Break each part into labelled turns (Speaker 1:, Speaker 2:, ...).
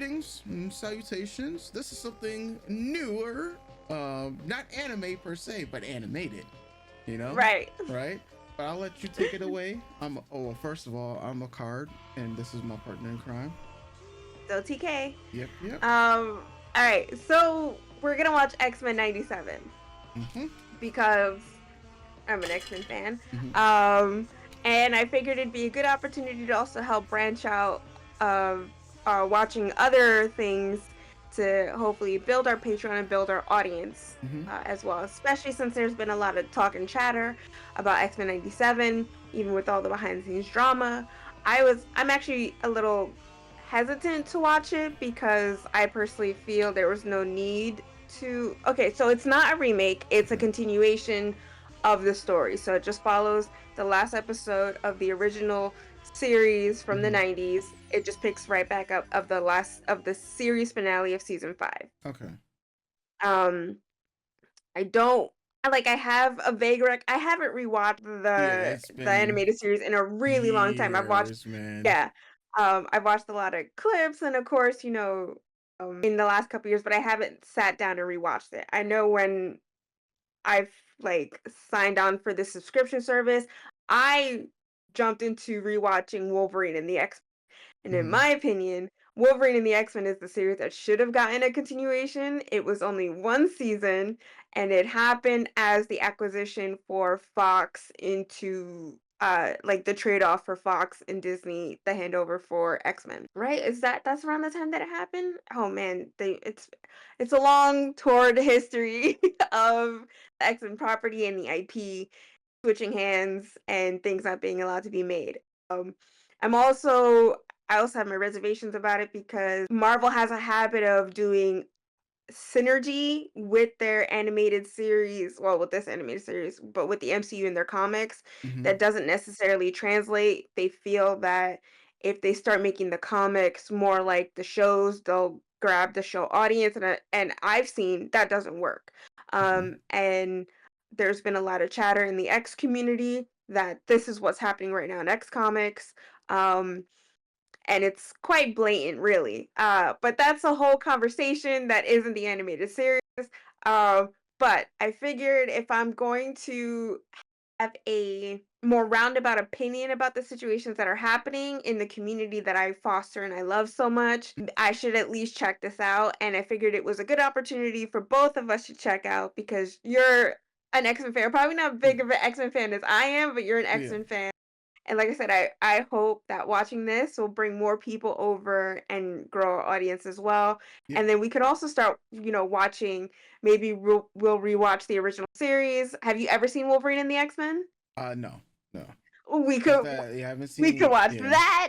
Speaker 1: Greetings and salutations. This is something newer, not anime per se, but animated. You know,
Speaker 2: Right.
Speaker 1: right? But I'll let you take it away. First of all, I'm Ekard, and this is my partner in crime.
Speaker 2: So TK.
Speaker 1: Yep, yep.
Speaker 2: All right. So we're gonna watch X-Men '97
Speaker 1: Mm-hmm.
Speaker 2: because I'm an X-Men fan.
Speaker 1: Mm-hmm.
Speaker 2: And I figured it'd be a good opportunity to also help branch out of watching other things to hopefully build our Patreon and build our audience
Speaker 1: Mm-hmm.
Speaker 2: as well, especially since there's been a lot of talk and chatter about X-Men '97, even with all the behind the scenes drama. I'm actually a little hesitant to watch it because I personally feel there was no need to. Okay, so it's not a remake, it's a
Speaker 1: Okay.
Speaker 2: continuation of the story. So it just follows the last episode of the original series from the
Speaker 1: Mm-hmm.
Speaker 2: 90s. It just picks right back up of the last of the series finale of season 5.
Speaker 1: Okay.
Speaker 2: Um I don't I have a vague I haven't rewatched
Speaker 1: Yeah,
Speaker 2: the
Speaker 1: it's
Speaker 2: the
Speaker 1: been
Speaker 2: animated series in a really long time. I've watched
Speaker 1: years, man.
Speaker 2: yeah. I've watched a lot of clips and of course, in the last couple years, but I haven't sat down and rewatched it. I know when I've signed on for this subscription service, I jumped into rewatching Wolverine and the X. And in
Speaker 1: Mm-hmm.
Speaker 2: my opinion, Wolverine and the X-Men is the series that should have gotten a continuation. It was only one season, and it happened as the acquisition for Fox into the trade-off for Fox and Disney, the handover for X-Men. Right? That's around the time that it happened? Oh man, it's a long torrid history of the X-Men property and the IP switching hands and things not being allowed to be made. Um, I'm also I also have my reservations about it because Marvel has a habit of doing synergy with their animated series, well, with this animated series, but with the MCU and their comics,
Speaker 1: Mm-hmm.
Speaker 2: that doesn't necessarily translate. They feel that if they start making the comics more like the shows, they'll grab the show audience, and I've seen that doesn't work.
Speaker 1: Okay.
Speaker 2: And there's been a lot of chatter in the X community that this is what's happening right now in X comics. Um, and it's quite blatant, really. But that's a whole conversation that isn't the animated series. Uh, but I figured if I'm going to have a more roundabout opinion about the situations that are happening in the community that I foster and I love so much, I should at least check this out. And I figured it was a good opportunity for both of us to check out because you're an X-Men fan. Probably not big of an X-Men fan as I am, but you're an
Speaker 1: Yeah.
Speaker 2: X-Men fan. And like I said, I hope that watching this will bring more people over and grow our audience as well.
Speaker 1: Yep.
Speaker 2: And then we could also start, watching. Maybe we'll rewatch the original series. Have you ever seen Wolverine and the X-Men?
Speaker 1: No, no.
Speaker 2: We
Speaker 1: But
Speaker 2: could
Speaker 1: that you haven't
Speaker 2: we could
Speaker 1: seen.
Speaker 2: watch
Speaker 1: Yeah.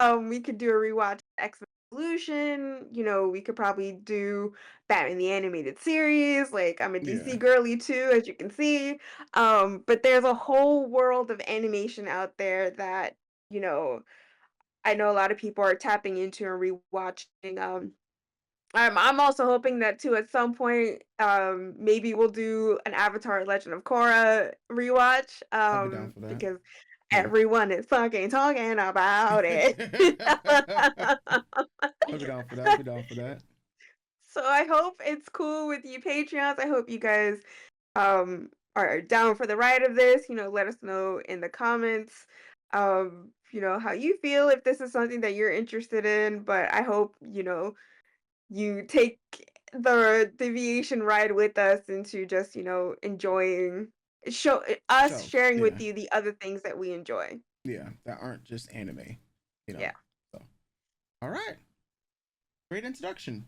Speaker 2: that. We could do a rewatch of X-Men Evolution. We could probably do Batman the Animated Series. Like I'm a DC
Speaker 1: Yeah.
Speaker 2: girly too, as you can see. But there's a whole world of animation out there that, you know, I know a lot of people are tapping into and rewatching. I'm also hoping that too at some point, maybe we'll do an Avatar Legend of Korra rewatch.
Speaker 1: I'll be down for that.
Speaker 2: Because
Speaker 1: Yeah.
Speaker 2: everyone is fucking talking about it.
Speaker 1: I'll be down for that. I'll be down for that.
Speaker 2: So I hope it's cool with you Patreons. I hope you guys are down for the ride of this. Let us know in the comments how you feel if this is something that you're interested in. But I hope, you take the deviation ride with us into just, enjoying show us
Speaker 1: Show.
Speaker 2: sharing with
Speaker 1: Yeah.
Speaker 2: you the other things that we enjoy.
Speaker 1: Yeah. That aren't just anime. You know.
Speaker 2: Yeah.
Speaker 1: So. All right. Great introduction.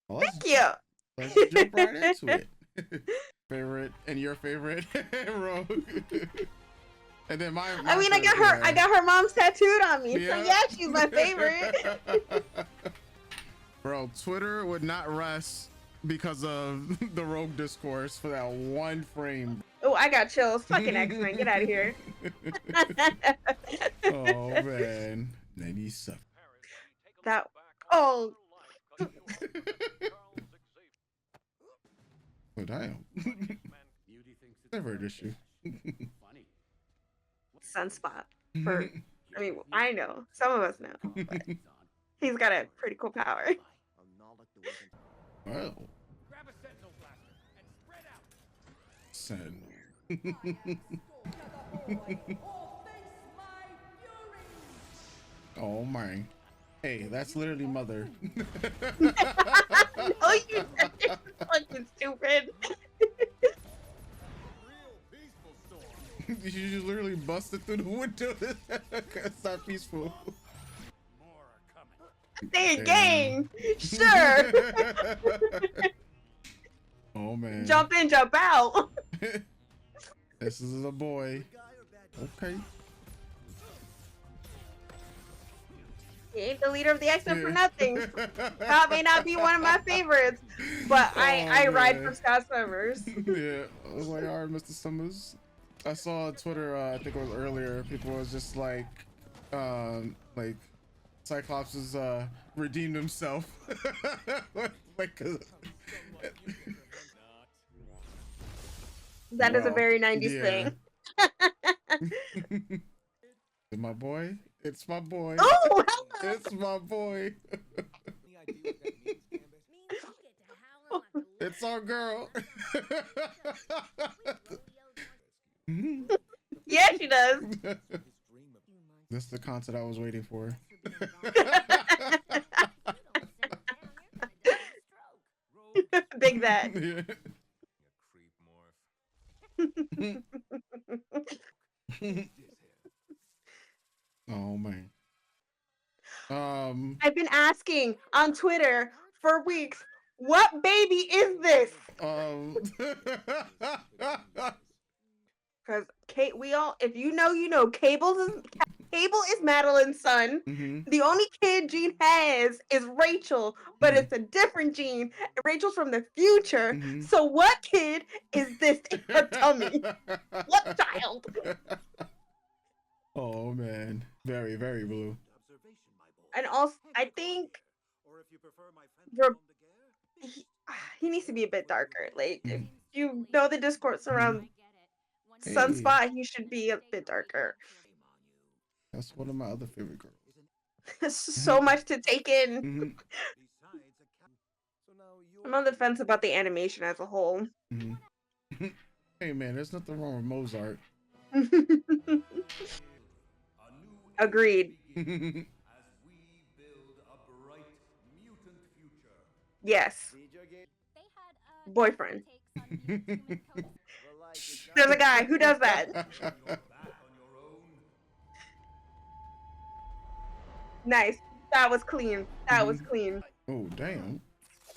Speaker 1: Well,
Speaker 2: Thank you.
Speaker 1: let's jump right into it. Favorite and your favorite Rogue. And then my
Speaker 2: I mean, I got her mom's tattooed on me.
Speaker 1: Yeah.
Speaker 2: So yeah, she's my favorite.
Speaker 1: Bro, Twitter would not rest because of the Rogue discourse for that one frame.
Speaker 2: Oh, I got chills. Fucking X-Men, get out of here.
Speaker 1: Oh man, 97.
Speaker 2: That oh
Speaker 1: Oh damn. Favorite issue.
Speaker 2: sunspot for I mean, I know. Some of us know. But He's got a pretty cool power.
Speaker 1: Oh,
Speaker 3: Grab a sentinel blaster and spread out.
Speaker 1: son. Oh my. Hey, that's literally mother.
Speaker 2: No, you didn't. Fucking stupid.
Speaker 3: Real peaceful storm.
Speaker 1: You just literally busted through the window. It's not peaceful.
Speaker 3: More are coming.
Speaker 2: Stay in
Speaker 1: Damn.
Speaker 2: game. Sure.
Speaker 1: Oh man.
Speaker 2: Jump in, jump out.
Speaker 1: This is a boy. Okay.
Speaker 2: He ain't the leader of the X-Men for
Speaker 1: Yeah.
Speaker 2: nothing. That may not be one of my favorites, but I ride
Speaker 1: man.
Speaker 2: for Scott Summers.
Speaker 1: Yeah, I was like, all right, Mr. Summers. I saw on Twitter, I think it was earlier, people was just like Cyclops is redeemed himself. like,
Speaker 2: That is a
Speaker 1: wow.
Speaker 2: very 90s
Speaker 1: Yeah.
Speaker 2: thing.
Speaker 1: It's my boy. It's my boy.
Speaker 2: Oh, hello.
Speaker 1: It's my boy. It's our girl.
Speaker 2: Yeah, she does.
Speaker 1: That's the content I was waiting for.
Speaker 2: Big that.
Speaker 1: Yeah. Oh man.
Speaker 2: I've been asking on Twitter for weeks, what baby is this? Because Kate, if you know, you know. Cable is Madeline's son.
Speaker 1: Mhm.
Speaker 2: The only kid Jean has is Rachel, but it's a different Jean. And Rachel's from the future.
Speaker 1: Mhm.
Speaker 2: So what kid is this in her tummy? What child?
Speaker 1: Oh man, very very blue.
Speaker 2: And also, I think he needs to be a bit darker. Like, if you know the discourse around Sunspot, he should be a bit darker.
Speaker 1: That's one of my other favorite girls.
Speaker 2: There's so much to take in.
Speaker 1: Mhm.
Speaker 2: I'm on the fence about the animation as a whole.
Speaker 1: Mhm. Hey man, there's nothing wrong with Mozart.
Speaker 2: Agreed. Yes. Boyfriend. There's a guy who does that. Nice. That was clean. That was clean.
Speaker 1: Oh damn.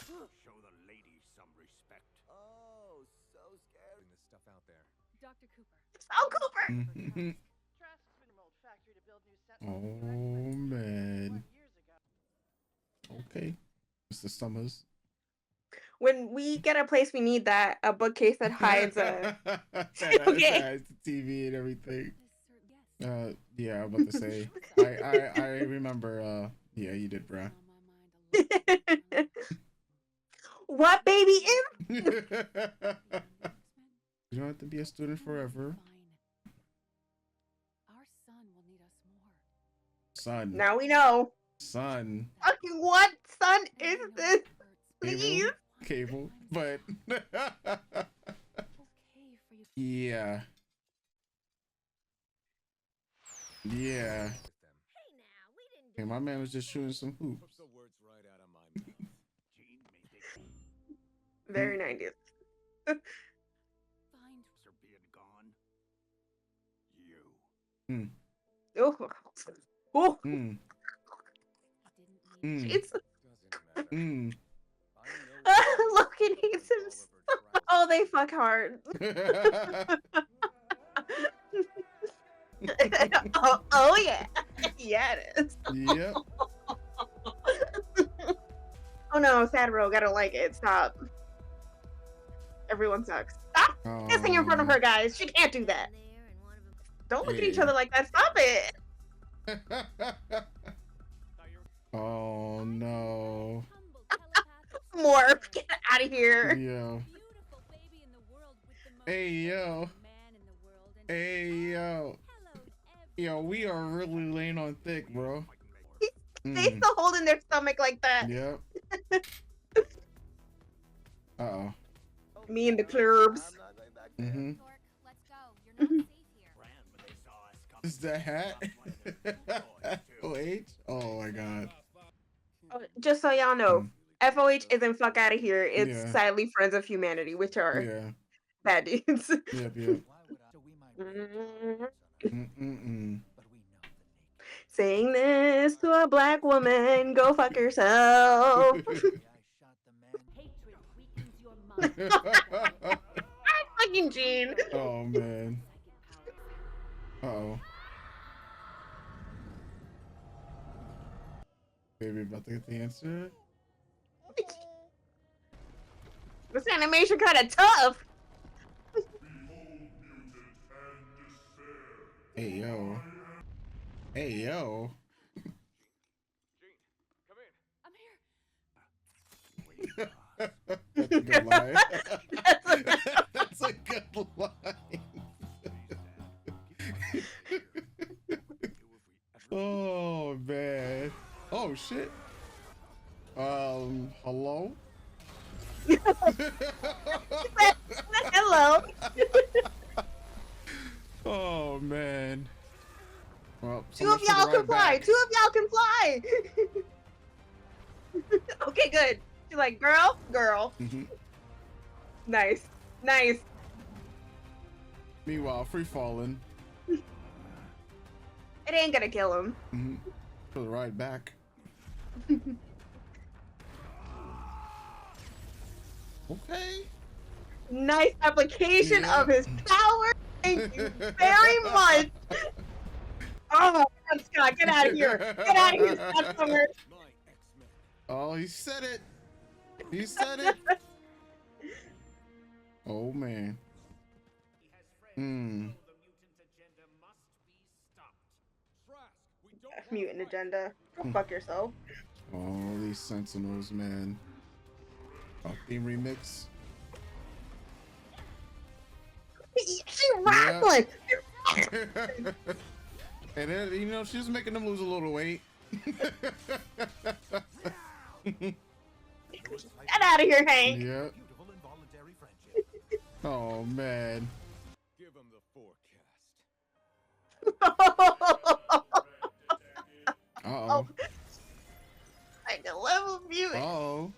Speaker 3: Show the lady some respect.
Speaker 4: Oh, so scary. This stuff out there.
Speaker 5: Dr. Cooper.
Speaker 2: Oh, Cooper.
Speaker 1: Mhm. Oh man. Okay, Mr. Summers.
Speaker 2: When we get a place, we need a bookcase that hides a. Okay.
Speaker 1: Hides the TV and everything.
Speaker 5: Yes.
Speaker 1: Yeah, I'm about to say. I remember. Yeah, you did, bruh.
Speaker 2: What baby is?
Speaker 1: You don't have to be a student forever.
Speaker 5: Our son will need us more.
Speaker 1: Son.
Speaker 2: Now we know.
Speaker 1: Son.
Speaker 2: Fucking what son is this? Please.
Speaker 1: Cable. But yeah. Yeah. Hey, my man was just shooting some hoops.
Speaker 2: Very 90s.
Speaker 3: Her being gone. You.
Speaker 2: Oh. Oh.
Speaker 1: Mm. Mm.
Speaker 2: Jesus.
Speaker 1: Mm.
Speaker 2: Loki needs him. Oh, they fuck hard. oh yeah. Yeah, it is.
Speaker 1: Yep.
Speaker 2: Oh no, sad bro, gotta like it. Stop. Everyone sucks. Stop kissing in front of her, guys. She can't do that. Don't look at each
Speaker 1: Yeah.
Speaker 2: other like that. Stop it.
Speaker 1: Oh no.
Speaker 2: Morph, get out of here.
Speaker 1: Yo. Hey yo. Hey yo. Yo, we are really laying on thick, bro.
Speaker 2: They still holding their stomach like that.
Speaker 1: Yep. Uh-oh.
Speaker 2: Me and the clubs.
Speaker 4: I'm not going back there.
Speaker 1: Mm-hmm.
Speaker 5: York, let's go. You're not safe here.
Speaker 3: Ran when they saw us coming.
Speaker 1: Is that hat? FOH? Oh my god.
Speaker 2: Oh, just so y'all know, FOH isn't fuck out of here. It's
Speaker 1: Yeah.
Speaker 2: sadly Friends of Humanity, which are
Speaker 1: Yeah.
Speaker 2: bad dudes.
Speaker 1: Yep, yep.
Speaker 4: Why would I? So we might
Speaker 1: Mm-mm-mm.
Speaker 4: but we know the nature.
Speaker 2: Saying this to a black woman, go fuck yourself.
Speaker 4: I shot the man.
Speaker 5: Hatred weakens your mind.
Speaker 2: Fucking Gene.
Speaker 1: Oh man. Uh-oh. Baby about to get the answer.
Speaker 2: This animation kind of tough.
Speaker 1: Hey yo. Hey yo.
Speaker 5: I'm here.
Speaker 1: That's a good line. That's a good line. Oh man. Oh shit. Hello?
Speaker 2: Hello.
Speaker 1: Oh man. Well,
Speaker 2: Two of y'all can fly. Two of y'all can fly. Okay, good. She's like, girl.
Speaker 1: Mm-hmm.
Speaker 2: Nice.
Speaker 1: Meanwhile, free falling.
Speaker 2: It ain't gonna kill him.
Speaker 1: Mm-hmm. For the ride back. Okay.
Speaker 2: Nice application
Speaker 1: Yeah.
Speaker 2: of his power. Thank you very much. Oh my God, Scott, get out of here. Get out of here, Scott Summers.
Speaker 3: My X-Men.
Speaker 1: Oh, he said it. He said it. Oh man.
Speaker 3: He has friends
Speaker 1: Hmm.
Speaker 3: who know the mutant agenda must be stopped. Trask, we don't have
Speaker 2: Mutant
Speaker 3: time.
Speaker 2: agenda. Go fuck yourself.
Speaker 1: All these Sentinels, man. Theme remix.
Speaker 2: She wrestling.
Speaker 1: And then, you know, she's making them lose a little weight.
Speaker 2: Get out of here, Hank.
Speaker 1: Yep.
Speaker 4: Beautiful involuntary friendship.
Speaker 1: Oh man.
Speaker 3: Give him the forecast.
Speaker 1: Uh-oh.
Speaker 2: Like a level mutant.
Speaker 1: Uh-oh.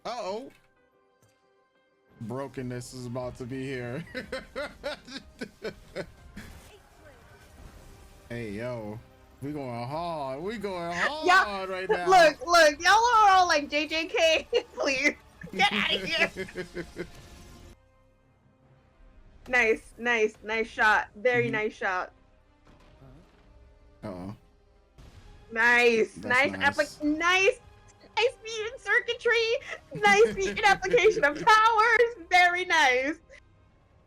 Speaker 1: Uh-oh. Brokenness is about to be here. Hey, yo. We going hard. We going hard right now.
Speaker 2: Look, y'all are all like JJK. Please, get out of here. Nice shot. Very
Speaker 1: Mhm.
Speaker 2: nice shot.
Speaker 1: Uh-oh.
Speaker 2: Nice
Speaker 1: That's nice.
Speaker 2: nice mutant circuitry. Nice mutant application of powers. Very nice.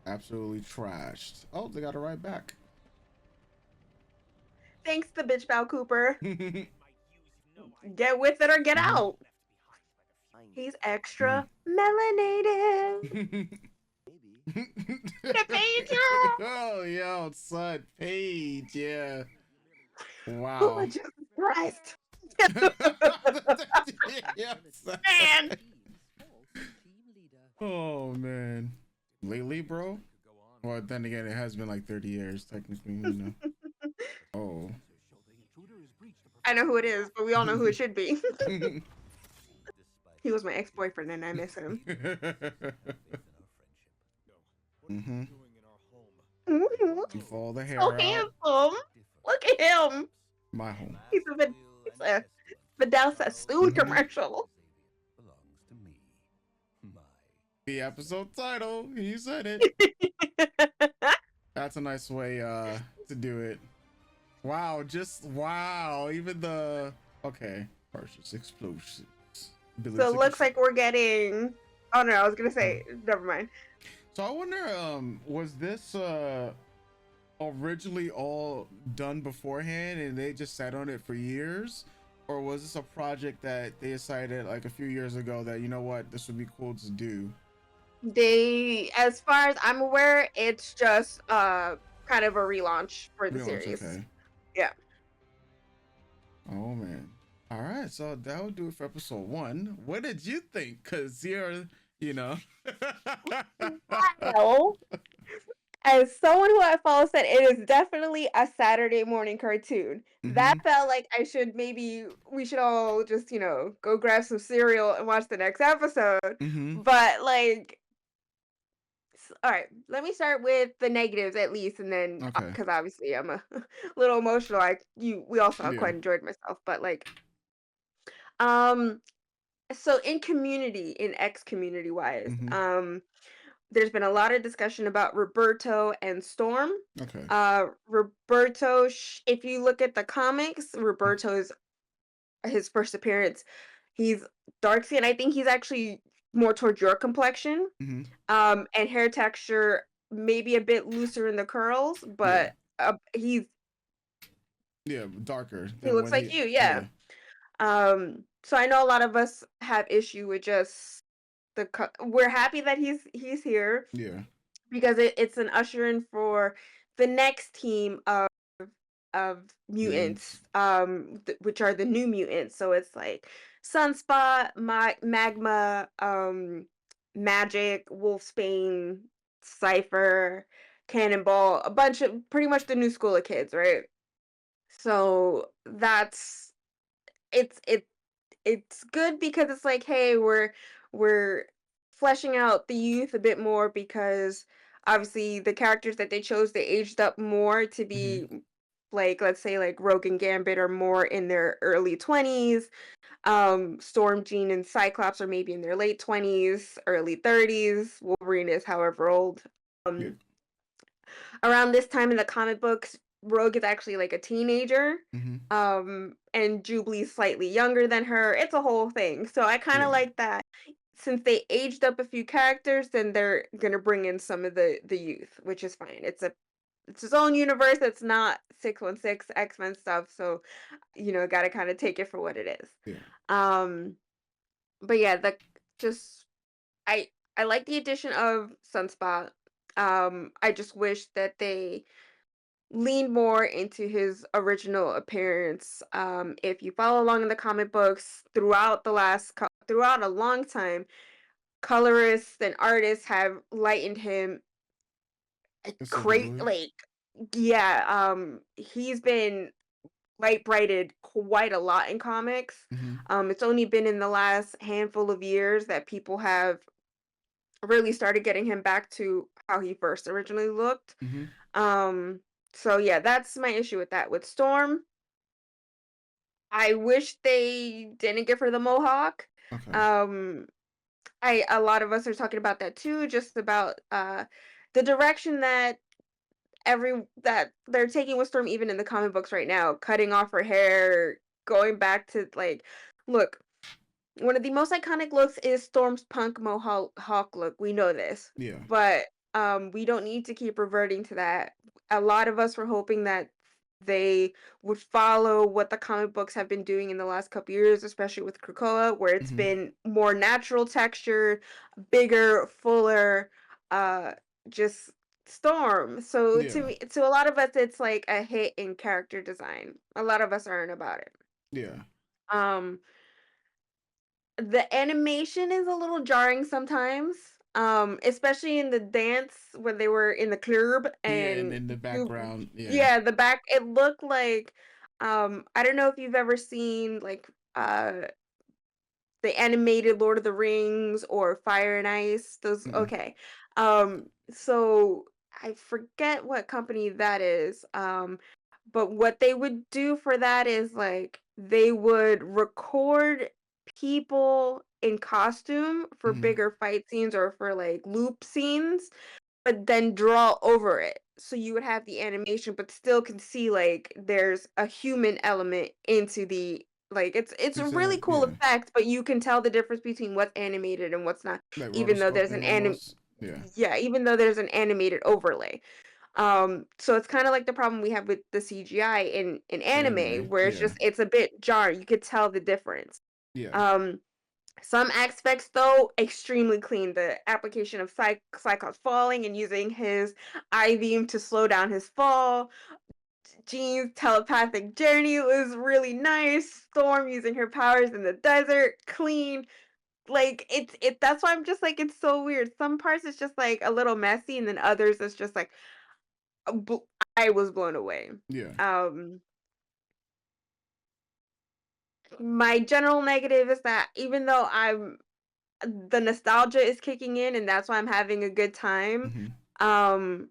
Speaker 1: Absolutely trashed. Oh, they got it right back.
Speaker 2: Thanks to Bitch Bow Cooper.
Speaker 3: Might use no idea.
Speaker 2: Get with it or get
Speaker 1: Mhm.
Speaker 2: out.
Speaker 3: Left behind by the
Speaker 2: He's extra melanated.
Speaker 4: Maybe.
Speaker 2: The pager.
Speaker 1: Oh, yo, son. Paige, yeah.
Speaker 2: Oh,
Speaker 1: Wow.
Speaker 2: Jesus Christ.
Speaker 1: Yeah, son.
Speaker 2: Man.
Speaker 1: Oh, man. Lately, bro?
Speaker 4: Could go on.
Speaker 1: Well, then again, it has been like 30 years, technically, you know. Oh.
Speaker 4: The intruder has breached the
Speaker 2: I know who it is, but we all know who it should be.
Speaker 4: Despite
Speaker 2: He was my ex-boyfriend and I miss him.
Speaker 4: faith in our friendship.
Speaker 3: What are
Speaker 1: Mhm.
Speaker 3: you doing in our home?
Speaker 2: Mhm.
Speaker 1: You fall the hair
Speaker 2: So
Speaker 1: out.
Speaker 2: handsome. Look at him.
Speaker 1: My home.
Speaker 2: He's a bit- he's a Vidal Sassoon
Speaker 1: Mhm.
Speaker 2: commercial.
Speaker 4: Belongs to me. My.
Speaker 1: The episode title. You said it. That's a nice way to do it. Wow, just wow. Even the okay. Precious explosions.
Speaker 2: So it looks like we're getting. Oh no, I was gonna say. Never mind.
Speaker 1: So I wonder, was this originally all done beforehand and they just sat on it for years? Or was this a project that they decided like a few years ago that, you know what, this would be cool to do?
Speaker 2: They, as far as I'm aware, it's just kind of a relaunch for the
Speaker 1: Relaunch,
Speaker 2: series.
Speaker 1: okay.
Speaker 2: Yeah.
Speaker 1: Oh man. All right, so that would do it for episode 1. What did you think? Cause you're, you know.
Speaker 2: Well, as someone who I follow said, it is definitely a Saturday morning cartoon. That
Speaker 1: Mm-hmm.
Speaker 2: felt like we should all just, go grab some cereal and watch the next episode.
Speaker 1: Mm-hmm.
Speaker 2: But like, all right, let me start with the negatives at least, and then
Speaker 1: Okay.
Speaker 2: because obviously I'm a little emotional. We all saw
Speaker 1: Yeah.
Speaker 2: quite enjoyed myself, but like, um, so in X community wise,
Speaker 1: Mm-hmm.
Speaker 2: there's been a lot of discussion about Roberto and Storm.
Speaker 1: Okay.
Speaker 2: Roberto, if you look at the comics, Roberto's his first appearance. He's dark skin. I think he's actually more towards your complexion.
Speaker 1: Mm-hmm.
Speaker 2: And hair texture maybe a bit looser in the curls,
Speaker 1: Yeah.
Speaker 2: but
Speaker 1: Yeah. Darker
Speaker 2: he
Speaker 1: than
Speaker 2: looks
Speaker 1: when
Speaker 2: like
Speaker 1: he.
Speaker 2: you,
Speaker 1: Yeah.
Speaker 2: yeah. So I know a lot of us have issue with just we're happy that he's here
Speaker 1: Yeah.
Speaker 2: because it's an usher in for the next team of
Speaker 1: Mutants.
Speaker 2: mutants, which are the new mutants. So it's like Sunspot, Magma, Magic, Wolfsbane, Cypher, Cannonball, a bunch of pretty much the new school of kids, right? So it's it it's good because it's like, hey, we're fleshing out the youth a bit more because obviously the characters that they chose they aged up more to
Speaker 1: Mm-hmm.
Speaker 2: be like let's say like Rogue and Gambit are more in their early 20s. Storm, Jean, and Cyclops are maybe in their late 20s, early 30s. Wolverine is however old.
Speaker 1: Yeah.
Speaker 2: Um, Around this time in the comic books, Rogue is actually like a teenager.
Speaker 1: Mm-hmm.
Speaker 2: And Jubilee's slightly younger than her. It's a whole thing. So I kind of
Speaker 1: Yeah.
Speaker 2: like that. Since they aged up a few characters, then they're gonna bring in some of the youth, which is fine. It's its own universe. It's not 616 X-Men stuff. So, gotta kind of take it for what it is.
Speaker 1: Yeah.
Speaker 2: Um, but yeah, the just I like the addition of Sunspot. I just wish that they leaned more into his original appearance. If you follow along in the comic books throughout a long time, colorists and artists have lightened him great.
Speaker 1: Considerably.
Speaker 2: Like, yeah, he's been light brighted quite a lot in comics.
Speaker 1: Mm-hmm.
Speaker 2: It's only been in the last handful of years that people have really started getting him back to how he first originally looked.
Speaker 1: Mm-hmm.
Speaker 2: Um, so yeah, that's my issue with that. With Storm, I wish they didn't give her the mohawk.
Speaker 1: Okay.
Speaker 2: Um, a lot of us are talking about that too, just about the direction that they're taking with Storm even in the comic books right now, cutting off her hair, going back to like look, one of the most iconic looks is Storm's punk mohawk look. We know this,
Speaker 1: Yeah.
Speaker 2: but we don't need to keep reverting to that. A lot of us were hoping that they would follow what the comic books have been doing in the last couple years, especially with Krakoa, where it's
Speaker 1: Mm-hmm.
Speaker 2: been more natural texture, bigger, fuller, uh, just Storm. So
Speaker 1: Yeah.
Speaker 2: to a lot of us, it's like a hit in character design. A lot of us aren't about it.
Speaker 1: Yeah.
Speaker 2: Um, the animation is a little jarring sometimes, especially in the dance when they were in the club
Speaker 1: Yeah. And
Speaker 2: and
Speaker 1: in the
Speaker 2: you
Speaker 1: background. Yeah.
Speaker 2: yeah, the back it looked like I don't know if you've ever seen like the animated Lord of the Rings or Fire and Ice. Those
Speaker 1: Mm-mm.
Speaker 2: okay. So I forget what company that is. But what they would do for that is like they would record people in costume for
Speaker 1: Mm-hmm.
Speaker 2: bigger fight scenes or for like loop scenes, but then draw over it. So you would have the animation, but still can see like there's a human element into the like it's a really cool
Speaker 1: Yeah.
Speaker 2: effect, but you can tell the difference between what's animated and what's not,
Speaker 1: Like
Speaker 2: even though there's an
Speaker 1: rotoscoping almost. Yeah.
Speaker 2: yeah, even though there's an animated overlay. So it's kind of like the problem we have with the CGI in anime,
Speaker 1: Anime.
Speaker 2: where
Speaker 1: Yeah.
Speaker 2: it's a bit jarring. You could tell the difference.
Speaker 1: Yeah.
Speaker 2: Um, some aspects though extremely clean. The application of Cyclops falling and using his I beam to slow down his fall, Jean's telepathic journey was really nice. Storm using her powers in the desert, clean. Like that's why I'm just like it's so weird. Some parts it's just like a little messy, and then others it's just like I was blown away.
Speaker 1: Yeah.
Speaker 2: Um, my general negative is that even though the nostalgia is kicking in, and that's why I'm having a good time.
Speaker 1: Hmm.
Speaker 2: Um,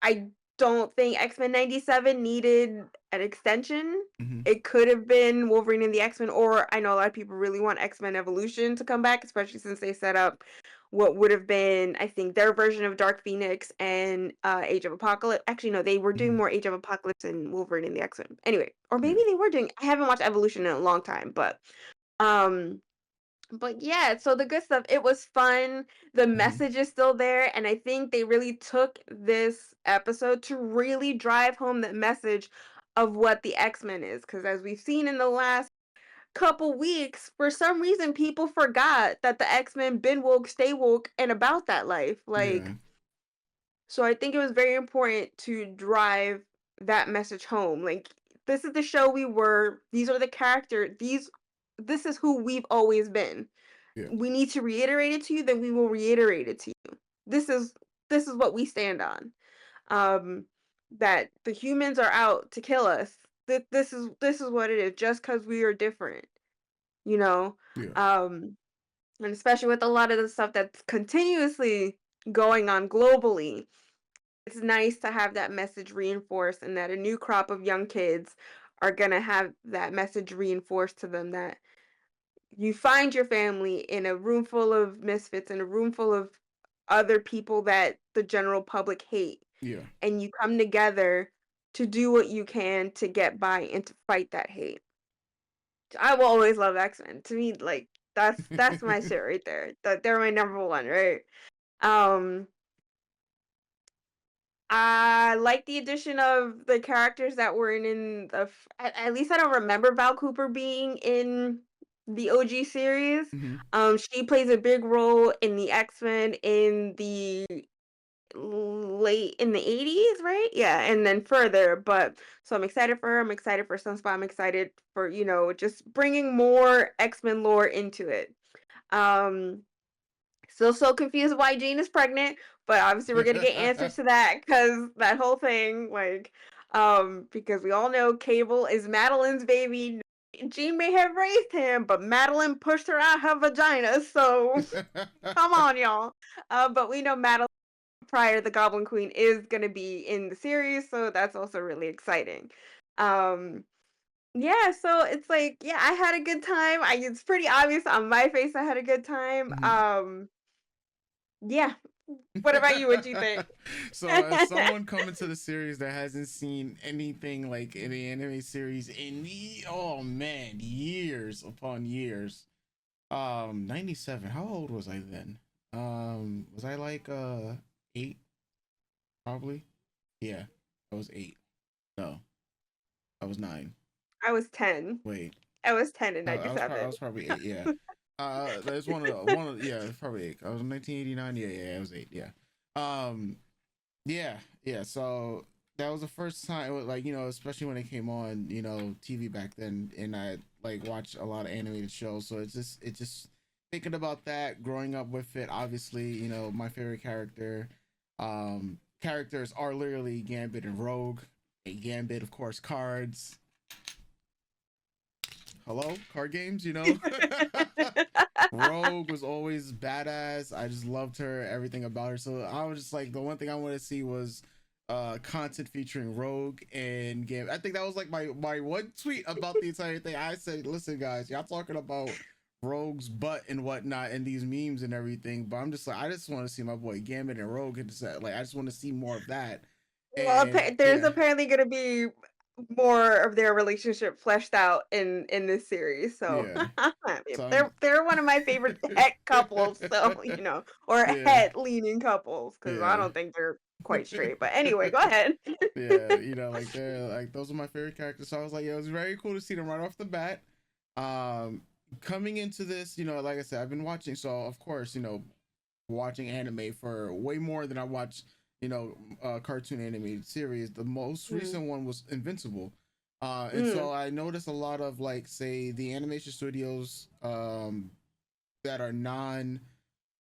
Speaker 2: I don't think X-Men 97 needed an extension.
Speaker 1: Hmm.
Speaker 2: It could have been Wolverine and the X-Men, or I know a lot of people really want X-Men Evolution to come back, especially since they set up what would have been, I think, their version of Dark Phoenix and Age of Apocalypse. Actually, no, they were doing
Speaker 1: Hmm.
Speaker 2: more Age of Apocalypse and Wolverine and the X-Men. Anyway, or
Speaker 1: Yeah.
Speaker 2: maybe they were doing. I haven't watched Evolution in a long time, um, but yeah, so the good stuff, it was fun. The
Speaker 1: Hmm.
Speaker 2: message is still there, and I think they really took this episode to really drive home that message of what the X-Men is. Because as we've seen in the last couple weeks, for some reason, people forgot that the X-Men been woke, stay woke, and about that life.
Speaker 1: Yeah.
Speaker 2: Like, so I think it was very important to drive that message home. Like, this is the show we were. These are the character. This is who we've always been.
Speaker 1: Yeah.
Speaker 2: We need to reiterate it to you, then we will reiterate it to you. This is this is what we stand on. Um, that the humans are out to kill us. This is what it is. Just because we are different, you know.
Speaker 1: Yeah.
Speaker 2: Um, and especially with a lot of the stuff that's continuously going on globally, it's nice to have that message reinforced, and that a new crop of young kids are gonna have that message reinforced to them that you find your family in a room full of misfits, in a room full of other people that the general public hate,
Speaker 1: Yeah.
Speaker 2: and you come together to do what you can to get by and to fight that hate. I will always love X-Men. To me, like that's my shit right there. That they're my number one, right? Um I like the addition of the characters that were in the at least I don't remember Val Cooper being in the OG series.
Speaker 1: Hmm.
Speaker 2: She plays a big role in the X-Men in the late in the 80s, right? Yeah, and then further, but so I'm excited for her. I'm excited for Sunspot. I'm excited for, just bringing more X-Men lore into it. Um Still so confused why Jean is pregnant, but obviously we're gonna get answers to that because that whole thing, like, because we all know Cable is Madeline's baby. Jean may have raised him, but Madeline pushed her out her vagina. So come on, y'all. But we know Madeline Pryor, the Goblin Queen, is gonna be in the series, so that's also really exciting. Um, yeah, so it's like, yeah, I had a good time. It's pretty obvious on my face I had a good time.
Speaker 1: Mhm.
Speaker 2: Yeah. What about you? What do you think?
Speaker 1: So, as someone coming to the series that hasn't seen anything like any anime series in oh man, years upon years. 97. How old was I then? Was I like 8? Probably. Yeah, I was 8. No, I was 9.
Speaker 2: I was 10.
Speaker 1: Wait,
Speaker 2: I was 10 in
Speaker 1: I
Speaker 2: 97.
Speaker 1: was probably 8. Yeah. That's yeah, it's probably 8. I was in 1989. Yeah, I was 8. Yeah. Um, yeah. So that was the first time, like, especially when it came on, TV back then, and I like watched a lot of animated shows. So it's just thinking about that, growing up with it. Obviously, my favorite characters are literally Gambit and Rogue. A Gambit, of course, cards. Hello, card games. Rogue was always badass. I just loved her, everything about her. So I was just like, the one thing I wanted to see was content featuring Rogue and Game. I think that was like my one tweet about the entire thing. I said, listen guys, y'all talking about Rogue's butt and whatnot and these memes and everything, but I'm just like, I just want to see my boy Gambit and Rogue and just, like, I just want to see more of that.
Speaker 2: Well,
Speaker 1: And
Speaker 2: there's
Speaker 1: yeah,
Speaker 2: apparently going to be more of their relationship fleshed out in this series. So
Speaker 1: yeah. So
Speaker 2: they're one of my favorite het couples. So or
Speaker 1: yeah,
Speaker 2: het leaning couples because I
Speaker 1: yeah.
Speaker 2: don't think they're quite straight. But anyway, go ahead.
Speaker 1: Yeah, like they're like, those are my favorite characters. So I was like, yeah, it was very cool to see them right off the bat. Coming into this, like I said, I've been watching, so of course, watching anime for way more than I watch, cartoon animated series. The most
Speaker 2: Mm.
Speaker 1: recent one was Invincible. And
Speaker 2: Mm.
Speaker 1: so I noticed a lot of, like, say, the animation studios that are non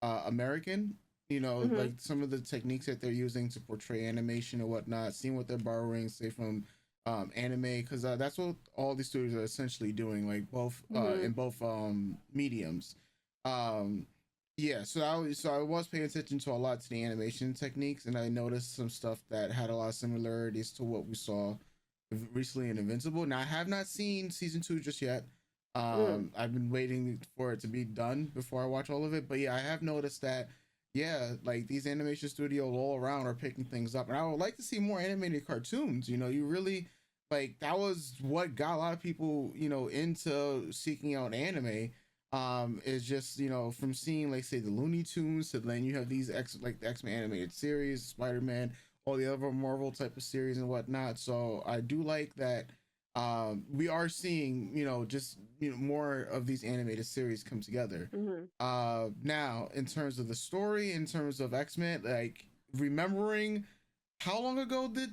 Speaker 1: American,
Speaker 2: Mhm.
Speaker 1: like some of the techniques that they're using to portray animation and whatnot, seeing what they're borrowing, say, from anime, because that's what all these studios are essentially doing, like both
Speaker 2: Mhm.
Speaker 1: in both mediums. Um, yeah, so I was paying attention to a lot to the animation techniques, and I noticed some stuff that had a lot of similarities to what we saw recently in Invincible. Now I have not seen season 2 just yet.
Speaker 2: Mm.
Speaker 1: I've been waiting for it to be done before I watch all of it. But yeah, I have noticed that, yeah, like these animation studios all around are picking things up, and I would like to see more animated cartoons. You really, like, that was what got a lot of people, into seeking out anime. Is just, from seeing, like, say, the Looney Tunes, to then you have these like the X-Men animated series, Spider-Man, all the other Marvel type of series and whatnot. So I do like that we are seeing, just, more of these animated series come together.
Speaker 2: Mhm.
Speaker 1: Now, in terms of the story, in terms of X-Men, like, remembering how long ago did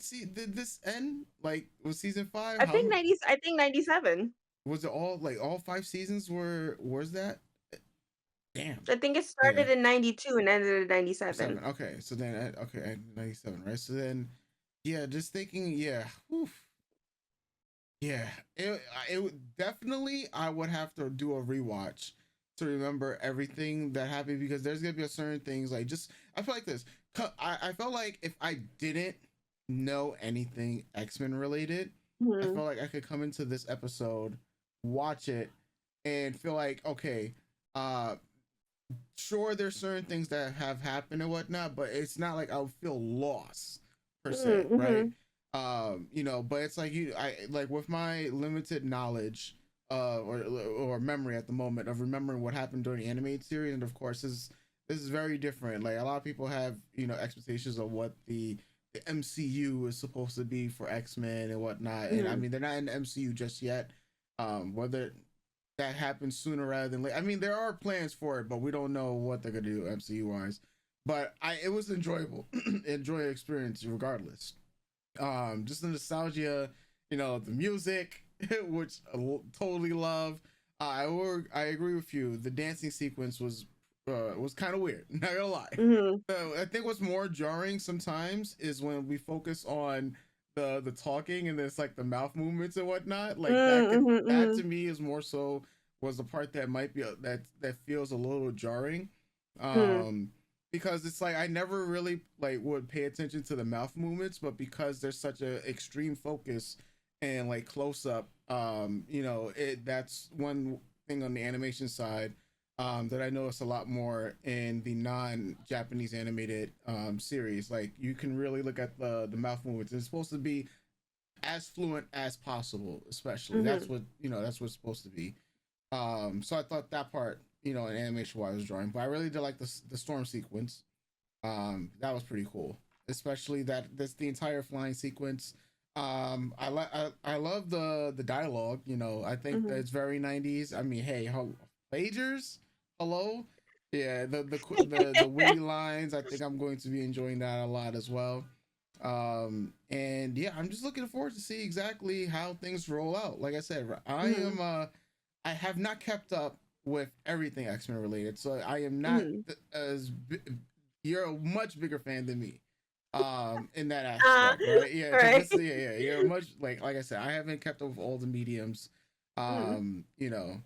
Speaker 1: this end? Like, was season 5?
Speaker 2: I think 90. I think 97.
Speaker 1: Was it all, like, all 5 seasons was that? Damn.
Speaker 2: I think it
Speaker 1: Yeah.
Speaker 2: started in 92 and ended in 97.
Speaker 1: 7. Okay. So then, okay, 97, right? So then, yeah, just thinking, yeah. Whew. Yeah, it definitely, I would have to do a rewatch to remember everything that happened, because there's gonna be a certain things, like, just, I feel like this. I felt like if I didn't know anything X-Men related, I
Speaker 2: Mhm.
Speaker 1: felt like I could come into this episode, watch it, and feel like, okay, uh, sure, there's certain things that have happened and whatnot, but it's not like I'll feel lost per se,
Speaker 2: Mm.
Speaker 1: right?
Speaker 2: Mhm.
Speaker 1: But it's like, I like, with my limited knowledge or memory at the moment of remembering what happened during the animated series, and of course this is very different. Like, a lot of people have, expectations of what the MCU is supposed to be for X-Men and whatnot, and I
Speaker 2: Mhm.
Speaker 1: mean, they're not in the MCU just yet. Whether that happens sooner rather than later. I mean, there are plans for it, but we don't know what they're gonna do MCU wise. But it was enjoyable, enjoy experience regardless. Just the nostalgia, the music, which I totally love. I agree with you. The dancing sequence was kind of weird. Not gonna lie.
Speaker 2: Mhm.
Speaker 1: I think what's more jarring sometimes is when we focus on the talking, and there's, like, the mouth movements and whatnot. Like,
Speaker 2: Mm. Mhm.
Speaker 1: that to
Speaker 2: Mhm.
Speaker 1: me is more so, was the part that might be that feels a little jarring.
Speaker 2: Mhm.
Speaker 1: Um, because it's like I never really, like, would pay attention to the mouth movements, but because there's such a extreme focus and, like, close up, that's one thing on the animation side that I notice a lot more in the non-Japanese animated series. Like, you can really look at the mouth movements. It's supposed to be as fluent as possible, especially.
Speaker 2: Mhm.
Speaker 1: That's what it's supposed to be. So I thought that part, in animation wise, was drawing, but I really did like the storm sequence. That was pretty cool, especially that's the entire flying sequence. I love the dialogue. I think that
Speaker 2: Mhm.
Speaker 1: it's very 90s. I mean, hey, pagers, hello, yeah, the witty lines. I think I'm going to be enjoying that a lot as well. And yeah, I'm just looking forward to see exactly how things roll out. Like I said,
Speaker 2: Mhm.
Speaker 1: I have not kept up with everything X-Men related, so I am not
Speaker 2: Mhm.
Speaker 1: as you're a much bigger fan than me in that
Speaker 2: Ah.
Speaker 1: aspect, right? Yeah, because
Speaker 2: Right.
Speaker 1: this, yeah, you're much, like I said, I haven't kept up with all the mediums.
Speaker 2: Mhm.
Speaker 1: um you know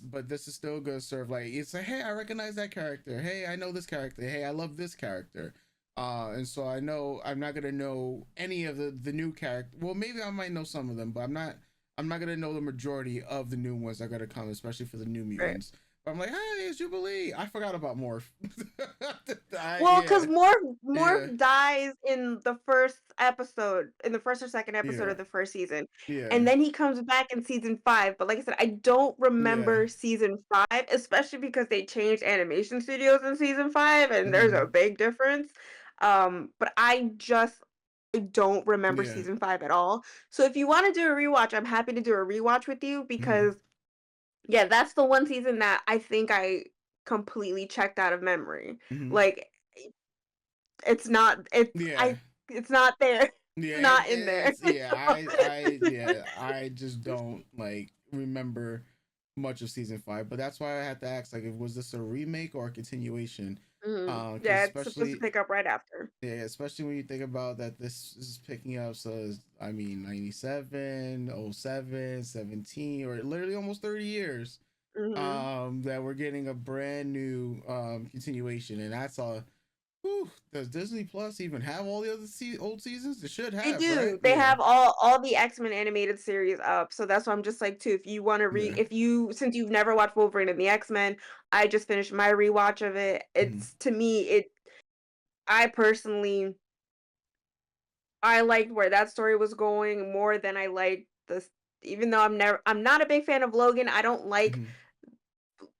Speaker 1: but this is still gonna serve, like, it's like, hey, I recognize that character, hey, I know this character, hey, I love this character. And so I know I'm not gonna know any of the new character. Well, maybe I might know some of them, but I'm not gonna know the majority of the new ones that are gonna come, especially for the new
Speaker 2: Right.
Speaker 1: mutants. But I'm like, hey, it's Jubilee. I forgot about Morph.
Speaker 2: Well, because
Speaker 1: Yeah, yeah,
Speaker 2: Morph dies in the first episode, in the first or second episode
Speaker 1: yeah,
Speaker 2: of the first season, and
Speaker 1: yeah,
Speaker 2: then he comes back in season 5. But like I said, I don't
Speaker 1: yeah.
Speaker 2: remember season 5, especially because they changed animation studios in season 5, and there's a
Speaker 1: Hmm.
Speaker 2: big difference. But I don't remember
Speaker 1: Yeah.
Speaker 2: season 5 at all. So if you want to do a rewatch, I'm happy to do a rewatch with you
Speaker 1: Hmm.
Speaker 2: because yeah, that's the one season that I think I completely checked out of memory.
Speaker 1: Hmm.
Speaker 2: Like it's not.
Speaker 1: Yeah.
Speaker 2: It's not there.
Speaker 1: Yeah,
Speaker 2: It's not in there.
Speaker 1: I just don't like remember much of season 5, but that's why I had to ask, like, was this a remake or a continuation? Because
Speaker 2: Yeah, it's supposed to
Speaker 1: especially,
Speaker 2: pick up right after.
Speaker 1: yeah, especially when you think about that this is picking up, so I mean 97, '07, 17, or literally almost 30 years
Speaker 2: Hmm
Speaker 1: that we're getting a brand new continuation, and that's a whew, does Disney Plus even have all the other old seasons? It should
Speaker 2: They
Speaker 1: have, right?
Speaker 2: do. They
Speaker 1: Yeah.
Speaker 2: have all the X-Men animated series up. So that's why I'm just like too. If you want to
Speaker 1: Yeah.
Speaker 2: if you since you've never watched Wolverine and the X-Men, I just finished my rewatch of it.
Speaker 1: Mhm.
Speaker 2: It's to me I personally I liked where that story was going more than I liked this, even though I'm not a big fan of Logan. I don't like
Speaker 1: Mhm.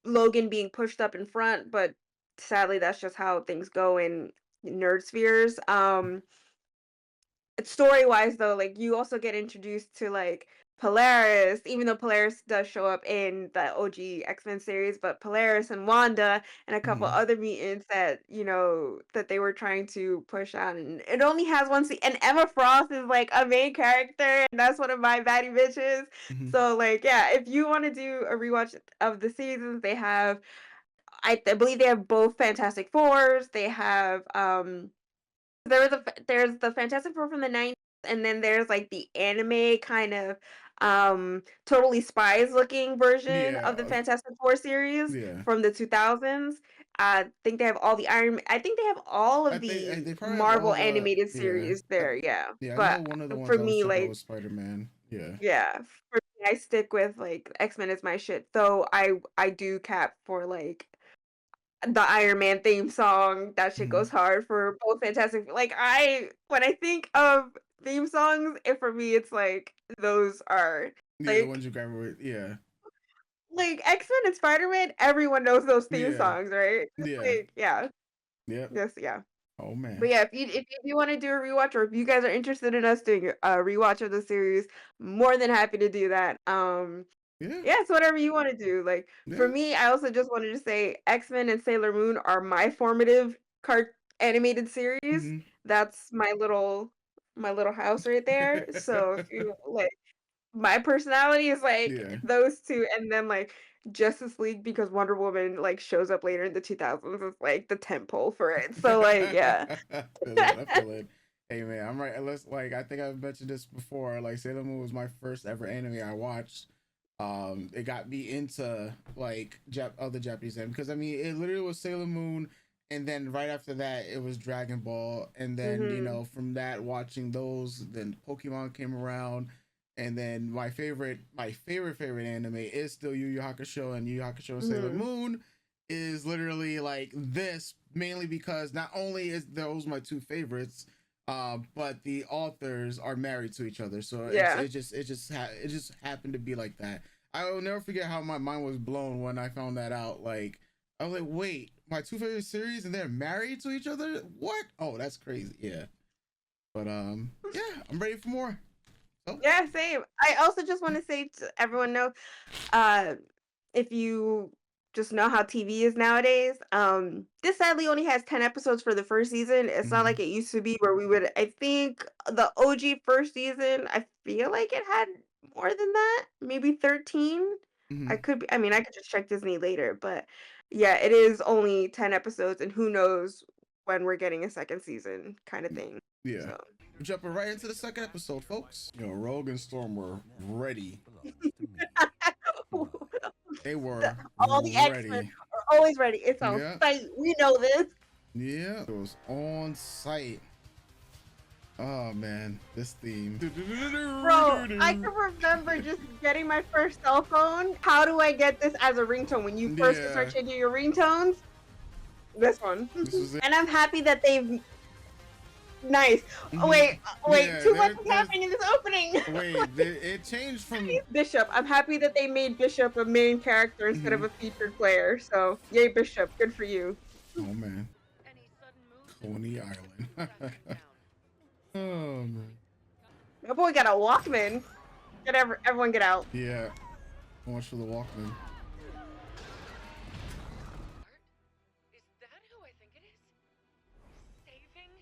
Speaker 2: Logan being pushed up in front, but sadly that's just how things go in nerd spheres. Story wise though, like you also get introduced to like Polaris, even though Polaris does show up in the OG X-Men series, but Polaris and Wanda and a couple
Speaker 1: Mhm.
Speaker 2: other mutants that that they were trying to push on, and it only has one and Emma Frost is like a main character, and that's one of my baddie bitches.
Speaker 1: Mhm.
Speaker 2: So like yeah, if you want to do a rewatch of the seasons, they have I believe they have both Fantastic Fours. They have there's the Fantastic Four from the 90s, and then there's like the anime kind of Totally Spies looking version of the
Speaker 1: Yeah.
Speaker 2: Fantastic Four series
Speaker 1: Yeah.
Speaker 2: from the 2000s. I think they have all the I think they have all
Speaker 1: I
Speaker 2: of
Speaker 1: think
Speaker 2: the
Speaker 1: they probably have all
Speaker 2: Marvel
Speaker 1: the
Speaker 2: animated
Speaker 1: yeah.
Speaker 2: series there, yeah.
Speaker 1: Yeah, I know
Speaker 2: But
Speaker 1: one of the ones
Speaker 2: for
Speaker 1: I was
Speaker 2: me,
Speaker 1: checking out
Speaker 2: like,
Speaker 1: was Spider-Man. Yeah.
Speaker 2: yeah, for me, I stick with like X-Men is my shit. Though I do cap for like the Iron Man theme song. That shit
Speaker 1: Mhm.
Speaker 2: goes hard for both Fantastic. Like when I think of theme songs, for me, it's like those are
Speaker 1: Yeah, the ones
Speaker 2: like
Speaker 1: you grab with. Yeah.
Speaker 2: X-Men and Spider-Man. Everyone knows those theme
Speaker 1: Yeah.
Speaker 2: songs, right? It's
Speaker 1: Yeah.
Speaker 2: like yeah,
Speaker 1: Yep.
Speaker 2: yes, yeah.
Speaker 1: Oh
Speaker 2: But
Speaker 1: man.
Speaker 2: yeah, if you want to do a rewatch, or if you guys are interested in us doing a rewatch of the series, more than happy to do that.
Speaker 1: Yeah.
Speaker 2: Yeah, it's whatever you want to do. Like for
Speaker 1: Yeah.
Speaker 2: me, I also just wanted to say X-Men and Sailor Moon are my formative cart animated series.
Speaker 1: Mhm.
Speaker 2: That's my little house right there. So if you like my personality is like
Speaker 1: Yeah.
Speaker 2: those two, and then like Justice League because Wonder Woman like shows up later in the 2000s is like the temple for it. So like yeah.
Speaker 1: I feel it. I feel it. Hey man, I'm right. Let's like I think I've mentioned this before. Like Sailor Moon was my first ever anime I watched. It got me into like other Japanese anime because I mean it literally was Sailor Moon, and then right after that it was Dragon Ball, and then
Speaker 2: Mhm.
Speaker 1: from that watching those, then Pokemon came around, and then my favorite anime is still Yu Yu Hakusho, and Yu Yu Hakusho and Sailor
Speaker 2: Mhm.
Speaker 1: Moon is literally like this mainly because not only is those my two favorites, but the authors are married to each other, so
Speaker 2: Yeah.
Speaker 1: it just happened to be like that. I will never forget how my mind was blown when I found that out. Like I was like, wait, my two favorite series and they're married to each other? What? Oh, that's crazy. Yeah, but yeah, I'm ready for more. So
Speaker 2: Yeah, same. I also just want to say to everyone know, uh, if you just know how TV is nowadays, this sadly only has 10 episodes for the first season. It's not
Speaker 1: mhm,
Speaker 2: like it used to be where we would, I think the OG first season, I feel like it had more than that, maybe 13. I
Speaker 1: mhm,
Speaker 2: could be, I mean, I could just check Disney later, but yeah, it is only 10 episodes, and who knows when we're getting a second season kind of thing.
Speaker 1: yeah.
Speaker 2: So,
Speaker 1: We're jumping right into the second episode, folks. Rogue and Storm were ready.
Speaker 4: Belongs to me. Must.
Speaker 1: They
Speaker 2: the,
Speaker 1: were
Speaker 2: all the X-Men
Speaker 1: ready.
Speaker 2: are always ready. It's on
Speaker 1: Yeah,
Speaker 2: site. We know this.
Speaker 1: yeah. It was on site. Oh man, this theme.
Speaker 2: Bro, I can remember just getting my first cell phone. How do I get this as a ringtone? When you first start
Speaker 1: Yeah,
Speaker 2: changing your ringtones, this one.
Speaker 1: this was it.
Speaker 2: And I'm happy that they've nice. Oh,
Speaker 1: Mhm.
Speaker 2: wait,
Speaker 1: Yeah,
Speaker 2: too much is happening in this opening.
Speaker 1: it changed from.
Speaker 2: Bishop. I'm happy that they made Bishop a main character instead of
Speaker 1: Mhm.
Speaker 2: a featured player. So, yay, Bishop. Good for you.
Speaker 1: Oh man,
Speaker 5: Any sudden moves
Speaker 1: Coney Island. Oh man.
Speaker 2: My boy got a Walkman. Everyone get out.
Speaker 1: Yeah. So much for the Walkman.
Speaker 6: Is that who I think it is? Saving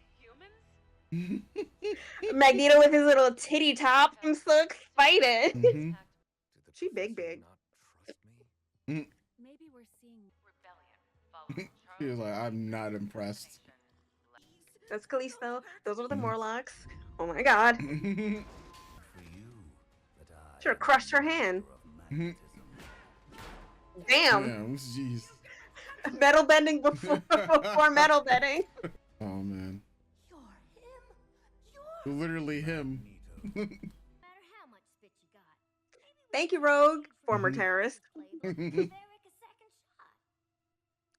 Speaker 2: Magneto with his little titty top. I'm so excited.
Speaker 1: Mhm.
Speaker 4: Did the
Speaker 2: She big,
Speaker 4: professor
Speaker 2: big.
Speaker 4: not trust me?
Speaker 5: Maybe we're seeing rebellion.
Speaker 1: She was like, I'm not impressed.
Speaker 2: That's Callisto. Those are the
Speaker 1: Mhm.
Speaker 2: Morlocks. Oh my god.
Speaker 4: For you, that I
Speaker 2: Should've
Speaker 4: am
Speaker 2: crushed her
Speaker 4: the
Speaker 2: hand.
Speaker 4: master of magnetism.
Speaker 2: Damn.
Speaker 1: Damn, jeez.
Speaker 2: Metal bending before metal bending.
Speaker 1: Oh man.
Speaker 5: You're him.
Speaker 1: Literally him.
Speaker 4: Magneto.
Speaker 5: Matter how much spit you got.
Speaker 2: Thank you, Rogue. Former
Speaker 1: Mhm.
Speaker 2: terrorist.
Speaker 5: Derek a second shot.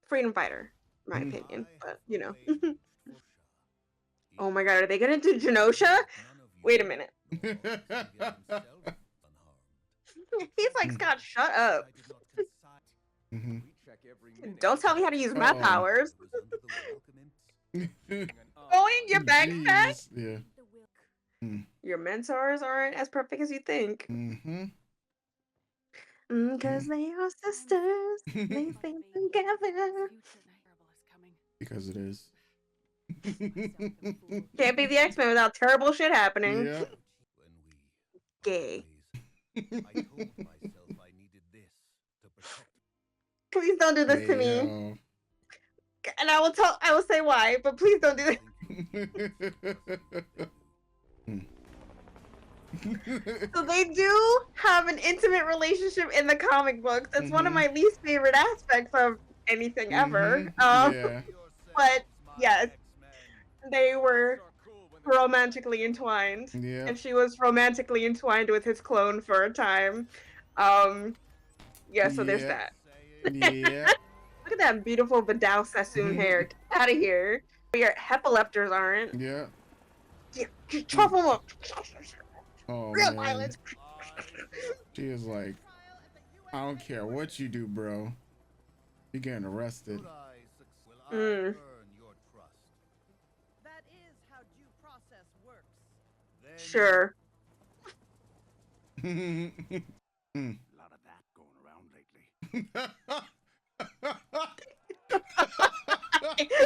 Speaker 2: Freedom fighter, in my
Speaker 1: Mhm.
Speaker 2: opinion.
Speaker 4: I
Speaker 2: But, you know.
Speaker 4: have waited for Shah.
Speaker 2: Oh my god, are they gonna do Genosha?
Speaker 4: None of
Speaker 2: Wait a
Speaker 4: you
Speaker 2: minute.
Speaker 4: nor Xavier himself unharmed.
Speaker 2: He's like, Scott, shut up.
Speaker 4: I did not consign.
Speaker 1: Mhm.
Speaker 3: We check every minute.
Speaker 2: Don't tell me how to use my
Speaker 1: Uh-oh.
Speaker 2: powers.
Speaker 4: I was under the welcome imp-
Speaker 2: Go in your backpack.
Speaker 1: Jeez. Yeah.
Speaker 5: The will.
Speaker 2: Your mentors aren't as perfect as you think.
Speaker 1: Mm-hmm.
Speaker 2: Cause they are sisters. They stay together.
Speaker 1: Because it is.
Speaker 2: Can't be the X-Men without terrible shit happening.
Speaker 1: Yeah.
Speaker 4: When we
Speaker 2: Gay.
Speaker 4: I told myself I needed this to protect
Speaker 2: Please don't do this to me.
Speaker 1: Ayo.
Speaker 2: And I will say why, but please don't do this. So they do have an intimate relationship in the comic books. That's one of
Speaker 1: Mhm.
Speaker 2: my least favorite aspects of anything ever.
Speaker 1: Mhm. Yeah.
Speaker 2: But yes, they were romantically entwined.
Speaker 1: Yeah.
Speaker 2: And she was romantically entwined with his clone for a time. Yeah, so there's
Speaker 1: Yeah.
Speaker 2: that.
Speaker 1: Yeah.
Speaker 2: Look at that beautiful Vidal Sassoon hair. Get out of here. Your epileptors aren't.
Speaker 1: Yeah.
Speaker 2: Yeah, chop them up.
Speaker 1: Oh
Speaker 2: Real
Speaker 1: man.
Speaker 2: violence.
Speaker 1: She is like, I don't care what you do, bro. You're getting arrested.
Speaker 4: will I
Speaker 2: Mm.
Speaker 4: earn your trust.
Speaker 6: That is how due process works.
Speaker 4: Then
Speaker 2: Sure.
Speaker 1: Mm.
Speaker 3: A lot of that going around lately.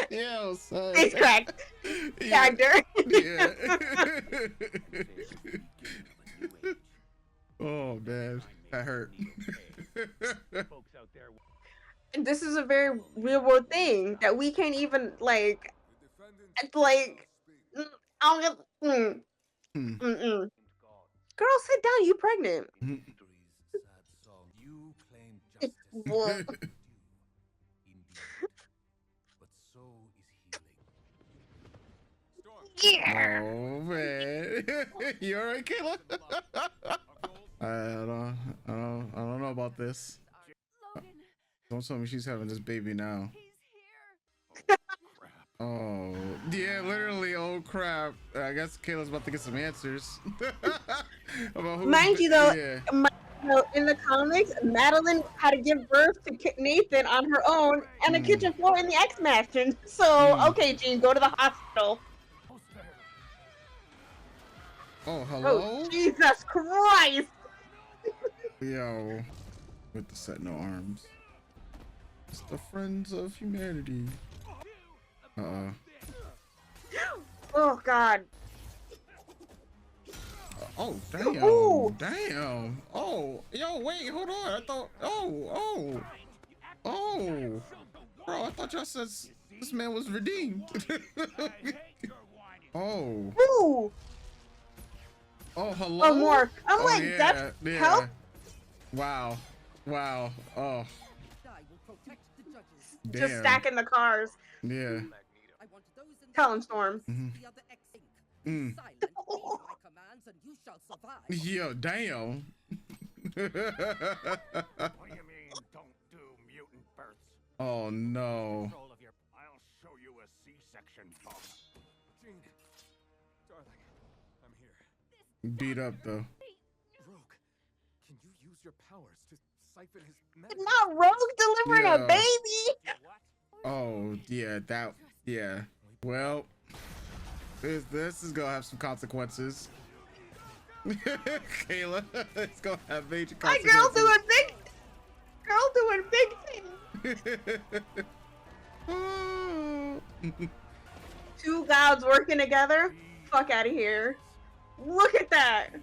Speaker 1: Yeah, son.
Speaker 2: Face cracked.
Speaker 1: Yeah.
Speaker 2: Actor.
Speaker 1: Yeah. Oh man, that hurt.
Speaker 3: Folks out there.
Speaker 2: And this is a very real world thing that we can't even like. It's like, I don't get.
Speaker 1: Hmm.
Speaker 2: Girl, sit down. You pregnant.
Speaker 4: history's sad song, you claim
Speaker 2: It's
Speaker 4: justice.
Speaker 2: bull.
Speaker 4: Indeed. But so is healing.
Speaker 2: Yeah.
Speaker 1: Oh man, you alright, Kayla? I don't know about this.
Speaker 5: Logan,
Speaker 1: Don't tell me she's having this baby now.
Speaker 5: he's here.
Speaker 1: Oh, yeah, literally. Oh crap! I guess Kayla's about to get some answers. About who's
Speaker 2: Mind you, though,
Speaker 1: yeah.
Speaker 2: In the comics, Madeline had to give birth to Nathan on her own and the kitchen floor in the X Mansion. So, okay, Jean, go to the hospital.
Speaker 1: Oh, hello.
Speaker 2: Oh, Jesus Christ!
Speaker 1: Yo, with the set no arms. It's the Friends of Humanity.
Speaker 2: Oh, God.
Speaker 1: Oh, damn.
Speaker 2: Ooh.
Speaker 1: Damn. Oh, yo, wait, hold on. I thought. Oh. Bro, I thought y'all said this man was redeemed. Oh.
Speaker 2: Ooh!
Speaker 1: Oh, hello.
Speaker 2: Oh, more. I'm
Speaker 1: Oh,
Speaker 2: like,
Speaker 1: yeah,
Speaker 2: that's
Speaker 1: yeah.
Speaker 2: help?
Speaker 1: Wow. Oh.
Speaker 6: I will protect the judges.
Speaker 1: Damn.
Speaker 2: Just stacking the cars.
Speaker 1: Yeah.
Speaker 6: I want those in
Speaker 2: Tell him, Storm.
Speaker 1: Mhm.
Speaker 6: the other X-Inc.
Speaker 1: Mm.
Speaker 6: Silent, obey my commands, and you shall survive.
Speaker 1: Yo, damn.
Speaker 3: What do you mean, don't do mutant births?
Speaker 1: Oh no.
Speaker 3: Control of your. I'll show you a C-section, Bob. Jean, darling, I'm here.
Speaker 1: Beat up though.
Speaker 3: Rogue, can you use your powers to siphon his
Speaker 2: It's
Speaker 3: medicine?
Speaker 2: not Rogue delivering a
Speaker 1: Yeah.
Speaker 2: baby!
Speaker 3: What?
Speaker 1: Oh yeah, yeah. Well, this is gonna have some consequences. Kayla, it's gonna have major
Speaker 2: My
Speaker 1: consequences.
Speaker 2: girl doing big things. Two gods working together. fuck out of here. Look at that.
Speaker 6: The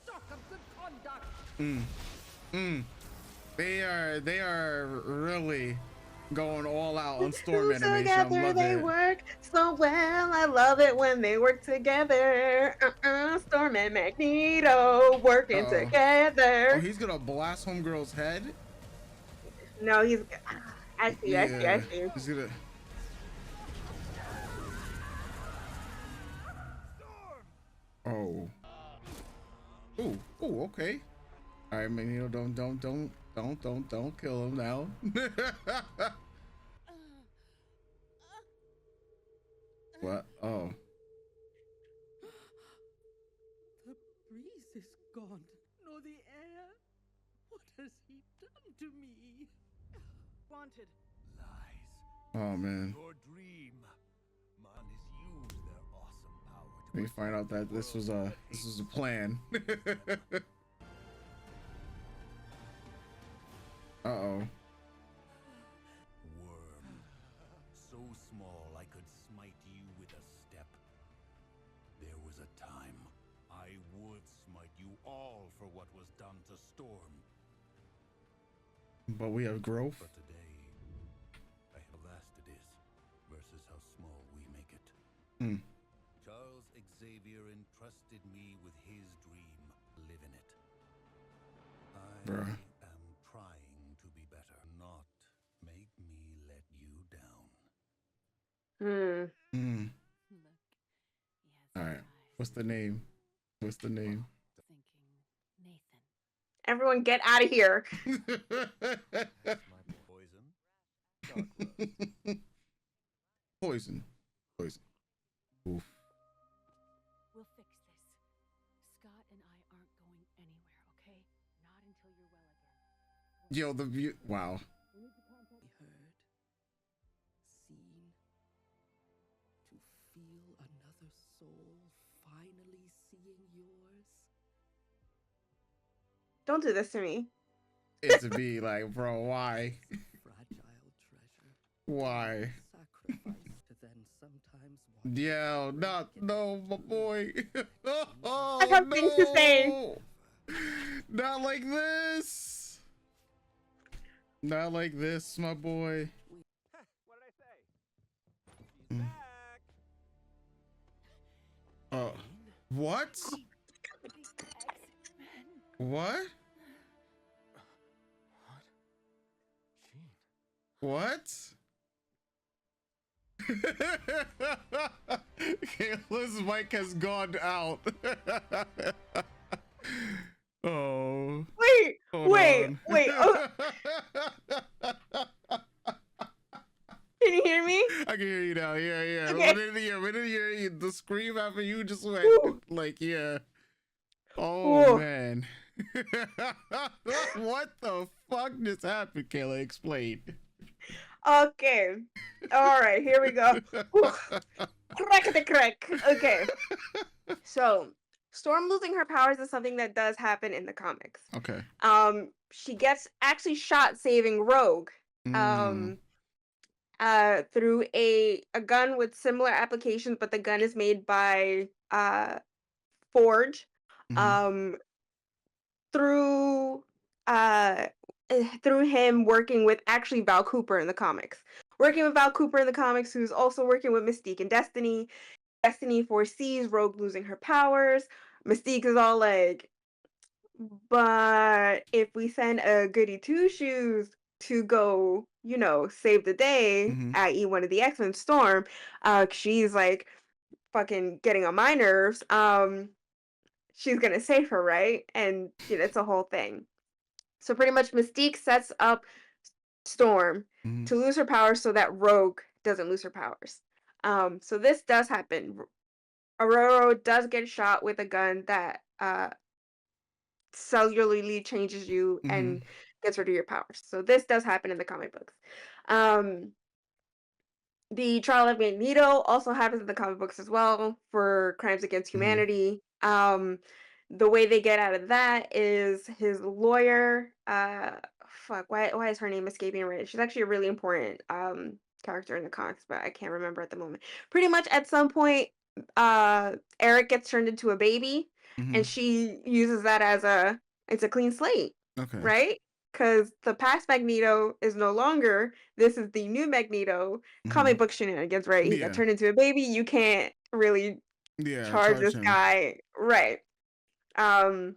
Speaker 6: shock of good conduct.
Speaker 1: Mm. Mm. They are really going all out on Storm
Speaker 2: Who
Speaker 1: animation. I
Speaker 2: together
Speaker 1: love
Speaker 2: they
Speaker 1: it.
Speaker 2: work so well. I love it when they work together. Storm and Magneto working
Speaker 1: Uh-oh. Oh,
Speaker 2: together.
Speaker 1: he's gonna blast Homegirl's head?
Speaker 2: No, he's. I see.
Speaker 1: Yeah. He's gonna. Oh. Ooh. Ooh. Okay. All right, Magneto. Don't kill him now. What? Oh.
Speaker 6: The breeze is gone. No, the air. What has he done to me? Wanted.
Speaker 4: Lies.
Speaker 1: Oh man.
Speaker 4: Your dream. Man has used their awesome power to
Speaker 1: We find out that this was a plan. Uh-oh.
Speaker 4: worm. So small I could smite you with a step. There was a time I would smite you all for what was done to Storm.
Speaker 1: But we have growth.
Speaker 4: But today, I have last it is versus how small we make it.
Speaker 1: Hmm.
Speaker 4: Charles Xavier entrusted me with his dream. Live in it. I
Speaker 1: Bruh.
Speaker 4: am trying to be better, not make me let you down.
Speaker 2: Hmm.
Speaker 1: Hmm.
Speaker 5: Look, he has
Speaker 1: All right.
Speaker 5: eyes.
Speaker 1: What's the name? What's the name?
Speaker 5: Thinking Nathan.
Speaker 2: Everyone, get out of here.
Speaker 4: My poison. Dark roast.
Speaker 1: Poison. Poison. Oof.
Speaker 5: We'll fix this. Scott and I aren't going anywhere, okay? Not until you're well again.
Speaker 1: Yo, the view. Wow.
Speaker 6: Be heard, seen, to feel another soul finally seeing yours.
Speaker 2: Don't do this to me.
Speaker 1: It to be like, bro, why?
Speaker 6: Fragile treasure.
Speaker 1: Why?
Speaker 6: Sacrifice to then sometimes watch
Speaker 1: Yeah, not no, my boy. Oh,
Speaker 2: I have things to say.
Speaker 1: no. Not like this. Not like this, my boy.
Speaker 3: What did I say? She's
Speaker 1: Mm.
Speaker 3: back.
Speaker 1: What?
Speaker 5: The X-Men.
Speaker 1: What?
Speaker 3: What?
Speaker 1: What? Kayla's mic has gone out. Oh.
Speaker 2: Wait.
Speaker 1: Hold
Speaker 2: Wait.
Speaker 1: on.
Speaker 2: Wait. Oh, can you hear me?
Speaker 1: I can hear you now. Yeah, yeah.
Speaker 2: Okay.
Speaker 1: We didn't hear you. The scream after you just went
Speaker 2: Ooh.
Speaker 1: like, yeah. Oh
Speaker 2: Ooh.
Speaker 1: man. What the fuck just happened, Kayla? Explain.
Speaker 2: Okay. All right. Here we go. Crack the crack. Okay. So, Storm losing her powers is something that does happen in the comics.
Speaker 1: Okay.
Speaker 2: She gets actually shot saving Rogue.
Speaker 1: Mm.
Speaker 2: Through a gun with similar applications, but the gun is made by Forge.
Speaker 1: Mhm.
Speaker 2: Through through him working with actually Val Cooper in the comics. Working with Val Cooper in the comics, who's also working with Mystique and Destiny. Destiny foresees Rogue losing her powers. Mystique is all like, but if we send a goody two shoes to go, save the day,
Speaker 1: Mhm.
Speaker 2: i.e., one of the X-Men, Storm, she's like fucking getting on my nerves. She's gonna save her, right? And it's a whole thing. So pretty much Mystique sets up Storm
Speaker 1: Mhm.
Speaker 2: to lose her powers so that Rogue doesn't lose her powers. So this does happen. Aurora does get shot with a gun that cellularly changes you
Speaker 1: Mhm.
Speaker 2: and gets rid of your powers. So this does happen in the comic books. The trial of Magneto also happens in the comic books as well for crimes against
Speaker 1: Mhm.
Speaker 2: humanity. The way they get out of that is his lawyer. Fuck, why is her name escaping right? She's actually a really important character in the comics, but I can't remember at the moment. Pretty much at some point, Eric gets turned into a baby, and
Speaker 1: Mhm.
Speaker 2: she uses that as it's a clean slate,
Speaker 1: Okay.
Speaker 2: right? Because the past Magneto is no longer. This is the new Magneto. Comic
Speaker 1: Mhm.
Speaker 2: book shenanigans, right? He got
Speaker 1: Yeah.
Speaker 2: turned into a baby. You can't really
Speaker 1: Yeah,
Speaker 2: charge
Speaker 1: charge
Speaker 2: this
Speaker 1: him.
Speaker 2: guy, right? Um,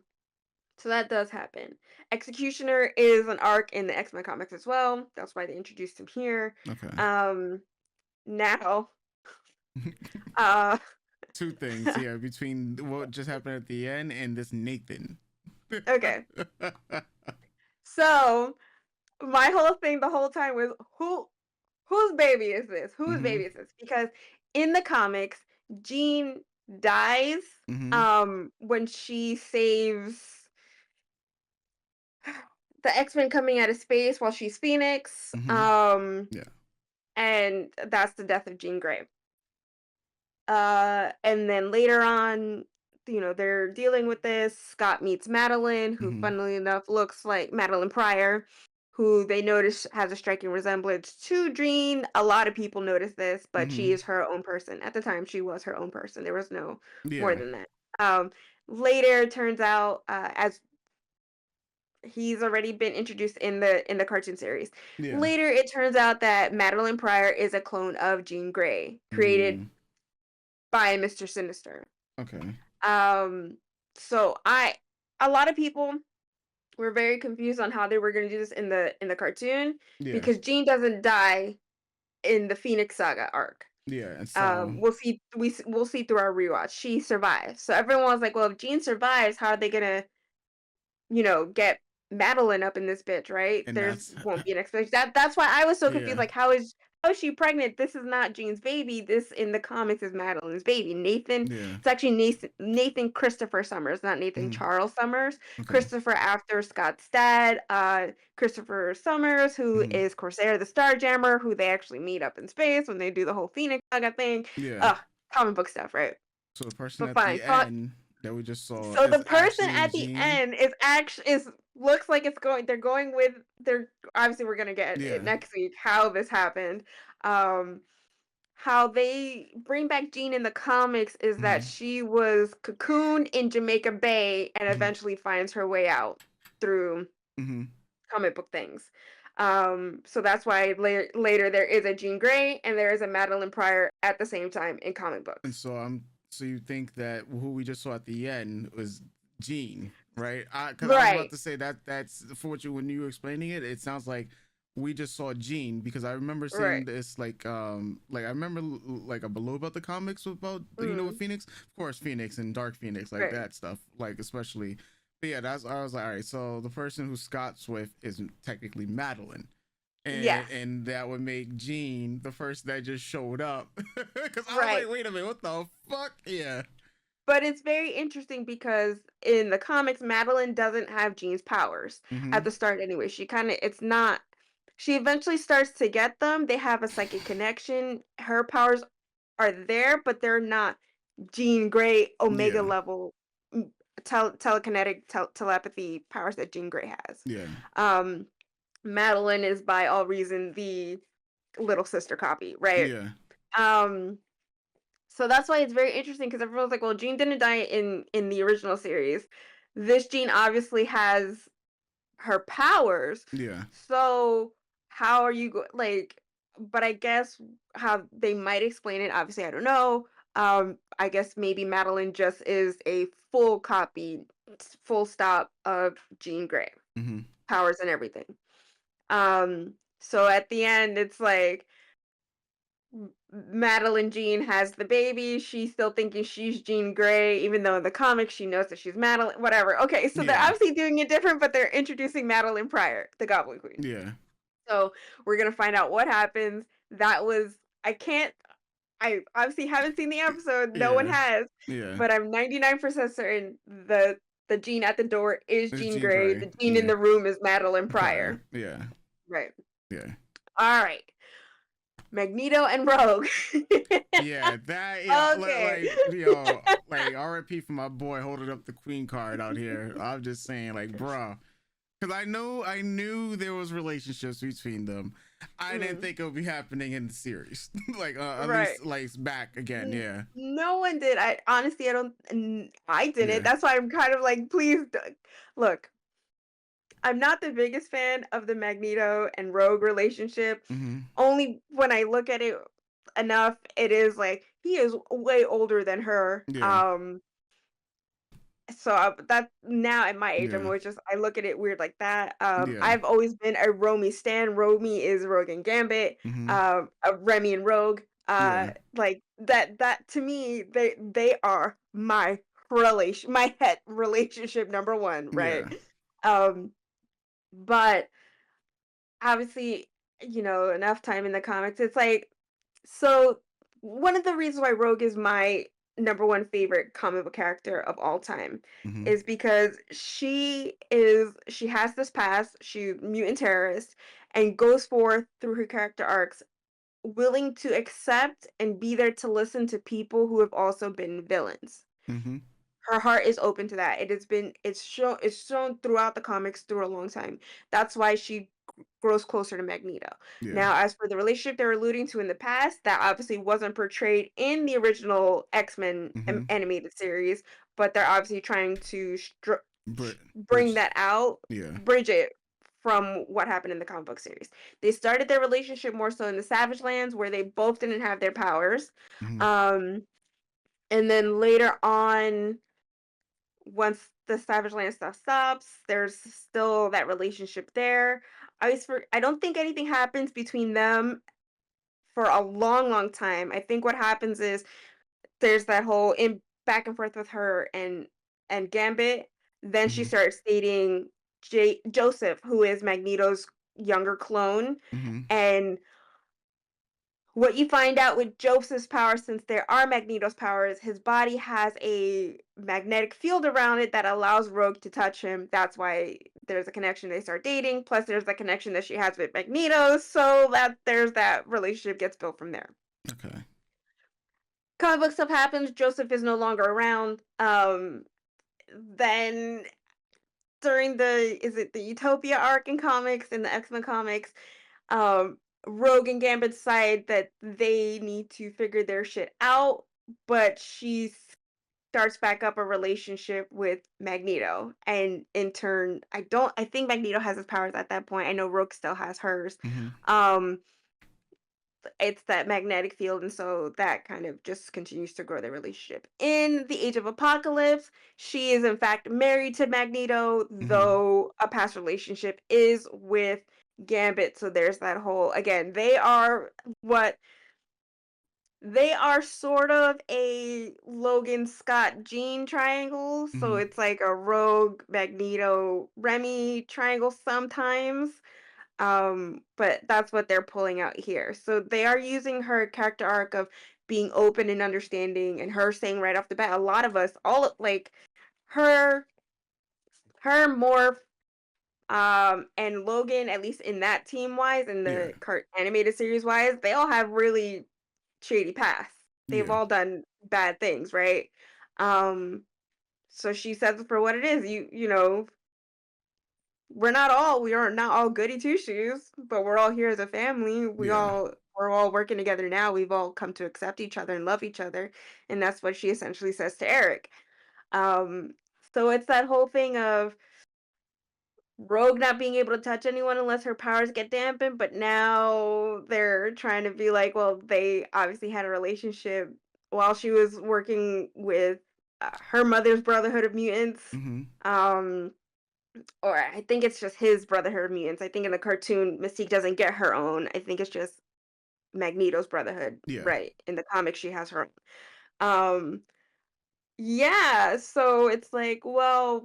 Speaker 2: so that does happen. Executioner is an arc in the X-Men comics as well. That's why they introduced him here.
Speaker 1: Okay.
Speaker 2: Now, uh,
Speaker 1: Two things, yeah, between what just happened at the end and this Nathan.
Speaker 2: okay. So my whole thing the whole time was whose baby is this? Whose
Speaker 1: Mhm.
Speaker 2: baby is this? Because in the comics, Jean dies
Speaker 1: Mhm.
Speaker 2: when she saves the X-Men coming out of space while she's Phoenix.
Speaker 1: Mhm. Yeah.
Speaker 2: And that's the death of Jean Grey. And then later on, they're dealing with this. Scott meets Madeline, who
Speaker 1: Mhm.
Speaker 2: funnily enough looks like Madeline Pryor, who they notice has a striking resemblance to Jean. A lot of people notice this, but she
Speaker 1: Mhm.
Speaker 2: is her own person. At the time, she was her own person. There was no more
Speaker 1: Yeah.
Speaker 2: than that. Later, it turns out, as he's already been introduced in the cartoon series.
Speaker 1: Yeah.
Speaker 2: Later, it turns out that Madeline Pryor is a clone of Jean Grey, created
Speaker 1: Mm.
Speaker 2: by Mr. Sinister.
Speaker 1: Okay.
Speaker 2: Um, so a lot of people were very confused on how they were going to do this in the cartoon
Speaker 1: Yeah.
Speaker 2: because Jean doesn't die in the Phoenix Saga arc.
Speaker 1: Yeah. And so
Speaker 2: We'll see through our rewatch. She survives, so everyone was like, "Well, if Jean survives, how are they gonna get Madeline up in this bitch, right?
Speaker 1: and
Speaker 2: There's
Speaker 1: that's
Speaker 2: won't be an explanation. That's why I was so confused.
Speaker 1: yeah.
Speaker 2: Like, how is she pregnant? This is not Jean's baby. This in the comics is Madeline's baby. Nathan.
Speaker 1: Yeah.
Speaker 2: It's actually Nathan Christopher Summers, not Nathan
Speaker 1: Mhm.
Speaker 2: Charles Summers.
Speaker 1: Okay.
Speaker 2: Christopher after Scott's dad. Christopher Summers, who
Speaker 1: Mhm.
Speaker 2: is Corsair the Starjammer, who they actually meet up in space when they do the whole Phoenix Saga thing.
Speaker 1: Yeah.
Speaker 2: Comic book stuff, right?
Speaker 1: So the person
Speaker 2: But
Speaker 1: at
Speaker 2: fine.
Speaker 1: the end that we just saw
Speaker 2: So the
Speaker 1: is
Speaker 2: person
Speaker 1: actually
Speaker 2: at the
Speaker 1: Jean.
Speaker 2: end is actually is looks like it's going they're going with they're obviously we're gonna get it
Speaker 1: Yeah.
Speaker 2: next week how this happened. Um how they bring back Jean in the comics is that
Speaker 1: Mhm.
Speaker 2: she was cocooned in Jamaica Bay and
Speaker 1: Mhm.
Speaker 2: eventually finds her way out through
Speaker 1: Mhm.
Speaker 2: comic book things. So that's why later there is a Jean Grey and there is a Madeline Pryor at the same time in comic
Speaker 1: And
Speaker 2: books.
Speaker 1: so so you think that who we just saw at the end was Jean, right? Because I was about
Speaker 2: Right,
Speaker 1: to say that's for what you when you were explaining it. It sounds like we just saw Jean because I remember seeing
Speaker 2: right.
Speaker 1: this like I remember like a below about the comics about with
Speaker 2: Mm,
Speaker 1: Phoenix, of course Phoenix and Dark Phoenix like
Speaker 2: right.
Speaker 1: that stuff like especially. But yeah, that's I was like all right. So the person who Scott's with is technically Madeline
Speaker 2: Yes.
Speaker 1: and that would make Jean the first that just showed up because I was
Speaker 2: Right.
Speaker 1: like, wait a minute, what the fuck? Yeah.
Speaker 2: But it's very interesting because in the comics, Madeline doesn't have Jean's powers
Speaker 1: Mm-hmm.
Speaker 2: at the start anyway. It's not, she eventually starts to get them. They have a psychic connection. Her powers are there, but they're not Jean Grey Omega
Speaker 1: Yeah.
Speaker 2: level telekinetic telepathy powers that Jean Grey has.
Speaker 1: Yeah.
Speaker 2: Um, Madeline is by all reason the little sister copy, right?
Speaker 1: Yeah.
Speaker 2: Um, So that's why it's very interesting because everyone's like, "Well, Jean didn't die in the original series. This Jean obviously has her powers.
Speaker 1: Yeah.
Speaker 2: So how are you like?" But I guess how they might explain it. Obviously, I don't know. I guess maybe Madeline just is a full copy, full stop of Jean Grey
Speaker 1: Mm-hmm.
Speaker 2: powers and everything. So at the end, it's like Madeline Jean has the baby. She's still thinking she's Jean Grey, even though in the comics she knows that she's Madeline. Whatever. Okay, so they're
Speaker 1: Yeah.
Speaker 2: obviously doing it different, but they're introducing Madeline Pryor, the Goblin Queen.
Speaker 1: Yeah.
Speaker 2: So we're gonna find out what happens. That was I can't. I obviously haven't seen the episode. No one
Speaker 1: Yeah.
Speaker 2: has,
Speaker 1: Yeah.
Speaker 2: but I'm 99% certain the Jean at the door is
Speaker 1: It's
Speaker 2: Jean
Speaker 1: Jean
Speaker 2: Grey.
Speaker 1: Grey.
Speaker 2: The Jean in
Speaker 1: Yeah.
Speaker 2: the room is Madeline
Speaker 1: Prior.
Speaker 2: Pryor.
Speaker 1: Yeah.
Speaker 2: Right.
Speaker 1: Yeah.
Speaker 2: All right. Magneto and Rogue.
Speaker 1: Yeah, that
Speaker 2: Okay.
Speaker 1: like RIP for my boy holding up the Queen card out here. I'm just saying, like, bro, because I knew there was relationships between them. I didn't think it would be happening in the series. Like at
Speaker 2: Right.
Speaker 1: least like it's back again.
Speaker 2: N-
Speaker 1: Yeah.
Speaker 2: No one did. I honestly, I didn't.
Speaker 1: Yeah.
Speaker 2: That's why I'm kind of like, please look. I'm not the biggest fan of the Magneto and Rogue relationship.
Speaker 1: Mm-hmm.
Speaker 2: Only when I look at it enough, it is like he is way older than her.
Speaker 1: Yeah.
Speaker 2: So that now at my age, I'm
Speaker 1: Yeah.
Speaker 2: always just I look at it weird like that.
Speaker 1: Yeah.
Speaker 2: I've always been a Romy stan. Romy is Rogue and Gambit.
Speaker 1: Mm-hmm.
Speaker 2: Remy and Rogue.
Speaker 1: Yeah.
Speaker 2: Like that to me, they are my my het relationship number one, right?
Speaker 1: Yeah.
Speaker 2: Um, but obviously, enough time in the comics. It's like so one of the reasons why Rogue is my number one favorite comic book character of all time
Speaker 1: Mm-hmm.
Speaker 2: is because she has this past, she's mutant terrorist and goes forth through her character arcs willing to accept and be there to listen to people who have also been villains.
Speaker 1: Mm-hmm.
Speaker 2: Her heart is open to that. It's shown throughout the comics through a long time. That's why she grows closer to Magneto.
Speaker 1: Yeah.
Speaker 2: Now, as for the relationship they're alluding to in the past, that obviously wasn't portrayed in the original X-Men
Speaker 1: Mm-hmm.
Speaker 2: animated series, but they're obviously trying to bring
Speaker 1: Bridge.
Speaker 2: that out,
Speaker 1: Yeah.
Speaker 2: bridge it from what happened in the comic book series. They started their relationship more so in the Savage Lands where they both didn't have their powers.
Speaker 1: Mm-hmm.
Speaker 2: Um, and then later on, once the Savage Land stuff stops, there's still that relationship there. I don't think anything happens between them for a long, long time. I think what happens is there's that whole in back and forth with her and Gambit. Then she
Speaker 1: Mm-hmm.
Speaker 2: starts dating Joseph, who is Magneto's younger clone,
Speaker 1: Mm-hmm.
Speaker 2: and what you find out with Joseph's power, since there are Magneto's powers, his body has a magnetic field around it that allows Rogue to touch him. That's why there's a connection. They start dating. Plus, there's the connection that she has with Magneto, so that there's that relationship gets built from there.
Speaker 1: Okay.
Speaker 2: Comic book stuff happens. Joseph is no longer around. Then during the Utopia arc in comics in the X-Men comics, um Rogue and Gambit decide that they need to figure their shit out, but she starts back up a relationship with Magneto. And in turn, I think Magneto has his powers at that point. I know Rogue still has hers.
Speaker 1: Mm-hmm.
Speaker 2: Um it's that magnetic field, and so that kind of just continues to grow their relationship. In the Age of Apocalypse, she is in fact married to Magneto,
Speaker 1: Mm-hmm.
Speaker 2: though a past relationship is with Gambit. So there's that whole, again, what they are sort of a Logan Scott Jean triangle. So
Speaker 1: Mm-hmm.
Speaker 2: it's like a Rogue Magneto Remy triangle sometimes. But that's what they're pulling out here. So they are using her character arc of being open and understanding, and her saying right off the bat, a lot of us, all like her, Morph, and Logan, at least in that team wise, in
Speaker 1: Yeah.
Speaker 2: the animated series wise, they all have really shady pasts. They've
Speaker 1: Yeah.
Speaker 2: all done bad things, right? Um, so she says it for what it is. We are not all goody two shoes, but we're all here as a family.
Speaker 1: Yeah.
Speaker 2: We're all working together now. We've all come to accept each other and love each other, and that's what she essentially says to Eric. Um, so it's that whole thing of Rogue not being able to touch anyone unless her powers get dampened, but now they're trying to be like, well, they obviously had a relationship while she was working with her mother's Brotherhood of Mutants.
Speaker 1: Mm-hmm.
Speaker 2: Um, or I think it's just his Brotherhood of Mutants. I think in the cartoon, Mystique doesn't get her own. I think it's just Magneto's Brotherhood.
Speaker 1: Yeah.
Speaker 2: Right. In the comics, she has her own. Yeah, so it's like, well,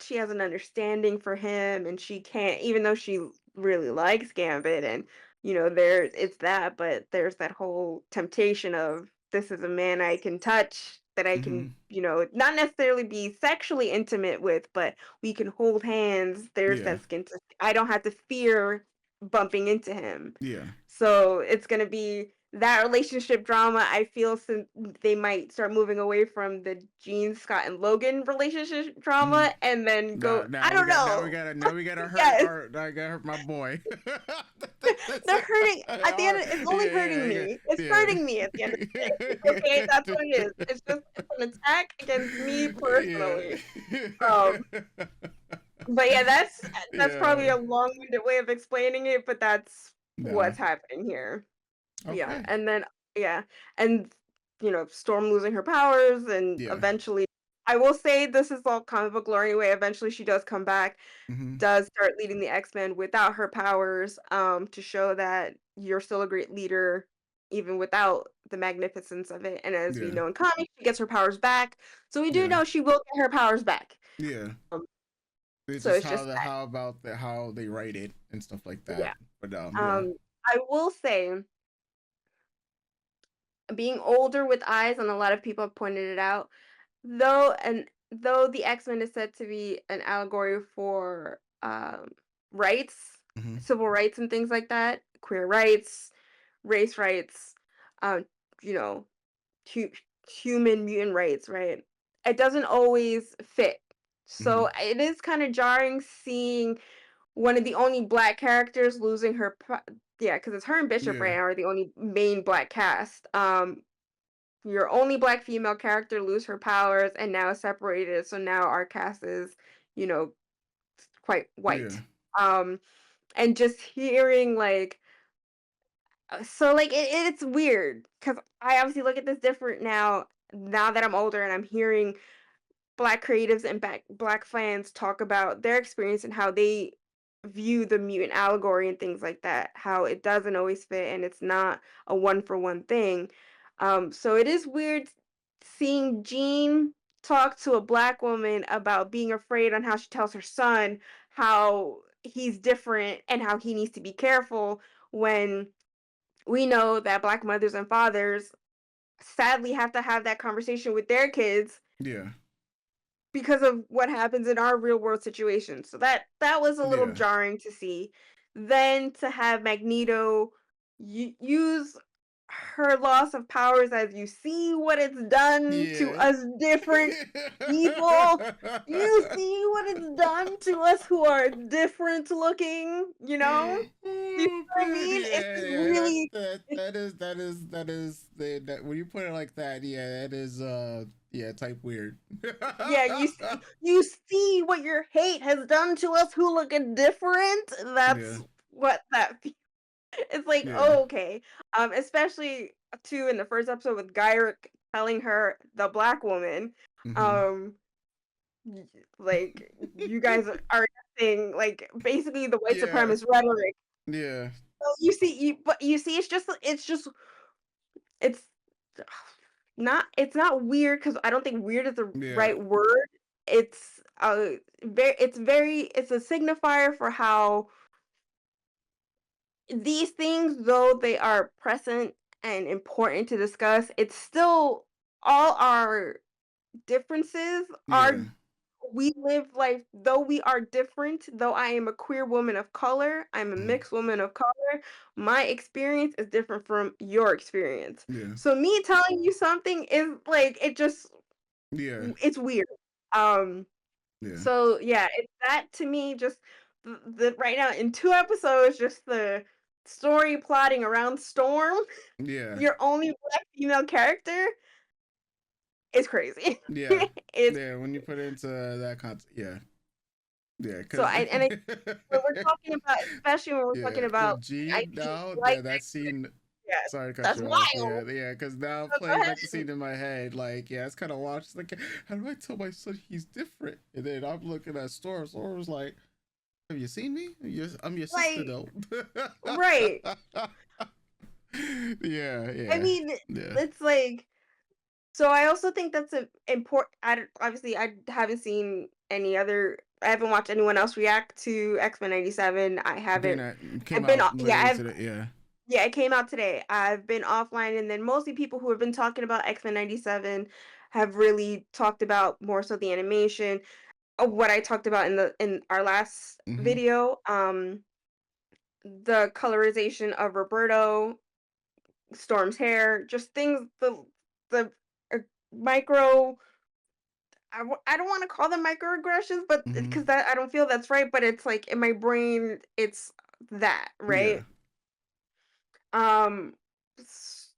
Speaker 2: she has an understanding for him, and she can't, even though she really likes Gambit, and it's that, but there's that whole temptation of this is a man I can touch, that I
Speaker 1: Mm-hmm.
Speaker 2: can, not necessarily be sexually intimate with, but we can hold hands. There's
Speaker 1: Yeah.
Speaker 2: that skin to, I don't have to fear bumping into him.
Speaker 1: Yeah.
Speaker 2: So it's gonna be that relationship drama, I feel since they might start moving away from the Jean, Scott, and Logan relationship
Speaker 1: Mhm.
Speaker 2: drama and then go, I
Speaker 1: Now we
Speaker 2: don't
Speaker 1: got
Speaker 2: know.
Speaker 1: now we gotta hurt
Speaker 2: Yes.
Speaker 1: our I gotta hurt my boy.
Speaker 2: They're hurting at the end.
Speaker 1: Or-
Speaker 2: It's only hurting
Speaker 1: yeah,
Speaker 2: me. It's
Speaker 1: yeah,
Speaker 2: hurting me at the end of the day. Okay, that's what it is. It's just an attack against me personally. Um, but yeah, that's
Speaker 1: yeah.
Speaker 2: probably a long-winded way of explaining it, but that's
Speaker 1: No.
Speaker 2: what's happening here. Yeah,
Speaker 1: Okay.
Speaker 2: and then yeah, and Storm losing her powers, and
Speaker 1: Yeah.
Speaker 2: eventually, I will say this is all comic book lore anyway. Eventually, she does come back,
Speaker 1: Hmm.
Speaker 2: does start leading the X-Men without her powers, to show that you're still a great leader even without the magnificence of it. And as we
Speaker 1: Yeah.
Speaker 2: know in comics, she gets her powers back. So we do
Speaker 1: Yeah.
Speaker 2: know she will get her powers back.
Speaker 1: Yeah.
Speaker 2: Um,
Speaker 1: It's
Speaker 2: so
Speaker 1: just
Speaker 2: it's just
Speaker 1: how about how they write it and stuff like
Speaker 2: yeah.
Speaker 1: that. But yeah.
Speaker 2: I will say, being older with eyes, and a lot of people have pointed it out, though the X-Men is said to be an allegory for rights,
Speaker 1: Hmm.
Speaker 2: civil rights and things like that, queer rights, race rights, um, you know, hu- human mutant rights, right? It doesn't always fit.
Speaker 1: Hmm.
Speaker 2: So it is kind of jarring seeing one of the only black characters losing her yeah, because it's her and Bishop
Speaker 1: Yeah.
Speaker 2: right now are the only main black cast. Your only black female character lose her powers and now separated, so now our cast is, you know, quite
Speaker 1: Yeah.
Speaker 2: white. Um, and just hearing like so like it's weird because I obviously look at this different now that I'm older and I'm hearing black creatives and black fans talk about their experience and how they view the mutant allegory and things like that, how it doesn't always fit and it's not a one for one thing. So it is weird seeing Jean talk to a black woman about being afraid on how she tells her son how he's different and how he needs to be careful when we know that black mothers and fathers sadly have to have that conversation with their kids
Speaker 1: Yeah.
Speaker 2: because of what happens in our real world situations. So that was a little
Speaker 1: Yeah.
Speaker 2: jarring to see. Then to have Magneto use her loss of powers as you see what it's done to
Speaker 1: Yeah.
Speaker 2: us different people. You see what it's done to us who are different looking, you know? You know
Speaker 1: Oh,
Speaker 2: what I
Speaker 1: man,
Speaker 2: mean? It's
Speaker 1: yeah,
Speaker 2: just
Speaker 1: yeah,
Speaker 2: really it's,
Speaker 1: that when you put it like that, yeah, that is yeah, type weird.
Speaker 2: yeah, you see what your hate has done to us who look different.
Speaker 1: Yeah,
Speaker 2: That's what that it's like,
Speaker 1: yeah.
Speaker 2: oh, okay. Especially too in the first episode with Gyrick telling her the black woman,
Speaker 1: Hmm.
Speaker 2: um, y- like you guys are saying like basically the white
Speaker 1: Yeah,
Speaker 2: supremacist rhetoric.
Speaker 1: yeah,
Speaker 2: So but you see, it's just it's it's not weird because I don't think weird is the
Speaker 1: yeah,
Speaker 2: right word. It's it's a signifier for how these things, though they are present and important to discuss, it's still all our differences
Speaker 1: yeah.
Speaker 2: are we live life though we are different, though I am a queer woman of color, I'm a
Speaker 1: Mhm.
Speaker 2: mixed woman of color, my experience is different from your experience.
Speaker 1: Yeah,
Speaker 2: So me telling you something is like
Speaker 1: yeah,
Speaker 2: it's weird. Um
Speaker 1: yeah,
Speaker 2: so yeah, it's that to me just the right now in 2 episodes, just the story plotting around Storm,
Speaker 1: yeah,
Speaker 2: your only black female character is crazy.
Speaker 1: yeah,
Speaker 2: It's
Speaker 1: yeah. When you put it into that context, yeah, yeah,
Speaker 2: so
Speaker 1: because
Speaker 2: I when we're talking about, especially when we're
Speaker 1: yeah,
Speaker 2: talking about
Speaker 1: with
Speaker 2: I
Speaker 1: Gene
Speaker 2: see
Speaker 1: now,
Speaker 2: white
Speaker 1: yeah, that scene.
Speaker 2: yeah,
Speaker 1: Sorry to cut
Speaker 2: that's
Speaker 1: you off.
Speaker 2: wild.
Speaker 1: Yeah, yeah, because now
Speaker 2: So go
Speaker 1: playing
Speaker 2: ahead.
Speaker 1: back the scene in my head, like, yeah, it's kind of watched. Like, how do I tell my son he's different? And then I'm looking at Storm. Storm was like, "Have you seen me? I'm your sister,
Speaker 2: Like
Speaker 1: though."
Speaker 2: right.
Speaker 1: Yeah,
Speaker 2: I
Speaker 1: yeah,
Speaker 2: mean,
Speaker 1: yeah.
Speaker 2: it's like so I also think that's a important. Obviously, I haven't seen any other. I haven't watched anyone else react to X-Men '97. I
Speaker 1: I think
Speaker 2: haven't.
Speaker 1: that came
Speaker 2: I've been
Speaker 1: out
Speaker 2: yeah.
Speaker 1: literally today. Yeah,
Speaker 2: Yeah. It came out today. I've been offline, and then mostly people who have been talking about X-Men '97 have really talked about more so the animation of what I talked about in our last
Speaker 1: mm-hmm.
Speaker 2: video. The colorization of Roberto Storm's hair, just things the micro. I don't want to call them microaggressions, but
Speaker 1: Mm-hmm.
Speaker 2: because that I don't feel that's right, but it's like in my brain, it's that
Speaker 1: Yeah.
Speaker 2: right. Um, s-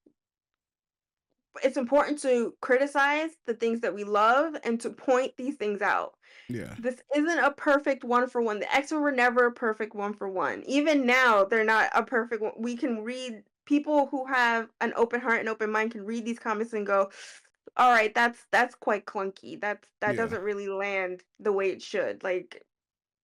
Speaker 2: it's important to criticize the things that we love and to point these things out.
Speaker 1: Yeah.
Speaker 2: This isn't a perfect one for one. The X-Men were never a perfect one for one. Even now, they're not a perfect one. We can read people who have an open heart and open mind can read these comics and go, all right, that's quite clunky. That
Speaker 1: Yeah.
Speaker 2: doesn't really land the way it should. Like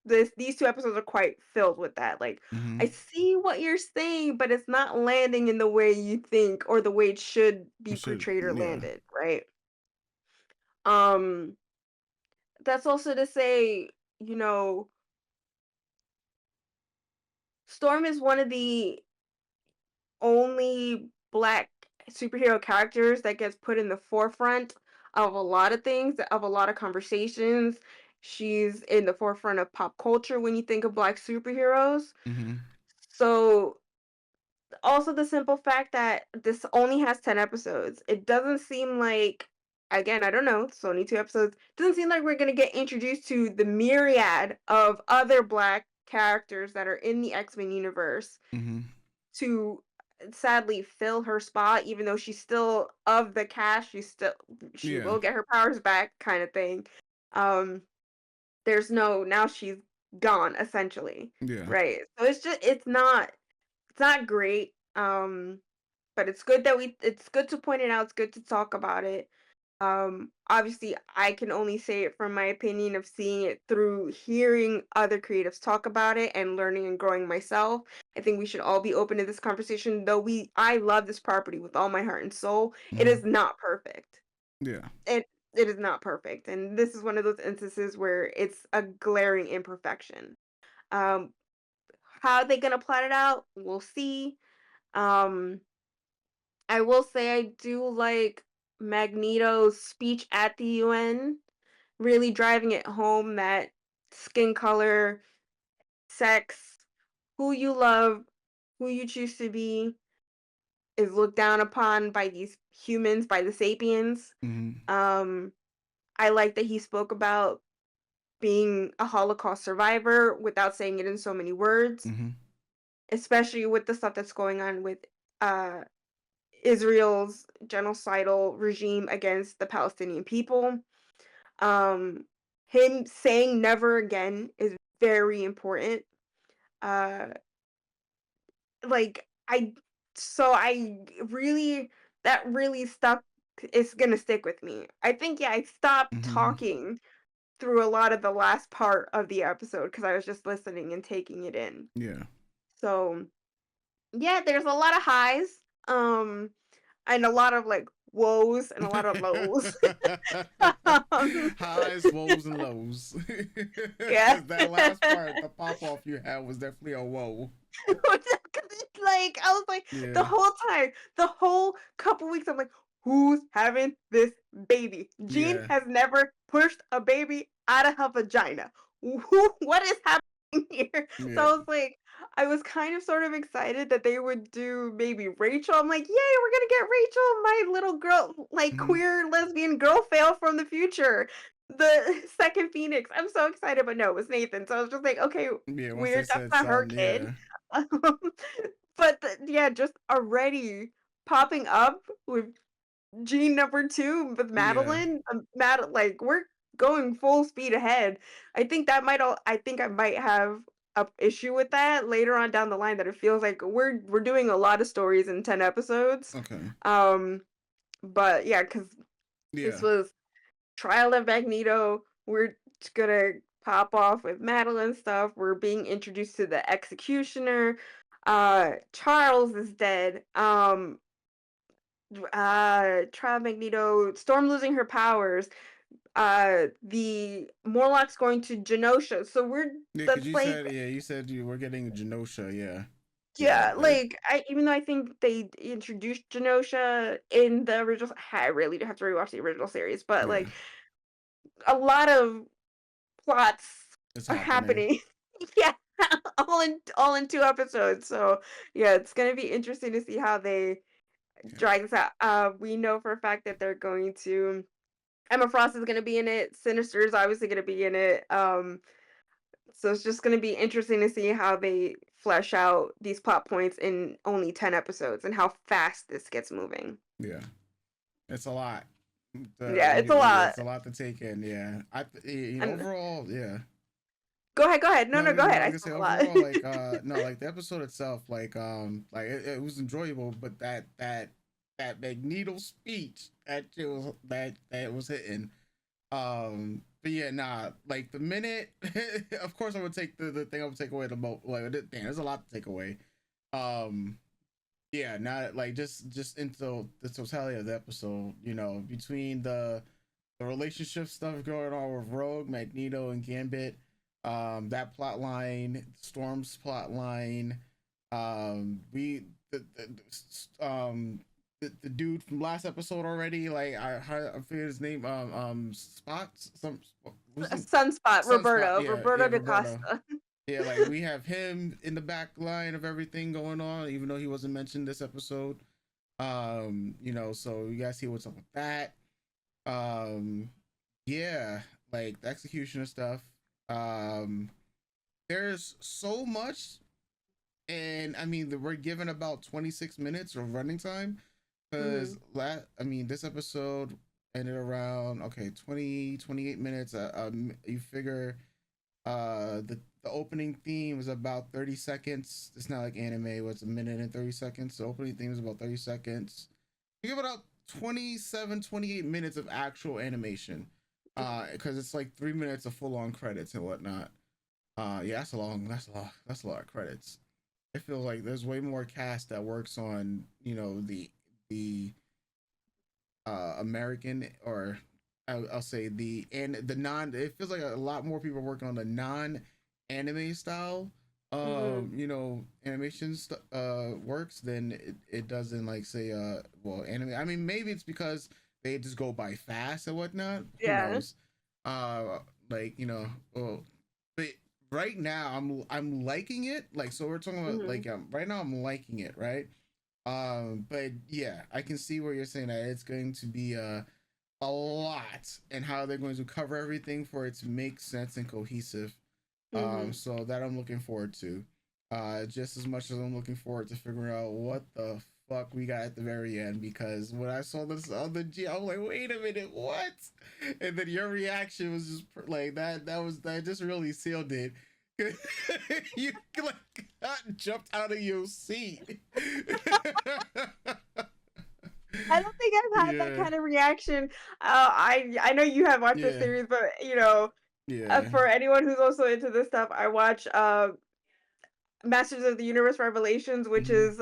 Speaker 2: these two episodes are quite filled with that. Like
Speaker 1: Mm-hmm.
Speaker 2: I see what you're saying, but it's not landing in the way you think or the way it should be
Speaker 1: It should.
Speaker 2: portrayed or
Speaker 1: Yeah.
Speaker 2: landed, right? Um that's also to say, you know, Storm is one of the only black superhero characters that gets put in the forefront of a lot of things, of a lot of conversations. She's in the forefront of pop culture when you think of black superheroes.
Speaker 1: Mm-hmm.
Speaker 2: So, also the simple fact that this only has 10 episodes, it doesn't seem like, again, I don't know, it's only 2 episodes, doesn't seem like we're gonna get introduced to the myriad of other black characters that are in the X-Men universe
Speaker 1: Mm-hmm.
Speaker 2: to sadly fill her spot, even though she's still of the cast, she
Speaker 1: Yeah.
Speaker 2: will get her powers back kind of thing. Um, there's no now she's gone essentially,
Speaker 1: Yeah.
Speaker 2: right? So it's not great. But it's good that it's good to point it out, it's good to talk about it. Obviously, I can only say it from my opinion of seeing it through hearing other creatives talk about it and learning and growing myself. I think we should all be open to this conversation, though I love this property with all my heart and soul. It
Speaker 1: Mm-hmm.
Speaker 2: is not perfect.
Speaker 1: Yeah.
Speaker 2: It it is not perfect. And this is one of those instances where it's a glaring imperfection. Um, how are they gonna plot it out? We'll see. Um, I will say I do like Magneto's speech at the UN, really driving it home that skin color, sex, who you love, who you choose to be is looked down upon by these humans, by the sapiens.
Speaker 1: Mm-hmm.
Speaker 2: Um, I like that he spoke about being a Holocaust survivor without saying it in so many words,
Speaker 1: Mm-hmm.
Speaker 2: especially with the stuff that's going on with uh Israel's genocidal regime against the Palestinian people. Um, him saying never again is very important. Uh, like I really that really stuck is gonna stick with me. I think yeah, I stopped
Speaker 1: Mm-hmm.
Speaker 2: talking through a lot of the last part of the episode because I was just listening and taking it in.
Speaker 1: Yeah.
Speaker 2: So yeah, there's a lot of highs. Um, and a lot of like woes and a lot of lows. um,
Speaker 1: Highs, woes, and lows.
Speaker 2: yeah.
Speaker 1: Because that last part, the pop off you had was definitely a woe.
Speaker 2: Like I was like the
Speaker 1: Yeah.
Speaker 2: whole time, the whole couple weeks, I'm like, who's having this baby? Jean
Speaker 1: Yeah.
Speaker 2: has never pushed a baby out of her vagina. What is happening here? So
Speaker 1: Yeah.
Speaker 2: I was like, I was kind of sort of excited that they would do maybe Rachel. I'm like, yay, we're gonna get Rachel, my little girl, like
Speaker 1: Mm-hmm.
Speaker 2: queer lesbian girl fail from the future. The second Phoenix. I'm so excited, but no, it was Nathan. So I was just like, okay,
Speaker 1: Yeah. Once they
Speaker 2: weird. That's
Speaker 1: said
Speaker 2: not her
Speaker 1: son,
Speaker 2: kid.
Speaker 1: yeah.
Speaker 2: Um, but yeah, just already popping up with Gene number 2 with
Speaker 1: Yeah.
Speaker 2: Madeline. Like we're going full speed ahead. I think I might have a issue with that later on down the line that it feels like we're doing a lot of stories in 10 episodes.
Speaker 1: Okay.
Speaker 2: Um, but yeah, because this
Speaker 1: Yeah.
Speaker 2: was Trial of Magneto. We're gonna pop off with Madeline stuff. We're being introduced to the executioner. Charles is dead. Trial of Magneto, Storm losing her powers. The Morlock's going to Genosha. So
Speaker 1: Yeah, because
Speaker 2: that's
Speaker 1: you
Speaker 2: like
Speaker 1: said, yeah, you said you were getting Genosha, yeah. Yeah,
Speaker 2: yeah, like I even though I think they introduced Genosha in the original, I really do have to rewatch the original series, but
Speaker 1: yeah.
Speaker 2: like a lot of plots
Speaker 1: It's
Speaker 2: are
Speaker 1: happening.
Speaker 2: happening. Yeah, all in 2 episodes. So yeah, it's gonna be interesting to see how they
Speaker 1: Yeah.
Speaker 2: drag this out. We know for a fact that they're going to Emma Frost is going to be in it. Sinister is obviously going to be in it. So it's just going to be interesting to see how they flesh out these plot points in only 10 episodes and how fast this gets moving.
Speaker 1: Yeah. It's a lot.
Speaker 2: Yeah, it's a
Speaker 1: Yeah,
Speaker 2: lot.
Speaker 1: it's a lot to take in. Yeah.
Speaker 2: And
Speaker 1: Overall, yeah.
Speaker 2: go ahead, go ahead. No,
Speaker 1: No,
Speaker 2: no,
Speaker 1: no,
Speaker 2: go
Speaker 1: no.
Speaker 2: ahead.
Speaker 1: I
Speaker 2: I
Speaker 1: was gonna say
Speaker 2: spoke a lot.
Speaker 1: overall, like, no, like the episode itself, like it was enjoyable, but that Magneto speech that shit was that was hitting. But yeah, nah, like the minute, of course, I would take the thing I would take away the most. Like, damn, there's a lot to take away. Um, yeah, not like just into the totality of the episode. Between the relationship stuff going on with Rogue, Magneto, and Gambit, that plot line, Storm's plot line, we the dude from last episode already, like I forget his name, Spots, what's his
Speaker 2: Sunspot,
Speaker 1: Sunspot,
Speaker 2: Roberto da
Speaker 1: Roberto.
Speaker 2: Costa.
Speaker 1: Yeah, like we have him in the back line of everything going on, even though he wasn't mentioned this episode. So you guys see what's up with that. Um, yeah, like the execution of stuff. Um, there's so much, and I mean, we're given about 26 minutes of running time because this episode ended around 28 minutes. You figure the opening theme was about 30 seconds. It's not like anime, what's a minute and 30 seconds. The opening theme is about 30 seconds. You give it up 28 minutes of actual animation. Because it's like 3 minutes of full on credits and whatnot. Yeah, that's a lot of credits. It feels like there's way more cast that works on, the American, or I'll say the non. It feels like a lot more people working on the non anime style, animation works than it does in, like, say, anime. I mean, maybe it's because they just go by fast and whatnot. Who
Speaker 2: Yeah.
Speaker 1: knows? But right now I'm liking it. Like, so we're talking about like right now I'm liking it, right? But yeah, I can see where you're saying that it's going to be a lot, and how they're going to cover everything for it to make sense and cohesive. So that I'm looking forward to. Just as much as I'm looking forward to figuring out what the fuck we got at the very end, because when I saw this on the G, I was like, wait a minute, what? And then your reaction was just like that just really sealed it. You like jumped out of your seat.
Speaker 2: I don't think I've had that kind of reaction. I know you have watched this
Speaker 1: Yeah.
Speaker 2: series, but
Speaker 1: Yeah.
Speaker 2: for anyone who's also into this stuff, I watch Masters of the Universe Revelations, which is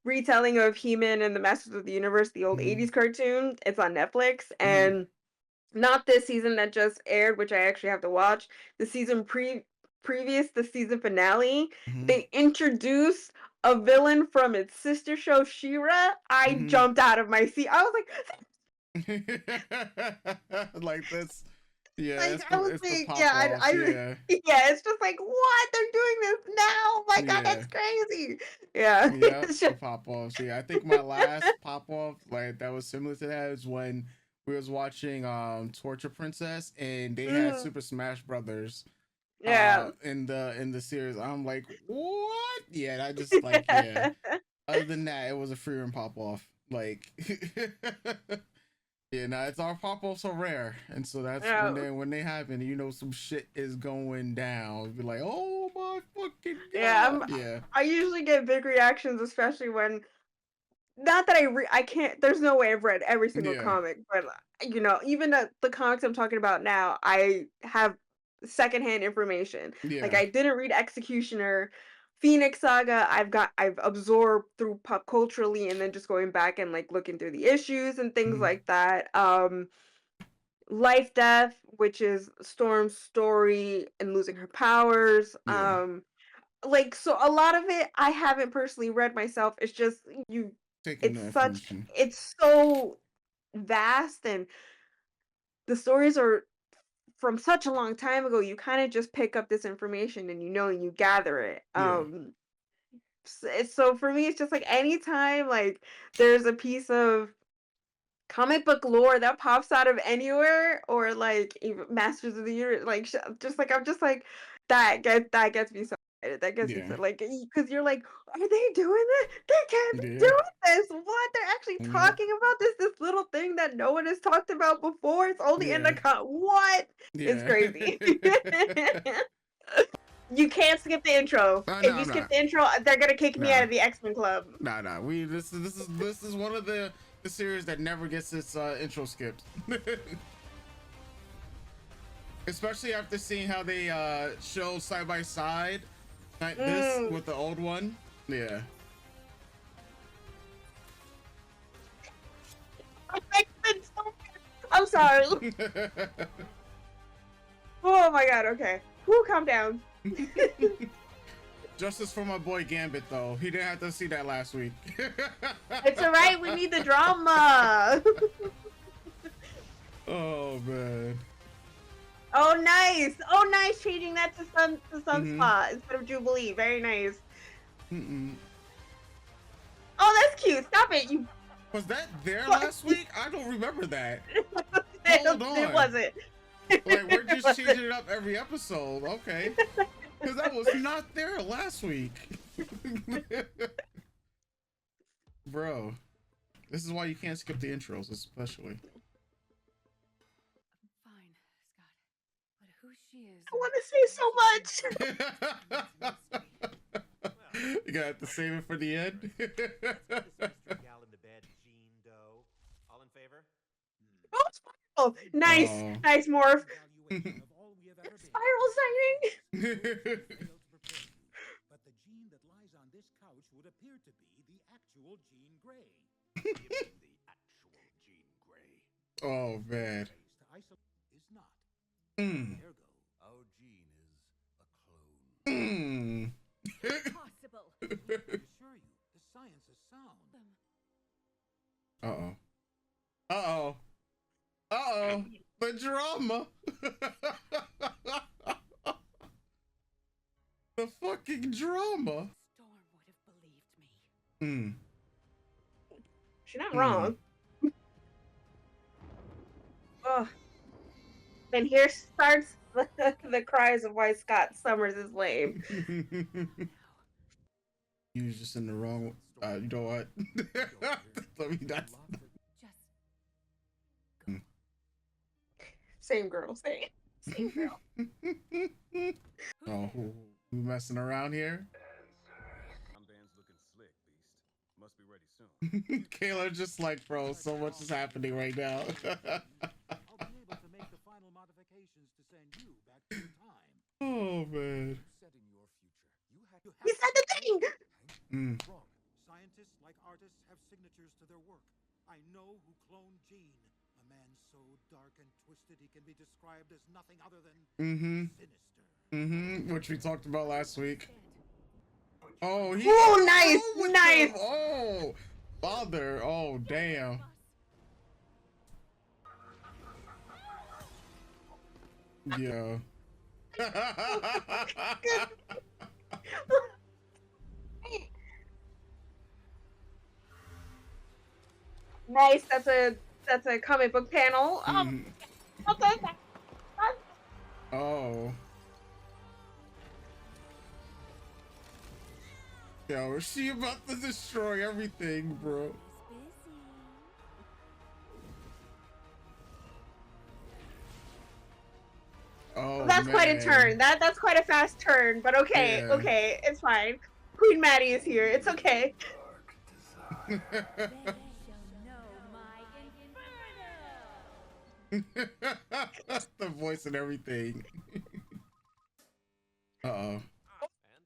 Speaker 2: retelling of He-Man and the Masters of the Universe, the old 80s cartoon. It's on Netflix, and not this season that just aired, which I actually have to watch. The season previous, the season finale, they introduced a villain from its sister show, She-Ra. I jumped out of my seat. I was like,
Speaker 1: like this. Yeah,
Speaker 2: like,
Speaker 1: it's
Speaker 2: I
Speaker 1: the
Speaker 2: was
Speaker 1: it's the
Speaker 2: like,
Speaker 1: pop
Speaker 2: yeah,
Speaker 1: offs. Yeah.
Speaker 2: yeah, it's just like, what? They're doing this now? Oh my God,
Speaker 1: Yeah.
Speaker 2: that's crazy. Yeah.
Speaker 1: Yeah,
Speaker 2: It's
Speaker 1: the
Speaker 2: just-
Speaker 1: pop offs. Yeah, I think my last pop off, like, that was similar to that, is when we was watching Torture Princess, and they had Super Smash Brothers
Speaker 2: yeah.
Speaker 1: in the series. I'm like, what? Yeah, I just, like, yeah. Other than that, it was a free room pop off. Like, yeah, no, it's our pop offs are rare, and so that's when they happen. Some shit is going down. Be like, oh my fucking god. Yeah.
Speaker 2: I usually get big reactions, especially when, not that I can't, there's no way I've read every single
Speaker 1: Yeah.
Speaker 2: comic, but even the comics I'm talking about now, I have secondhand information. Like,
Speaker 1: Yeah.
Speaker 2: I didn't read Executioner, Phoenix Saga. I've absorbed through pop culturally, and then just going back and like looking through the issues and things like that. Life Death, which is Storm's story and losing her powers.
Speaker 1: Yeah.
Speaker 2: So a lot of it I haven't personally read myself. It's just
Speaker 1: Taking the information.
Speaker 2: it's so vast, and the stories are from such a long time ago. You kind of just pick up this information, and you gather it.
Speaker 1: Yeah.
Speaker 2: So for me, it's just like anytime like there's a piece of comic book lore that pops out of anywhere, or like even Masters of the Universe, like just like I'm just like that gets me so excited. That gets me
Speaker 1: Yeah.
Speaker 2: so like because you're like, are they doing this? They can't be
Speaker 1: Yeah.
Speaker 2: doing this. What? They're actually
Speaker 1: Mhm.
Speaker 2: talking about this little thing that no one has talked about before. It's only in the what? It's
Speaker 1: Yeah.
Speaker 2: crazy. You can't skip the intro.
Speaker 1: No,
Speaker 2: If you
Speaker 1: I'm
Speaker 2: skip
Speaker 1: not.
Speaker 2: the intro, they're gonna kick me
Speaker 1: Nah.
Speaker 2: out of the X-Men club.
Speaker 1: Nah. This is one of the series that never gets its intro skipped. Especially after seeing how they show side by side like this with the old one. Yeah.
Speaker 2: I'm sorry. Oh my god, okay. Whew, calm down.
Speaker 1: Justice for my boy Gambit, though. He didn't have to see that last week.
Speaker 2: It's alright, we need the drama.
Speaker 1: Oh, man.
Speaker 2: Oh, nice. Oh, nice. Changing that to Sunspot instead of Jubilee. Very nice. Oh, that's cute. Stop it. You.
Speaker 1: Was that there last week? I don't remember that.
Speaker 2: Hold
Speaker 1: on.
Speaker 2: It wasn't.
Speaker 1: Like, we're just changing it up every episode. Okay. Because that was not there last week. Bro, this is why you can't skip the intros, especially.
Speaker 5: Fine, Scott. But who she is?
Speaker 2: I want to say so much.
Speaker 1: You gotta have to save it for the end.
Speaker 7: Gal in the bed, Jean Doe. All in favor?
Speaker 2: Oh, nice.
Speaker 1: Oh.
Speaker 2: Nice morph.
Speaker 6: Evaluation of all we have ever been.
Speaker 2: Spiral sighting.
Speaker 6: Failed to prepare. But the Jean that lies on this couch would appear to be the actual Jean Grey.
Speaker 3: The actual Jean Grey.
Speaker 1: Oh, man.
Speaker 6: To isolate is not.
Speaker 1: Mm.
Speaker 6: Ergo,
Speaker 4: Our Jean is a clone.
Speaker 1: Mm.
Speaker 5: Possible.
Speaker 6: I assure you, the science is sound.
Speaker 1: Uh-oh. Uh-oh. Uh-oh. The drama. The fucking drama.
Speaker 5: Storm would have believed me.
Speaker 2: She's not wrong. Oh. And here starts the cries of why Scott Summers is lame.
Speaker 1: You was just in the wrong. You know what? I mean, that's.
Speaker 5: Just
Speaker 2: Same girl, same girl.
Speaker 1: Oh, who messing around here?
Speaker 3: Armband's looking slick, Beast. Must be ready soon.
Speaker 1: Kayla just like, bro, so much is happening right now.
Speaker 6: I'll be able to make the final modifications to send you back to your time.
Speaker 1: Oh, man.
Speaker 6: Set in your future.
Speaker 2: He said the thing!
Speaker 6: Wrong. Scientists, like artists, have signatures to their work. I know who cloned Jean. A man so dark and twisted he can be described as nothing other than sinister.
Speaker 1: Which we talked about last week. Oh, he.
Speaker 2: Oh, nice,
Speaker 1: with
Speaker 2: nice.
Speaker 1: them. Oh, father. Oh, damn. Yeah.
Speaker 2: Nice. That's a comic book panel. Okay.
Speaker 1: Oh. Yo, is she about to destroy everything, bro? Oh,
Speaker 2: That's quite a
Speaker 1: man.
Speaker 2: turn. That's quite a fast turn, but okay,
Speaker 1: Yeah.
Speaker 2: okay, it's fine. Queen Maddie is here. It's okay.
Speaker 5: they shall know my inferno.
Speaker 1: The voice and everything. Uh-oh.
Speaker 7: And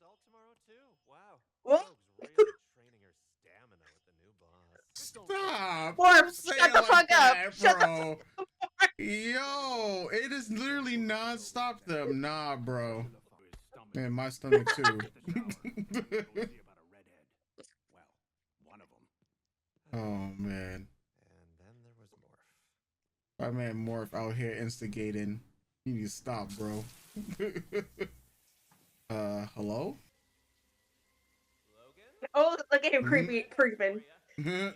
Speaker 7: all tomorrow too. Wow.
Speaker 2: What?
Speaker 7: Rogue's really training her stamina with the new boss.
Speaker 1: Stop!
Speaker 2: Morph,
Speaker 1: Don't say
Speaker 2: shut
Speaker 1: it
Speaker 2: the
Speaker 1: like
Speaker 2: fuck up.
Speaker 1: that,
Speaker 2: Shut the
Speaker 1: bro. Yo, it is literally non-stop them. Nah, bro. Man, my stomach too.
Speaker 3: We'll see about a redhead. Well, one of them.
Speaker 1: Oh, man.
Speaker 7: And then there was Morph.
Speaker 1: My man Morph out here instigating. You need to stop, bro. Hello?
Speaker 7: Logan?
Speaker 2: Oh, look at him
Speaker 1: Mhm.
Speaker 2: creeping.
Speaker 7: Here, need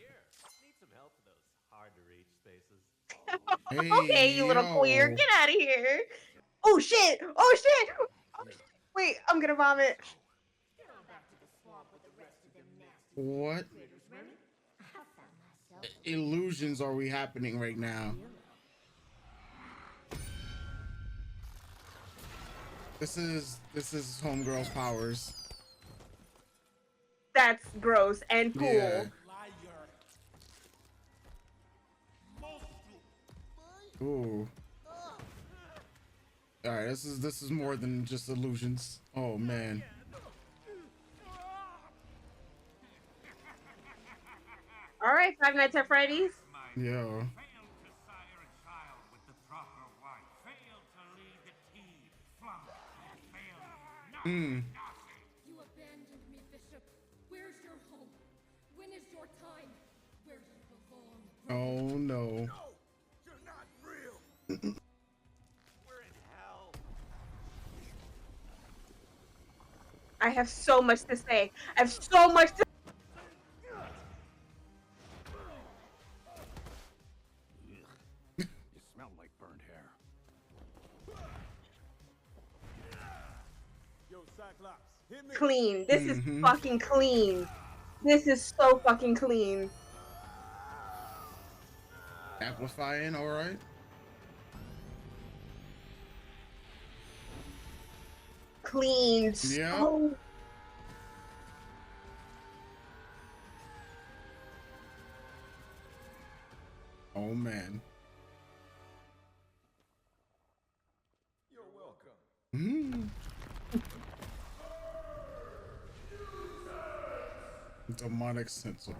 Speaker 7: some help with those hard to reach spaces.
Speaker 2: Okay,
Speaker 1: Hey,
Speaker 2: you little queer,
Speaker 1: yo.
Speaker 2: get out of here. Oh shit! Oh shit! Oh, shit. Wait, I'm gonna vomit.
Speaker 1: What illusions are we happening right now? This is homegirl's powers.
Speaker 2: That's gross and cool.
Speaker 1: Yeah. Ooh. All right, this is more than just illusions. Oh man.
Speaker 2: All right, Five Nights at Freddy's.
Speaker 1: Yo.
Speaker 3: Failed to sire a child with the proper wife. Failed to lead the team. Flunk. Failed.
Speaker 1: Mm.
Speaker 8: You abandoned me, Bishop. Where's your home? When is your time? Where do you belong?
Speaker 1: Oh no.
Speaker 3: No, you're not real.
Speaker 7: We're in hell.
Speaker 2: I have so much to say. I have so much to.
Speaker 3: You smell like burned hair. Yo, Cyclops, hit me.
Speaker 2: Clean. This is
Speaker 1: Mhm.
Speaker 2: fucking clean. This is so fucking clean.
Speaker 1: Amplifying, all right.
Speaker 2: Clean.
Speaker 1: Yeah.
Speaker 2: So
Speaker 1: Oh man.
Speaker 3: You're welcome.
Speaker 1: Mm. Demonic sensible.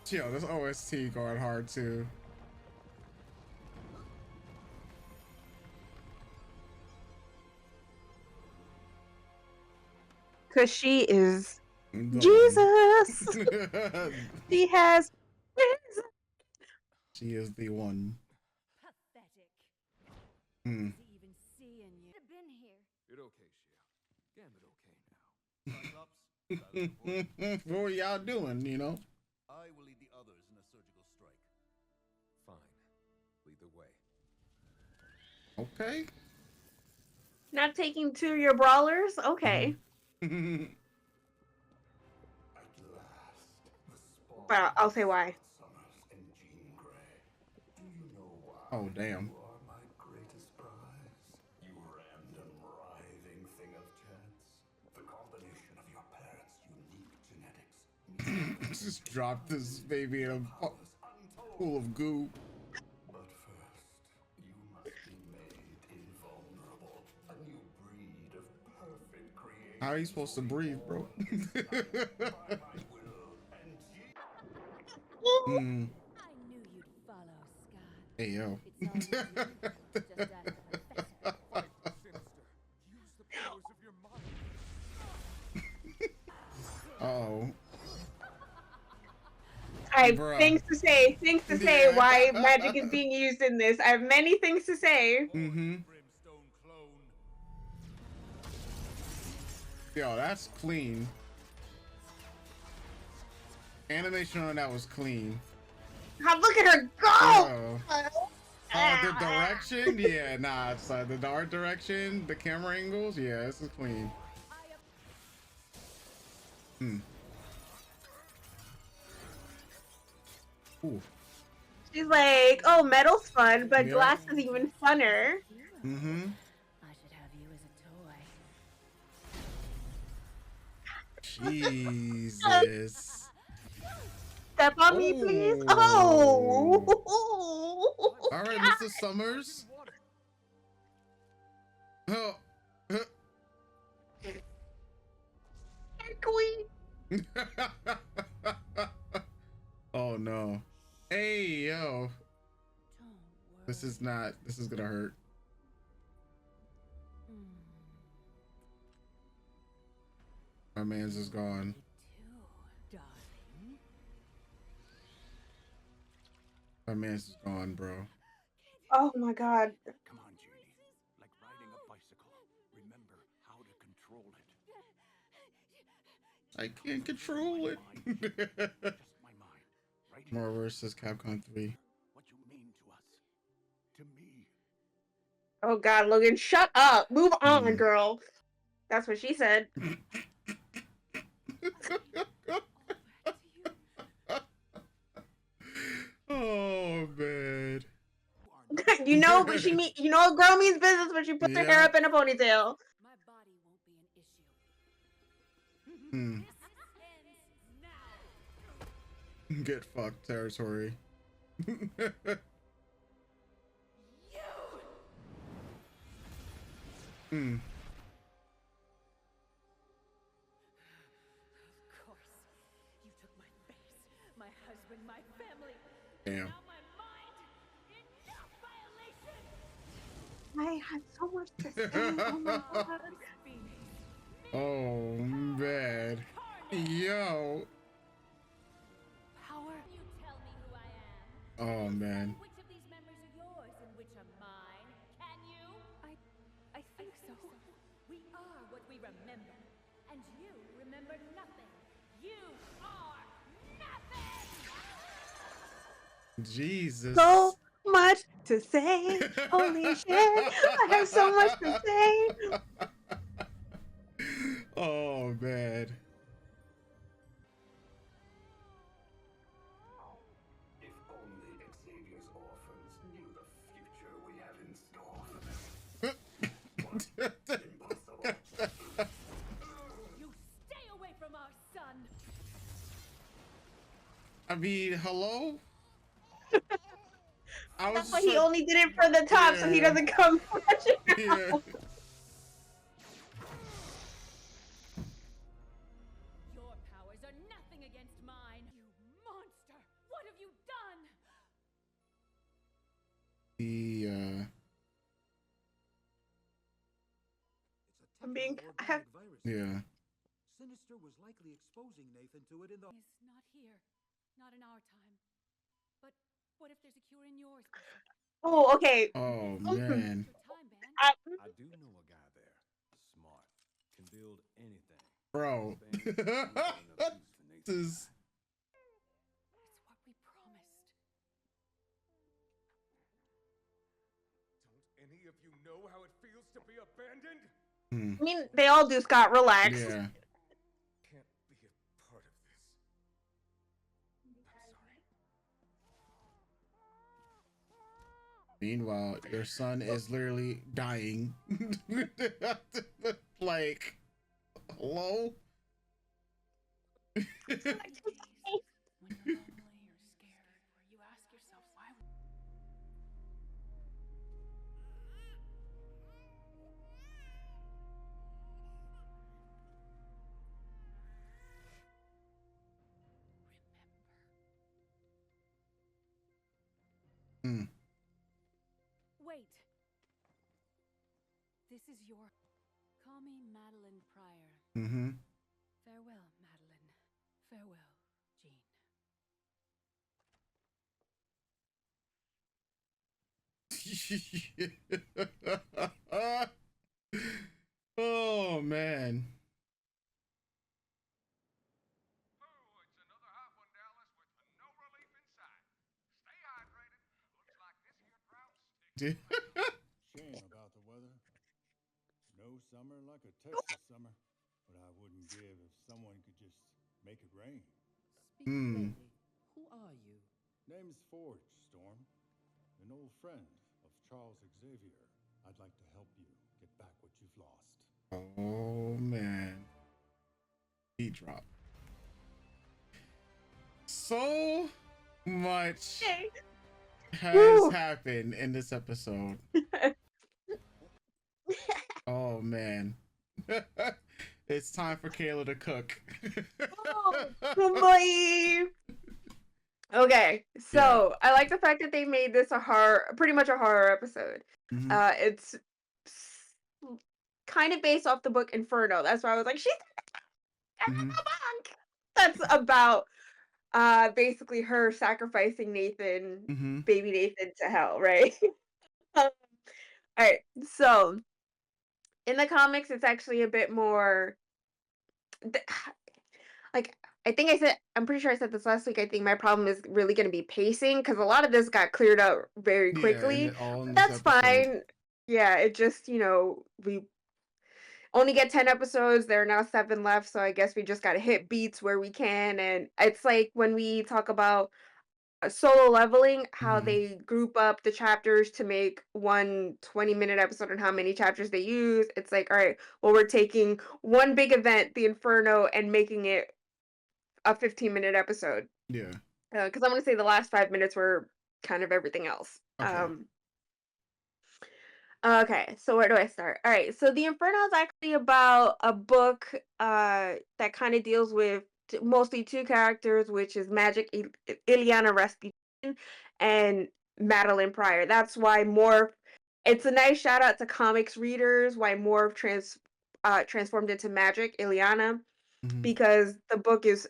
Speaker 1: Yo, this OST going hard too.
Speaker 2: Cause she is
Speaker 1: The
Speaker 2: Jesus.
Speaker 1: one.
Speaker 2: She has.
Speaker 1: She is the one.
Speaker 5: Pathetic.
Speaker 1: Hmm.
Speaker 5: Does he even see in you? I've been here.
Speaker 3: It okay, Shia. Gambit okay now.
Speaker 4: Cyclops,
Speaker 1: What were y'all doing, you know?
Speaker 4: I will lead the others in a surgical strike.
Speaker 3: Fine. Lead the way.
Speaker 1: Okay.
Speaker 2: Not taking to your brawlers? Okay. But I'll say why.
Speaker 1: Oh damn.
Speaker 9: You are my greatest prize. You random, writhing thing of chance. The combination of your parents' unique genetics.
Speaker 1: Just dropped this baby in a pool of goo.
Speaker 9: But first, you must be made invulnerable. A new breed of perfect creation.
Speaker 1: How are you supposed to breathe, bro?
Speaker 9: By my will and
Speaker 1: Hmm.
Speaker 5: I knew you'd follow, Scott.
Speaker 1: Hey yo.
Speaker 5: It's all you do. Just ask the professor.
Speaker 3: Sinister. Use the powers of your mind.
Speaker 1: Uh-oh.
Speaker 2: I have
Speaker 1: Bruh.
Speaker 2: things to say. Things to say
Speaker 1: Yeah.
Speaker 2: why magic is being used in this. I have many things to say.
Speaker 1: Mm-hmm.
Speaker 4: Brimstone clone.
Speaker 1: Yo, that's clean. Animation on that was clean.
Speaker 2: God, look at her go!
Speaker 1: Yo. The direction? Yeah, nah, it's the art direction, the camera angles, yeah, this is clean. Hmm. Ooh.
Speaker 2: She's like, oh, metal's fun, but
Speaker 1: Yeah.
Speaker 2: glass is even funner.
Speaker 1: Mm-hmm.
Speaker 5: I should have you as a toy.
Speaker 1: Jesus.
Speaker 2: Step on me, please.
Speaker 1: Oh.
Speaker 2: Oh!
Speaker 1: All right, Mr. Summers. Oh.
Speaker 2: Queen.
Speaker 1: Oh no. Hey yo.
Speaker 5: Don't worry.
Speaker 1: This is gonna hurt.
Speaker 5: Mm,
Speaker 1: My man's is gone.
Speaker 5: too, darling.
Speaker 1: My man's is gone, bro.
Speaker 2: Oh my god.
Speaker 3: Come on, Judy. Like riding a bicycle. Remember how to control it.
Speaker 1: I can't control it.
Speaker 4: Just my mind. Right here.
Speaker 1: Marvel vs. Capcom 3.
Speaker 4: What you mean to us. To me.
Speaker 2: Oh God, Logan, shut up. Move on,
Speaker 1: Hmm.
Speaker 2: girl. That's what she said.
Speaker 1: Oh man.
Speaker 2: You know, but you know, a girl means business when she puts her hair
Speaker 1: Yeah.
Speaker 2: up in a ponytail.
Speaker 5: My body won't be an issue.
Speaker 1: Hmm.
Speaker 5: This ends now.
Speaker 1: Get fucked territory. Hmm.
Speaker 5: Of course. You took my face, my husband, my family.
Speaker 1: Damn.
Speaker 5: Now my mind. Enough violation.
Speaker 2: I had so much to say. Oh my God.
Speaker 1: Oh man. Yo.
Speaker 5: Power. You tell me who I am.
Speaker 1: Oh man.
Speaker 5: Which of these memories are yours and which are mine? Can you? I think so. We are what we remember. And you remember nothing. You are nothing!
Speaker 1: Jesus.
Speaker 2: So much to say. Holy shit. I have so much to say.
Speaker 1: Oh man.
Speaker 9: If only Xavier's orphans knew the future we have in store for them. Impossible.
Speaker 5: You stay away from our son!
Speaker 1: I mean, hello? I was
Speaker 2: That's
Speaker 1: just
Speaker 2: why he
Speaker 1: trying-
Speaker 2: only did it for the top, so he
Speaker 1: Yeah.
Speaker 2: doesn't come crashing
Speaker 1: Yeah.
Speaker 2: out.
Speaker 5: Your powers are nothing against mine! You monster! What have you done?
Speaker 1: The
Speaker 6: It's a
Speaker 2: I'm being-
Speaker 6: technical
Speaker 2: I have-
Speaker 6: organic virus.
Speaker 1: yeah.
Speaker 6: Sinister was likely exposing Nathan to it in the...
Speaker 5: Is not here. Not in our time. But what if there's a cure in yours?
Speaker 2: Oh, okay.
Speaker 1: Oh man.
Speaker 5: Your time, man.
Speaker 4: I do know a guy there. Smart. Can build anything.
Speaker 1: Bro.
Speaker 4: Things we've got enough use for
Speaker 1: This
Speaker 4: Nathan.
Speaker 1: is
Speaker 5: It's what we promised.
Speaker 3: Don't any of you know how it feels to be abandoned?
Speaker 1: hmm.
Speaker 2: I mean, they all do, Scott. Relax.
Speaker 1: Yeah.
Speaker 3: Can't be a part of this. I'm sorry.
Speaker 1: Meanwhile, your son is literally dying. Like, hello?
Speaker 5: Days when you're lonely or scared, where you ask yourself why.
Speaker 1: Hmm.
Speaker 5: Wait. This is your. Call me Madeline Pryor.
Speaker 1: Mm-hmm.
Speaker 5: Farewell, Madeline. Farewell, Jean.
Speaker 1: Oh man.
Speaker 3: Oh, it's another hot one, Dallas, with no relief in sight. Stay hydrated. Looks like this here drought's sticking.
Speaker 4: Shame about the weather. No summer like a Texas summer. But I wouldn't give if someone could just make it rain.
Speaker 10: Speak
Speaker 1: Hmm.
Speaker 10: plainly. Who are you?
Speaker 4: Name's Forge, Storm. An old friend of Charles Xavier. I'd like to help you get back what you've lost.
Speaker 1: Oh man. Beat drop. So much
Speaker 2: Okay.
Speaker 1: has
Speaker 2: Woo.
Speaker 1: happened in this episode. Oh man. It's time for Kayla to cook.
Speaker 2: Oh, boy. Okay, so I like the fact that they made this a horror, pretty much a horror episode.
Speaker 1: Mhm.
Speaker 2: It's kind of based off the book Inferno. That's why I was like, she's
Speaker 1: Mhm.
Speaker 2: that's about basically her sacrificing Nathan,
Speaker 1: Mhm.
Speaker 2: baby Nathan, to hell, right? All right, so in the comics, it's actually a bit more. like I'm pretty sure I said this last week. I think my problem is really going to be pacing because a lot of this got cleared up very
Speaker 1: Yeah, and
Speaker 2: quickly.
Speaker 1: it all in
Speaker 2: But
Speaker 1: this
Speaker 2: that's
Speaker 1: episode.
Speaker 2: fine. Yeah, it just, we only get 10 episodes. There are now 7 left, so I guess we just got to hit beats where we can. And it's like when we talk about Solo Leveling, how
Speaker 1: Mhm.
Speaker 2: they group up the chapters to make one 20-minute episode and how many chapters they use. It's like, all right, well, we're taking one big event, the Inferno, and making it a 15-minute episode.
Speaker 1: Yeah.
Speaker 2: Because I'm gonna say the last 5 minutes were kind of everything else.
Speaker 1: Okay.
Speaker 2: Okay, so where do I start? All right, so The Inferno is actually about a book that kind of deals with mostly two characters, which is Ileana Rasputin and Madeline Pryor. That's why it's a nice shout out to comics readers why Morph transformed into Magic, Ileana,
Speaker 1: Mhm.
Speaker 2: because the book is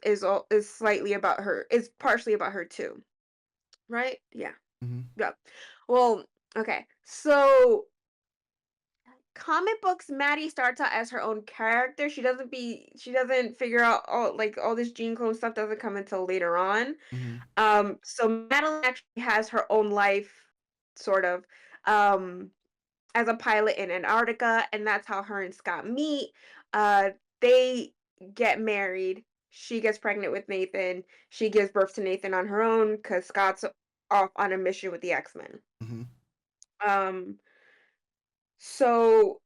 Speaker 2: slightly about her, is partially about her too, right? Yeah,
Speaker 1: Mhm.
Speaker 2: yeah. Well, okay, so comic books, Maddie starts out as her own character. She doesn't figure out all this gene clone stuff doesn't come until later on.
Speaker 1: Mhm.
Speaker 2: So Madeline actually has her own life, sort of, um, as a pilot in Antarctica, and that's how her and Scott meet. They get married. She gets pregnant with Nathan. She gives birth to Nathan on her own because Scott's off on a mission with the X-Men.
Speaker 1: Mhm.
Speaker 2: Um, so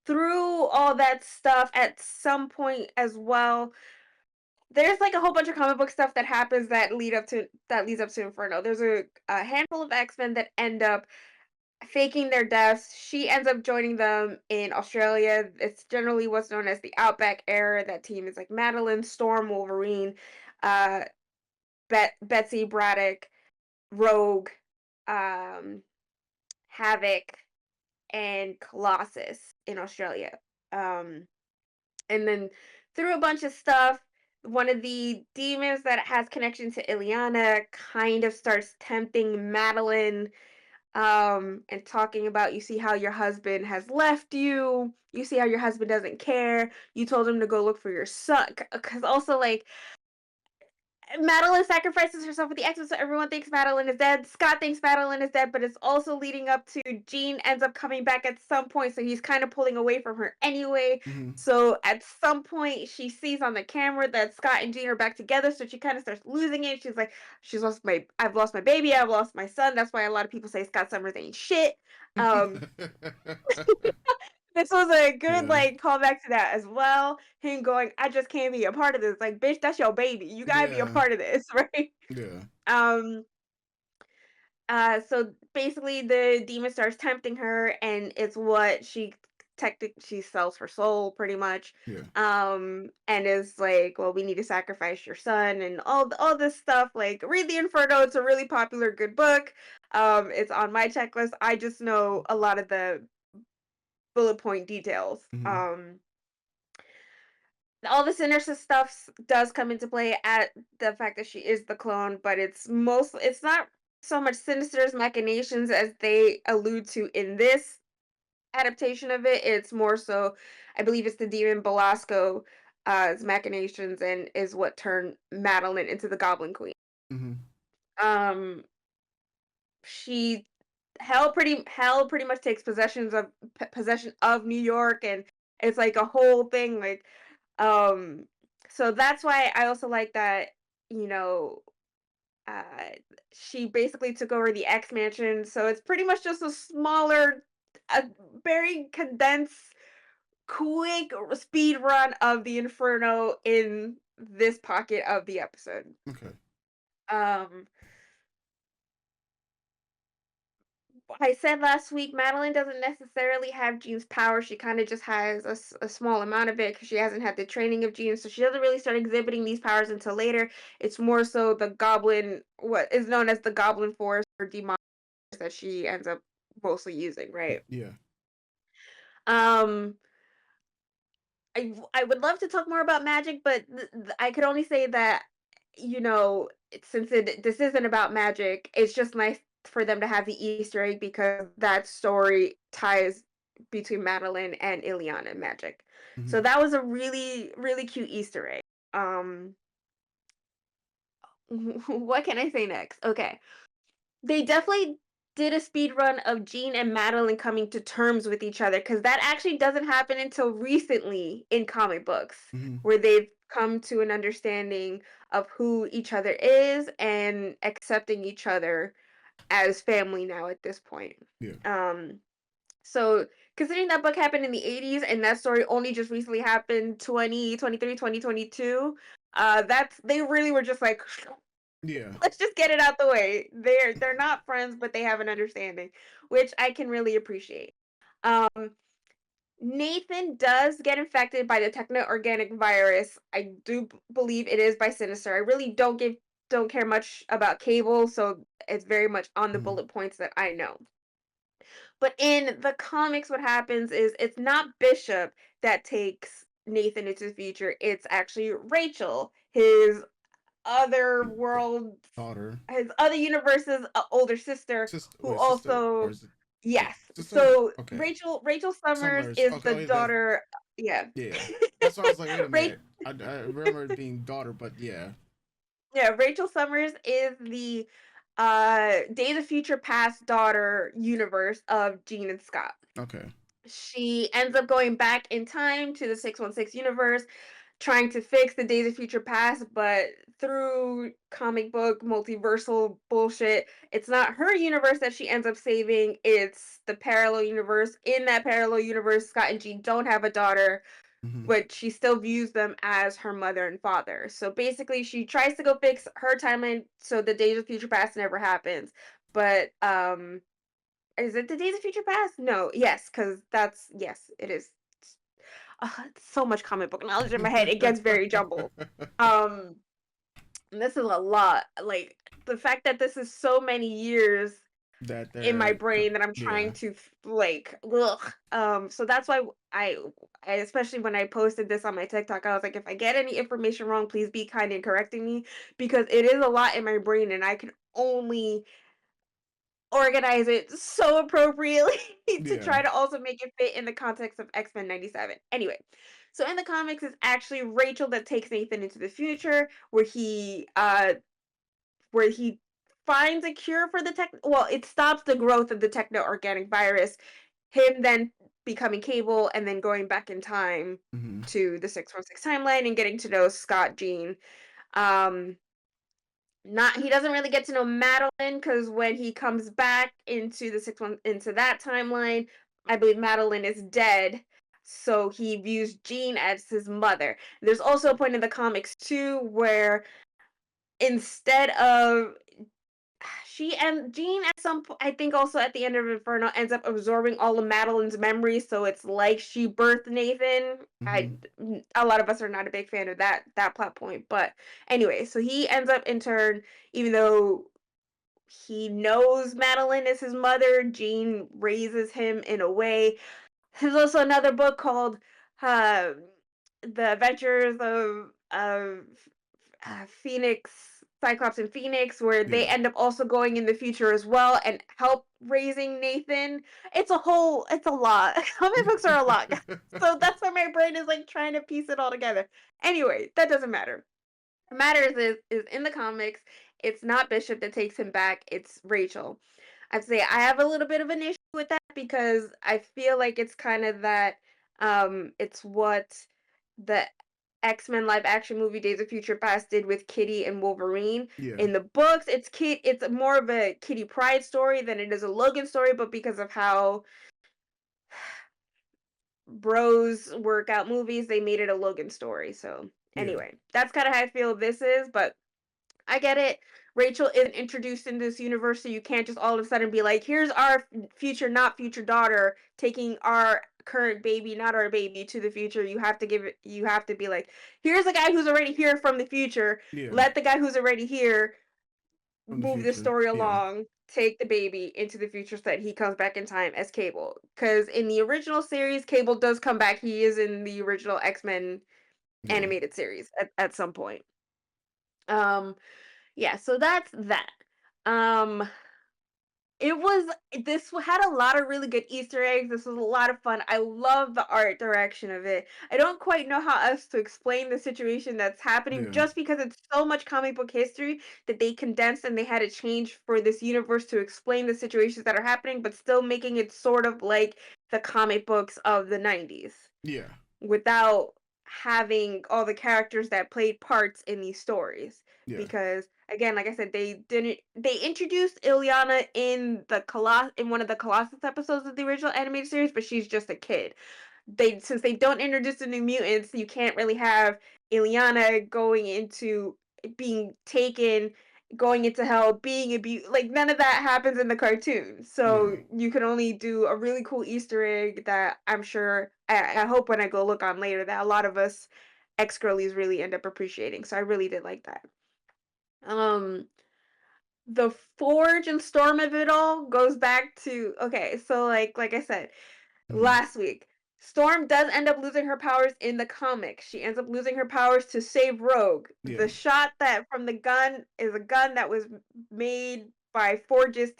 Speaker 2: through all that stuff at some point as well, there's like a whole bunch of comic book stuff that happens that leads up to Inferno. There's a handful of X-Men that end up faking their deaths. She ends up joining them in Australia. It's generally what's known as the Outback era. That team is like Madeline, Storm, Wolverine, uh Betsy, Braddock, Rogue, um Havoc, and Colossus in Australia. Um And then through a bunch of stuff, one of the demons that has connection to Ileana kind of starts tempting Madeline, and talking about, you see how your husband has left you. You see how your husband doesn't care. You told him to go look for your son. Because also, like, Madeline sacrifices herself with the X-Men, so everyone thinks Madeline is dead. Scott thinks Madeline is dead, but it's also leading up to Jean ends up coming back at some point, so he's kind of pulling away from her anyway.
Speaker 1: Mhm.
Speaker 2: So at some point, she sees on the camera that Scott and Jean are back together, so she kind of starts losing it. She's like, I've lost my baby, I've lost my son. That's why a lot of people say Scott Summers ain't shit. Um, this was a good,
Speaker 1: Yeah.
Speaker 2: like, callback to that as well. Him going, "I just can't be a part of this." Like, "Bitch, that's your baby. You gotta be a
Speaker 1: Yeah.
Speaker 2: part of this," right?
Speaker 1: Yeah.
Speaker 2: Um, so basically the demon starts tempting her, and it's what she sells her soul pretty much.
Speaker 1: Yeah.
Speaker 2: And is like, "Well, we need to sacrifice your son," and all this stuff. Like, read the Inferno. It's a really popular, good book. It's on my checklist. I just know a lot of the bullet point details.
Speaker 1: Mhm.
Speaker 2: All the sinister stuff does come into play at the fact that she is the clone, but it's not so much Sinister's machinations as they allude to in this adaptation of it. It's more so, I believe it's the demon Belasco machinations, and is what turned Madeline into the Goblin Queen.
Speaker 1: Mhm.
Speaker 2: Um she Hell pretty much takes possession of New York, and it's like a whole thing, like, um so that's why I also like that, you know, uh she basically took over the X Mansion, so it's pretty much just a very condensed, quick speed run of the Inferno in this pocket of the episode.
Speaker 1: Okay.
Speaker 2: Um I said last week, Madeline doesn't necessarily have Jean's power. She kind of just has a small amount of it because she hasn't had the training of Jean. So she doesn't really start exhibiting these powers until later. It's more so the goblin, what is known as the goblin force or demon force, that she ends up mostly using, right?
Speaker 1: Yeah.
Speaker 2: Um, I would love to talk more about magic, but I could only say that, this isn't about magic, it's just nice for them to have the Easter egg because that story ties between Madeline and Ileana magic. So
Speaker 1: Mhm.
Speaker 2: that was a really, really cute Easter egg. What can I say next? Okay. They definitely did a speed run of Jean and Madeline coming to terms with each other because that actually doesn't happen until recently in comic books,
Speaker 1: Mhm.
Speaker 2: where they've come to an understanding of who each other is and accepting each other as family now at this point.
Speaker 1: Yeah.
Speaker 2: Um, so considering that book happened in the 80s and that story only just recently happened 2023, 2022, that's they really were just like
Speaker 1: Yeah.
Speaker 2: let's just get it out the way. They're not friends, but they have an understanding, which I can really appreciate. Um, Nathan does get infected by the techno-organic virus. I do believe it is by Sinister. I really don't care much about Cable, so it's very much on the
Speaker 1: Mhm.
Speaker 2: bullet points that I know. But in the comics, what happens is it's not Bishop that takes Nathan into the future. It's actually Rachel, other world
Speaker 1: Daughter.
Speaker 2: his other universe's older sister
Speaker 1: Sister.
Speaker 2: who
Speaker 1: Wait, sister or
Speaker 2: also
Speaker 1: is it? Yeah.
Speaker 2: yes.
Speaker 1: Sister.
Speaker 2: So
Speaker 1: Okay.
Speaker 2: Rachel Summers
Speaker 1: Summers.
Speaker 2: is
Speaker 1: Okay.
Speaker 2: the
Speaker 1: Oh, yeah, that's
Speaker 2: daughter. Yeah.
Speaker 1: yeah. That's why I was like, wait a
Speaker 2: Ra-
Speaker 1: minute. I remember it being daughter, but yeah.
Speaker 2: yeah, Rachel Summers is the Days of Future Past daughter universe of Jean and Scott.
Speaker 1: Okay.
Speaker 2: She ends up going back in time to the 616 universe, trying to fix the Days of Future Past, but through comic book multiversal bullshit, it's not her universe that she ends up saving, it's the parallel universe. In that parallel universe, Scott and Jean don't have a daughter,
Speaker 1: Mhm.
Speaker 2: but she still views them as her mother and father. So basically, she tries to go fix her timeline so the Days of Future Past never happens. But is it the Days of Future Past? No, yes, because that's yes, it is. So much comic book knowledge in my head. It gets very jumbled. Um, this is a lot. Like the fact that this is so many years
Speaker 1: that
Speaker 2: in my
Speaker 1: they're
Speaker 2: brain that I'm
Speaker 1: yeah.
Speaker 2: trying to like ugh. So that's why I especially when I posted this on my TikTok, I was like, if I get any information wrong, please be kind in correcting me because it is a lot in my brain and I can only organize it so appropriately to
Speaker 1: Yeah.
Speaker 2: try to also make it fit in the context of X-Men 97. Anyway, so in the comics it's actually Rachel that takes Nathan into the future where he finds a cure for the it stops the growth of the techno-organic virus, him then becoming Cable and then going back in time
Speaker 1: Mhm.
Speaker 2: to the 616 timeline and getting to know Scott Jean. Um not he doesn't really get to know Madeline because when he comes back into the into that timeline, I believe Madeline is dead. So he views Jean as his mother. There's also a point in the comics too where instead of she and Jean at some point, I think also at the end of Inferno ends up absorbing all of Madeline's memories, so it's like she birthed Nathan.
Speaker 1: Mhm.
Speaker 2: A lot of us are not a big fan of that plot point, but anyway, so he ends up in turn, even though he knows Madeline is his mother, Jean raises him in a way. There's also another book called uh, The Adventures of Phoenix, Cyclops and Phoenix, where they
Speaker 1: Yeah.
Speaker 2: end up also going in the future as well and help raising Nathan. It's a lot. Comic books are a lot. So that's why my brain is like trying to piece it all together. Anyway, that doesn't matter. What matters is in the comics, it's not Bishop that takes him back, it's Rachel. I'd say I have a little bit of an issue with that because I feel like it's kind of that it's what the X-Men live action movie Days of Future Past did with Kitty and Wolverine.
Speaker 1: Yeah.
Speaker 2: In the books, it's more of a Kitty Pryde story than it is a Logan story, but because of how bros work out movies, they made it a Logan story. So
Speaker 1: Yeah.
Speaker 2: anyway, that's kind of how I feel this is, but I get it. Rachel isn't introduced in this universe, so you can't just all of a sudden be like, here's our future, not future daughter, taking our current baby, not our baby, to the future. You have to be like, here's a guy who's already here from the future.
Speaker 1: Yeah.
Speaker 2: Let the guy who's already here
Speaker 1: From the
Speaker 2: move this
Speaker 1: future.
Speaker 2: story
Speaker 1: Yeah.
Speaker 2: along, take the baby into the future so that he comes back in time as Cable. Because in the original series, Cable does come back. He is in the original X-Men
Speaker 1: Yeah.
Speaker 2: animated series at some point. Um, yeah, so that's that. Um, This had a lot of really good Easter eggs. This was a lot of fun. I love the art direction of it. I don't quite know how else to explain the situation that's happening
Speaker 1: Yeah.
Speaker 2: just because it's so much comic book history that they condensed and they had to change for this universe to explain the situations that are happening, but still making it sort of like the comic books of the 90s
Speaker 1: Yeah.
Speaker 2: without having all the characters that played parts in these stories.
Speaker 1: Yeah.
Speaker 2: Because again, like I said, they introduced Ilyana in in one of the Colossus episodes of the original animated series, but she's just a kid. Since they don't introduce the new mutants, you can't really have Ilyana going into being taken, going into hell, being abused. Like none of that happens in the cartoon.
Speaker 1: Yeah.
Speaker 2: So you can only do a really cool Easter egg that I'm sure I hope when I go look on later that a lot of us ex girlies really end up appreciating. So I really did like that. Um the Forge and Storm of it all goes back to okay, so like I said,
Speaker 1: Mhm.
Speaker 2: last week. Storm does end up losing her powers in the comics. She ends up losing her powers to save Rogue.
Speaker 1: Yeah.
Speaker 2: The shot that from the gun is a gun that was made by Forge's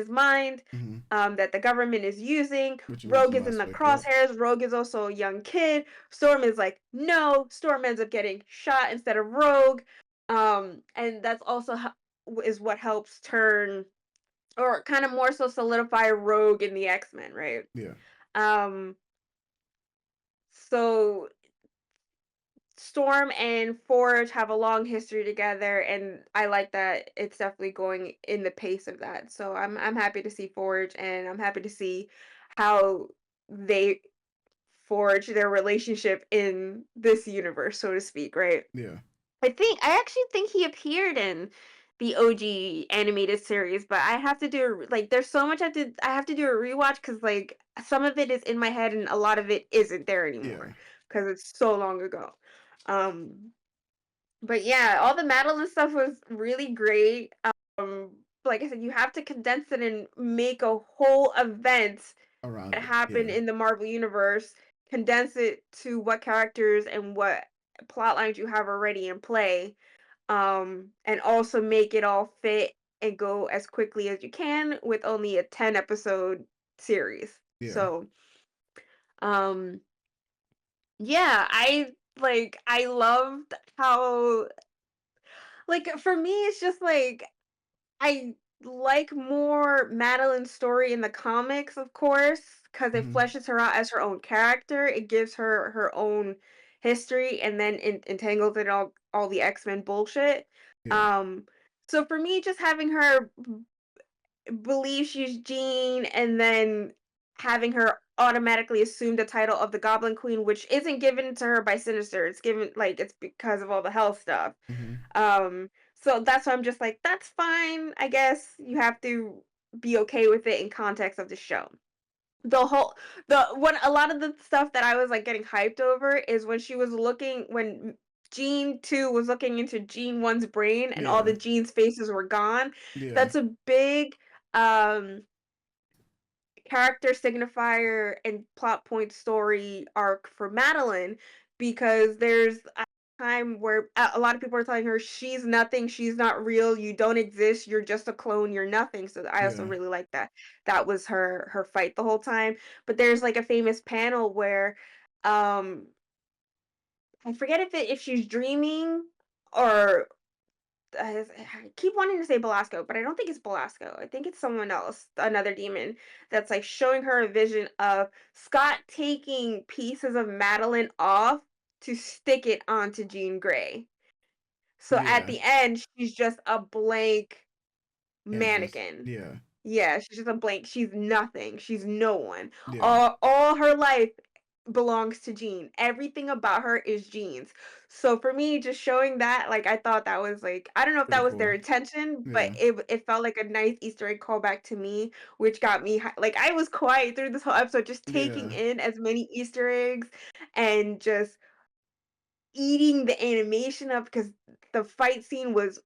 Speaker 2: mind,
Speaker 1: Mhm.
Speaker 2: that the government is using.
Speaker 1: Which you
Speaker 2: Rogue
Speaker 1: mentioned
Speaker 2: is in
Speaker 1: last
Speaker 2: the
Speaker 1: week. Yep.
Speaker 2: crosshairs. Rogue is also a young kid. Storm is like, no. Storm ends up getting shot instead of Rogue. And that's also is what helps turn or kind of more so solidify Rogue in the X-Men, right?
Speaker 1: Yeah.
Speaker 2: Um, so Storm and Forge have a long history together, and I like that it's definitely going in the pace of that. So I'm happy to see Forge, and I'm happy to see how they forge their relationship in this universe, so to speak, right?
Speaker 1: Yeah.
Speaker 2: I actually think he appeared in the OG animated series, but I have to do like there's so much I have to do a rewatch because like some of it is in my head and a lot of it isn't there
Speaker 1: Yeah.
Speaker 2: anymore because it's so long ago. Um, but yeah, all the Madeline stuff was really great. Um, like I said, you have to condense it and make a whole event
Speaker 1: Around
Speaker 2: that
Speaker 1: it.
Speaker 2: happened
Speaker 1: Yeah.
Speaker 2: in the Marvel universe, condense it to what characters and what plot lines you have already in play, and also make it all fit and go as quickly as you can with only a 10 episode series.
Speaker 1: Yeah.
Speaker 2: So, um, yeah, I loved how like for me it's just like I like more Madeline's story in the comics, of course, because it
Speaker 1: Mhm.
Speaker 2: fleshes her out as her own character. It gives her her own history, and then entangles it all the X Men bullshit.
Speaker 1: Yeah.
Speaker 2: Um, so for me, just having her believe she's Jean, and then having her automatically assume the title of the Goblin Queen, which isn't given to her by Sinister. It's given like it's because of all the health stuff.
Speaker 1: Mhm.
Speaker 2: So that's why I'm just like, that's fine. I guess you have to be okay with it in context of the show. The whole the What a lot of the stuff that I was like getting hyped over is when she was looking when Jean 2 was looking into Jean 1's brain and all
Speaker 1: Yeah.
Speaker 2: the Jean's faces were gone.
Speaker 1: Yeah.
Speaker 2: That's a big um character signifier and plot point story arc for Madeline because there's a time where a lot of people are telling her she's nothing, she's not real, you don't exist, you're just a clone, you're nothing. So I also
Speaker 1: Yeah.
Speaker 2: really like that. That was her fight the whole time. But there's like a famous panel where um I forget if she's dreaming or I keep wanting to say Belasco, but I don't think it's Belasco. I think it's someone else, another demon that's like showing her a vision of Scott taking pieces of Madeline off to stick it onto Jean Grey. So at
Speaker 1: Yeah.
Speaker 2: the end, she's just a blank
Speaker 1: Canvas.
Speaker 2: mannequin.
Speaker 1: Yeah.
Speaker 2: Yeah, she's just a blank. She's nothing. She's no one.
Speaker 1: Yeah.
Speaker 2: All her life belongs to Jean. Everything about her is Jean's. So for me, just showing that, like I thought that was like I don't know if that
Speaker 1: Pretty
Speaker 2: was their
Speaker 1: cool.
Speaker 2: intention, but
Speaker 1: Yeah.
Speaker 2: it felt like a nice Easter egg callback to me, which got me like I was quiet through this whole episode, just taking
Speaker 1: Yeah.
Speaker 2: in as many Easter eggs and just eating the animation up because the fight scene was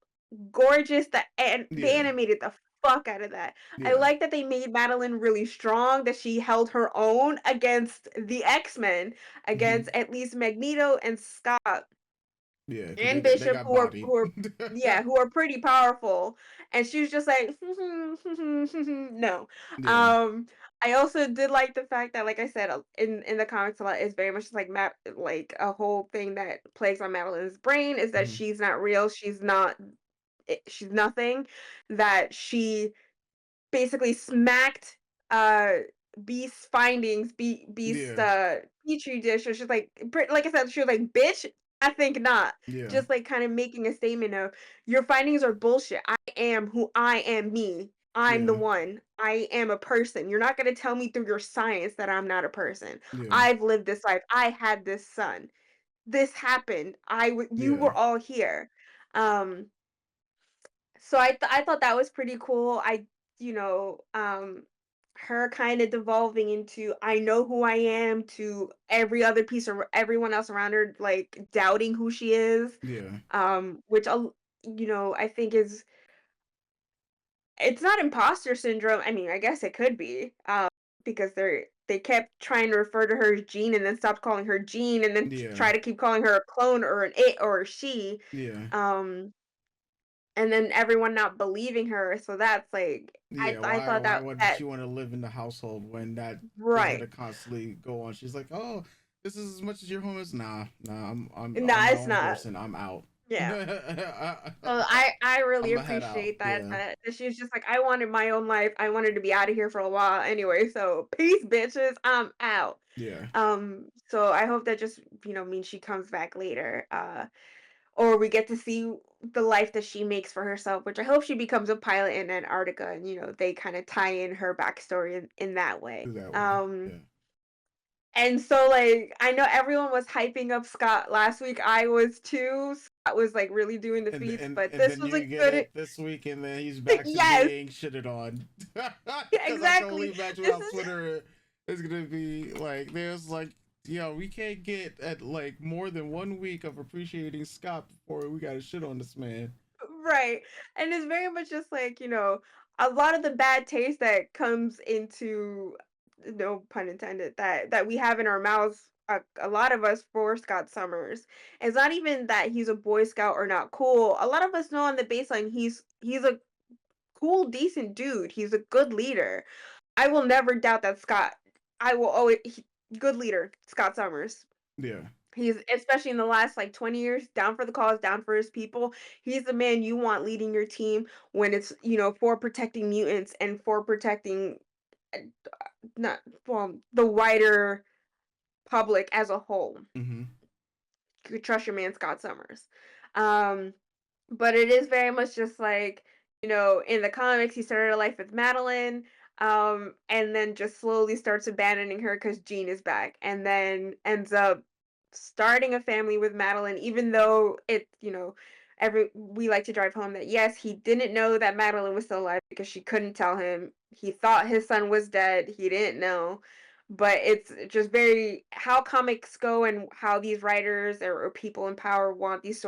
Speaker 2: gorgeous. And they
Speaker 1: Yeah.
Speaker 2: animated the fuck out of that. I
Speaker 1: Yeah.
Speaker 2: like that they made Madeline really strong, that she held her own against the X-Men, against
Speaker 1: Mhm.
Speaker 2: at least Magneto and Scott.
Speaker 1: Yeah, because
Speaker 2: and
Speaker 1: they
Speaker 2: Bishop
Speaker 1: got
Speaker 2: who are
Speaker 1: bodied.
Speaker 2: who are pretty powerful, and she was just like no.
Speaker 1: Yeah.
Speaker 2: I also did like the fact that, like I said, in the comics a lot, is very much like like a whole thing that plagues on Madeline's brain is that
Speaker 1: Mhm.
Speaker 2: she's not real, she's not, she's nothing, that she basically smacked uh Beast's findings, Beast's
Speaker 1: Yeah.
Speaker 2: petri dish. And she's like, like I said, she was like, "Bitch, I think not."
Speaker 1: Yeah.
Speaker 2: Just like kind of making a statement of, your findings are bullshit. I am who I am. Me. I'm the
Speaker 1: Yeah.
Speaker 2: one. I am a person. You're not gonna tell me through your science that I'm not a person.
Speaker 1: Yeah.
Speaker 2: I've lived this life. I had this son. This happened. You
Speaker 1: Yeah.
Speaker 2: were all here. Um, so I thought that was pretty cool. Her kind of devolving into, I know who I am, to every other piece of everyone else around her like doubting who she is.
Speaker 1: Yeah.
Speaker 2: Which I think is, it's not imposter syndrome. I mean, I guess it could be. Because they kept trying to refer to her as Jean and then stopped calling her Jean and then
Speaker 1: Yeah.
Speaker 2: try to keep calling her a clone or an it or a she.
Speaker 1: Yeah.
Speaker 2: Um and then everyone not believing her. So that's like,
Speaker 1: Yeah,
Speaker 2: I
Speaker 1: why
Speaker 2: thought
Speaker 1: why
Speaker 2: that
Speaker 1: would
Speaker 2: that
Speaker 1: she want to live in the household when that is
Speaker 2: right.
Speaker 1: gonna constantly go on? She's like, oh, this is as much as your home is. Nah, I'm
Speaker 2: Nah,
Speaker 1: my
Speaker 2: it's
Speaker 1: own
Speaker 2: not.
Speaker 1: person. I'm out.
Speaker 2: Yeah.
Speaker 1: I'm
Speaker 2: So I really
Speaker 1: gonna head out.
Speaker 2: appreciate that
Speaker 1: Yeah,
Speaker 2: that she's just like, I wanted my own life. I wanted to be out of here for a while anyway. So peace, bitches. I'm out.
Speaker 1: yeah,
Speaker 2: So I hope that just, means she comes back later. Or we get to see the life that she makes for herself, which I hope she becomes a pilot in Antarctica, and they kind of tie in her backstory in that way.
Speaker 1: do that way. Yeah,
Speaker 2: And so, like, I know everyone was hyping up Scott last week. I was too. Scott was like really doing the
Speaker 1: and
Speaker 2: feats,
Speaker 1: and
Speaker 2: but
Speaker 1: and
Speaker 2: this
Speaker 1: then
Speaker 2: was
Speaker 1: you
Speaker 2: a
Speaker 1: get
Speaker 2: good.
Speaker 1: it this week, and then he's back to
Speaker 2: Yes,
Speaker 1: being shitted on.
Speaker 2: yeah,
Speaker 1: Because I can only
Speaker 2: exactly.
Speaker 1: imagine
Speaker 2: This
Speaker 1: how
Speaker 2: is
Speaker 1: Twitter is gonna be like. There's like, we can't get at like more than 1 week of appreciating Scott before we got to shit on this man.
Speaker 2: right, and it's very much just like, a lot of the bad taste that comes into, no pun intended, that we have in our mouths. A lot of us, for Scott Summers, it's not even that he's a Boy Scout or not cool. A lot of us know on the baseline he's a cool, decent dude. He's a good leader. I will never doubt that Scott. I will always good leader, Scott Summers.
Speaker 1: Yeah,
Speaker 2: He's, especially in the last like 20 years, down for the cause, down for his people. He's the man you want leading your team when it's, for protecting mutants and for protecting, uh, not, well, the wider public as a whole.
Speaker 1: mm-hmm.
Speaker 2: You could trust your man Scott Summers. Um but it is very much just like, in the comics, he started a life with Madeline, and then just slowly starts abandoning her because Jean is back, and then ends up starting a family with Madeline, even though every we like to drive home that yes, he didn't know that Madeline was still alive because she couldn't tell him. He thought his son was dead. He didn't know. But it's just very how comics go and how these writers or people in power want these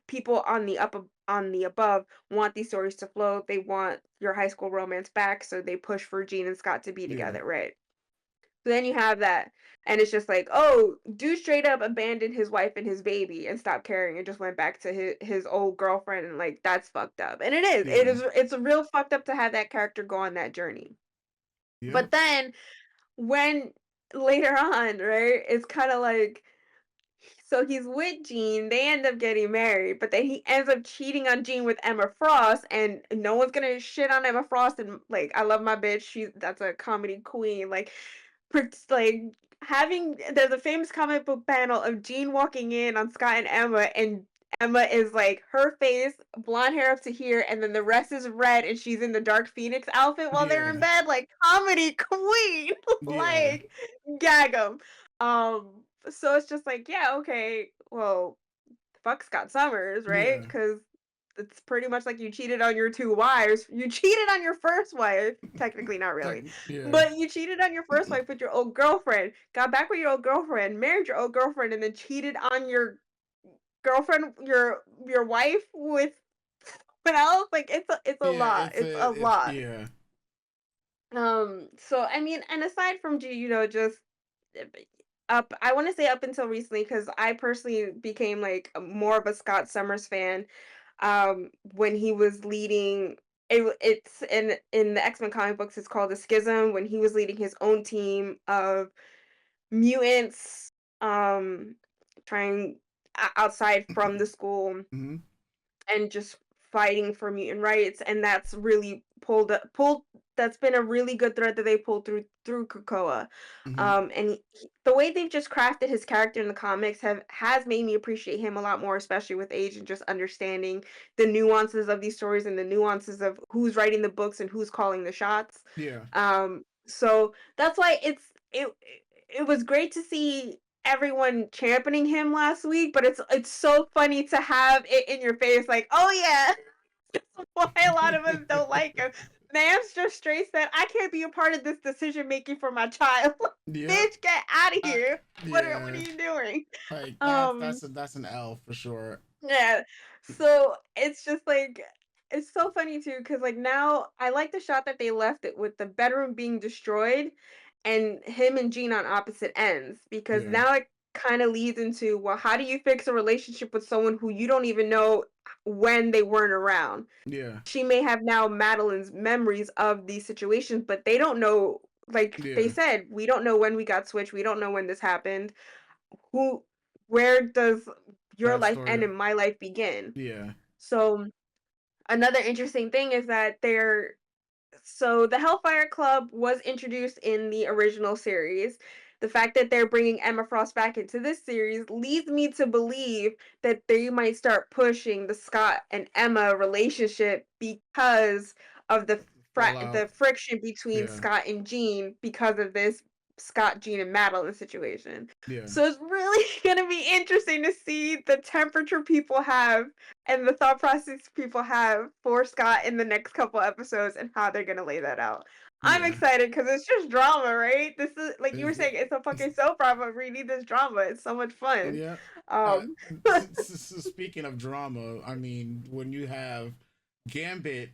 Speaker 2: people on the on the above want these stories to flow. They want your high school romance back, so they push for Jean and Scott to be
Speaker 1: Yeah,
Speaker 2: together, right? So then you have that, and it's just like, oh, dude straight up abandoned his wife and his baby and stopped caring and just went back to his old girlfriend, and like that's fucked up. And
Speaker 1: yeah,
Speaker 2: it's a real fucked up to have that character go on that journey.
Speaker 1: yep,
Speaker 2: But then when later on, right, it's kind of like, so he's with Jean, they end up getting married, but then he ends up cheating on Jean with Emma Frost, and no one's gonna shit on Emma Frost. And like, I love my bitch, that's a comedy queen. Like, like having, there's a famous comic book panel of Jean walking in on Scott and Emma is like, her face, blonde hair up to here, and then the rest is red, and she's in the Dark Phoenix outfit while they're in
Speaker 1: yeah,
Speaker 2: bed. Like, comedy queen,
Speaker 1: yeah,
Speaker 2: like, gag 'em. So it's just like, yeah, okay, well, fuck Scott Summers, right?
Speaker 1: yeah.
Speaker 2: Because it's pretty much like you cheated on your two wives. You cheated on your first wife, technically not really,
Speaker 1: Yeah,
Speaker 2: but you cheated on your first wife with your old girlfriend, got back with your old girlfriend, married your old girlfriend, and then cheated on your girlfriend, your wife with someone else. Like, it's a
Speaker 1: yeah.
Speaker 2: lot. It's a
Speaker 1: It's
Speaker 2: lot.
Speaker 1: yeah,
Speaker 2: So I mean, and aside from just I want to say up until recently, because I personally became like more of a Scott Summers fan when he was leading it's in the X-Men comic books it's called the Schism, when he was leading his own team of mutants trying outside from the school
Speaker 1: Mm-hmm.
Speaker 2: and just fighting for mutant rights, and that's really pulled that's been a really good thread that they pulled through Krakoa.
Speaker 1: Mm-hmm.
Speaker 2: And the way they've just crafted his character in the comics has made me appreciate him a lot more, especially with age and just understanding the nuances of these stories and the nuances of who's writing the books and who's calling the shots.
Speaker 1: Yeah.
Speaker 2: So that's why it was great to see everyone championing him last week, but it's so funny to have it in your face, like, oh yeah, that's why a lot of us don't like him. Man's just straight said, I can't be a part of this decision making for my child.
Speaker 1: Yep.
Speaker 2: Bitch, get out of here. What are
Speaker 1: Yeah.
Speaker 2: you doing?
Speaker 1: Like
Speaker 2: Um
Speaker 1: that's an L for sure.
Speaker 2: yeah. So it's just like it's so funny too, because like now I like the shot that they left it with the bedroom being destroyed and him and Jean on opposite ends, because
Speaker 1: Yeah.
Speaker 2: now it kind of leads into, well, how do you fix a relationship with someone who you don't even know when they weren't around?
Speaker 1: Yeah.
Speaker 2: She may have now Madeline's memories of these situations, but they don't know, like they
Speaker 1: Yeah.
Speaker 2: said, we don't know when we got switched, we don't know when this happened. Who Where does your
Speaker 1: That
Speaker 2: life end
Speaker 1: story.
Speaker 2: and my life begin?
Speaker 1: Yeah.
Speaker 2: So another interesting thing is that the Hellfire Club was introduced in the original series. The fact that they're bringing Emma Frost back into this series leads me to believe that they might start pushing the Scott and Emma relationship because of the
Speaker 1: Fallout.
Speaker 2: friction between
Speaker 1: Yeah.
Speaker 2: Scott and Jean because of this Scott, Jean, and Madeline situation.
Speaker 1: Yeah.
Speaker 2: So it's really gonna be interesting to see the temperature people have and the thought process people have for Scott in the next couple episodes and how they're gonna lay that out. I'm
Speaker 1: Yeah.
Speaker 2: excited because it's just drama, right? This is like you were
Speaker 1: Is it-
Speaker 2: saying, it's a fucking soap opera. We need this drama. It's so much fun.
Speaker 1: Yeah. Uh,
Speaker 2: Um,
Speaker 1: Speaking of drama, I mean, when you have Gambit,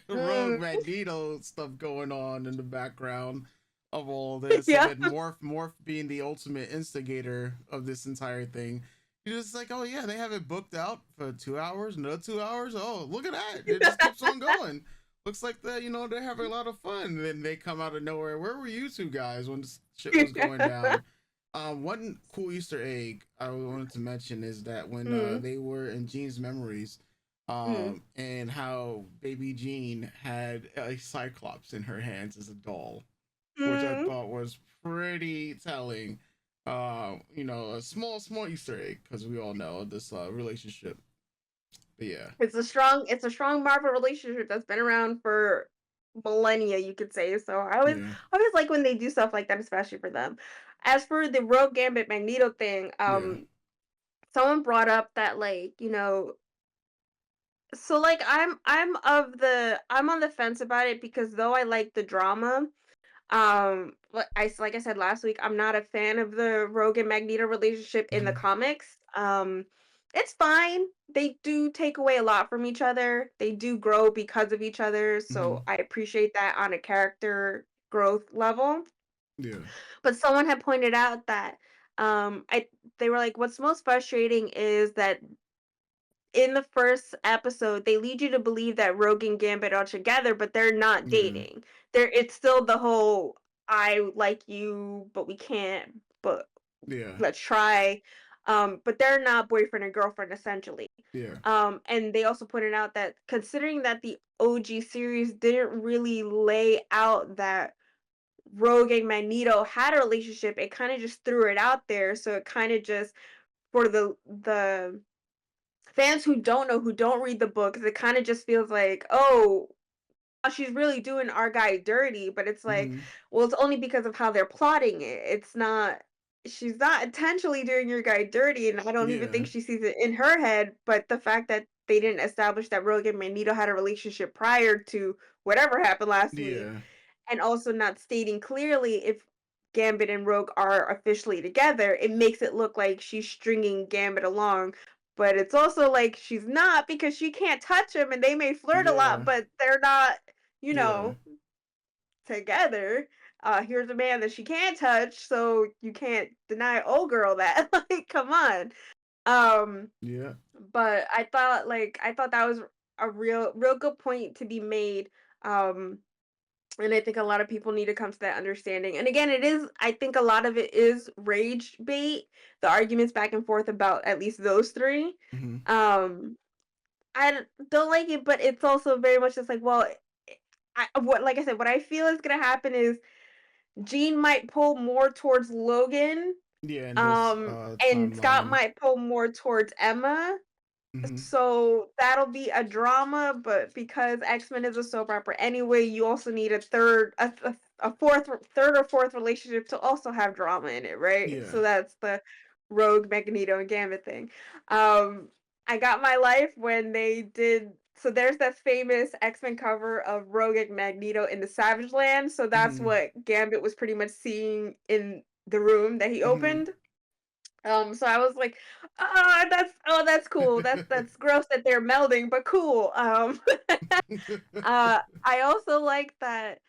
Speaker 1: Rogue
Speaker 2: mm,
Speaker 1: Magneto stuff going on in the background of all this, and
Speaker 2: yeah,
Speaker 1: then Morph being the ultimate instigator of this entire thing, you're just like, oh yeah, they have it booked out for 2 hours, another 2 hours. Oh, look at that! It just keeps on going. Looks like they're having a lot of fun. And then they come out of nowhere. Where were you two guys when this shit was going down? One cool Easter egg I wanted to mention is that when
Speaker 2: mm,
Speaker 1: they were in Jean's memories,
Speaker 2: mm,
Speaker 1: and how baby Jean had a Cyclops in her hands as a doll, which I
Speaker 2: mm.
Speaker 1: thought was pretty telling. A small Easter egg because we all know this relationship. But yeah,
Speaker 2: It's a strong Marvel relationship that's been around for millennia, you could say. So
Speaker 1: yeah,
Speaker 2: I always like when they do stuff like that, especially for them. As for the Rogue Gambit Magneto thing,
Speaker 1: yeah,
Speaker 2: someone brought up that, like, so like I'm on the fence about it, because though I like the drama, like I said last week, I'm not a fan of the Rogue and Magneto relationship in the
Speaker 1: mm-hmm.
Speaker 2: comics. It's fine. They do take away a lot from each other. They do grow because of each other,
Speaker 1: Mm-hmm.
Speaker 2: so I appreciate that on a character growth level.
Speaker 1: Yeah,
Speaker 2: But someone had pointed out that I they were like, what's most frustrating is that in the first episode, they lead you to believe that Rogue and Gambit are together, but they're not
Speaker 1: yeah,
Speaker 2: dating. It's still the whole I like you, but we can't, but
Speaker 1: yeah,
Speaker 2: let's try. But they're not boyfriend and girlfriend essentially.
Speaker 1: yeah,
Speaker 2: And they also pointed out that considering that the OG series didn't really lay out that Rogue and Magneto had a relationship, it kind of just threw it out there. So it kind of just for the fans who don't know, who don't read the books, it kind of just feels like, oh, she's really doing our guy dirty, but it's like,
Speaker 1: mm-hmm.
Speaker 2: well, it's only because of how they're plotting it. It's not, she's not intentionally doing your guy dirty, and I don't even
Speaker 1: Yeah,
Speaker 2: think she sees it in her head, but the fact that they didn't establish that Rogue and Magneto had a relationship prior to whatever happened last week,
Speaker 1: yeah,
Speaker 2: and also not stating clearly if Gambit and Rogue are officially together, it makes it look like she's stringing Gambit along. But it's also like she's not, because she can't touch him and they may flirt a lot,
Speaker 1: yeah,
Speaker 2: but they're not, you
Speaker 1: yeah,
Speaker 2: know, together. here's a man that she can't touch, so you can't deny old girl that. Like, come on. Um,
Speaker 1: Yeah.
Speaker 2: but I thought that was a real good point to be made. Um, and I think a lot of people need to come to that understanding. And again, I think a lot of it is rage bait, the arguments back and forth about at least those three.
Speaker 1: Hmm.
Speaker 2: Um, don't like it, but it's also very much just like, well, like I said, what I feel is gonna happen is Jean might pull more towards Logan,
Speaker 1: Yeah, in this
Speaker 2: and Scott
Speaker 1: timeline.
Speaker 2: might pull more towards Emma.
Speaker 1: Hmm.
Speaker 2: So that'll be a drama, but because X-Men is a soap opera anyway, you also need a fourth, third or fourth relationship to also have drama in it, right?
Speaker 1: Yeah.
Speaker 2: So that's the Rogue, Magneto, and Gambit thing. Um, I got my life when they did. So there's that famous X-Men cover of Rogue and Magneto in the Savage Land. So that's
Speaker 1: Hmm.
Speaker 2: what Gambit was pretty much seeing in the room that he
Speaker 1: Hmm.
Speaker 2: opened. So I was like, that's cool. That's gross that they're melding, but cool. I also like that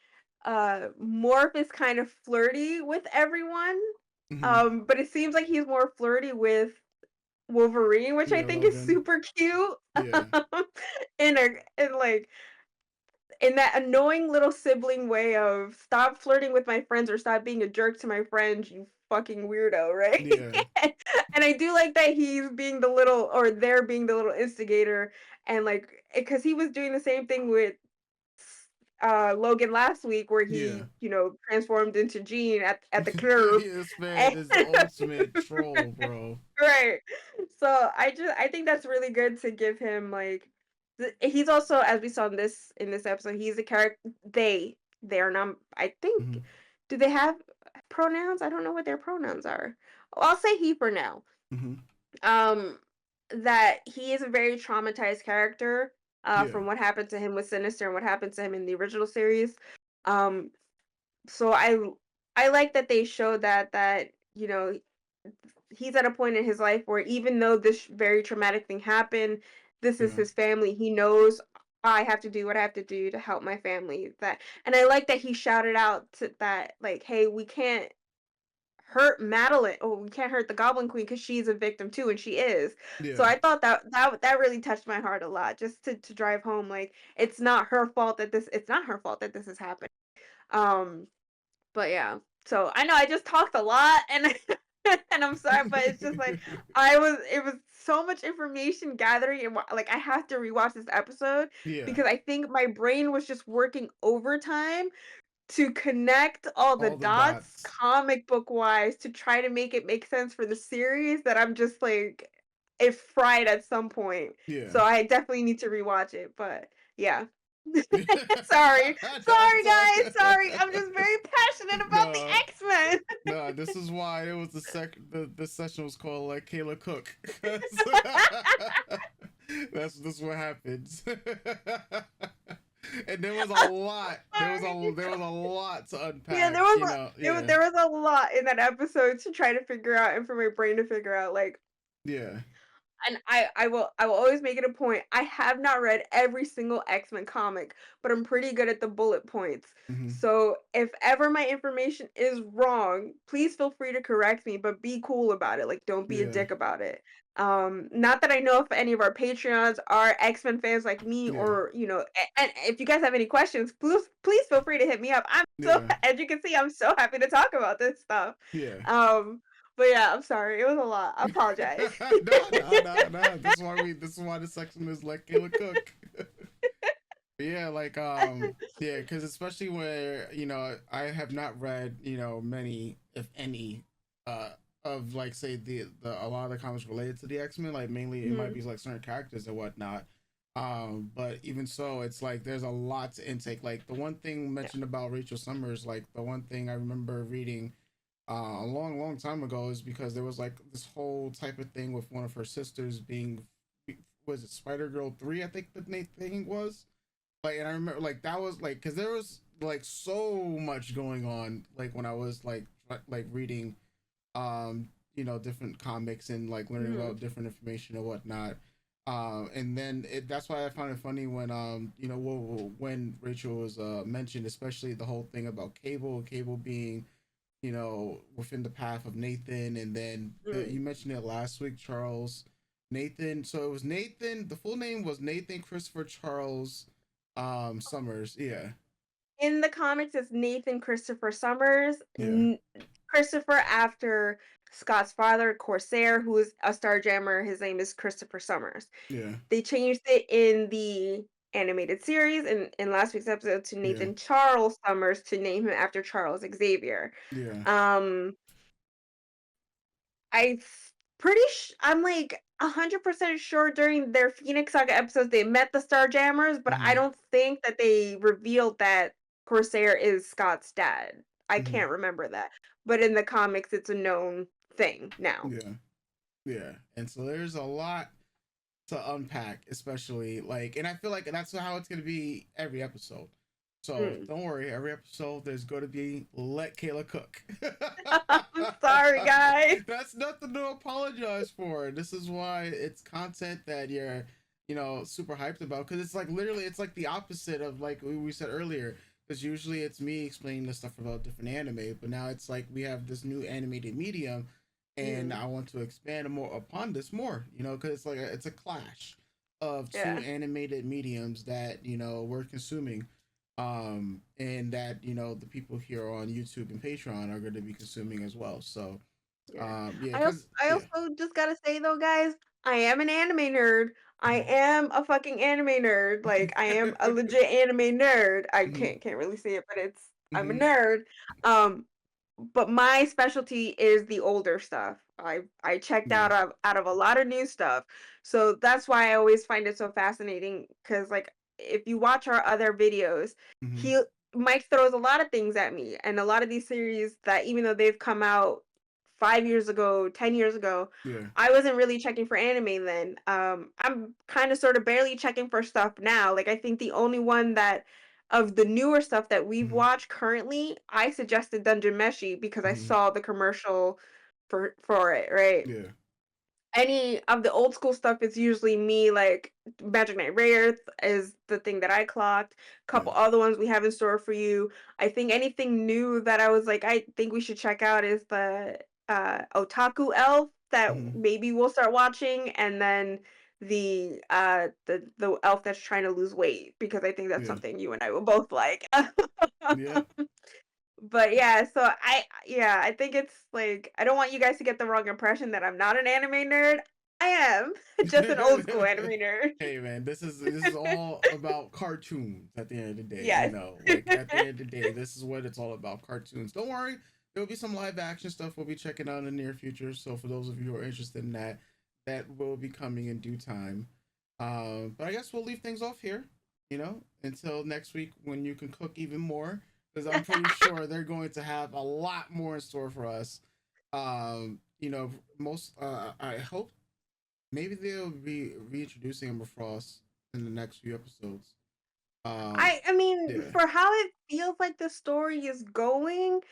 Speaker 2: Morph is kind of flirty with everyone.
Speaker 1: Hmm.
Speaker 2: But it seems like he's more flirty with Wolverine, which I
Speaker 1: Yeah,
Speaker 2: think is
Speaker 1: Logan.
Speaker 2: super cute.
Speaker 1: Yeah.
Speaker 2: In like in that annoying little sibling way of stop flirting with my friends or stop being a jerk to my friends, you fucking weirdo, right?
Speaker 1: Yeah.
Speaker 2: And I do like that he's being the little, or they're being the little instigator, and like because he was doing the same thing with Logan last week where
Speaker 1: Yeah.
Speaker 2: he, transformed into Jean at the club.
Speaker 1: This man
Speaker 2: And
Speaker 1: is the ultimate troll, bro.
Speaker 2: right. So I think that's really good to give him like he's also, as we saw in this episode, he's a character. They are not. I think,
Speaker 1: Hmm.
Speaker 2: do they have pronouns? I don't know what their pronouns are. Well, I'll say he for now.
Speaker 1: Hmm.
Speaker 2: Um, that he is a very traumatized character.
Speaker 1: Yeah.
Speaker 2: From what happened to him with Sinister and what happened to him in the original series. Um, so I like that they showed that he's at a point in his life where even though this very traumatic thing happened, this is
Speaker 1: Yeah.
Speaker 2: his family. He knows I have to do what I have to do to help my family. And I like that he shouted out to that, like, hey, we can't hurt Madeline. Oh, we can't hurt the Goblin Queen because she's a victim too, and she is. So
Speaker 1: Yeah.
Speaker 2: I thought that really touched my heart a lot, just to drive home, like, it's not her fault that this is happening. Um, but yeah, so I know I just talked a lot, and and I'm sorry, but it's just like it was so much information gathering, and like I have to rewatch this episode
Speaker 1: Yeah.
Speaker 2: because I think my brain was just working overtime to connect all the
Speaker 1: All the
Speaker 2: dots
Speaker 1: dots.
Speaker 2: comic book wise to try to make it make sense for the series that I'm just like it fried at some point.
Speaker 1: Yeah.
Speaker 2: So I definitely need to rewatch it, but yeah.
Speaker 1: No,
Speaker 2: Sorry. Sorry
Speaker 1: it's all
Speaker 2: guys. Sorry. I'm
Speaker 1: good.
Speaker 2: just very passionate about the
Speaker 1: No,
Speaker 2: X-Men.
Speaker 1: no, this is why it was the session was called like Kayla Cook. That's what happens. And there was a lot. There was a lot to unpack.
Speaker 2: Yeah,
Speaker 1: Yeah.
Speaker 2: there was a lot in that episode to try to figure out and for my brain to figure out like
Speaker 1: Yeah.
Speaker 2: and I will always make it a point. I have not read every single X-Men comic, but I'm pretty good at the bullet points.
Speaker 1: Hmm.
Speaker 2: So if ever my information is wrong, please feel free to correct me, but be cool about it. Like don't be a
Speaker 1: Yeah.
Speaker 2: dick about it. Not that I know if any of our Patreons are X-Men fans like me
Speaker 1: Yeah.
Speaker 2: or, and if you guys have any questions, please feel free to hit me up.
Speaker 1: Yeah.
Speaker 2: As you can see, I'm so happy to talk about this stuff.
Speaker 1: Yeah.
Speaker 2: But yeah, I'm sorry. It was a lot. I apologize.
Speaker 1: No. This is why the section is like Kayla Cook. Yeah, like yeah, because especially where I have not read many, if any, uh of like say the a lot of the comics related to the X-Men. Like mainly it might
Speaker 2: Mhm.
Speaker 1: be like certain characters and whatnot. But even so, it's like there's a lot to intake. Like the one thing
Speaker 2: Yeah.
Speaker 1: mentioned about Rachel Summers, like the one thing I remember reading a long time ago is because there was like this whole type of thing with one of her sisters being, was it Spider Girl 3, I think the thing was, like, and I remember like that was like because there was like so much going on like when I was like reading different comics and like learning
Speaker 2: Mhm.
Speaker 1: about different information and whatnot. And then that's why I found it funny when when Rachel was mentioned, especially the whole thing about Cable being within the path of Nathan, and then
Speaker 2: Mm.
Speaker 1: you mentioned it last week, Charles Nathan. So it was Nathan. The full name was Nathan Christopher Charles Summers. Yeah,
Speaker 2: In the comics, it's Nathan Christopher Summers.
Speaker 1: yeah,
Speaker 2: Christopher after Scott's father, Corsair, who is a Starjammer. His name is Christopher Summers.
Speaker 1: yeah,
Speaker 2: They changed it in the animated series in last week's episode to
Speaker 1: yeah,
Speaker 2: Nathan Charles Summers to name him after Charles Xavier.
Speaker 1: yeah.
Speaker 2: Um, I pretty I'm like 100% sure during their Phoenix Saga episodes they met the Starjammers, but I
Speaker 1: Hmm.
Speaker 2: don't think that they revealed that Corsair is Scott's dad. I
Speaker 1: Hmm.
Speaker 2: can't remember that. But in the comics it's a known thing now.
Speaker 1: Yeah, yeah. And so there's a lot to unpack, especially and I feel like that's how it's gonna be every episode. So
Speaker 2: Mm.
Speaker 1: don't worry, every episode there's gonna be let Kayla cook.
Speaker 2: I'm sorry, guys.
Speaker 1: That's nothing to apologize for. This is why it's content that you're, super hyped about. Because it's like literally, it's like the opposite of like we said earlier. Because usually it's me explaining the stuff about different anime, but now it's like we have this new animated medium, and
Speaker 2: Mm.
Speaker 1: I want to expand more upon this more. Because it's like it's a clash of two
Speaker 2: Yeah.
Speaker 1: animated mediums that we're consuming, and that the people here on YouTube and Patreon are going to be consuming as well. So
Speaker 2: Yeah.
Speaker 1: yeah,
Speaker 2: I also
Speaker 1: because
Speaker 2: I
Speaker 1: yeah.
Speaker 2: also just gotta say though, guys, I am an anime nerd. I
Speaker 1: Mhm.
Speaker 2: am a fucking anime nerd. Like I am a legit anime nerd. I
Speaker 1: Mhm.
Speaker 2: can't really say it, but I'm a
Speaker 1: Mhm.
Speaker 2: nerd. Um, but my specialty is the older stuff. I checked
Speaker 1: Yeah.
Speaker 2: out of a lot of new stuff. So that's why I always find it so fascinating because like if you watch our other videos,
Speaker 1: Mhm.
Speaker 2: he Mike throws a lot of things at me and a lot of these series that even though they've come out 5 years ago, 10 years ago,
Speaker 1: Yeah.
Speaker 2: I wasn't really checking for anime then. I'm kind of sort of barely checking for stuff now. Like I think the only one that of the newer stuff that we've
Speaker 1: Mhm.
Speaker 2: watched currently, I suggested Dungeon Meshi because I
Speaker 1: Mhm.
Speaker 2: saw the commercial for it, right?
Speaker 1: Yeah.
Speaker 2: Any of the old school stuff is usually me like Magic Knight Rayearth is the thing that I clocked. Couple
Speaker 1: Yeah.
Speaker 2: other ones we have in store for you. I think anything new that I was like I think we should check out is the Otaku Elf that
Speaker 1: Mhm.
Speaker 2: maybe we'll start watching and then the elf that's trying to lose weight because I think that's
Speaker 1: Yeah.
Speaker 2: something you and I will both like.
Speaker 1: Yeah.
Speaker 2: But yeah, so I think it's like I don't want you guys to get the wrong impression that I'm not an anime nerd. I am just an old school anime nerd.
Speaker 1: Hey man, this is all about cartoons at the end of the day.
Speaker 2: Yes.
Speaker 1: Like at the end of the day, this is what it's all about. Cartoons. Don't worry, there'll be some live action stuff we'll be checking out in the near future. So for those of you who are interested in that, that will be coming in due time. But I guess we'll leave things off here. Until next week when you can cook even more, because I'm pretty sure they're going to have a lot more in store for us. Most I hope maybe they'll be reintroducing Emma Frost in the next few episodes.
Speaker 2: I mean,
Speaker 1: Yeah.
Speaker 2: for how it feels like the story is going,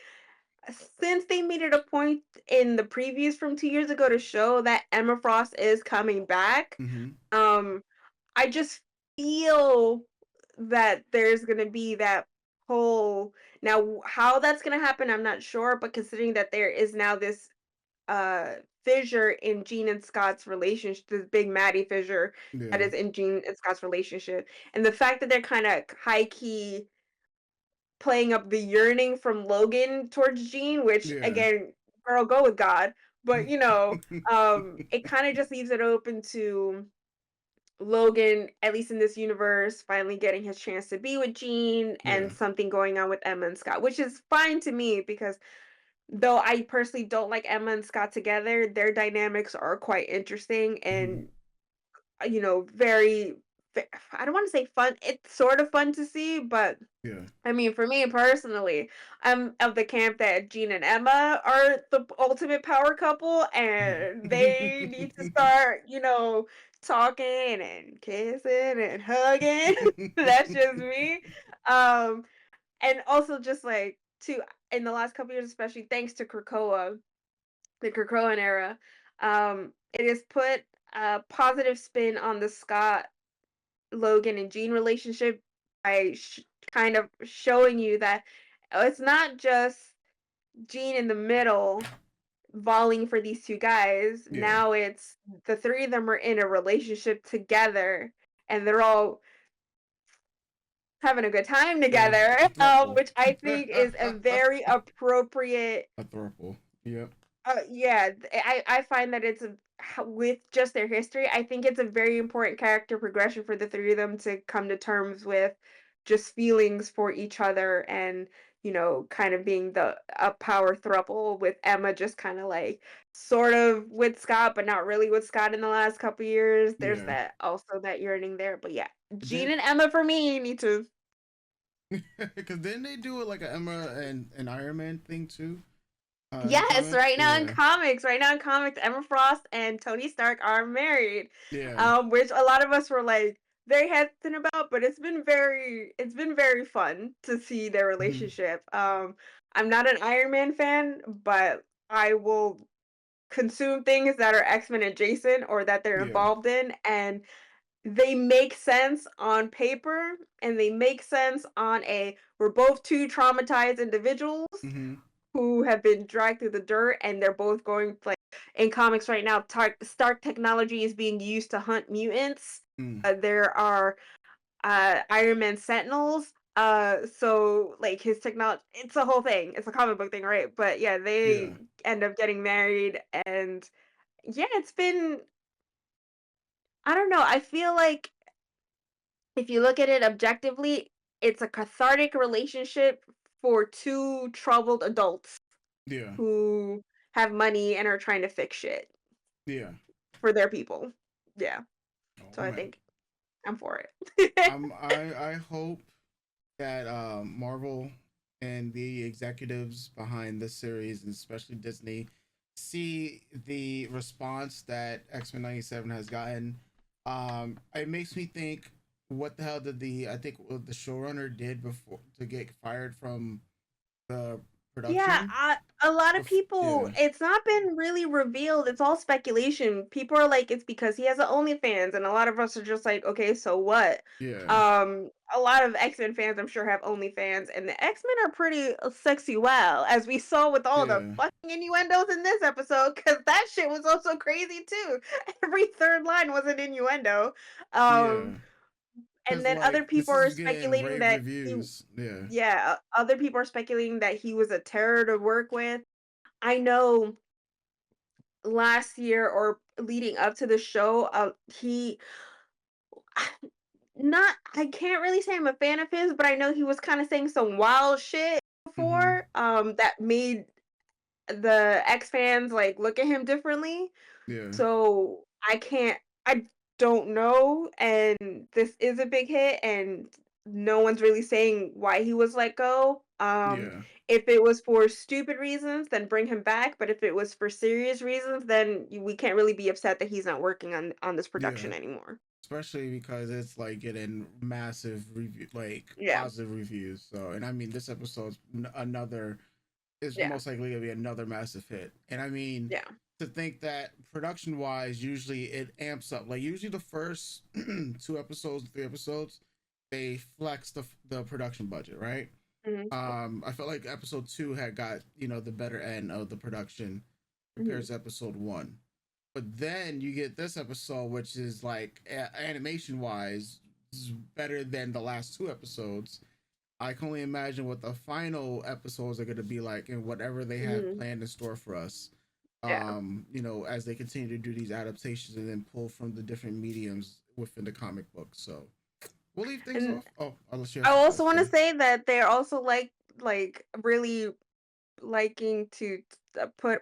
Speaker 2: since they made it a point in the previews from 2 years ago to show that Emma Frost is coming back,
Speaker 1: Mm-hmm.
Speaker 2: um, I just feel that there's gonna be that whole now how that's gonna happen, I'm not sure, but considering that there is now this fissure in Jean and Scott's relationship, this big Maddie fissure that
Speaker 1: Yeah.
Speaker 2: is in Jean and Scott's relationship, and the fact that they're kind of high key playing up the yearning from Logan towards Jean, which
Speaker 1: Yeah.
Speaker 2: again, girl, go with God. But it kind of just leaves it open to Logan, at least in this universe, finally getting his chance to be with Jean
Speaker 1: Yeah.
Speaker 2: and something going on with Emma and Scott, which is fine to me because though I personally don't like Emma and Scott together, their dynamics are quite interesting
Speaker 1: Mm-hmm.
Speaker 2: and very I don't want to say fun. It's sort of fun to see, but
Speaker 1: Yeah.
Speaker 2: I mean, for me personally, I'm of the camp that Jean and Emma are the ultimate power couple, and they need to start, talking and kissing and hugging. That's just me. Um, and also just like to in the last couple years, especially thanks to Krakoa, the Krakoan era, it has put a positive spin on the Scott, Logan, and Jean relationship by kind of showing you that it's not just Jean in the middle falling for these two guys.
Speaker 1: Yeah.
Speaker 2: Now it's the three of them are in a relationship together, and they're all having a good time
Speaker 1: Yeah.
Speaker 2: together,
Speaker 1: A throuple.
Speaker 2: which I think is a very appropriate.
Speaker 1: A throuple. Yep.
Speaker 2: Yeah, I find that with just their history, I think it's a very important character progression for the three of them to come to terms with just feelings for each other, and kind of being a power throuple, with Emma just kind of like sort of with Scott, but not really with Scott in the last couple years. There's
Speaker 1: Yeah.
Speaker 2: that also that yearning there, but yeah, Jean
Speaker 1: Then
Speaker 2: and Emma for me need to.
Speaker 1: because then they do it like a Emma and an Iron Man thing too. In
Speaker 2: Yes,
Speaker 1: comics. Yeah.
Speaker 2: right now in comics, Emma Frost and Tony Stark are married,
Speaker 1: Yeah.
Speaker 2: which a lot of us were like very hesitant about, but it's been very fun to see their
Speaker 1: Hmm.
Speaker 2: relationship. I'm not an Iron Man fan, but I will consume things that are X-Men adjacent or that they're
Speaker 1: Yeah.
Speaker 2: involved in, and they make sense on paper, and they make sense on a we're both two traumatized individuals
Speaker 1: Hmm.
Speaker 2: who have been dragged through the dirt, and they're both going like in comics right now. Stark technology is being used to hunt mutants.
Speaker 1: Mm.
Speaker 2: There are Iron Man Sentinels. So like his technology, it's a whole thing. It's a comic book thing, right? But yeah,
Speaker 1: Yeah.
Speaker 2: they end up getting married, and yeah, it's been. I don't know. I feel like if you look at it objectively, it's a cathartic relationship for two troubled adults
Speaker 1: Yeah.
Speaker 2: who have money and are trying to fix shit
Speaker 1: Yeah.
Speaker 2: for their people. Yeah.
Speaker 1: Oh
Speaker 2: So I
Speaker 1: man.
Speaker 2: think I'm for it.
Speaker 1: I hope that Marvel and the executives behind this series, and especially Disney, see the response that X-Men 97 has gotten. It makes me think, what the hell did I think what the showrunner did before to get fired from the
Speaker 2: Yeah,
Speaker 1: production?
Speaker 2: a lot of people,
Speaker 1: Yeah.
Speaker 2: it's not been really revealed. It's all speculation. People are like, it's because he has an OnlyFans, and a lot of us are just like, okay, so what?
Speaker 1: Yeah.
Speaker 2: A lot of X-Men fans, I'm sure, have OnlyFans, and the X-Men are pretty sexy, well, as we saw with all the
Speaker 1: Yeah.
Speaker 2: fucking innuendos in this episode, because that shit was also crazy too. Every third line was an innuendo.
Speaker 1: Yeah.
Speaker 2: Um, and
Speaker 1: Because
Speaker 2: then other
Speaker 1: like this
Speaker 2: people are
Speaker 1: is getting
Speaker 2: speculating
Speaker 1: rave
Speaker 2: that
Speaker 1: reviews. Yeah.
Speaker 2: other people are speculating that he was a terror to work with. I know last year or leading up to the show, he not I can't really say I'm a fan of his, but I know he was kind of saying some wild shit
Speaker 1: Mm-hmm.
Speaker 2: before, that made the X fans like look at him differently.
Speaker 1: Yeah.
Speaker 2: So I don't know, and this is a big hit, and no one's really saying why he was let go.
Speaker 1: Yeah.
Speaker 2: If it was for stupid reasons, then bring him back. But if it was for serious reasons, then we can't really be upset that he's not working on this
Speaker 1: Yeah.
Speaker 2: production anymore.
Speaker 1: Especially because it's like getting massive review, like
Speaker 2: Yeah,
Speaker 1: positive reviews. So, and I mean, this episode's another is
Speaker 2: yeah,
Speaker 1: most likely gonna be another massive hit. And I mean,
Speaker 2: yeah.
Speaker 1: to think that production wise, usually it amps up. Like usually the first 2 episodes, 3 episodes, they flex the production budget, right?
Speaker 2: Hmm.
Speaker 1: I felt like episode 2 had got the better end of the production
Speaker 2: Hmm.
Speaker 1: compared to episode 1. But then you get this episode, which is like animation wise, is better than the last 2 episodes. I can only imagine what the final episodes are going to be like, and whatever they have
Speaker 2: Hmm.
Speaker 1: planned in store for us.
Speaker 2: Yeah.
Speaker 1: As they continue to do these adaptations and then pull from the different mediums within the comic book. So we'll leave things
Speaker 2: And
Speaker 1: off. Oh, unless you have
Speaker 2: I
Speaker 1: something
Speaker 2: also
Speaker 1: else
Speaker 2: want to
Speaker 1: to say.
Speaker 2: say that they're also like really liking to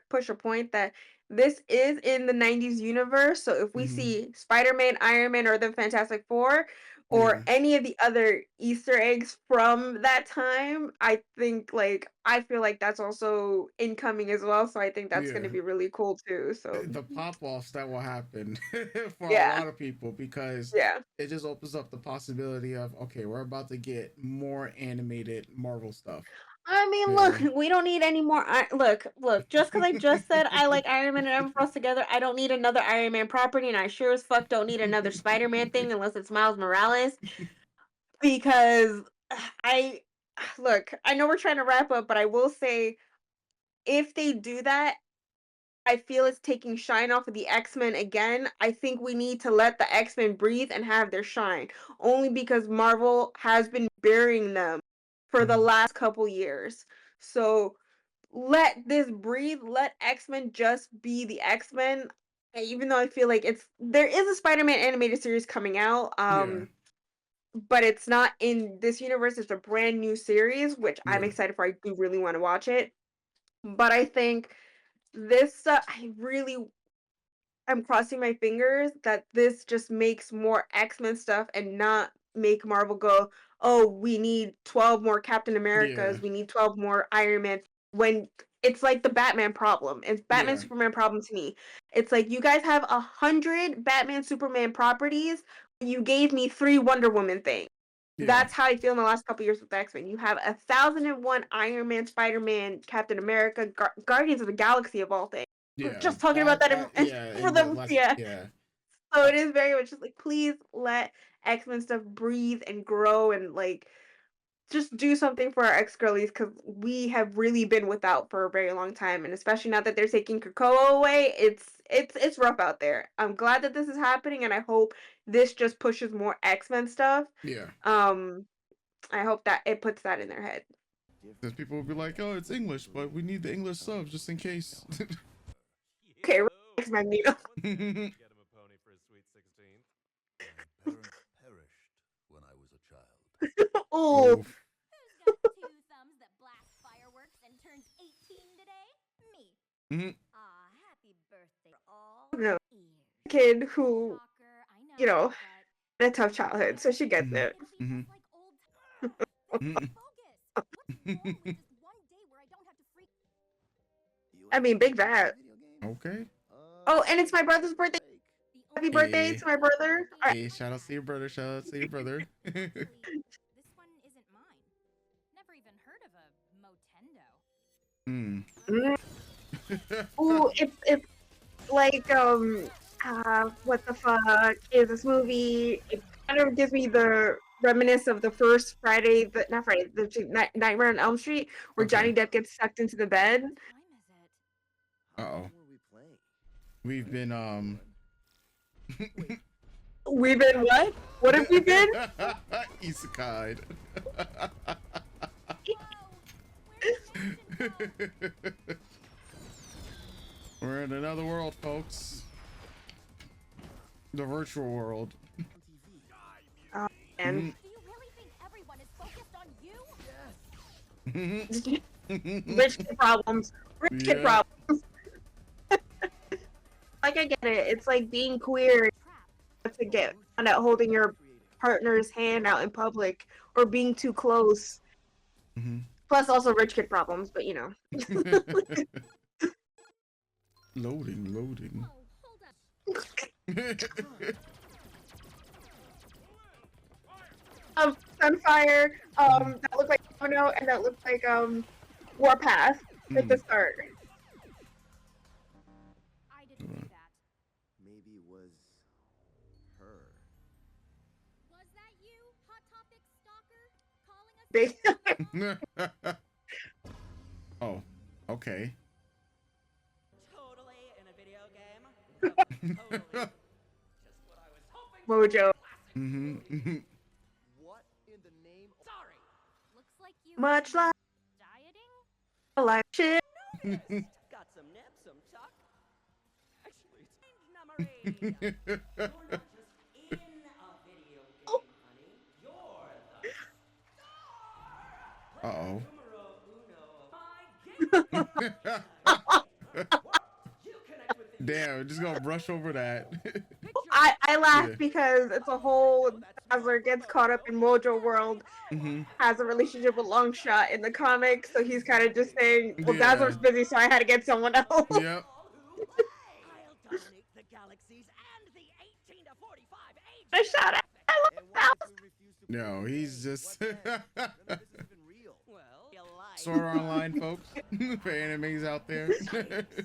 Speaker 2: push a point that this is in the 90s universe. So if we
Speaker 1: Mm-hmm.
Speaker 2: see Spider-Man, Iron Man, or the Fantastic Four,
Speaker 1: Yeah,
Speaker 2: or any of the other Easter eggs from that time, I feel like that's also incoming as well. So I think that's going
Speaker 1: yeah.
Speaker 2: to be really cool too. So
Speaker 1: The pop offs that will happen for a
Speaker 2: yeah,
Speaker 1: lot of people, because
Speaker 2: yeah,
Speaker 1: it just opens up the possibility of, okay, we're about to get more animated Marvel stuff.
Speaker 2: I mean,
Speaker 1: Yeah.
Speaker 2: look, we don't need any more. Look. Just because I just said I like Iron Man and Evan Frost together, I don't need another Iron Man property, and I sure as fuck don't need another Spider Man thing unless it's Miles Morales. Because I look, I know we're trying to wrap up, but I will say if they do that, I feel it's taking shine off of the X-Men again. I think we need to let the X-Men breathe and have their shine. Only because Marvel has been burying them for the last couple years. So let this breathe. Let X-Men just be the X-Men. Even though I feel like there is a Spider-Man animated series coming out.
Speaker 1: Yeah.
Speaker 2: But it's not in this universe. It's a brand new series, which I'm
Speaker 1: Yeah.
Speaker 2: excited for. I do really want to watch it. But I think I really I'm crossing my fingers that this just makes more X-Men stuff and not make Marvel go, "Oh, we need 12 more Captain
Speaker 1: Yeah.
Speaker 2: Americas, we need 12 more Iron Man," when it's like the Batman problem. It's Batman
Speaker 1: Yeah.
Speaker 2: Superman problem to me. It's like you guys have 100 Batman Superman properties, but you gave me 3 Wonder Woman things.
Speaker 1: Yeah.
Speaker 2: That's how I feel in the last couple years with X-Men. You have 1,001 Iron Man, Spider-Man, Captain America, Guardians of the Galaxy of all things. We were
Speaker 1: Yeah.
Speaker 2: just talking about that
Speaker 1: yeah.
Speaker 2: for
Speaker 1: In the
Speaker 2: them.
Speaker 1: last,
Speaker 2: Yeah.
Speaker 1: yeah.
Speaker 2: So it is very much just like, please let X-Men stuff breathe and grow and like just do something for our ex-girlies because we have really been without for a very long time, and especially now that they're taking Krakoa away, it's rough out there. I'm glad that this is happening, and I hope this just pushes more X-Men stuff.
Speaker 1: Yeah.
Speaker 2: I hope that it puts that in their head.
Speaker 1: Because people will be like, "Oh, it's English, but we need the English subs just in case."
Speaker 2: Okay, relax, Magneto.
Speaker 7: Get him a pony for his sweet 16th.
Speaker 4: My parents perished when I was a child.
Speaker 2: Oh,
Speaker 1: Oof.
Speaker 5: Who's got 2 thumbs that blast fireworks and turns 18 today? Me.
Speaker 1: Mhm.
Speaker 5: Aw, happy birthday for all
Speaker 2: no.
Speaker 5: ears.
Speaker 2: Kid who,
Speaker 5: Shocker, I know,
Speaker 2: you know,
Speaker 5: but
Speaker 2: had a tough childhood, so she gets
Speaker 1: Mhm.
Speaker 2: it.
Speaker 5: it'll be
Speaker 1: Mhm.
Speaker 5: just like old times. Bogus. What's wrong with just one day where I don't have to freak?
Speaker 2: I mean, big fat.
Speaker 1: Okay.
Speaker 2: Oh, and it's my brother's birthday.
Speaker 5: The
Speaker 2: Happy
Speaker 5: only
Speaker 2: birthday
Speaker 1: Hey.
Speaker 2: to my brother.
Speaker 1: Hey, shout out to your brother. Shout out to your brother.
Speaker 5: Actually, this one isn't mine. Never even heard of a Motendo.
Speaker 2: Ooh, it's like what the fuck is this movie? It kind of gives me the reminisce of the first Friday, the not Friday, Nightmare on Elm Street, where
Speaker 1: Okay.
Speaker 2: Johnny Depp gets sucked into the bed.
Speaker 5: What time is it?
Speaker 1: Uh oh. We've been
Speaker 2: We've been what? What have we been?
Speaker 1: Isekai. We're in another world, folks. The virtual world.
Speaker 2: And
Speaker 5: Do you really think everyone is focused on you?
Speaker 2: rich kid problems. Rich kid
Speaker 1: Yeah.
Speaker 2: problems. Like I get it. It's like being queer to get found out holding your partner's hand out in public or being too close. Plus also rich kid problems, but you know.
Speaker 1: Loading.
Speaker 5: Oh, hold up.
Speaker 2: Sunfire, that looked like Domino, and that looked like Warpath at the start.
Speaker 5: I didn't do that.
Speaker 11: Maybe it was her.
Speaker 5: Was that you, Hot Topic stalker? Calling us?
Speaker 1: Oh, okay.
Speaker 12: Totally in a video game. Totally. Just what I was hoping for.
Speaker 2: Mojo.
Speaker 11: What in the name of...
Speaker 12: Sorry.
Speaker 5: Looks like you
Speaker 2: Much like
Speaker 5: dieting?
Speaker 2: life shit.
Speaker 12: Got some nip, some tuck. Actually, it's Memory. You're not just in a video game, honey. You're the star.
Speaker 1: Uh-oh.
Speaker 12: Numero uno of my game. You connect with the
Speaker 1: Damn, just gonna brush over that.
Speaker 2: I laugh
Speaker 1: Yeah.
Speaker 2: because it's a whole Dazzler gets caught up in Mojo World, has a relationship with Longshot in the comics, so he's kind of just saying, well,
Speaker 1: Yeah.
Speaker 2: Dazzler's busy, so I had to get someone else.
Speaker 1: Yep.
Speaker 12: I'll dominate the galaxies and the 18 to 45 age.
Speaker 2: I shot at I love
Speaker 11: And what
Speaker 2: Dazzler.
Speaker 11: if we refuse to
Speaker 1: No,
Speaker 11: play the
Speaker 1: he's
Speaker 11: game?
Speaker 1: just
Speaker 11: What then? None of this is even real.
Speaker 12: Well, you like
Speaker 1: Sword Art Online, folks. For animes out there.
Speaker 12: Turn those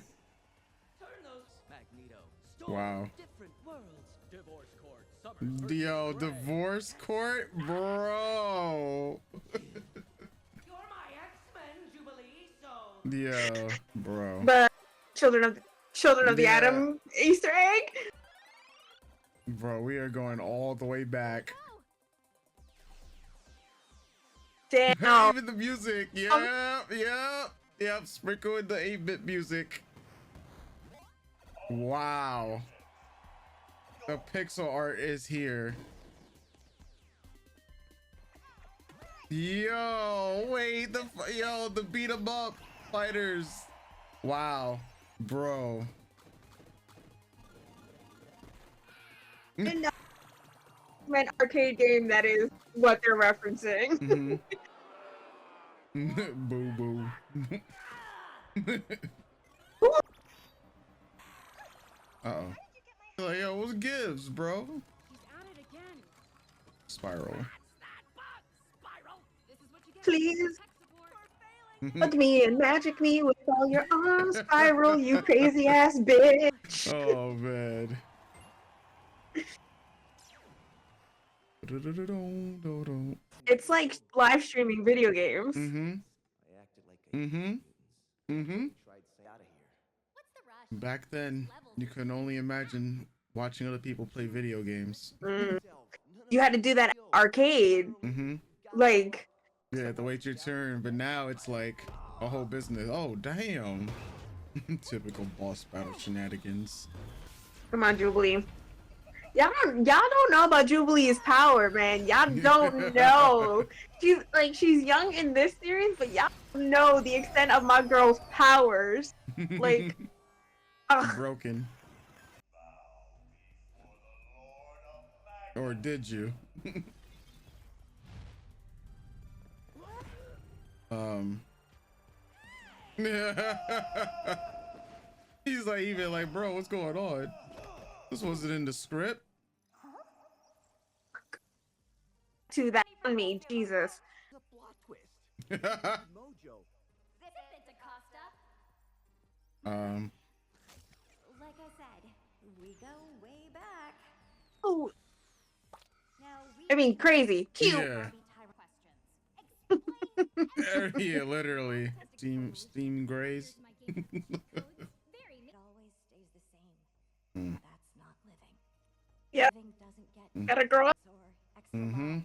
Speaker 12: Magneto. Storm,
Speaker 1: Wow.
Speaker 12: different worlds. Divorce court. Summers
Speaker 1: Yo,
Speaker 12: versus Grey.
Speaker 1: divorce court, bro.
Speaker 12: You're my X-Men, Jubilee, so
Speaker 1: Yo, bro.
Speaker 2: But Children of the
Speaker 1: Yeah.
Speaker 2: Atom Easter egg.
Speaker 1: Bro, we are going all the way back.
Speaker 2: Damn.
Speaker 1: Even the music. Yep. Sprinkle in the 8-bit music. Wow. The pixel art is here. Yo, wait, the beat 'em up fighters. Wow, bro.
Speaker 2: An arcade game that is what they're referencing.
Speaker 1: Boo boo. Uh-oh. Like, yo, what gives, bro?
Speaker 5: He's at it again.
Speaker 1: Spiral.
Speaker 2: Please hug me and magic me with all your arms, Spiral, you crazy ass bitch.
Speaker 1: Oh man.
Speaker 2: It's like live streaming video games.
Speaker 1: Back then, you could only imagine watching other people play video games.
Speaker 2: You had to do that arcade. Like,
Speaker 1: you had to wait your turn, but now it's like a whole business. Oh damn. Typical boss battle shenanigans.
Speaker 2: come on, Jubilee. Y'all don't know about Jubilee's power, man. Y'all don't know. She's young in this series, but y'all don't know the extent of my girl's powers. Like,
Speaker 1: broken. Or did you? He's like, even like, bro, what's going on? This wasn't in the script.
Speaker 2: to that on me, Jesus.
Speaker 12: The plot twist. Mojo.
Speaker 5: Zip it, DaCosta.
Speaker 13: Like I said, we go way back.
Speaker 2: Oh,
Speaker 13: Now we
Speaker 2: I mean, crazy, cute.
Speaker 1: Yeah. Yeah, literally. Steam grays.
Speaker 13: It always stays the same. That's not living.
Speaker 2: Yep.
Speaker 13: Living doesn't get
Speaker 2: Gotta grow up.
Speaker 13: or extra lives,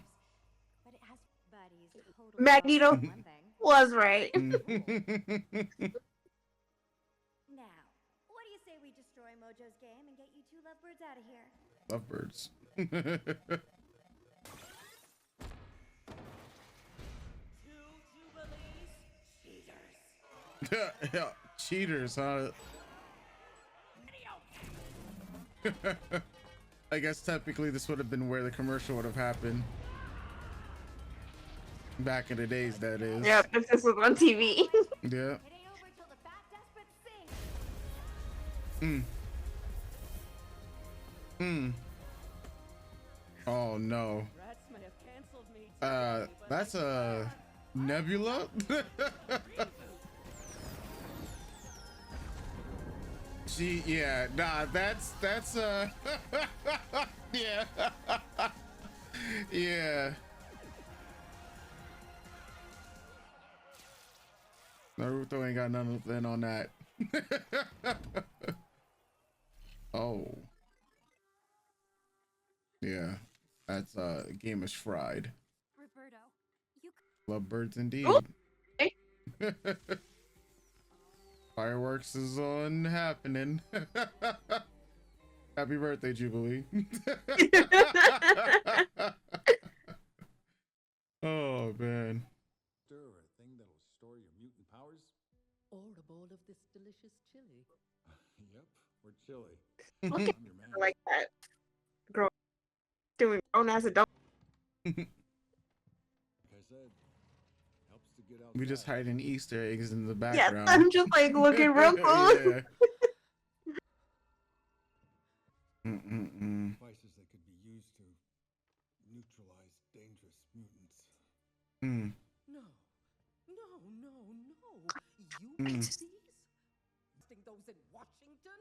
Speaker 13: but it has buddies. Totally
Speaker 2: Magneto
Speaker 13: one thing.
Speaker 2: was right.
Speaker 13: Now, what do you say we destroy Mojo's game and get you two lovebirds out of here?
Speaker 1: Lovebirds. Yeah, cheaters, huh? I guess technically this would have been where the commercial would have happened. Back in the days, that is.
Speaker 2: Yep, if this was on TV.
Speaker 1: Yeah. Oh no. That's a Nebula? Yeah, nah, that's yeah. Yeah. Naruto ain't got nothing on that. Oh. Yeah. That's game is fried.
Speaker 5: Roberto, you
Speaker 1: Lovebirds indeed.
Speaker 2: Ooh.
Speaker 1: Fireworks is on happening. Happy birthday, Jubilee. Oh man.
Speaker 4: Stir a thing that'll store your mutant powers?
Speaker 10: Or a bowl of this delicious chili.
Speaker 4: Yep, we're chilly.
Speaker 2: Look at
Speaker 4: I'm your man.
Speaker 2: her like that. Girl, doing grown ass adult.
Speaker 4: Like I said, helps to get out.
Speaker 1: We just hiding Easter eggs in the
Speaker 2: Yes,
Speaker 1: background.
Speaker 2: I'm just like looking real close.
Speaker 1: Yeah.
Speaker 4: Devices that could be used to neutralize dangerous mutants.
Speaker 10: No, No. You
Speaker 1: Mm.
Speaker 10: made these? Listing those in Washington?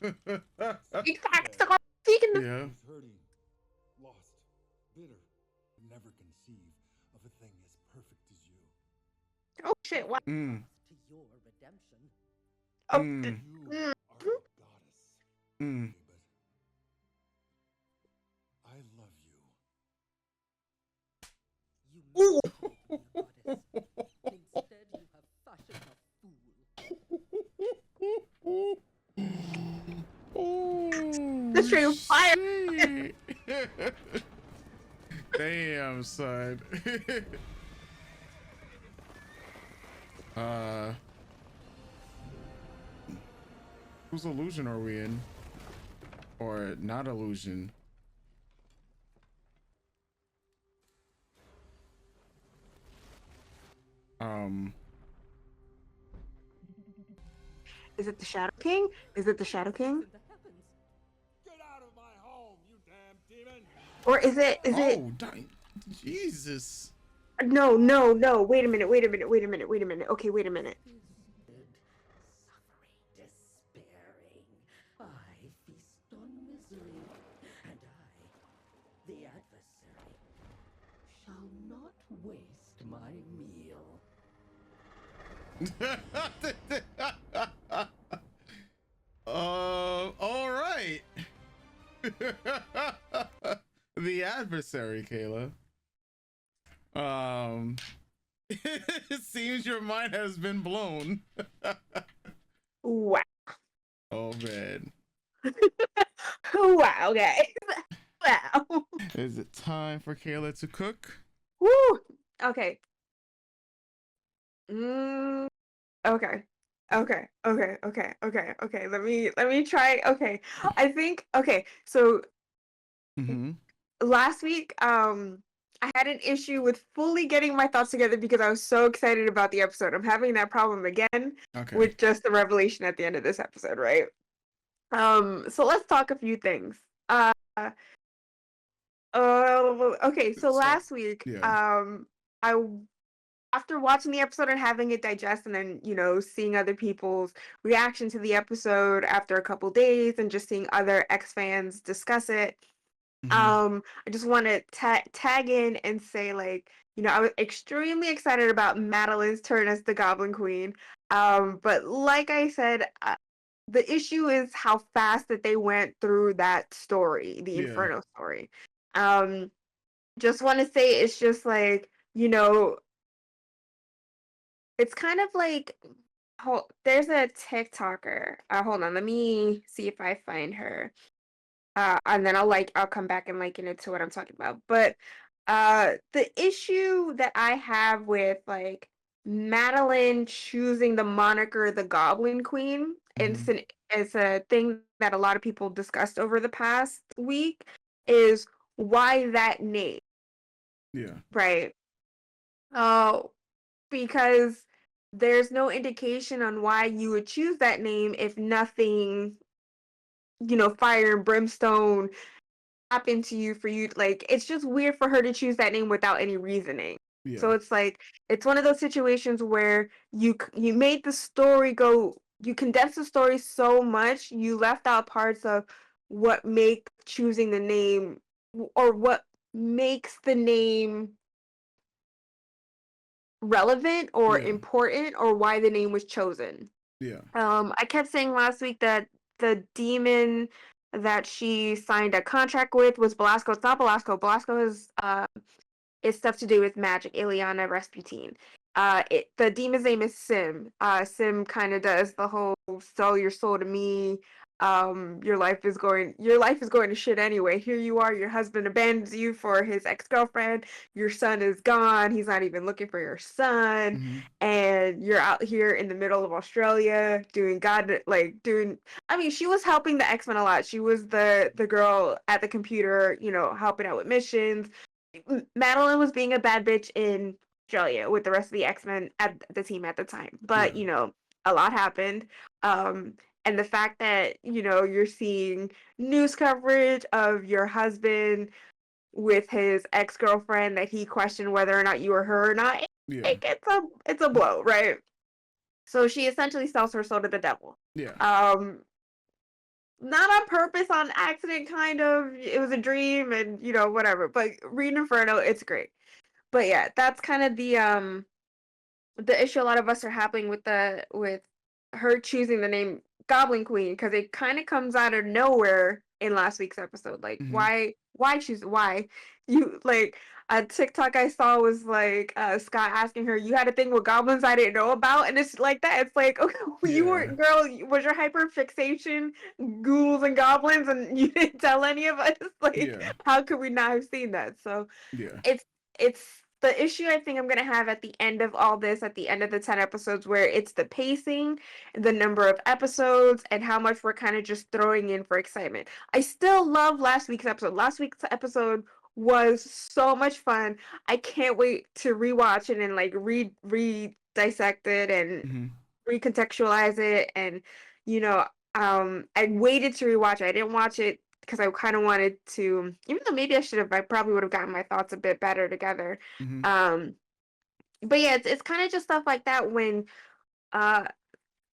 Speaker 1: Yeah.
Speaker 9: He's hurting, lost, bitter. Never conceive of a thing as perfect as you.
Speaker 2: Oh shit! What?
Speaker 1: Mm.
Speaker 10: To your redemption.
Speaker 2: Oh.
Speaker 1: Mm.
Speaker 9: You are a goddess.
Speaker 1: Mm.
Speaker 9: But I love you.
Speaker 10: You never called me a goddess. Instead, you have fashioned a fool.
Speaker 1: Oh,
Speaker 2: The string of fire.
Speaker 1: shit. Damn, son. Whose illusion are we in? Or not illusion?
Speaker 2: Is it the Shadow King? Is it the Shadow King?
Speaker 9: Get out of my home, you damn demon!
Speaker 2: Or is it?
Speaker 1: Oh, Jesus.
Speaker 2: No. Wait a minute. Okay, wait a minute.
Speaker 10: Suffering, despairing. I feast on misery, and I, the adversary, shall not waste my meal.
Speaker 1: All right. The adversary, Kayla. It seems your mind has been blown.
Speaker 2: Wow.
Speaker 1: Oh man.
Speaker 2: Wow, guys. Wow.
Speaker 1: Is it time for Kayla to cook?
Speaker 2: Woo. Okay. Okay. Let me try. Okay. I think okay. So last week, I had an issue with fully getting my thoughts together because I was so excited about the episode. I'm having that problem again with just the revelation at the end of this episode, right? So let's talk a few things. Okay, so last week, I after watching the episode and having it digest and then, you know, seeing other people's reaction to the episode after a couple days and just seeing other X fans discuss it, I just want to tag in and say, like, you know, I was extremely excited about Madeline's turn as the Goblin Queen. But like I said, the issue is how fast that they went through that story, the Inferno story. Just want to say it's just like, you know, it's kind of like, there's a TikToker. Hold on, let me see if I find her. And then I'll come back and liken it to what I'm talking about. But the issue that I have with like Madeline choosing the moniker the Goblin Queen, it's a thing that a lot of people discussed over the past week, is why that name?
Speaker 1: Yeah.
Speaker 2: Right. Because there's no indication on why you would choose that name if nothing, you know, fire and brimstone happened to you for you. Like, it's just weird for her to choose that name without any reasoning.
Speaker 1: Yeah.
Speaker 2: So it's like, it's one of those situations where you made the story go, you condensed the story so much, you left out parts of what make choosing the name, or what makes the name relevant or important, or why the name was chosen.
Speaker 1: Yeah.
Speaker 2: I kept saying last week that the demon that she signed a contract with was Belasco. It's not Belasco. Belasco is stuff to do with magic. Ileana Rasputin. The demon's name is Sim. Sim kind of does the whole sell your soul to me. Your life is going to shit anyway. Here you are, your husband abandons you for his ex-girlfriend. Your son is gone. He's not even looking for your son. And you're out here in the middle of Australia doing I mean, she was helping the X-Men a lot. She was the girl at the computer, you know, helping out with missions. Madeline was being a bad bitch in Australia with the rest of the X-Men at the team at the time. But, you know, a lot happened. And the fact that, you know, you're seeing news coverage of your husband with his ex-girlfriend that he questioned whether or not you were her or not,
Speaker 1: Yeah.
Speaker 2: It's a blow, right? So she essentially sells her soul to the devil.
Speaker 1: Yeah.
Speaker 2: Not on purpose, on accident, kind of. It was a dream, and whatever. But read Inferno, it's great. But yeah, that's kind of the issue a lot of us are having with her choosing the name Goblin Queen, because it kind of comes out of nowhere in last week's episode. Like,
Speaker 1: Mhm.
Speaker 2: why choose, why you, like, a TikTok I saw was like Scott asking her, you had a thing with goblins I didn't know about, and it's like that. It's like, okay, you were,
Speaker 1: Yeah.
Speaker 2: girl, was your hyper fixation ghouls and goblins and you didn't tell any of us? Like,
Speaker 1: Yeah.
Speaker 2: how could we not have seen that? So
Speaker 1: Yeah.
Speaker 2: it's the issue I think I'm gonna have at the end of all this, at the end of the 10 episodes, where it's the pacing, the number of episodes, and how much we're kind of just throwing in for excitement. I still love last week's episode. Last week's episode was so much fun. I can't wait to rewatch it and like re dissect it and
Speaker 1: Mhm.
Speaker 2: recontextualize it. And I waited to rewatch it. I didn't watch it because I kind of wanted to, even though maybe I probably would have gotten my thoughts a bit better together.
Speaker 1: Mhm.
Speaker 2: But yeah, it's kind of just stuff like that when uh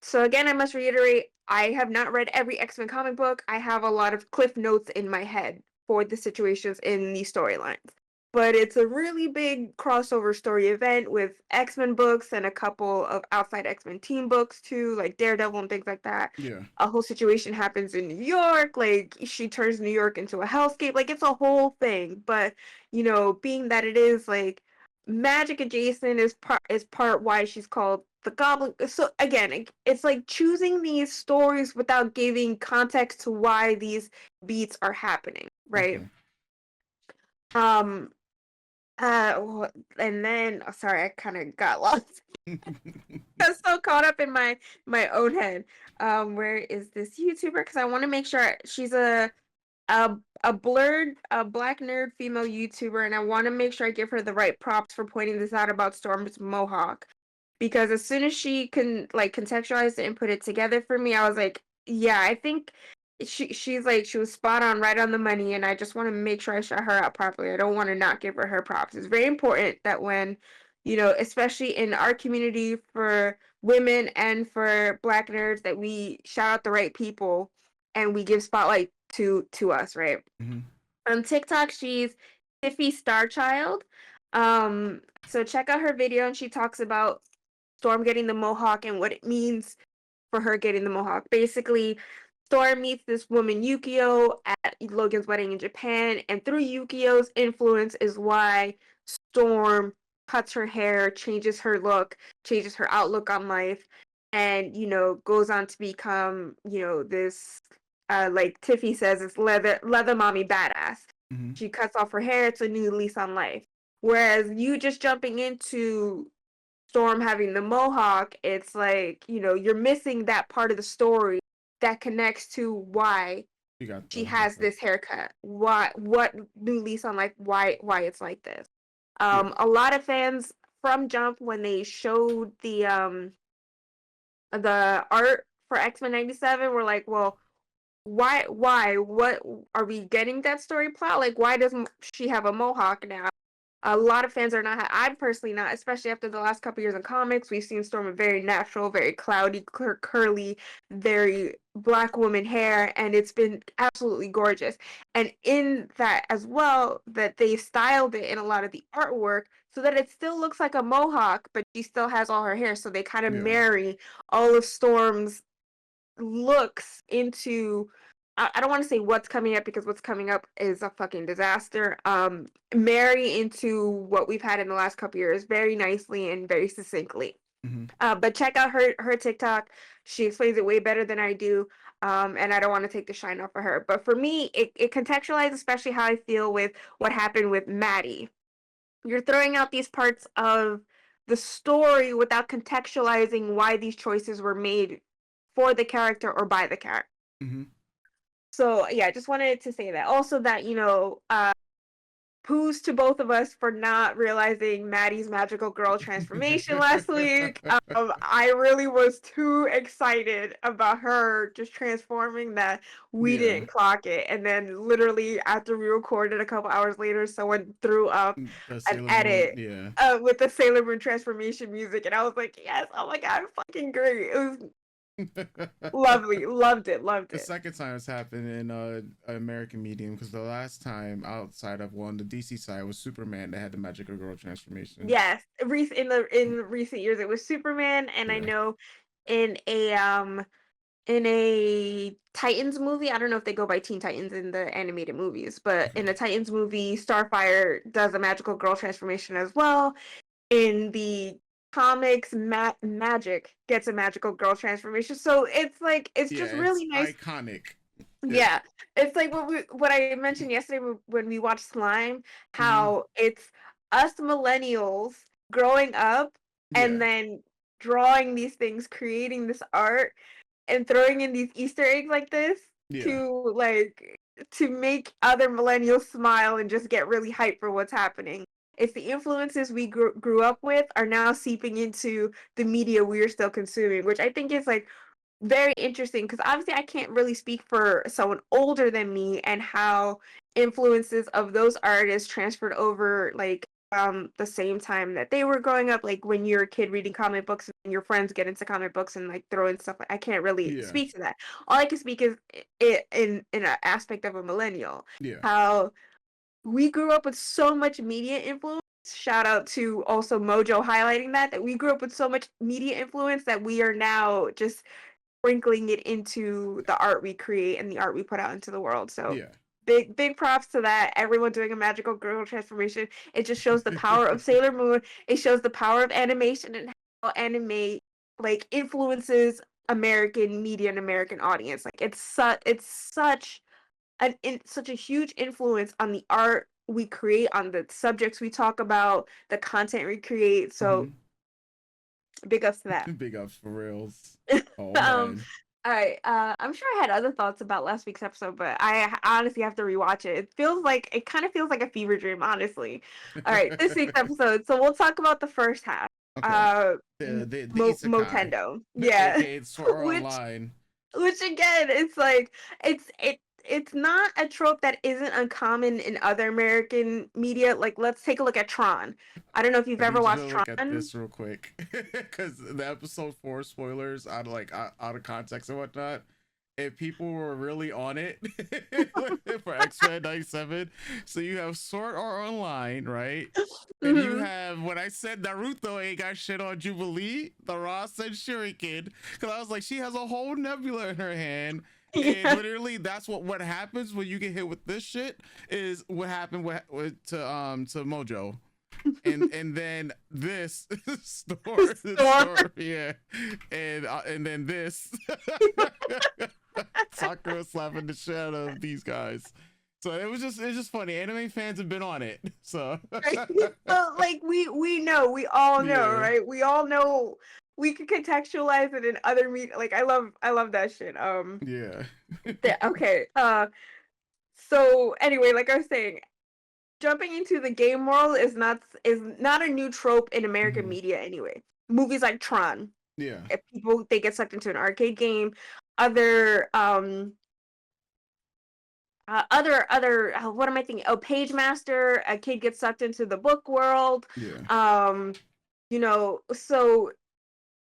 Speaker 2: so again, I must reiterate, I have not read every X-Men comic book. I have a lot of cliff notes in my head for the situations in these storylines. But it's a really big crossover story event with X-Men books and a couple of outside X-Men team books too, like Daredevil and things like that.
Speaker 1: Yeah.
Speaker 2: A whole situation happens in New York, like she turns New York into a hellscape, like it's a whole thing. But, being that it is like magic adjacent is part why she's called the Goblin. So again, it's like choosing these stories without giving context to why these beats are happening, right?
Speaker 1: Okay.
Speaker 2: Um and then sorry, I kind of got lost. I was so caught up in my own head. Where is this YouTuber? Because I want to make sure she's a a black nerd female YouTuber, and I want to make sure I give her the right props for pointing this out about Storm's mohawk, because as soon as she can like contextualize it and put it together for me, I was like, yeah, I think she's like, she was spot on, right on the money, and I just want to make sure I shout her out properly. I don't want to not give her props. It's very important that when, especially in our community for women and for black nerds, that we shout out the right people and we give spotlight to us, right?
Speaker 1: Mhm.
Speaker 2: On TikTok, she's Tiffy Starchild. So check out her video, and she talks about Storm getting the mohawk and what it means for her getting the mohawk. Basically, Storm meets this woman Yukio at Logan's wedding in Japan, and through Yukio's influence is why Storm cuts her hair, changes her look, changes her outlook on life, and goes on to become this like Tiffy says, it's leather mommy badass.
Speaker 1: Mhm.
Speaker 2: She cuts off her hair. It's a new lease on life. Whereas you just jumping into Storm having the mohawk, it's like, you're missing that part of the story that connects to why
Speaker 1: You got
Speaker 2: she
Speaker 1: the
Speaker 2: has
Speaker 1: haircut.
Speaker 2: this haircut. What new lease on life, why it's like this.
Speaker 1: Yeah.
Speaker 2: A lot of fans from Jump, when they showed the art for X-Men 97, were like, well, why what are we getting that story plot, like why doesn't she have a mohawk now? A lot of fans are not. I'm personally not, especially after the last couple years in comics. We've seen Storm with very natural, very cloudy, curly, very black woman hair, and it's been absolutely gorgeous. And in that as well, that they styled it in a lot of the artwork so that it still looks like a mohawk, but she still has all her hair. So they kind of
Speaker 1: Yeah.
Speaker 2: marry all of Storm's looks into, I don't want to say what's coming up, because what's coming up is a fucking disaster. Marry into what we've had in the last couple years very nicely and very succinctly.
Speaker 1: Mhm.
Speaker 2: But check out her TikTok. She explains it way better than I do. And I don't want to take the shine off of her. But for me, it contextualizes especially how I feel with what happened with Maddie. You're throwing out these parts of the story without contextualizing why these choices were made for the character or by the character.
Speaker 1: Mhm.
Speaker 2: So yeah, just wanted to say that. Also that, Who's to both of us for not realizing Maddie's magical girl transformation last week. I really was too excited about her just transforming that we
Speaker 1: Yeah.
Speaker 2: didn't clock it. And then literally after we recorded a couple hours later, someone threw up
Speaker 1: The
Speaker 2: an
Speaker 1: Sailor Moon,
Speaker 2: edit
Speaker 1: yeah.
Speaker 2: with the Sailor Moon transformation music. And I was like, yes, oh my God, fucking great. It was lovely. Loved it. Loved
Speaker 1: The
Speaker 2: it.
Speaker 1: second time it's happened in American Medium, because the last time outside of on the DC side was Superman that had the magical girl transformation.
Speaker 2: Yes, in recent years it was Superman, and I
Speaker 1: Yeah.
Speaker 2: know in a Titans movie, I don't know if they go by Teen Titans in the animated movies, but in a Titans movie, Starfire does a magical girl transformation as well. In the comics, Magic gets a magical girl transformation. So it's like it's
Speaker 1: Yeah,
Speaker 2: just
Speaker 1: it's
Speaker 2: really nice.
Speaker 1: iconic.
Speaker 2: Yeah, it's like what I mentioned yesterday when we watched Slime, how it's us millennials growing up and
Speaker 1: Yeah.
Speaker 2: then drawing these things, creating this art, and throwing in these Easter eggs like this
Speaker 1: Yeah.
Speaker 2: to make other millennials smile and just get really hyped for what's happening. It's the influences we grew up with are now seeping into the media we are still consuming, which I think is like very interesting because obviously I can't really speak for someone older than me and how influences of those artists transferred over like the same time that they were growing up, like when you're a kid reading comic books and your friends get into comic books and like throw in stuff. I can't really
Speaker 1: Yeah.
Speaker 2: speak to that. All I can speak is it in an aspect of a millennial,
Speaker 1: Yeah.
Speaker 2: how we grew up with so much media influence. Shout out to also Mojo highlighting that we grew up with so much media influence that we are now just sprinkling it into the art we create and the art we put out into the world. So
Speaker 1: Yeah.
Speaker 2: big props to that. Everyone doing a magical girl transformation. It just shows the power of Sailor Moon. It shows the power of animation and how anime like influences American media and American audience. Like it's such such a huge influence on the art we create, on the subjects we talk about, the content we create. So big ups to that.
Speaker 1: Big ups for reals. Oh
Speaker 2: um
Speaker 1: man.
Speaker 2: all right, I'm sure I had other thoughts about last week's episode, but I honestly have to rewatch it. It kind of feels like a fever dream, honestly. All right, this week's episode. So we'll talk about the first half.
Speaker 1: Okay. The isekai.
Speaker 2: Motendo, yeah,
Speaker 1: AKA Sword Art
Speaker 2: which
Speaker 1: Online.
Speaker 2: again, it's like it's not a trope that isn't uncommon in other American media. Like, let's take a look at Tron. I don't know if you've
Speaker 1: I
Speaker 2: ever
Speaker 1: need you to
Speaker 2: watched
Speaker 1: look
Speaker 2: Tron.
Speaker 1: at this real quick, because the episode 4 spoilers out of context and whatnot. If people were really on it for X-Men 97, so you have Sword Art Online, right? And you have, when I said Naruto ain't got shit on Jubilee, the Ross said Shuriken, because I was like, she has a whole nebula in her hand. And literally that's what happens when you get hit with this shit is what happened to Mojo. And then this store, yeah, and then this Sakura slapping the shit out of these guys. So it's just funny. Anime fans have been on it. So
Speaker 2: well, like we all know, right? We all know we can contextualize it in other media. Like I love that shit.
Speaker 1: Yeah.
Speaker 2: Okay. So anyway, like I was saying, jumping into the game world is not a new trope in American media anyway. Movies like Tron.
Speaker 1: Yeah.
Speaker 2: If people they get sucked into an arcade game, other what am I thinking? Oh, Page Master, a kid gets sucked into the book world.
Speaker 1: Yeah.
Speaker 2: So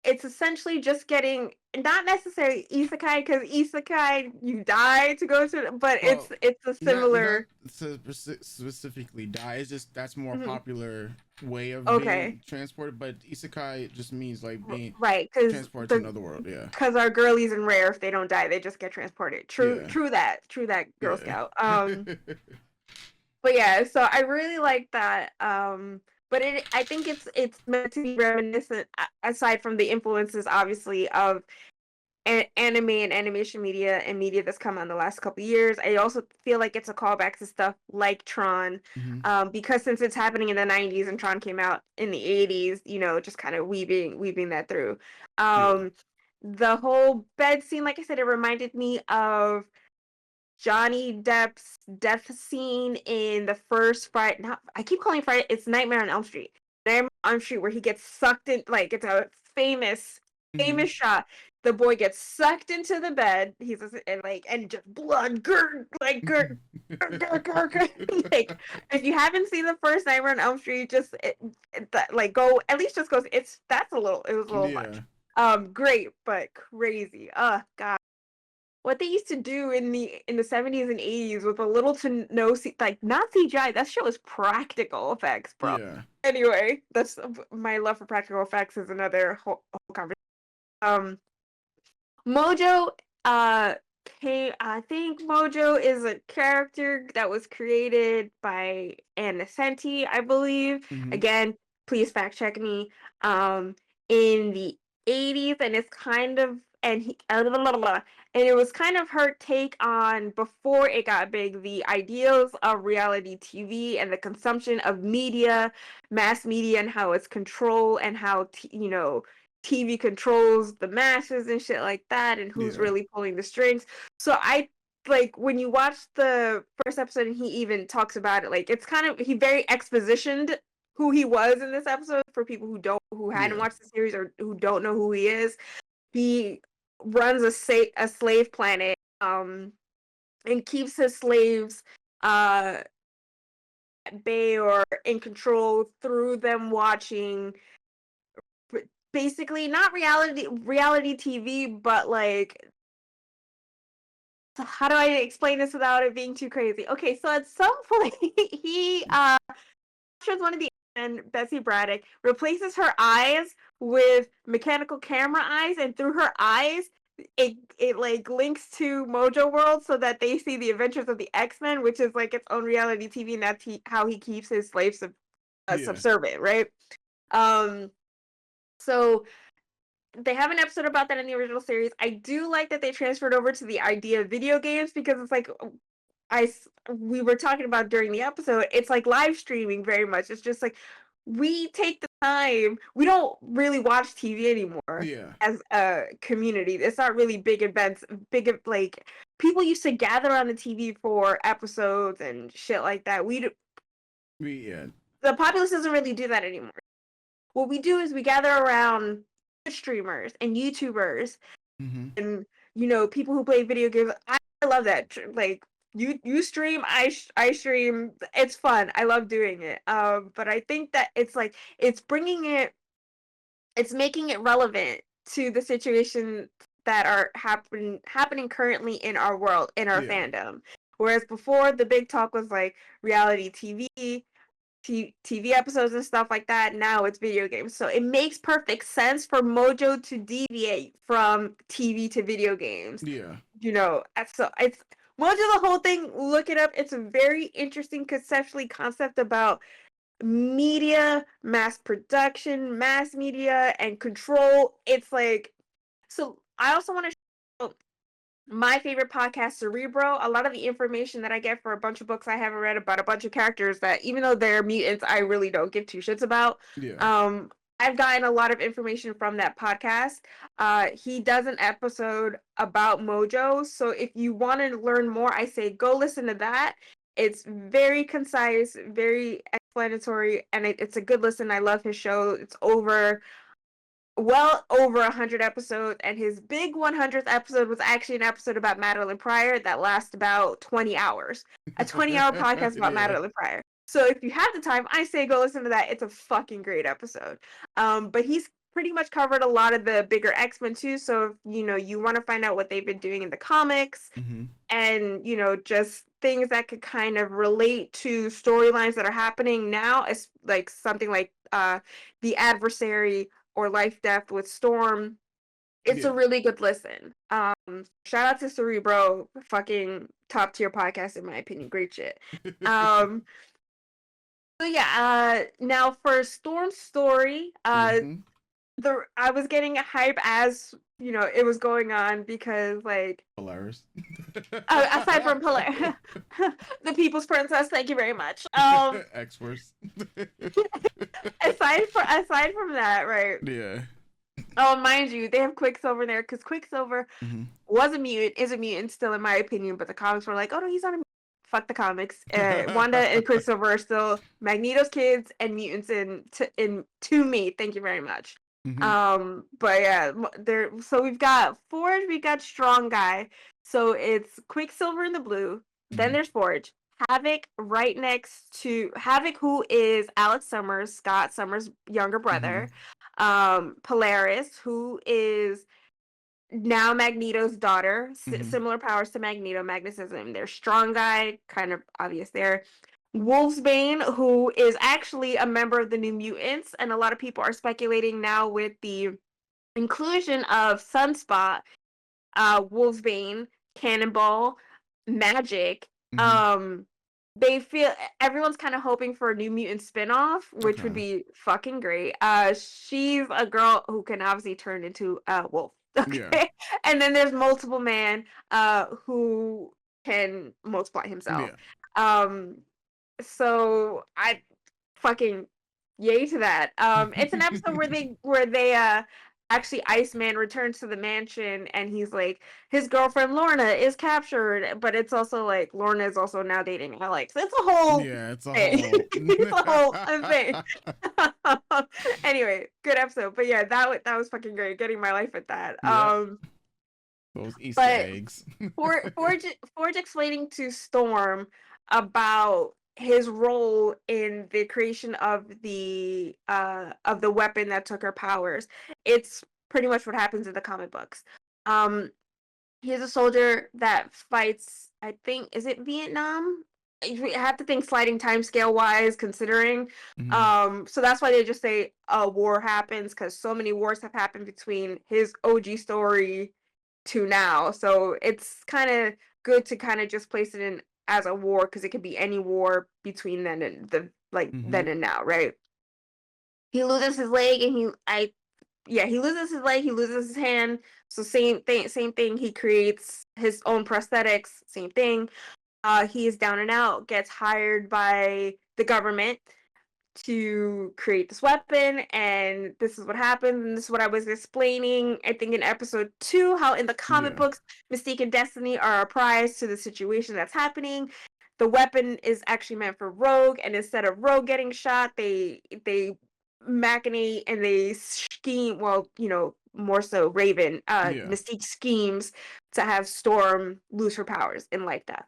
Speaker 2: it's essentially just getting not necessarily isekai, because isekai you die to go to, but it's a similar
Speaker 1: not specifically die. It's just that's more popular way of
Speaker 2: Okay.
Speaker 1: being transported. But isekai just means like being
Speaker 2: because
Speaker 1: transported to another world. Yeah.
Speaker 2: Because our girlies and rare, if they don't die, they just get transported. True that, Girl Scout. But yeah, so I really like that. But I think it's meant to be reminiscent, aside from the influences, obviously, of anime and animation media and media that's come on the last couple years. I also feel like it's a callback to stuff like Tron, because since it's happening in the 90s and Tron came out in the 80s, just kind of weaving that through. The whole bed scene, like I said, it reminded me of Johnny Depp's death scene in the first Friday. Not, I keep calling Friday. It's Nightmare on Elm Street. Nightmare on Elm Street, where he gets sucked in. Like it's a famous shot. The boy gets sucked into the bed. He's and just blood, like if you haven't seen the first Nightmare on Elm Street, just go at least just goes. It was a little much. Great but crazy. God. What they used to do in the 70s and 80s with a little to no not CGI. That show is practical effects, bro.
Speaker 1: Yeah.
Speaker 2: Anyway, that's my love for practical effects is another whole conversation. Mojo I think Mojo is a character that was created by Anna Senti, I believe. Again, please fact check me. In the 80s, and it's kind of and it was kind of her take on, before it got big, the ideals of reality TV and the consumption of media, mass media, and how it's controlled, and how TV controls the masses and shit like that, and who's really pulling the strings. So I like when you watch the first episode and he even talks about it, like it's kind of he very expositioned who he was in this episode for people who hadn't watched the series or who don't know who he is. He runs a slave planet and keeps his slaves at bay or in control through them watching basically not reality TV, but like, how do I explain this without it being too crazy? Okay, so at some point he shows one of the and Betsy Braddock replaces her eyes with mechanical camera eyes, and through her eyes it like links to Mojo World so that they see the adventures of the X-Men, which is like its own reality TV, and that's how he keeps his slaves subservient, right? So they have an episode about that in the original series. I do like that they transferred over to the idea of video games, because it's like we were talking about during the episode, it's like live streaming very much. It's just like we take the time. We don't really watch TV anymore as a community. It's not really big events, like people used to gather on the TV for episodes and shit like that. The populace doesn't really do that anymore. What we do is we gather around streamers and YouTubers and people who play video games. I love that. Like you stream, I stream. It's fun. I love doing it. But I think that it's like it's making it relevant to the situation that are happening currently in our world, in our fandom. Whereas before, the big talk was like reality TV episodes and stuff like that. Now it's video games. So it makes perfect sense for Mojo to deviate from TV to video games. So it's Mojo, the whole thing, look it up. It's a very interesting concept about media, mass production, mass media, and control. It's like, so I also want to show my favorite podcast, Cerebro. A lot of the information that I get for a bunch of books I haven't read about a bunch of characters that, even though they're mutants, I really don't give two shits about. I've gotten a lot of information from that podcast. He does an episode about Mojo. So if you want to learn more, I say go listen to that. It's very concise, very explanatory, and it's a good listen. I love his show. It's well over 100 episodes, and his big 100th episode was actually an episode about Madeline Pryor that lasts about 20 hours. A 20-hour podcast about Madeline Pryor. So if you have the time, I say go listen to that. It's a fucking great episode. But he's pretty much covered a lot of the bigger X-Men too. So if you want to find out what they've been doing in the comics, and just things that could kind of relate to storylines that are happening now, as like something like The Adversary or Life Death with Storm, it's a really good listen. Shout out to Cerebro, fucking top tier podcast in my opinion. Great shit. So yeah, now for Storm's story, I was getting hype as it was going on, because like
Speaker 1: Polaris.
Speaker 2: Aside from Polaris, the People's Princess, thank you very much.
Speaker 1: X-Force.
Speaker 2: aside from that, right?
Speaker 1: Yeah.
Speaker 2: Oh, mind you, they have Quicksilver there because Quicksilver was a mutant, is a mutant still, in my opinion. But the comics were like, oh no, he's not a mutant. Fuck the comics. Wanda and Quicksilver are still Magneto's kids and mutants in to me. Thank you very much. But yeah, there. So we've got Forge, we've got Strong Guy. So it's Quicksilver in the blue. Then there's Forge. Havoc right next to Havoc, who is Alex Summers, Scott Summers' younger brother. Polaris, who is now Magneto's daughter, similar powers to Magneto, magnetism. There's Strong Guy, kind of obvious there. Wolfsbane, who is actually a member of the New Mutants, and a lot of people are speculating now with the inclusion of Sunspot, Wolfsbane, Cannonball, Magic. They feel everyone's kind of hoping for a New Mutant spinoff, which would be fucking great. She's a girl who can obviously turn into a wolf. Okay, and then there's Multiple Man, who can multiply himself. So I fucking yay to that. It's an episode where they actually Iceman returns to the mansion and he's like his girlfriend Lorna is captured, but it's also like Lorna is also now dating Alex. It's a whole
Speaker 1: it's a
Speaker 2: thing.
Speaker 1: whole
Speaker 2: It's a whole thing. Anyway, good episode. But yeah, that was fucking great. Getting my life at that.
Speaker 1: Those Easter eggs.
Speaker 2: Forge explaining to Storm about his role in the creation of the weapon that took her powers. It's pretty much what happens in the comic books. He's a soldier that fights, I think, is it Vietnam? We have to think sliding time scale wise, considering. So that's why they just say a war happens, because so many wars have happened between his OG story to now. So it's kind of good to kind of just place it in as a war, because it could be any war between then and then and now, right? He loses his leg and he loses his leg, he loses his hand. So same thing. He creates his own prosthetics, same thing. He is down and out, gets hired by the government to create this weapon, and this is what happens, and this is what I was explaining, I think, in episode 2, how in the comic books Mystique and Destiny are apprised to the situation that's happening. The weapon is actually meant for Rogue, and instead of Rogue getting shot, they machinate and they scheme, well, more so Raven, Mystique schemes to have Storm lose her powers in life death.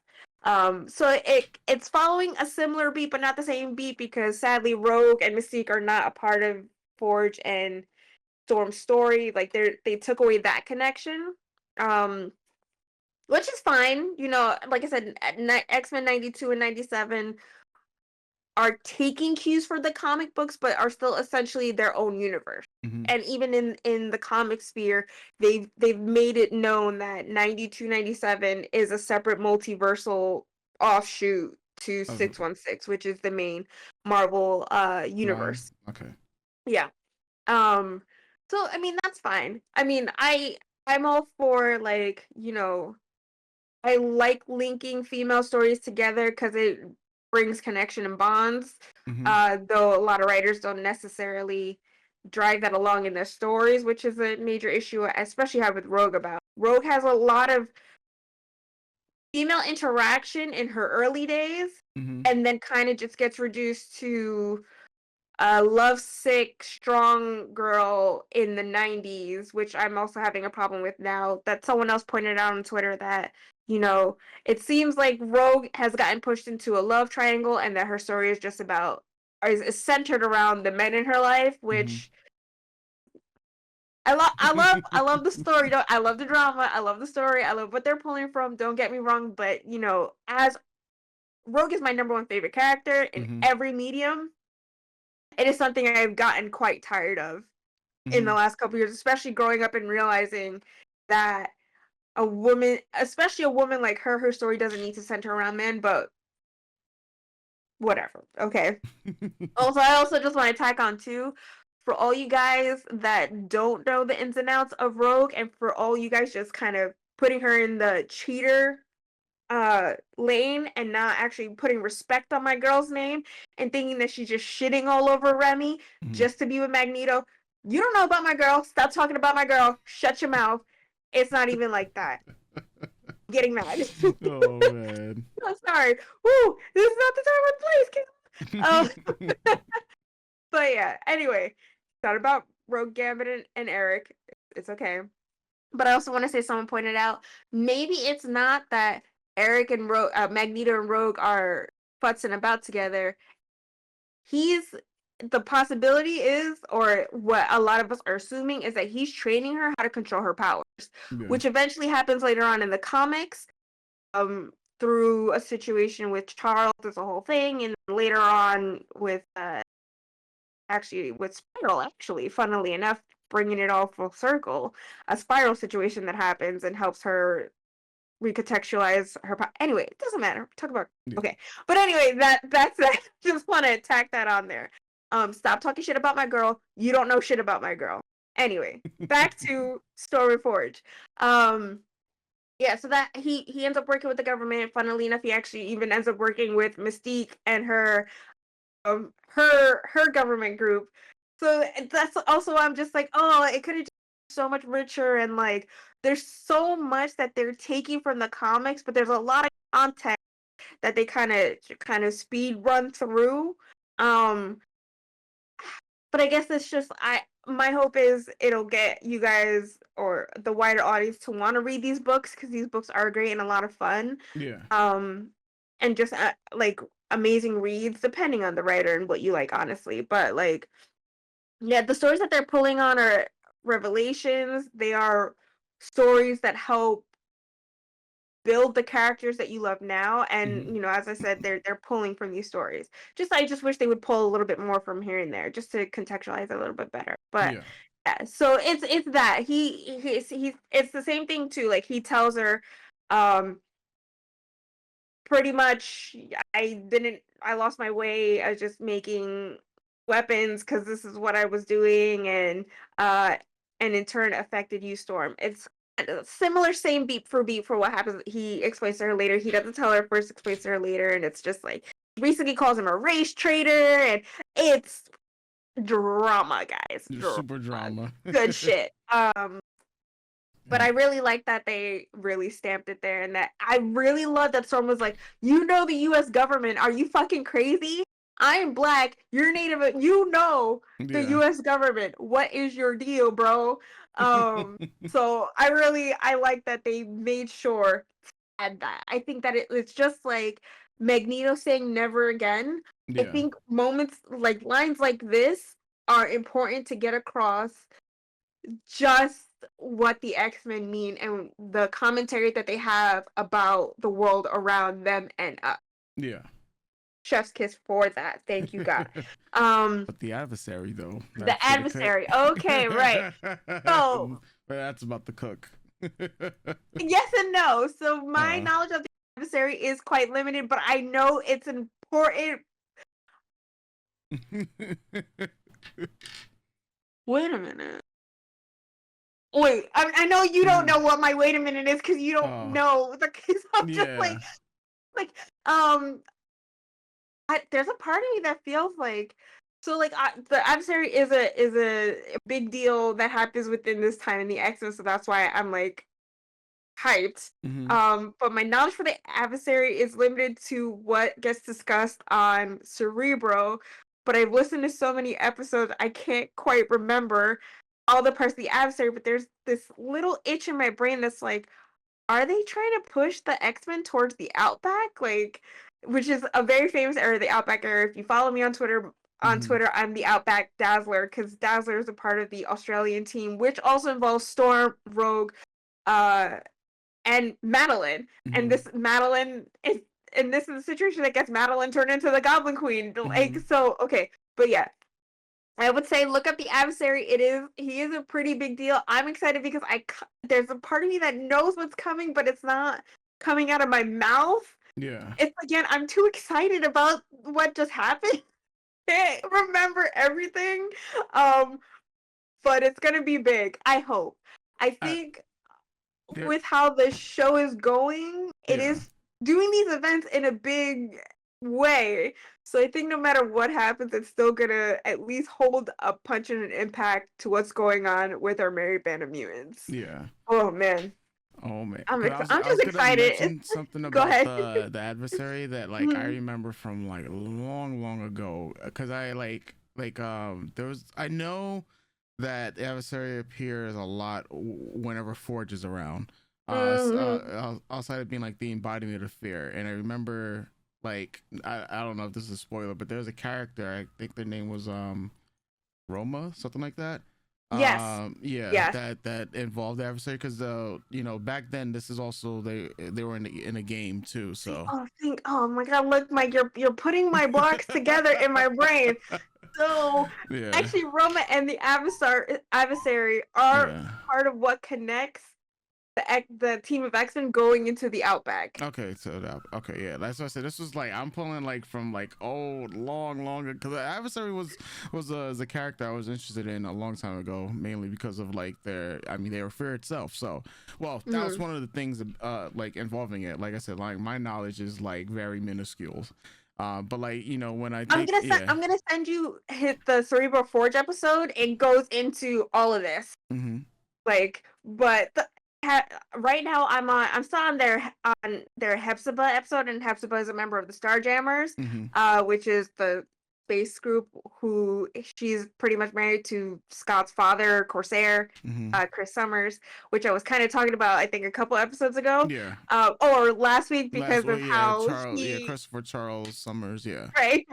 Speaker 2: So it's following a similar beat, but not the same beat, because sadly Rogue and Mystique are not a part of Forge and Storm's story. Like they took away that connection, which is fine. Like I said, X-Men 92 and 97 are taking cues for the comic books, but are still essentially their own universe. And even in the comic sphere, they've made it known that 92, 97 is a separate multiversal offshoot to 616, which is the main Marvel universe.
Speaker 1: Okay.
Speaker 2: Yeah. So I mean, that's fine. I mean, I'm all for, like, I like linking female stories together because it brings connection and bonds. Though a lot of writers don't necessarily drive that along in their stories, which is a major issue, especially have with Rogue. Rogue has a lot of female interaction in her early days, and then kind of just gets reduced to a lovesick, strong girl in the 90s, which I'm also having a problem with now. That someone else pointed out on Twitter that, it seems like Rogue has gotten pushed into a love triangle, and that her story is just is centered around the men in her life, which I love the story. I love the drama. I love the story. I love what they're pulling from. Don't get me wrong, but as Rogue is my number one favorite character in every medium. It is something I've gotten quite tired of in the last couple years, especially growing up and realizing that a woman, especially a woman like her story doesn't need to center around men, but whatever. Okay. I also just want to tack on too, for all you guys that don't know the ins and outs of Rogue, and for all you guys just kind of putting her in the cheater lane and not actually putting respect on my girl's name and thinking that she's just shitting all over Remy just to be with Magneto. You don't know about my girl. Stop talking about my girl. Shut your mouth. It's not even like that. Getting mad.
Speaker 1: Oh man.
Speaker 2: I'm sorry. Woo! This is not the time or place. But yeah. Anyway, it's not about Rogue Gambit and Eric. It's okay. But I also want to say someone pointed out maybe it's not that Eric and Magneto and Rogue are futzing about together. The possibility is, or what a lot of us are assuming, is that he's training her how to control her powers,
Speaker 1: Yeah.
Speaker 2: which eventually happens later on in the comics. Through a situation with Charles, there's a whole thing, and later on with with Spiral, funnily enough, bringing it all full circle, a Spiral situation that happens and helps her recontextualize her. Anyway, it doesn't matter. Talk about okay, but anyway, that's that. Just want to tack that on there. Stop talking shit about my girl. You don't know shit about my girl. Anyway, back to Storyforge. Yeah, so that he ends up working with the government. Funnily enough, he actually even ends up working with Mystique and her government group. So that's also I'm just like, oh, it could have been so much richer, and like there's so much that they're taking from the comics, but there's a lot of context that they kind of speed run through. But I guess it's just my hope is it'll get you guys or the wider audience to want to read these books, because these books are great and a lot of fun.
Speaker 1: Yeah.
Speaker 2: And just like amazing reads, depending on the writer and what you like, honestly. But like, yeah, the stories that they're pulling on are revelations. They are stories that help build the characters that you love now, and as I said, they're pulling from these stories. I just wish they would pull a little bit more from here and there, just to contextualize a little bit better. But yeah, so it's that he's it's the same thing too. Like, he tells her, pretty much, I lost my way. I was just making weapons because this is what I was doing, and in turn affected you, Storm. It's similar, same beat for what happens. He explains to her later. He doesn't tell her first, explains to her later, and it's just like, basically calls him a race traitor, and it's drama, guys.
Speaker 1: Super drama.
Speaker 2: Good shit. But I really like that they really stamped it there, and that I really love that Storm was like, the U.S. government, are you fucking crazy? I'm black, you're Native, the U.S. government. What is your deal, bro? So I like that they made sure to add that. I think that it's just like Magneto saying never again. I think moments like lines like this are important to get across just what the X-Men mean and the commentary that they have about the world around them and us.
Speaker 1: Yeah.
Speaker 2: Chef's kiss for that. Thank you, God.
Speaker 1: But the adversary, though.
Speaker 2: The adversary. Okay, right. So,
Speaker 1: but that's about the cook.
Speaker 2: Yes and no. So my knowledge of the adversary is quite limited, but I know it's important. Wait a minute. Wait, I know you don't know what my wait a minute is, because you don't know. I'm just like, there's a part of me that feels like, so like the adversary is a big deal that happens within this time in the X-Men, so that's why I'm like hyped. But my knowledge for the adversary is limited to what gets discussed on Cerebro, but I've listened to so many episodes I can't quite remember all the parts of the adversary, but there's this little itch in my brain that's like, are they trying to push the X-Men towards the Outback? Like, which is a very famous area, the Outback area. If you follow me on Twitter, I'm the Outback Dazzler, because Dazzler is a part of the Australian team, which also involves Storm, Rogue, and Madeline. And this is the situation that gets Madeline turned into the Goblin Queen. Like, so okay, but yeah. I would say look up the adversary. He is a pretty big deal. I'm excited because there's a part of me that knows what's coming, but it's not coming out of my mouth.
Speaker 1: Yeah.
Speaker 2: It's, again, I'm too excited about what just happened. I can't remember everything. But it's gonna be big, I hope. I think with how the show is going, it is doing these events in a big way. So I think no matter what happens, it's still gonna at least hold a punch and an impact to what's going on with our Merry Band of Mutants.
Speaker 1: Yeah.
Speaker 2: Oh man,
Speaker 1: Oh man.
Speaker 2: I'm
Speaker 1: 'Cause
Speaker 2: I'm
Speaker 1: I was
Speaker 2: just
Speaker 1: gonna
Speaker 2: excited.
Speaker 1: mention something
Speaker 2: Go
Speaker 1: about
Speaker 2: ahead.
Speaker 1: the adversary that like I
Speaker 2: Mhm.
Speaker 1: remember from like long ago. Cause I there was I know that the adversary appears a lot whenever Forge is around. Outside of being like the embodiment of fear, and I remember like I don't know if this is a spoiler, but there's a character, I think their name was Roma, something like that.
Speaker 2: Yes.
Speaker 1: Yeah,
Speaker 2: Yes.
Speaker 1: that involved the adversary because back then this is also they were in a game too. So
Speaker 2: Oh my god, look, Mike, you're putting my blocks together in my brain. So
Speaker 1: yeah,
Speaker 2: actually, Roma and the adversary are
Speaker 1: yeah.
Speaker 2: part of what connects the team of X-Men going into the Outback.
Speaker 1: Okay, so okay, yeah, that's what I said. This was like I'm pulling like from like old, long ago because the adversary was a character I was interested in a long time ago, mainly because of like they were fear itself. So, well, that was one of the things like involving it. Like I said, like my knowledge is like very minuscule. But like when I think,
Speaker 2: I'm gonna send you the Cerebral Forge episode. It goes into all of this.
Speaker 1: Mm-hmm.
Speaker 2: Like, but right now I'm still on their Hepzibah episode, and Hepzibah is a member of the Starjammers, which is the space group who she's pretty much married to Scott's father, Corsair, Chris Summers, which I was kind of talking about I think a couple episodes ago.
Speaker 1: Yeah.
Speaker 2: Or last week because of how
Speaker 1: Christopher Charles Summers, yeah.
Speaker 2: Right.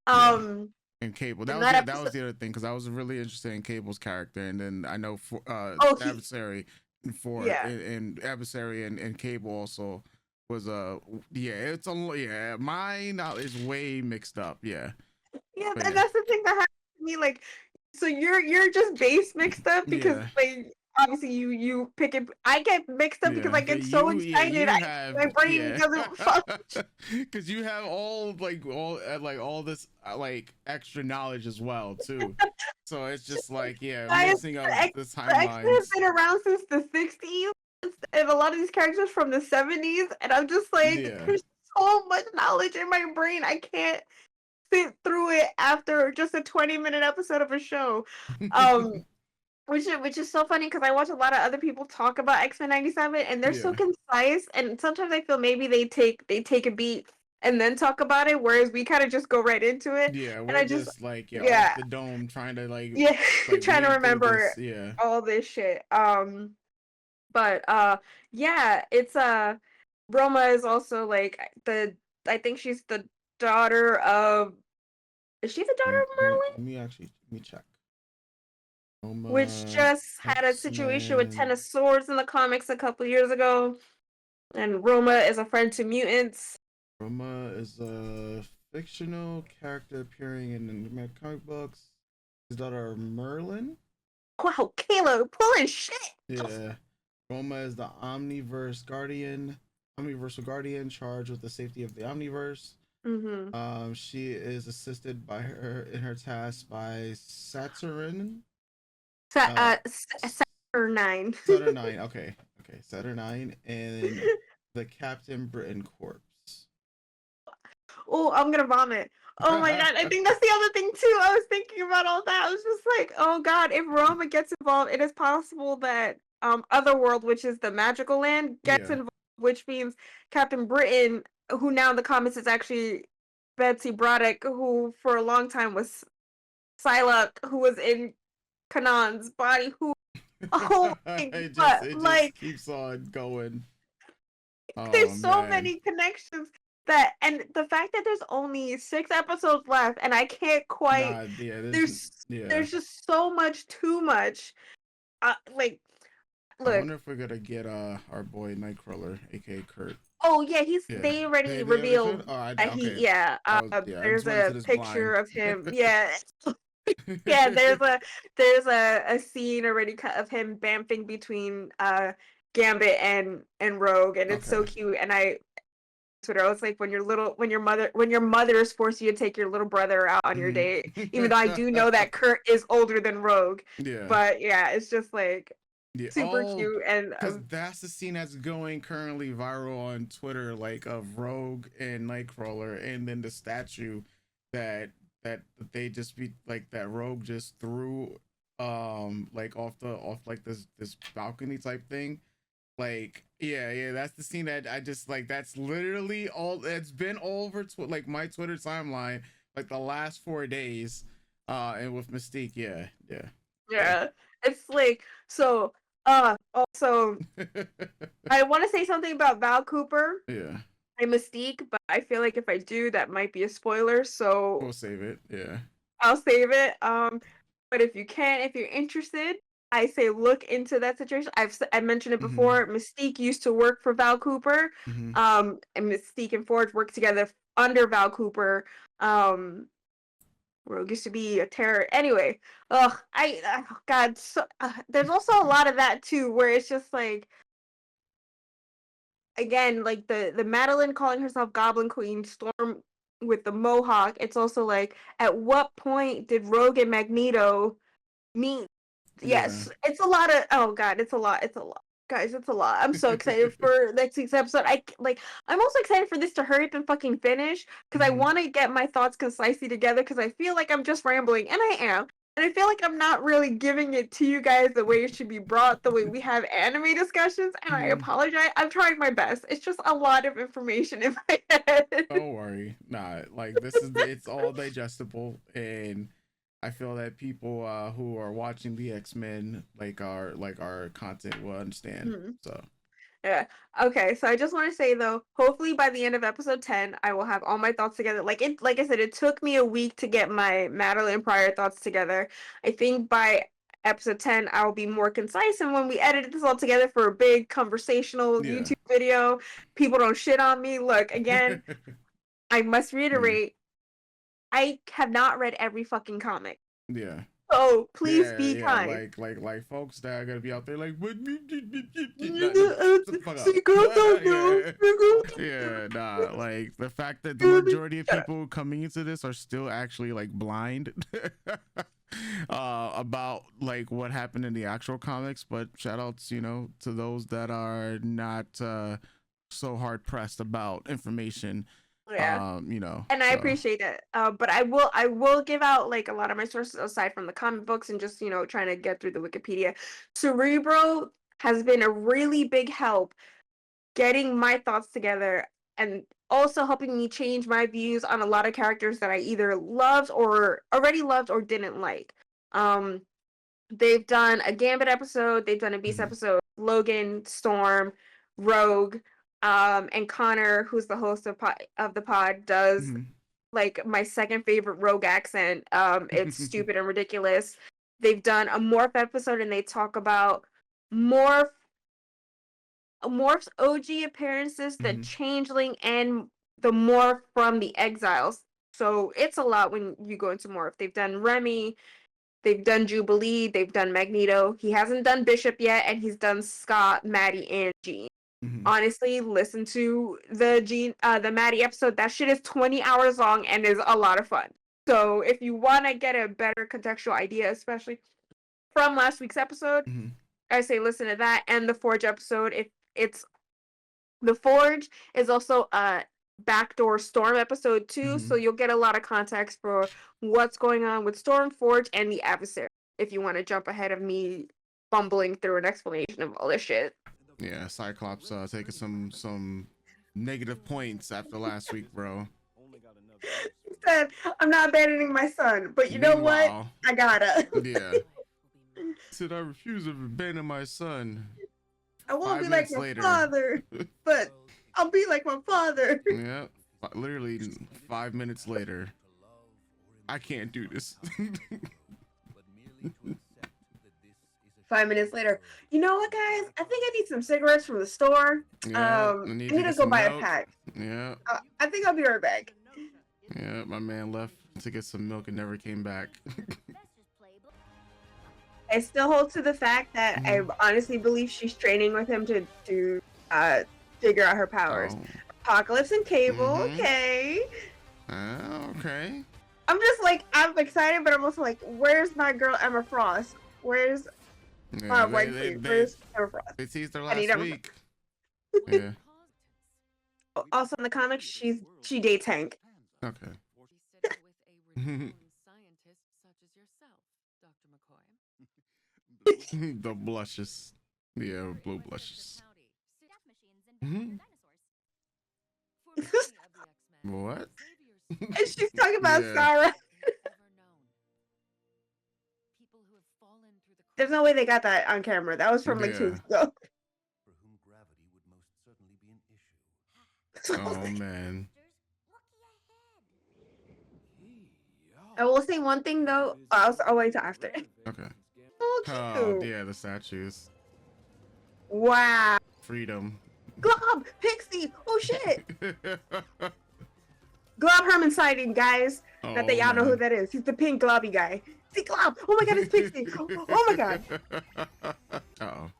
Speaker 1: And Cable.
Speaker 2: And
Speaker 1: That was the other thing because I was really interested in Cable's character, and then I know for adversary and adversary and Cable also was mine is way mixed up. Yeah.
Speaker 2: And that's the thing that happened to me. Like, so you're just base mixed up because like obviously you pick it. I get mixed up because I get so excited. My brain doesn't function.
Speaker 1: Because you have all this like extra knowledge as well too. So it's just like mixing up the timelines.
Speaker 2: X-Men been around since the 60s, and a lot of these characters from the 70s, and I'm just like, there's so much knowledge in my brain. I can't sit through it after just a 20-minute episode of a show. Which is so funny because I watch a lot of other people talk about X-Men 97 and they're so concise, and sometimes I feel maybe they take a beat and then talk about it, whereas we kind of just go right into it.
Speaker 1: Yeah,
Speaker 2: and
Speaker 1: we're
Speaker 2: I
Speaker 1: just like off the dome trying to like
Speaker 2: trying to remember all this shit. It's Roma is also like I think she's the daughter of. Is she the daughter of Merlin?
Speaker 1: Let me check. Roma,
Speaker 2: which just had a situation with Ten of Swords in the comics a couple years ago. And Roma is a friend to mutants.
Speaker 1: Roma is a fictional character appearing in the comic books. His daughter of Merlin.
Speaker 2: Wow, Kayla, pulling shit.
Speaker 1: Yeah. Roma is the Omniversal Guardian charged with the safety of the Omniverse. She is assisted by her in her task by Saturnine.
Speaker 2: Saturnine.
Speaker 1: Saturnine. Okay. Saturnine and the Captain Britain Corps.
Speaker 2: Oh, I'm gonna vomit. Oh my god, I think that's the other thing too. I was thinking about all that. I was just like, oh god, if Roma gets involved, it is possible that Otherworld, which is the magical land, gets involved, which means Captain Britain, who now in the comics is actually Betsy Braddock, who for a long time was Psylocke, who was in Kanan's body, who
Speaker 1: it just keeps on going.
Speaker 2: There's so many connections and the fact that there's only 6 episodes left and I can't quite there's just so much too much. Look,
Speaker 1: I wonder if we're gonna get our boy Nightcrawler, aka Kurt.
Speaker 2: Oh yeah, they already revealed there's a picture of him. There's a scene already cut of him bamfing between Gambit and Rogue, and it's so cute. And I was like, when your mother is forcing you to take your little brother out on your date, even though I do know that Kurt is older than Rogue. But yeah, it's just like
Speaker 1: Yeah.
Speaker 2: super
Speaker 1: Oh,
Speaker 2: cute. And
Speaker 1: because that's the scene that's going currently viral on Twitter, like of Rogue and Nightcrawler, and then the statue that that they just be like that Rogue just threw like off like this balcony type thing. Like yeah, that's the scene that I just like. That's literally all. It's been all over like my Twitter timeline like the last 4 days. And with Mystique,
Speaker 2: yeah, it's like so. Also, I want to say something about Val Cooper
Speaker 1: yeah.
Speaker 2: and Mystique, but I feel like if I do, that might be a spoiler. So
Speaker 1: We'll save it. Yeah.
Speaker 2: I'll save it. But if you can, if you're interested, I say look into that situation. I mentioned it before. Mystique used to work for Val Cooper. And Mystique and Forge worked together under Val Cooper. Rogue used to be a terror. Anyway, God, so there's also a lot of that too, where it's just like, again, like the Madeline calling herself Goblin Queen, Storm with the Mohawk. It's also like, at what point did Rogue and Magneto meet? Yes, it's a lot of. Oh God, it's a lot. It's a lot. Guys, it's a lot. I'm so excited for next week's episode. I'm also excited for this to hurry up and fucking finish because I want to get my thoughts concisely together because I feel like I'm just rambling, and I am. And I feel like I'm not really giving it to you guys the way it should be brought, the way we have anime discussions, and I apologize. I'm trying my best. It's just a lot of information in my head.
Speaker 1: Don't worry. Nah, like it's all digestible, and I feel that people who are watching the X-Men like our content will understand. So
Speaker 2: yeah. Okay, so I just want to say though, hopefully by the end of episode 10, I will have all my thoughts together. Like I said, it took me a week to get my Madeline Pryor thoughts together. I think by episode 10, I'll be more concise, and when we edit this all together for a big conversational YouTube video, people don't shit on me. Look, again, I must reiterate, I have not read every fucking comic.
Speaker 1: Yeah.
Speaker 2: So please be kind.
Speaker 1: Like folks that are gonna be out there like what yeah, nah, like the fact that the majority of people coming into this are still actually like blind about like what happened in the actual comics, but shout outs, to those that are not so hard pressed about information.
Speaker 2: And I appreciate that. But I will give out like a lot of my sources aside from the comic books and just trying to get through the Wikipedia. Cerebro has been a really big help getting my thoughts together and also helping me change my views on a lot of characters that I either loved or already loved or didn't like. They've done a Gambit episode, they've done a Beast episode, Logan, Storm, Rogue, and Connor, who's the host of the pod, does like my second favorite Rogue accent. It's stupid and ridiculous. They've done a Morph episode and they talk about Morph's OG appearances, the Changeling, and the Morph from the Exiles. So it's a lot when you go into Morph. They've done Remy, they've done Jubilee, they've done Magneto. He hasn't done Bishop yet, and he's done Scott, Maddie, and Jean. Honestly, listen to the Maddie episode. That shit is 20 hours long and is a lot of fun. So if you want to get a better contextual idea, especially from last week's episode, I say listen to that and the Forge episode. If it's the Forge is also a backdoor Storm episode too, so you'll get a lot of context for what's going on with Storm, Forge, and the Adversary. If you want to jump ahead of me bumbling through an explanation of all this shit.
Speaker 1: Yeah, Cyclops taking some negative points after last week, bro.
Speaker 2: He said, I'm not abandoning my son, but you know what? I gotta.
Speaker 1: Yeah. Said I refuse to abandon my son.
Speaker 2: I won't be like my father, but I'll be like my father.
Speaker 1: Yeah, literally 5 minutes later. I can't do this.
Speaker 2: 5 minutes later, you know what, guys? I think I need some cigarettes from the store.
Speaker 1: Yeah,
Speaker 2: I need to go buy a pack.
Speaker 1: Yeah.
Speaker 2: I think I'll be right back.
Speaker 1: Yeah, my man left to get some milk and never came back.
Speaker 2: I still hold to the fact that I honestly believe she's training with him to figure out her powers. Apocalypse and Cable, okay.
Speaker 1: Okay.
Speaker 2: I'm just like, I'm excited, but I'm also like, where's my girl Emma Frost? Where's
Speaker 1: Yeah,
Speaker 2: White Queen. Where's Everfrost?
Speaker 1: they teased her
Speaker 2: I
Speaker 1: last
Speaker 2: need
Speaker 1: week. Yeah.
Speaker 2: Also in the comics, she dates Hank.
Speaker 1: Okay.
Speaker 10: Sitting with a renowned scientist such as yourself, Dr. McCoy.
Speaker 1: The blushes. Yeah, blue blushes.
Speaker 13: Death machines and
Speaker 1: Mhm.
Speaker 13: dinosaurs.
Speaker 1: What?
Speaker 2: And she's talking about
Speaker 1: Yeah.
Speaker 2: Sarah. There's no way they got that on camera. That was from like 2
Speaker 1: Yeah.
Speaker 2: weeks ago.
Speaker 4: For whom gravity would most certainly be an issue.
Speaker 1: Oh man.
Speaker 2: I will say one thing though. I'll wait till after.
Speaker 1: Okay.
Speaker 2: Oh,
Speaker 1: Oh
Speaker 2: cute.
Speaker 1: yeah, the statues.
Speaker 2: Wow.
Speaker 1: Freedom.
Speaker 2: Glob, Pixie. Oh shit. Glob Herman sighting, guys. Not that y'all know who that is. He's the pink globby guy. See Glob. Oh my god, it's Pixie. Oh my god.
Speaker 1: Uh-oh.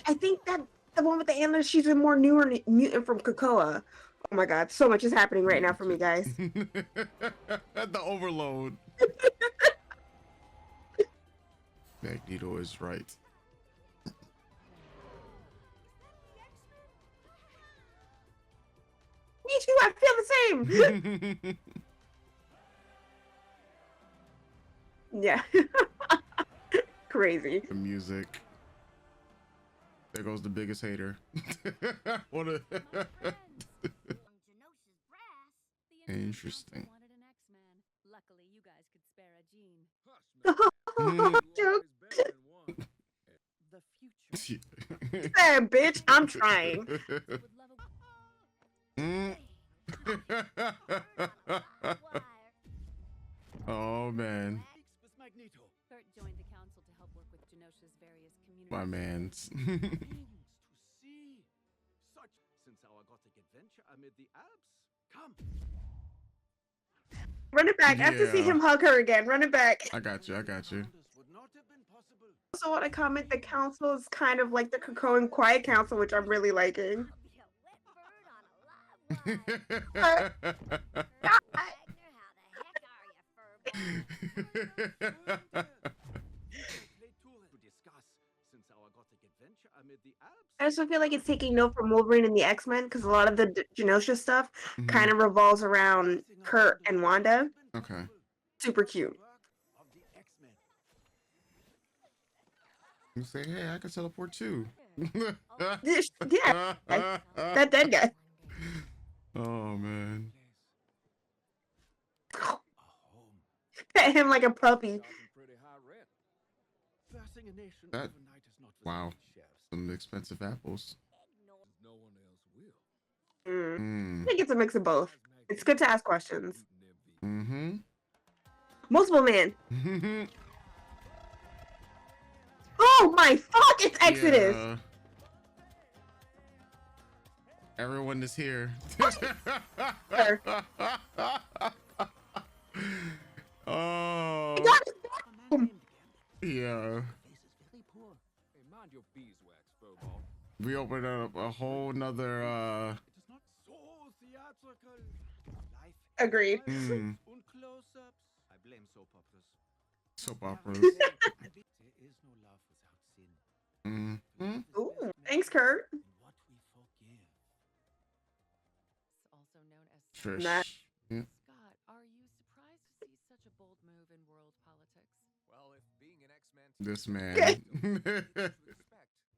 Speaker 2: I think that the one with the antlers, she's a more newer mutant from Krakoa. Oh my god, so much is happening right now for me, guys.
Speaker 1: The overload. Magneto is right.
Speaker 2: Me too, I feel the same. Yeah. Crazy.
Speaker 1: The music. There goes the biggest hater. What a interesting.
Speaker 5: Luckily, you guys could spare a gene.
Speaker 2: Joke.
Speaker 10: The future.
Speaker 2: Hey, bitch, I'm trying.
Speaker 1: Oh man.
Speaker 5: Kurt joined the council to help work with Genosha's various communities.
Speaker 1: My man's.
Speaker 6: Such since our gothic adventure amid the Alps. Come.
Speaker 2: Run it back. I have to see
Speaker 1: Yeah.
Speaker 2: him hug her again. Run it back.
Speaker 1: I got you. I got you.
Speaker 2: Also want to comment, the council is kind of like the Krakoan Quiet Council, which I'm really liking. I also feel like it's taking note from Wolverine and the X-Men because a lot of the Genosha stuff kind of revolves around Kurt and Wanda.
Speaker 1: Okay.
Speaker 2: Super cute.
Speaker 1: You say, hey, I can teleport too.
Speaker 2: Yeah, that dead guy.
Speaker 1: Oh man.
Speaker 2: Pet him like a puppy.
Speaker 1: That, wow. Some expensive apples.
Speaker 2: I think it's a mix of both. It's good to ask questions.
Speaker 1: Mm-hmm.
Speaker 2: Multiple man. Oh my fuck! It's Exodus.
Speaker 1: Yeah. Everyone is here. Oh. Yeah. We opened up a whole nother
Speaker 2: Agreed.
Speaker 1: mm,
Speaker 7: I blame soap operas.
Speaker 1: soap operas.
Speaker 7: There is no love without sin.
Speaker 1: Mm.
Speaker 2: Ooh, thanks, Kurt.
Speaker 10: Also known as
Speaker 1: Trish.
Speaker 2: Nah.
Speaker 1: Yeah.
Speaker 10: Scott, are you surprised to see such a bold move in world politics?
Speaker 14: Well, if being an X-Man
Speaker 1: This man.
Speaker 14: expect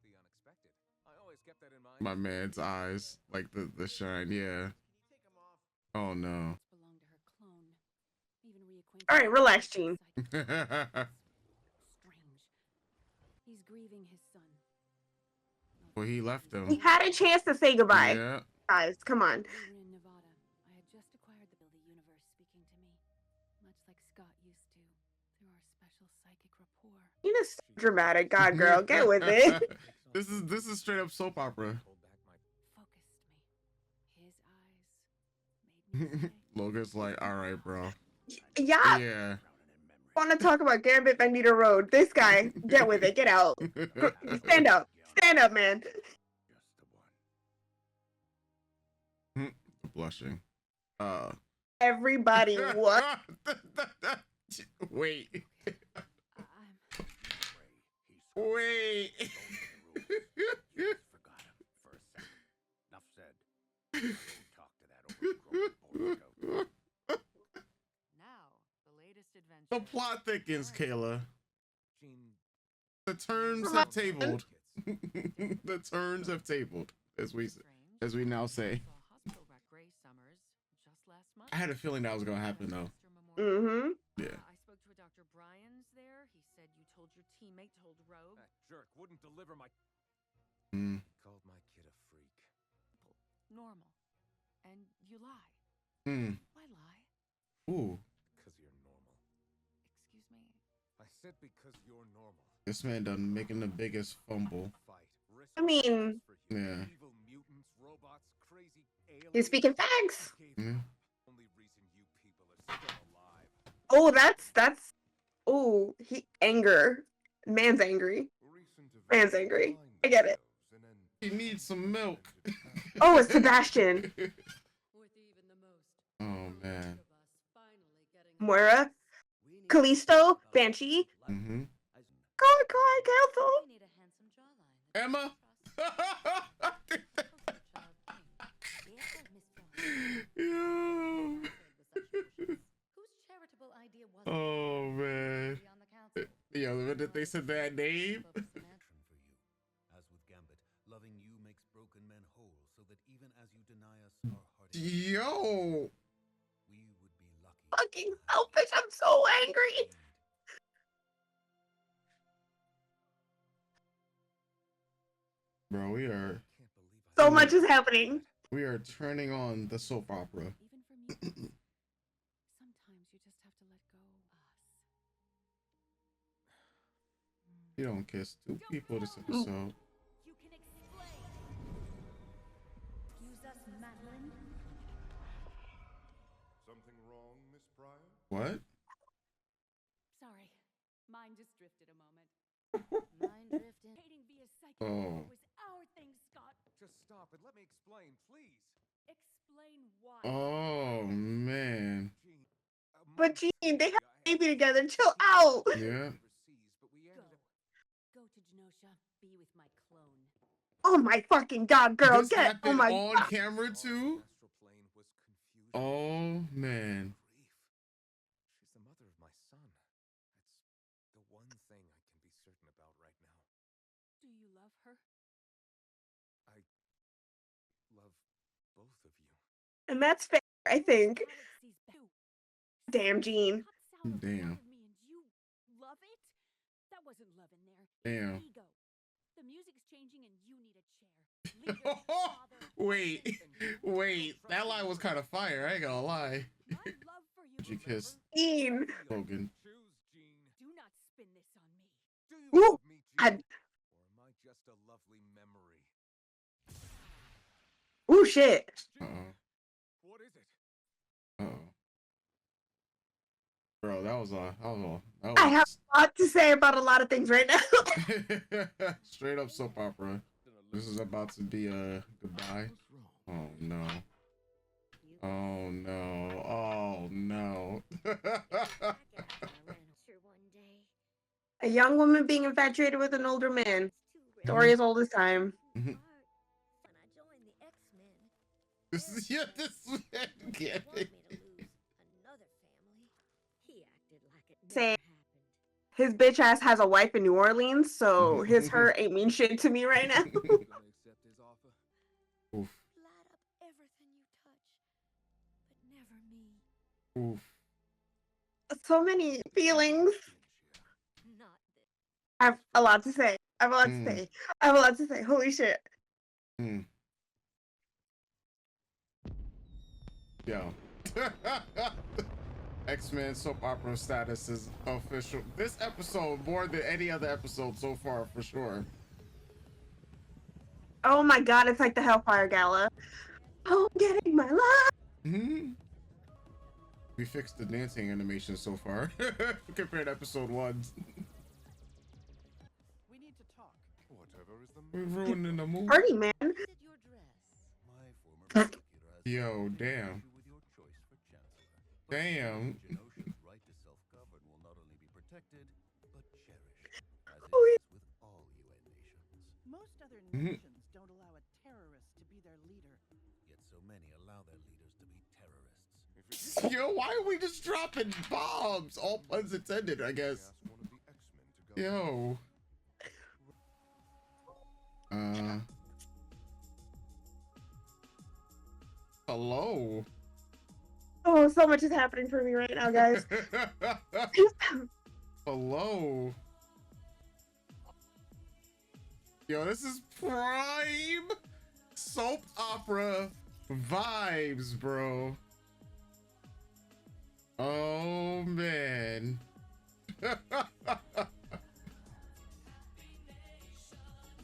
Speaker 14: the unexpected. I always kept that in mind.
Speaker 1: My man's eyes. Like the shine, yeah. Oh no.
Speaker 5: Belong to her clone. Even reacquainted.
Speaker 2: All right, relax, Gene.
Speaker 5: Strange. He's grieving his son.
Speaker 1: Well, he left
Speaker 2: He
Speaker 1: him.
Speaker 2: had a chance to say goodbye.
Speaker 1: Yeah.
Speaker 2: Guys, come on.
Speaker 5: We were in Nevada. I had just acquired the universe speaking to me, much like Scott used to, through our special psychic rapport.
Speaker 2: You know, so dramatic. God, girl, get with it.
Speaker 1: This is straight up soap opera.
Speaker 5: Focused me. His eyes made me say,
Speaker 1: Logan's like, all right, bro.
Speaker 2: Yeah.
Speaker 1: Yeah.
Speaker 2: Want to talk about Gambit Magneto Road? This guy, get with it. Get out. Stand up. Stand up, man.
Speaker 1: Blushing.
Speaker 2: Everybody, what?
Speaker 1: Wait. Wait.
Speaker 4: You just forgot him for a second. Enough said. Go talk to that overgrown Boy Scout.
Speaker 10: Now, the latest adventure.
Speaker 1: The plot thickens, Kayla.
Speaker 14: Gene,
Speaker 1: The turns have tabled. The turns have tabled, as we now say. I had a feeling that was gonna happen though.
Speaker 2: Mm-hmm.
Speaker 1: Yeah.
Speaker 10: I spoke to a Dr. Bryan's there. He said you told your teammate told Rogue.
Speaker 14: that jerk wouldn't deliver my.
Speaker 1: Mm.
Speaker 14: Called my kid a freak.
Speaker 10: Normal. And you lie.
Speaker 1: Mm.
Speaker 10: Why lie?
Speaker 1: Ooh.
Speaker 14: Because you're normal.
Speaker 10: Excuse me.
Speaker 14: I said because you're normal.
Speaker 1: This man done making the biggest fumble.
Speaker 14: Fight. Risk
Speaker 2: I mean,
Speaker 1: Yeah.
Speaker 14: evil mutants, robots, crazy aliens.
Speaker 2: he's speaking facts.
Speaker 1: Mm.
Speaker 14: Only reason you people are still alive.
Speaker 2: Oh, that's. Oh, anger. Man's angry. Man's angry. I get it.
Speaker 1: He needs some milk.
Speaker 2: Oh, it's Sebastian.
Speaker 1: Oh man.
Speaker 2: Moira. Callisto. Banshee.
Speaker 1: Mm-hmm.
Speaker 2: Council.
Speaker 1: Emma. Yo. Oh man. Yo, the minute they said that name.
Speaker 4: As with Gambit, loving you makes broken men whole, so that even as you deny us our heartache,
Speaker 1: Yo.
Speaker 4: we would be lucky.
Speaker 2: Fucking selfish. I'm so angry.
Speaker 1: Bro, we are.
Speaker 2: So much is happening.
Speaker 1: We are turning on the soap opera.
Speaker 10: Sometimes you just have to let go of us.
Speaker 1: You don't kiss two people this episode.
Speaker 5: You can explain. Excuse us, Madeline.
Speaker 9: Something wrong, Miss Pryor?
Speaker 1: What?
Speaker 5: Sorry, mine just drifted a moment. Mine drifted. Hating via psychic
Speaker 1: Oh.
Speaker 5: was our thing, Scott.
Speaker 14: Just stop and let me explain, please.
Speaker 5: Explain why.
Speaker 1: Oh man.
Speaker 14: Gene,
Speaker 2: But Gene, they have a baby together. Chill out.
Speaker 1: Yeah.
Speaker 14: but we ended up.
Speaker 5: Go to Genosha. Be with my clone.
Speaker 2: Oh my fucking god, girl.
Speaker 1: This
Speaker 2: Get. Oh
Speaker 1: happened
Speaker 2: my
Speaker 1: on
Speaker 2: god.
Speaker 1: camera too.
Speaker 14: Astral plane was confusion.
Speaker 1: Oh man.
Speaker 14: Grief. She's the mother of my son. That's the one thing I can be certain about right now.
Speaker 5: Do you love her?
Speaker 14: I love both of you.
Speaker 2: And that's fair, I think.
Speaker 5: Galaxies back.
Speaker 2: Damn, Gene.
Speaker 5: Cuts out a
Speaker 1: Damn.
Speaker 5: part of me and you love it? That wasn't love in there.
Speaker 1: Damn.
Speaker 5: It's ego. The music's changing and you need a chair. Leader, father,
Speaker 1: Wait. Wait. That line was kind of fire. I ain't gonna lie.
Speaker 5: my love for you.
Speaker 1: Did you kiss
Speaker 2: Gene.
Speaker 1: Logan?
Speaker 14: Choose, Gene.
Speaker 5: Do not spin this on me.
Speaker 14: Do you
Speaker 2: Ooh,
Speaker 14: love me, Gene?
Speaker 2: I-
Speaker 14: Or am I just a lovely memory?
Speaker 2: Ooh, shit.
Speaker 1: Uh-oh.
Speaker 14: What is it?
Speaker 1: Uh-oh. Bro, that was
Speaker 2: I have a lot to say about a lot of things right now.
Speaker 1: straight up soap opera. This is about to be a goodbye. Oh no. Oh no. Oh no.
Speaker 2: A young woman being infatuated with an older man. Story as old as time.
Speaker 1: This is this man get it.
Speaker 2: Say his bitch ass has a wife in New Orleans, so his her ain't mean shit to me right now.
Speaker 14: You gonna accept his offer?
Speaker 1: Oof.
Speaker 5: Light up everything you touch, but never me.
Speaker 1: Oof.
Speaker 2: So many feelings.
Speaker 5: Not this.
Speaker 2: I have a lot to say. I have a lot to say. I have a lot to say. Holy shit.
Speaker 1: Hmm. Yo. X-Men soap opera status is official. This episode more than any other episode so far, for sure.
Speaker 2: Oh my god, it's like the Hellfire Gala. Oh, I'm getting my life.
Speaker 1: Hmm. We fixed the dancing animation so far compared to episode 1.
Speaker 6: We need to talk.
Speaker 9: Whatever is the
Speaker 1: We're ruining the movie.
Speaker 2: Party, man.
Speaker 4: My former prosecutor has
Speaker 1: Yo,
Speaker 4: taken
Speaker 1: damn.
Speaker 4: issue with your choice for chancellor.
Speaker 1: Damn.
Speaker 4: Genosha's right to self-govern will not only be protected, but cherished, as it
Speaker 2: Oh,
Speaker 4: is with all
Speaker 15: Most other nations don't allow a terrorist to be their leader.
Speaker 4: Yet so many allow their leaders to be terrorists.
Speaker 1: Yo, why are we just dropping bombs? All puns intended, I guess. Yo. Hello.
Speaker 2: Oh, so much is happening for me right now, guys.
Speaker 1: Hello. Yo, this is prime soap opera vibes, bro. Oh, man.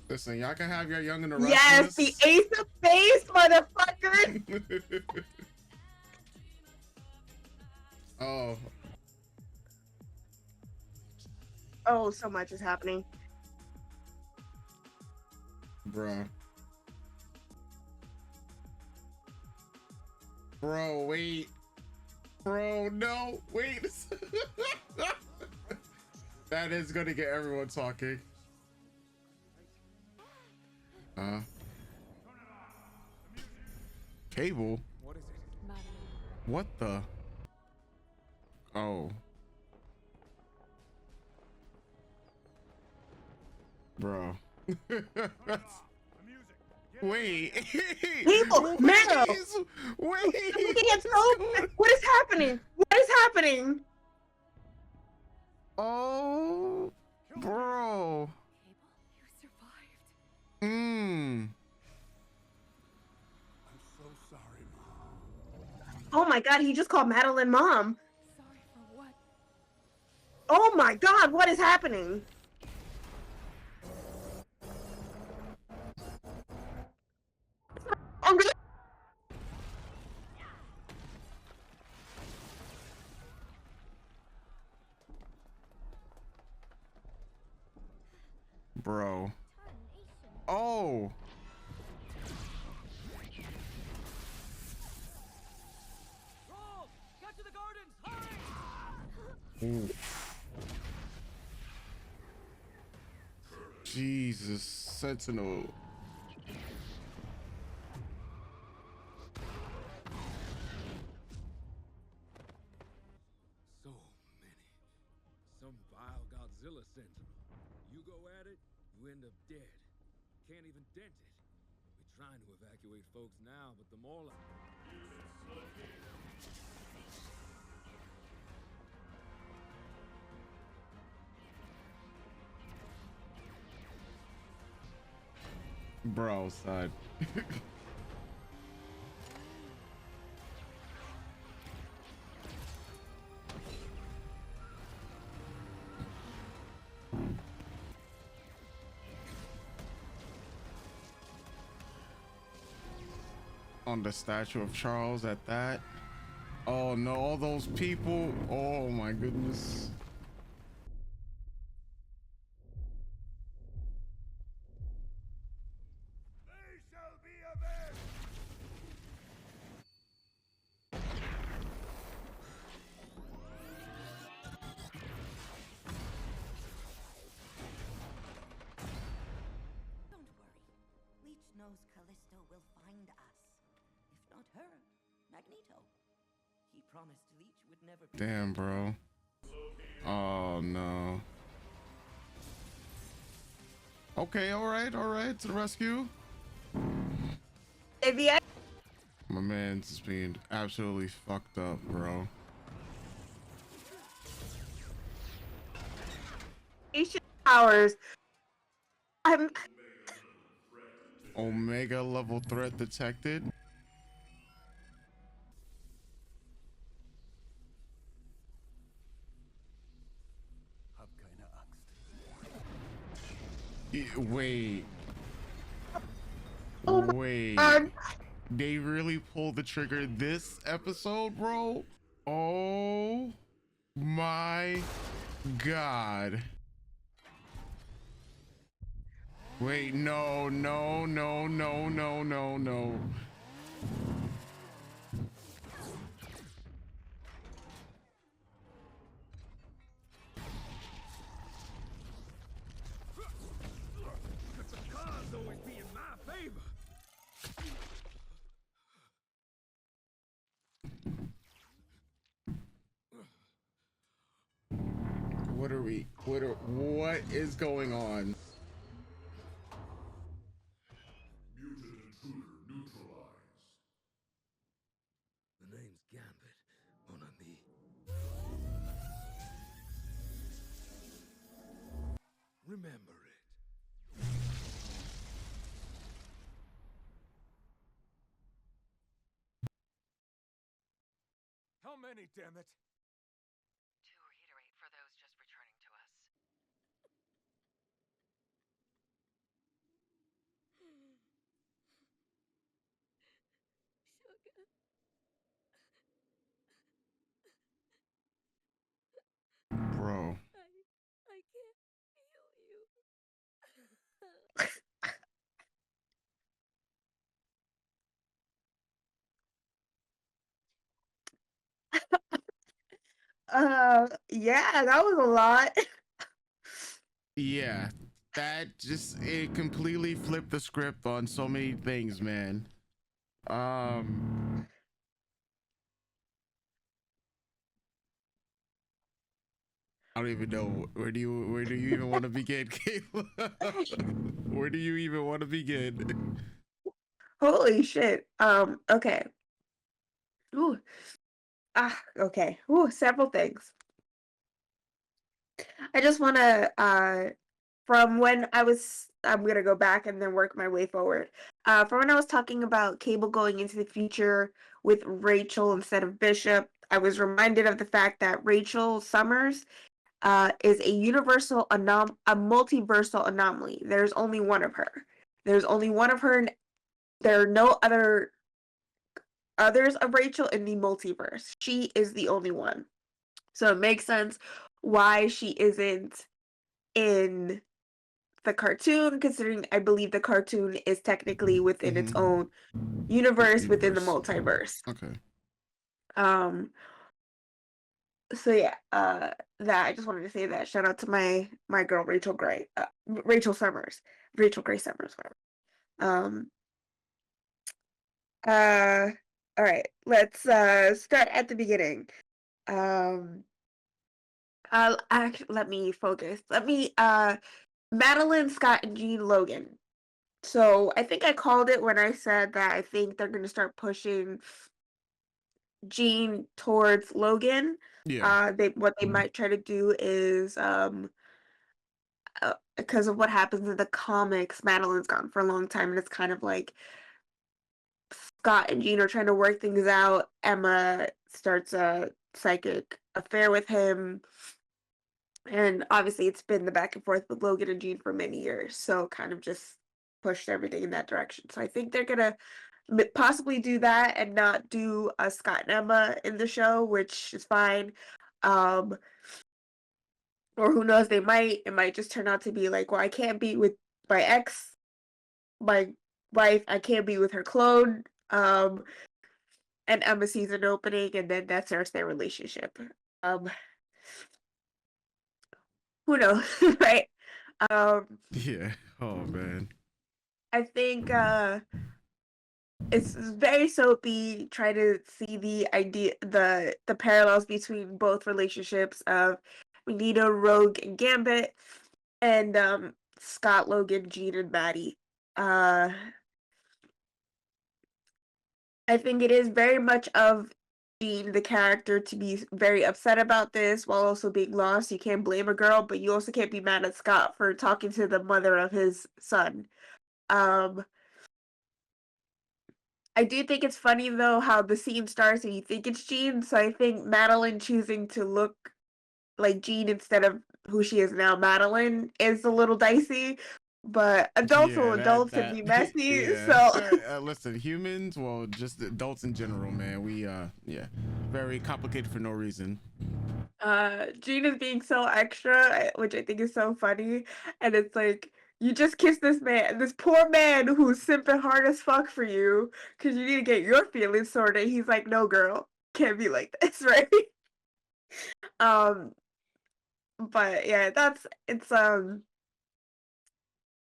Speaker 1: Listen, y'all can have your young and the
Speaker 2: Yes, the ace of base, motherfucker.
Speaker 1: Oh.
Speaker 2: Oh, so much is happening.
Speaker 1: Bro. Bro, wait. Bro, no, wait. That is gonna get everyone talking. Cable?
Speaker 14: What is it?
Speaker 1: What the? Oh. Bro. Wait.
Speaker 2: People, Meadow.
Speaker 1: Wait.
Speaker 2: What is happening? What is happening?
Speaker 1: Oh, bro.
Speaker 5: You survived.
Speaker 1: I'm
Speaker 4: so sorry, Mom.
Speaker 2: Oh my God, he just called Madeline mom.
Speaker 5: Sorry for what?
Speaker 2: Oh my God, what is happening? I'm gonna...
Speaker 1: Bro. Oh.
Speaker 12: Get to the gardens! Hurry!
Speaker 1: Ooh. Jesus, Sentinel.
Speaker 16: So many. Some vile Godzilla sentinel. You go at it, you end up dead. Can't even dent it. We're trying to evacuate folks now, but the more like...
Speaker 1: Bro, side. On the statue of Charles at that. Oh no, all those people. Oh my goodness.
Speaker 12: Don't worry. Leech knows Callisto will find us. If not her, Magneto. He promised Leech would never be...
Speaker 1: Damn, bro. Oh no. Okay, all right, to the rescue. My man's just being absolutely fucked up, bro.
Speaker 2: Powers.
Speaker 1: Omega level threat detected. Wait. Wait. They really pulled the trigger this episode, bro? Oh my God. Wait, no. What is going on?
Speaker 9: Mutant intruder neutralized.
Speaker 16: The name's Gambit, mon ami. Remember it.
Speaker 14: How many, damn it?
Speaker 17: To reiterate for those just returning to us.
Speaker 8: Sugar.
Speaker 1: Bro.
Speaker 8: I can't feel you.
Speaker 2: Yeah, that was a lot.
Speaker 1: Yeah, that just it completely flipped the script on so many things, man. I don't even know where do you even want to begin, Kayla? Where do you even want to begin?
Speaker 2: Holy shit. Okay. Ooh. Okay. Ooh, several things. I just want to from when I'm gonna go back and then work my way forward. From when I was talking about Cable going into the future with Rachel instead of Bishop, I was reminded of the fact that Rachel Summers is a a multiversal anomaly. There's only one of her. There's only one of her, and there are no others of Rachel in the multiverse. She is the only one. So it makes sense why she isn't in the cartoon, considering I believe the cartoon is technically within its own universe within the multiverse.
Speaker 1: Okay.
Speaker 2: So yeah, that I just wanted to say that. Shout out to my girl Rachel Gray, Rachel Summers, Rachel Gray Summers, whatever. All right, let's start at the beginning. Actually, let me focus. Madeline, Scott, and Jean Logan. So I think I called it when I said that I think they're going to start pushing Jean towards Logan.
Speaker 1: Yeah.
Speaker 2: What they might try to do is because of what happens in the comics, Madeline's gone for a long time, and it's kind of like Scott and Jean are trying to work things out. Emma starts a psychic affair with him. And obviously, it's been the back and forth with Logan and Jean for many years. So, kind of just pushed everything in that direction. So, I think they're going to possibly do that and not do Scott and Emma in the show, which is fine. Or who knows, it might just turn out to be like, well, I can't be with my ex, my wife, I can't be with her clone. And Emma sees an opening, and then that starts their relationship. Who knows, right?
Speaker 1: Yeah. Oh man.
Speaker 2: I think it's very soapy. Try to see the parallels between both relationships of Magneto, Rogue, and Gambit, and Scott, Logan, Jean, and Maddie. I think it is very much of Jean, the character, to be very upset about this while also being lost. You can't blame a girl, but you also can't be mad at Scott for talking to the mother of his son. I do think it's funny though how the scene starts and you think it's Jean. So I think Madeline choosing to look like Jean instead of who she is now, Madeline, is a little dicey. But adults will adults and be messy.
Speaker 1: Yeah.
Speaker 2: So
Speaker 1: Listen, humans, well, just adults in general, man. We yeah, very complicated for no reason.
Speaker 2: Jean is being so extra, which I think is so funny. And it's like you just kissed this poor man who's simping hard as fuck for you because you need to get your feelings sorted. He's like, no, girl, can't be like this, right? um, but yeah, it's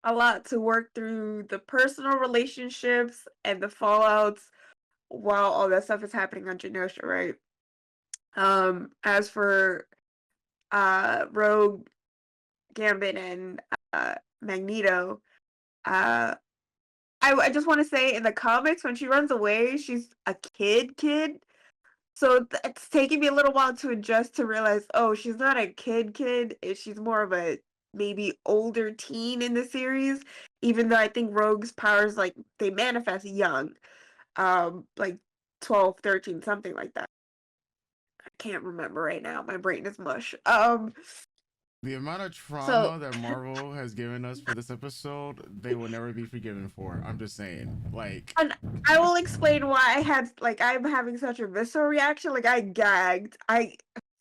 Speaker 2: a lot to work through the personal relationships and the fallouts while all that stuff is happening on Genosha, right? As for Rogue, Gambit, and Magneto. I just want to say in the comics when she runs away, she's a kid. So it's taking me a little while to adjust to realize, oh, she's not a kid. She's more of a maybe older teen in the series. Even though I think Rogue's powers like they manifest young, like 12, 13, something like that. I can't remember right now. My brain is mush.
Speaker 1: The amount of
Speaker 2: So
Speaker 1: trauma that Marvel has given us for this episode, they will never be forgiven for. I'm just saying. Like,
Speaker 2: and I will explain why I'm having such a visceral reaction. Like I gagged. I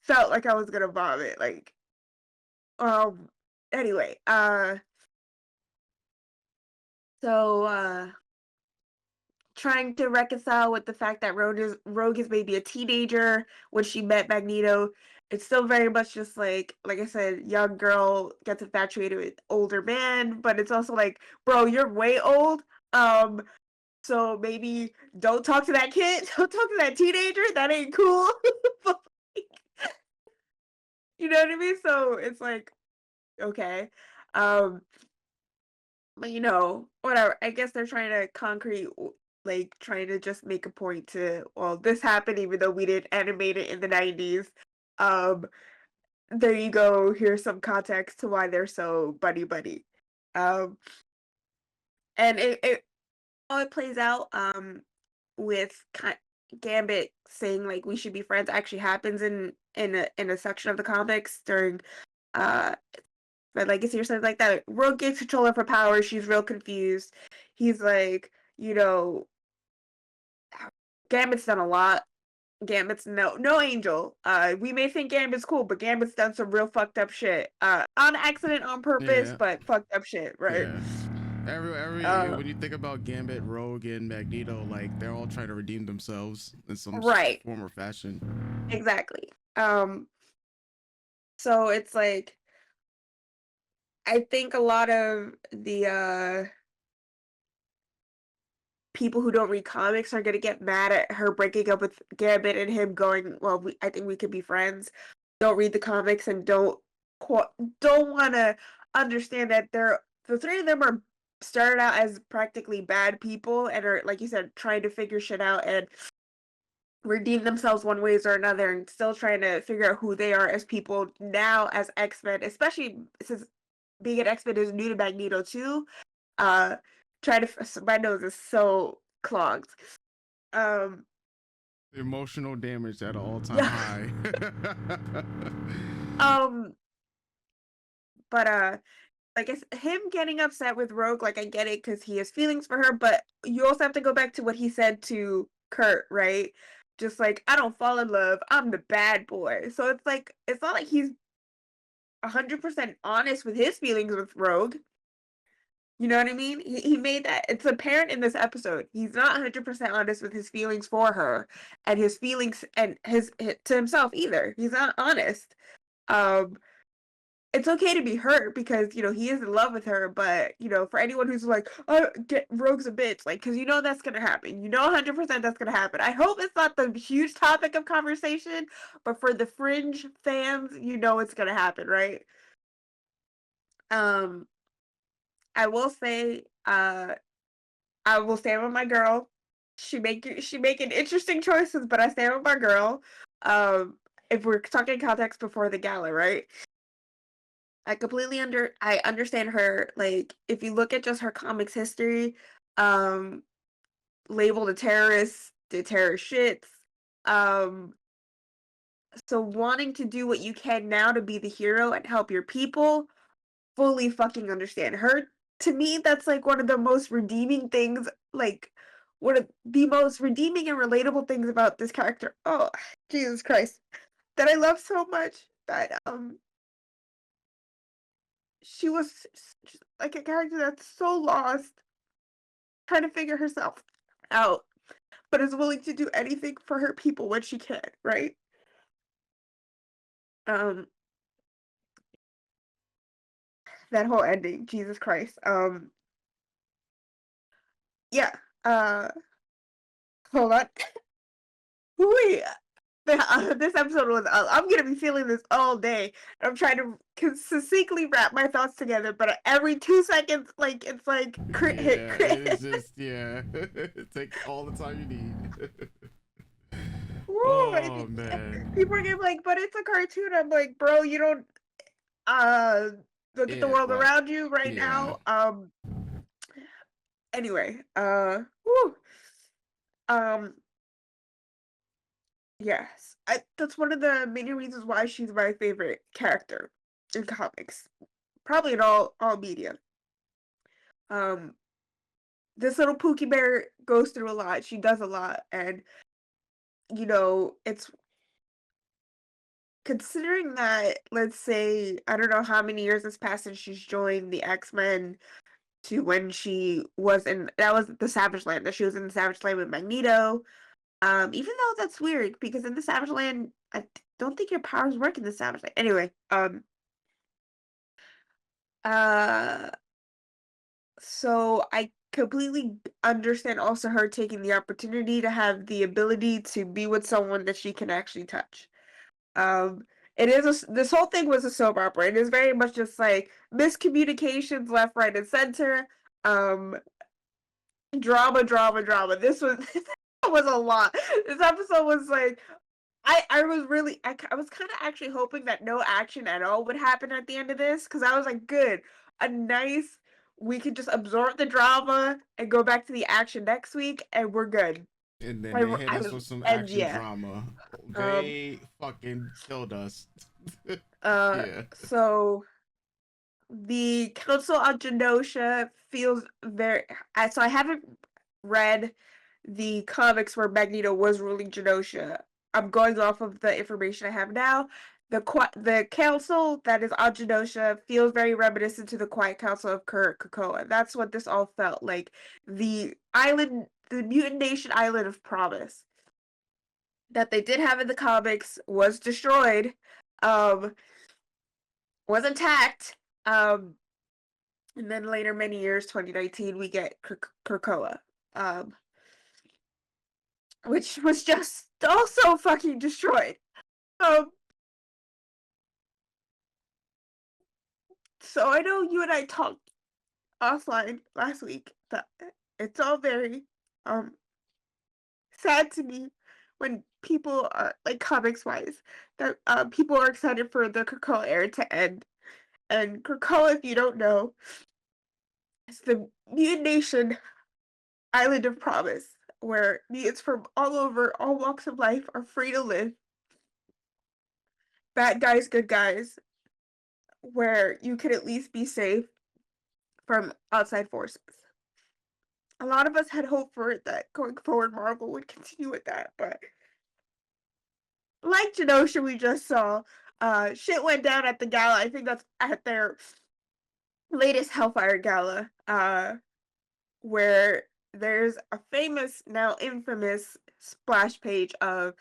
Speaker 2: felt like I was gonna vomit. Like anyway, so trying to reconcile with the fact that Rogue is maybe a teenager when she met Magneto. It's still very much just like I said, young girl gets infatuated with older man, but it's also like, bro, you're way old. So maybe don't talk to that kid, don't talk to that teenager. That ain't cool. But, like, you know what I mean? So it's like, okay. But whatever. I guess they're trying to trying to just make a point to, well, this happened even though we didn't animate it in the 90s. Um, there you go. Here's some context to why they're so buddy. Um, and how it plays out, with Gambit saying like we should be friends actually happens in a section of the comics during uh Red Legacy or something like that. Rogue gets control of her power. She's real confused. He's like, Gambit's done a lot. Gambit's no angel. We may think Gambit's cool, but Gambit's done some real fucked up shit. On accident, on purpose,
Speaker 1: yeah,
Speaker 2: but fucked up shit, right?
Speaker 1: yeah. When you think about Gambit, Rogue, and Magneto, like they're all trying to redeem themselves in some
Speaker 2: Right.
Speaker 1: form or fashion.
Speaker 2: Exactly. So it's like I think a lot of the people who don't read comics are gonna get mad at her breaking up with Gambit and him going, well, I think we could be friends. Don't read the comics and don't want to understand that the three of them are started out as practically bad people and are, like you said, trying to figure shit out and redeem themselves one ways or another, and still trying to figure out who they are as people now as X-Men, especially since being an X-Men is new to Magneto too. Uh, my nose is so clogged.
Speaker 1: Emotional damage at an all-time
Speaker 2: Yeah.
Speaker 1: high.
Speaker 2: But like him getting upset with Rogue, like I get it because he has feelings for her, but you also have to go back to what he said to Kurt, right? Just like, I don't fall in love, I'm the bad boy. So it's like it's not like he's 100% honest with his feelings with Rogue. You know what I mean? He made that. It's apparent in this episode. He's not 100% honest with his feelings for her and his feelings and his to himself either. He's not honest. Um, it's okay to be hurt because he is in love with her, but for anyone who's like, oh, get Rogue's a bitch, like, because that's gonna happen. 100% that's gonna happen. I hope it's not the huge topic of conversation, but for the fringe fans, it's gonna happen, right? Um, I will say, I will stand with my girl. She making interesting choices, but I stand with my girl. If we're talking context before the gala, right? I understand her. Like, if you look at just her comics history, um, labeled a terrorist, did terrorist shits. Um, so wanting to do what you can now to be the hero and help your people, fully fucking understand her. To me, that's like one of the most redeeming things, like one of the most redeeming and relatable things about this character. Oh, Jesus Christ. That I love so much that she was like a character that's so lost, trying to figure herself out, but is willing to do anything for her people when she can, right? Um, that whole ending, Jesus Christ. Yeah. Uh, hold on. Wait. This episode was. I'm gonna be feeling this all day. I'm trying to succinctly wrap my thoughts together, but every 2 seconds, like it's like crit hit
Speaker 1: Yeah,
Speaker 2: crit.
Speaker 1: it's just take all the time you need.
Speaker 2: Woo,
Speaker 1: Oh man.
Speaker 2: people are gonna be like, but it's a cartoon. I'm like, bro, you don't look at the world
Speaker 1: Like,
Speaker 2: around you right
Speaker 1: yeah.
Speaker 2: now. Anyway, woo. Um, yes, that's one of the many reasons why she's my favorite character in comics, probably in all media. This little Pookie Bear goes through a lot. She does a lot, and it's considering that. Let's say I don't know how many years has passed since she's joined the X-Men to when she was in that was the Savage Land. That she was in the Savage Land with Magneto. Even though that's weird because in the Savage Land, don't think your powers work in the Savage Land. Anyway, uh, so I completely understand also her taking the opportunity to have the ability to be with someone that she can actually touch. Um, it is this whole thing was a soap opera. It is very much just like miscommunications left, right, and center. Um, drama. This was this was a lot. This episode was like I was really I was kind of actually hoping that no action at all would happen at the end of this because I was like, good, a nice we could just absorb the drama and go back to the action next week and we're good.
Speaker 1: And then they hit us with some action
Speaker 2: Yeah.
Speaker 1: drama. They fucking killed us. Yeah.
Speaker 2: So the Council on Genosha feels very. So I haven't read the comics where Magneto was ruling Genosha. I'm going off of the information I have now. The council that is on Genosha feels very reminiscent to the Quiet Council of Krakoa. That's what this all felt like. The island, the mutant nation island of Promise that they did have in the comics was destroyed, was attacked, and then later, many years, 2019, we get Krakoa, which was just also fucking destroyed. So I know you and I talked offline last week that it's all very sad to me when people are like comics wise that people are excited for the Krakoa era to end. And Krakoa, if you don't know, is the mutant nation island of promise where mutants from all over all walks of life are free to live. Bad guys, good guys, where you can at least be safe from outside forces. A lot of us had hope for it that going forward Marvel would continue with that, but like Genosha we just saw, shit went down at the gala. I think that's at their latest Hellfire gala, where there's a famous, now infamous splash page of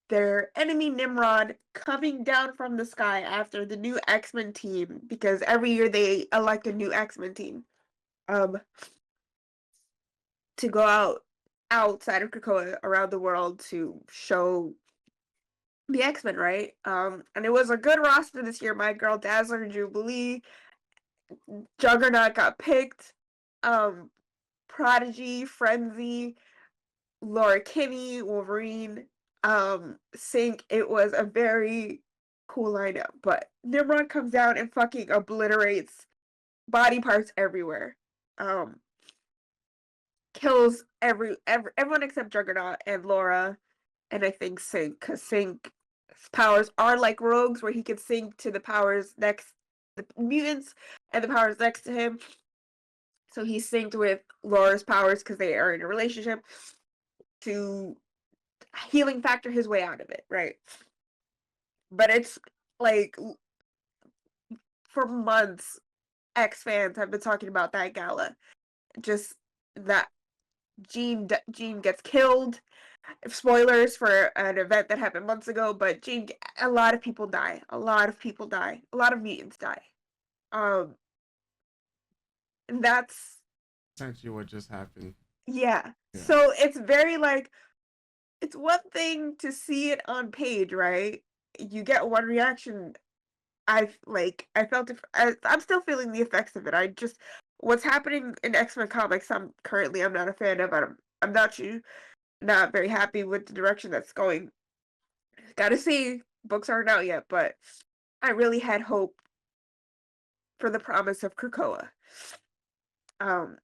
Speaker 2: their enemy Nimrod coming down from the sky after the new X-Men team, because every year they elect a new X-Men team to go outside of Krakoa around the world to show the X-Men, right? And it was a good roster this year. My girl Dazzler, Jubilee, Juggernaut got picked, Prodigy, Frenzy, Laura Kinney, Wolverine, Sync. It was a very cool lineup, but Nimrod comes down and fucking obliterates body parts everywhere. Kills everyone except Juggernaut and Laura, and I think Sync, because Sync's powers are like Rogue's, where he can sync to the powers next the mutants and the powers next to him. So he synced with Laura's powers because they are in a relationship to healing factor his way out of it, right? But it's like for months, X fans have been talking about that gala. Just that Jean gets killed. Spoilers for an event that happened months ago, but a lot of people die. A lot of people die. A lot of mutants die. And that's
Speaker 1: essentially what just happened.
Speaker 2: yeah. So it's very like it's one thing to see it on page, right? You get one reaction. I felt it. I'm still feeling the effects of it. I just what's happening in X-Men comics. I'm not a fan of. I'm not very happy with the direction that's going. Gotta see. Books aren't out yet, but I really had hope for the promise of Krakoa. Um,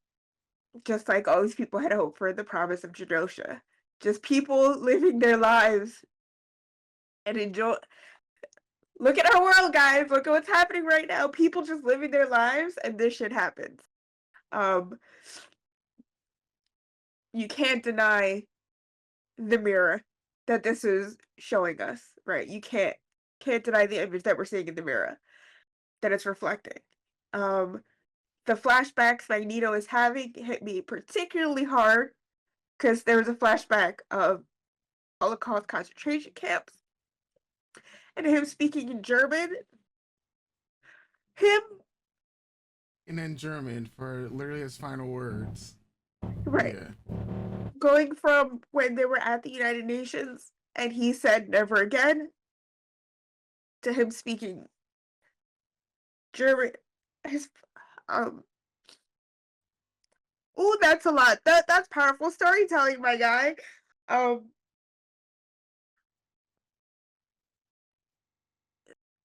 Speaker 2: just like all these people had hope for the promise of Genosha. Just people living their lives and enjoy. Look at our world, guys. Look at what's happening right now. People just living their lives, and this shit happens. Um, you can't deny the mirror that this is showing us, right? You can't deny the image that we're seeing in the mirror that it's reflecting. Um, the flashbacks Magneto is having hit me particularly hard because there was a flashback of Holocaust concentration camps and him speaking in German. Him
Speaker 1: And in German for literally his final words.
Speaker 2: right.
Speaker 1: Yeah.
Speaker 2: Going from when they were at the United Nations and he said never again to him speaking German. His oh, that's a lot. That's powerful storytelling, my guy. Um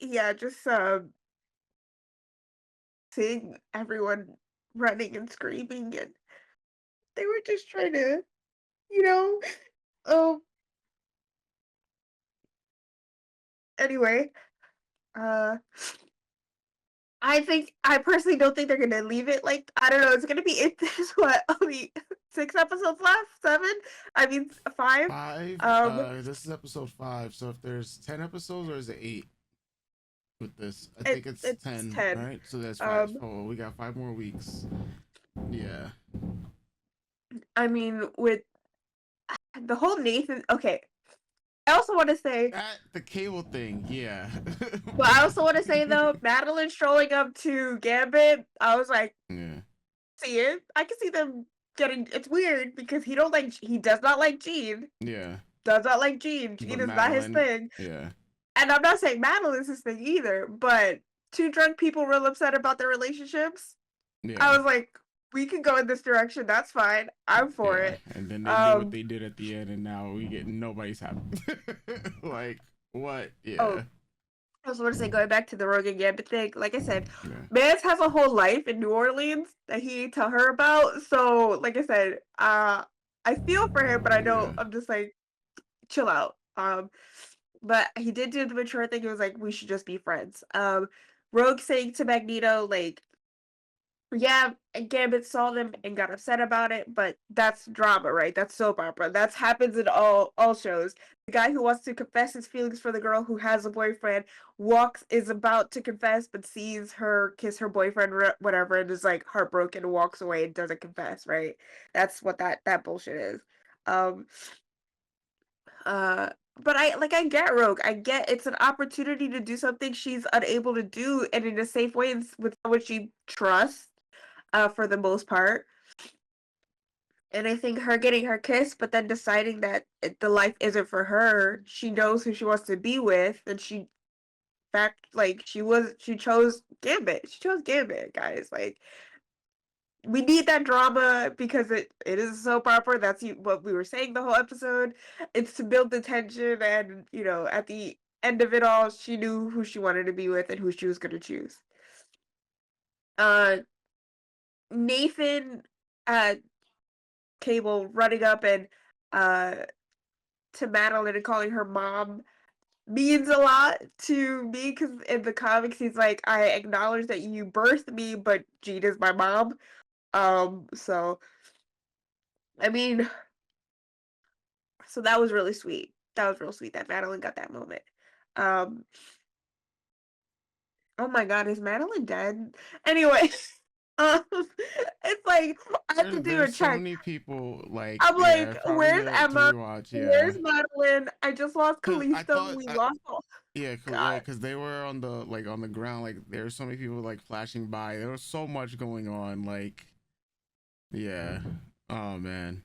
Speaker 2: yeah, just seeing everyone running and screaming and they were just trying to, you know, um anyway, uh I personally don't think they're gonna leave it like I don't know. It's gonna be there's what only 6 episodes left, 7. I mean 5.
Speaker 1: 5. This is episode 5. So if there's 10 episodes, or is it 8? With this, I think it's 10,
Speaker 2: 10.
Speaker 1: right? So that's 5. Oh, we got 5 more weeks. Yeah.
Speaker 2: I mean, with the whole Nathan. Okay, I also want to say
Speaker 1: the Cable thing. Yeah.
Speaker 2: but I also want to say though, Madeline strolling up to Gambit, I was like,
Speaker 1: yeah,
Speaker 2: see it. I can see them getting. It's weird because he does not like Jean.
Speaker 1: yeah.
Speaker 2: Does not like Jean. Jean is not his thing.
Speaker 1: Yeah.
Speaker 2: And I'm not saying Madeline's his thing either, but two drunk people real upset about their relationships.
Speaker 1: Yeah.
Speaker 2: I was like, we can go in this direction. That's fine. I'm for it.
Speaker 1: And then they did what they did at the end, and now we get nobody's happy. Like what? Yeah.
Speaker 2: Oh, I was going to say, going back to the Rogue and Gambit thing, like I said, Mance has a whole life in New Orleans that he didn't tell her about. So, like I said, I feel for him, but I know I'm just like, chill out. But he did do the mature thing. He was like, we should just be friends. Rogue saying to Magneto, like, yeah, Gambit saw them and got upset about it, but that's drama, right? That's soap opera. That happens in all shows. The guy who wants to confess his feelings for the girl who has a boyfriend is about to confess, but sees her kiss her boyfriend, whatever, and is like heartbroken and walks away and doesn't confess, right? That's what that bullshit is. But I get Rogue. I get it's an opportunity to do something she's unable to do and in a safe way and with someone she trusts, for the most part. And I think her getting her kiss, but then deciding that the life isn't for her, she knows who she wants to be with, and she chose Gambit. She chose Gambit, guys. Like, we need that drama because it is a soap opera. That's what we were saying the whole episode. It's to build the tension, and at the end of it all, she knew who she wanted to be with and who she was gonna choose. Nathan, Cable running up and to Madeline and calling her mom means a lot to me because in the comics he's like, I acknowledge that you birthed me, but Jean is my mom. So I mean, so that was really sweet. That was real sweet that Madeline got that moment. Oh my God, is Madeline dead? Anyway, it's like I have to do a
Speaker 1: There's so
Speaker 2: check.
Speaker 1: many people like.
Speaker 2: I'm like,
Speaker 1: probably
Speaker 2: where's
Speaker 1: to
Speaker 2: Emma?
Speaker 1: rewatch, yeah.
Speaker 2: Where's Madeline? I just lost
Speaker 1: 'Cause I
Speaker 2: Callisto.
Speaker 1: thought-
Speaker 2: We
Speaker 1: I-
Speaker 2: lost all.
Speaker 1: Yeah,
Speaker 2: God.
Speaker 1: because they were on the ground. Like there were so many people like flashing by. There was so much going on. Like, yeah. Oh man.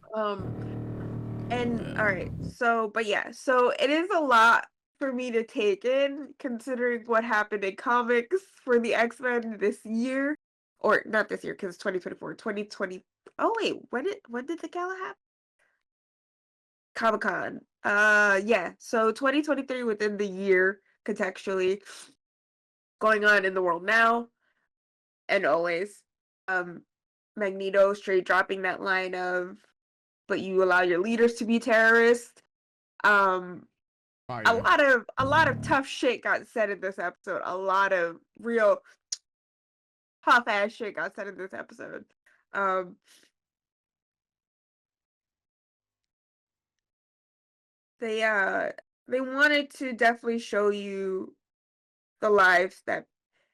Speaker 2: And
Speaker 1: Yeah.
Speaker 2: all right, so but yeah, so it is a lot for me to take in considering what happened in comics for the X-Men this year. Or not this year because 2024, 2020. Oh wait, when did the gala happen? Comic-Con. Yeah, so 2023 within the year contextually going on in the world now and always. Magneto straight dropping that line of, but you allow your leaders to be terrorists. Um, a
Speaker 1: Fire.
Speaker 2: lot of tough shit got said in this episode. A lot of real tough ass shit got said in this episode. Um, they they wanted to definitely show you the lives that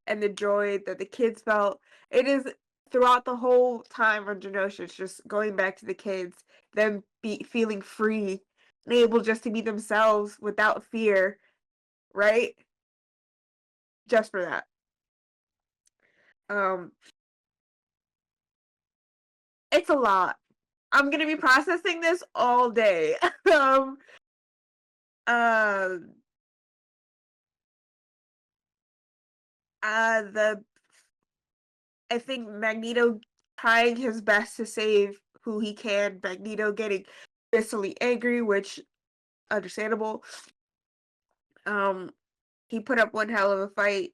Speaker 2: and the joy that the kids felt. It is throughout the whole time on Genosha, it's just going back to the kids, them be feeling free and able just to be themselves without fear, right? Just for that. Um, it's a lot. I'm gonna be processing this all day. um, uh, the I think Magneto trying his best to save who he can. Magneto getting viscerally angry, which understandable. Um, he put up one hell of a fight.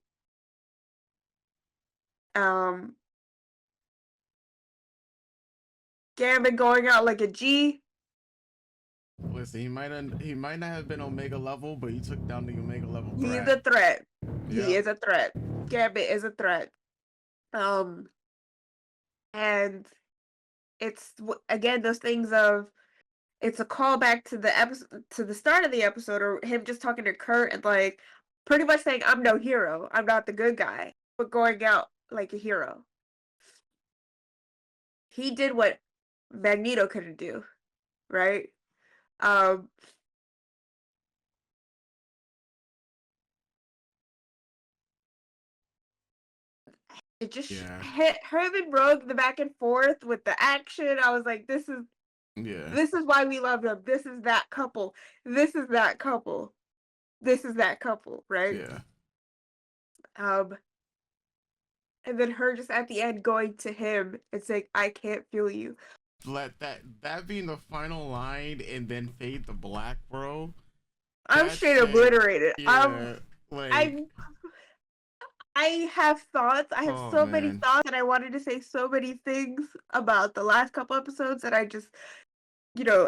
Speaker 2: Um, Gambit going out like a G.
Speaker 1: Listen, he might not have been Omega level, but he took down the Omega level
Speaker 2: He's
Speaker 1: threat.
Speaker 2: a threat. He
Speaker 1: Yep.
Speaker 2: is a threat. Gambit is a threat. Um, and it's again those things of it's a callback to the episode to the start of the episode, or him just talking to Kurt and like pretty much saying, "I'm no hero. I'm not the good guy," but going out like a hero. He did what Magneto couldn't do, right? Um, it just
Speaker 1: Yeah.
Speaker 2: hit him and Rogue the back and forth with the action. I was like,
Speaker 1: Yeah.
Speaker 2: this is why we love them. This is that couple. This is that couple. This is that couple, right?
Speaker 1: Yeah.
Speaker 2: And then her just at the end going to him and saying, "I can't feel you."
Speaker 1: Let that being the final line and then fade to black, bro.
Speaker 2: I'm
Speaker 1: That
Speaker 2: straight
Speaker 1: shit,
Speaker 2: obliterated.
Speaker 1: yeah, like
Speaker 2: I have thoughts. I have
Speaker 1: oh
Speaker 2: so many
Speaker 1: man.
Speaker 2: thoughts, and I wanted to say so many things about the last couple episodes, and I just,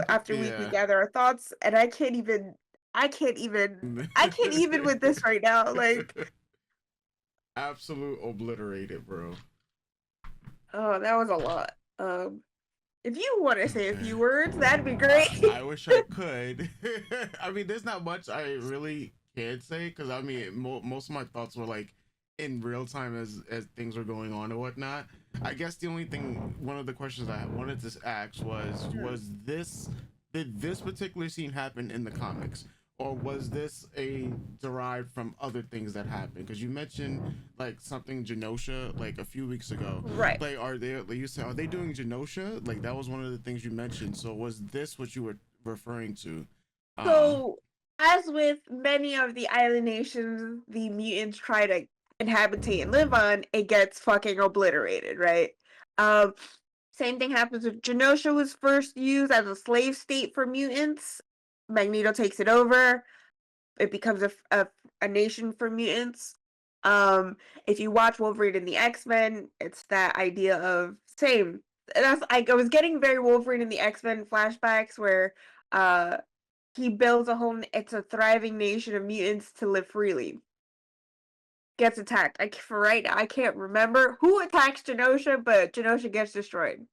Speaker 2: after we
Speaker 1: Yeah.
Speaker 2: gather our thoughts, and I can't even with this right now. Like,
Speaker 1: Absolute obliterated, bro.
Speaker 2: oh, that was a lot. If you want to say a few words, that'd be great.
Speaker 1: I wish I could. I mean, there's not much I really can say because I mean, most of my thoughts were like in real time as things were going on and whatnot. I guess the only thing, one of the questions I wanted to ask was this did this particular scene happen in the comics? Or was this a derived from other things that happened? Because you mentioned like something Genosha like a few weeks ago.
Speaker 2: Right.
Speaker 1: Like, are they? Like you said, are they doing Genosha? Like that was one of the things you mentioned. So was this what you were referring to?
Speaker 2: So, as with many of the island nations the mutants try to inhabitate and live on, it gets fucking obliterated, right? Same thing happens with Genosha was first used as a slave state for mutants. Magneto takes it over. It becomes a nation for mutants. If you watch Wolverine and the X-Men, it's that idea of same. That's I was getting very Wolverine and the X-Men flashbacks where he builds a whole it's a thriving nation of mutants to live freely. Gets attacked. For right now, I can't remember who attacks Genosha, but Genosha gets destroyed.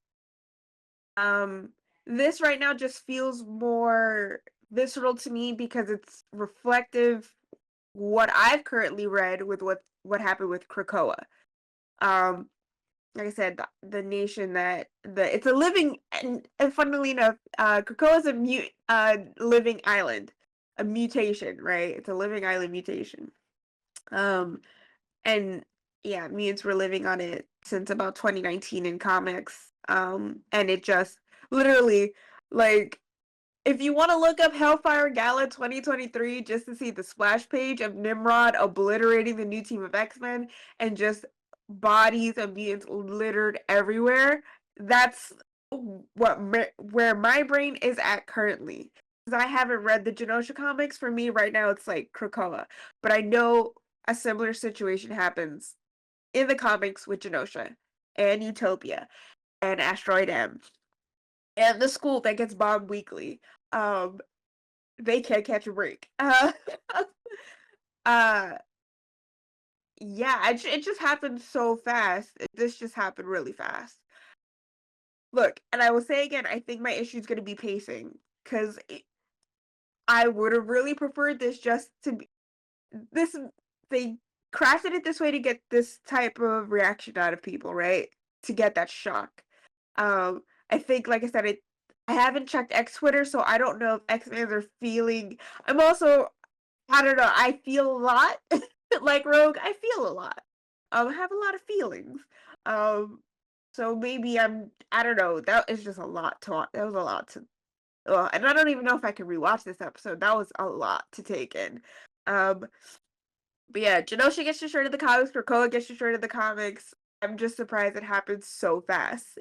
Speaker 2: This right now just feels more visceral to me because it's reflective what I've currently read with what happened with Krakoa. Like I said, the nation that it's a living and funnily enough, Krakoa is a living island, a mutation, right? It's a living island mutation. And yeah, mutants were living on it since about 2019 in comics. And it just literally like If you want to look up Hellfire Gala 2023 just to see the splash page of Nimrod obliterating the new team of X-Men and just bodies of mutants littered everywhere, that's where my brain is at currently. Because I haven't read the Genosha comics. For me right now, it's like Krakoa. But I know a similar situation happens in the comics with Genosha and Utopia and Asteroid M and the school that gets bombed weekly. They can't catch a break. Uh, yeah, it just happened so fast. This just happened really fast. Look, and I will say again, I think my issue is going to be pacing because I would have really preferred this just to be this. They crafted it this way to get this type of reaction out of people, right? To get that shock. I think, like I said, I haven't checked X Twitter, so I don't know if X-Fans are feeling. I'm also, I don't know. I feel a lot, like Rogue. I feel a lot. I have a lot of feelings. Um, so maybe I don't know. That is just a lot to. That was a lot to. And I don't even know if I can rewatch this episode. That was a lot to take in. Um, but yeah, Genosha gets destroyed in the comics. Krakoa gets destroyed in the comics. I'm just surprised it happened so fast.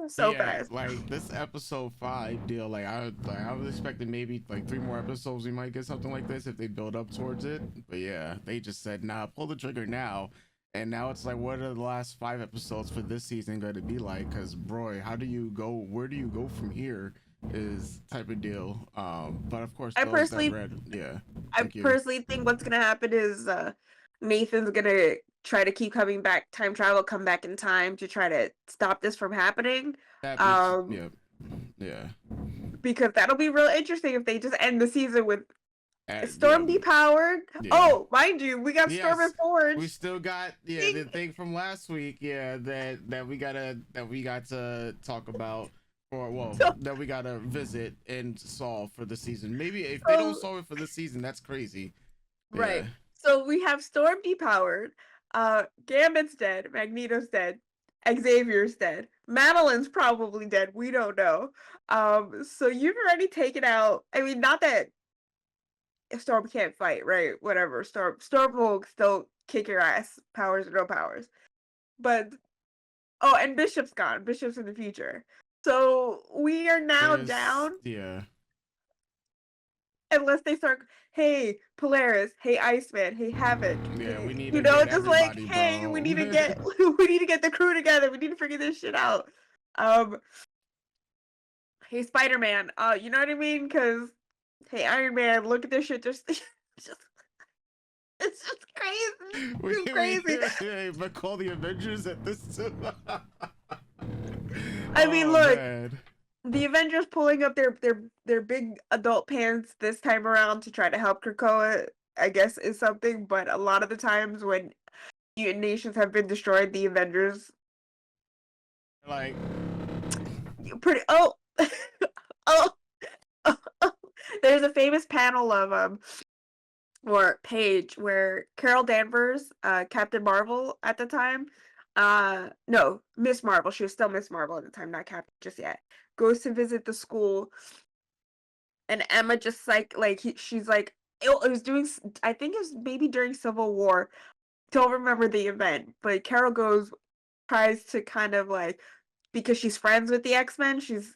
Speaker 2: So
Speaker 1: Yeah,
Speaker 2: fast.
Speaker 1: like this episode 5 deal, I was expecting maybe like 3 more episodes we might get something like this if they build up towards it. But yeah, they just said, nah, pull the trigger now. And now it's like, what are the last 5 episodes for this season going to be like? Because bro, where do you go from here is type of deal. But of course
Speaker 2: I
Speaker 1: those that
Speaker 2: personally
Speaker 1: read, yeah,
Speaker 2: I
Speaker 1: thank you.
Speaker 2: personally think what's gonna happen is Nathan's gonna try to keep coming back, time travel, come back in time to try to stop this from happening.
Speaker 1: That makes,
Speaker 2: Um,
Speaker 1: yeah.
Speaker 2: because that'll be real interesting if they just end the season with
Speaker 1: Yeah,
Speaker 2: Storm depowered.
Speaker 1: yeah.
Speaker 2: Oh, mind you, we got Storm and
Speaker 1: Yes,
Speaker 2: Forge.
Speaker 1: we still got the thing from last week. Yeah, that we got to talk about, or well, that we gotta visit and solve for the season. Maybe if they don't solve it for the season, that's crazy.
Speaker 2: Right.
Speaker 1: Yeah,
Speaker 2: So we have Storm depowered. Gambit's dead. Magneto's dead. Xavier's dead. Madeline's probably dead. We don't know. So you've already taken out. I mean, not that Storm can't fight, right? Whatever. Storm will still kick your ass. Powers or no powers. But oh, and Bishop's gone. Bishop's in the future. So we are now down.
Speaker 1: yeah.
Speaker 2: Unless they start, hey Polaris, hey Iceman, hey Havoc,
Speaker 1: Yeah, we need
Speaker 2: you
Speaker 1: to
Speaker 2: know,
Speaker 1: get
Speaker 2: just like,
Speaker 1: everybody,
Speaker 2: hey,
Speaker 1: bro.
Speaker 2: we need to get we need to get the crew together. We need to figure this shit out. Um, hey Spider-Man, you know what I mean? Because hey Iron Man, look at this shit. Just, it's just crazy. It's crazy.
Speaker 1: But call the Avengers at this too.
Speaker 2: I mean, look.
Speaker 1: Man.
Speaker 2: The Avengers pulling up their big adult pants this time around to try to help Krakoa, I guess, is something. But a lot of the times when mutant nations have been destroyed, the Avengers
Speaker 1: like
Speaker 2: pretty oh, there's a famous panel of or page where Carol Danvers, Captain Marvel at the time, no, Miss Marvel, she was still Miss Marvel at the time, not Captain just yet, goes to visit the school, and Emma just she's like, it was doing, I think it was maybe during Civil War, don't remember the event, but Carol tries to kind of like, because she's friends with the X-Men, she's,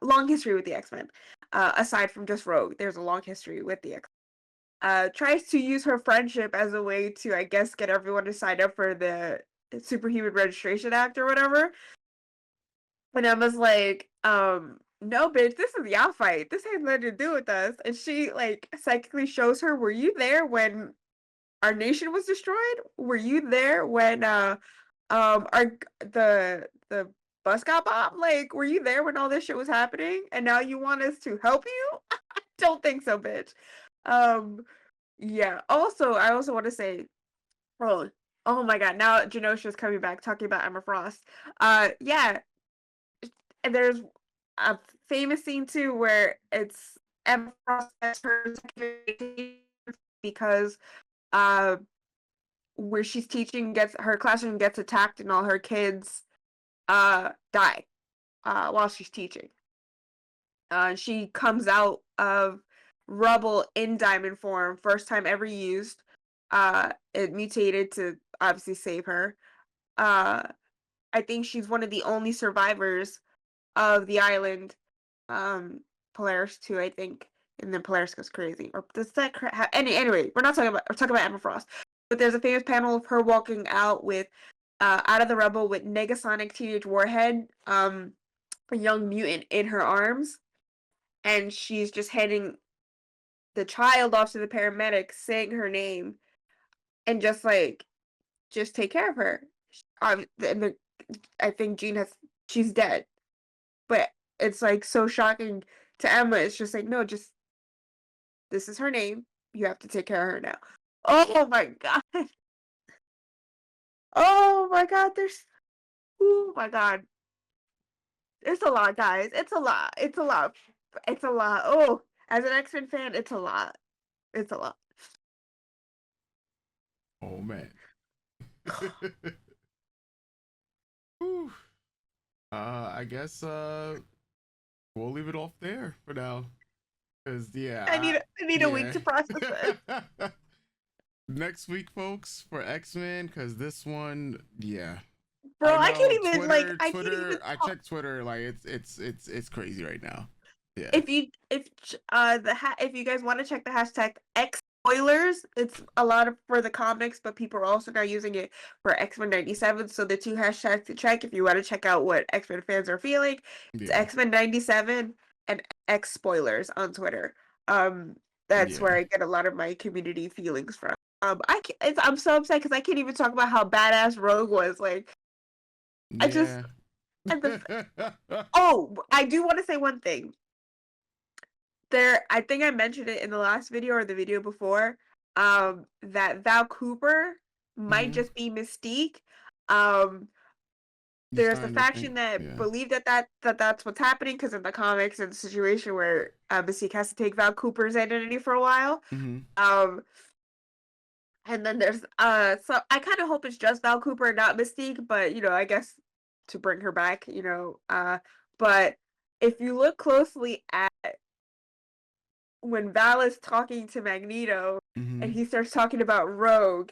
Speaker 2: long history with the X-Men, aside from just Rogue, there's a long history with the X-Men. Tries to use her friendship as a way to, I guess, get everyone to sign up for the Superhuman Registration Act or whatever. And Emma's like, no, bitch, this is y'all fight. This has nothing to do with us. And she like psychically shows her, were you there when our nation was destroyed? Were you there when the bus got bombed? Like, were you there when all this shit was happening? And now you want us to help you? I don't think so, bitch. Yeah. Also, I also want to say, oh my god, now Genosha's coming back talking about Emma Frost. Yeah, and there's a famous scene too where it's Emma Frost as her because where she's teaching gets her classroom gets attacked and all her kids die while she's teaching. She comes out of rubble in diamond form, first time ever used. It mutated to obviously save her. Uh, I think she's one of the only survivors of the island. Polaris too, I think, and then Polaris goes crazy. Or does that anyway? We're talking about Emma Frost. But there's a famous panel of her walking out with, out of the rubble with Negasonic Teenage Warhead, a young mutant in her arms, and she's just handing the child off to the paramedics, saying her name, and just take care of her. I think she's dead, but it's like so shocking to Emma. It's just like, no, just this is her name. You have to take care of her now. Oh my god. Oh my god. Oh my god. It's a lot, guys. It's a lot. It's a lot. It's a lot. Oh, as an X-Men fan, it's a lot. It's a lot.
Speaker 1: Oh man. Whew. I guess we'll leave it off there for now. Cause yeah,
Speaker 2: I need a week to process it.
Speaker 1: Next week, folks, for X-Men, cause this one, yeah.
Speaker 2: Bro, I can't even
Speaker 1: Twitter,
Speaker 2: I can't even
Speaker 1: I checked Twitter, like it's crazy right now. Yeah.
Speaker 2: If you guys want to check the hashtag X spoilers, it's a lot for the comics, but people are also now using it for X-Men 97. So the two hashtags to check if you want to check out what X-Men fans are feeling, it's X-Men 97 and X spoilers on Twitter. That's where I get a lot of my community feelings from. I'm so upset because I can't even talk about how badass Rogue was. Like, I just. Oh, I do want to say one thing. I think I mentioned it in the last video or the video before, that Val Cooper might just be Mystique. There's a faction that believe that's what's happening because in the comics, it's a situation where Mystique has to take Val Cooper's identity for a while. And then there's so I kind of hope it's just Val Cooper, not Mystique, but I guess to bring her back, but if you look closely at when Val is talking to Magneto and he starts talking about Rogue,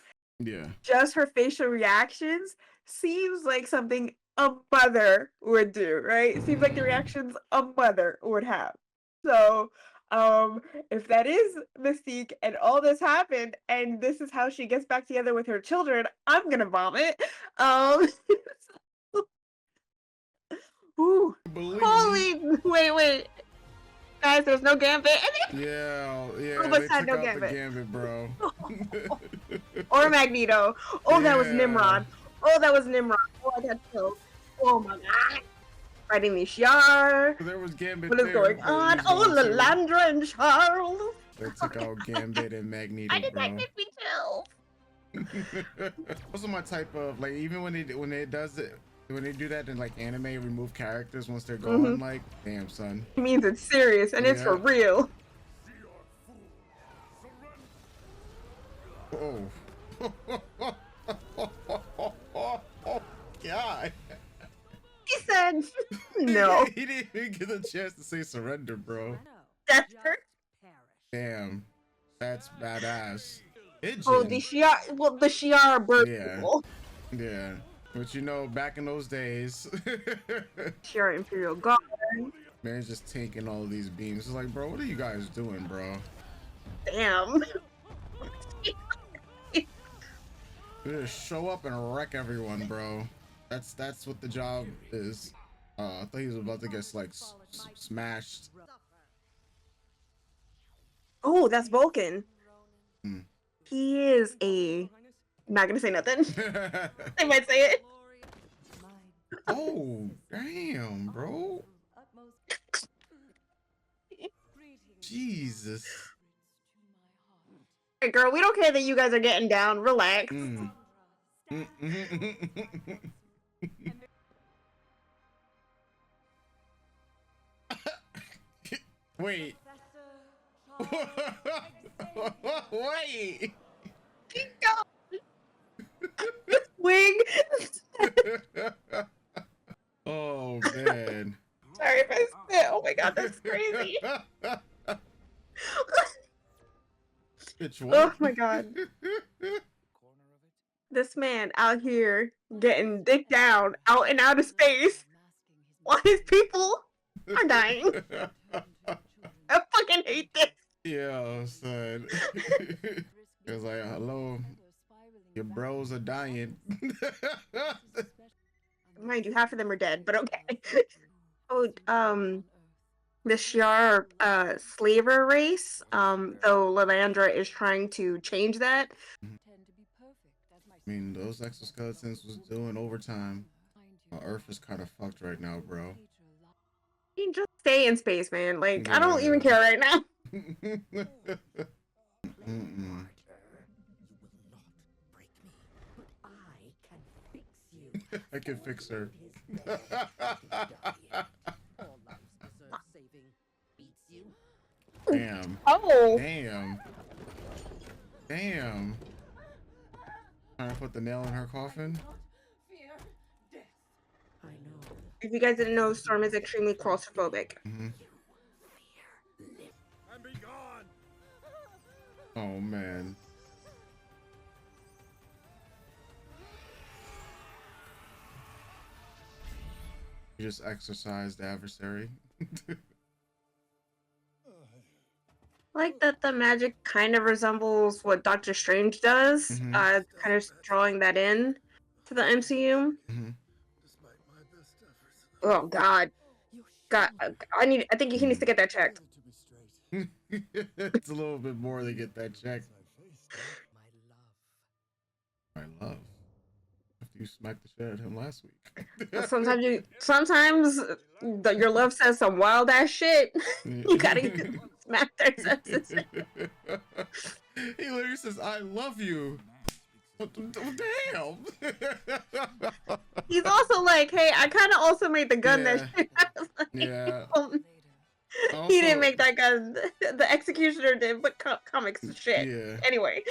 Speaker 2: just her facial reactions seems like something a mother would do, right? It seems like the reactions a mother would have. So, if that is Mystique and all this happened and this is how she gets back together with her children, I'm gonna vomit. Ooh, holy, wait. Guys, there's no Gambit.
Speaker 1: Yeah,
Speaker 2: they
Speaker 1: took
Speaker 2: had no
Speaker 1: out
Speaker 2: Gambit.
Speaker 1: the Gambit, bro.
Speaker 2: Or Magneto. Oh, that was Nimrod. Oh, I got killed. Oh my god. Fighting the Shi'ar.
Speaker 1: There was Gambit.
Speaker 2: What is going on? Oh, Lalandra and Charles.
Speaker 1: They took out Gambit and Magneto,
Speaker 2: That
Speaker 1: bro.
Speaker 2: made me chill.
Speaker 1: Those are my type of, like, even when they do that in like anime, remove characters once they're gone, like, damn son.
Speaker 2: It means it's serious and it's for real.
Speaker 1: Oh. God.
Speaker 2: He said no.
Speaker 1: He didn't even get a chance to say surrender, bro.
Speaker 2: That's her.
Speaker 1: Damn. That's badass.
Speaker 2: Oh, the Shi'ar. Well, the Shi'ar bird people.
Speaker 1: Yeah. But back in those days,
Speaker 2: Shi'ar Imperial Guard.
Speaker 1: Man's just taking all these beams. It's like, bro, what are you guys doing, bro?
Speaker 2: Damn.
Speaker 1: They just show up and wreck everyone, bro. That's what the job is. I thought he was about to get like smashed.
Speaker 2: Oh, that's Vulcan. He is a. Not gonna say nothing. I might say it.
Speaker 1: Oh, damn, bro. Jesus.
Speaker 2: Hey, girl, we don't care that you guys are getting down. Relax.
Speaker 1: Wait. Wait.
Speaker 2: Wing.
Speaker 1: Oh man.
Speaker 2: Sorry if I spit. Oh my god, that's crazy.
Speaker 1: Which one?
Speaker 2: Oh my god. This man out here getting dick down out in outer space while his people are dying. I fucking hate this.
Speaker 1: Yeah, son. It's like, hello, your bros are dying.
Speaker 2: Mind you, half of them are dead, but okay. Oh, the Shi'ar slaver race, though Lilandra is trying to change that.
Speaker 1: I mean, those exoskeletons was doing overtime. Earth is kind of fucked right now, bro.
Speaker 2: You can just stay in space, man. Like, I don't even
Speaker 1: Yeah.
Speaker 2: care right now.
Speaker 1: Mm-mm. I can fix her. Damn.
Speaker 2: Oh.
Speaker 1: Damn. Damn. Trying to put the nail in her coffin.
Speaker 2: If you guys didn't know, Storm is extremely claustrophobic.
Speaker 1: Mm-hmm. Oh man. You just exercised the adversary.
Speaker 2: Like that the magic kind of resembles what Doctor Strange does,
Speaker 1: Mhm.
Speaker 2: kind of drawing that in to the MCU.
Speaker 1: Mhm.
Speaker 2: Oh God, I think he needs to get that checked.
Speaker 1: It's a little bit more to get that check. My love. After you smacked the shit out of him last week.
Speaker 2: Sometimes your love says some wild ass shit. You gotta smack their senses.
Speaker 1: He literally says, "I love you." Damn.
Speaker 2: He's also like, hey, I kind of also made the gun that shit. Like,
Speaker 1: Yeah.
Speaker 2: he didn't make that gun. The executioner did, but comics shit.
Speaker 1: Yeah.
Speaker 2: Anyway.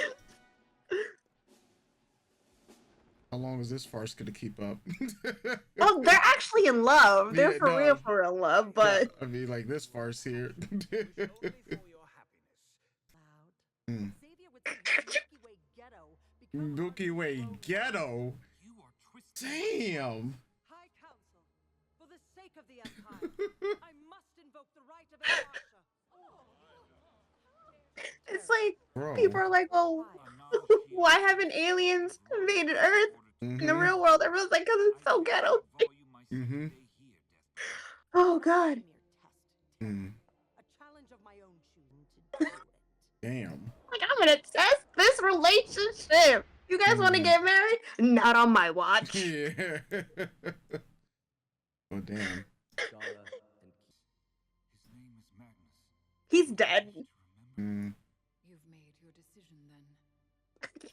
Speaker 1: How long is this farce gonna keep up?
Speaker 2: Oh, they're actually in love. They're
Speaker 1: Yeah,
Speaker 2: for real in love, but
Speaker 1: I mean, like this farce here. Milky Way ghetto. Damn.
Speaker 12: High Council, for the sake of the Empire, I must invoke the right of Ekard.
Speaker 2: it's like
Speaker 1: Bro.
Speaker 2: people are like, well, why haven't aliens invaded Earth in the
Speaker 1: Mhm.
Speaker 2: real world? Everyone's like, because it's so ghetto.
Speaker 1: Mm-hmm.
Speaker 2: Oh God.
Speaker 1: Mm. Damn.
Speaker 2: Like, I'm gonna test this relationship. You guys want to get married? Not on my watch.
Speaker 1: Yeah. Oh damn.
Speaker 2: He's dead.
Speaker 1: Mm.
Speaker 10: You've made your decision then.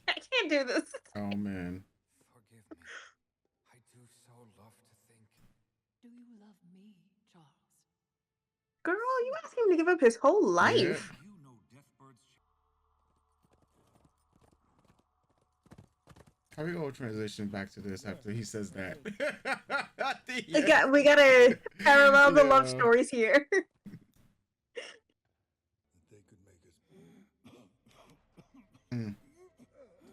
Speaker 2: I can't do this.
Speaker 1: Oh man.
Speaker 14: Forgive me. I do so love to think.
Speaker 10: Do you love me, Charles?
Speaker 2: Girl, you asked him to give up his whole life.
Speaker 1: How we go transition back to this after he says that?
Speaker 2: We gotta parallel the love
Speaker 1: Yeah.
Speaker 2: stories here.
Speaker 1: Mm.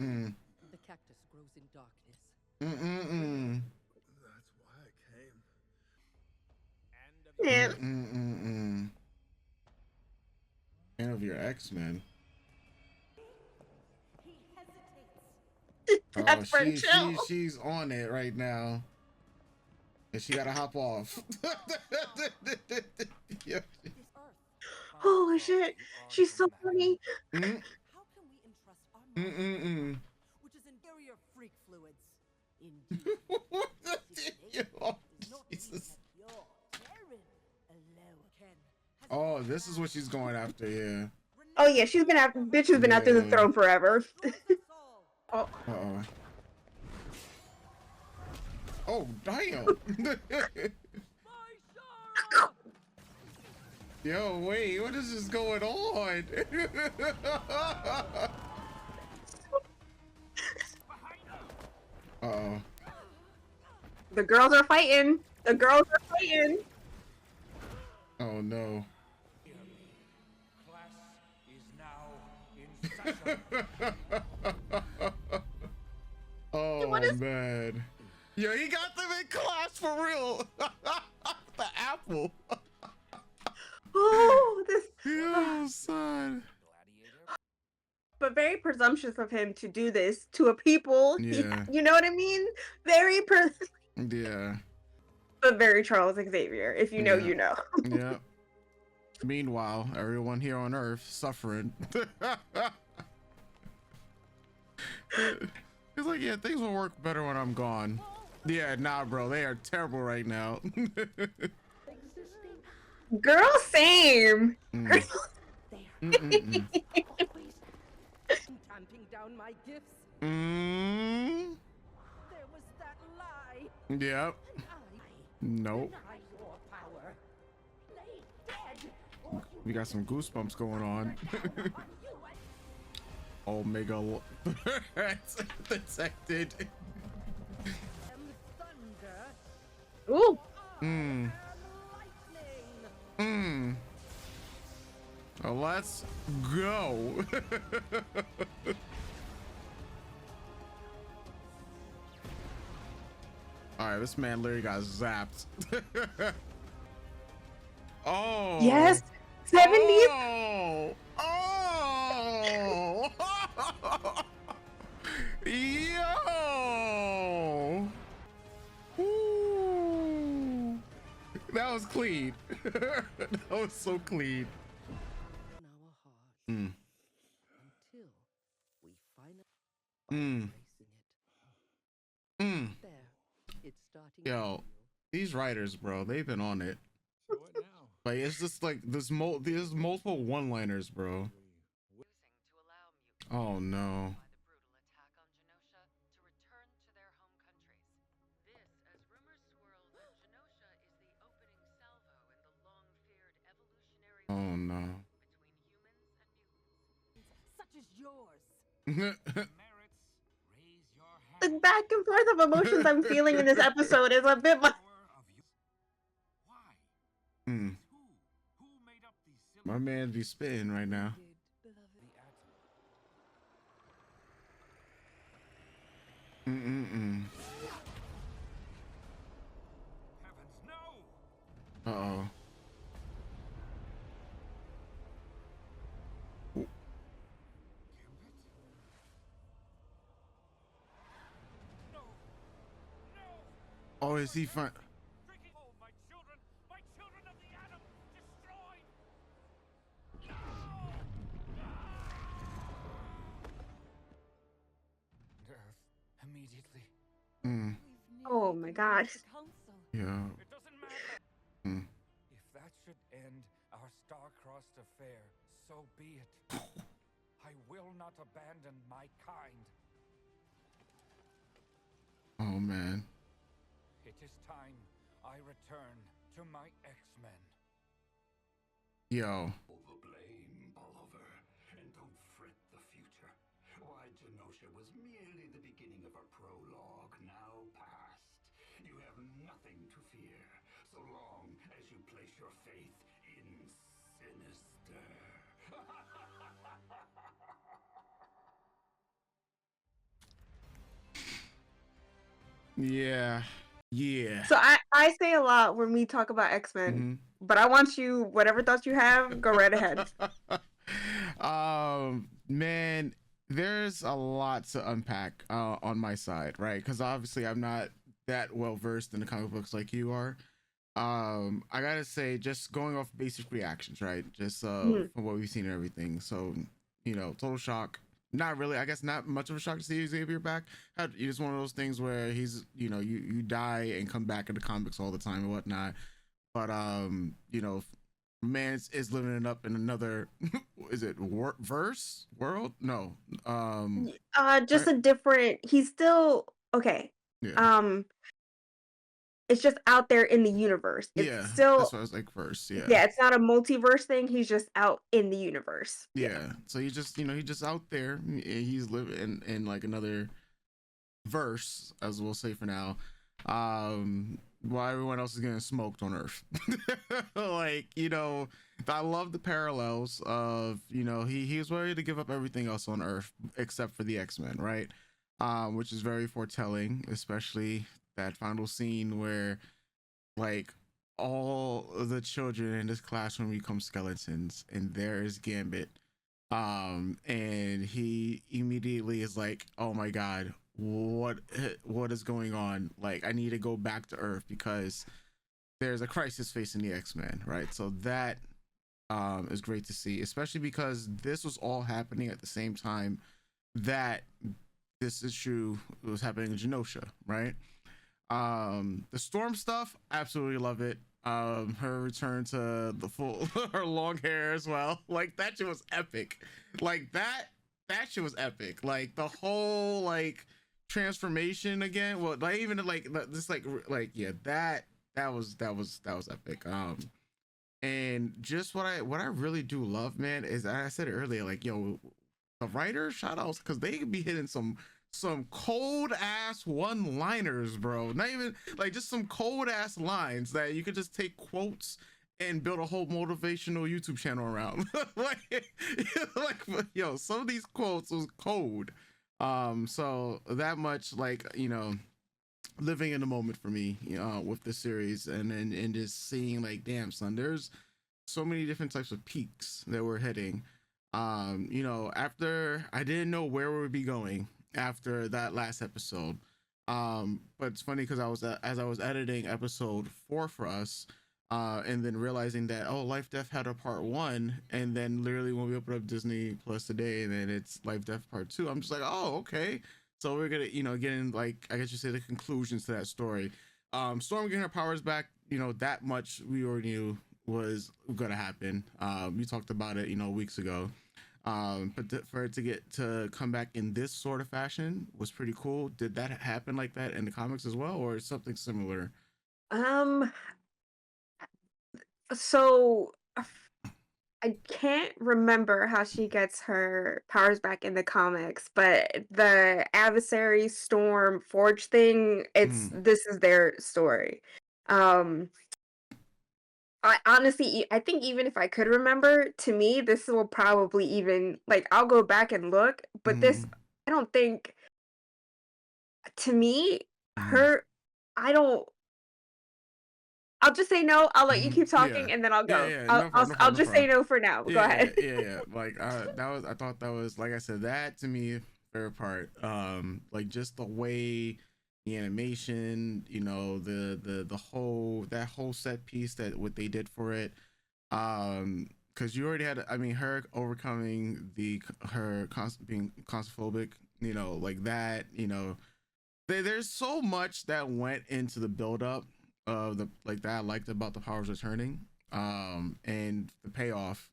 Speaker 1: Mm.
Speaker 10: The cactus grows in darkness.
Speaker 1: Mm-mm-mm.
Speaker 14: That's why I came.
Speaker 2: Yeah.
Speaker 1: Mm-mm-mm. And of your X-Men.
Speaker 2: That's for chill.
Speaker 1: She's on it right now. And she gotta hop off. Yeah.
Speaker 2: Holy shit. She's so funny.
Speaker 1: Mm.
Speaker 12: How can we entrust our mind,
Speaker 1: Mm-mm-mm.
Speaker 12: which is inferior freak fluids? Indeed.
Speaker 1: Jesus. Oh, this is what she's going after, yeah.
Speaker 2: Oh yeah, bitch has been after the
Speaker 1: Yeah.
Speaker 2: throne forever. Oh.
Speaker 1: Uh-oh. Oh, damn. Yo, wait, what is this going on? Uh-oh.
Speaker 2: The girls are fighting. The girls are fighting.
Speaker 1: Oh, no.
Speaker 3: Class is now in
Speaker 1: Oh man. Yo, he got them in class for real. The apple.
Speaker 2: Oh, this.
Speaker 1: Yo, son.
Speaker 2: But very presumptuous of him to do this to a people.
Speaker 1: Yeah.
Speaker 2: You know what I mean? Very
Speaker 1: Yeah.
Speaker 2: but very Charles Xavier. If you know,
Speaker 1: Yeah.
Speaker 2: you know.
Speaker 1: Yeah. Meanwhile, everyone here on Earth suffering. It's like, yeah, things will work better when I'm gone. Yeah, nah, bro, they are terrible right now.
Speaker 2: Girl, same.
Speaker 1: Mm.
Speaker 10: Tamping down my gifts.
Speaker 1: Mm.
Speaker 10: There was that lie.
Speaker 1: Yep. Nope.
Speaker 10: Deny your power. Lay dead.
Speaker 1: We got some goosebumps going on. Omega detected.
Speaker 2: Ooh.
Speaker 1: Mm. Mm. Well, let's go. All right, this man literally got zapped. Oh.
Speaker 2: Yes. 70s.
Speaker 1: Oh. Oh. Yo. Ooh. That was clean. That was so clean. Mm.
Speaker 10: Until we finally
Speaker 1: Mm. Mm.
Speaker 10: there. It's starting.
Speaker 1: Yo, these writers, bro, they've been on it. Like, it's just like there's multiple one-liners, bro. Oh no. Oh no.
Speaker 10: Such as yours.
Speaker 2: The back and forth of emotions I'm feeling in this episode is a bit much.
Speaker 1: Mm. My man be spitting right now. Mm-mm-mm. Uh-oh. Oh, is he fine?
Speaker 14: Immediately.
Speaker 1: Mm.
Speaker 2: Oh my gosh.
Speaker 1: Yeah. Mm.
Speaker 14: If that should end our star-crossed affair, so be it. I will not abandon my kind.
Speaker 1: Oh man.
Speaker 14: It is time I return to my X-Men.
Speaker 1: Yo.
Speaker 9: The blame, Oliver, and don't fret the future. Why, Genosha was merely the beginning of a prologue, now past. You have nothing to fear, so long as you place your faith in Sinister.
Speaker 1: Yeah. Yeah.
Speaker 2: So I say a lot when we talk about X-Men, but I want you, whatever thoughts you have, go right ahead.
Speaker 1: Man, there's a lot to unpack on my side, right? Because obviously I'm not that well versed in the comic books like you are. I gotta say, just going off basic reactions, right? Just from what we've seen and everything. So, total shock. Not really. I guess not much of a shock to see Xavier back. It's just one of those things where he's, you die and come back in the comics all the time and whatnot. But man is living it up in another. Is it world? No.
Speaker 2: Just a different. He's still okay.
Speaker 1: Yeah.
Speaker 2: It's just out there in the universe. It's still.
Speaker 1: That's what I was like first. Yeah.
Speaker 2: Yeah, it's not a multiverse thing. He's just out in the universe.
Speaker 1: Yeah. So he just, he's just out there. He's living in like another verse, as we'll say for now. while everyone else is getting smoked on Earth. Like, you know, I love the parallels of, you know, he was ready to give up everything else on Earth except for the X-Men, right? Which is very foretelling, especially that final scene where like all of the children in this classroom become skeletons, and there is Gambit. And he immediately is like, oh my god, what is going on? Like, I need to go back to Earth because there's a crisis facing the X-Men, right? So that is great to see, especially because this was all happening at the same time that this issue was happening in Genosha, right? The Storm stuff, absolutely love it. Her return to the full her long hair as well, like that shit was epic. Like that shit was epic. Like the whole like transformation again, well, like even like this like yeah, that was epic. And just what I really do love, man, is I said it earlier, like, yo, the writer shout outs, because they could be hitting some cold ass one liners, bro. Not even like just some cold ass lines that you could just take quotes and build a whole motivational YouTube channel around. like yo, some of these quotes was cold. So that much, like, you know, living in the moment for me, with the series, and just seeing like, damn son, there's so many different types of peaks that we're hitting. You know, after I didn't know where we would be going after that last episode. But it's funny because as I was editing episode 4 for us, and then realizing that, oh, Life Death had a part 1, and then literally when we open up Disney Plus today, and then it's Life Death part 2, I'm just like, oh, okay. So we're gonna, you know, get in, like, I guess you say, the conclusions to that story. Storm getting her powers back, you know, that much we already knew was gonna happen. We talked about it, you know, weeks ago. But for it to come back in this sort of fashion was pretty cool. Did that happen like that in the comics as well, or something similar?
Speaker 2: Um, so I can't remember how she gets her powers back in the comics, but the adversary Storm Forge thing, this is their story. I honestly, I think even if I could remember, to me, this will probably even like I'll go back and look, but this, I don't think, to me, her, I don't. I'll just say no. I'll let you keep
Speaker 1: Yeah,
Speaker 2: talking, and then I'll
Speaker 1: yeah,
Speaker 2: go.
Speaker 1: yeah.
Speaker 2: I'll
Speaker 1: No
Speaker 2: I'll,
Speaker 1: problem, no
Speaker 2: I'll
Speaker 1: problem, no
Speaker 2: just say
Speaker 1: problem.
Speaker 2: no for now. Go
Speaker 1: Yeah,
Speaker 2: ahead.
Speaker 1: yeah. Like, I thought that was, like I said, that to me favorite part. Like just the way the animation, you know, the whole that whole set piece, that what they did for it. Because you already had, I mean, her overcoming being claustrophobic, you know, like that, you know, there's so much that went into the buildup of the, like, that I liked about the powers returning, and the payoff,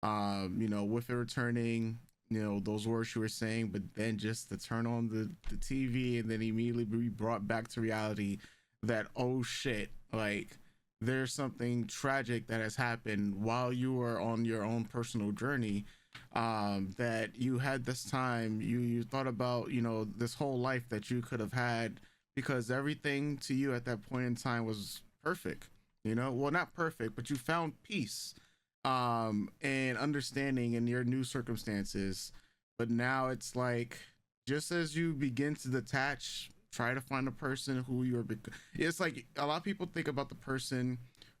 Speaker 1: you know, with it returning, you know, those words you were saying, but then just to turn on the TV and then immediately be brought back to reality that, oh shit, like, there's something tragic that has happened while you were on your own personal journey, that you had this time, you thought about, you know, this whole life that you could have had, because everything to you at that point in time was perfect, you know, well, not perfect, but you found peace, and understanding in your new circumstances. But now it's like, just as you begin to detach, try to find a person who you're it's like a lot of people think about the person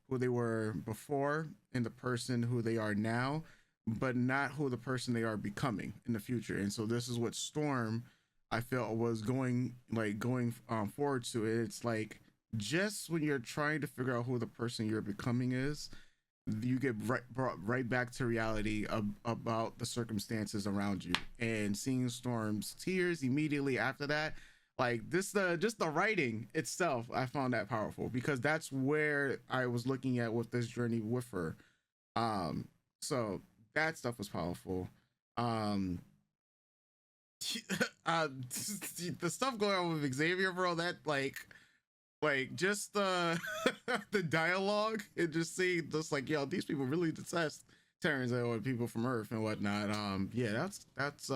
Speaker 1: who they were before and the person who they are now, but not who the person they are becoming in the future. And so this is what Storm, I felt, was going forward to it. It's like, just when you're trying to figure out who the person you're becoming is, you get brought right back to reality about the circumstances around you, and seeing Storm's tears immediately after that, like this, just the writing itself, I found that powerful, because that's where I was looking at with this journey with her. So that stuff was powerful. um the stuff going on with Xavier, bro, that like just the dialogue, and just seeing just like, yo, these people really detest Terrans or people from Earth and whatnot. Yeah, that's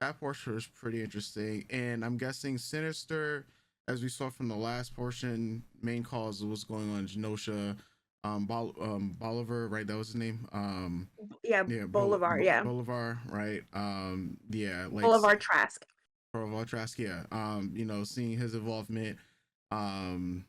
Speaker 1: that portion is pretty interesting. And I'm guessing Sinister, as we saw from the last portion, main cause of what's going on in Genosha, Bolivar, right? That was his name.
Speaker 2: Yeah,
Speaker 1: Yeah,
Speaker 2: Bolivar. Yeah,
Speaker 1: Bolivar, right? Yeah, like
Speaker 2: Bolivar Trask.
Speaker 1: Bolivar Trask, yeah. Seeing his involvement, um,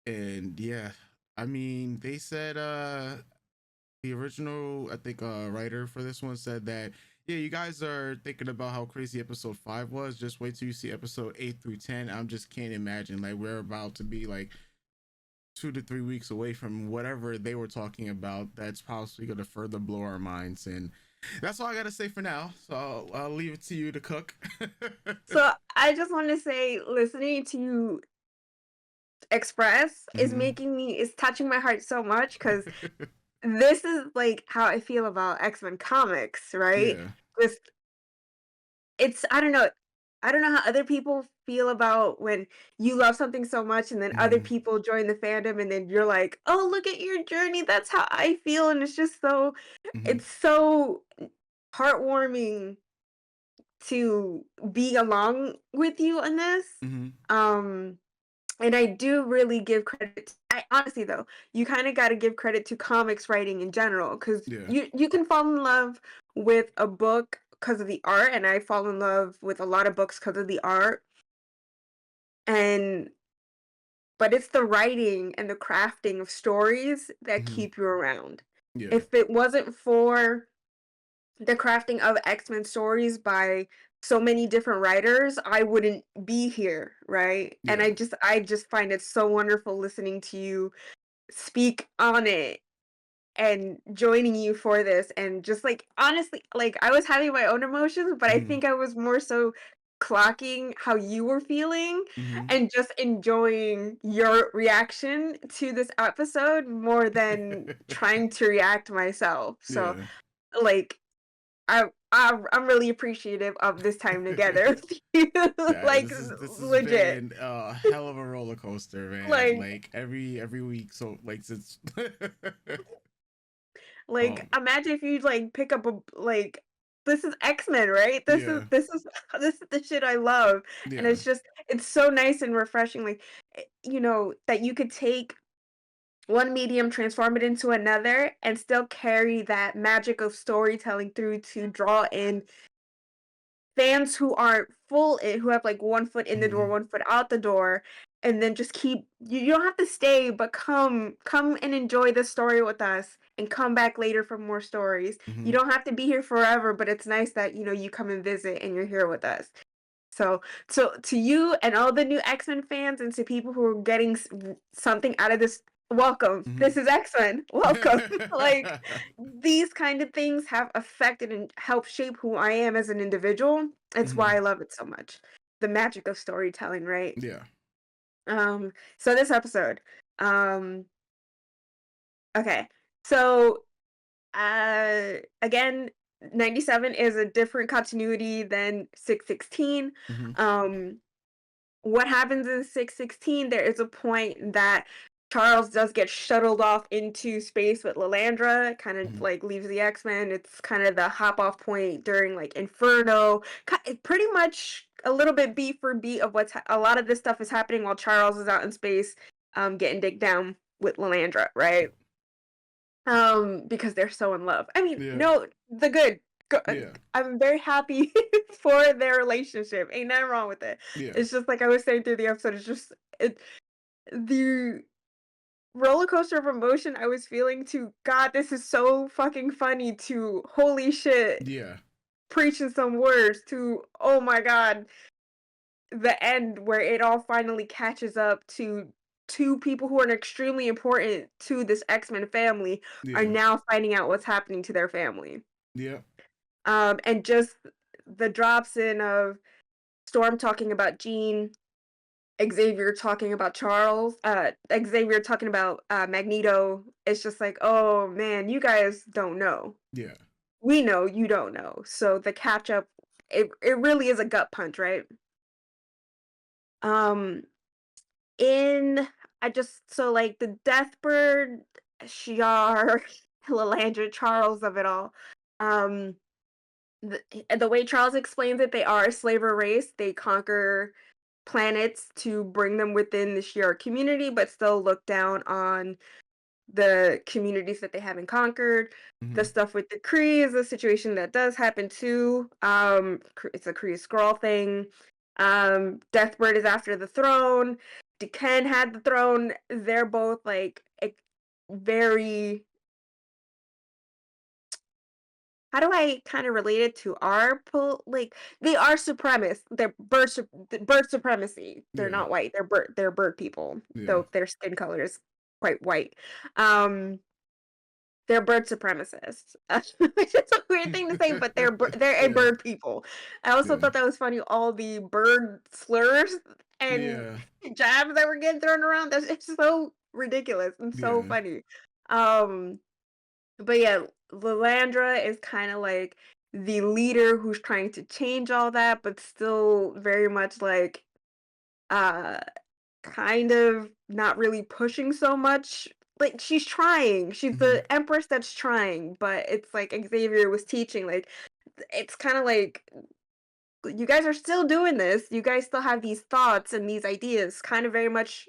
Speaker 1: and yeah, I mean, they said the original, I think, writer for this one said that, yeah, you guys are thinking about how crazy episode 5 was. Just wait till you see episode 8 through 10. I'm just can't imagine. Like, we're about to be like 2 to 3 weeks away from whatever they were talking about. That's possibly going to further blow our minds. And that's all I got to say for now. So I'll leave it to you to cook.
Speaker 2: So I just want to say, listening to you express is touching my heart so much, because this is like how I feel about X-Men comics, right?
Speaker 1: Yeah.
Speaker 2: Just it's I don't know how other people feel about when you love something so much and then other people join the fandom and then you're like, "Oh, look at your journey." That's how I feel, and it's just so it's so heartwarming to be along with you on this. And I do really give credit. I honestly though, you kind of got to give credit to comics writing in general, because
Speaker 1: Yeah.
Speaker 2: you can fall in love with a book because of the art, and I fall in love with a lot of books because of the art. And but it's the writing and the crafting of stories that keep you around.
Speaker 1: Yeah.
Speaker 2: If it wasn't for the crafting of X-Men stories by so many different writers, I wouldn't be here, right? And
Speaker 1: Yeah.
Speaker 2: I just find it so wonderful listening to you speak on it and joining you for this, and just like honestly, like I was having my own emotions, but I think I was more so clocking how you were feeling and just enjoying your reaction to this episode more than trying to react myself. So
Speaker 1: Yeah.
Speaker 2: like I'm really appreciative of this time together with you.
Speaker 1: Yeah,
Speaker 2: Like
Speaker 1: this has
Speaker 2: legit.
Speaker 1: been a hell of a roller coaster, man.
Speaker 2: Like
Speaker 1: Like every week, so like since
Speaker 2: imagine if you like pick up a like this is X-Men, right?
Speaker 1: Yeah.
Speaker 2: This is the shit I love. And
Speaker 1: Yeah.
Speaker 2: it's just it's so nice and refreshing, like that you could take one medium, transform it into another, and still carry that magic of storytelling through to draw in fans who aren't who have like one foot in the door, one foot out the door, and then just keep you don't have to stay, but come and enjoy the story with us and come back later for more stories. You don't have to be here forever, but it's nice that you come and visit and you're here with us. So to you and all the new X-Men fans, and to people who are getting something out of this, welcome. This is X-Men. Welcome. Like these kind of things have affected and helped shape who I am as an individual. It's why I love it so much. The magic of storytelling, right?
Speaker 1: Yeah.
Speaker 2: So this episode, okay. So again, 97 is a different continuity than 616. What happens in 616, there is a point that Charles does get shuttled off into space with Lilandra, kind of like leaves the X-Men. It's kind of the hop off point during like Inferno. Pretty much a little bit beat for beat of a lot of this stuff is happening while Charles is out in space, getting digged down with Lilandra, right? Because they're so in love. I mean, no, the good. I'm very happy for their relationship. Ain't nothing wrong with it.
Speaker 1: Yeah.
Speaker 2: It's just like I was saying through the episode. It's just the roller coaster of emotion I was feeling. To God, this is so fucking funny. To holy shit.
Speaker 1: Yeah.
Speaker 2: Preaching some words. To oh my God, the end where it all finally catches up to two people who are extremely important to this X-Men family are now finding out what's happening to their family.
Speaker 1: Yeah.
Speaker 2: And just the drops in of Storm talking about Jean, Xavier talking about Charles, Xavier talking about Magneto. It's just like, oh man, you guys don't know.
Speaker 1: Yeah.
Speaker 2: We know, you don't know. So the catch up, it really is a gut punch, right? So like the Deathbird, Shi'ar, Lilandra, Charles of it all. The way Charles explains it, they are a slaver race. They conquer planets to bring them within the Shi'ar community, but still look down on the communities that they haven't conquered. The stuff with the Kree is a situation that does happen too. It's a Kree Skrull thing. Deathbird is after the throne. Ken had the throne. They're both like very. How do I kind of relate it to our like they are supremacists. They're bird supremacy. They're
Speaker 1: Yeah.
Speaker 2: not white. They're bird people.
Speaker 1: Yeah.
Speaker 2: Though their skin color is quite white. They're bird supremacists, which is a weird thing to say, but they're a
Speaker 1: Yeah.
Speaker 2: bird people. I also
Speaker 1: Yeah.
Speaker 2: thought that was funny. All the bird slurs and
Speaker 1: Yeah.
Speaker 2: jabs that were getting thrown around. It's so ridiculous and so
Speaker 1: Yeah.
Speaker 2: funny. But yeah, Lilandra is kind of like the leader who's trying to change all that, but still very much like uh kind of not really pushing so much. Like she's trying. She's the empress that's trying, but it's like Xavier was teaching. Like it's kind of like you guys are still doing this. You guys still have these thoughts and these ideas. Kind of very much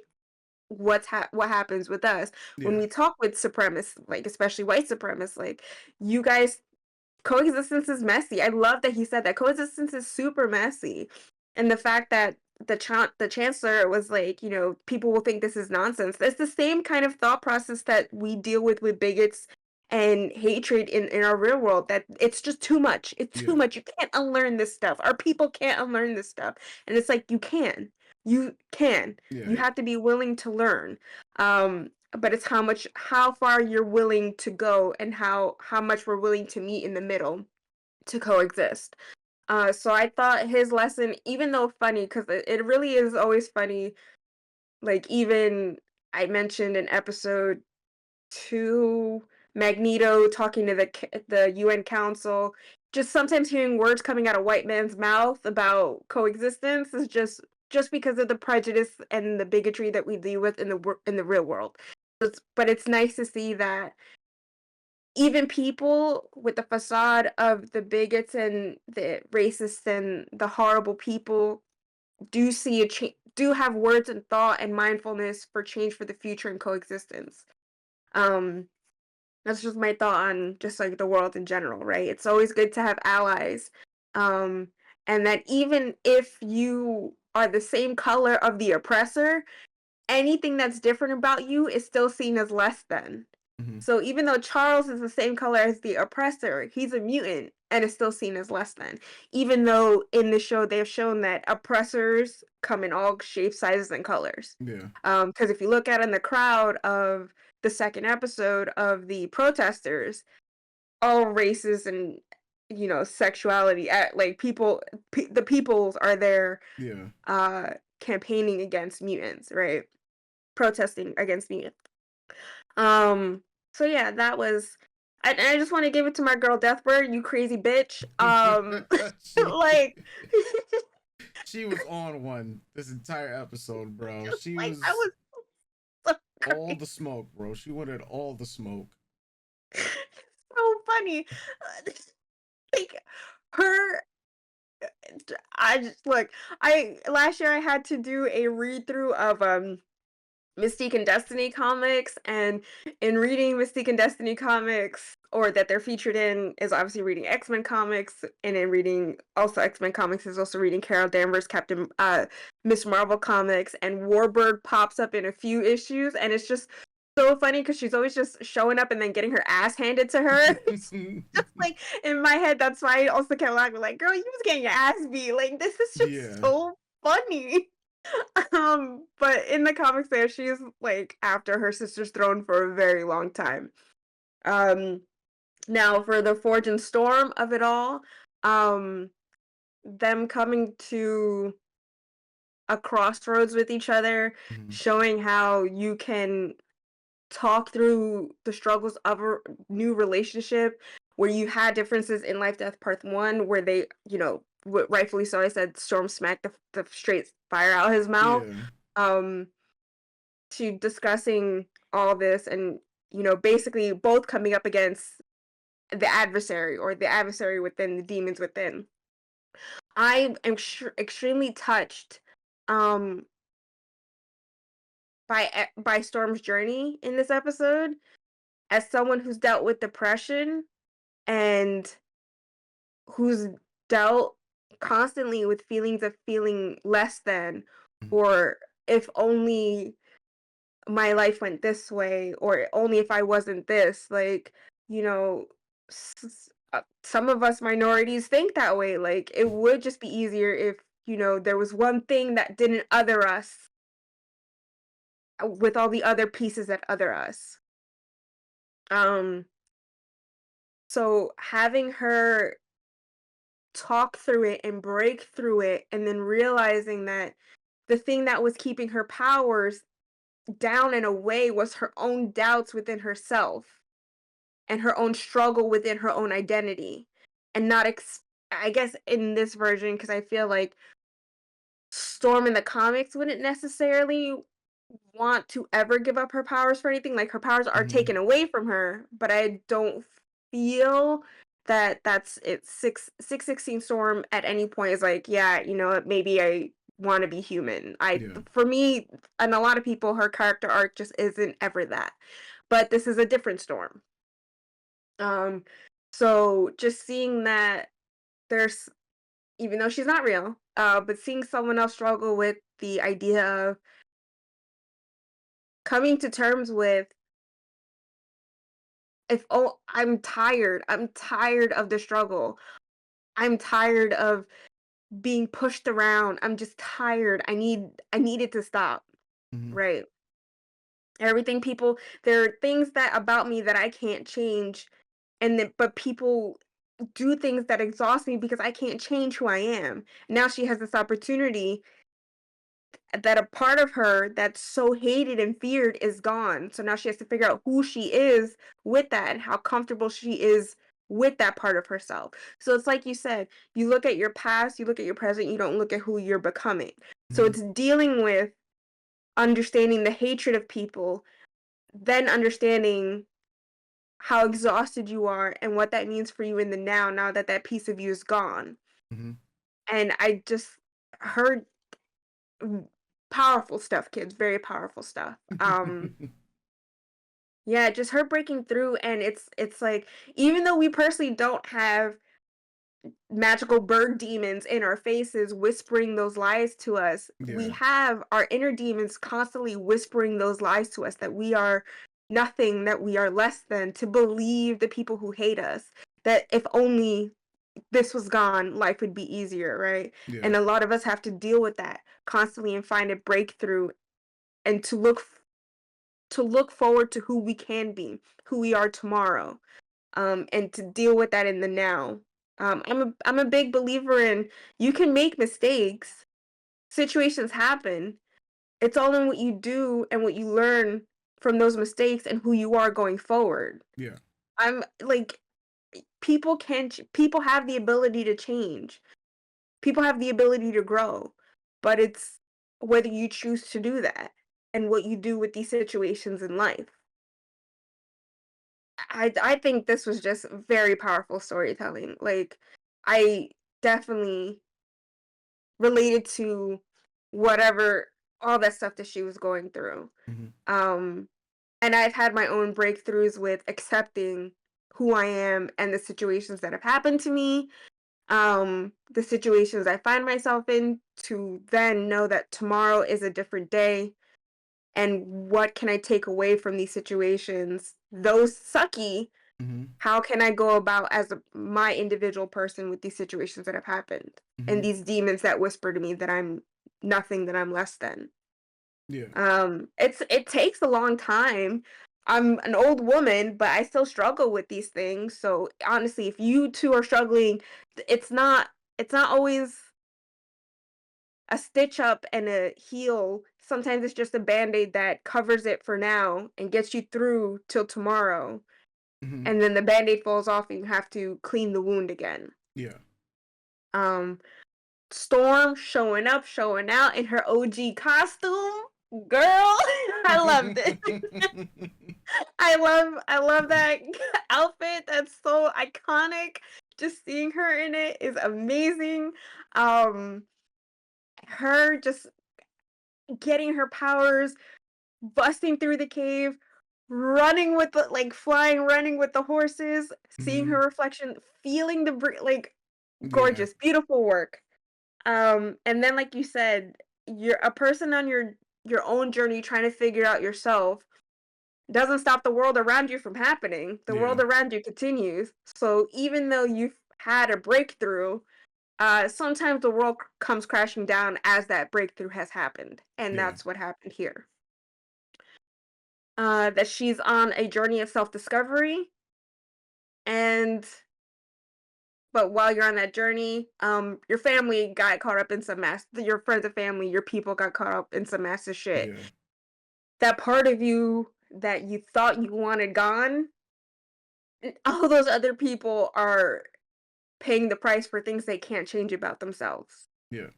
Speaker 2: what happens with us when
Speaker 1: Yeah.
Speaker 2: we talk with supremacists, like especially white supremacists. Like you guys coexistence is messy. I love that he said that coexistence is super messy, and the fact that the chancellor was like, you know, people will think this is nonsense. It's the same kind of thought process that we deal with bigots and hatred in our real world. That it's just too much. It's too much. You can't unlearn this stuff. Our people can't unlearn this stuff, and it's like you can. You can.
Speaker 1: Yeah.
Speaker 2: You have to be willing to learn. But it's how far you're willing to go and how much we're willing to meet in the middle to coexist. So I thought his lesson, even though funny, because it really is always funny, like even I mentioned in episode 2, Magneto talking to the UN Council, just sometimes hearing words coming out of white man's mouth about coexistence is just because of the prejudice and the bigotry that we deal with in the real world. But it's nice to see that even people with the facade of the bigots and the racists and the horrible people do see do have words and thought and mindfulness for change for the future and coexistence. That's just my thought on just like the world in general, right? It's always good to have allies. And that even if you are the same color of the oppressor, anything that's different about you is still seen as less than. So even though Charles is the same color as the oppressor, he's a mutant and is still seen as less than. Even though in the show they've shown that oppressors come in all shapes, sizes, and colors.
Speaker 1: Yeah.
Speaker 2: Because if you look at in the crowd of the second episode of the protesters, all races and sexuality, like the peoples are there.
Speaker 1: Yeah.
Speaker 2: Campaigning against mutants, right? Protesting against mutants. So yeah, that was. I just want to give it to my girl Deathbird, you crazy bitch. Like
Speaker 1: she was on one this entire episode, bro. She
Speaker 2: like,
Speaker 1: was.
Speaker 2: I was so
Speaker 1: all the smoke, bro. She wanted all the smoke.
Speaker 2: So funny. Like her. I just look. Last year I had to do a read through of Mystique and Destiny comics, and in reading Mystique and Destiny comics, or that they're featured in, is obviously reading X-Men comics, and in reading also X-Men comics is also reading Carol Danvers' Miss Marvel comics, and Warbird pops up in a few issues, and it's just so funny because she's always just showing up and then getting her ass handed to her. Just like in my head, that's why I also kept laughing, like, girl, you was getting your ass beat. Like, this is just so funny. But in the comics there, she's like after her sister's throne for a very long time. Now for the Forge and Storm of it all, them coming to a crossroads with each other, showing how you can talk through the struggles of a new relationship where you had differences in Life Death Part 1 where they, rightfully so, I said Storm smacked the straight fire out of his mouth. To discussing all this and, basically both coming up against the adversary or the adversary within the demons within. I am extremely touched um by Storm's journey in this episode as someone who's dealt with depression and who's dealt constantly with feelings of feeling less than, or if only my life went this way, or only if I wasn't this, like, you know, some of us minorities think that way. Like, it would just be easier if, there was one thing that didn't other us with all the other pieces that other us. Um, so having her talk through it and break through it, and then realizing that the thing that was keeping her powers down in a way was her own doubts within herself and her own struggle within her own identity, and not I guess in this version, because I feel like Storm in the comics wouldn't necessarily want to ever give up her powers for anything. Like, her powers are taken away from her, but I don't feel that that's it. 616 Storm at any point is like, yeah, maybe I want to be human. For me, and a lot of people, her character arc just isn't ever that. But this is a different Storm. So just seeing that there's, even though she's not real, but seeing someone else struggle with the idea of coming to terms with, I'm tired. I'm tired of the struggle. I'm tired of being pushed around. I'm just tired. I need it to stop. Right. There are things that about me that I can't change, but people do things that exhaust me because I can't change who I am. Now she has this opportunity that a part of her that's so hated and feared is gone. So now she has to figure out who she is with that and how comfortable she is with that part of herself. So it's like you said, you look at your past, you look at your present, you don't look at who you're becoming. So it's dealing with understanding the hatred of people, then understanding how exhausted you are and what that means for you in the now that that piece of you is gone. And I just heard powerful stuff, kids, very powerful stuff. Yeah, just her breaking through, and it's like, even though we personally don't have magical bird demons in our faces whispering those lies to us, we have our inner demons constantly whispering those lies to us, that we are nothing, that we are less than, to believe the people who hate us, that if only this was gone, life would be easier, right? And a lot of us have to deal with that constantly and find a breakthrough, and to look forward to who we can be, who we are tomorrow, and to deal with that in the now. I'm a big believer in, you can make mistakes, situations happen. It's all in what you do and what you learn from those mistakes and who you are going forward. I'm like, people have the ability to change. People have the ability to grow, but it's whether you choose to do that and what you do with these situations in life. I think this was just very powerful storytelling. Like, I definitely related to whatever, all that stuff that she was going through. And I've had my own breakthroughs with accepting who I am and the situations that have happened to me, the situations I find myself in, to then know that tomorrow is a different day, and what can I take away from these situations, those sucky. How can I go about as my individual person with these situations that have happened, and these demons that whisper to me that I'm nothing, that I'm less than. It takes a long time. I'm an old woman, but I still struggle with these things. So honestly, if you two are struggling, it's not always a stitch up and a heal. Sometimes it's just a band-aid that covers it for now and gets you through till tomorrow. And then the band-aid falls off and you have to clean the wound again. Storm showing up, showing out in her OG costume. Girl, I loved it. I love that outfit. That's so iconic. Just seeing her in it is amazing. Her just getting her powers, busting through the cave, running with the like flying, running with the horses, seeing her reflection, feeling the like
Speaker 1: Yeah.
Speaker 2: gorgeous, beautiful work. And then like you said, you're a person on your own journey trying to figure out yourself doesn't stop the world around you from happening. The
Speaker 1: Yeah.
Speaker 2: world around you continues. So even though you've had a breakthrough, sometimes the world comes crashing down as that breakthrough has happened. And
Speaker 1: Yeah.
Speaker 2: that's what happened here. That she's on a journey of self-discovery. And but while you're on that journey, your family got caught up in some mess. Your friends and family, your people got caught up in some massive shit.
Speaker 1: Yeah.
Speaker 2: That part of you that you thought you wanted gone, all those other people are paying the price for things they can't change about themselves.
Speaker 1: Yeah.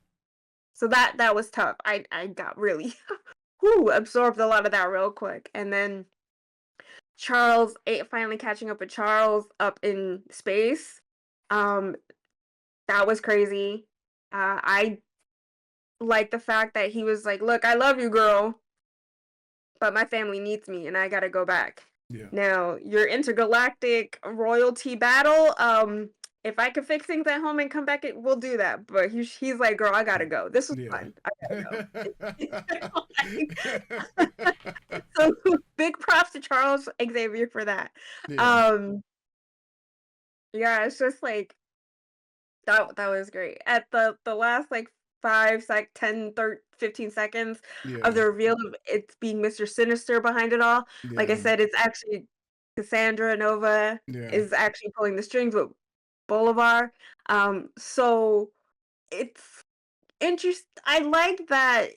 Speaker 2: So that was tough. I got really absorbed a lot of that real quick. And then Charles, finally catching up with Charles up in space. That was crazy. I like the fact that he was like, "Look, I love you, girl, but my family needs me and I gotta go back."
Speaker 1: Yeah.
Speaker 2: Now, your intergalactic royalty battle, if I could fix things at home and come back, we'll do that. But he's like, "Girl, I gotta go. This was fun. I gotta go." So big props to Charles Xavier for that.
Speaker 1: Yeah.
Speaker 2: Yeah, it's just like that was great. At the last like 10, 30, 15 seconds of
Speaker 1: Yeah.
Speaker 2: the reveal of it's being Mr. Sinister behind it all. Like I
Speaker 1: Yeah.
Speaker 2: said, it's actually Cassandra Nova
Speaker 1: Yeah.
Speaker 2: is actually pulling the strings with Bolivar. So it's I like that,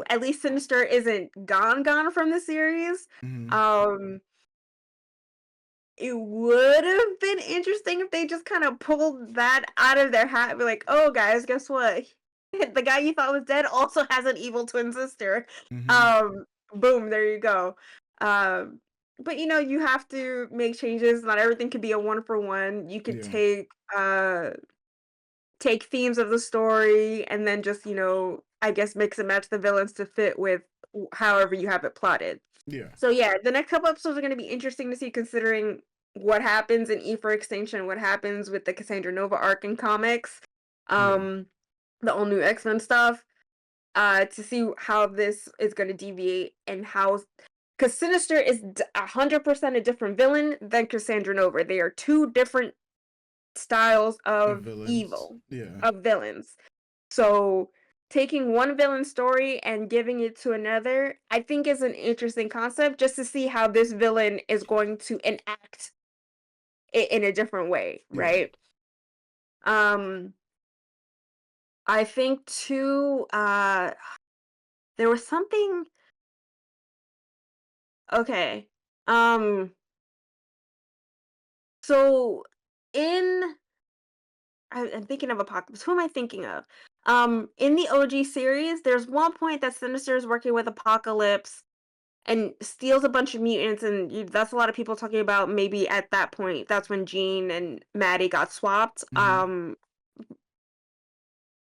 Speaker 2: at least Sinister isn't gone from the series.
Speaker 1: Mhm.
Speaker 2: It would have been interesting if they just kind of pulled that out of their hat and be like, "Oh, guys, guess what? The guy you thought was dead also has an evil twin sister."
Speaker 1: Mhm.
Speaker 2: Boom, there you go. But you have to make changes. Not everything can be a one for one. You could
Speaker 1: Yeah.
Speaker 2: take themes of the story and then just, I guess mix and match the villains to fit with however you have it plotted.
Speaker 1: Yeah.
Speaker 2: So yeah, the next couple episodes are going to be interesting to see considering what happens in E for Extinction, what happens with the Cassandra Nova arc in comics, the all new X-Men stuff, to see how this is going to deviate and how, because Sinister is 100% a different villain than Cassandra Nova. They are two different styles
Speaker 1: Of
Speaker 2: of
Speaker 1: villains.
Speaker 2: evil,
Speaker 1: Yeah.
Speaker 2: of villains. So taking one villain story and giving it to another, I think is an interesting concept just to see how this villain is going to enact it in a different way,
Speaker 1: Yeah.
Speaker 2: right? I think too, there was something. Okay. Um, so in I'm thinking of Apocalypse. Who am I thinking of? In the OG series, there's one point that Sinister is working with Apocalypse and steals a bunch of mutants, and that's a lot of people talking about maybe at that point. That's when Jean and Maddie got swapped.
Speaker 1: Mhm.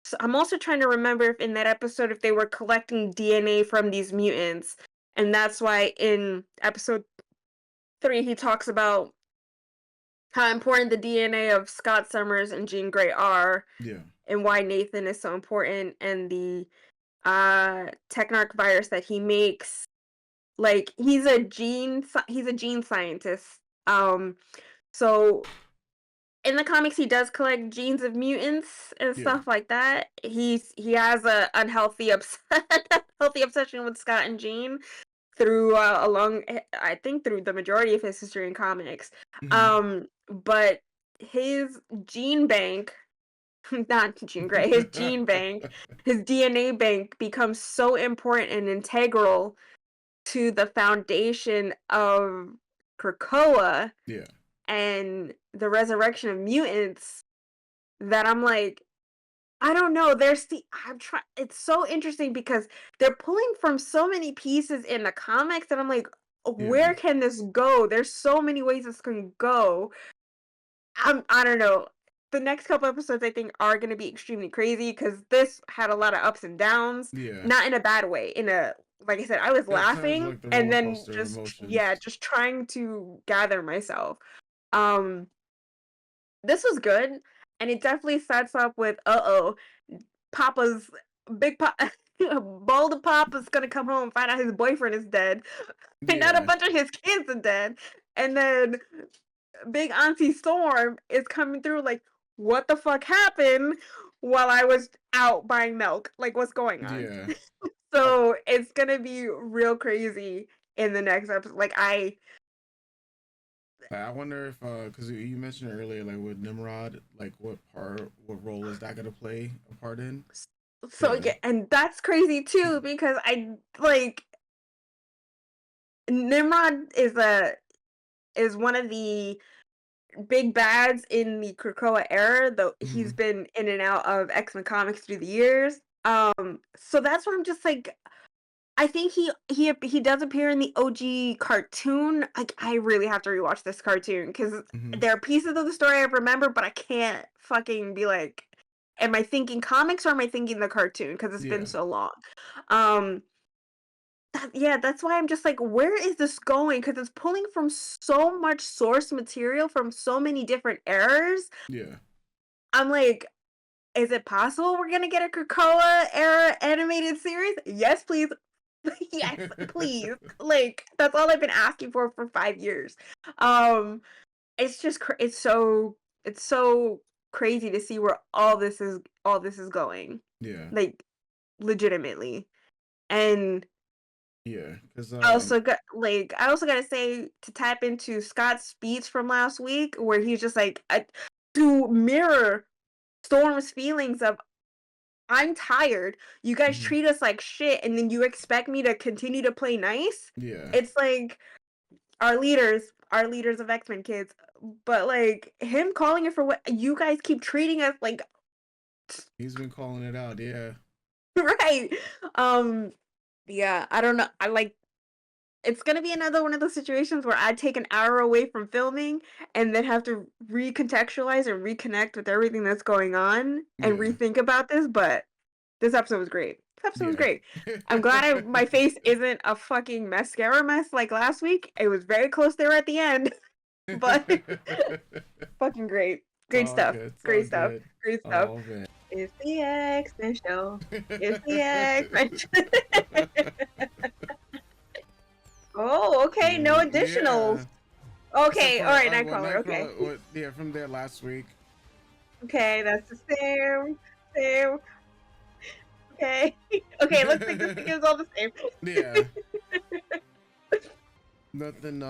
Speaker 2: So I'm also trying to remember if in that episode if they were collecting DNA from these mutants, and that's why in episode 3 he talks about how important the DNA of Scott Summers and Jean Grey are,
Speaker 1: Yeah.
Speaker 2: and why Nathan is so important, and the Technarch virus that he makes. Like he's a gene scientist. So in the comics he does collect genes of mutants and
Speaker 1: Yeah.
Speaker 2: stuff like that. He has a unhealthy healthy obsession with Scott and Jean through I think through the majority of his history in comics.
Speaker 1: Mhm.
Speaker 2: But his gene bank, not Jean Grey, his gene bank, his DNA bank becomes so important and integral to the foundation of Krakoa
Speaker 1: Yeah.
Speaker 2: and the resurrection of mutants that I'm like, I don't know. I'm trying. It's so interesting because they're pulling from so many pieces in the comics that I'm like,
Speaker 1: Yeah.
Speaker 2: where can this go? There's so many ways this can go. I don't know. the next couple episodes I think are gonna be extremely crazy because this had a lot of ups and downs.
Speaker 1: Yeah.
Speaker 2: Not in a bad way. In a like I said, I was
Speaker 1: It has
Speaker 2: laughing
Speaker 1: like the
Speaker 2: and
Speaker 1: roller
Speaker 2: then
Speaker 1: coaster
Speaker 2: just
Speaker 1: emotions.
Speaker 2: just trying to gather myself. Um, this was good, and it definitely sets up with Papa's big Papa. Boulder Papa's gonna come home and find out his boyfriend is dead, and not a
Speaker 1: Yeah.
Speaker 2: bunch of his kids are dead, and then Big Auntie Storm is coming through like, what the fuck happened while I was out buying milk? Like, what's going on?
Speaker 1: Yeah.
Speaker 2: So it's gonna be real crazy in the next episode. Like,
Speaker 1: I wonder if because you mentioned earlier, like with Nimrod, like what role is that gonna play a part in?
Speaker 2: so yeah, and that's crazy too because I like Nimrod is one of the big bads in the Krakoa era, though he's been in and out of X-Men comics through the years. So that's why I'm just like, I think he does appear in the OG cartoon. Like, I really have to rewatch this cartoon because there are pieces of the story I remember, but I can't fucking be like, am I thinking comics or am I thinking the cartoon? Because it's been so long. That's why I'm just like, where is this going? Because it's pulling from so much source material from so many different eras.
Speaker 1: Yeah.
Speaker 2: I'm like, is it possible we're gonna get a Krakoa era animated series? Yes, please. Yes, please. Like, that's all I've been asking for 5 years. It's just it's so crazy to see where all this is going.
Speaker 1: Yeah.
Speaker 2: Like, legitimately. And
Speaker 1: yeah, because
Speaker 2: I also gotta say, to tap into Scott's speech from last week, where he's just like, to mirror Storm's feelings of, I'm tired. You guys treat us like shit, and then you expect me to continue to play nice.
Speaker 1: Yeah.
Speaker 2: It's like our leaders of X-Men kids, but like him calling it for what you guys keep treating us like.
Speaker 1: He's been calling it out. Yeah.
Speaker 2: Right. Yeah. I don't know. I like. It's gonna be another one of those situations where I take an hour away from filming and then have to recontextualize and reconnect with everything that's going on and rethink about this. But this episode was great. This episode was great. I'm glad my face isn't a fucking mascara mess like last week. It was very close there at the end, but fucking great. Great stuff. Great stuff. Great stuff.
Speaker 1: Oh, man.
Speaker 2: It's the X-Men show. It's the X-Men show. Oh, okay. No additionals. Okay. All right. Nightcrawler. Okay.
Speaker 1: Yeah, from there last week.
Speaker 2: Okay, that's the same. Same. Okay. Okay, looks like this thing is all the same.
Speaker 1: Yeah. Nothing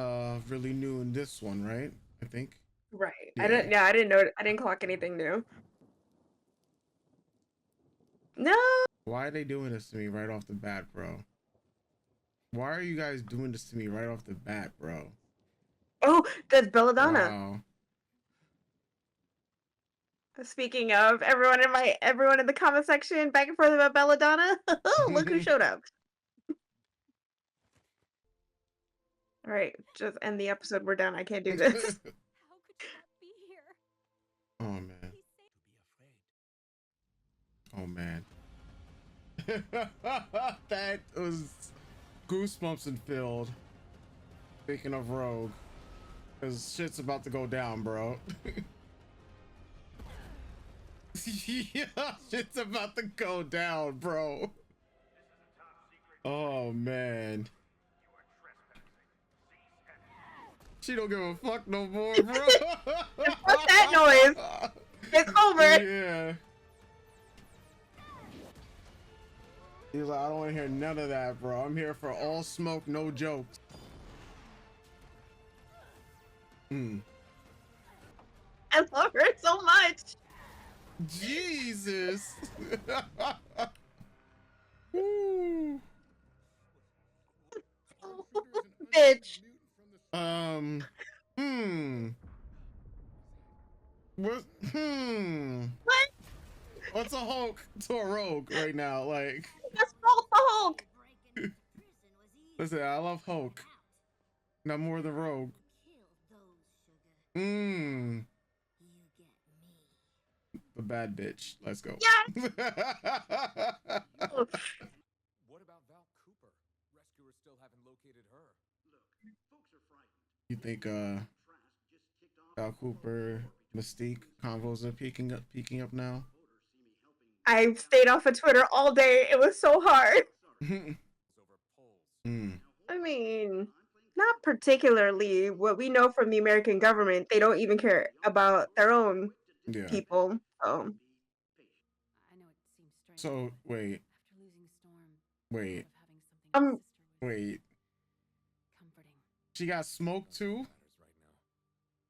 Speaker 1: really new in this one, right? I think.
Speaker 2: Right.
Speaker 1: Yeah.
Speaker 2: I didn't know. I didn't clock anything new. No.
Speaker 1: Why are they doing this to me right off the bat, bro? Why are you guys doing this to me right off the bat, bro?
Speaker 2: Oh, that's Belladonna.
Speaker 1: Wow.
Speaker 2: Speaking of everyone in the comment section back and forth about Belladonna, look who showed up. All right, just end the episode. We're done. I can't do this.
Speaker 1: Oh man. Oh man. That was goosebumps and filled. Speaking of Rogue, because shit's about to go down, bro. Yeah, shit's about to go down, bro. Oh man. She don't give a fuck no more, bro.
Speaker 2: Fuck that noise. It's over.
Speaker 1: Yeah. He's like, I don't want to hear none of that, bro. I'm here for all smoke, no jokes.
Speaker 2: I love her so much.
Speaker 1: Jesus. Woo.
Speaker 2: Bitch.
Speaker 1: What?
Speaker 2: What?
Speaker 1: What's a Hulk to a Rogue right now? Like,
Speaker 2: that's the Hulk.
Speaker 1: Listen, I love Hulk. Not more than Rogue. A bad bitch. Let's go.
Speaker 2: Yes!
Speaker 14: What about Val Cooper? Rescuers still haven't located her.
Speaker 1: You think Val Cooper, Mystique convos are peaking up now?
Speaker 2: I stayed off of Twitter all day. It was so hard. I mean, not particularly. What we know from the American government, they don't even care about their own people.
Speaker 1: So wait. Wait. Wait. She got smoked too?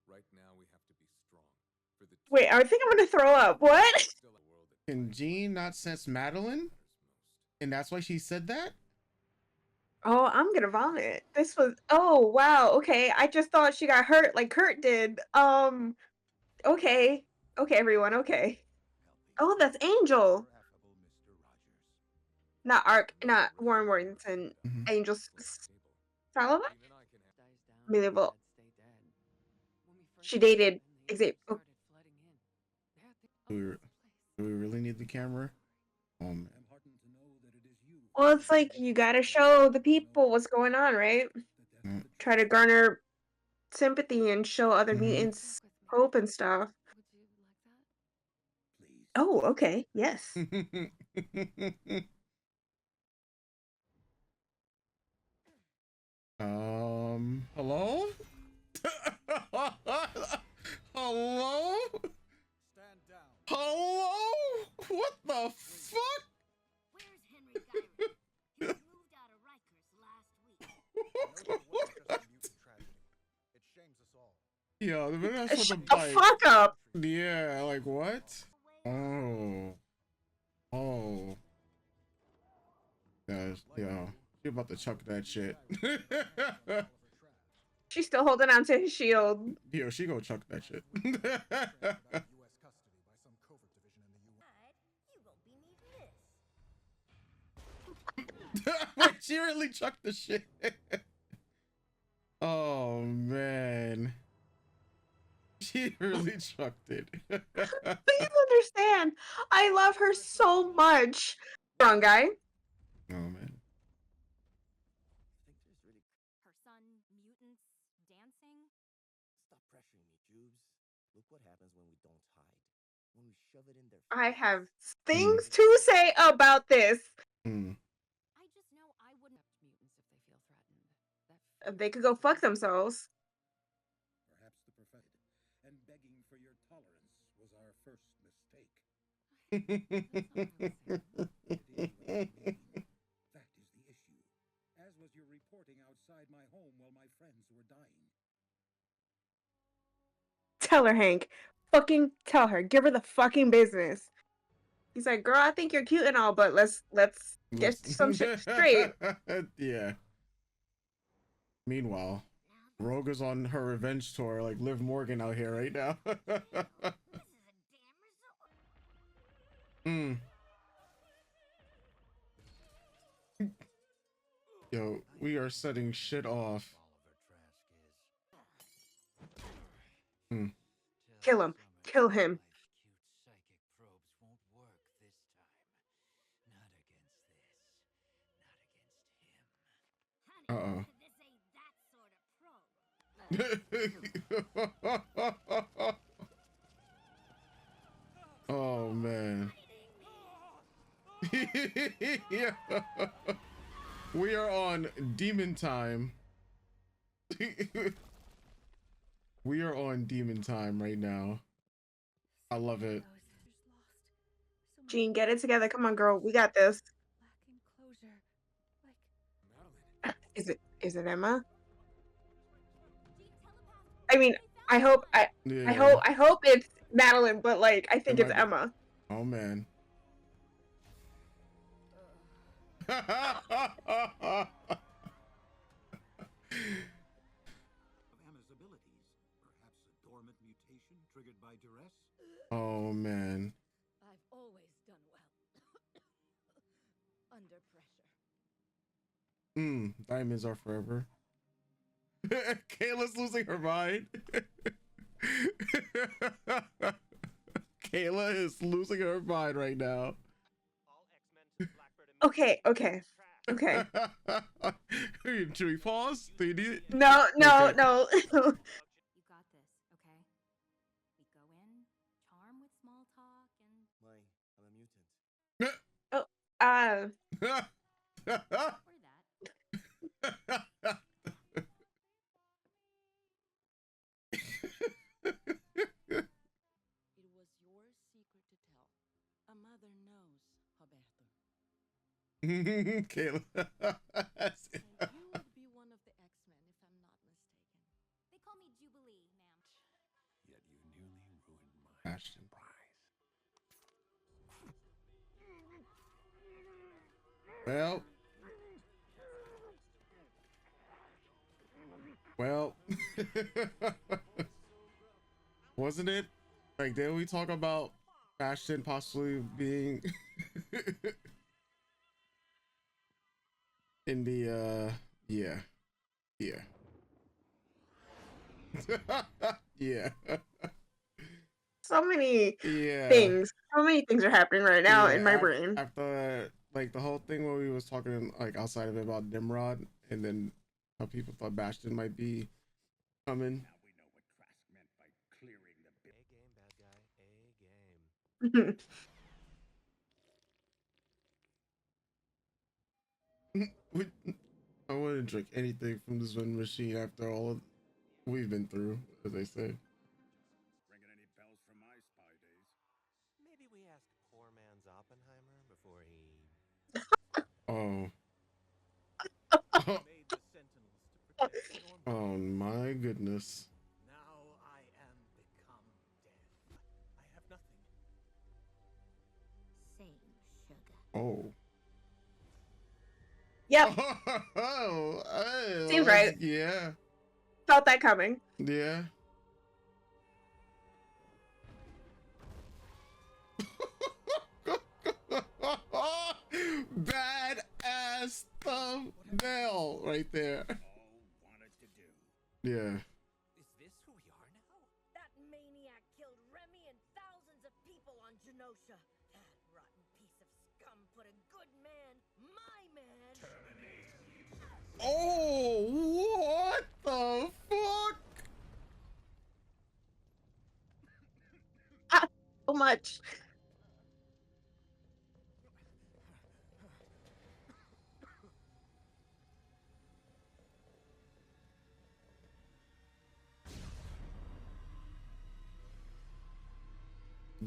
Speaker 14: Right now we have to be strong. For the
Speaker 2: Wait, I think I'm gonna throw up. What?
Speaker 1: Can Jean not sense Madeline? And that's why she said that?
Speaker 2: Oh, I'm gonna vomit. This was oh wow, okay. I just thought she got hurt like Kurt did. Okay. Okay, everyone, okay. Oh, that's Angel. Not Warren Worthington. Angel Sullivan? Believable. She dated Xavier. Oh.
Speaker 1: Do we really need the camera? Oh man.
Speaker 2: Well, it's like you gotta show the people what's going on, right? Try to garner sympathy and show other mutants hope and stuff. Oh, okay. Yes.
Speaker 1: Hello? Hello?
Speaker 6: Stand down.
Speaker 1: Hello? What the fuck?
Speaker 8: Where's Henry Gyron? He was moved out of Rikers last week.
Speaker 6: It shames us all.
Speaker 1: Yeah, that's what
Speaker 2: Shut the fuck up.
Speaker 1: Yeah, like what? Oh. Oh. Yeah. She about to chuck that shit.
Speaker 2: She's still holding on to his shield.
Speaker 1: Yo, she gonna chuck that shit. Wait, she really chucked the shit. Oh man. She really chucked it.
Speaker 2: Please understand. I love her so much. Wrong guy.
Speaker 1: Oh man.
Speaker 13: Her son, mutants, dancing.
Speaker 11: Stop pressuring me, Jubes. Look what happens when we don't hide. When we shove it in their
Speaker 2: I have things to say about this.
Speaker 13: I just know I wouldn't have mutants if they feel threatened.
Speaker 2: They could go fuck themselves.
Speaker 6: Perhaps the prophet and begging for your tolerance was our first mistake. That is the issue. As was your reporting outside my home while my friends were dying.
Speaker 2: Tell her, Hank. Fucking tell her. Give her the fucking business. He's like, girl, I think you're cute and all, but let's get some shit straight.
Speaker 1: Yeah. Meanwhile, Rogue is on her revenge tour, like Liv Morgan out here right now. Yo, we are setting shit off.
Speaker 2: Kill him. Kill him.
Speaker 1: Uh-oh. Oh man. Yeah. We are on demon time. We are on demon time right now. I love it.
Speaker 2: Jean, get it together. Come on, girl. We got this. Is it Emma? I mean, I hope it's Madeline, but like I think it's Emma.
Speaker 1: Oh man.
Speaker 6: Emma's abilities. Perhaps a dormant mutation triggered by duress?
Speaker 1: Oh man.
Speaker 10: I've always done well. Under pressure.
Speaker 1: Diamonds are forever. Kayla's losing her mind. Kayla is losing her mind right now.
Speaker 2: Okay.
Speaker 1: Should we pause? Do you need it?
Speaker 2: No.
Speaker 5: You got this, okay? We go in, charm with small talk, and
Speaker 11: I'm a mutant.
Speaker 2: Oh,
Speaker 10: It was your secret to tell. A mother knows, Roberto.
Speaker 1: Kayla.
Speaker 10: And you would be one of the X-Men, if I'm not mistaken.
Speaker 5: they call me Jubilee, ma'am.
Speaker 4: Yet you nearly ruined my
Speaker 1: Ashton. Well, wasn't it? Like, didn't we talk about Bastion possibly being in the yeah. Yeah.
Speaker 2: so many
Speaker 1: Yeah.
Speaker 2: things. So many things are happening right now in my brain.
Speaker 1: After like the whole thing where we was talking like outside of it about Nimrod, and then how people thought Bastion might be coming. I wouldn't drink anything from this vending machine after all of we've been through, as they say.
Speaker 7: Ringing any bells from my spy days? Maybe we ask poor man's Oppenheimer before he
Speaker 1: Oh.
Speaker 6: Made the Sentinels to protect Normandy.
Speaker 1: Oh my goodness.
Speaker 6: Now I am become death. I have nothing.
Speaker 13: Same sugar.
Speaker 1: Oh.
Speaker 2: Yep.
Speaker 1: Oh,
Speaker 2: Seems right.
Speaker 1: Yeah.
Speaker 2: Felt that coming.
Speaker 1: Yeah. Badass thumbnail right there. Yeah.
Speaker 12: Is this who we are now?
Speaker 5: That maniac killed Remy and thousands of people on Genosha. That rotten piece of scum put a good man, my man.
Speaker 1: Oh, what the fuck?
Speaker 2: So much.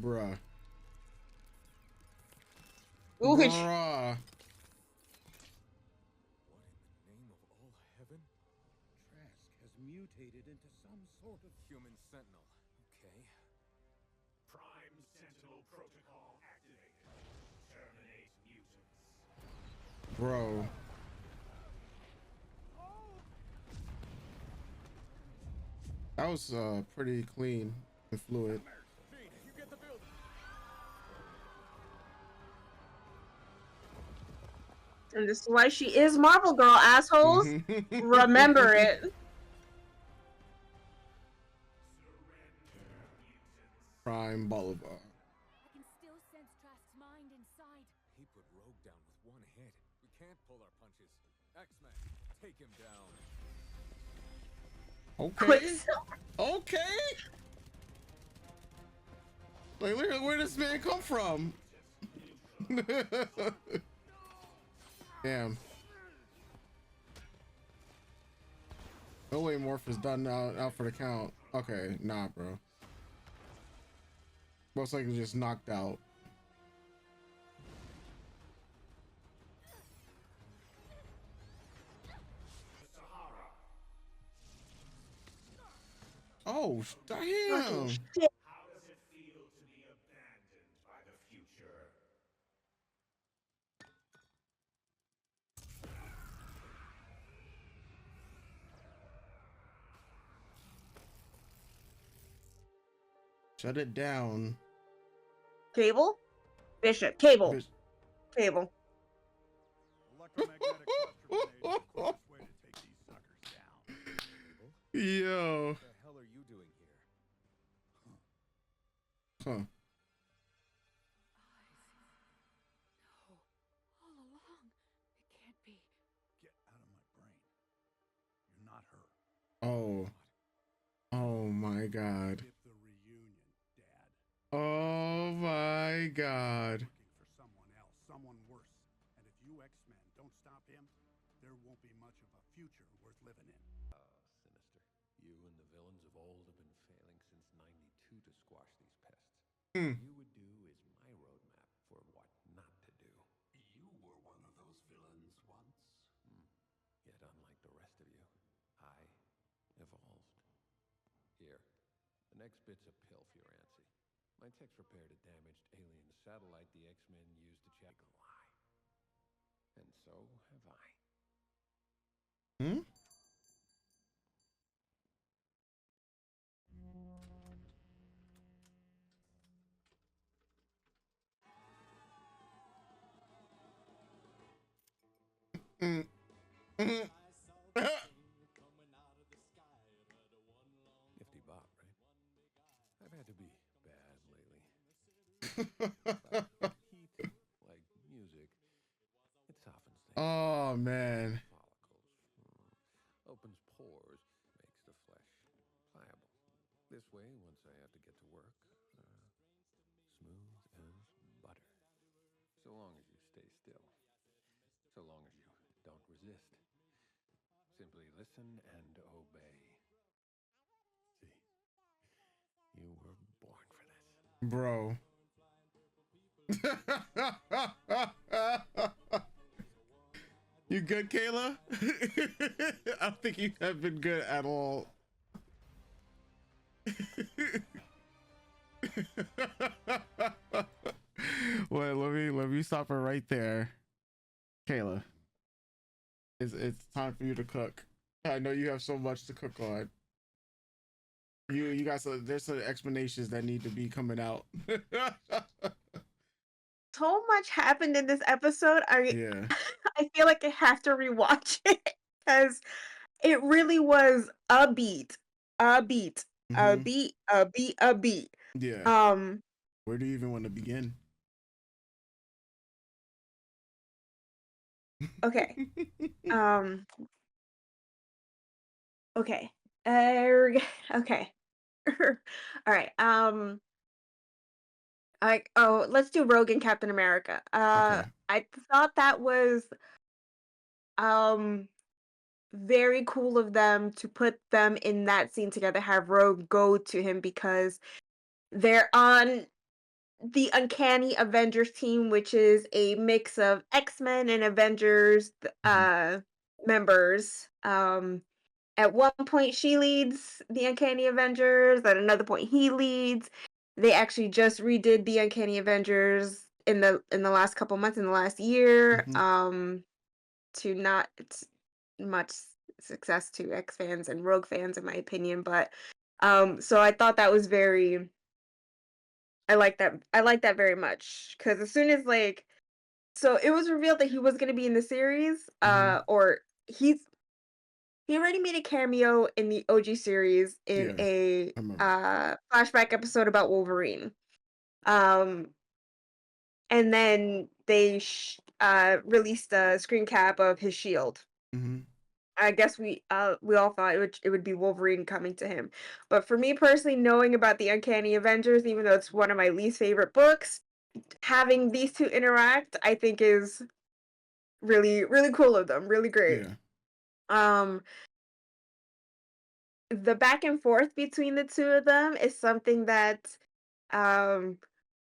Speaker 1: Bruh.
Speaker 2: Ooh.
Speaker 1: Bruh.
Speaker 14: Name of all heaven?
Speaker 6: Trask has mutated into some sort of
Speaker 14: Human sentinel. Okay.
Speaker 3: Prime Sentinel Protocol activated. Terminate mutants.
Speaker 1: Bro. That was pretty clean and fluid.
Speaker 6: You get the building.
Speaker 2: And this is why she is Marvel Girl, assholes. Remember it.
Speaker 1: Prime Bolivar.
Speaker 5: I can still sense Trask's mind inside.
Speaker 14: He put Rogue down with one hit. We can't pull our punches. X-Men, take him down.
Speaker 1: Okay. Okay. Like, look at where this man come from. Damn. No way Morph is done out for the count. Okay, nah, bro. Most likely just knocked out. Oh, damn.
Speaker 3: How does it feel to be abandoned by the future?
Speaker 1: Shut it down.
Speaker 2: Cable? Bishop. Cable. Cable.
Speaker 6: Electromagnetic cluster grenade is the quickest way to take these suckers down.
Speaker 1: Yo.
Speaker 11: What the hell are you doing here?
Speaker 1: Huh. Oh. Oh my god.
Speaker 6: Skip the reunion, Dad.
Speaker 1: Oh my god.
Speaker 6: Looking for someone else, someone worse. And if you X-Men don't stop him, there won't be much of a future worth living in.
Speaker 16: Sinister. You and the villains of old have been failing since '92 to squash these pests.
Speaker 1: Hmm.
Speaker 16: What you would do is my roadmap for what not to do.
Speaker 9: You were one of those villains once.
Speaker 16: Yet unlike the rest of you, I evolved. Here, the next bit's a pill for your Ansi. My techs repaired a damaged alien satellite the X-Men used to check a lie. And so have I.
Speaker 1: Hmm? Mm. Mm.
Speaker 16: Nifty bop, right? I've had to be bad lately. Like heat, like music, it softens things.
Speaker 1: Oh man.
Speaker 16: Follicles. Opens pores, makes the flesh pliable. This way, once I have to get to work, smooth as butter. So long as you stay still. So long as you don't resist. Simply listen and obey. See, you were born for this.
Speaker 1: Bro. You good, Kayla? I don't think you have been good at all. Well, let me stop her right there. Kayla. It's time for you to cook. I know you have so much to cook on. You got there's some explanations that need to be coming out.
Speaker 2: So much happened in this episode.
Speaker 1: Yeah.
Speaker 2: I feel like I have to rewatch it because it really was a beat, a beat, a
Speaker 1: Mhm.
Speaker 2: beat, a beat, a beat.
Speaker 1: Yeah. Where do you even want to begin?
Speaker 2: Okay. Okay. Okay. All right. Let's do Rogue and Captain America.
Speaker 1: Okay.
Speaker 2: I thought that was um very cool of them to put them in that scene together, have Rogue go to him because they're on the Uncanny Avengers team, which is a mix of X-Men and Avengers members. At one point she leads the Uncanny Avengers, at another point he leads. They actually just redid the Uncanny Avengers in the last couple months, in the last year. To not much success to X fans and Rogue fans, in my opinion, but so I thought that was very. I like that. I like that very much because as soon as so it was revealed that he was going to be in the series, or he already made a cameo in the OG series in
Speaker 1: Yeah.
Speaker 2: a
Speaker 1: I remember.
Speaker 2: flashback episode about Wolverine. Um, and then they released a screen cap of his shield.
Speaker 1: Mhm.
Speaker 2: I guess we all thought it would be Wolverine coming to him. But for me personally, knowing about the Uncanny Avengers, even though it's one of my least favorite books, having these two interact, I think is really, really cool of them. Really great.
Speaker 1: Yeah.
Speaker 2: The back and forth between the two of them is something that um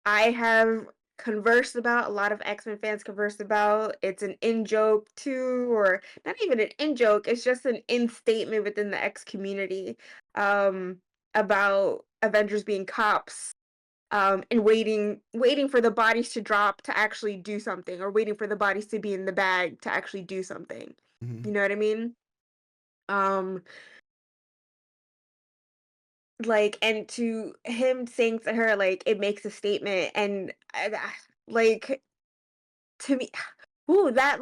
Speaker 2: I have conversed about, a lot of X-Men fans conversed about. It's an in-joke too, or not even an in-joke, it's just an in-statement within the X community, um, about Avengers being cops, and waiting for the bodies to drop to actually do something, or waiting for the bodies to be in the bag to actually do something.
Speaker 1: Mhm.
Speaker 2: You know what I mean? Um, and to him saying to her, it makes a statement, and like to me, ooh, that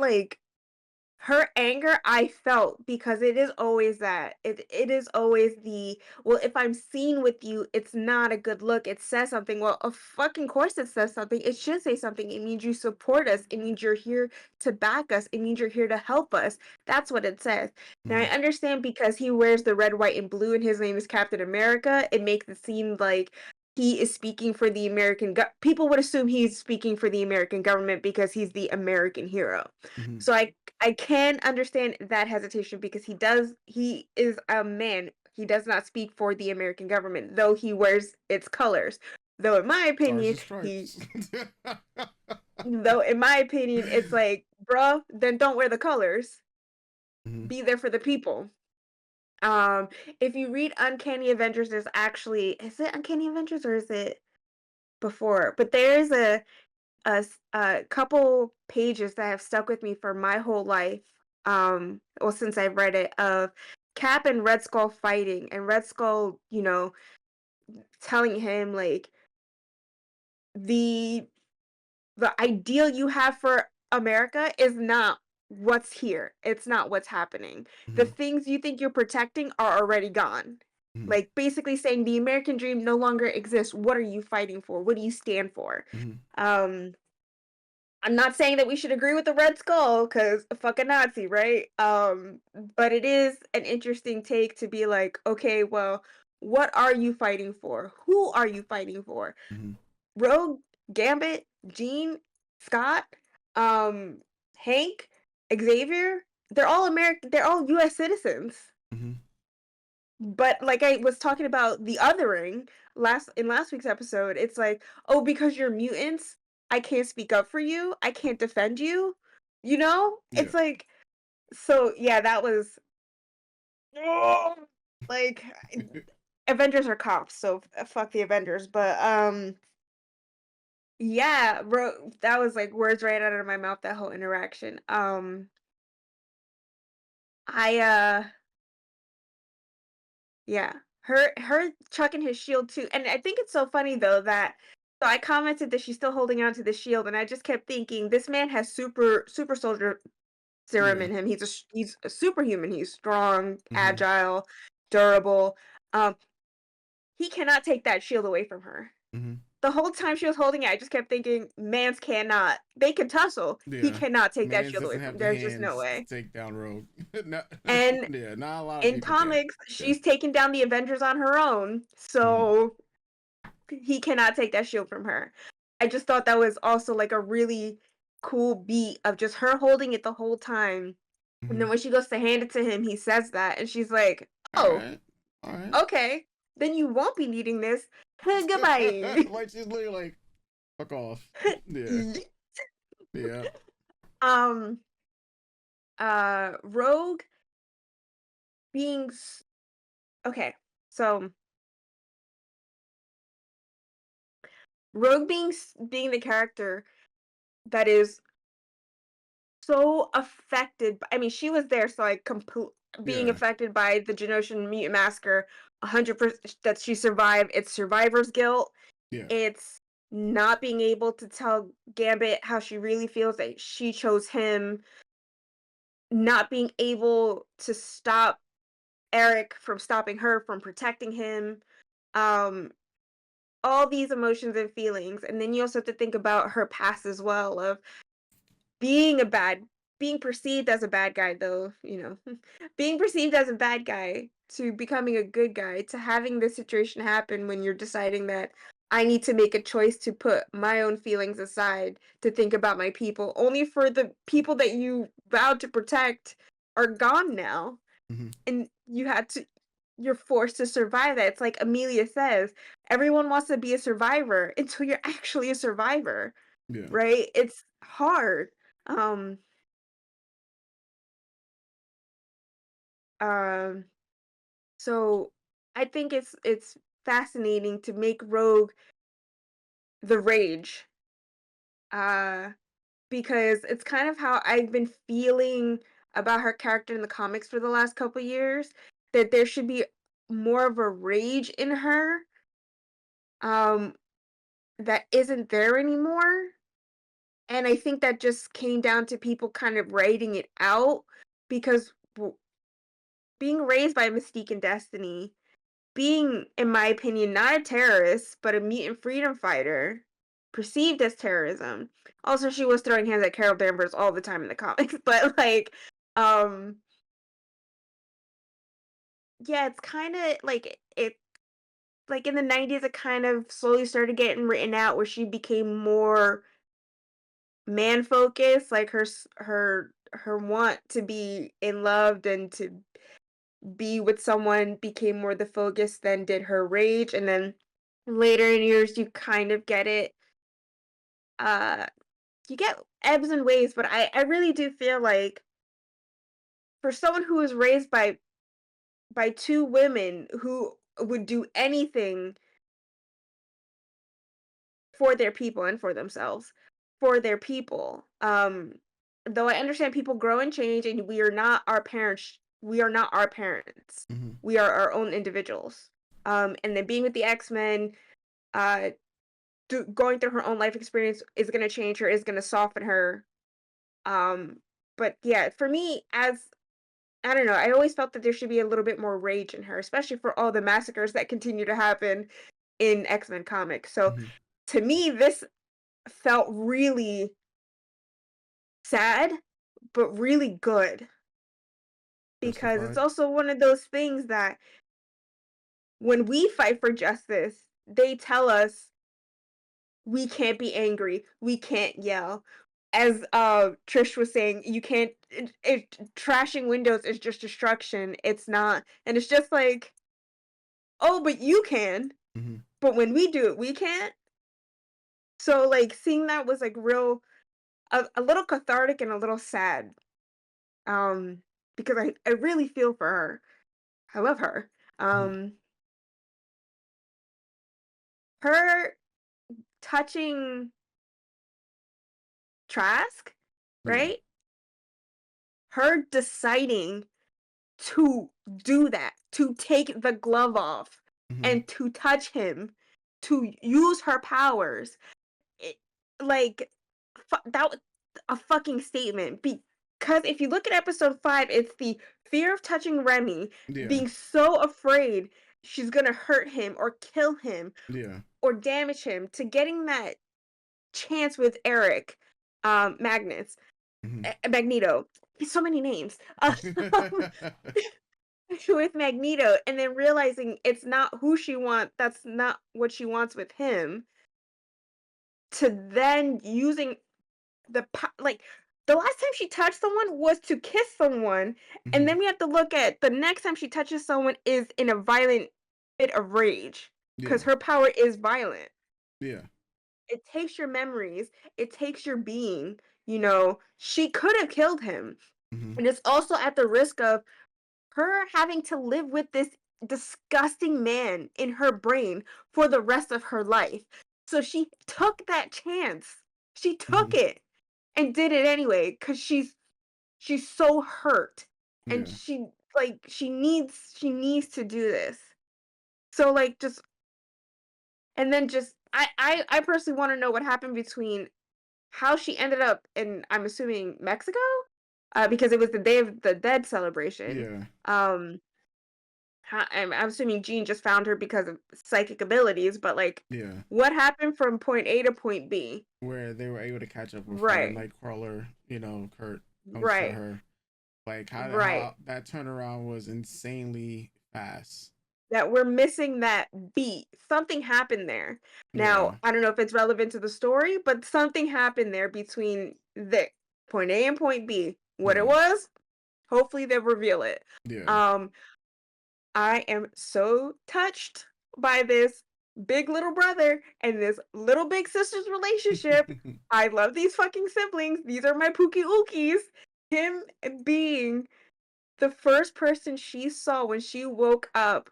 Speaker 2: her anger I felt because it is always that. It is always the, well, if I'm seen with you, it's not a good look. It says something. Well, of fucking course it says something. It should say something. It means you support us. It means you're here to back us. It means you're here to help us. That's what it says. Now I understand because he wears the red, white, and blue and his name is Captain America, it makes it seem like he is speaking for the people would assume he's speaking for the American government because he's the American hero. So I can understand that hesitation because he is a man. He does not speak for the American government, though he wears its colors. Though in my opinion, it's like, bruh, then don't wear the colors. Be there for the people. If you read Uncanny Avengers, there's actually, is it Uncanny Avengers or is it before? But there's a couple pages that have stuck with me for my whole life. Well, since I've read it, of Cap and Red Skull fighting, and Red Skull, telling him like the ideal you have for America is not what's here. It's not what's happening. The things you think you're protecting are already gone. Like basically saying the American dream no longer exists. What are you fighting for? What do you stand for? I'm not saying that we should agree with the Red Skull because fuck a Nazi, right? But it is an interesting take to be like, okay, well, what are you fighting for? Who are you fighting for? Rogue, Gambit, Jean, Scott, Hank, Xavier, they're all American, they're all US citizens. But like I was talking about the othering in last week's episode, it's like, oh, because you're mutants, I can't speak up for you, I can't defend you. It's like, so yeah, that was like Avengers are cops, so fuck the Avengers. But yeah, bro, that was like words right out of my mouth, that whole interaction. I Yeah, her chucking his shield too, and I think it's so funny though that, so I commented that she's still holding on to the shield, and I just kept thinking this man has super soldier serum in him. He's a superhuman. He's strong, agile, durable. He cannot take that shield away from her. The whole time she was holding it, I just kept thinking, mans cannot. They can tussle. He cannot take that shield away from her. There's just no way.
Speaker 1: Take down Rogue.
Speaker 2: And
Speaker 1: yeah, not a lot of
Speaker 2: in
Speaker 1: people
Speaker 2: comics, she's taking down the Avengers on her own, so he cannot take that shield from her. I just thought that was also like a really cool beat of just her holding it the whole time. And then when she goes to hand it to him, he says that, and she's like, "Oh,
Speaker 1: all right.
Speaker 2: Okay, then you won't be needing this. Goodbye."
Speaker 1: Like she's literally like, "Fuck off." Yeah. Yeah.
Speaker 2: Rogue being okay, so Rogue being the character that is so affected I mean, she was there, so like being affected by the Genosian mutant massacre 100%, that she survived. It's survivor's guilt. It's not being able to tell Gambit how she really feels, that she chose him, not being able to stop Eric from stopping her from protecting him. All these emotions and feelings, and then you also have to think about her past as well, of being perceived as a bad guy, though, being perceived as a bad guy to becoming a good guy, to having this situation happen when you're deciding that I need to make a choice to put my own feelings aside to think about my people, only for the people that you vowed to protect are gone now. And you're forced to survive that. It's like Amelia says, everyone wants to be a survivor until you're actually a survivor. Right? It's hard. So I think it's fascinating to make Rogue the rage. Because it's kind of how I've been feeling about her character in the comics for the last couple years, that there should be more of a rage in her that isn't there anymore. And I think that just came down to people kind of writing it out because being raised by Mystique and Destiny, being, in my opinion, not a terrorist, but a mutant freedom fighter, perceived as terrorism. Also, she was throwing hands at Carol Danvers all the time in the comics, but like, yeah, it's kind of like it. Like in the 90s, it kind of slowly started getting written out where she became more man focused, like her want to be in love and to be with someone became more the focus than did her rage. And then later in years you kind of get it, uh you get ebbs and waves, but I really do feel like for someone who was raised by two women who would do anything for their people and for themselves, for their people. Though I understand people grow and change, and we are not our parents. We are not our parents.
Speaker 1: Mhm.
Speaker 2: We are our own individuals. And then being with the X-Men, uh, going through her own life experience is gonna change her, is gonna soften her. Um, but yeah, for me, as I don't know, I always felt that there should be a little bit more rage in her, especially for all the massacres that continue to happen in X-Men comics. So
Speaker 1: Mhm.
Speaker 2: to me, this felt really sad, but really good. Because it's
Speaker 1: Justified.
Speaker 2: also one of those things that when we fight for justice, they tell us we can't be angry, we can't yell. As Trish was saying, you can't trashing windows is just destruction. It's not. And it's just like, oh, but you can.
Speaker 1: Mhm.
Speaker 2: But when we do it, we can't. So like seeing that was like real a little cathartic and a little sad. Because I really feel for her. I love her.
Speaker 1: Mhm.
Speaker 2: Her touching Trask,
Speaker 1: Yeah.
Speaker 2: right? Her deciding to do that, to take the glove off
Speaker 1: Mhm.
Speaker 2: and to touch him, to use her powers. It, like that was a fucking statement because if you look at episode 5, it's the fear of touching Remy,
Speaker 1: Yeah.
Speaker 2: being so afraid she's gonna hurt him or kill him
Speaker 1: Yeah.
Speaker 2: or damage him, to getting that chance with Eric, Magnus,
Speaker 1: Mhm.
Speaker 2: Magneto. So many names. With Magneto, and then realizing it's not who she wants, that's not what she wants with him, to then using like the last time she touched someone was to kiss someone, and
Speaker 1: Mhm.
Speaker 2: then we have to look at the next time she touches someone is in a violent fit of rage because
Speaker 1: Yeah.
Speaker 2: her power is violent.
Speaker 1: Yeah.
Speaker 2: It takes your memories, it takes your being. She could have killed him,
Speaker 1: Mhm.
Speaker 2: and it's also at the risk of her having to live with this disgusting man in her brain for the rest of her life. So she took that chance. She took
Speaker 1: Mhm.
Speaker 2: it and did it anyway because she's so hurt, and
Speaker 1: Yeah.
Speaker 2: she needs to do this. So like just and then just I personally want to know what happened between how she ended up in, I'm assuming, Mexico, because it was the Day of the Dead celebration.
Speaker 1: Yeah.
Speaker 2: I'm assuming Jean just found her because of psychic abilities, but like,
Speaker 1: Yeah.
Speaker 2: what happened from point A to point B?
Speaker 1: Where they were able to catch up before
Speaker 2: Right,
Speaker 1: Nightcrawler, Kurt comes for
Speaker 2: right,
Speaker 1: her. Like
Speaker 2: right.
Speaker 1: how that turnaround was insanely fast.
Speaker 2: That we're missing that beat. Something happened there. Now,
Speaker 1: Yeah.
Speaker 2: I don't know if it's relevant to the story, but something happened there between the point A and point B. What it
Speaker 1: Yeah.
Speaker 2: was, hopefully they'll reveal it.
Speaker 1: Yeah.
Speaker 2: Um, I am so touched by this big little brother and this little big sister's relationship. I love these fucking siblings. These are my Pookie Ookies. Him being the first person she saw when she woke up,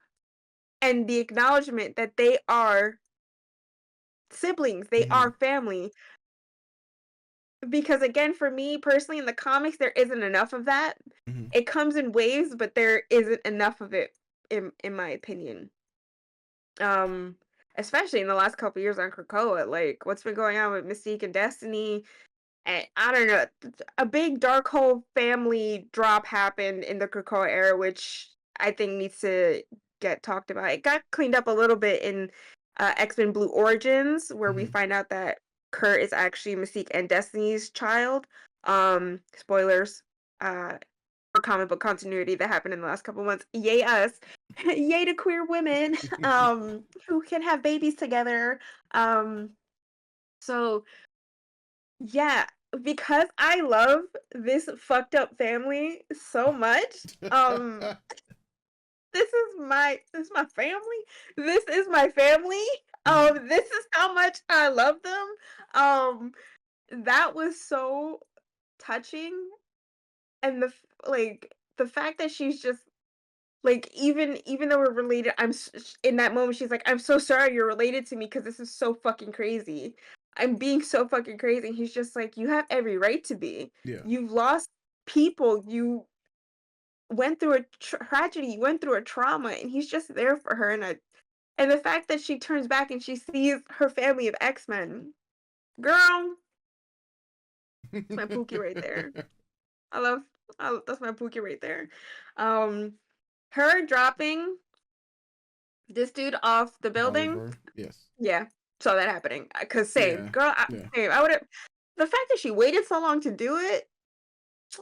Speaker 2: and the acknowledgement that they are siblings, they are
Speaker 1: Mhm.
Speaker 2: family. Because again, for me personally, in the comics, there isn't enough of that.
Speaker 1: Mhm.
Speaker 2: It comes in waves, but there isn't enough of it, in my opinion. Um, Especially in the last couple years on Krakoa, like what's been going on with Mystique and Destiny, and I don't know, a big dark hole family drop happened in the Krakoa era, which I think needs to get talked about. It got cleaned up a little bit in X-Men Blue Origins, where we find out that Kurt is actually Mystique and Destiny's child. Spoilers for comic book continuity that happened in the last couple months. Yay us. Yay to queer women who can have babies together. So yeah, because I love this fucked up family so much. This is my family. This is my family. This is how much I love them. That was so touching, and the fact that she's just like, even though we're related, in that moment she's like, "I'm so sorry you're related to me because this is so fucking crazy. I'm being so fucking crazy." And he's just like, "You have every right to be.
Speaker 1: Yeah.
Speaker 2: You've lost people. You went through a tragedy. You went through a trauma." And he's just there for her. And the fact that she turns back and she sees her family of X-Men, girl, that's my Pookie right there. That's my Pookie right there. Her dropping this dude off the building.
Speaker 1: Oliver, yes.
Speaker 2: Yeah, saw that happening. Cause same,
Speaker 1: Yeah,
Speaker 2: girl.
Speaker 1: yeah.
Speaker 2: Same. I would have. The fact that she waited so long to do it,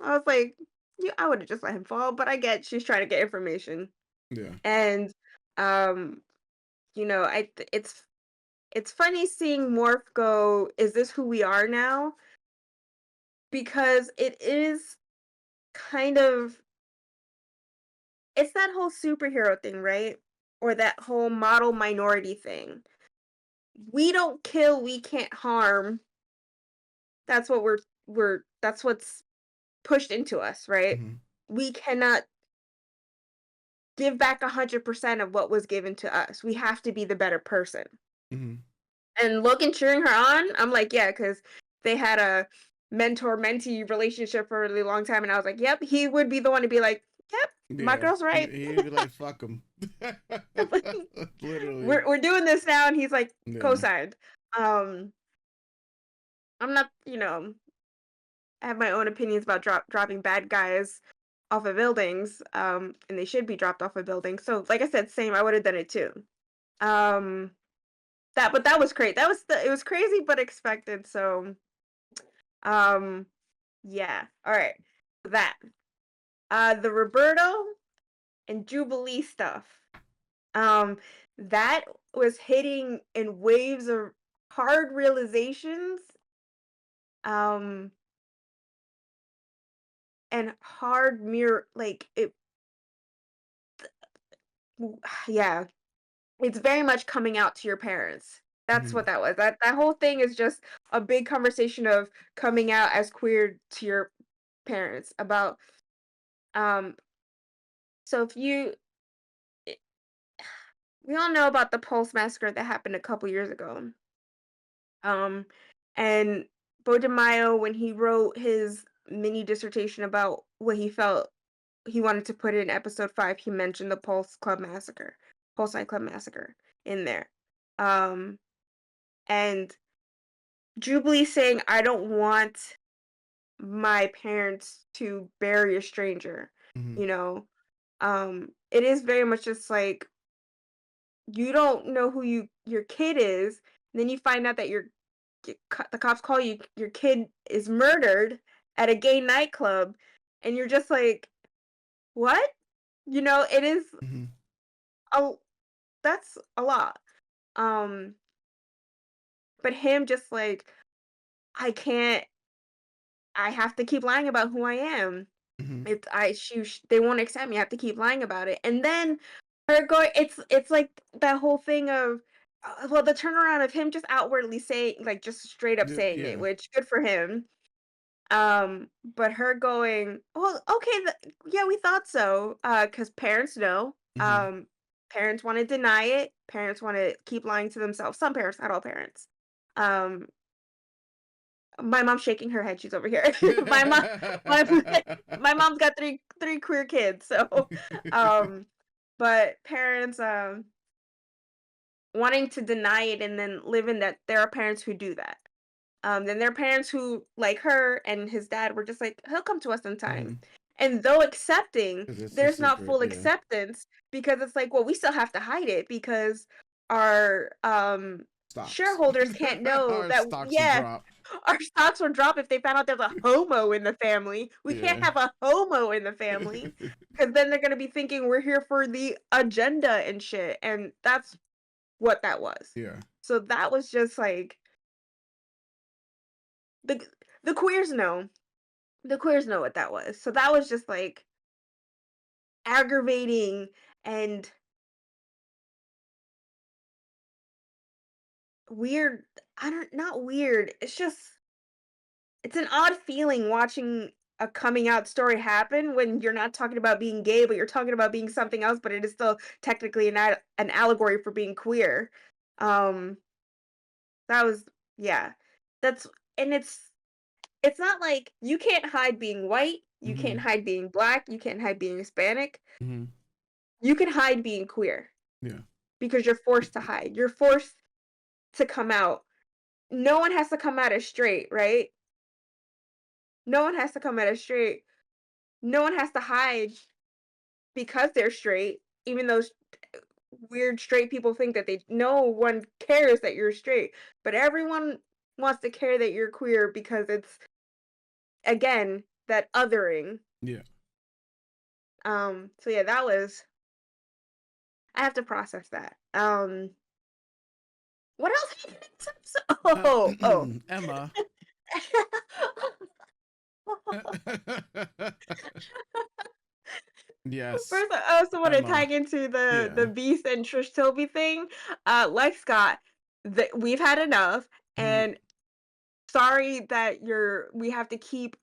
Speaker 2: I was like, yeah, I would have just let him fall. But I get she's trying to get information,
Speaker 1: Yeah.
Speaker 2: and um, it's funny seeing Morph go, "Is this who we are now?" Because it is kind of it's that whole superhero thing, right? Or that whole model minority thing. We don't kill, we can't harm. That's what that's what's pushed into us, right? We cannot give back 100% of what was given to us. We have to be the better person. And Logan cheering her on, I'm like, yeah, because they had a mentor-mentee relationship for a really long time, and I was like, yep, he would be the one to be like, yep, my girl's right.
Speaker 1: He'd be like, fuck him. Literally.
Speaker 2: We're doing this now, and he's like,
Speaker 1: Yeah.
Speaker 2: co-signed. I'm not, I have my own opinions about dropping bad guys off of buildings, and they should be dropped off of buildings. So, like I said, same, I would have done it too. But that was great. It was crazy but expected. So, yeah. All right. That, the Roberto and Jubilee stuff. That was hitting in waves of hard realizations. And hard mirror, like it. Yeah, it's very much coming out to your parents. That's what that was. That whole thing is just a big conversation of coming out as queer to your parents about. So if you, we all know about the Pulse massacre that happened a couple years ago. And Bo DeMaio, when he wrote his mini dissertation about what he felt he wanted to put in episode 5, he mentioned the Pulse Night Club massacre in there. And Jubilee saying, I don't want my parents to bury a stranger, it is very much just like, you don't know who your kid is, and then you find out that the cops call you, your kid is murdered at a gay nightclub, and you're just like, what? It is that's a lot. But him just like, I can't, I have to keep lying about who I am. They won't accept me. I have to keep lying about it. And then her going, it's like that whole thing of, well, the turnaround of him just outwardly saying, like, just straight up saying it, which good for him. But her going, well, okay, yeah, we thought so. Because parents know. Parents want to deny it. Parents want to keep lying to themselves. Some parents, not all parents. My mom's shaking her head. She's over here. my mom's got three queer kids. So, but parents wanting to deny it and then live in that. There are parents who do that. Then their parents who like her and his dad were just like, he'll come to us in time.
Speaker 1: Mhm.
Speaker 2: And though accepting,
Speaker 1: 'Cause it's a
Speaker 2: there's not
Speaker 1: secret,
Speaker 2: full
Speaker 1: yeah.
Speaker 2: acceptance because it's like, well, we still have to hide it because our
Speaker 1: Stocks.
Speaker 2: shareholders can't know
Speaker 1: Our
Speaker 2: that,
Speaker 1: stocks will
Speaker 2: yeah,
Speaker 1: drop.
Speaker 2: our stocks will drop if they found out there's a homo in the family. We can't
Speaker 1: Yeah.
Speaker 2: have a homo in the family because then they're gonna be thinking we're here for the agenda and shit. And that's what that was.
Speaker 1: Yeah.
Speaker 2: So that was just like the the queers know. The queers know what that was. So that was just like aggravating and weird. I don't not weird. It's an odd feeling watching a coming out story happen when you're not talking about being gay, but you're talking about being something else, but it is still technically an allegory for being queer. Um that was yeah. That's and it's not like you can't hide being white, you can't
Speaker 1: Mhm.
Speaker 2: hide being black, you can't hide being Hispanic.
Speaker 1: Mhm.
Speaker 2: You can hide being queer
Speaker 1: Yeah.
Speaker 2: because you're forced to hide. You're forced to come out. No one has to come out as straight, right? No one has to come out as straight. No one has to hide because they're straight, even though weird straight people think that they no one cares that you're straight, but everyone wants to care that you're queer because it's again that othering.
Speaker 1: Yeah.
Speaker 2: So yeah, that was I have to process that. What else happened in this episode? Oh.
Speaker 1: Emma. Yes.
Speaker 2: First, I also want to
Speaker 1: Emma.
Speaker 2: tag into the
Speaker 1: Yeah.
Speaker 2: Beast and Trish Tilby thing. Like Scott, we've had enough,
Speaker 1: Mhm.
Speaker 2: and sorry that we have to keep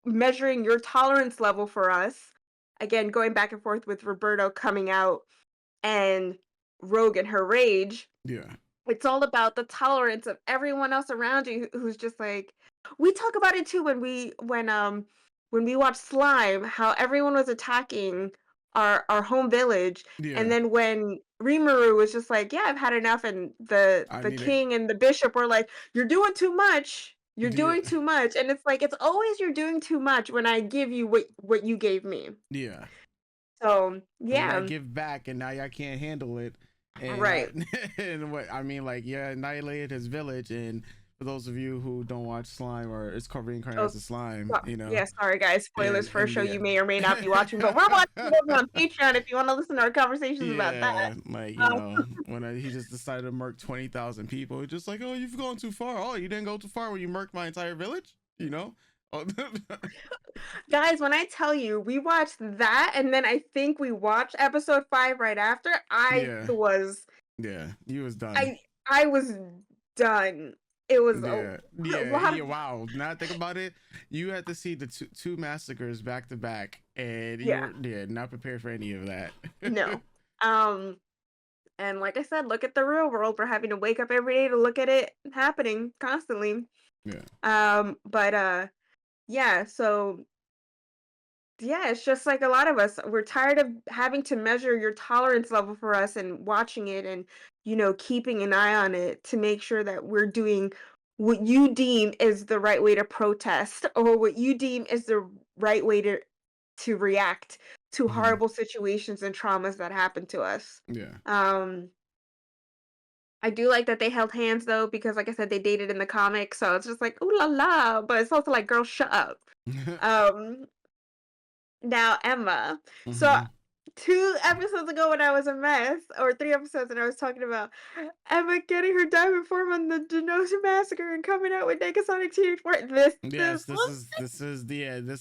Speaker 2: measuring your tolerance level for us. Again, going back and forth with Roberto coming out and Rogue and her rage.
Speaker 1: Yeah.
Speaker 2: It's all about the tolerance of everyone else around you who's just like we talk about it too when we watch Slime, how everyone was attacking our home village, and
Speaker 1: Yeah.
Speaker 2: then when Rimuru was just like, "Yeah, I've had enough," and
Speaker 1: I
Speaker 2: the
Speaker 1: need it.
Speaker 2: king and the bishop were like, "You're doing too much. You're
Speaker 1: Yeah.
Speaker 2: doing too much," and it's like it's always you're doing too much when I give you what you gave me.
Speaker 1: Yeah.
Speaker 2: So
Speaker 1: And then I
Speaker 2: yeah,
Speaker 1: give back, and now y'all can't handle it. And
Speaker 2: right.
Speaker 1: and what I mean, like, yeah, annihilated his village. And for those of you who don't watch Slime or it's reincarnated
Speaker 2: Oh,
Speaker 1: as a slime, you know,
Speaker 2: yeah, sorry guys. Spoilers for a
Speaker 1: and
Speaker 2: show
Speaker 1: yeah,
Speaker 2: you may or may not be watching, but we're watching it over on Patreon if you want to listen to our conversations about that.
Speaker 1: yeah, like
Speaker 2: Um,
Speaker 1: when he just decided to murk 20,000 people, it's just like, oh, you've gone too far. Oh, you didn't go too far when you murked my entire village, you know. Oh,
Speaker 2: guys, when I tell you we watched that and then I think we watched episode 5 right after,
Speaker 1: yeah, yeah, you was done.
Speaker 2: I was done. It was
Speaker 1: Yeah,
Speaker 2: a
Speaker 1: yeah,
Speaker 2: lot
Speaker 1: yeah.
Speaker 2: of
Speaker 1: Wow. Now I think about it, you had to see the two massacres back to back, and you
Speaker 2: yeah,
Speaker 1: were not prepared for any of that.
Speaker 2: no. Um and like I said, look at the real world. We're having to wake up every day to look at it happening constantly.
Speaker 1: Yeah.
Speaker 2: But yeah, so yeah, it's just like a lot of us. We're tired of having to measure your tolerance level for us and watching it and, keeping an eye on it to make sure that we're doing what you deem is the right way to protest or what you deem is the right way to react to
Speaker 1: Mhm.
Speaker 2: horrible situations and traumas that happen to us.
Speaker 1: Yeah.
Speaker 2: I do like that they held hands though, because like I said, they dated in the comics, so it's just like, ooh la la, but it's also like, girl, shut up. Um, Now, Emma. So
Speaker 1: Mhm.
Speaker 2: 2 episodes ago when I was a mess, or 3 episodes, and I was talking about Emma getting her diamond form on the Genosha Massacre and coming out with Negasonic TH4.
Speaker 1: Yes, this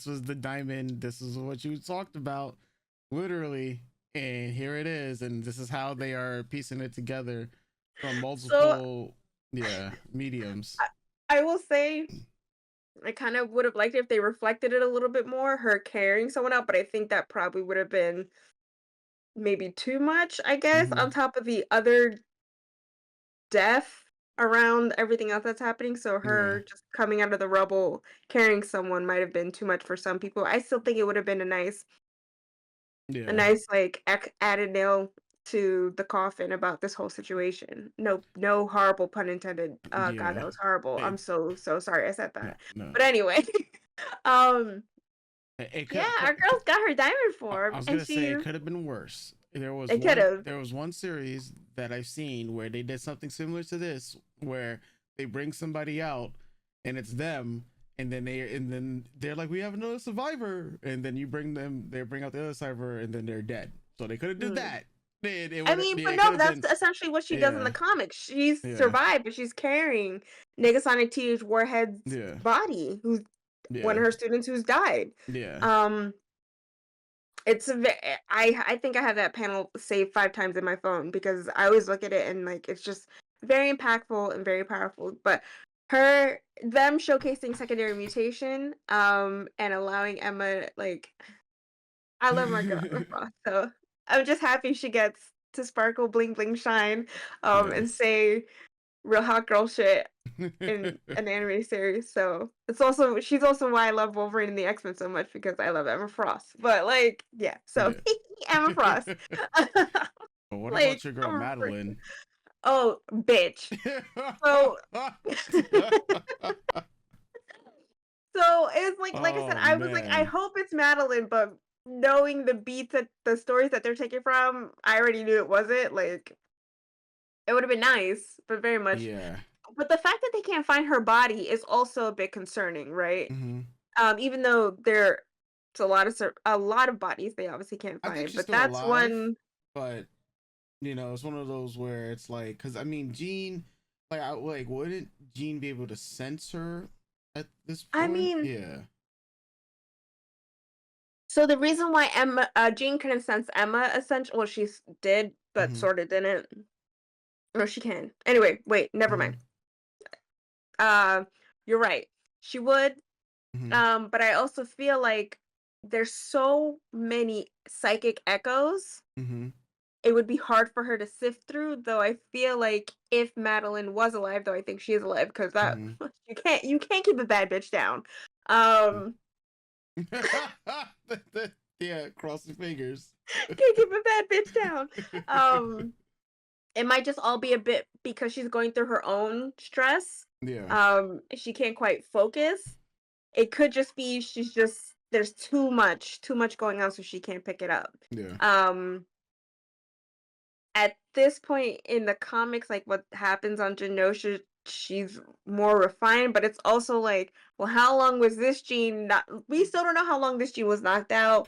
Speaker 1: was the diamond. This is what you talked about, literally, and here it is. And this is how they are piecing it together from
Speaker 2: so
Speaker 1: multiple, mediums.
Speaker 2: I will say I kind of would have liked it if they reflected it a little bit more, her carrying someone out, but I think that probably would have been maybe too much, I guess, on
Speaker 1: Mhm.
Speaker 2: top of the other death around everything else that's happening. So
Speaker 1: Yeah.
Speaker 2: her just coming out of the rubble carrying someone might have been too much for some people. I still think it would have been a
Speaker 1: Yeah.
Speaker 2: nice like added nail to the coffin about this whole situation. No horrible pun intended. God,
Speaker 1: Yeah.
Speaker 2: that was horrible. I'm so sorry I said
Speaker 1: No,
Speaker 2: that.
Speaker 1: no.
Speaker 2: But anyway, um,
Speaker 1: It
Speaker 2: yeah,
Speaker 1: could,
Speaker 2: our girl's got her diamond form,
Speaker 1: I was
Speaker 2: and
Speaker 1: gonna say it could have been worse.
Speaker 2: it could have.
Speaker 1: There was one series that I've seen where they did something similar to this, where they bring somebody out and it's them, and then they're like, we have another survivor, and then they bring out the other survivor, and then they're dead. So they could have did that.
Speaker 2: I mean, but no, that's essentially what she does in the comics. She's survived, but she's carrying Negasonic Teenage Warhead's body, who's one of her students who's died.
Speaker 1: Yeah.
Speaker 2: It's I think I have that panel saved 5 times in my phone because I always look at it and like it's just very impactful and very powerful. But them showcasing secondary mutation, and allowing Emma, like, I love my girl Emma Frost, so I'm just happy she gets to sparkle, bling, bling, shine, and say real hot girl shit in an anime series. So she's also why I love Wolverine and the X-Men so much, because I love Emma Frost. But like, yeah, so Emma Frost.
Speaker 1: But what
Speaker 2: Like,
Speaker 1: about your girl Madeline?
Speaker 2: Oh, bitch. So so it's like I said, I was like, I hope it's Madeline, but knowing the beats that the stories that they're taking from, I already knew it wasn't. Like, it would have been nice, but very much.
Speaker 1: Yeah.
Speaker 2: But the fact that they can't find her body is also a bit concerning, right? Even though there's a lot of bodies they obviously can't
Speaker 1: I think
Speaker 2: find,
Speaker 1: she's
Speaker 2: but
Speaker 1: still
Speaker 2: that's
Speaker 1: alive,
Speaker 2: one.
Speaker 1: but it's one of those where it's like, because I mean, Jean, wouldn't Jean be able to sense her at this point?
Speaker 2: I mean,
Speaker 1: yeah.
Speaker 2: So the reason why Jean couldn't sense Emma, essentially, well, she did, but sort of didn't. No, she can. Anyway, wait, never mind. You're right. She would. But I also feel like there's so many psychic echoes. It would be hard for her to sift through, though I feel like if Madeline was alive, though I think she is alive, because that you can't keep a bad bitch down.
Speaker 1: Yeah, cross your fingers.
Speaker 2: Can't keep a bad bitch down. It might just all be a bit because she's going through her own stress.
Speaker 1: Yeah.
Speaker 2: She can't quite focus. It could just be there's too much going on, so she can't pick it up.
Speaker 1: Yeah.
Speaker 2: At this point in the comics, like what happens on Genosha, she's more refined, but it's also like, well, how long was this Jean not? We still don't know how long this Jean was knocked out.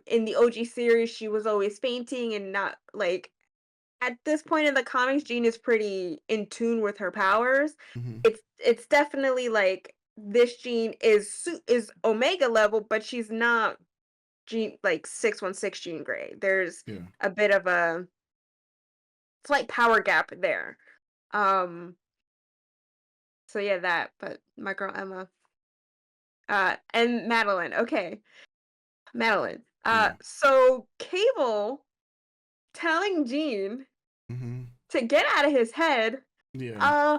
Speaker 2: In the OG series, she was always fainting and not like. At this point in the comics, Jean is pretty in tune with her powers. It's definitely like this Jean is Omega level, but she's not Jean like 616 Jean Grey. There's a bit of a slight power gap there. So yeah, that. But my girl Emma, and Madeline. Okay, Madeline. So Cable telling Jean to get out of his head.
Speaker 1: Yeah.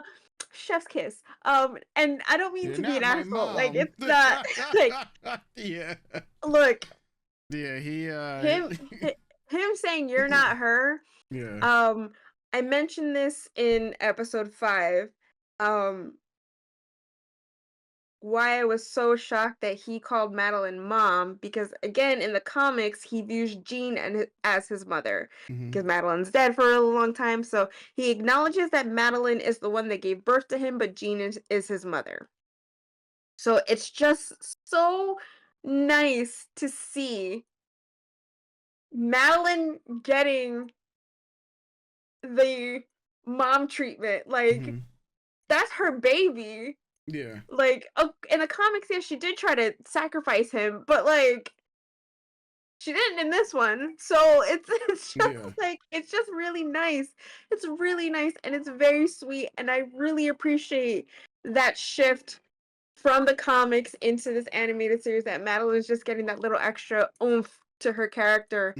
Speaker 2: Chef's kiss. And I don't mean
Speaker 1: You're
Speaker 2: to be an
Speaker 1: not my
Speaker 2: asshole. Like,
Speaker 1: mom.
Speaker 2: it's not like,
Speaker 1: Yeah.
Speaker 2: look,
Speaker 1: Yeah,
Speaker 2: him saying you're not her.
Speaker 1: Yeah.
Speaker 2: I mentioned this in episode 5. Why I was so shocked that he called Madeline mom, because again in the comics he views Jean as his mother, because Madeline's dead for a long time, so he acknowledges that Madeline is the one that gave birth to him, but Jean is his mother. So it's just so nice to see Madeline getting the mom treatment. Like, that's her baby.
Speaker 1: Yeah.
Speaker 2: Like, in the comics, yeah, she did try to sacrifice him, but like, she didn't in this one. So it's just like, it's just really nice. It's really nice and it's very sweet, and I really appreciate that shift from the comics into this animated series, that Madeline is just getting that little extra oomph to her character.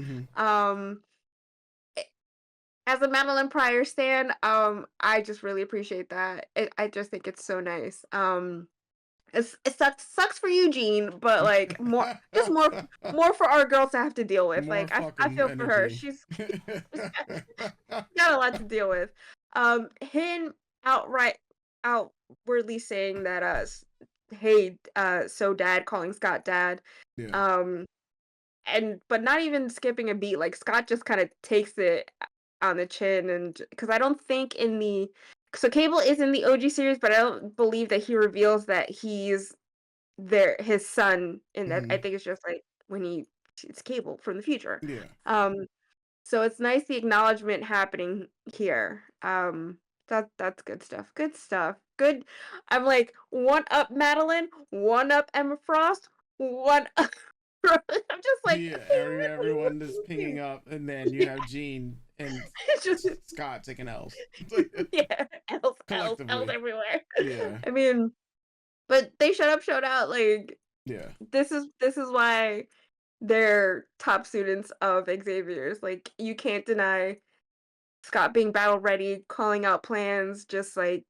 Speaker 2: As a Madeline Pryor stan, I just really appreciate that. I just think it's so nice. it sucks for Eugene, but like more for our girls to have to deal with.
Speaker 1: More
Speaker 2: Like I
Speaker 1: fucking
Speaker 2: feel for her.
Speaker 1: energy.
Speaker 2: She's got a lot to deal with. Him outright outwardly saying that hey, so dad, calling Scott dad.
Speaker 1: Yeah.
Speaker 2: But not even skipping a beat. Like Scott just kind of takes it on the chin, and because I don't think Cable is in the OG series, but I don't believe that he reveals that he's his son in that. I think it's just like when it's Cable from the future.
Speaker 1: Yeah.
Speaker 2: So it's nice the acknowledgement happening here. That's good stuff. Good stuff. Good. I'm like, one up Madeline, one up Emma Frost, one up. I'm just like,
Speaker 1: yeah, everyone is pinging up, and then you have Gene and Scott taking L's.
Speaker 2: Yeah, L's
Speaker 1: Collectively.
Speaker 2: everywhere.
Speaker 1: Yeah.
Speaker 2: I mean, but they showed up, showed out. Like,
Speaker 1: yeah,
Speaker 2: this is why they're top students of Xavier's. Like, you can't deny Scott being battle ready, calling out plans, just like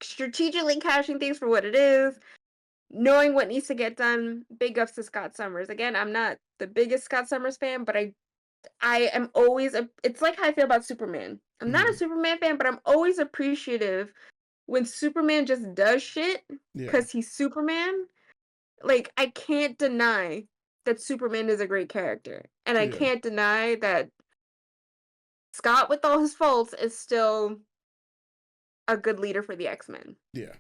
Speaker 2: strategically catching things for what it is, knowing what needs to get done. Big ups to Scott Summers. Again, I'm not the biggest Scott Summers fan, but I am always it's like how I feel about Superman. I'm not a Superman fan, but I'm always appreciative when Superman just does shit because he's Superman. Like, I can't deny that Superman is a great character, and I can't deny that Scott, with all his faults, is still a good leader for the X-Men.
Speaker 1: Yeah.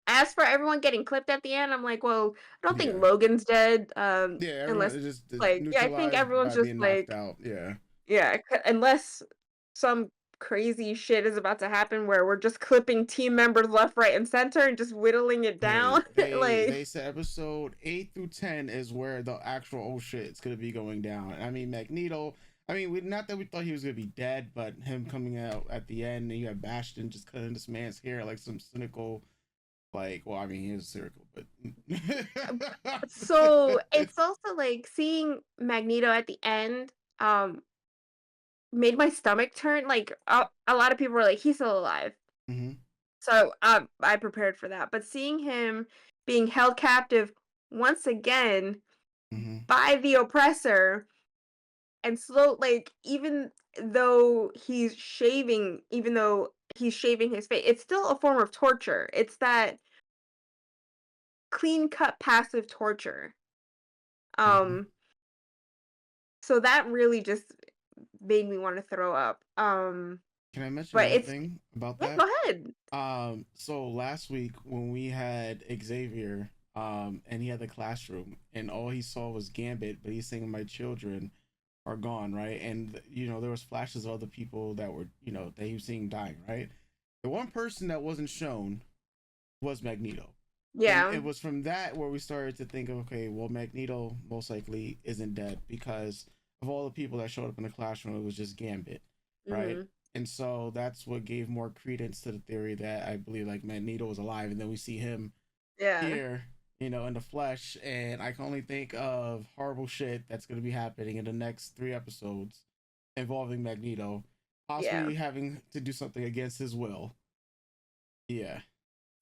Speaker 2: As for everyone getting clipped at the end, I'm like, well, I don't think Logan's dead. Unless
Speaker 1: just
Speaker 2: like, I think everyone's just like
Speaker 1: knocked out. Yeah.
Speaker 2: Yeah, unless some crazy shit is about to happen where we're just clipping team members left, right, and center and just whittling it down.
Speaker 1: They said episode 8 through 10 is where the actual shit's gonna be going down. I mean, Magneto. I mean, not that we thought he was gonna be dead, but him coming out at the end, and you have Bastion just cutting this man's hair like some cynical. Like, well, I mean, he is cynical, but
Speaker 2: so it's also like seeing Magneto at the end. Made my stomach turn. Like, a lot of people were like, he's still alive. So I prepared for that. But seeing him being held captive once again by the oppressor, and like, even though he's shaving his face, it's still a form of torture. It's that clean cut passive torture. So that really just made me want to throw up.
Speaker 1: Can I mention one thing about that?
Speaker 2: Go ahead.
Speaker 1: So last week when we had Xavier, and he had the classroom, and all he saw was Gambit, but he's saying my children are gone, right? And there was flashes of other people that were, that he was seeing dying, right? The one person that wasn't shown was Magneto.
Speaker 2: Yeah.
Speaker 1: And it was from that where we started to think, okay, well, Magneto most likely isn't dead because of all the people that showed up in the classroom. It was just Gambit, right? And so that's what gave more credence to the theory that I believe like Magneto was alive, and then we see him here, in the flesh, and I can only think of horrible shit that's going to be happening in the next 3 episodes involving Magneto, possibly having to do something against his will. Yeah.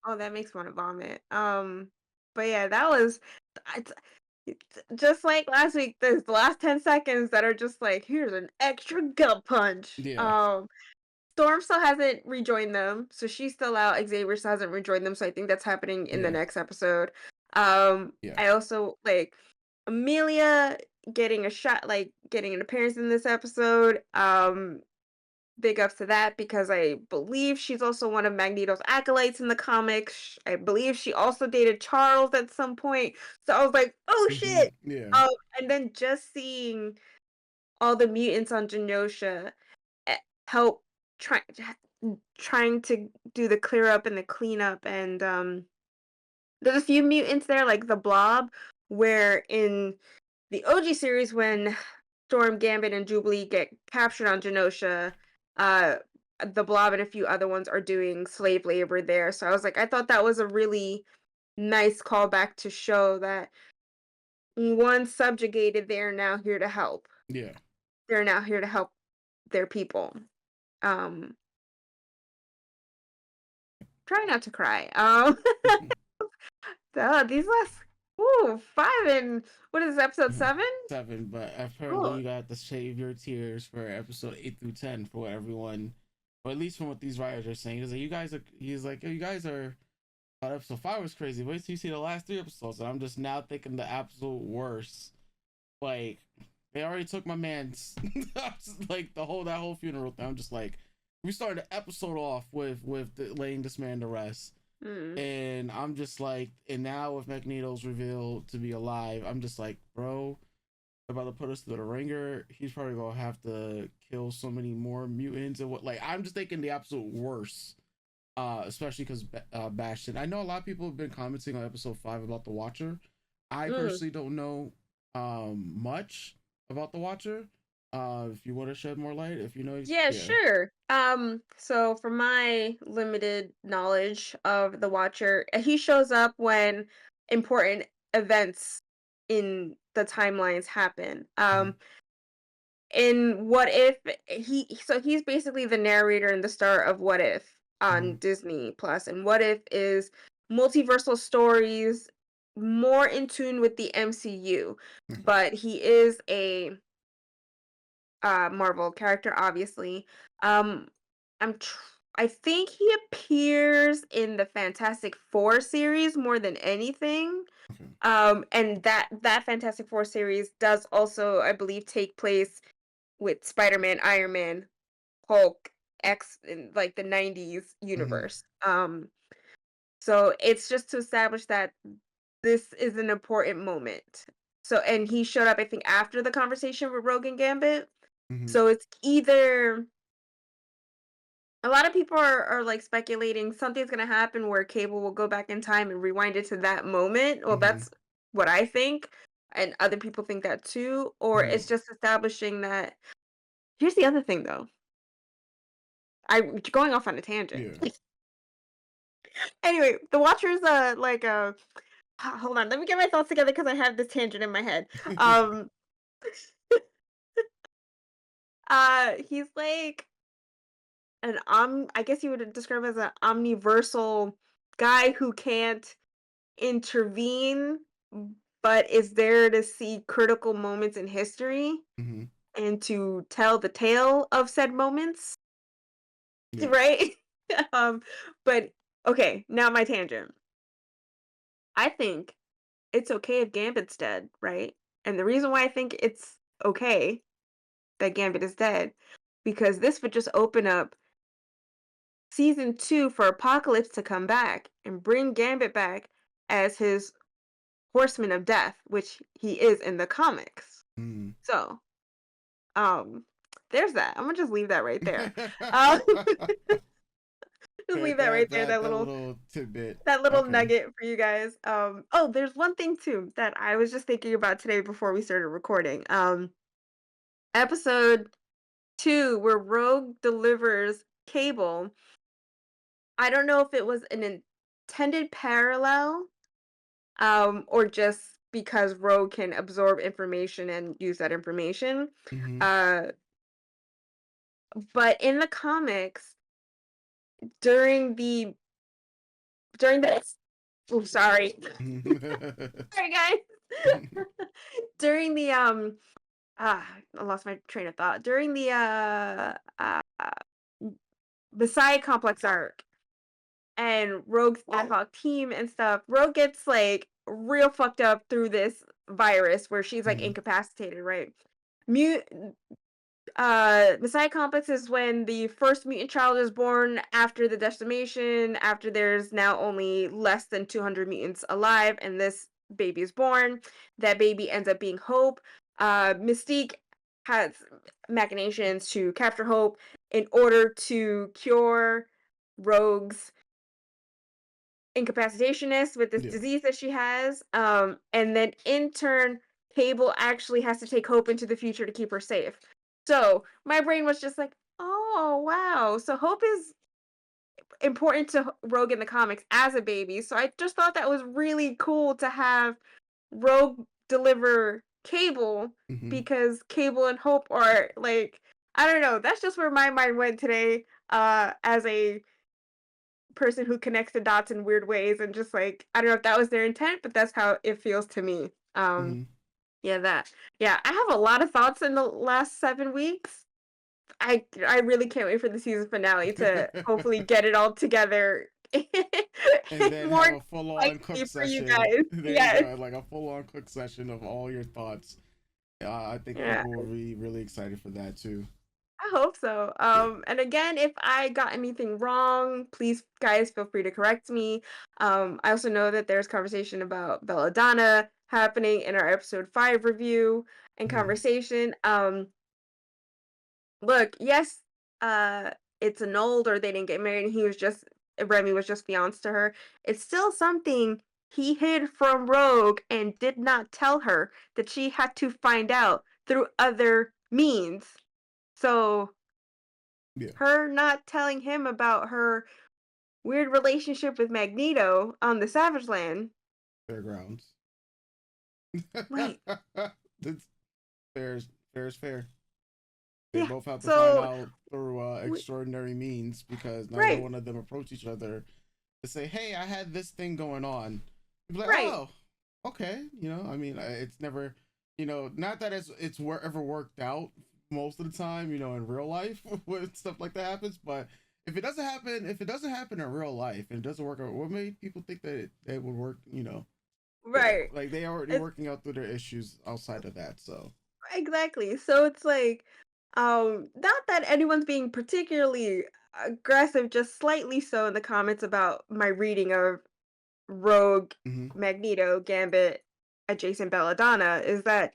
Speaker 2: Oh, that makes me want to vomit. But yeah, that was just like last week. There's the last 10 seconds that are just like, here's an extra gut punch.
Speaker 1: Yeah.
Speaker 2: Storm still hasn't rejoined them, so she's still out. Xavier still hasn't rejoined them, so I think that's happening in the next episode. I also like Amelia getting a shot, like getting an appearance in this episode. Big ups to that, because I believe she's also one of Magneto's acolytes in the comics. I believe she also dated Charles at some point. So I was like, oh shit.
Speaker 1: Yeah.
Speaker 2: And then just seeing all the mutants on Genosha help trying to do the clear up and the cleanup, and there's a few mutants there, like the Blob, where in the OG series when Storm, Gambit, and Jubilee get captured on Genosha, the Blob and a few other ones are doing slave labor there. So I thought that was a really nice callback to show that once subjugated, they're now here to help.
Speaker 1: Yeah.
Speaker 2: They're now here to help their people. try not to cry. These last 5 and what is this, episode 7?
Speaker 1: 7, but apparently you got to save your tears for episode 8 through 10 for what everyone, or at least from what these writers are saying. He's like, you guys are. Episode 5 was crazy. Wait till you see the last 3 episodes, and I'm just now thinking the absolute worst. Like, they already took my man's like that whole funeral thing. I'm just like, we started the episode off with laying this man to rest, and I'm just like, and now with Magneto's revealed to be alive, I'm just like, bro, about to put us through the ringer. He's probably gonna have to kill so many more mutants and what. Like, I'm just thinking the absolute worst. Especially because Bastion. I know a lot of people have been commenting on episode 5 about the Watcher. I personally don't know much about the Watcher. If you want to shed more light, if you know.
Speaker 2: Yeah, sure. So from my limited knowledge of the Watcher, he shows up when important events in the timelines happen. In What If, he's basically the narrator and the star of What If on Disney Plus, and What If is multiversal stories more in tune with the MCU, but he is a Marvel character, obviously. I think he appears in the Fantastic Four series more than anything. And that Fantastic Four series does also, I believe, take place with Spider-Man, Iron Man, Hulk, X in like the 90s universe. So it's just to establish that this is an important moment. So, and he showed up, I think, after the conversation with Rogue and Gambit. So it's either a lot of people are like speculating something's gonna happen where Cable will go back in time and rewind it to that moment. Well, that's what I think, and other people think that too. Or it's just establishing that. Here's the other thing, though. I'm going off on a tangent.
Speaker 1: Yeah.
Speaker 2: Anyway, the Watcher's hold on, let me get my thoughts together because I have this tangent in my head. He's like I guess you would describe him as an omniversal guy who can't intervene, but is there to see critical moments in history and to tell the tale of said moments. Right? But okay, now my tangent. I think it's okay if Gambit's dead, right? And the reason why I think it's okay that Gambit is dead, because this would just open up season 2 for Apocalypse to come back and bring Gambit back as his Horseman of Death, which he is in the comics. So, there's that. I'm gonna just leave that right there. Just leave that right there. That little
Speaker 1: tidbit.
Speaker 2: That little nugget for you guys. Oh, there's one thing too that I was just thinking about today before we started recording. Episode 2, where Rogue delivers Cable. I don't know if it was an intended parallel, or just because Rogue can absorb information and use that information. But in the comics, during the oh, sorry. Sorry, guys. During the I lost my train of thought. During the Messiah Complex arc and Rogue's ad hoc team and stuff, Rogue gets like real fucked up through this virus where she's like incapacitated, right? Messiah Complex is when the first mutant child is born after the decimation, after there's now only less than 200 mutants alive, and this baby is born. That baby ends up being Hope. Mystique has machinations to capture Hope in order to cure Rogue's incapacitationist with this disease that she has. And then in turn, Cable actually has to take Hope into the future to keep her safe. So my brain was just like, oh, wow. So Hope is important to Rogue in the comics as a baby. So I just thought that was really cool to have Rogue deliver Cable because Cable and Hope are like, I don't know. That's just where my mind went today as a person who connects the dots in weird ways, and just like I don't know if that was their intent, but that's how it feels to me.
Speaker 1: Mm-hmm.
Speaker 2: Yeah, that. Yeah, I have a lot of thoughts in the last 7 weeks. I really can't wait for the season finale to hopefully get it all together
Speaker 1: And then
Speaker 2: more
Speaker 1: have a full-on cook
Speaker 2: nicely for you
Speaker 1: session.
Speaker 2: guys.
Speaker 1: There you
Speaker 2: Yes.
Speaker 1: go, like a full-on cook session of all your thoughts. I think
Speaker 2: Yeah.
Speaker 1: people will be really excited for that too.
Speaker 2: I hope so. And again, if I got anything wrong, please, guys, feel free to correct me. I also know that there's conversation about Belladonna happening in our episode 5 review and
Speaker 1: Mhm.
Speaker 2: conversation. Look, yes, it's annulled or they didn't get married and he was just Remy was just fiancé to her. It's still something he hid from Rogue and did not tell her that she had to find out through other means. So
Speaker 1: Yeah.
Speaker 2: her not telling him about her weird relationship with Magneto on the Savage Land.
Speaker 1: Fairgrounds.
Speaker 2: Like,
Speaker 1: That's fair is fair. They
Speaker 2: yeah.
Speaker 1: both have to find
Speaker 2: So,
Speaker 1: out through extraordinary means because neither
Speaker 2: right,
Speaker 1: one of them approach each other to say, "Hey, I had this thing going on." You'd be like,
Speaker 2: right.
Speaker 1: "Oh, okay." I mean, it's never, not that it's ever worked out most of the time, in real life when stuff like that happens. But if it doesn't happen in real life and it doesn't work out, what made people think that it would work?
Speaker 2: Right.
Speaker 1: Like they already
Speaker 2: It's
Speaker 1: working out through their issues outside of that. So
Speaker 2: exactly. So it's like, not that anyone's being particularly aggressive, just slightly so in the comments about my reading of Rogue,
Speaker 1: mm-hmm.
Speaker 2: Magneto, Gambit, adjacent Belladonna, is that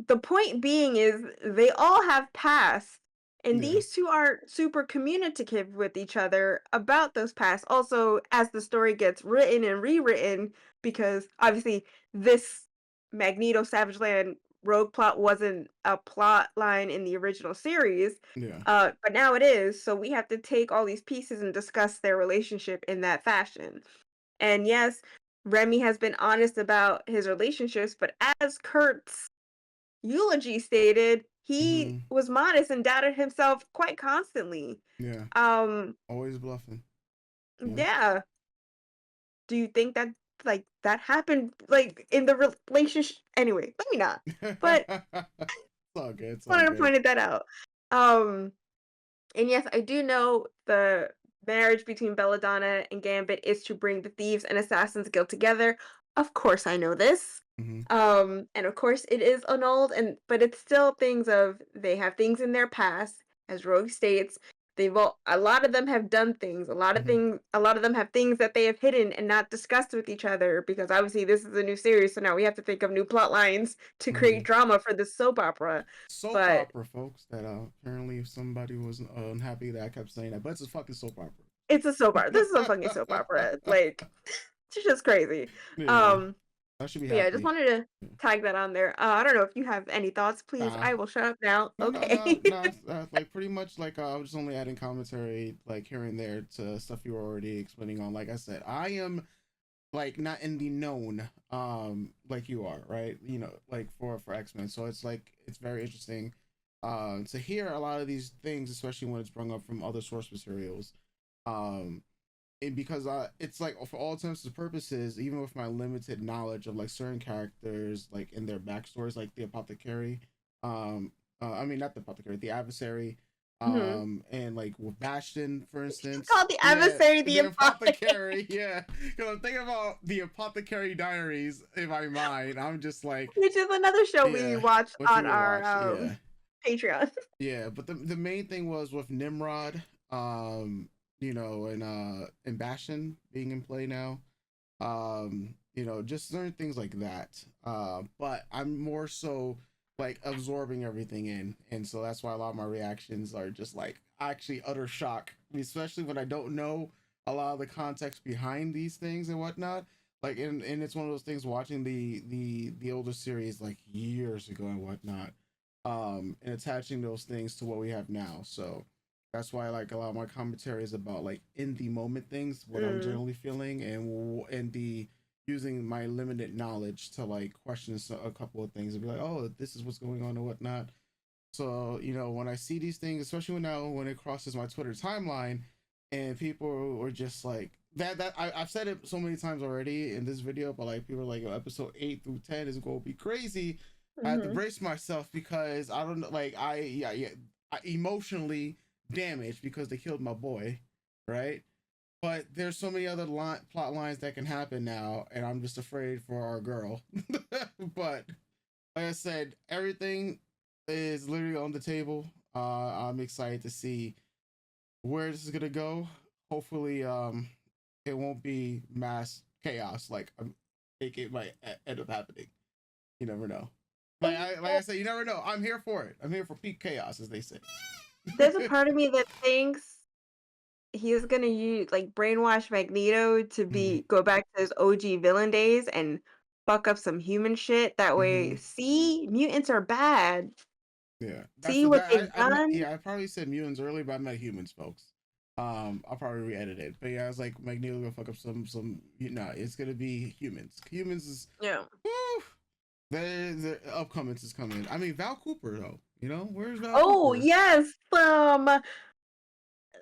Speaker 2: the point being is they all have past, and
Speaker 1: Yeah,
Speaker 2: these two are super communicative with each other about those pasts. Also, as the story gets written and rewritten, because obviously this Magneto Savage Land rogue plot wasn't a plot line in the original series,
Speaker 1: yeah,
Speaker 2: but now it is. So we have to take all these pieces and discuss their relationship in that fashion. And yes, Remy has been honest about his relationships, but as Kurt's eulogy stated, he
Speaker 1: mm-hmm.
Speaker 2: was modest and doubted himself quite constantly.
Speaker 1: Yeah.
Speaker 2: Um,
Speaker 1: Always bluffing. Yeah.
Speaker 2: yeah. Do you think that like that happened like in the relationship? Anyway, let me not. But
Speaker 1: It's all good. It's all
Speaker 2: wanted to
Speaker 1: good.
Speaker 2: point that out. Um, and yes, I do know the marriage between Belladonna and Gambit is to bring the Thieves and Assassins Guild together. Of course, I know this.
Speaker 1: Mm-hmm.
Speaker 2: And of course it is annulled, but it's still things of they have things in their past, as Rogue states. A lot of them have done things. A lot of them have things that they have hidden and not discussed with each other because obviously this is a new series, so now we have to think of new plot lines to
Speaker 1: Mm-hmm.
Speaker 2: create drama for this soap opera.
Speaker 1: Soap
Speaker 2: But
Speaker 1: opera, folks. That apparently if somebody was unhappy that I kept saying that, but it's a fucking soap opera.
Speaker 2: it's a soap opera. This is a fucking soap opera. Like, it's just crazy.
Speaker 1: Yeah,
Speaker 2: Um,
Speaker 1: I should be
Speaker 2: but yeah, I just
Speaker 1: happy.
Speaker 2: wanted to tag that on there. I don't know if you have any thoughts, please.
Speaker 1: Nah,
Speaker 2: I will shut up now.
Speaker 1: no, no, no,
Speaker 2: Okay.
Speaker 1: no. Like pretty much, like I was just only adding commentary, like here and there to stuff you were already explaining on. Like I said, I am like not in the known, like you are, right? Like for X-Men. So it's like it's very interesting, to hear a lot of these things, especially when it's brought up from other source materials. Um, and because it's like for all intents and purposes, even with my limited knowledge of like certain characters, like in their backstories, like the apothecary, I mean not the apothecary, the adversary,
Speaker 2: hmm
Speaker 1: and like with Bastion, for instance,
Speaker 2: Called the
Speaker 1: yeah,
Speaker 2: adversary, the
Speaker 1: the
Speaker 2: apothecary.
Speaker 1: apothecary, yeah, because I'm thinking about the Apothecary Diaries in my mind. I'm just like,
Speaker 2: Which is another show we
Speaker 1: yeah,
Speaker 2: watched
Speaker 1: what you
Speaker 2: on
Speaker 1: would
Speaker 2: our
Speaker 1: watch, yeah,
Speaker 2: Patreon.
Speaker 1: yeah, but the main thing was with Nimrod, and Bastion being in play now. Just certain things like that. But I'm more so like absorbing everything in, and so that's why a lot of my reactions are just like actually utter shock, especially when I don't know a lot of the context behind these things and whatnot. Like, and it's one of those things watching the older series like years ago and whatnot, and attaching those things to what we have now. So that's why like a lot of my commentary is about like in the moment things, what I'm
Speaker 2: Mm.
Speaker 1: generally feeling, and the using my limited knowledge to like question a couple of things and be like, oh, this is what's going on and whatnot. So when I see these things, especially when it crosses my Twitter timeline, and people were just like I've said it so many times already in this video, but like people are like, episode 8 through 10 is going to be crazy. I had to brace myself because I don't know, like I emotionally damaged because they killed my boy, right? But there's so many other plot lines that can happen now, and I'm just afraid for our girl. But like I said, everything is literally on the table. I'm excited to see where this is gonna go. Hopefully, it won't be mass chaos like it might end up happening. You never know. Like I said, you never know. I'm here for it. I'm here for peak chaos, as they say.
Speaker 2: There's a part of me that thinks he's gonna use brainwash Magneto to go back to his OG villain days and fuck up some human shit. That way, see, mutants are bad.
Speaker 1: Yeah,
Speaker 2: See what they've done.
Speaker 1: yeah, I probably said mutants earlier, but I meant humans, folks. I'll probably re-edit it, but yeah, I was like, Magneto gonna fuck up some. It's gonna be humans. Humans is woo, the upcomings is coming. I mean, Val Cooper though. Where's Val Cooper?
Speaker 2: Yes,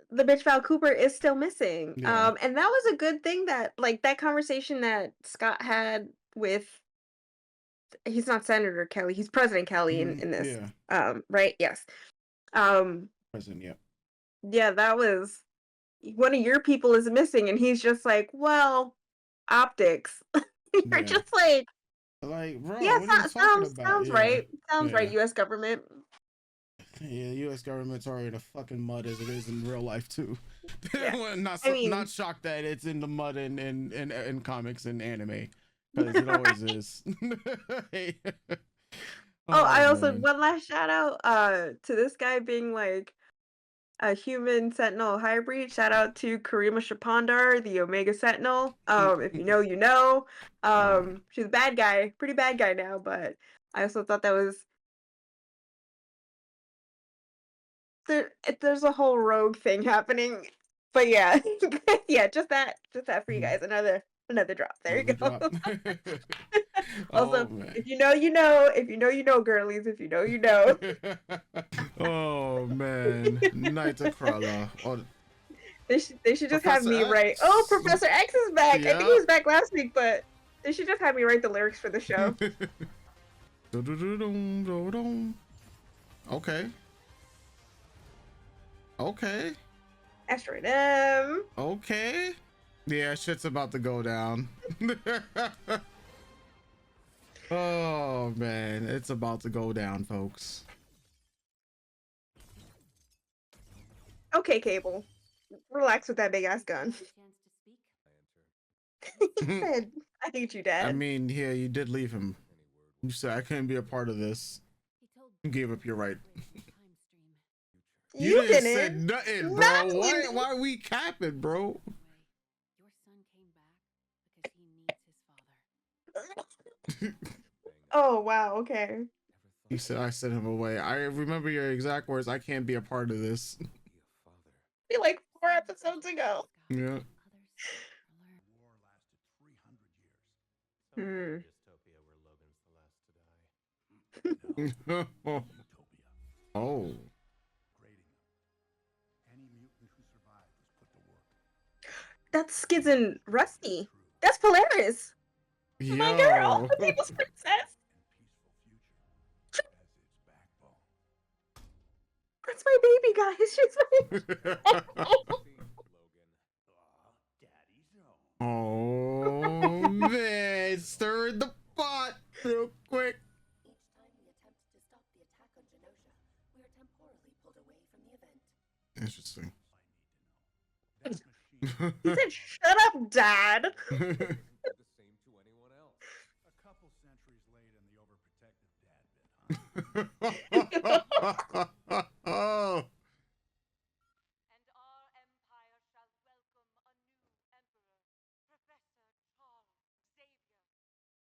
Speaker 2: the bitch Val Cooper is still missing.
Speaker 1: Yeah.
Speaker 2: And that was a good thing that that conversation that Scott had with, he's not Senator Kelly, he's President Kelly in this.
Speaker 1: Yeah.
Speaker 2: Right? Yes.
Speaker 1: President, yeah.
Speaker 2: Yeah, that was, one of your people is missing, and he's just like, well, optics. You're just like,
Speaker 1: bro,
Speaker 2: yeah,
Speaker 1: what are you talking about?
Speaker 2: sounds
Speaker 1: Yeah.
Speaker 2: right. Sounds
Speaker 1: Yeah.
Speaker 2: right, US government.
Speaker 1: Yeah, the U.S. government's already in the fucking mud as it is in real life too.
Speaker 2: Yeah.
Speaker 1: Not shocked that it's in the mud in comics and anime, because it always is.
Speaker 2: I also,
Speaker 1: man.
Speaker 2: one last shout out to this guy being like a human sentinel hybrid. Shout out to Karima Shapandar, the Omega Sentinel. If you know, you know. She's a bad guy, pretty bad guy now, but I also thought that was, there's a whole rogue thing happening. But yeah. Yeah, just that for you guys. Another drop. There you go. Also, if you know, you know. If you know, you know, girlies. If you know, you know.
Speaker 1: Oh man, Nightcrawler.
Speaker 2: They should just have
Speaker 1: Professor
Speaker 2: me
Speaker 1: X.
Speaker 2: write. Oh, Professor X is back. I think he
Speaker 1: Yeah.
Speaker 2: was back last week, but they should just have me write the lyrics for the show.
Speaker 1: Okay. Okay.
Speaker 2: Asteroid M.
Speaker 1: Okay. Yeah, shit's about to go down. Oh man, it's about to go down, folks.
Speaker 2: Okay, Cable. Relax with that big ass gun. He said, I hate you, Dad.
Speaker 1: I mean, yeah, you did leave him. You said I couldn't be a part of this. You gave up your right.
Speaker 2: You
Speaker 1: didn't
Speaker 2: didn't.
Speaker 1: said nothing, bro.
Speaker 2: Not
Speaker 1: Why are we capping, bro?
Speaker 2: Oh, wow, okay.
Speaker 1: He said I sent him away. I remember your exact words. I can't be a part of this.
Speaker 2: Be like 4 episodes ago.
Speaker 1: Yeah.
Speaker 2: Hmm.
Speaker 1: Oh.
Speaker 2: That's Skids and Rusty. That's Polaris.
Speaker 1: Yo.
Speaker 2: My girl. The people's princess. That's my baby, guys. She's my
Speaker 1: Oh man, stirred the pot real quick. Interesting.
Speaker 2: He said, "Shut up, Dad."
Speaker 6: A couple centuries late in the overprotective dad bit, huh?
Speaker 1: Oh.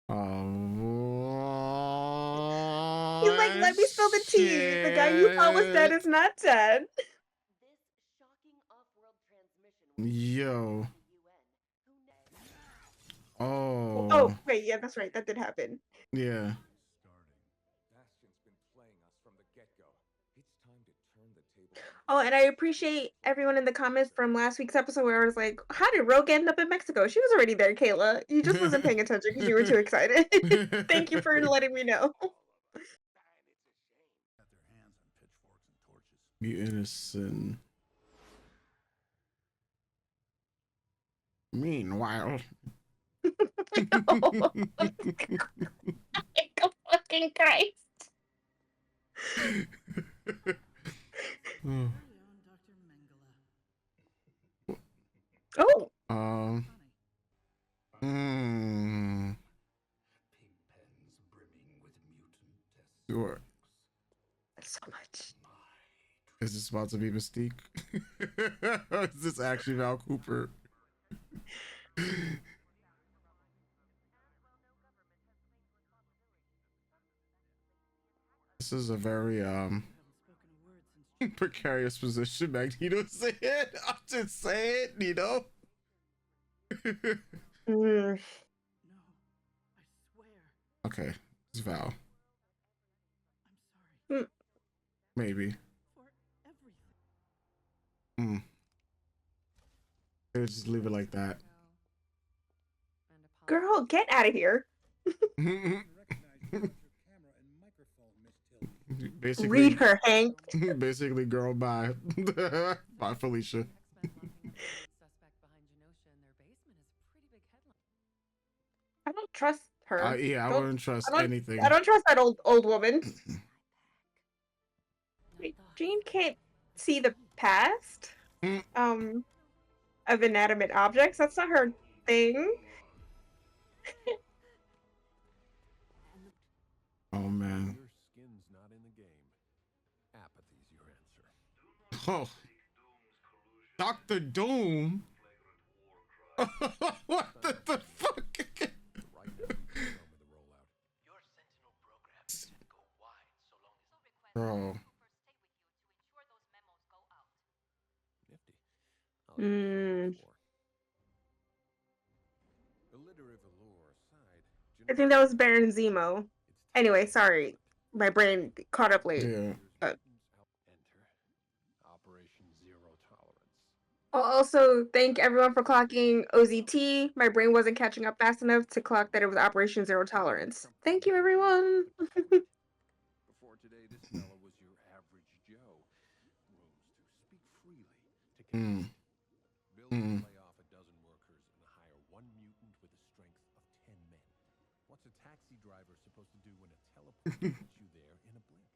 Speaker 1: Oh.
Speaker 2: He's like, let me spill the tea. The guy you thought was dead is not dead.
Speaker 1: Yo. Oh.
Speaker 2: Oh, wait, yeah, that's right. That did happen.
Speaker 1: Yeah.
Speaker 14: Bastion's been playing us from the get-go.
Speaker 2: Oh, and I appreciate everyone in the comments from last week's episode where I was like, how did Rogue end up in Mexico? She was already there, Kayla. You just wasn't paying attention because you were too excited. Thank you for letting me know.
Speaker 1: Be innocent. Meanwhile.
Speaker 2: Oh, fucking Christ. Oh.
Speaker 1: Sure.
Speaker 2: So much.
Speaker 1: Is this about to be Mystique? Is this actually Val Cooper? This is a very precarious position Magneto's in. I'm just saying, you know. Okay, it's Val. Maybe. Just leave it like that.
Speaker 2: Girl, get out of here.
Speaker 1: Basically,
Speaker 2: read her, Hank.
Speaker 1: Basically, girl, bye. Bye, Felicia.
Speaker 2: I don't trust her.
Speaker 1: Yeah, I wouldn't trust anything.
Speaker 2: I don't trust that old woman. Wait, Jean can't see the past of inanimate objects. That's not her thing.
Speaker 1: Oh man.
Speaker 16: Your skin's not in the game. Apathy's your answer.
Speaker 1: Oh. Dr. Doom. What the fuck? Bro.
Speaker 2: I think that was Baron Zemo. Anyway, sorry. My brain caught up late.
Speaker 1: Yeah.
Speaker 16: Operation Zero Tolerance.
Speaker 2: I'll also thank everyone for clocking OZT. My brain wasn't catching up fast enough to clock that it was Operation Zero Tolerance. Thank you, everyone.
Speaker 16: Before today, this fellow was your average Joe. Rooms to speak freely, to connect. Bill will lay off a dozen workers and hire one mutant with the strength of 10 men. What's a taxi driver supposed to do when a teleporter gets you there in a blink?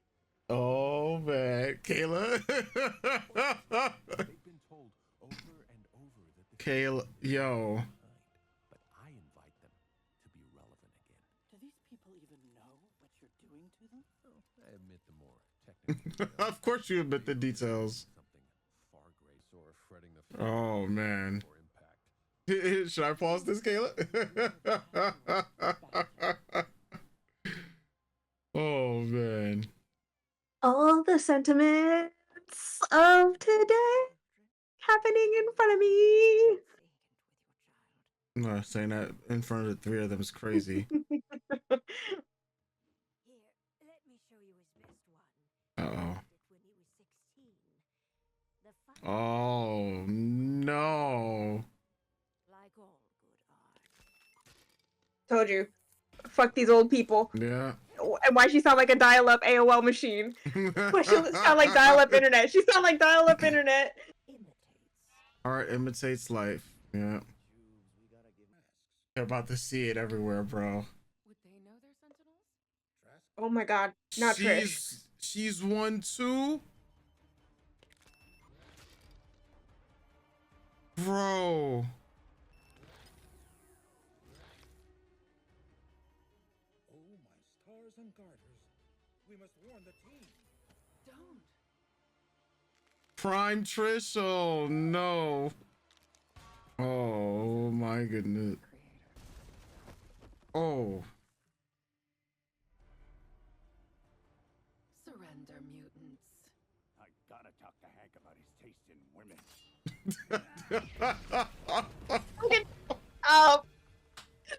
Speaker 1: Oh man, Kayla.
Speaker 16: They've been told over and over that the
Speaker 1: Kayla, yo.
Speaker 16: But I invite them to be relevant again.
Speaker 15: Do these people even know what you're doing to them?
Speaker 16: Oh, I admit the more technical.
Speaker 1: Of course you admit the details.
Speaker 16: Something far greater or fretting the
Speaker 1: Oh man.
Speaker 16: or impact.
Speaker 1: Should I pause this, Kayla? Oh man.
Speaker 2: All the sentiments of today happening in front of me.
Speaker 1: No, saying that in front of the three of them is crazy. Uh-oh. Oh no.
Speaker 2: Told you. Fuck these old people.
Speaker 1: Yeah.
Speaker 2: And why she sound like a dial-up AOL machine? Why she sound like dial-up internet? She sound like dial-up internet.
Speaker 1: Art imitates life. Yeah. They're about to see it everywhere, bro.
Speaker 2: Oh my god. Not Trish.
Speaker 1: She's one too? Bro.
Speaker 6: Stars and garters. We must warn the team.
Speaker 5: Don't.
Speaker 1: Prime Trish. Oh no. Oh my goodness. Oh.
Speaker 5: Surrender, mutants.
Speaker 3: I gotta talk to Hank about his taste in women.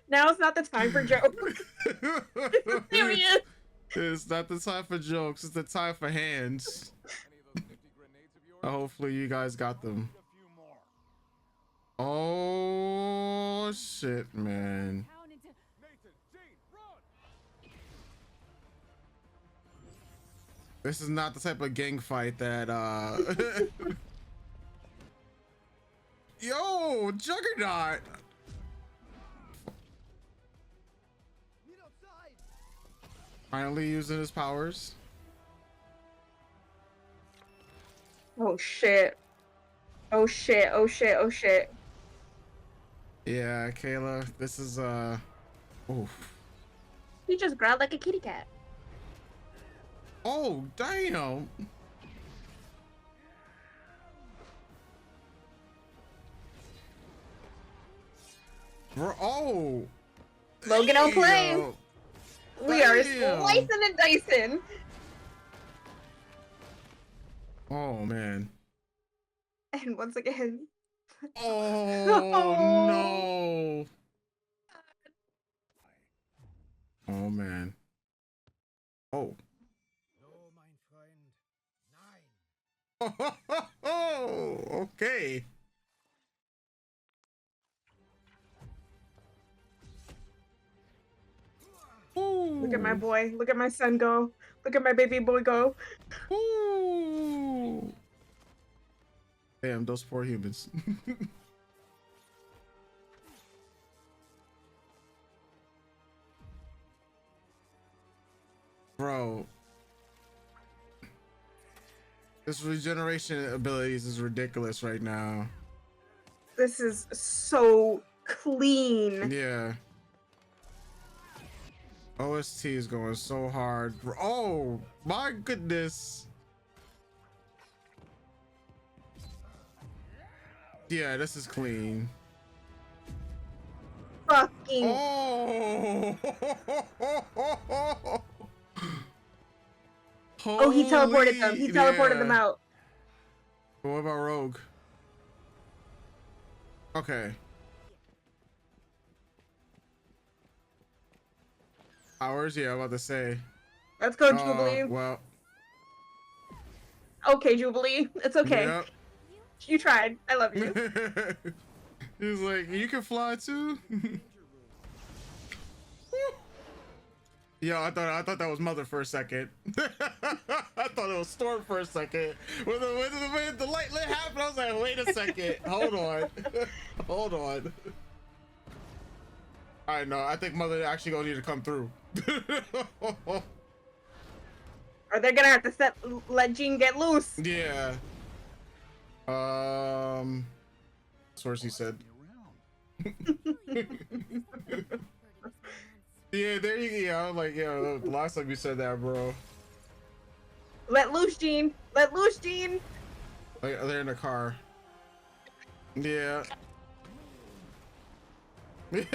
Speaker 2: Now's not the time for jokes. This is serious.
Speaker 1: It's not the time for jokes. It's the time for hands. Hopefully you guys got them. Oh shit, man. This is not the type of gang fight that Yo, Juggernaut. Finally using his powers.
Speaker 2: Oh shit. Oh shit. Oh shit. Oh shit.
Speaker 1: Yeah, Kayla, this is oof.
Speaker 2: He just growled like a kitty cat.
Speaker 1: Oh, damn. Bro, oh.
Speaker 2: Logan don't play. We are
Speaker 1: Damn.
Speaker 2: slicing and dicing.
Speaker 1: Oh man.
Speaker 2: And once again.
Speaker 1: Oh no. Oh man. Oh. Oh, okay.
Speaker 2: Look at my boy. Look at my son go. Look at my baby boy go.
Speaker 1: Ooh. Damn, those poor humans. Bro. This regeneration abilities is ridiculous right now.
Speaker 2: This is so clean.
Speaker 1: Yeah. OST is going so hard. Oh my goodness. Yeah, this is clean.
Speaker 2: Fucking.
Speaker 1: Oh.
Speaker 2: Oh, he teleported them. He teleported them out.
Speaker 1: But what about Rogue? Okay. Hours? Yeah, I'm about to say.
Speaker 2: Let's go, Jubilee.
Speaker 1: Well.
Speaker 2: Okay, Jubilee. It's okay.
Speaker 1: Yep.
Speaker 2: You tried. I love you.
Speaker 1: He was like, you can fly too? Yeah, I thought that was Mother for a second. I thought it was Storm for a second. When the light lit happened, I was like, wait a second. Hold on. Hold on. Alright, no, I think Mother actually gonna need to come through.
Speaker 2: Or they're gonna have to let Jean get loose.
Speaker 1: Yeah. Source, he said. Yeah, there you go. Like, yeah, the last time you said that, bro.
Speaker 2: Let loose, Jean. Let loose, Jean.
Speaker 1: Like, they're in the car. Yeah.
Speaker 6: You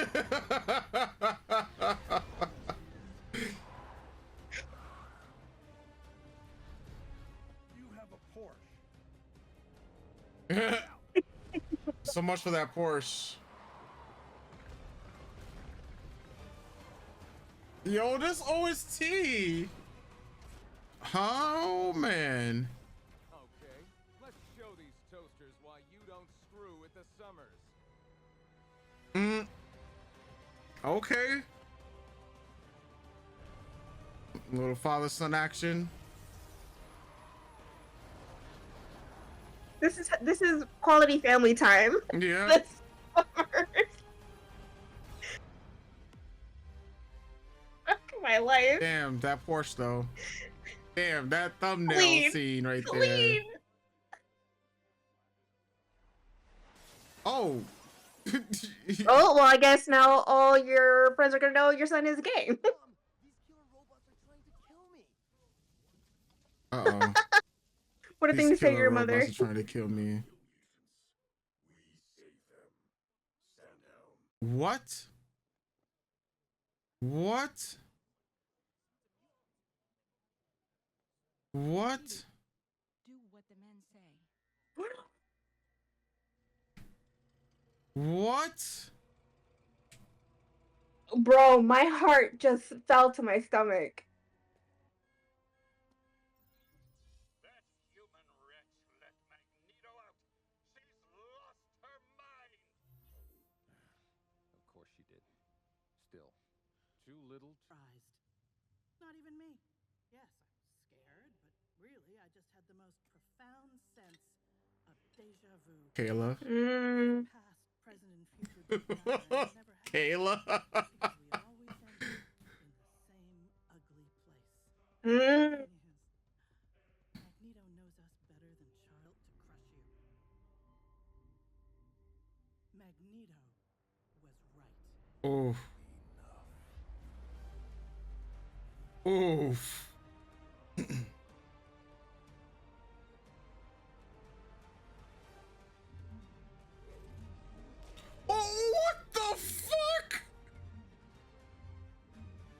Speaker 6: have a Porsche.
Speaker 1: So much for that Porsche. Yo, this OST. Oh man.
Speaker 14: Okay, let's show these toasters why you don't screw with the Summers.
Speaker 1: Okay. Little father-son action.
Speaker 2: This is quality family time.
Speaker 1: Yeah.
Speaker 2: This summer. Fuck my life.
Speaker 1: Damn, that Porsche though. Damn, that thumbnail
Speaker 2: Clean.
Speaker 1: scene right there.
Speaker 2: Clean.
Speaker 1: Oh.
Speaker 2: Oh, well, I guess now all your friends are gonna know your son is gay.
Speaker 1: Uh-oh.
Speaker 2: What a thing to
Speaker 1: These
Speaker 2: say to
Speaker 1: killer
Speaker 2: your
Speaker 1: robots
Speaker 2: mother.
Speaker 1: are trying to kill me. What? What? What?
Speaker 10: Do what the men say.
Speaker 1: What?
Speaker 2: Bro, my heart just fell to my stomach.
Speaker 16: Still, too little.
Speaker 15: Surprised. Not even me. Yes, I was scared, but really, I just had the most profound sense of deja vu.
Speaker 1: Kayla.
Speaker 15: Past, present, and future together, and never had
Speaker 1: Kayla.
Speaker 15: because we always ended in the same ugly place.
Speaker 2: Mm.
Speaker 15: The thing is, Magneto knows us better than Charlotte to crush you. Magneto was right.
Speaker 1: Oof. Oof. Oh, what the fuck?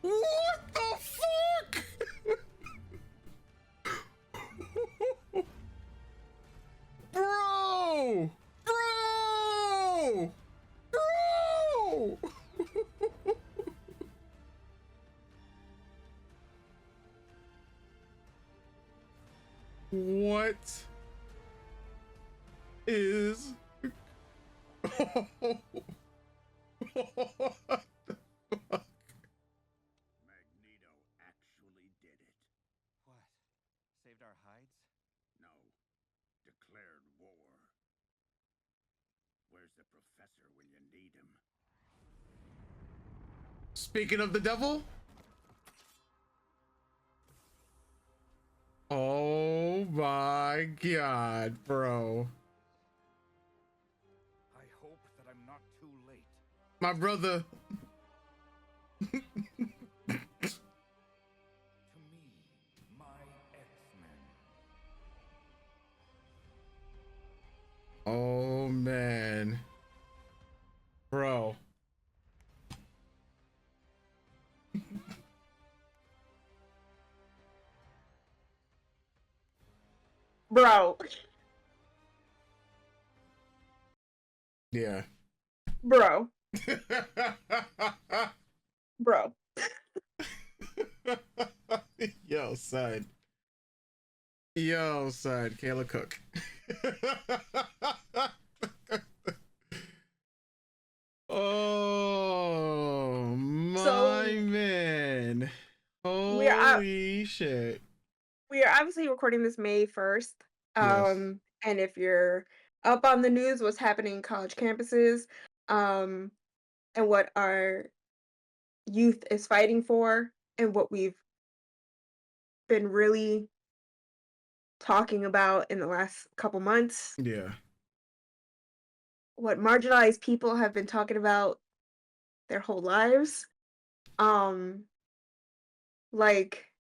Speaker 1: What the fuck? Bro! Bro! Bro! What is what the fuck?
Speaker 4: Magneto actually did it.
Speaker 7: What? Saved our hides?
Speaker 4: No. Declared war. Where's the professor when you need him?
Speaker 1: Speaking of the devil? Oh my god, bro.
Speaker 14: I hope that I'm not too late.
Speaker 1: My brother.
Speaker 14: To me, my X-Men.
Speaker 1: Oh man. Bro.
Speaker 2: Bro.
Speaker 1: Yeah.
Speaker 2: Bro. Bro.
Speaker 1: Yo, son. Yo, son. Kayla Cook. Oh, my man. Holy shit.
Speaker 2: We are obviously recording this May 1st.
Speaker 1: Yes.
Speaker 2: And if you're up on the news, what's happening in college campuses, and what our youth is fighting for, and what we've been really talking about in the last couple months,
Speaker 1: Yeah.
Speaker 2: what marginalized people have been talking about their whole lives. Like,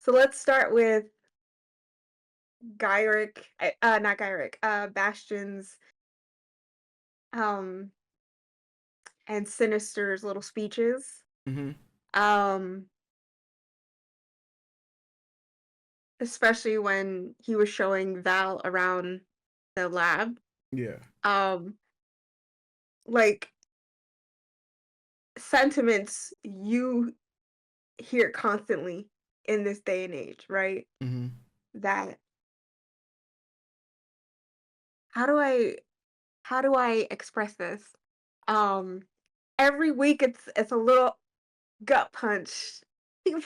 Speaker 2: so let's start with not Gyrick, Bastion's and Sinister's little speeches.
Speaker 1: Mm-hmm.
Speaker 2: Especially when he was showing Val around the lab.
Speaker 1: Yeah.
Speaker 2: Like sentiments you hear constantly in this day and age, right?
Speaker 1: Mm-hmm.
Speaker 2: That how do I express this? Every week it's a little gut punch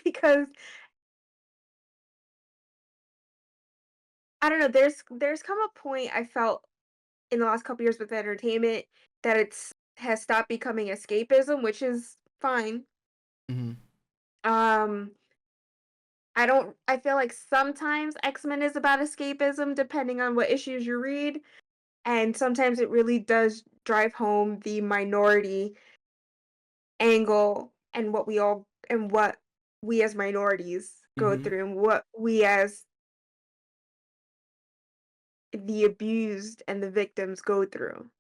Speaker 2: because I don't know, there's come a point I felt in the last couple years with entertainment that has stopped becoming escapism, which is fine.
Speaker 1: Mm-hmm.
Speaker 2: I feel like sometimes X-Men is about escapism depending on what issues you read, and sometimes it really does drive home the minority angle and what we as minorities go
Speaker 1: Mm-hmm.
Speaker 2: through and what we as the abused and the victims go through,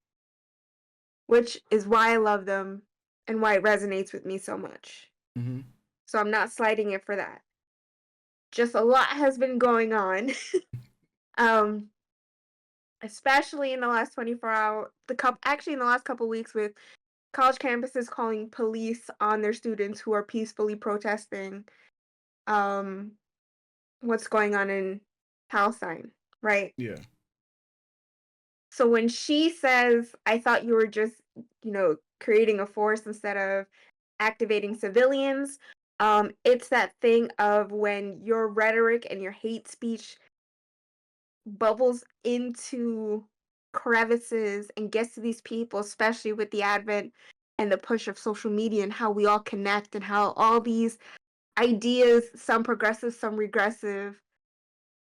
Speaker 2: which is why I love them and why it resonates with me so much.
Speaker 1: Mm-hmm.
Speaker 2: So I'm not slighting it for that. Just a lot has been going on. um Especially in the last 24 hour actually in the last couple weeks with college campuses calling police on their students who are peacefully protesting what's going on in Palestine, right?
Speaker 1: Yeah.
Speaker 2: So when she says, I thought you were just, creating a force instead of activating civilians. It's that thing of when your rhetoric and your hate speech bubbles into crevices and gets to these people, especially with the advent and the push of social media and how we all connect and how all these ideas, some progressive, some regressive,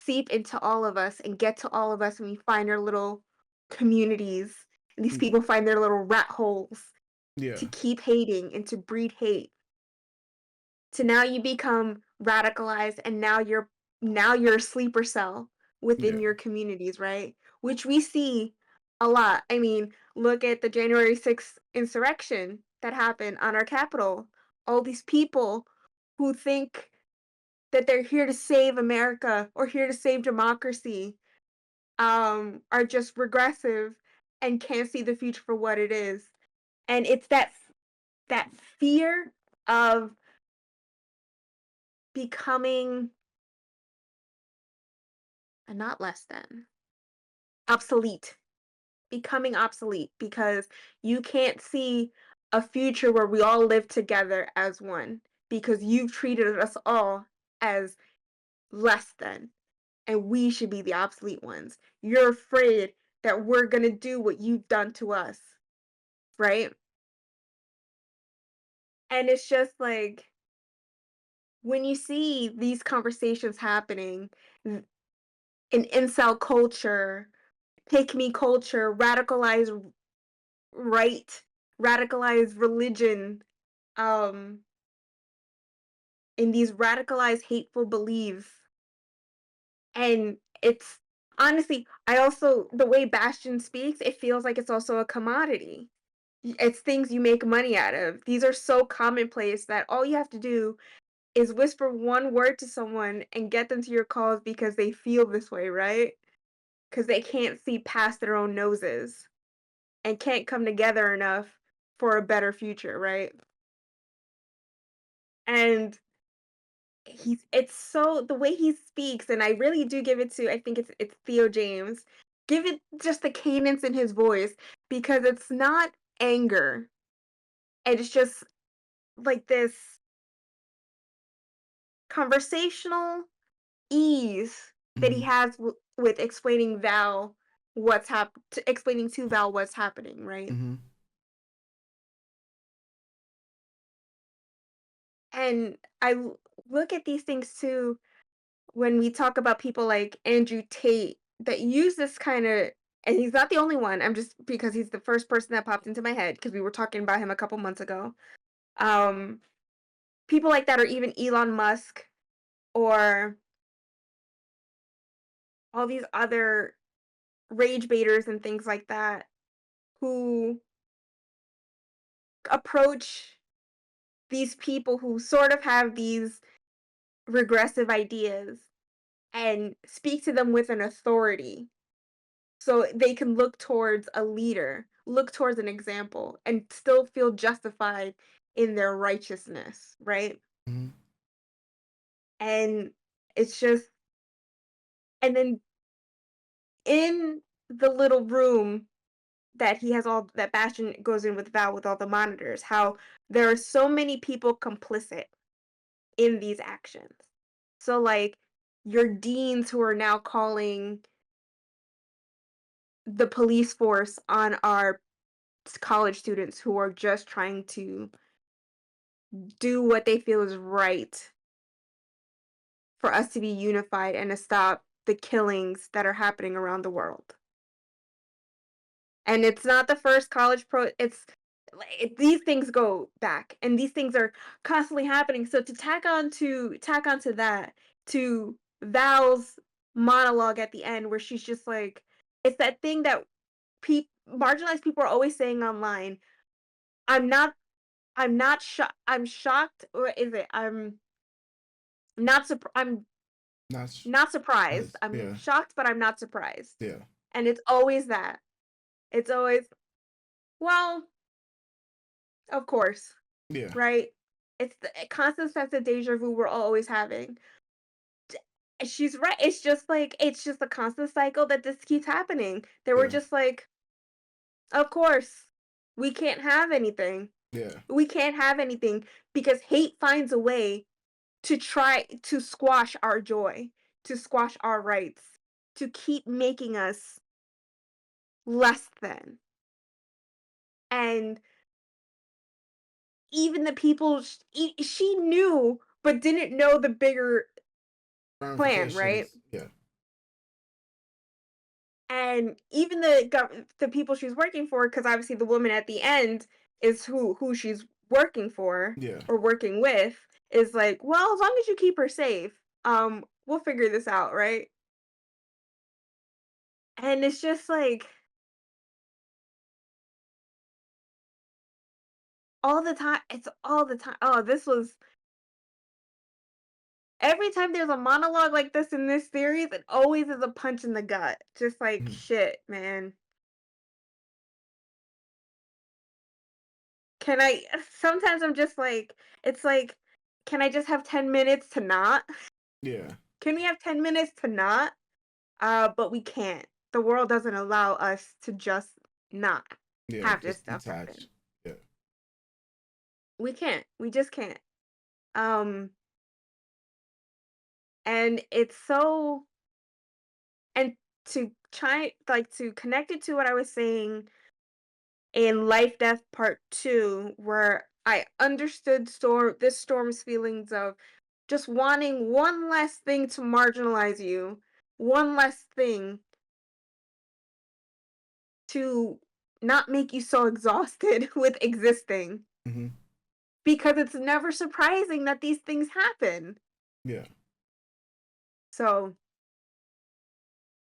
Speaker 2: seep into all of us and get to all of us, and we find our little communities. And these people find their little rat holes
Speaker 1: Yeah.
Speaker 2: to keep hating and to breed hate. So now you become radicalized, and now you're a sleeper cell within
Speaker 1: Yeah.
Speaker 2: your communities, right? Which we see a lot. I mean, look at the January 6th insurrection that happened on our Capitol. All these people who think that they're here to save America or here to save democracy are just regressive and can't see the future for what it is. And it's that fear of becoming not less than obsolete, becoming obsolete because you can't see a future where we all live together as one because you've treated us all as less than, and we should be the obsolete ones. You're afraid that we're gonna do what you've done to us, right? And it's just like when you see these conversations happening in incel culture, pick me culture, radicalized right, radicalized religion, um, in these radicalized hateful beliefs. And it's honestly, I also the way Bastion speaks, it feels like it's also a commodity. It's things you make money out of. These are so commonplace that all you have to do is whisper one word to someone and get them to your calls because they feel this way, right? Because they can't see past their own noses and can't come together enough for a better future, right? And it's so the way he speaks, and I really do give it to I think it's Theo James. Give it just the cadence in his voice because it's not anger. And it's just like this conversational ease that he has with explaining Val explaining to Val what's happening, right? And look at these things too when we talk about people like Andrew Tate that use this kind of, and he's not the only one. I'm just because he's the first person that popped into my head because we were talking about him a couple months ago. Um, People like that, or even Elon Musk, or all these other rage baiters and things like that, who approach these people who sort of have these regressive ideas and speak to them with an authority so they can look towards a leader, look towards an example, and still feel justified in their righteousness, right? And it's just, and then in the little room that he has all that Bastion goes in with Val with all the monitors, how there are so many people complicit in these actions. So, like, your deans who are now calling the police force on our college students who are just trying to do what they feel is right for us to be unified and to stop the killings that are happening around the world. And it's not the first college it's these things go back and these things are constantly happening. So to tack onto that to Val's monologue at the end where she's just like it's that thing that marginalized people are always saying online. I'm not shocked. I'm shocked, or is it? I'm not surprised. I'm
Speaker 1: Yeah.
Speaker 2: shocked, but I'm not surprised.
Speaker 1: Yeah.
Speaker 2: And it's always that. It's always, well, of course.
Speaker 1: Yeah.
Speaker 2: Right? It's the constant sense of deja vu we're always having. She's right. It's just a constant cycle that this keeps happening. That we're
Speaker 1: Yeah.
Speaker 2: just like, of course. We can't have anything.
Speaker 1: Yeah.
Speaker 2: We can't have anything because hate finds a way to try to squash our joy, to squash our rights, to keep making us less than. And even the people she knew but didn't know the bigger plan, right?
Speaker 1: Ramifications. Yeah.
Speaker 2: And even the people she's working for, because obviously the woman at the end is who she's working for
Speaker 1: Yeah.
Speaker 2: or working with, is like, well, as long as you keep her safe, we'll figure this out, right? And it's just like all the time. It's all the time. Oh, this was every time there's a monologue like this in this series, it always is a punch in the gut. Just like
Speaker 1: Mhm.
Speaker 2: shit, man. Can I sometimes I'm just like, it's like, can I just have 10 minutes to not?
Speaker 1: Yeah.
Speaker 2: Can we have 10 minutes to not? But we can't. The world doesn't allow us to just not
Speaker 1: Yeah.
Speaker 2: have this
Speaker 1: Just
Speaker 2: stuff happen.
Speaker 1: detach. Yeah.
Speaker 2: We can't. We just can't. Um, and it's so and to try like to connect it to what I was saying in Life Death Part 2, where I understood Storm's feelings of just wanting one less thing to marginalize you, one less thing to not make you so exhausted with existing.
Speaker 1: Mm-hmm.
Speaker 2: Because it's never surprising that these things happen.
Speaker 1: Yeah.
Speaker 2: So,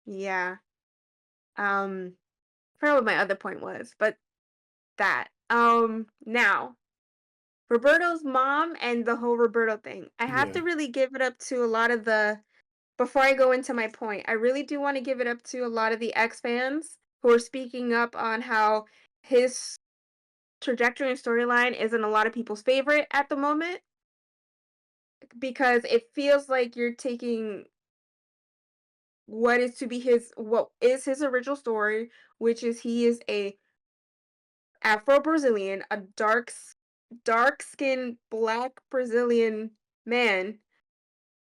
Speaker 2: yeah. I forgot what my other point was, but that. Now, Roberto's mom and the whole Roberto thing. I have
Speaker 1: Yeah.
Speaker 2: to really give it up to a lot of the before I go into my point, I really do want to give it up to a lot of the X fans who are speaking up on how his trajectory and storyline isn't a lot of people's favorite at the moment because it feels like you're taking what is his original story, which is he is a Afro-Brazilian, a dark-skinned black Brazilian man,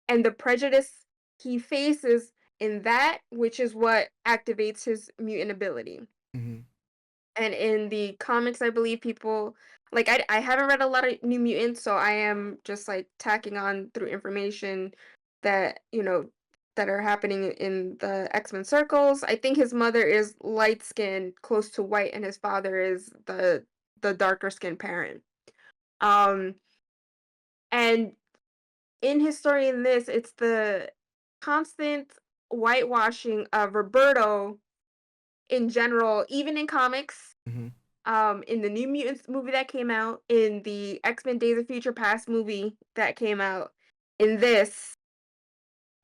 Speaker 2: and the prejudice he faces in that, which is what activates his mutant ability.
Speaker 1: Mm-hmm.
Speaker 2: And in the comics, I believe people like I haven't read a lot of New Mutants, so I am just like tacking on through information that, that are happening in the X-Men circles. I think his mother is light skinned, close to white, and his father is the darker skinned parent. Um and in his story in this, it's the constant whitewashing of Roberto in general, even in comics,
Speaker 1: Mm-hmm.
Speaker 2: in the New Mutants movie that came out, in the X-Men Days of Future Past movie that came out, in this,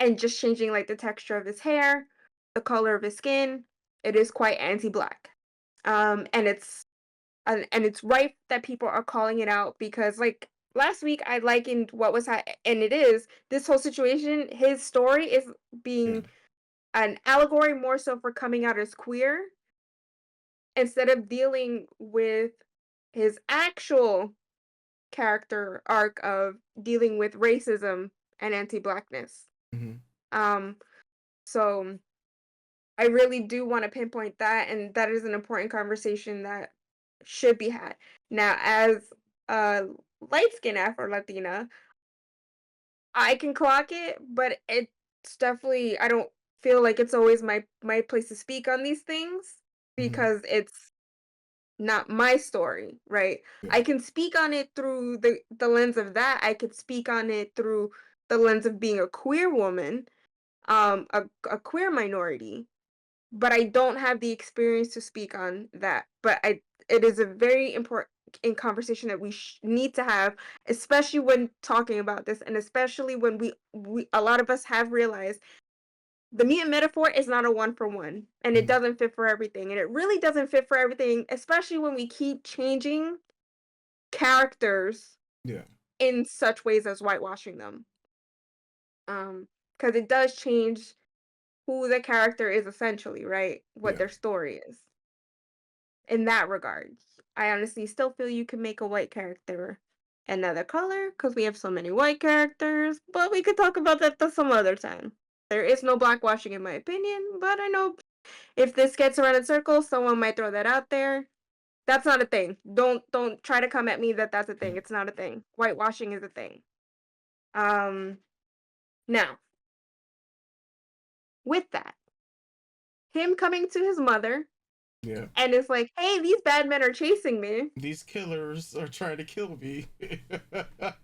Speaker 2: and just changing like the texture of his hair, the color of his skin, it is quite anti-black. And it's right that people are calling it out because like last week I likened what was and it is this whole situation, his story is
Speaker 1: Yeah.
Speaker 2: being an allegory more so for coming out as queer instead of dealing with his actual character arc of dealing with racism and anti-blackness.
Speaker 1: Mm-hmm.
Speaker 2: Um, so I really do want to pinpoint that, and that is an important conversation that should be had. Now, as a light-skinned Afro-Latina, I can clock it, but it's definitely I don't feel like it's always my place to speak on these things
Speaker 1: Mm-hmm.
Speaker 2: because it's not my story, right?
Speaker 1: Yeah.
Speaker 2: I can speak on it through the lens of that. I could speak on it through the lens of being a queer woman, a queer minority, but I don't have the experience to speak on that. But it is a very important in conversation that we need to have, especially when talking about this, and especially when we a lot of us have realized the mutant metaphor is not a one for one, and it
Speaker 1: Mm-hmm.
Speaker 2: doesn't fit for everything, and it really doesn't fit for everything, especially when we keep changing characters
Speaker 1: Yeah.
Speaker 2: in such ways as whitewashing them. Because it does change who the character is essentially, right? What
Speaker 1: Yeah.
Speaker 2: their story is in that regard. I honestly still feel you can make a white character another color because we have so many white characters, but we could talk about that some other time. There is no blackwashing in my opinion, but I know if this gets around in circles, someone might throw that out there. That's not a thing. Don't try to come at me that that's a thing. It's not a thing. Whitewashing is a thing. Now, with that, him coming to his mother
Speaker 1: Yeah.
Speaker 2: and it's like, hey, these bad men are chasing me.
Speaker 1: These killers are trying to kill me.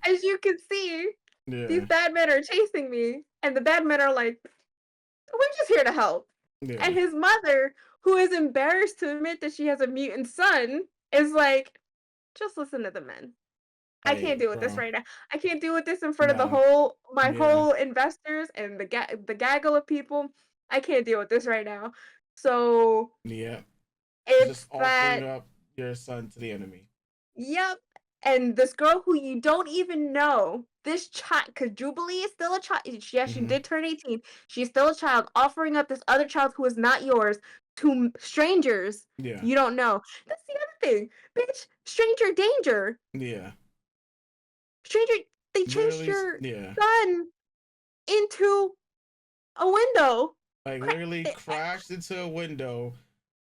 Speaker 2: As you can see,
Speaker 1: Yeah.
Speaker 2: these bad men are chasing me. And the bad men are like, we're just here to help.
Speaker 1: Yeah.
Speaker 2: And his mother, who is embarrassed to admit that she has a mutant son, is like, just listen to the men. I can't deal with this right now. I can't deal with this in front of the whole investors and the gaggle of people. I can't deal with this right now. So
Speaker 1: yeah,
Speaker 2: it's
Speaker 1: just
Speaker 2: that.
Speaker 1: offering up your son to the enemy.
Speaker 2: Yep. And this girl who you don't even know, this child, because Jubilee is still a child. Yeah, she did turn 18. She's still a child, offering up this other child who is not yours to strangers you don't know. That's the other thing. Bitch, stranger danger.
Speaker 1: Yeah.
Speaker 2: Stranger, they changed your son into a window.
Speaker 1: Like literally crashed into a window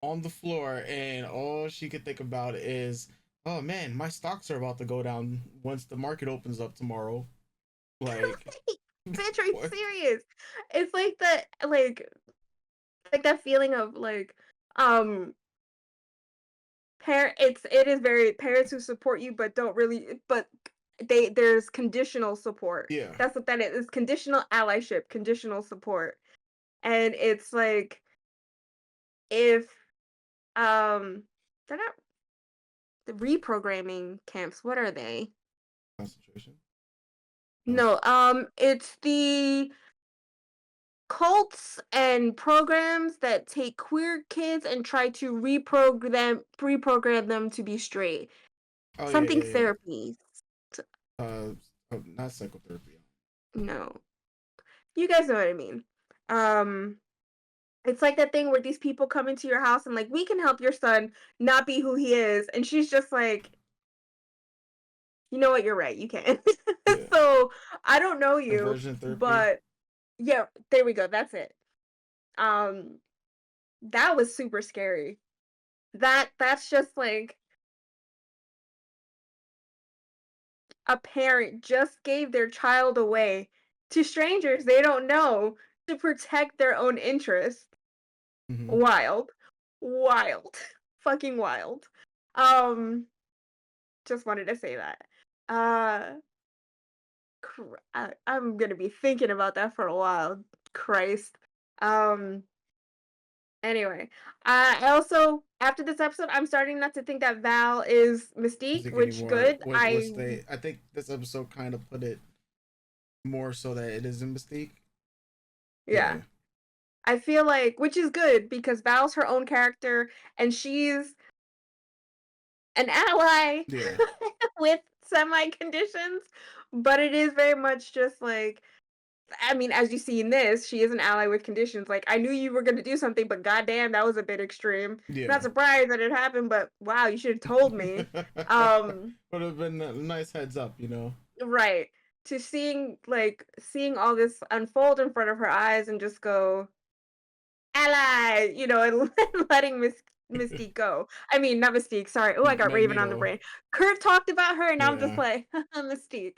Speaker 1: on the floor, and all she could think about is, oh man, my stocks are about to go down once the market opens up tomorrow. Like,
Speaker 2: bitch, are you serious? It's like that, like that feeling of like, it is very parents who support you but don't really, but there's conditional support.
Speaker 1: Yeah.
Speaker 2: That's what that is. It's conditional allyship, conditional support. And it's like, if they're not the reprogramming camps, what are they?
Speaker 1: Concentration?
Speaker 2: No, it's the cults and programs that take queer kids and try to reprogram them to be straight.
Speaker 1: Oh,
Speaker 2: Something
Speaker 1: yeah.
Speaker 2: therapy.
Speaker 1: Not psychotherapy.
Speaker 2: No. You guys know what I mean. It's like that thing where these people come into your house and like, we can help your son not be who he is, and she's just like, you know what, you're right, you can. So I don't know you,
Speaker 1: Conversion therapy.
Speaker 2: but yeah, there we go. That's it. That was super scary. That's just like a parent just gave their child away to strangers they don't know to protect their own interests. Wild. Wild. Fucking wild. Just wanted to say that. I'm gonna be thinking about that for a while. Christ. Anyway, I also, after this episode, I'm starting not to think that Val is Mystique, which
Speaker 1: anymore.
Speaker 2: good.
Speaker 1: I think this episode kind of put it more so that it is a Mystique.
Speaker 2: Yeah. I feel like, which is good because Val's her own character and she's an ally with semi conditions, but it is very much just like, I mean, as you see in this, she is an ally with conditions. Like, I knew you were going to do something, but goddamn, that was a bit extreme. Not surprised that it happened, but wow, you should have told me.
Speaker 1: Would have been a nice heads up, you know?
Speaker 2: Right. To seeing all this unfold in front of her eyes and just go, ally, you know, and letting Mystique go. I mean, not Mystique, sorry. Oh, I got Raven on the brain. Kurt talked about her, and I'm just like, Mystique.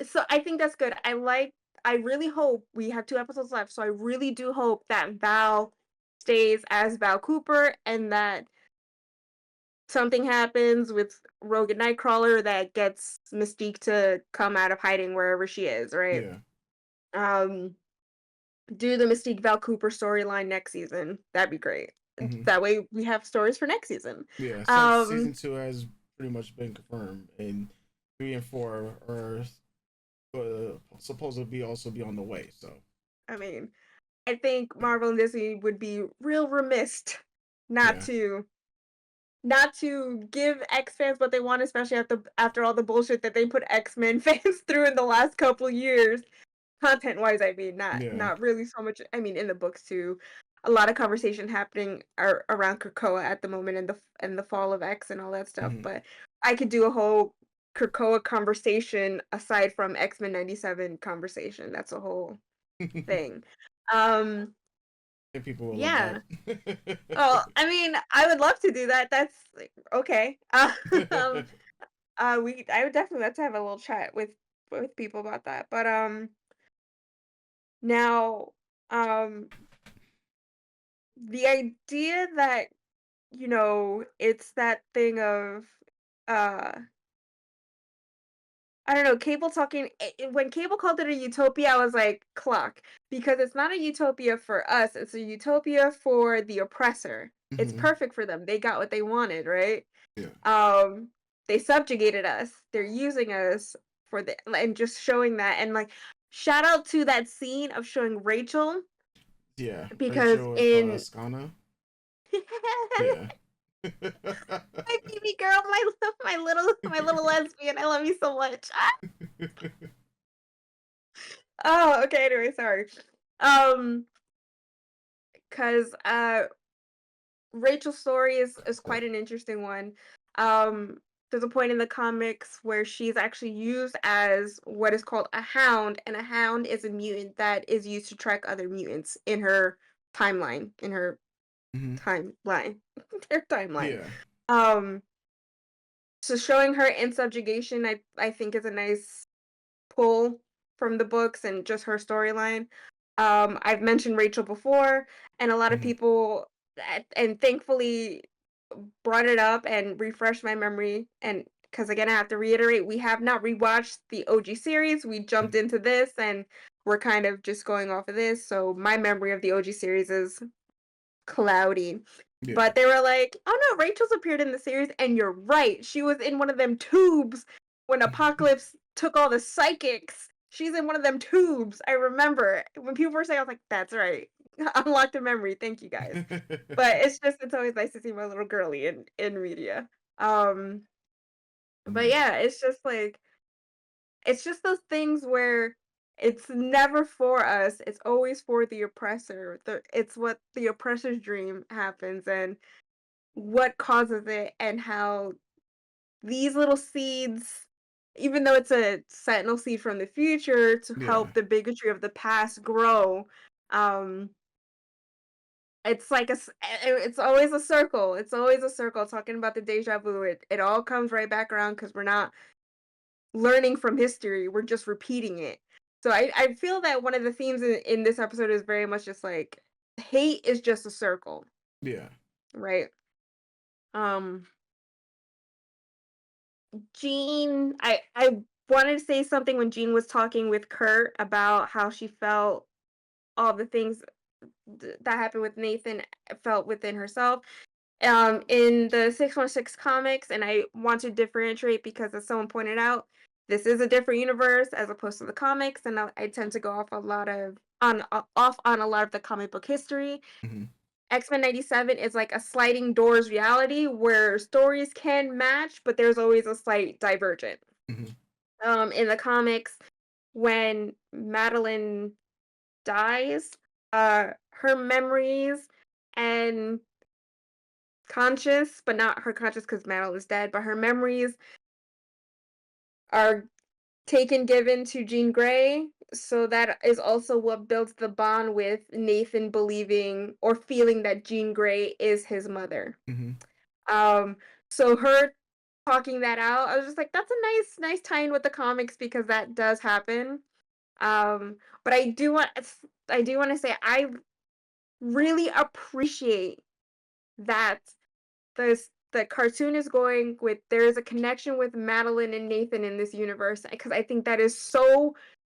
Speaker 2: So I think that's good. I really hope we have 2 episodes left, so I really do hope that Val stays as Val Cooper and that something happens with Rogue and Nightcrawler that gets Mystique to come out of hiding wherever she is, right? Do the Mystique Val Cooper storyline next season. That'd be great. That way we have stories for next season.
Speaker 1: Yeah, since season 2 has pretty much been confirmed, and 3 and 4 are supposed to be on the way. So
Speaker 2: I mean, I think Marvel and Disney would be real remiss not to give X fans what they want, especially after all the bullshit that they put X-Men fans through in the last couple years. Content wise, I mean, not really so much. I mean, in the books too. a lot of conversation happening around Krakoa at the moment and the fall of X and all that stuff.
Speaker 1: Mhm.
Speaker 2: But I could do a whole Krakoa conversation aside from X-Men 97 conversation. That's a whole thing. Um,
Speaker 1: If people will love
Speaker 2: yeah.
Speaker 1: that.
Speaker 2: Oh, I mean, I would love to do that. That's like, okay. Um, I would definitely love to have a little chat with people about that. But now, um, the idea that it's that thing of uh I don't know, Cable talking when Cable called it a utopia, I was like, clock, because it's not a utopia for us, it's a utopia for the oppressor. It's
Speaker 1: Mhm.
Speaker 2: perfect for them. They got what they wanted, right?
Speaker 1: Yeah.
Speaker 2: Um, they subjugated us. They're using us for the and just showing that and like shout out to that scene of showing Rachel
Speaker 1: Yeah.
Speaker 2: because
Speaker 1: Rachel with
Speaker 2: in
Speaker 1: Skana. Yeah.
Speaker 2: my baby girl, my little lesbian. I love you so much. Oh, okay, anyway, sorry. Um, cause Rachel's story is quite an interesting one. Um, there's a point in the comics where she's actually used as what is called a hound, and a hound is a mutant that is used to track other mutants in her timeline, in her
Speaker 1: Mhm.
Speaker 2: timeline, their timeline.
Speaker 1: Yeah.
Speaker 2: Um, so showing her in subjugation, I think is a nice pull from the books and just her storyline. I've mentioned Rachel before, and a lot of
Speaker 1: Mhm.
Speaker 2: people and thankfully brought it up and refreshed my memory. And because again, I have to reiterate, we have not rewatched the OG series. We jumped
Speaker 1: Mhm.
Speaker 2: into this and we're kind of just going off of this. So my memory of the OG series is cloudy.
Speaker 1: Yeah.
Speaker 2: But they were like, "Oh no, Rachel's appeared in the series," and you're right. She was in one of them tubes when Apocalypse took all the psychics. She's in one of them tubes. I remember when people were saying, I was like, "That's right." Unlocked a memory. Thank you guys. But it's always nice to see my little girly in media. Um, but
Speaker 1: Nice.
Speaker 2: yeah, it's just those things where it's never for us. It's always for the oppressor. It's what the oppressor's dream happens, and what causes it and how these little seeds, even though it's a sentinel seed from the future to
Speaker 1: Yeah.
Speaker 2: help the bigotry of the past grow, um, it's like it's always a circle. It's always a circle talking about the deja vu. It all comes right back around because we're not learning from history. We're just repeating it. So I feel that one of the themes in this episode is very much just like hate is just a circle,
Speaker 1: Yeah.
Speaker 2: right? Um, Jean, I wanted to say something when Jean was talking with Kurt about how she felt all the things that happened with Nathan felt within herself. In the 616 comics, and I want to differentiate because as someone pointed out, this is a different universe as opposed to the comics, and I tend to go off off on a lot of the comic book history.
Speaker 1: Mhm.
Speaker 2: X-Men 97 is like a sliding doors reality where stories can match, but there's always a slight divergent.
Speaker 1: Mhm.
Speaker 2: In the comics, when Madeline dies, her memories and conscious, but not her conscious because Madeline is dead, but her memories are given to Jean Grey. So that is also what builds the bond with Nathan believing or feeling that Jean Grey is his mother.
Speaker 1: Mhm.
Speaker 2: Um, so her talking that out, I was just like, that's a nice tie-in with the comics because that does happen. But I do want to say I really appreciate that the cartoon is going with there's a connection with Madeline and Nathan in this universe because I think that is so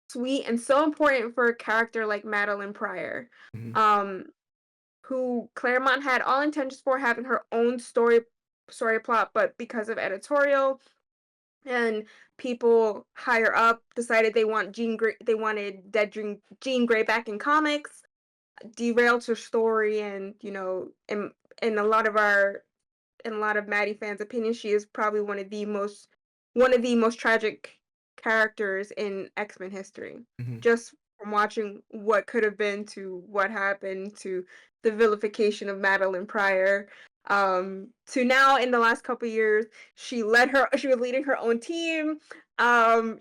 Speaker 2: sweet and so important for a character like Madeline Pryor.
Speaker 1: Mhm.
Speaker 2: Um, who Claremont had all intentions for having her own story plot, but because of editorial and people higher up decided they wanted Jean Grey back in comics, derailed her story, and in a lot of Maddie fans' opinion, she is probably one of the most tragic characters in X-Men history.
Speaker 1: Mhm.
Speaker 2: Just from watching what could have been to what happened to the vilification of Madeline Pryor, to now in the last couple years, she was leading her own team.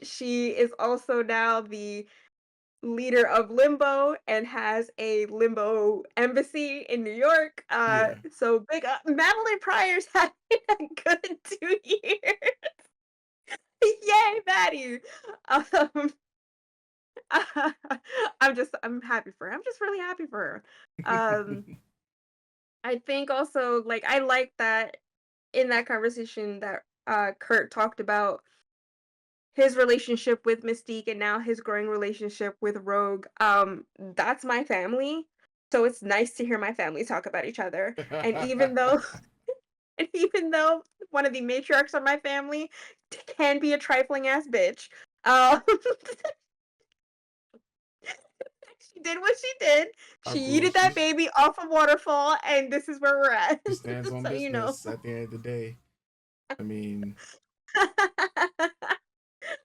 Speaker 2: She is also now the leader of Limbo and has a Limbo embassy in New York.
Speaker 1: Yeah.
Speaker 2: So big up. Madeline Pryor's having a good 2 years. Yay, Maddie. Um, I'm happy for her. I'm just really happy for her. I think also like I like that in that conversation that Kurt talked about his relationship with Mystique and now his growing relationship with Rogue. That's my family. So it's nice to hear my family talk about each other. And even though and even though one of the matriarchs of my family can be a trifling ass bitch, um, she did what she did.
Speaker 1: I
Speaker 2: She
Speaker 1: believe
Speaker 2: yeeted that baby off a waterfall, and this is where we're at.
Speaker 1: she stands on
Speaker 2: So you know.
Speaker 1: business at the end of the day. I mean,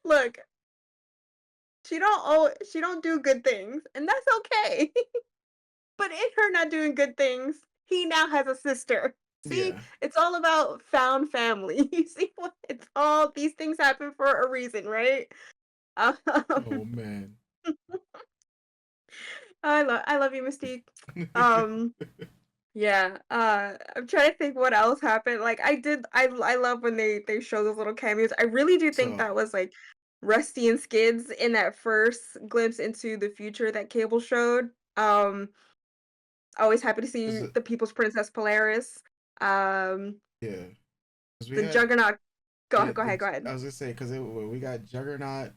Speaker 2: Look, she don't do good things, and that's okay. But in her not doing good things, he now has a sister. See,
Speaker 1: yeah.
Speaker 2: it's all about found family. You see what it's all these things happen for a reason, right? Um,
Speaker 1: Oh man.
Speaker 2: I love you, Mystique. Um, yeah. I'm trying to think what else happened. Like I love when they show those little cameos. I really do think
Speaker 1: So
Speaker 2: that was like Rusty and Skids in that first glimpse into the future that Cable showed. Always happy to
Speaker 1: is
Speaker 2: see
Speaker 1: it?
Speaker 2: the People's Princess Polaris. Um,
Speaker 1: Yeah. Because we
Speaker 2: the
Speaker 1: had
Speaker 2: Juggernaut.
Speaker 1: yeah.
Speaker 2: Go ahead, go
Speaker 1: I
Speaker 2: ahead.
Speaker 1: was gonna say because we got Juggernaut,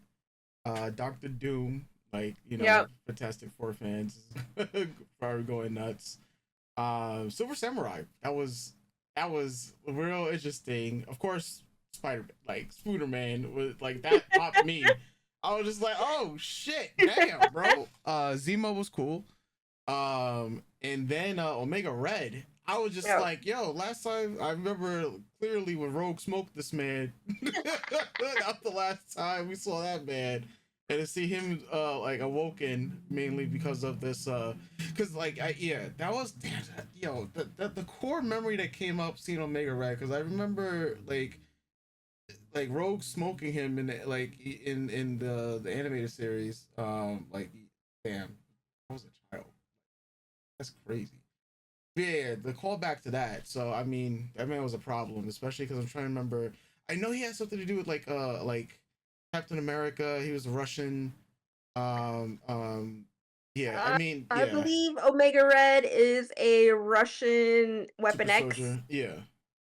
Speaker 1: Doctor Doom, like
Speaker 2: Yep.
Speaker 1: Fantastic Four fans probably going nuts. Silver Samurai. That was real interesting. Of course, Spooderman was like that popped me. I was just like, oh shit, damn, bro. Zemo was cool. And then Omega Red. I was just
Speaker 2: Yep.
Speaker 1: like, yo, last time I remember clearly when Rogue smoked this man. That was the last time we saw that man. And to see him like awoken mainly because of this because that was the core memory that came up seeing Omega Red because I remember like Rogue smoking him in the animated series like damn I was a child. That's crazy. Yeah, the callback to that. So I mean, that man was a problem, especially because I'm trying to remember. I know he had something to do with like Captain America. He was Russian. Um, um, yeah. I mean,
Speaker 2: I
Speaker 1: yeah.
Speaker 2: believe Omega Red is a Russian
Speaker 1: Super
Speaker 2: Weapon X
Speaker 1: Soldier. Yeah.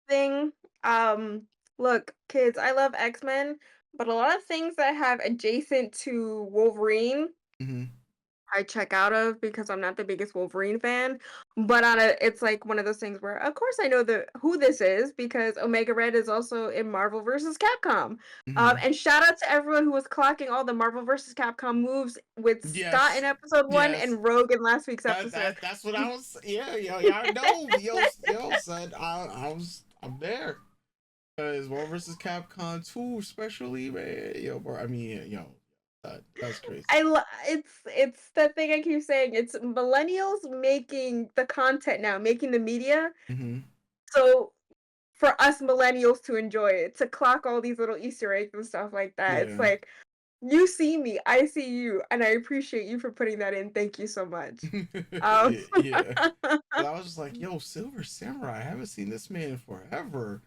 Speaker 2: thing. Um, Look, kids, I love X-Men, but a lot of things that have adjacent to Wolverine
Speaker 1: Mm-hmm.
Speaker 2: I check out of because I'm not the biggest Wolverine fan. But it's like one of those things where, of course, I know who this is because Omega Red is also in Marvel versus Capcom.
Speaker 1: Mm-hmm.
Speaker 2: And shout out to everyone who was clocking all the Marvel versus Capcom moves with Scott in
Speaker 1: Yes.
Speaker 2: episode 1
Speaker 1: Yes.
Speaker 2: and Rogue in last week's
Speaker 1: That,
Speaker 2: episode.
Speaker 1: that that's what I was. Yeah, yeah. I know. Yo, said I'm there. Cause Marvel vs. Capcom 2, especially, man. Yo, bro. I mean, that's crazy.
Speaker 2: It's the thing I keep saying. It's millennials making the content now, making the media.
Speaker 1: Mm-hmm.
Speaker 2: So for us millennials to enjoy it, to clock all these little Easter eggs and stuff like that. It's
Speaker 1: Yeah.
Speaker 2: like you see me, I see you, and I appreciate you for putting that in. Thank you so much.
Speaker 1: Yeah. I was just like, yo, Silver Samurai. I haven't seen this man in forever.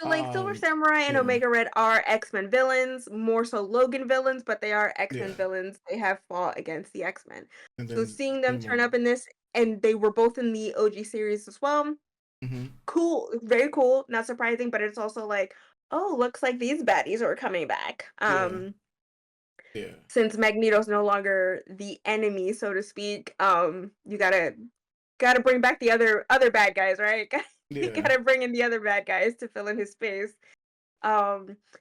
Speaker 2: So like Silver Samurai and
Speaker 1: Yeah.
Speaker 2: Omega Red are X-Men villains, more so Logan villains, but they are X-Men
Speaker 1: Yeah.
Speaker 2: villains. They have fought against the X-Men.
Speaker 1: And
Speaker 2: So
Speaker 1: then
Speaker 2: seeing them turn
Speaker 1: Zemo.
Speaker 2: up in this, and they were both in the OG series as well.
Speaker 1: Mm-hmm.
Speaker 2: Cool, very cool, not surprising, but it's also like, oh, looks like these baddies are coming back.
Speaker 1: Yeah.
Speaker 2: Since Magneto's no longer the enemy, so to speak, you gotta bring back the other bad guys, right? You
Speaker 1: Yeah.
Speaker 2: gotta bring in the other bad guys to fill in his space.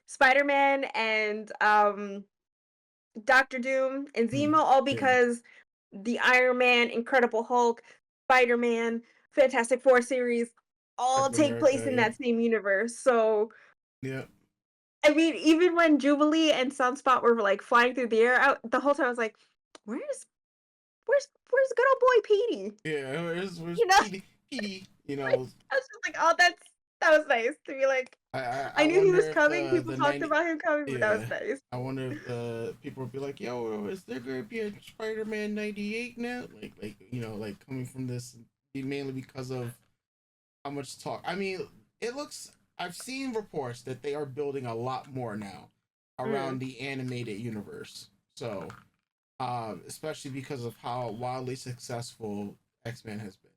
Speaker 2: Spider-Man and Doctor Doom and Zemo, all
Speaker 1: Yeah.
Speaker 2: because the Iron Man, Incredible Hulk, Spider-Man, Fantastic Four series all
Speaker 1: Captain
Speaker 2: take place
Speaker 1: America.
Speaker 2: in
Speaker 1: Yeah.
Speaker 2: that same universe. So
Speaker 1: Yeah.
Speaker 2: I mean, even when Jubilee and Sunspot were like flying through the air, the whole time I was like, where's good old boy Petey?
Speaker 1: Yeah, where's
Speaker 2: You know,
Speaker 1: Petey? You
Speaker 2: I
Speaker 1: know,
Speaker 2: was just like, oh, that was nice to be like.
Speaker 1: I
Speaker 2: I knew he
Speaker 1: wonder
Speaker 2: was
Speaker 1: if
Speaker 2: coming. People
Speaker 1: the
Speaker 2: talked
Speaker 1: 90,
Speaker 2: about him coming, but that
Speaker 1: yeah,
Speaker 2: was nice.
Speaker 1: I wonder if the people would be like, yo, is there gonna be a Spider-Man 98 now? Like you know, like coming from this mainly because of how much talk. I mean, it looks. I've seen reports that they are building a lot more now around the animated universe. So, especially because of how wildly successful X-Men has been.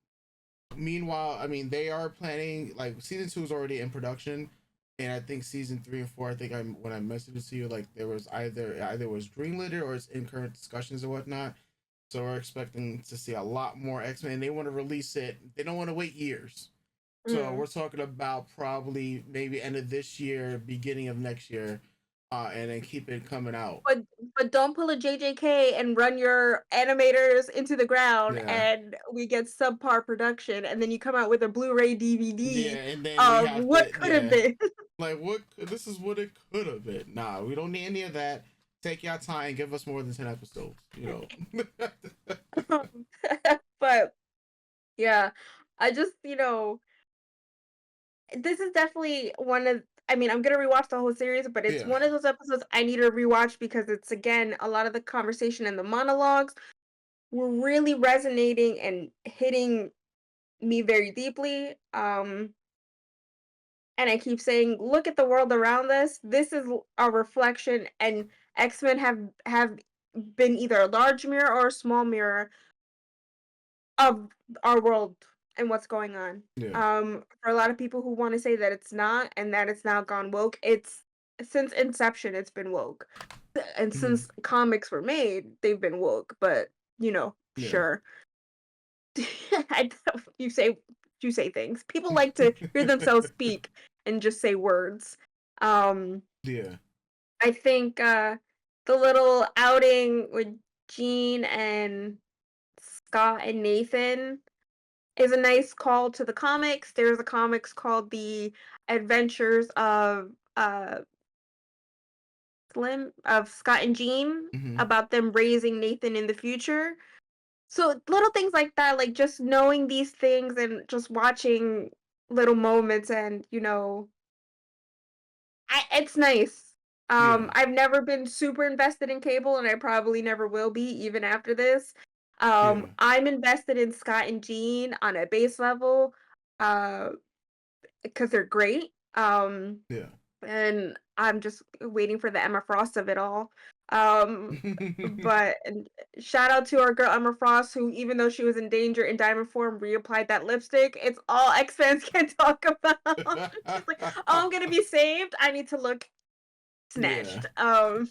Speaker 1: Meanwhile, I mean, they are planning like season 2 is already in production, and I think season 3 and 4. I think when I messaged it to you, like there was either was greenlit or it's in current discussions or whatnot. So we're expecting to see a lot more X Men. They want to release it. They don't want to wait years. So we're talking about probably maybe end of this year, beginning of next year, and then keep it coming out.
Speaker 2: But don't pull a JJK and run your animators into the ground,
Speaker 1: Yeah.
Speaker 2: and we get subpar production, and then you come out with a Blu-ray
Speaker 1: Yeah,
Speaker 2: DVD
Speaker 1: and then we
Speaker 2: of
Speaker 1: have
Speaker 2: what
Speaker 1: to,
Speaker 2: could have
Speaker 1: yeah,
Speaker 2: been.
Speaker 1: like what this is what it could have been. Nah, we don't need any of that. Take your time and give us more than 10 episodes. You know.
Speaker 2: But yeah, I just this is definitely one of. I mean, I'm gonna rewatch the whole series, but it's
Speaker 1: Yeah.
Speaker 2: one of those episodes I need to rewatch because it's again a lot of the conversation and the monologues were really resonating and hitting me very deeply. And I keep saying, look at the world around us. This is a reflection, and X-Men have been either a large mirror or a small mirror of our world and what's going on.
Speaker 1: Yeah.
Speaker 2: For a lot of people who want to say that it's not and that it's now gone woke, it's since inception it's been woke. And since comics were made, they've been woke, but
Speaker 1: Yeah.
Speaker 2: sure. I you say things. People like to hear themselves speak and just say words.
Speaker 1: Yeah.
Speaker 2: I think the little outing with Jean and Scott and Nathan is a nice call to the comics. There's a comics called The Adventures of Scott and Jean about them raising Nathan in the future. So little things like that, like just knowing these things and just watching little moments and it's nice.
Speaker 1: Yeah.
Speaker 2: I've never been super invested in cable and I probably never will be even after this.
Speaker 1: Yeah.
Speaker 2: I'm invested in Scott and Jean on a base level because they're great.
Speaker 1: Yeah.
Speaker 2: And I'm just waiting for the Emma Frost of it all. Um, but and shout out to our girl Emma Frost, who even though she was in danger in diamond form, reapplied that lipstick. It's all X fans can talk about. She's like, oh, I'm gonna be saved. I need to look snatched.
Speaker 1: Yeah.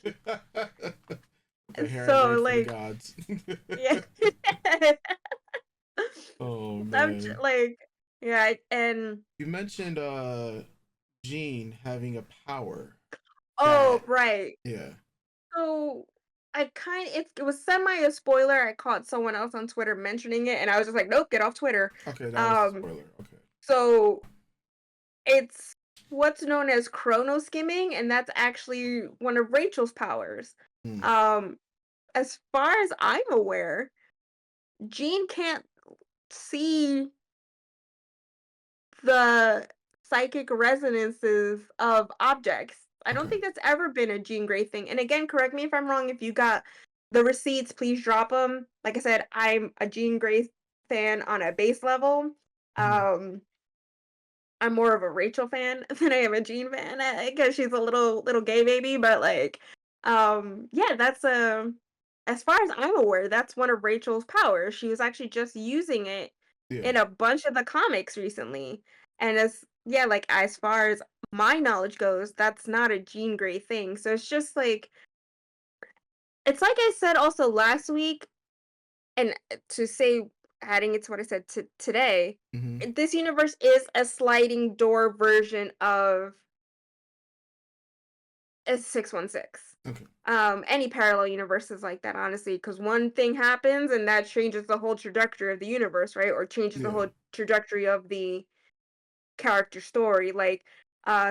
Speaker 1: Preparing
Speaker 2: So
Speaker 1: way for the
Speaker 2: like,
Speaker 1: gods.
Speaker 2: yeah.
Speaker 1: Oh
Speaker 2: I'm
Speaker 1: man.
Speaker 2: like, yeah, and
Speaker 1: You mentioned Jean having a power
Speaker 2: oh
Speaker 1: that
Speaker 2: right.
Speaker 1: yeah.
Speaker 2: So it was semi a spoiler. I caught someone else on Twitter mentioning it, and I was just like, nope, get off Twitter.
Speaker 1: Okay, that was a spoiler. Okay.
Speaker 2: So it's what's known as chrono skimming, and that's actually one of Rachel's powers. Um, as far as I'm aware, Jean can't see the psychic resonances of objects. I don't think that's ever been a Jean Grey thing. And again, correct me if I'm wrong. If you got the receipts, please drop them. Like I said, I'm a Jean Grey fan on a base level. I'm more of a Rachel fan than I am a Jean fan because she's a little gay baby. But like, yeah, that's as far as I'm aware, that's one of Rachel's powers. She was actually just using it
Speaker 1: Yeah.
Speaker 2: in a bunch of the comics recently. And yeah, like as far as my knowledge goes, that's not a Jean Grey thing. So it's just like it's like I said also last week, and to say adding it to what I said today, this universe is a sliding door version of a 616.
Speaker 1: Okay.
Speaker 2: Any parallel universes like that, honestly, because one thing happens and that changes the whole trajectory of the universe, right? Or changes the whole trajectory of the character story. Like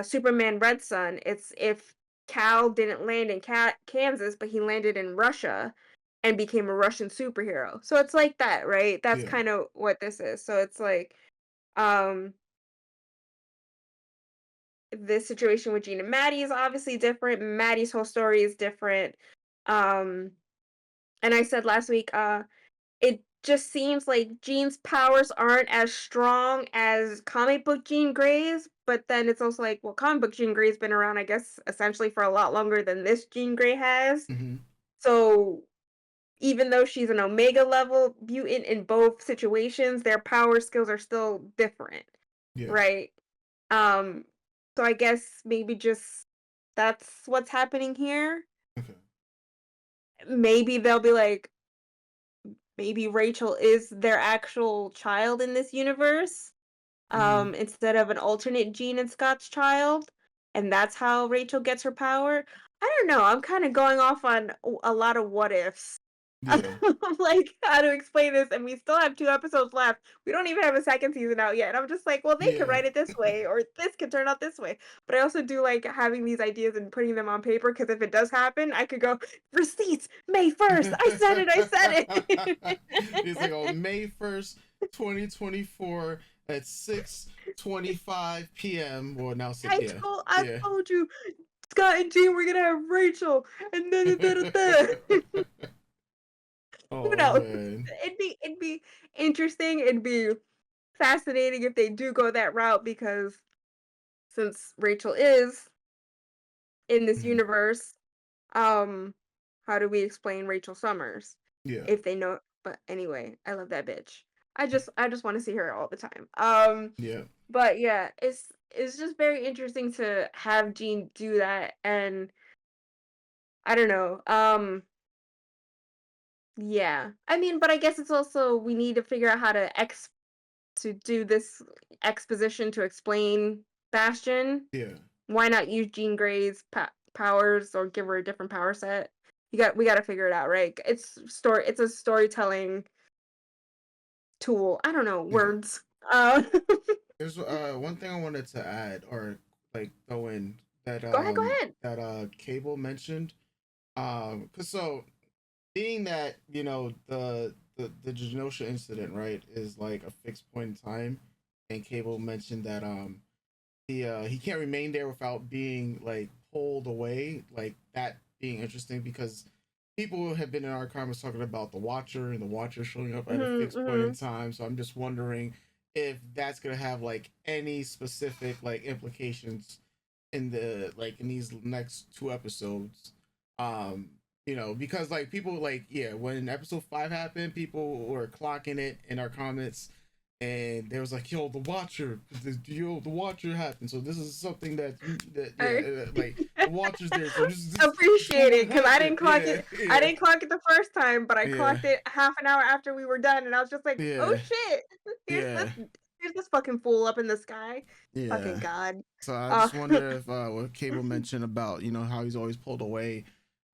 Speaker 2: Superman Red Sun, it's if Cal didn't land in Kansas, but he landed in Russia, and became a Russian superhero. So it's like that, right? That's
Speaker 1: Yeah.
Speaker 2: kind of what this is. So it's like um this situation with Jean and Maddie is obviously different. Maddie's whole story is different. Um and I said last week, it just seems like Jean's powers aren't as strong as comic book Jean Grey's, but then it's also like, well, comic book Jean Grey's been around, I guess, essentially for a lot longer than this Jean Grey has.
Speaker 1: Mm-hmm.
Speaker 2: So even though she's an Omega level mutant in both situations, their power skills are still different,
Speaker 1: Yeah.
Speaker 2: right? Um, so I guess maybe just that's what's happening here.
Speaker 1: Okay.
Speaker 2: Maybe they'll be like, maybe Rachel is their actual child in this universe,
Speaker 1: Mm-hmm.
Speaker 2: instead of an alternate Jean and Scott's child, and that's how Rachel gets her power. I don't know. I'm kind of going off on a lot of what ifs.
Speaker 1: Yeah.
Speaker 2: I'm like, how to explain this, and we still have 2 episodes left. We don't even have a second season out yet. And I'm just like, well, they could
Speaker 1: Yeah.
Speaker 2: write it this way, or this could turn out this way. But I also do like having these ideas and putting them on paper because if it does happen, I could go receipts May 1st. I said it. I said
Speaker 1: It's like
Speaker 2: it.
Speaker 1: on May 1st, 2024 at 6:25 p.m. Well, now 6, yeah.
Speaker 2: I
Speaker 1: Yeah.
Speaker 2: told you, Scott and Jean were gonna have Rachel, and then who
Speaker 1: Oh
Speaker 2: knows?
Speaker 1: man.
Speaker 2: It'd be interesting. It'd be fascinating if they do go that route because since Rachel is in this
Speaker 1: Mhm.
Speaker 2: universe, um, how do we explain Rachel Summers
Speaker 1: Yeah.
Speaker 2: if they know? But anyway, I love that bitch. I just want to see her all the time.
Speaker 1: Yeah.
Speaker 2: But yeah, it's just very interesting to have Jean do that, and I don't know. Yeah. I mean, but I guess it's also we need to figure out how to do this exposition to explain Bastion.
Speaker 1: Yeah.
Speaker 2: Why not use Jean Grey's powers or give her a different power set? We got to figure it out, right? It's a storytelling tool. I don't know,
Speaker 1: Yeah.
Speaker 2: words.
Speaker 1: There's one thing I wanted to add or like throw in that
Speaker 2: Go ahead, go ahead.
Speaker 1: Cable mentioned. Cause so being that, you know, the Genosha incident, right, is like a fixed point in time, and Cable mentioned that he can't remain there without being like pulled away, like that being interesting because people have been in our comments talking about the Watcher and the Watcher showing up at a
Speaker 2: Mhm,
Speaker 1: fixed point in
Speaker 2: mhm.
Speaker 1: time. So I'm just wondering if that's gonna have like any specific like implications in the like in these next 2 episodes. Um, you know, because like people like yeah, when episode 5 happened, people were clocking it in our comments and there was like, "Yo, the Watcher happened." So this is something that
Speaker 2: I
Speaker 1: yeah, like the Watcher's there. So just
Speaker 2: appreciate
Speaker 1: what
Speaker 2: it because I
Speaker 1: happened.
Speaker 2: didn't clock
Speaker 1: Yeah,
Speaker 2: it. I
Speaker 1: yeah,
Speaker 2: didn't clock it the first time, but I
Speaker 1: yeah,
Speaker 2: clocked it half an hour after we were done, and I was just like, "Oh
Speaker 1: yeah,
Speaker 2: shit!
Speaker 1: yeah,
Speaker 2: Here's this fucking fool up in the sky,
Speaker 1: yeah.
Speaker 2: fucking god."
Speaker 1: So I
Speaker 2: Uh,
Speaker 1: just wonder if what Cable mentioned about you know how he's always pulled away,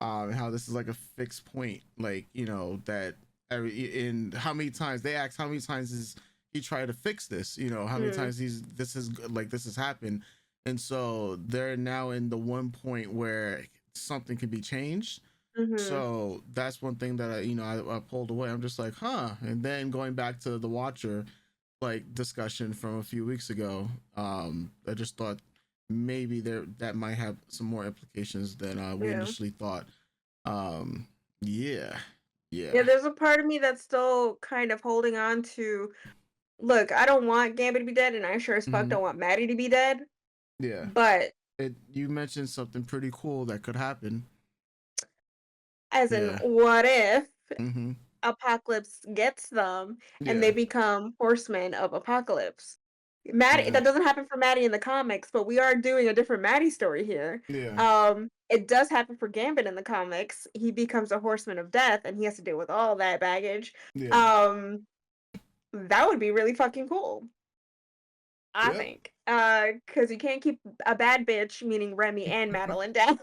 Speaker 1: how this is like a fixed point, like you know that in how many times they asked how many times is he tried to fix this, you know how many
Speaker 2: mm,
Speaker 1: times this has happened, and so they're now in the one point where something can be changed.
Speaker 2: mhm,
Speaker 1: So that's one thing that I pulled away. I'm just like, huh. And then going back to the Watcher, like discussion from a few weeks ago. I just thought maybe there that might have some more implications than we
Speaker 2: yeah,
Speaker 1: initially thought. Um, yeah,
Speaker 2: yeah.
Speaker 1: yeah,
Speaker 2: There's a part of me that's still kind of holding on to. Look, I don't want Gambit to be dead, and I sure as fuck
Speaker 1: hmm
Speaker 2: don't want Maddie to be dead.
Speaker 1: yeah.
Speaker 2: But
Speaker 1: You mentioned something pretty cool that could happen.
Speaker 2: as in,
Speaker 1: Yeah.
Speaker 2: what if
Speaker 1: Mm-hmm.
Speaker 2: Apocalypse gets them and they
Speaker 1: Yeah.
Speaker 2: become horsemen of Apocalypse? Maddie,
Speaker 1: Yeah.
Speaker 2: that doesn't happen for Maddie in the comics, but we are doing a different Maddie story here.
Speaker 1: Yeah.
Speaker 2: It does happen for Gambit in the comics. He becomes a horseman of death and he has to deal with all that baggage.
Speaker 1: Yeah.
Speaker 2: Um, that would be really fucking cool, I
Speaker 1: Yep.
Speaker 2: think. Because you can't keep a bad bitch, meaning Remy and Madeline down.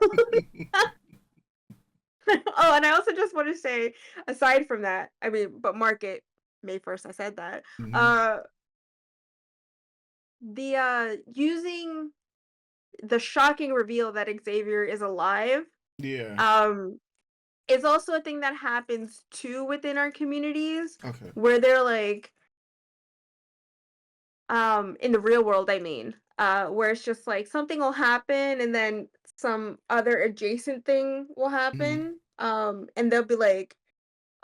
Speaker 2: Oh, and I also just want to say, aside from that, I mean, but market May 1st, I said that.
Speaker 1: Mm-hmm.
Speaker 2: Uh, the using the shocking reveal that Xavier is alive,
Speaker 1: Yeah.
Speaker 2: um, it's also a thing that happens too within our communities
Speaker 1: Okay.
Speaker 2: where they're like, in the real world, I mean, where it's just like something will happen and then some other adjacent thing will happen. And they'll be like,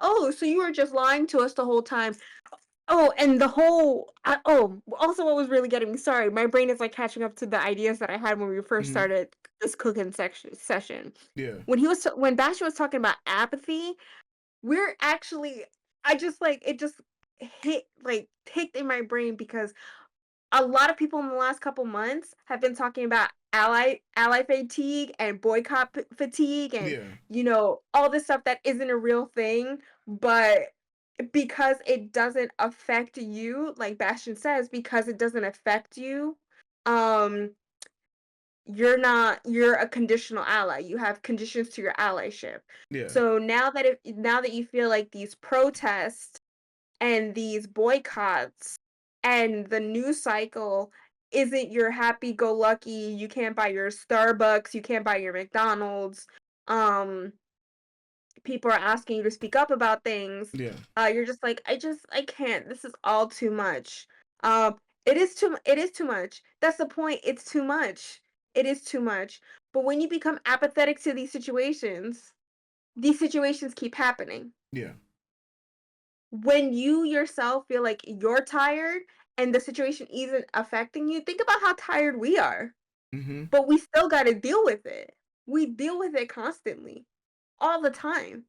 Speaker 2: oh, so you were just lying to us the whole time. Oh, and the whole also what was really getting me, sorry, my brain is like catching up to the ideas that I had when we first started this cooking session.
Speaker 1: Yeah.
Speaker 2: When Bastion was talking about apathy, we're actually I just like it just ticked in my brain because a lot of people in the last couple months have been talking about ally fatigue and boycott fatigue and
Speaker 1: Yeah.
Speaker 2: all this stuff that isn't a real thing, but because it doesn't affect you, like Bastion says, because it doesn't affect you, um you're a conditional ally. You have conditions to your allyship.
Speaker 1: Yeah.
Speaker 2: So now that you feel like these protests and these boycotts and the news cycle isn't your happy-go-lucky, you can't buy your Starbucks, you can't buy your McDonald's, um, people are asking you to speak up about things,
Speaker 1: Yeah.
Speaker 2: you're just like, I can't, this is all too much. It is too much. That's the point, it's too much. It is too much. But when you become apathetic to these situations keep happening.
Speaker 1: Yeah.
Speaker 2: When you yourself feel like you're tired and the situation isn't affecting you, think about how tired we are. But we still got to deal with it. We deal with it constantly, all the time.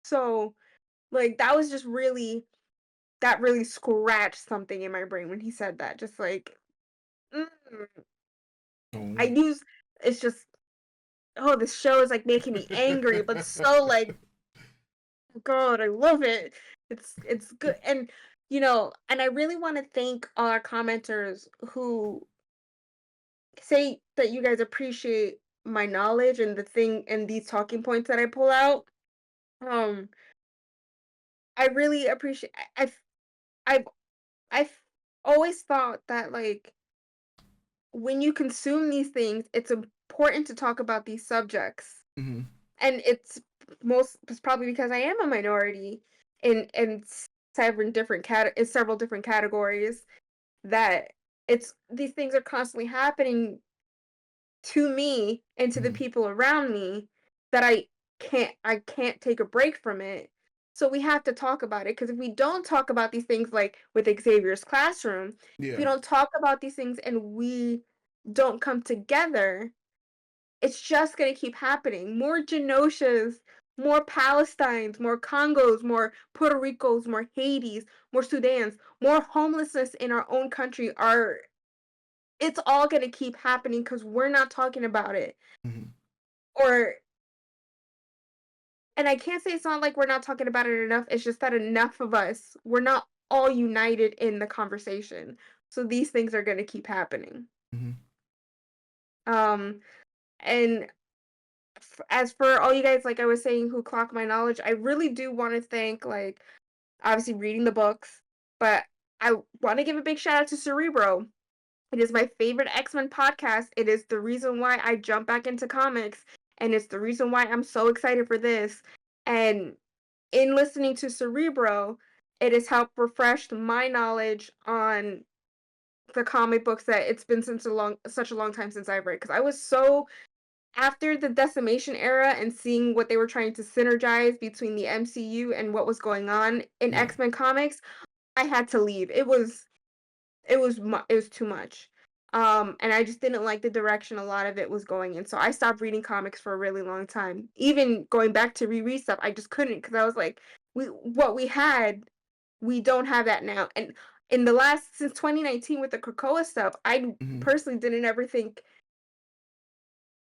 Speaker 2: So, like, that really scratched something in my brain when he said that. Just like, mm, I
Speaker 1: Oh.
Speaker 2: use it's just, oh, this show is like making me angry, but so like, God, I love it. It's good. And and I really want to thank all our commenters who say that you guys appreciate my knowledge and the thing and these talking points that I pull out. Um, I really appreciate. I've I've always thought that like when you consume these things, it's important to talk about these subjects, and it's probably because I am a minority in several different categories that it's these things are constantly happening to me and to the people around me that I can't take a break from it. So we have to talk about it because if we don't talk about these things like with Xavier's classroom, if we
Speaker 1: Yeah.
Speaker 2: don't talk about these things and we don't come together, it's just going to keep happening. More Genoshas, more Palestines, more Congos, more Puerto Ricos, more Haitis, more Sudans, more homelessness in our own country are it's all going to keep happening because we're not talking about it. Or and I can't say it's not like we're not talking about it enough. It's just that enough of us, we're not all united in the conversation. So these things are going to keep happening. Um and as for all you guys like I was saying who clock my knowledge, I really do want to thank like obviously reading the books, but I want to give a big shout out to Cerebro. It is my favorite X-Men podcast. It is the reason why I jump back into comics, and it's the reason why I'm so excited for this. And in listening to Cerebro, it has helped refresh my knowledge on the comic books that it's been such a long time since I've read. Because I was so after the Decimation era and seeing what they were trying to synergize between the MCU and what was going on in
Speaker 1: Yeah.
Speaker 2: X-Men comics, I had to leave. It was too much. And I just didn't like the direction a lot of it was going in. So I stopped reading comics for a really long time. Even going back to reread stuff, I just couldn't because I was like, what we had, we don't have that now. And in the last since 2019 with the Krakoa stuff, I personally didn't ever think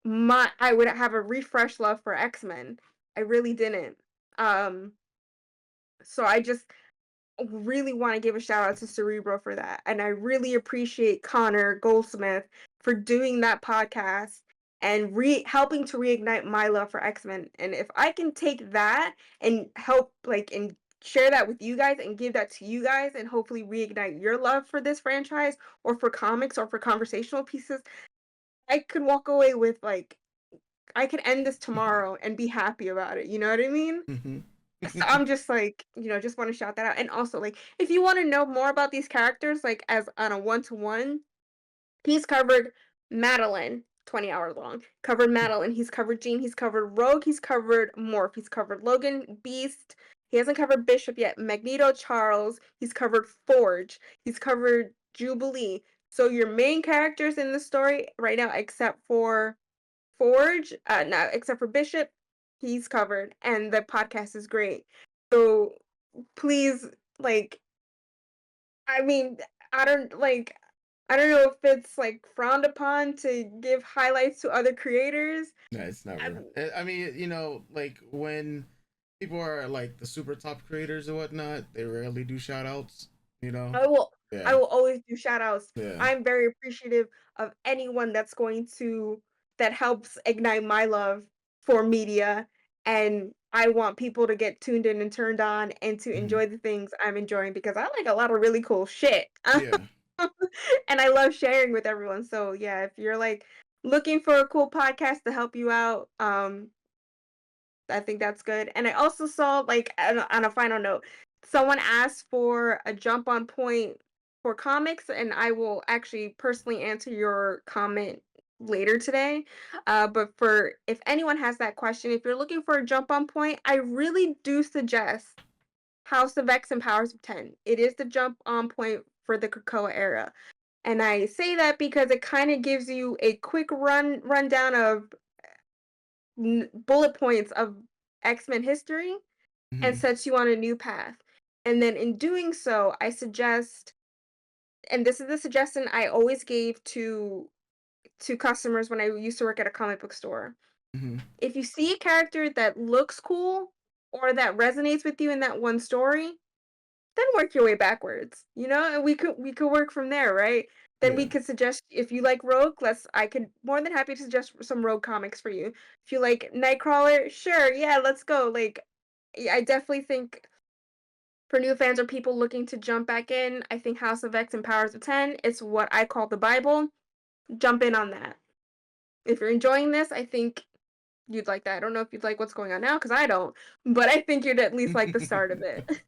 Speaker 2: I would have a refresh love for X-Men. I really didn't. Um, so I just really want to give a shout out to Cerebro for that. And I really appreciate Connor Goldsmith for doing that podcast and helping to reignite my love for X-Men. And if I can take that and help and share that with you guys and give that to you guys and hopefully reignite your love for this franchise or for comics or for conversational pieces, I could walk away with I could end this tomorrow and be happy about it. You know what I mean? So I'm just like, just want to shout that out. And also, like, if you want to know more about these characters, like as on a one-to-one, he's covered Madeline, 20 hours long. Covered Madeline. He's covered Jean. He's covered Rogue. He's covered Morph. He's covered Logan, Beast. He hasn't covered Bishop yet. Magneto, Charles. He's covered Forge. He's covered Jubilee. So your main characters in the story right now, except for Forge, no, except for Bishop, he's covered, and the podcast is great. So please, like, I mean, I don't like. I don't know if it's like frowned upon to give highlights to other creators.
Speaker 1: No, it's never. I mean, like when people are like the super top creators and whatnot, they rarely do shout outs,
Speaker 2: I will
Speaker 1: Yeah.
Speaker 2: always do shout outs.
Speaker 1: Yeah.
Speaker 2: I'm very appreciative of anyone that helps ignite my love for media, and I want people to get tuned in and turned on and to enjoy the things I'm enjoying because I like a lot of really cool shit.
Speaker 1: Yeah.
Speaker 2: And I love sharing with everyone. So yeah, if you're like looking for a cool podcast to help you out, I think that's good. And I also saw, like, on a final note, someone asked for a jump on point for comics, and I will actually personally answer your comment later today. But for if anyone has that question, if you're looking for a jump on point, I really do suggest House of X and Powers of 10. It is the jump on point for the Krakoa era. And I say that because it kind of gives you a quick rundown of bullet points of X-Men history and sets you on a new path. And then in doing so, I suggest, and this is the suggestion I always gave to customers when I used to work at a comic book store. If you see a character that looks cool or that resonates with you in that one story, then work your way backwards, and we could work from there, right? Then we could suggest, if you like Rogue, I could more than happy to suggest some Rogue comics for you. If you like Nightcrawler, sure, yeah, let's go. Like, I definitely think for new fans or people looking to jump back in, I think House of X and Powers of 10 is what I call the Bible. Jump in on that. If you're enjoying this, I think you'd like that. I don't know if you'd like what's going on now, because I don't, but I think you'd at least like the start of it.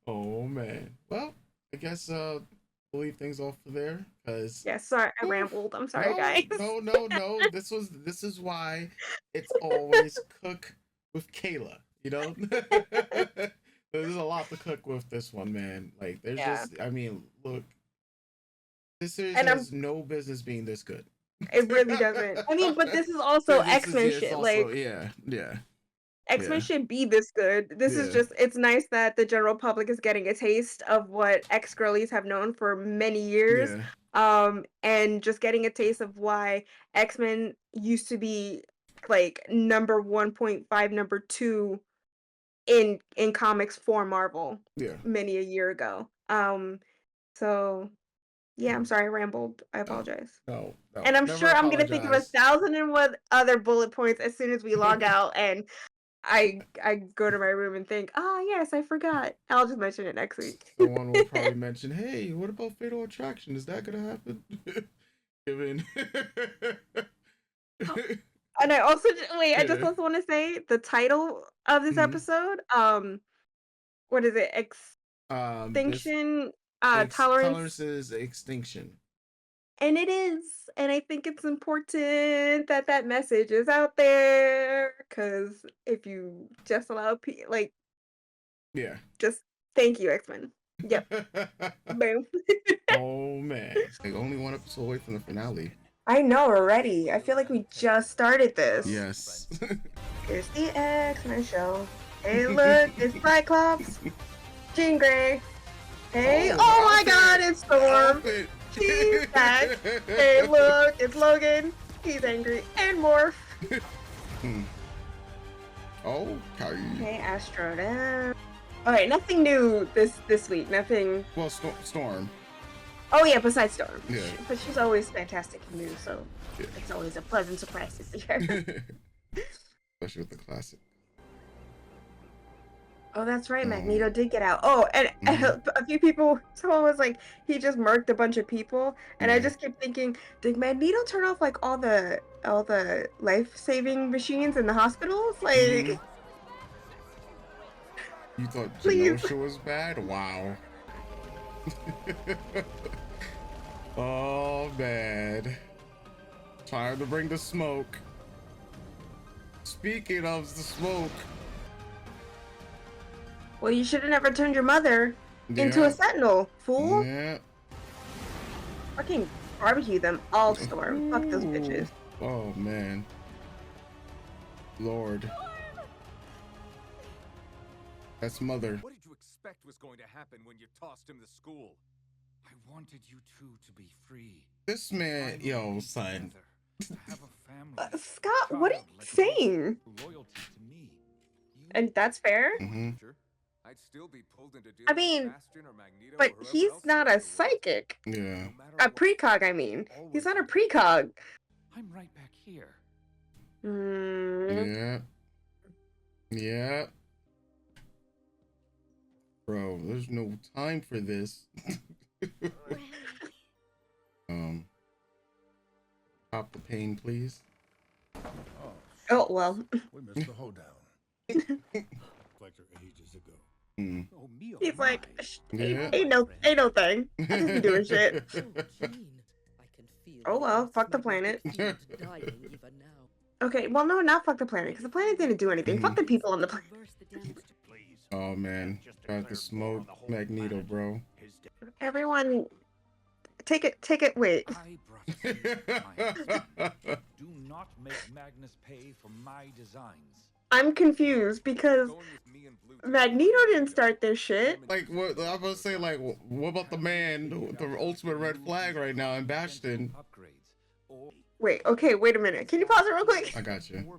Speaker 1: Oh man. Well, I guess we'll leave things off for there because
Speaker 2: Yeah, sorry, I rambled. I'm sorry, guys.
Speaker 1: No. This is why it's always cook with Kayla. There's a lot to cook with this one, man. Like there's just, I mean, look, this series has no business being this good.
Speaker 2: It really doesn't. I mean, but this is also X-Men shit. Like,
Speaker 1: yeah.
Speaker 2: X-Men should be this good. This is just, it's nice that the general public is getting a taste of what X-girlies have known for many years. And just getting a taste of why X-Men used to be like number 1.5, number 2 in comics for Marvel many a year ago. So yeah, I'm sorry I rambled. I apologize.
Speaker 1: No,
Speaker 2: and I'm sure I'm gonna think of 1,001 other bullet points as soon as we log out and I go to my room and think, yes, I forgot. I'll just mention it next week.
Speaker 1: Someone will probably mention, hey, what about Fatal Attraction? Is that gonna happen? Given
Speaker 2: And I also I just also want to say the title of this episode. What is it? Extinction. Tolerance
Speaker 1: is extinction.
Speaker 2: And it is, and I think it's important that that message is out there, because if you just allow just thank you, X-Men. Yep. Boom.
Speaker 1: Oh man, it's like only one episode away from the finale.
Speaker 2: I know already. I feel like we just started this.
Speaker 1: Yes.
Speaker 2: Here's the X-Men show. Hey, look, it's Cyclops, Jean Grey. Hey, oh my God, it's Storm. He's back. Hey, look, it's Logan. He's angry. And Morph.
Speaker 1: Okay.
Speaker 2: Hey, Astro. All right, nothing new this week. Nothing.
Speaker 1: Well, Storm.
Speaker 2: Oh yeah, besides Storm.
Speaker 1: Yeah.
Speaker 2: But she's always fantastic and new, so it's always a pleasant surprise to see her.
Speaker 1: Especially with the classic.
Speaker 2: Oh, that's right.
Speaker 1: Oh.
Speaker 2: Magneto did get out. Oh, and a few people, someone was like, he just murked a bunch of people, and I
Speaker 1: Yeah.
Speaker 2: just kept thinking, did Magneto turn off like all the life-saving machines in the hospitals? Like,
Speaker 1: You thought
Speaker 2: please.
Speaker 1: Genosha was bad? Wow. Oh, bad. Time to bring the smoke. Speaking of the smoke.
Speaker 2: Well, you should have never turned your mother into a sentinel, fool.
Speaker 1: Yeah.
Speaker 2: Fucking barbecue them all, Storm. Fuck those bitches.
Speaker 1: Oh, man. Lord. That's mother.
Speaker 14: What did you expect was going to happen when you tossed him to school? I wanted you two to be free.
Speaker 1: This man, yo, son.
Speaker 14: To have a family.
Speaker 2: Scott, what are you saying?
Speaker 14: Loyalty to me.
Speaker 2: And that's fair.
Speaker 14: I'd still be pulled into
Speaker 2: I mean, but he's not a psychic.
Speaker 1: Yeah.
Speaker 2: A precog, I mean. He's not a precog.
Speaker 14: I'm right back here.
Speaker 1: Yeah. Yeah. Bro, there's no time for this. Pop the pain, please.
Speaker 2: Oh, well.
Speaker 18: We missed the hoedown. Collector ages ago.
Speaker 14: Oh, Mio,
Speaker 2: He's like,
Speaker 1: Yeah.
Speaker 2: ain't no thing. I just be doing shit. Oh well, fuck the planet. Okay, well no, not fuck the planet, because the planet didn't do anything. Fuck the people on the planet.
Speaker 1: Oh man, got the smoke, Magneto, bro.
Speaker 2: Everyone, take it. Wait.
Speaker 14: Do not make Magnus pay for my designs.
Speaker 2: I'm confused because Magneto didn't start this shit.
Speaker 1: Like, what I was gonna say, like, what about the man, the ultimate red flag right now in Bastion?
Speaker 2: Wait, okay, wait a minute. Can you pause it real quick?
Speaker 1: I got you.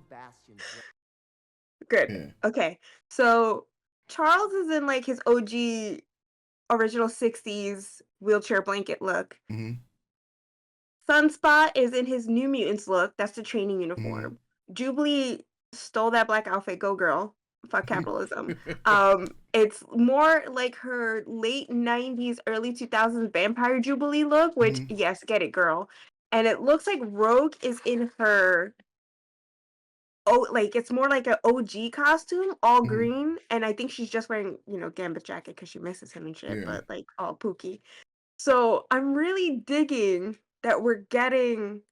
Speaker 2: Good.
Speaker 1: Yeah.
Speaker 2: Okay, so Charles is in like his OG original 60s wheelchair blanket look. Sunspot is in his New Mutants look. That's the training uniform. Jubilee stole that black outfit. Go girl. Fuck capitalism. It's more like her late 90s, early 2000s vampire Jubilee look, which, yes, get it, girl. And it looks like Rogue is in her... Oh, like, it's more like an OG costume, all green. And I think she's just wearing, Gambit jacket because she misses him and shit, but, like, all pooky. So I'm really digging that we're getting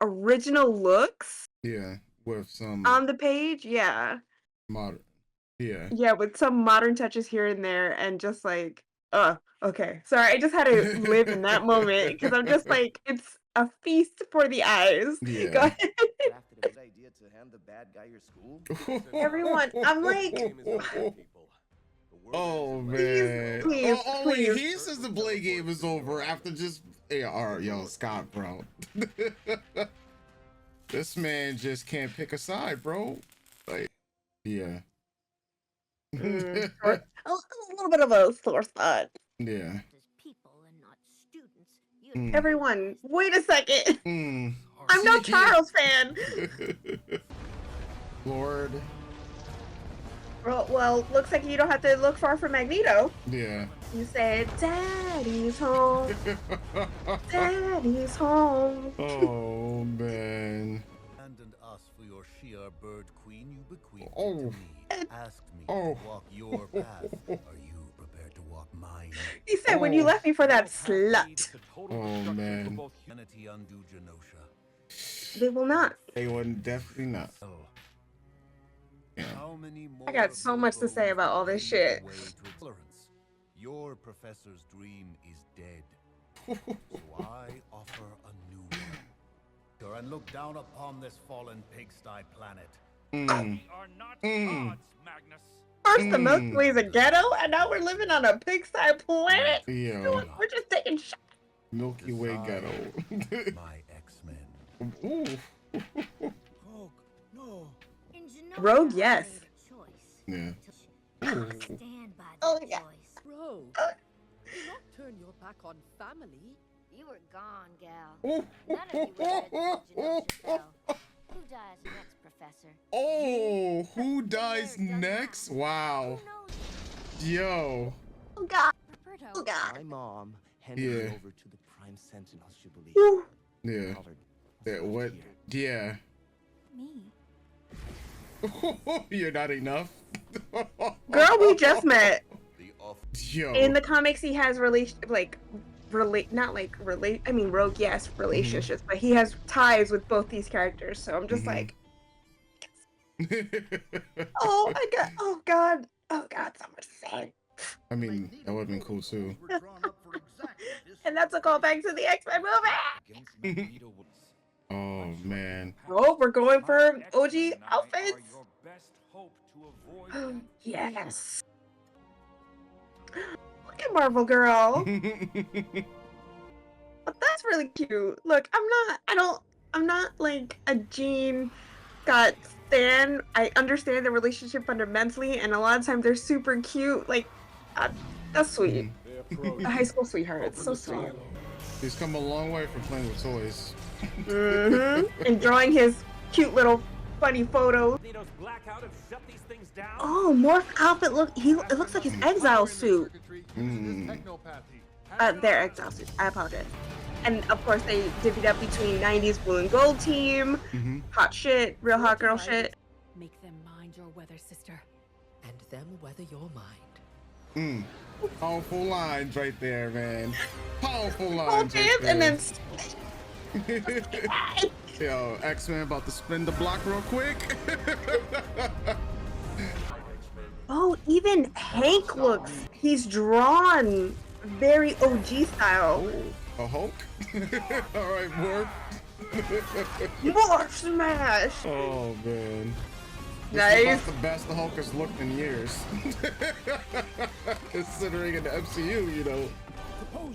Speaker 2: original looks.
Speaker 1: Yeah, with some
Speaker 2: on the page. Yeah.
Speaker 1: modern. Yeah.
Speaker 2: Yeah, with some modern touches here and there, and just like, okay. Sorry, I just had to live in that moment because I'm just like, it's a feast for the eyes.
Speaker 1: Yeah.
Speaker 2: Go ahead.
Speaker 11: Drafted a good idea to hand the bad guy your school?
Speaker 2: Everyone, I'm like,
Speaker 1: oh man.
Speaker 2: please,
Speaker 1: Wait,
Speaker 2: please.
Speaker 1: he says the play game is over after just yo, Scott, bro. This man just can't pick a side, bro. Like, yeah.
Speaker 2: A little bit of a sore spot.
Speaker 1: Yeah.
Speaker 2: Everyone, wait a second. I'm no
Speaker 1: See?
Speaker 2: Charles fan.
Speaker 1: Lord.
Speaker 2: Well, looks like you don't have to look far for Magneto.
Speaker 1: Yeah.
Speaker 2: You said, Daddy's home. Daddy's home.
Speaker 1: Oh man.
Speaker 4: Abandoned us for your Shia bird queen you bequeathed
Speaker 1: Oh.
Speaker 4: to me. Asked me to walk your path. Are you prepared to walk mine?
Speaker 2: He said, when you left me for that slut.
Speaker 1: Oh man.
Speaker 4: Humanity undo Genosha.
Speaker 2: They will not.
Speaker 1: They wouldn't, definitely not.
Speaker 4: How many more
Speaker 2: I got so much to say about all this shit.
Speaker 4: way to tolerance? Your professor's dream is dead. So I offer a new one. Go and look down upon this fallen pigsty planet.
Speaker 14: We are not gods, Magnus.
Speaker 2: First the Milky Way's a ghetto, and now we're living on a pigsty planet.
Speaker 1: Yeah.
Speaker 2: We're just taking shots.
Speaker 1: Milky Way ghetto.
Speaker 4: My X-Men.
Speaker 1: Ooh.
Speaker 4: No.
Speaker 2: Rogue, yes.
Speaker 1: Yeah.
Speaker 2: Oh yeah.
Speaker 10: Bro, do not turn your back on family.
Speaker 13: You were gone, gal.
Speaker 1: Oh.
Speaker 13: None of you were there when Genosha fell. Who dies next, Professor?
Speaker 1: Oh, who dies next? Wow. Yo.
Speaker 2: Oh God.
Speaker 13: Roberto.
Speaker 2: Oh God.
Speaker 11: My mom handed
Speaker 1: Yeah.
Speaker 11: me over to the Prime Sentinels Jubilee.
Speaker 2: Whew.
Speaker 1: Yeah.
Speaker 11: Covered
Speaker 1: Yeah, what? Yeah.
Speaker 13: Me.
Speaker 1: You're not enough.
Speaker 2: Girl, we just met.
Speaker 1: Yo.
Speaker 2: In the comics, he has rogue, yes, relationships, but he has ties with both these characters. So I'm just like, oh God, so much to say.
Speaker 1: I mean, that would have been cool too.
Speaker 2: And that's a callback to the X-Men movie.
Speaker 1: Oh man.
Speaker 2: Oh, we're going for OG outfits. Oh, yes. Look at Marvel Girl. But that's really cute. Look, I'm not like a Jean Scott stan. I understand the relationship fundamentally, and a lot of times they're super cute. Like, that's sweet. A high school sweetheart. It's so sweet.
Speaker 1: He's come a long way from playing with toys.
Speaker 2: And drawing his cute little funny photos. Oh, Morph outfit it looks like his exile suit. Their exile suit. I apologize. And of course they divvied up between 90s blue and gold team, hot shit, real hot girl shit.
Speaker 5: Make them mind your weather, sister.
Speaker 12: And them weather your mind.
Speaker 1: Powerful lines right there, man. Powerful lines right there.
Speaker 2: And then
Speaker 1: yo, X-Men about to spin the block real quick.
Speaker 2: oh, even Hank looks, he's drawn very OG style.
Speaker 1: A Hulk? Alright, Morph.
Speaker 2: Morph smash!
Speaker 1: Oh man.
Speaker 2: Nice.
Speaker 1: This is about the best the Hulk has looked in years. Considering in the MCU, you know.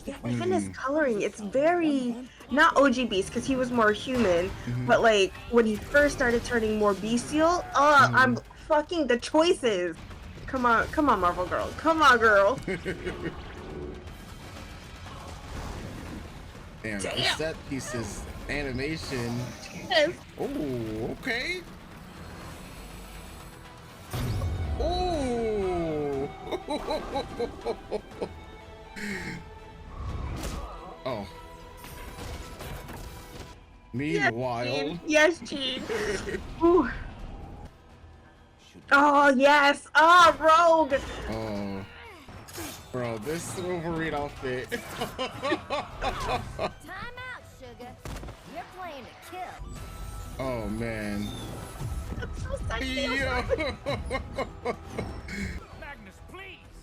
Speaker 2: Yeah, even his coloring, it's very not OG Beast because he was more human, but like when he first started turning more bestial, I'm fucking the choices. Come on, Marvel Girl. Come on, girl.
Speaker 1: Damn. Set pieces, animation.
Speaker 2: Yes.
Speaker 1: Oh, okay. Oh. Oh. Meanwhile.
Speaker 2: Yes, Gene. Ooh. Oh, yes. Oh, Rogue.
Speaker 1: Oh. Bro, this Wolverine outfit.
Speaker 13: Time out, sugar. You're playing to kill.
Speaker 1: Oh, man.
Speaker 2: That's so sexy.
Speaker 1: Yo.
Speaker 3: Magnus, please!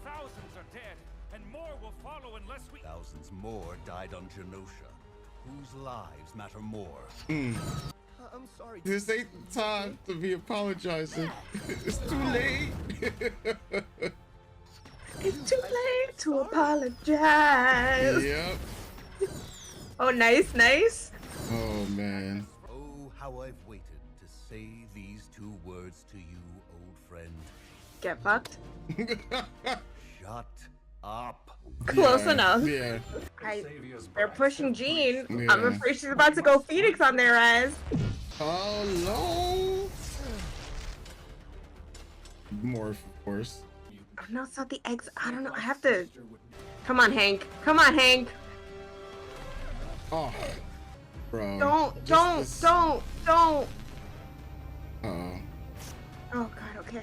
Speaker 3: Thousands are dead, and more will follow unless we...
Speaker 4: Thousands more died on Genosha. Whose lives matter more?
Speaker 11: I'm sorry.
Speaker 1: This ain't the time to be apologizing. It's too late.
Speaker 2: It's too late to apologize.
Speaker 1: Yep.
Speaker 2: Oh, nice.
Speaker 1: Oh, man.
Speaker 4: Oh, how I've waited to say these two words to you, old friend.
Speaker 2: Get fucked.
Speaker 4: Shut up.
Speaker 2: Close enough.
Speaker 1: Yeah.
Speaker 2: They're pushing Jean.
Speaker 1: Yeah.
Speaker 2: I'm afraid she's about to go Phoenix on their ass.
Speaker 1: Oh, no. Morph, of course.
Speaker 2: Oh, no, it's not the eggs. I don't know. I have to. Come on, Hank. Come on, Hank.
Speaker 1: Oh, bro.
Speaker 2: Don't.
Speaker 1: Uh-oh.
Speaker 2: Oh, God, okay.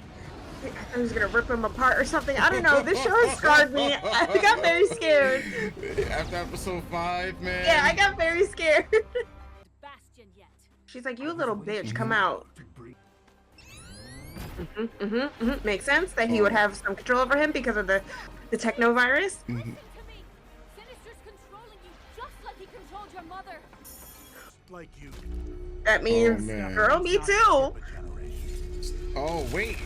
Speaker 2: I thought he was gonna rip him apart or something. I don't know. This show has scarred me. I got very scared.
Speaker 1: After episode 5, man.
Speaker 2: Yeah, I got very scared.
Speaker 5: Bastion yet.
Speaker 2: She's like, you little bitch, come out. Makes sense that he would have some control over him because of the techno virus.
Speaker 5: Listen to me. Sinister's controlling you just like he controlled your mother.
Speaker 6: Like you.
Speaker 2: That means,
Speaker 1: man.
Speaker 2: girl, me too.
Speaker 1: Oh, wait.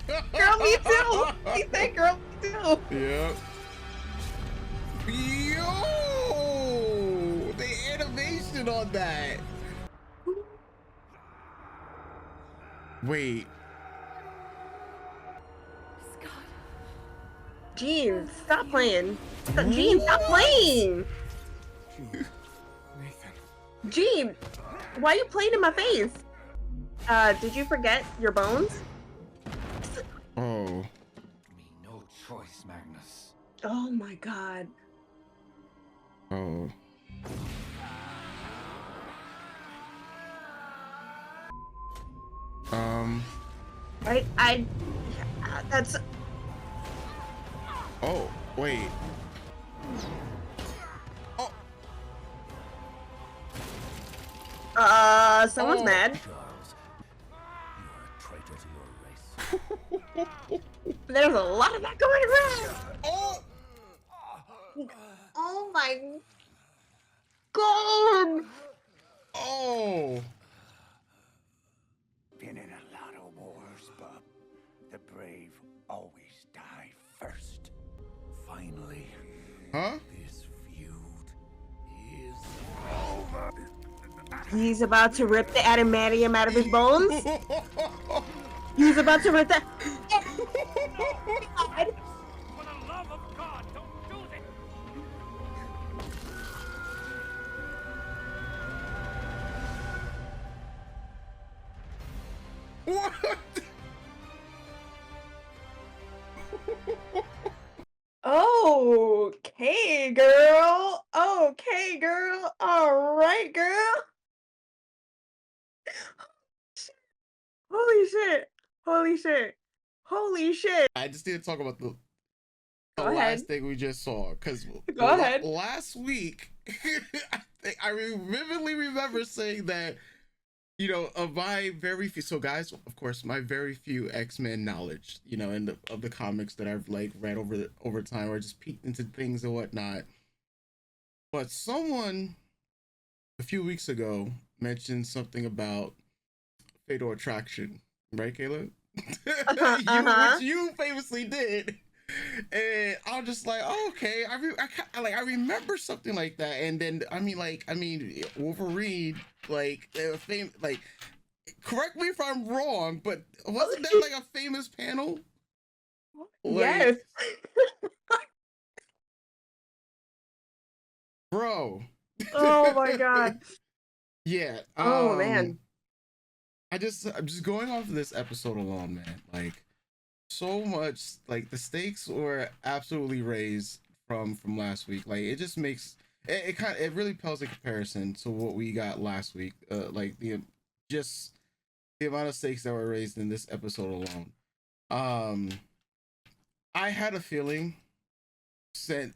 Speaker 2: Girl, me too. He said, girl, me too.
Speaker 1: Yep. Yo! The animation on that. Wait.
Speaker 2: Jean, stop playing. Jean, stop playing.
Speaker 14: Nathan.
Speaker 2: Jean, why are you playing in my face? Did you forget your bones?
Speaker 1: Oh.
Speaker 14: Me no choice, Magnus.
Speaker 2: Oh my god.
Speaker 1: Oh.
Speaker 2: That's.
Speaker 1: Oh, wait.
Speaker 2: Someone's mad.
Speaker 4: Charles, you're a traitor to your race.
Speaker 2: There's a lot of that going around. Oh my god.
Speaker 1: Oh.
Speaker 9: Been in a lot of wars, bub. The brave always die first.
Speaker 4: Finally.
Speaker 1: Huh?
Speaker 4: This feud is over.
Speaker 2: He's about to rip the adamantium out of his bones. He's about to rip that. God.
Speaker 3: For the love of God, don't do this!
Speaker 1: What?
Speaker 2: Okay, girl. Okay, girl. All right, girl. Holy shit. Holy shit. Holy shit.
Speaker 1: I just need to talk about the
Speaker 2: Go
Speaker 1: last
Speaker 2: ahead.
Speaker 1: thing we just saw, because
Speaker 2: Go ahead.
Speaker 1: last week I vividly remember saying that, you know, of my very few, so guys, of course, my very few X-Men knowledge, you know, of the comics that I've like read over time, or just peeked into things and whatnot. But someone a few weeks ago mentioned something about fatal attraction, right, Caleb? Which you famously did. And I'm just like, oh, okay, I remember something like that. And then I mean Wolverine, like correct me if I'm wrong, but wasn't that like a famous panel?
Speaker 2: Yes.
Speaker 1: Bro.
Speaker 2: Oh my god.
Speaker 1: Yeah.
Speaker 2: Oh man.
Speaker 1: I'm just going off of this episode alone, man. Like, so much, like the stakes were absolutely raised from last week. Like, it just makes it really pales in comparison to what we got last week. Like just the amount of stakes that were raised in this episode alone. I had a feeling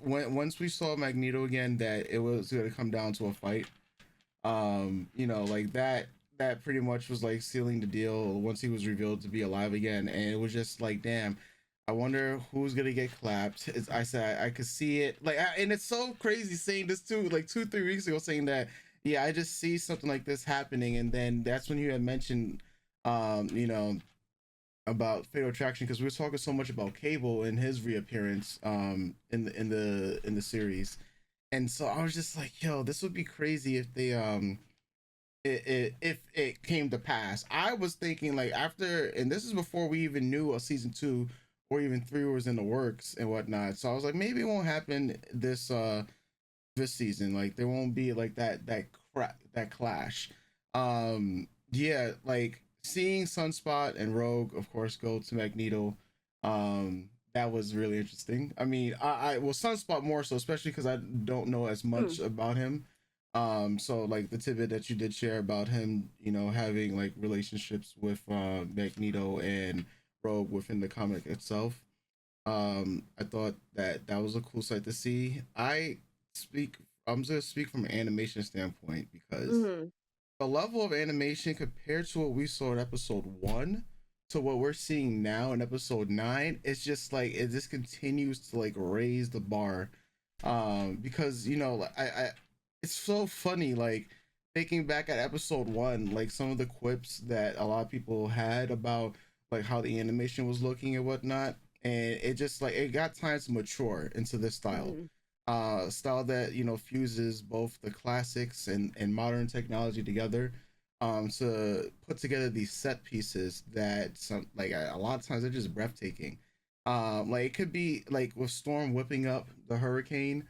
Speaker 1: once we saw Magneto again that it was going to come down to a fight. You know, like that pretty much was like sealing the deal once he was revealed to be alive again. And it was just like, damn, I wonder who's gonna get clapped. I said I could see it, like, and it's so crazy saying this too, like 2-3 weeks ago, saying that, yeah, I just see something like this happening. And then that's when you had mentioned you know, about fatal attraction, because we were talking so much about Cable and his reappearance in the series. And so I was just like, yo, this would be crazy if they if it came to pass. I was thinking, like, after, and this is before we even knew a season 2 or even 3 was in the works and whatnot. So I was like, maybe it won't happen this season. Like, there won't be like that clash. Yeah, like seeing Sunspot and Rogue, of course, go to Magneto. That was really interesting. I mean, I well, Sunspot more so, especially because I don't know as much about him. So like the tidbit that you did share about him, you know, having like relationships with Magneto and Rogue within the comic itself. I thought that was a cool sight to see. I'm just speak from an animation standpoint, because the level of animation compared to what we saw in episode 1 to what we're seeing now in episode 9, it's just like it just continues to like raise the bar. Because, you know, I it's so funny, like thinking back at episode 1, like some of the quips that a lot of people had about like how the animation was looking and whatnot, and it just like it got time to mature into this style. Style that, you know, fuses both the classics and modern technology together, to put together these set pieces that some, like, a lot of times they're just breathtaking. Like it could be like with Storm whipping up the hurricane,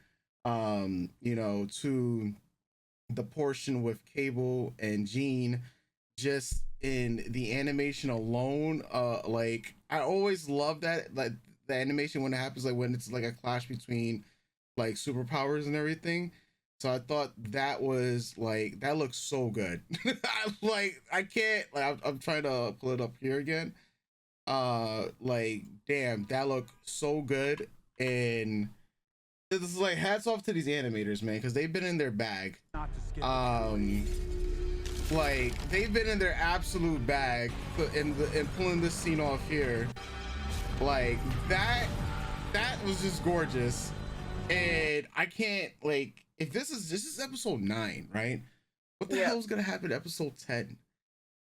Speaker 1: you know, to the portion with Cable and Jean just in the animation alone, like I always love that, like the animation when it happens, like when it's like a clash between like superpowers and everything. So I thought that was like that looks so good. I can't like I'm trying to pull it up here again. Like damn, that looked so good. And this is like hats off to these animators, man, because they've been in their bag. Like they've been in their absolute bag in pulling this scene off here. Like that was just gorgeous. And I can't, like, if this is episode 9, right? What the hell is gonna happen to episode 10?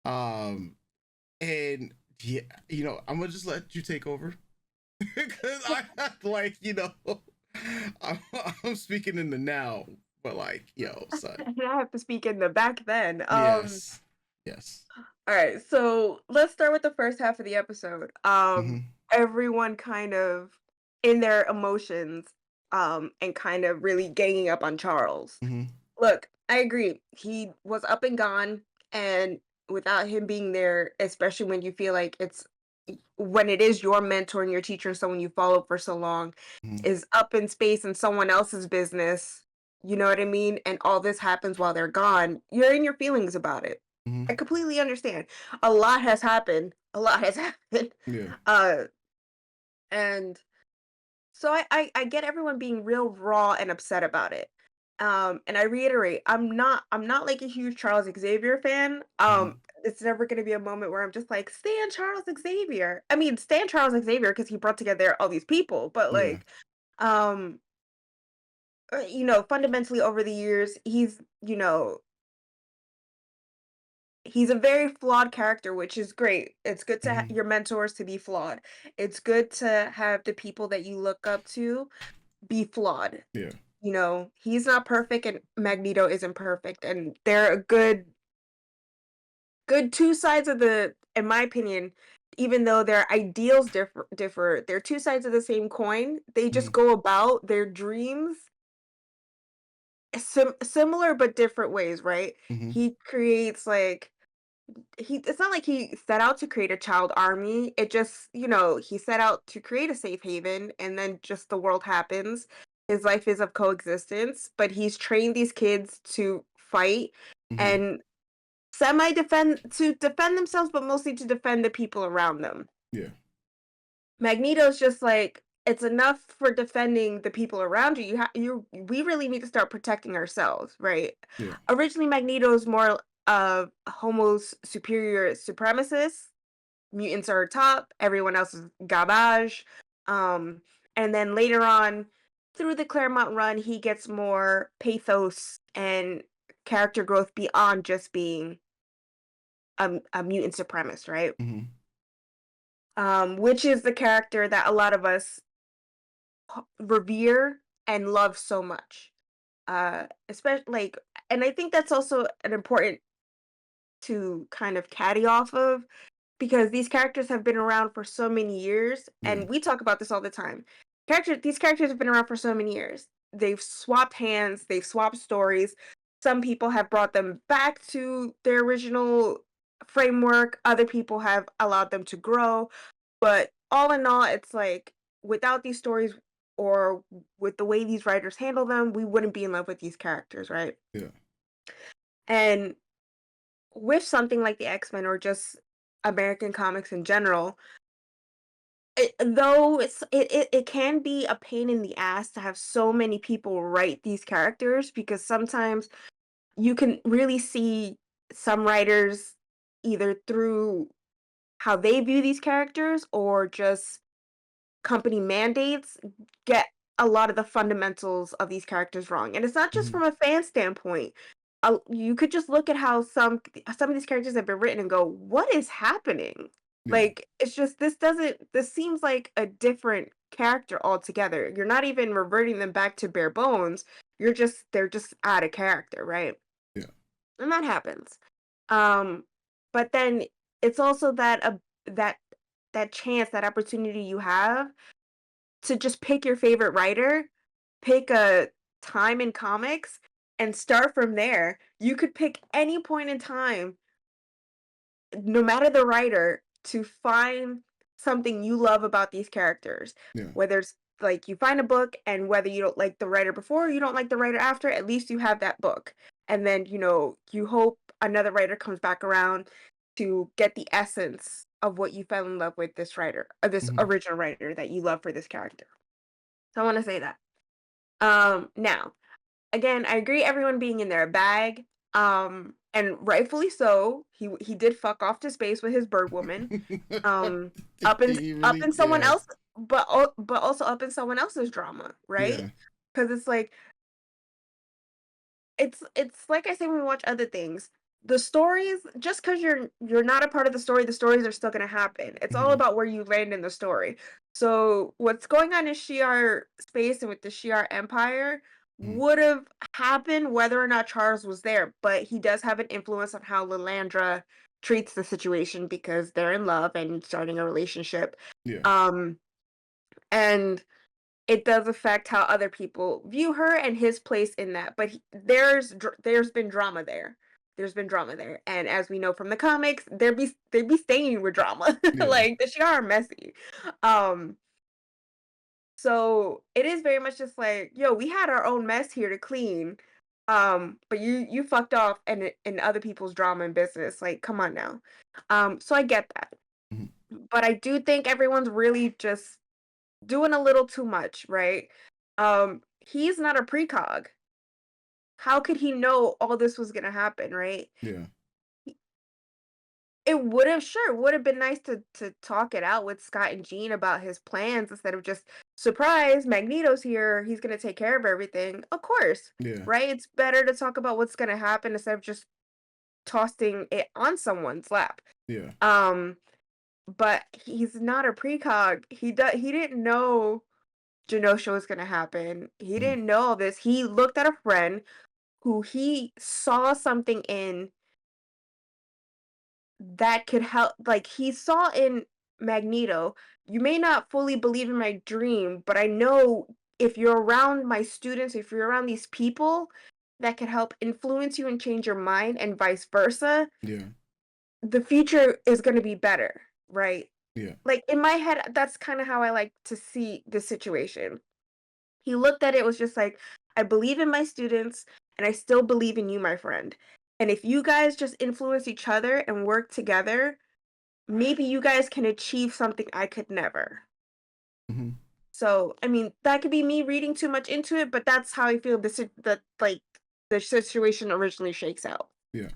Speaker 1: And yeah, you know, I'm gonna just let you take over. Because I like, you know, I'm speaking in the now, but like, yo, son.
Speaker 2: I have to speak in the back then.
Speaker 1: Yes.
Speaker 2: All right, so let's start with the first half of the episode. Everyone kind of in their emotions, and kind of really ganging up on Charles. Look, I agree. He was up and gone, and without him being there, especially when you feel like when it is your mentor and your teacher and someone you followed for so long is up in space in someone else's business, you know what I mean? And all this happens while they're gone, you're in your feelings about it. I completely understand. A lot has happened. A lot has happened.
Speaker 1: Yeah.
Speaker 2: And so I get everyone being real raw and upset about it. And I reiterate, I'm not like a huge Charles Xavier fan. It's never gonna be a moment where I'm just like, Stan Charles Xavier. I mean, Stan Charles Xavier because he brought together all these people, but
Speaker 1: Yeah.
Speaker 2: like, you know, fundamentally over the years, he's a very flawed character, which is great. It's good to your mentors to be flawed. It's good to have the people that you look up to be flawed.
Speaker 1: Yeah.
Speaker 2: You know, he's not perfect and Magneto isn't perfect. And they're a good two sides of in my opinion, even though their ideals differ, they're two sides of the same coin. They just go about their dreams similar but different ways, right? He creates like it's not like he set out to create a child army. It just, you know, he set out to create a safe haven and then just the world happens. His life is of coexistence, but he's trained these kids to fight and defend themselves, but mostly to defend the people around them.
Speaker 1: Yeah.
Speaker 2: Magneto's just like, it's enough for defending the people around you. We really need to start protecting ourselves, right?
Speaker 1: Yeah.
Speaker 2: Originally, Magneto's more of Homo's superior supremacist. Mutants are top, everyone else is garbage. And then later on, through the Claremont run, he gets more pathos and character growth beyond just being a mutant supremacist, right? Which is the character that a lot of us revere and love so much. Especially like, and I think that's also an important to kind of caddy off of because these characters have been around for so many years, and we talk about this all the time. These characters have been around for so many years. They've swapped hands, they've swapped stories. Some people have brought them back to their original framework. Other people have allowed them to grow. But all in all, it's like without these stories or with the way these writers handle them, we wouldn't be in love with these characters, right?
Speaker 1: Yeah.
Speaker 2: And with something like the X-Men or just American comics in general, it can be a pain in the ass to have so many people write these characters because sometimes you can really see some writers either through how they view these characters or just company mandates get a lot of the fundamentals of these characters wrong. And it's not just from a fan standpoint. You could just look at how some of these characters have been written and go, what is happening? Like, it's just this seems like a different character altogether. You're not even reverting them back to bare bones. They're just out of character, right?
Speaker 1: Yeah.
Speaker 2: And that happens. But then it's also that chance, that opportunity you have to just pick your favorite writer, pick a time in comics, and start from there. You could pick any point in time no matter the writer, to find something you love about these characters.
Speaker 1: Yeah.
Speaker 2: Whether it's like you find a book and whether you don't like the writer before, you don't like the writer after, at least you have that book. And then, you hope another writer comes back around to get the essence of what you fell in love with this writer, or this original writer that you love for this character. So I want to say that. Now, again, I agree everyone being in their bag. And rightfully so. He did fuck off to space with his bird woman. Up in someone else, but also up in someone else's drama, right?
Speaker 1: Yeah.
Speaker 2: Because it's like like I say when we watch other things. The stories, just because you're not a part of the stories are still gonna happen. It's all about where you land in the story. So what's going on in Shi'ar space and with the Shi'ar Empire would have happened whether or not Charles was there, but he does have an influence on how Lilandra treats the situation because they're in love and starting a relationship.
Speaker 1: Yeah.
Speaker 2: And it does affect how other people view her and his place in that. But there's been drama there. There's been drama there, and as we know from the comics, they'd be staying with drama.
Speaker 1: Yeah.
Speaker 2: Like the Shi'ar are messy. So it is very much just like, yo, we had our own mess here to clean. But you fucked off and other people's drama and business. Like, come on now. So I get that. But I do think everyone's really just doing a little too much, right? He's not a precog. How could he know all this was gonna happen, right?
Speaker 1: Yeah.
Speaker 2: It would have been nice to talk it out with Scott and Jean about his plans instead of just surprise, Magneto's here, he's gonna take care of everything. Of course.
Speaker 1: Yeah.
Speaker 2: Right? It's better to talk about what's gonna happen instead of just tossing it on someone's lap.
Speaker 1: Yeah.
Speaker 2: But he's not a precog. He didn't know Genosha was gonna happen. He didn't know all this. He looked at a friend who he saw something in that could help. Like, he saw in Magneto, you may not fully believe in my dream, but I know if you're around my students, if you're around these people that could help influence you and change your mind and vice versa,
Speaker 1: Yeah.
Speaker 2: the future is going to be better, right?
Speaker 1: Yeah.
Speaker 2: Like, in my head, that's kind of how I like to see the situation. He looked at it, was just like, I believe in my students and I still believe in you, my friend. And if you guys just influence each other and work together, maybe you guys can achieve something I could never. So, I mean, that could be me reading too much into it, but that's how I feel the situation originally shakes out.
Speaker 1: Yeah.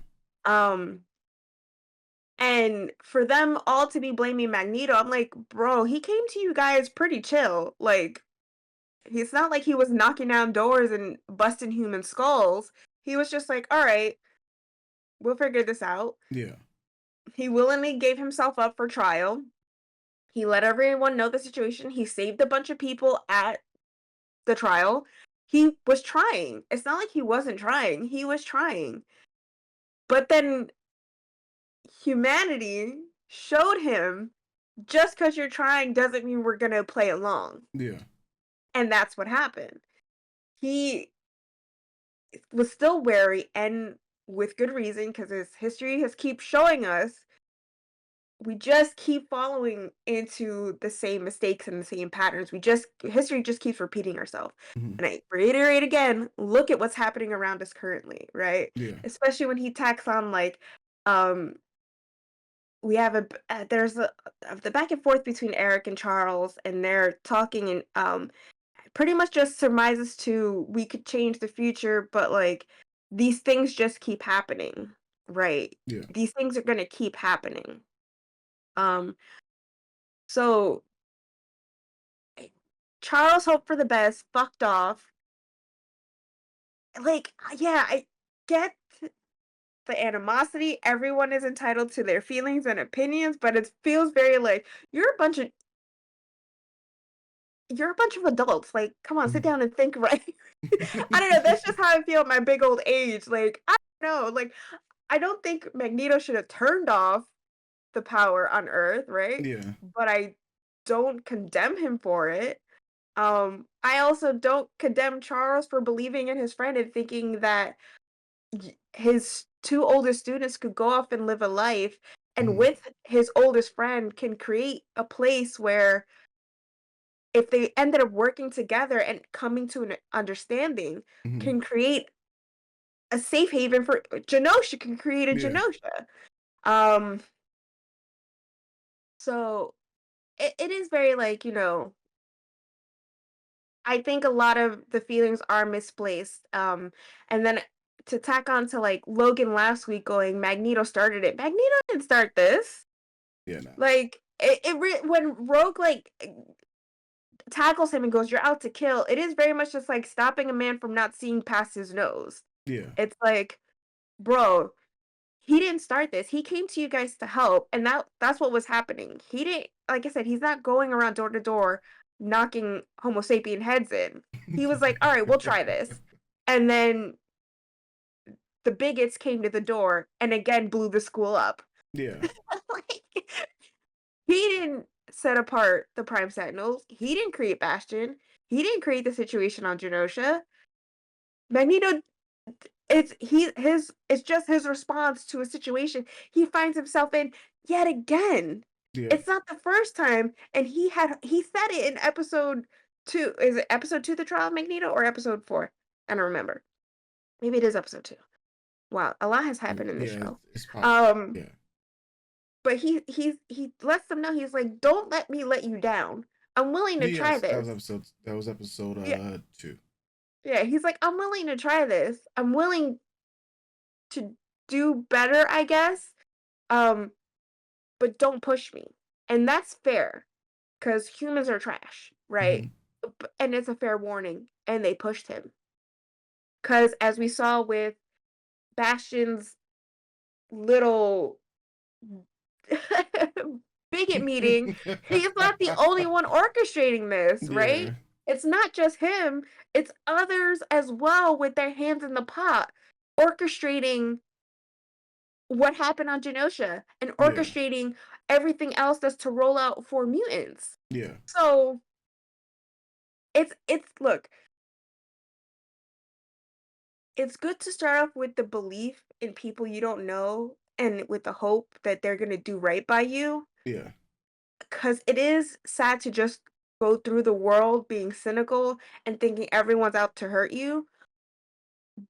Speaker 2: And for them all to be blaming Magneto, I'm like, bro, he came to you guys pretty chill. Like, it's not like he was knocking down doors and busting human skulls. He was just like, all right, we'll figure this out.
Speaker 1: Yeah.
Speaker 2: He willingly gave himself up for trial. He let everyone know the situation. He saved a bunch of people at the trial. He was trying. It's not like he wasn't trying. He was trying. But then humanity showed him just because you're trying doesn't mean we're going to play along.
Speaker 1: Yeah.
Speaker 2: And that's what happened. He was still wary, and with good reason, because his history has keep showing us we just keep following into the same mistakes and the same patterns. History just keeps repeating herself. And I reiterate again, look at what's happening around us currently, right?
Speaker 1: Yeah.
Speaker 2: Especially when he tacks on like, we have there's the back and forth between Eric and Charles, and they're talking and pretty much just surmises to we could change the future, but like these things just keep happening, right?
Speaker 1: Yeah.
Speaker 2: These things are gonna keep happening. So Charles hoped for the best, fucked off. Like, yeah, I get the animosity. Everyone is entitled to their feelings and opinions, but it feels very like you're a bunch of adults. Like, come on, sit down and think, right? I don't know. That's just how I feel at my big old age. Like, I don't know. Like, I don't think Magneto should have turned off the power on Earth, right?
Speaker 1: Yeah.
Speaker 2: But I don't condemn him for it. I also don't condemn Charles for believing in his friend and thinking that his two oldest students could go off and live a life and with his oldest friend can create a place where if they ended up working together and coming to an understanding, can create a safe haven for Genosha can create a
Speaker 1: Yeah.
Speaker 2: Genosha. So it is very like, I think a lot of the feelings are misplaced. And then to tack on to like Logan last week going, Magneto started it. Magneto didn't start this.
Speaker 1: Yeah, no.
Speaker 2: Like when Rogue like tackles him and goes, "You're out to kill." It is very much just like stopping a man from not seeing past his nose.
Speaker 1: Yeah.
Speaker 2: It's like, bro, he didn't start this. He came to you guys to help, and that's what was happening. He didn't, like I said, he's not going around door to door knocking Homo sapien heads in. He was like, "All right, we'll try this," and then the bigots came to the door and again blew the school up.
Speaker 1: Yeah.
Speaker 2: Like, he didn't set apart the Prime Sentinels. He didn't create Bastion. He didn't create the situation on Genosha. Magneto, it's just his response to a situation he finds himself in yet again.
Speaker 1: Yeah.
Speaker 2: It's not the first time, and he said it in episode 2. Is it episode 2, The Trial of Magneto, or episode 4? I don't remember. Maybe it is episode 2. Wow, a lot has happened in this
Speaker 1: Yeah,
Speaker 2: show.
Speaker 1: it's probably, yeah.
Speaker 2: But he lets them know, he's like, "Don't let me let you down. I'm willing to try
Speaker 1: Yes,
Speaker 2: this."
Speaker 1: that was episode
Speaker 2: Yeah.
Speaker 1: 2.
Speaker 2: Yeah, he's like, "I'm willing to try this. I'm willing to do better, I guess. But don't push me." And that's fair, because humans are trash, right? And it's a fair warning. And they pushed him. Because as we saw with Bastion's little bigot meeting, he's not the only one orchestrating this, right?
Speaker 1: Yeah.
Speaker 2: It's not just him, it's others as well with their hands in the pot, orchestrating what happened on Genosha and
Speaker 1: Yeah.
Speaker 2: orchestrating everything else that's to roll out for mutants.
Speaker 1: Yeah.
Speaker 2: So it's look, it's good to start off with the belief in people you don't know and with the hope that they're gonna do right by you.
Speaker 1: Yeah.
Speaker 2: Because it is sad to just go through the world being cynical and thinking everyone's out to hurt you.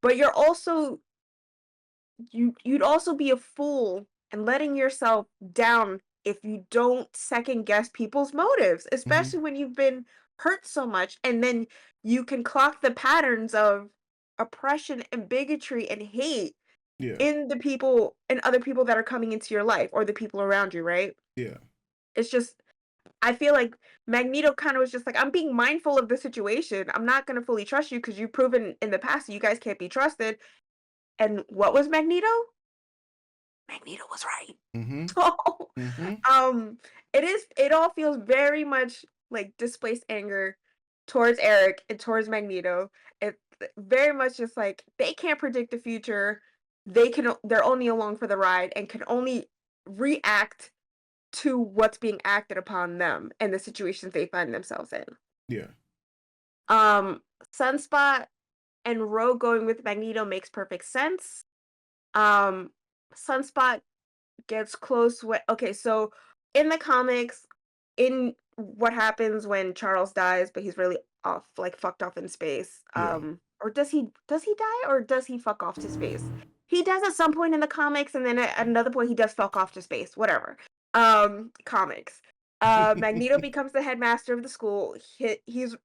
Speaker 2: But you'd also be a fool and letting yourself down if you don't second guess people's motives, especially when you've been hurt so much, and then you can clock the patterns of oppression and bigotry and hate
Speaker 1: Yeah.
Speaker 2: in the people and other people that are coming into your life or the people around you, right?
Speaker 1: Yeah.
Speaker 2: It's just, I feel like Magneto kind of was just like, "I'm being mindful of the situation. I'm not going to fully trust you because you've proven in the past that you guys can't be trusted." And what was Magneto? Magneto was right. So, it all feels very much like displaced anger towards Eric and towards Magneto. It's very much just like they can't predict the future. They're only along for the ride and can only react to what's being acted upon them and the situations they find themselves in.
Speaker 1: Yeah.
Speaker 2: Sunspot and Rogue going with Magneto makes perfect sense. Sunspot gets close with, okay, so in the comics, in what happens when Charles dies, but he's really off, like fucked off in space.
Speaker 1: Yeah.
Speaker 2: Or does he die, or does he fuck off to space? He does at some point in the comics, and then at another point he does fuck off to space. Whatever. Comics. Magneto becomes the headmaster of the school. His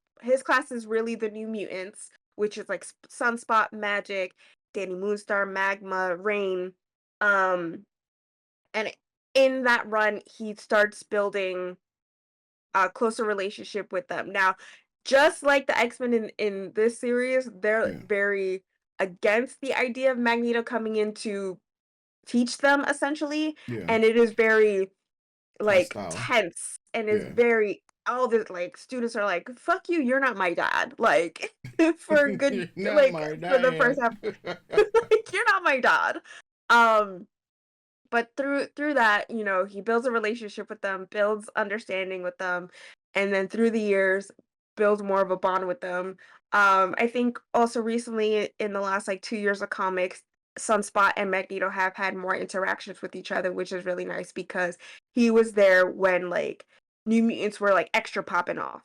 Speaker 2: class is really the New Mutants, which is like Sunspot, Magic, Danny Moonstar, Magma, Rain. And in that run, he starts building a closer relationship with them. Now, just like the X-Men in this series, they're very against the idea of Magneto coming in to teach them, essentially.
Speaker 1: Yeah.
Speaker 2: And it is very like
Speaker 1: Hostile.
Speaker 2: tense, and it's very, all the like students are like, "Fuck you, you're not my dad." Like for a good
Speaker 1: Not
Speaker 2: like
Speaker 1: my
Speaker 2: for the first half. Like, you're not my dad. But through that, he builds a relationship with them, builds understanding with them, and then through the years builds more of a bond with them. I think also recently in the last like 2 years of comics, Sunspot and Magneto have had more interactions with each other, which is really nice because he was there when like New Mutants were like extra popping off.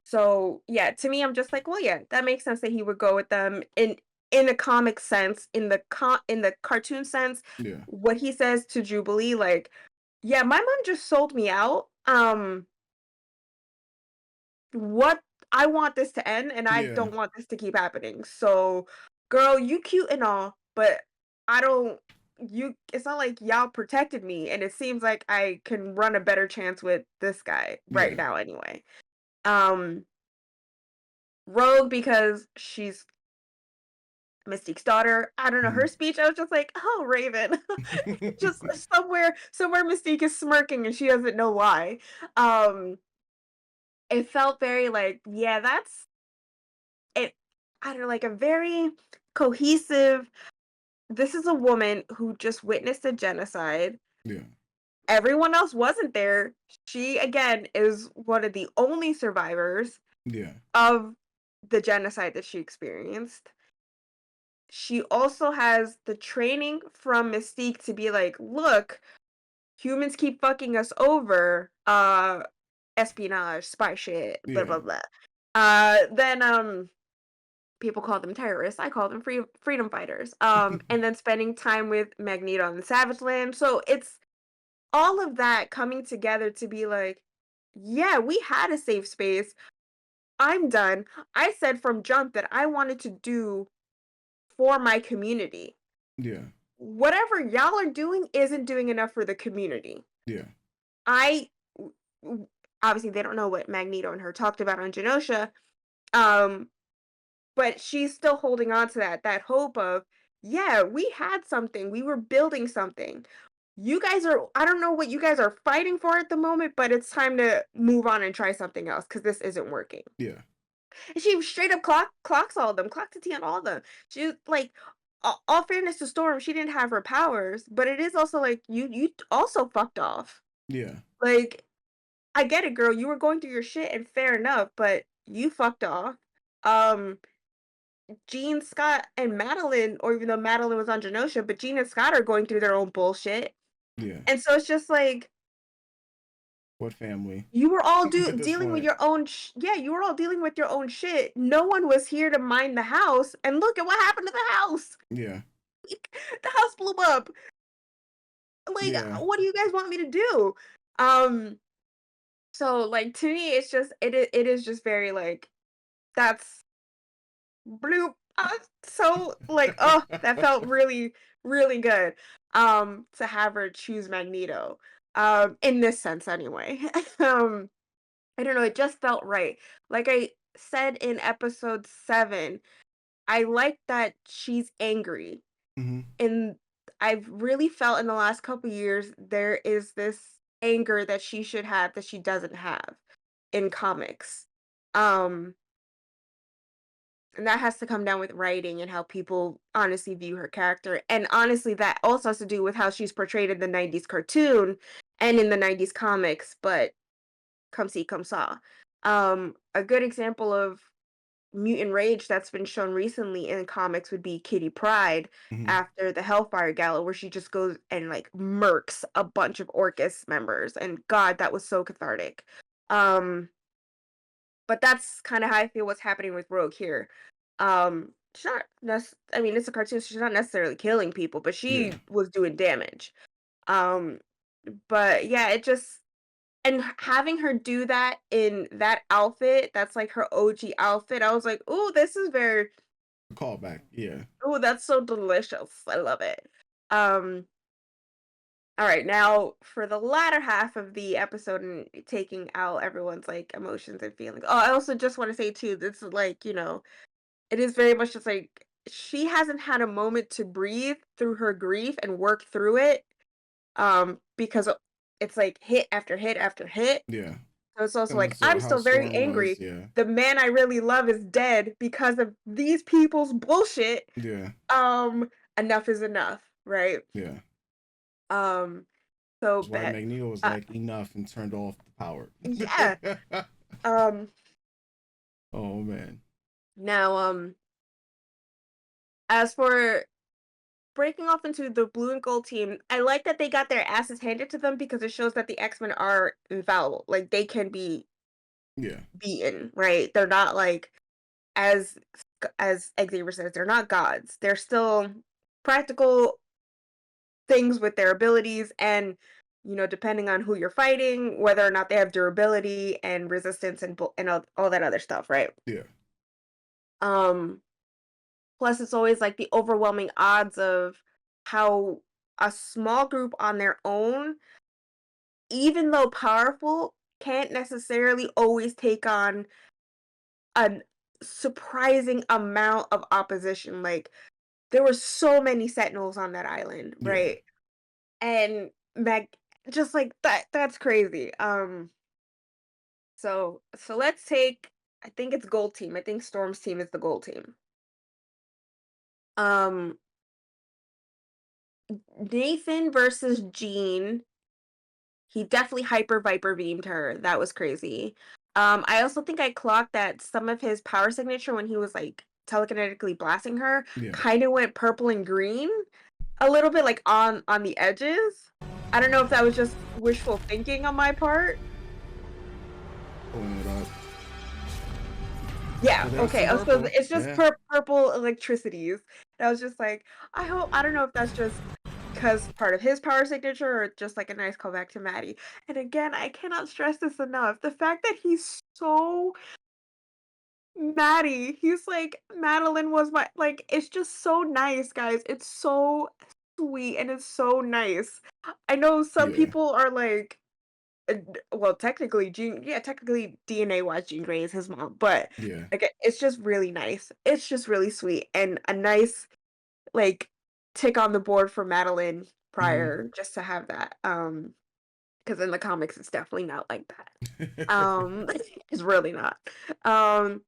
Speaker 2: So yeah, to me, I'm just like, well, yeah, that makes sense that he would go with them in a comic sense, in the cartoon sense.
Speaker 1: Yeah.
Speaker 2: What he says to Jubilee, like, yeah, my mom just sold me out. What I want this to end, and I
Speaker 1: Yeah.
Speaker 2: don't want this to keep happening. So, girl, you cute and all, but I don't. You. It's not like y'all protected me, and it seems like I can run a better chance with this guy right
Speaker 1: Yeah.
Speaker 2: now, anyway. Um. Rogue because she's Mystique's daughter. I don't know, her speech, I was just like, "Oh, Raven." Just somewhere Mystique is smirking and she doesn't know why. It felt very like, yeah, that's it. I don't know, like a very cohesive. This is a woman who just witnessed a genocide.
Speaker 1: Yeah.
Speaker 2: Everyone else wasn't there. She again is one of the only survivors
Speaker 1: Yeah.
Speaker 2: of the genocide that she experienced. She also has the training from Mystique to be like, look, humans keep fucking us over. Espionage, spy shit, blah
Speaker 1: Yeah.
Speaker 2: blah blah. Then people call them terrorists. I call them freedom fighters. And then spending time with Magneto on the Savage Land. So it's all of that coming together to be like, yeah, we had a safe space. I'm done. I said from jump that I wanted to do for my community.
Speaker 1: Yeah.
Speaker 2: Whatever y'all are doing isn't doing enough for the community.
Speaker 1: Yeah.
Speaker 2: I obviously they don't know what Magneto and her talked about on Genosha. Um, but she's still holding on to that hope of, yeah, we had something. We were building something. You guys are, I don't know what you guys are fighting for at the moment, but it's time to move on and try something else because this isn't working.
Speaker 1: Yeah.
Speaker 2: And she straight up clocks all of them, clocks the T on all of them. She like, all fairness to Storm, she didn't have her powers, but it is also like you also fucked off.
Speaker 1: Yeah.
Speaker 2: Like, I get it, girl. You were going through your shit, and fair enough, but you fucked off. Um, Jean, Scott, and Madeline, or even though Madeline was on Genosha, but Jean and Scott are going through their own bullshit.
Speaker 1: Yeah.
Speaker 2: And so it's just like,
Speaker 1: What family?
Speaker 2: you were all
Speaker 1: At this
Speaker 2: dealing with
Speaker 1: point.
Speaker 2: your own yeah, you were all dealing with your own shit. No one was here to mind the house, and look at what happened to the house.
Speaker 1: Yeah.
Speaker 2: The house blew up. Like,
Speaker 1: Yeah.
Speaker 2: what do you guys want me to do? So like to me, it's just it is just very like that's bloop. So like, oh, that felt really really good. To have her choose Magneto. In this sense anyway. I don't know, it just felt right. Like I said in episode 7, I like that she's angry.
Speaker 1: Mm-hmm.
Speaker 2: And I've really felt in the last couple years there is this anger that she should have that she doesn't have in comics. Um and that has to come down with writing and how people honestly view her character. And honestly, that also has to do with how she's portrayed in the 90s cartoon and in the 90s comics, but come see, come saw. A good example of mutant rage that's been shown recently in comics would be Kitty Pryde
Speaker 1: Mm-hmm.
Speaker 2: after the Hellfire Gala, where she just goes and like murks a bunch of Orcus members, and God, that was so cathartic. But that's kind of how I feel what's happening with Rogue here. She's not I mean, it's a cartoon, so she's not necessarily killing people, but
Speaker 1: Yeah.
Speaker 2: she was doing damage. Um, but yeah, it just and having her do that in that outfit, that's like her OG outfit. I was like, "Ooh, this is very
Speaker 1: Callback. Yeah.
Speaker 2: ooh, that's so delicious. I love it." Um, all right, now for the latter half of the episode and taking out everyone's like emotions and feelings. Oh, I also just want to say too, this is like, it is very much just like she hasn't had a moment to breathe through her grief and work through it. Because it's like hit after hit after hit.
Speaker 1: Yeah.
Speaker 2: So it's also
Speaker 1: Similar
Speaker 2: like,
Speaker 1: to
Speaker 2: I'm
Speaker 1: how
Speaker 2: still very
Speaker 1: Storm was.
Speaker 2: angry.
Speaker 1: Yeah.
Speaker 2: The man I really love is dead because of these people's bullshit.
Speaker 1: Yeah.
Speaker 2: Enough is enough, right?
Speaker 1: Yeah.
Speaker 2: Um, so
Speaker 1: That's why
Speaker 2: bet.
Speaker 1: Magneto was like enough and turned off the power.
Speaker 2: Yeah. Um.
Speaker 1: Oh man.
Speaker 2: Now, As for breaking off into the blue and gold team, I like that they got their asses handed to them because it shows that the X-Men are infallible. Like they can be
Speaker 1: Yeah.
Speaker 2: beaten, right? They're not like as Xavier says, they're not gods. They're still practical things with their abilities and depending on who you're fighting, whether or not they have durability and resistance and all that other stuff, right?
Speaker 1: Yeah.
Speaker 2: Um Plus it's always like the overwhelming odds of how a small group on their own, even though powerful, can't necessarily always take on a surprising amount of opposition. Like there were so many sentinels on that island,
Speaker 1: Yeah.
Speaker 2: right? And Meg just like that's crazy. So let's take, I think it's gold team. I think Storm's team is the gold team. Um Nathan versus Jean. He definitely hyper viper beamed her. That was crazy. I also think I clocked that some of his power signature when he was like telekinetically blasting her
Speaker 1: Yeah.
Speaker 2: kind of went purple and green a little bit, like on the edges. I don't know if that was just wishful thinking on my part.
Speaker 1: Pulling it up.
Speaker 2: Yeah,
Speaker 1: But that's
Speaker 2: okay.
Speaker 1: the
Speaker 2: So
Speaker 1: purple.
Speaker 2: it's just
Speaker 1: Yeah.
Speaker 2: purple electricities. And I was just like, I don't know if that's just because part of his power signature or just like a nice callback to Maddie. And again, I cannot stress this enough. The fact that he's so Maddie, he's like, Madeline was my, like, it's just so nice, guys. It's so sweet and it's so nice. I know some
Speaker 1: Yeah.
Speaker 2: people are like, well, technically, technically DNA wise, Jean Grey is his mom, but
Speaker 1: Yeah.
Speaker 2: like, it's just really nice. It's just really sweet and a nice like tick on the board for Madeline prior just to have that. Because in the comics, it's definitely not like that. It's really not. Um,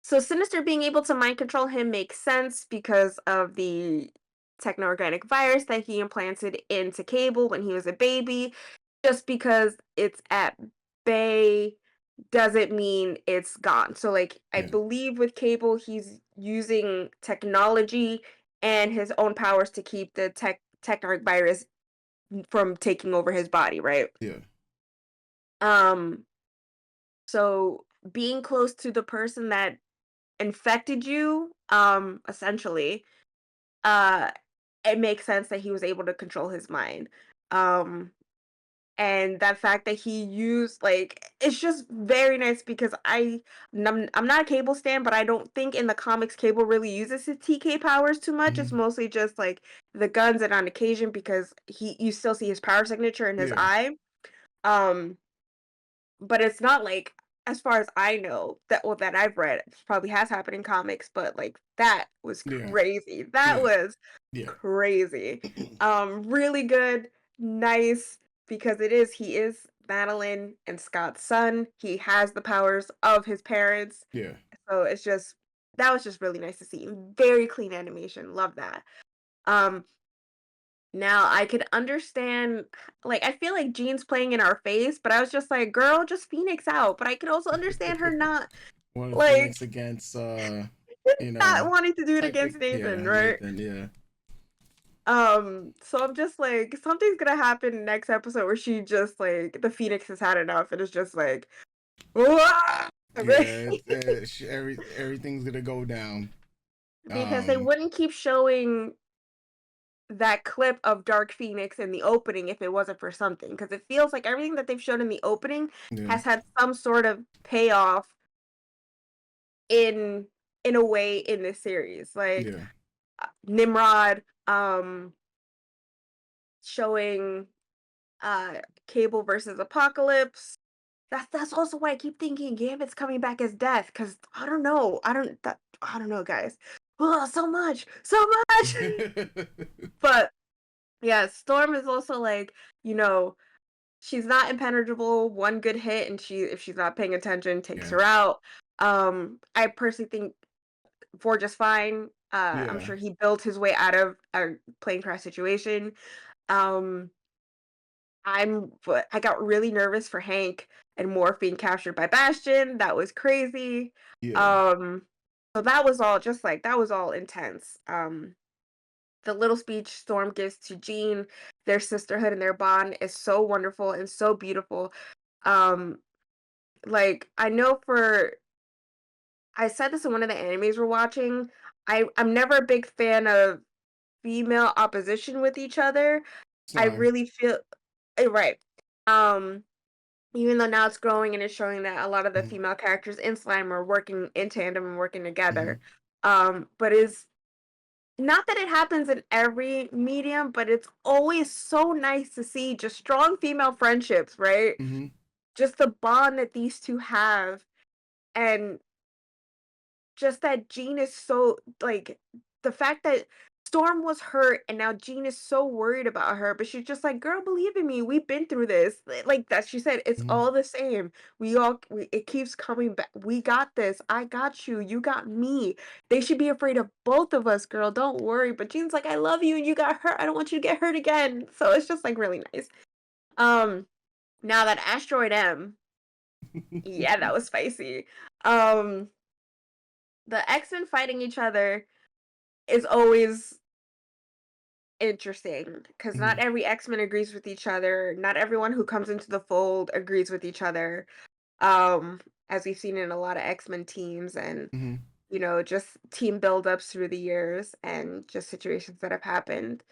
Speaker 2: so Sinister being able to mind control him makes sense because of the techno-organic virus that he implanted into Cable when he was a baby. Just because it's at bay doesn't mean it's gone. So like I
Speaker 1: Yeah.
Speaker 2: believe with Cable he's using technology and his own powers to keep the techno virus from taking over his body, right?
Speaker 1: Yeah.
Speaker 2: Um so being close to the person that infected you, essentially, uh, it makes sense that he was able to control his mind. Um, and that fact that he used like it's just very nice because I'm not a Cable stan, but I don't think in the comics Cable really uses his TK powers too much. It's
Speaker 1: Mhm.
Speaker 2: mostly just like the guns and on occasion because you still see his power signature in his
Speaker 1: Yeah.
Speaker 2: eye. Um, but it's not like, as far as I know, that I've read, it probably has happened in comics, but like that was
Speaker 1: Yeah.
Speaker 2: crazy. That
Speaker 1: Yeah.
Speaker 2: was
Speaker 1: Yeah.
Speaker 2: crazy. Really good, nice, because he is Madeline and Scott's son. He has the powers of his parents.
Speaker 1: Yeah.
Speaker 2: So that was just really nice to see. Very clean animation. Love that. Um Now I could understand, like, I feel like Jean's playing in our face, but I was just like, girl, just Phoenix out. But I could also understand her not,
Speaker 1: One of Phoenix
Speaker 2: like,
Speaker 1: against
Speaker 2: not wanting to do it
Speaker 1: type of,
Speaker 2: against Nathan,
Speaker 1: yeah,
Speaker 2: right?
Speaker 1: Nathan, yeah.
Speaker 2: So I'm just like, something's gonna happen next episode where she just like the Phoenix has had enough and it's just like, "Wah!"
Speaker 1: Yeah, everything's gonna go down.
Speaker 2: Because they wouldn't keep showing that clip of Dark Phoenix in the opening if it wasn't for something. Because it feels like everything that they've shown in the opening
Speaker 1: Yeah.
Speaker 2: has had some sort of payoff in a way in this series. Like
Speaker 1: Yeah.
Speaker 2: Nimrod, showing uh Cable versus Apocalypse. That's also why I keep thinking Gambit's coming back as Death. Because I don't know. I don't know, guys. Oh, so much. So much. But yeah, Storm is also like, you know, she's not impenetrable. One good hit, and if she's not paying attention, takes
Speaker 1: Yeah.
Speaker 2: her out. I personally think Forge is fine. I'm
Speaker 1: Yeah.
Speaker 2: sure he built his way out of a plane crash situation. Um, but I got really nervous for Hank and Morph being captured by Bastion. That was crazy.
Speaker 1: Yeah.
Speaker 2: Um, So that was all just like that was all intense. The little speech Storm gives to Jean, their sisterhood and their bond is so wonderful and so beautiful. Um, like I said this in one of the animes we're watching. I'm never a big fan of female opposition with each other. I
Speaker 1: Slime.
Speaker 2: really feel right. Um, Even though now it's growing and it's showing that a lot of the female characters in Slime are working in tandem and working together. But is not that it happens in every medium, but it's always so nice to see just strong female friendships, right? Just the bond that these two have, and just that Jean is so like the fact that Storm was hurt and now Jean is so worried about her, but she's just like, girl, believe in me. We've been through this. Like that she said, it's all the same. It keeps coming back. We got this. I got you. You got me. They should be afraid of both of us, girl. Don't worry. But Jean's like, I love you and you got hurt. I don't want you to get hurt again. So it's just like really nice. Now that Asteroid M, yeah, that was spicy. The X-Men fighting each other is always interesting because not every X-Men agrees with each other. Not everyone who comes into the fold agrees with each other. As we've seen in a lot of X-Men teams and just team buildups through the years and just situations that have happened.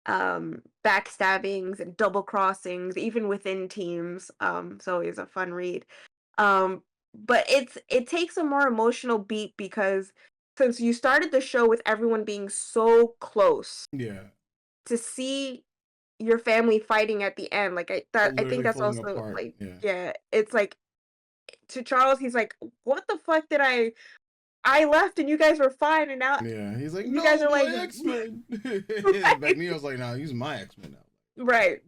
Speaker 2: Backstabbings and double crossings, even within teams. It's always a fun read. But it takes a more emotional beat because since you started the show with everyone being so close,
Speaker 1: Yeah.
Speaker 2: to see your family fighting at the end, like I think
Speaker 1: Literally
Speaker 2: that's
Speaker 1: falling
Speaker 2: also
Speaker 1: apart.
Speaker 2: like
Speaker 1: Yeah.
Speaker 2: yeah, it's like to Charles, he's like, what the fuck did I left and you guys were fine and now
Speaker 1: Yeah. He's like,
Speaker 2: you guys
Speaker 1: no,
Speaker 2: are like
Speaker 1: my X-Men.
Speaker 2: right.
Speaker 1: Magneto's like, nah, he's my X-Men now.
Speaker 2: Right.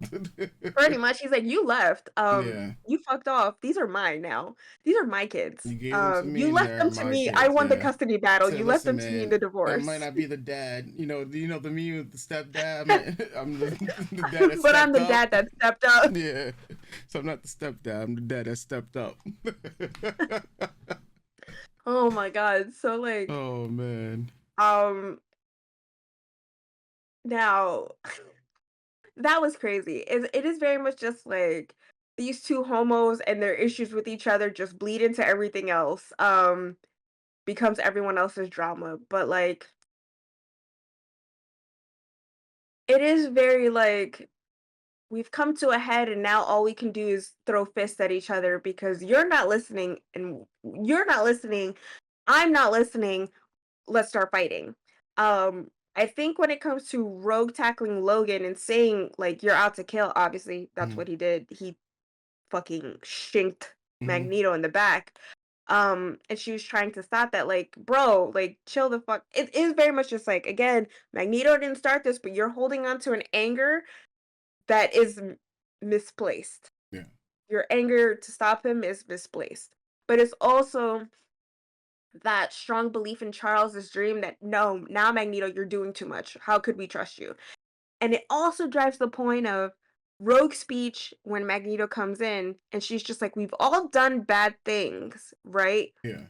Speaker 2: Pretty much. He's like, you left.
Speaker 1: Yeah.
Speaker 2: You fucked off. These are mine now. These are my kids.
Speaker 1: You gave them to me
Speaker 2: You
Speaker 1: and
Speaker 2: left
Speaker 1: they're
Speaker 2: them to
Speaker 1: my
Speaker 2: me. I
Speaker 1: kids.
Speaker 2: won the
Speaker 1: Yeah.
Speaker 2: custody battle.
Speaker 1: So
Speaker 2: You left
Speaker 1: listen,
Speaker 2: them to me in
Speaker 1: man,
Speaker 2: the
Speaker 1: I
Speaker 2: divorce.
Speaker 1: might not be the dad. The meme with the stepdad. I'm the dad that
Speaker 2: But I'm
Speaker 1: stepped
Speaker 2: the
Speaker 1: up.
Speaker 2: dad that stepped up.
Speaker 1: Yeah. So I'm not the stepdad. I'm the dad that stepped up.
Speaker 2: Oh my god. So like
Speaker 1: Oh man.
Speaker 2: Now that was crazy. It is very much just like these two homos and their issues with each other just bleed into everything else. Becomes everyone else's drama. But like it is very like we've come to a head and now all we can do is throw fists at each other because you're not listening and you're not listening. I'm not listening. Let's start fighting. I think when it comes to Rogue tackling Logan and saying like you're out to kill, obviously that's what he did. He fucking shinked Magneto in the back. And she was trying to stop that, like, bro, like chill the fuck. It is very much just like again, Magneto didn't start this, but you're holding on to an anger that is misplaced.
Speaker 1: Yeah.
Speaker 2: Your anger to stop him is misplaced. But it's also that strong belief in Charles's dream that no, now Magneto, you're doing too much. How could we trust you? And it also drives the point of Rogue speech when Magneto comes in and she's just like, we've all done bad things, right?
Speaker 1: Yeah.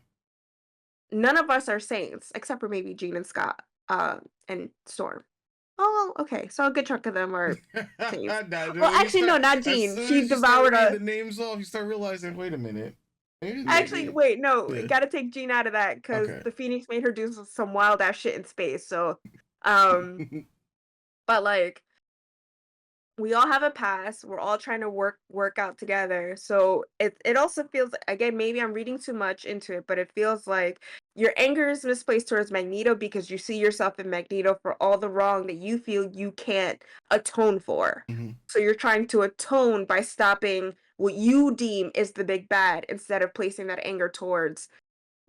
Speaker 2: None of us are saints, except for maybe Jean and Scott, and Storm. Oh, okay. So a good chunk of them are saints. Well, actually, no, not Jean. She devoured
Speaker 1: the names off. You start realizing, wait a minute.
Speaker 2: Actually, wait, no,
Speaker 1: Yeah.
Speaker 2: gotta take Jean out of that because
Speaker 1: Okay.
Speaker 2: the Phoenix made her do some wild ass shit in space. So, but like, we all have a past. We're all trying to work out together. So it also feels again, maybe I'm reading too much into it, but it feels like your anger is misplaced towards Magneto because you see yourself in Magneto for all the wrong that you feel you can't atone for. So you're trying to atone by stopping what you deem is the big bad instead of placing that anger towards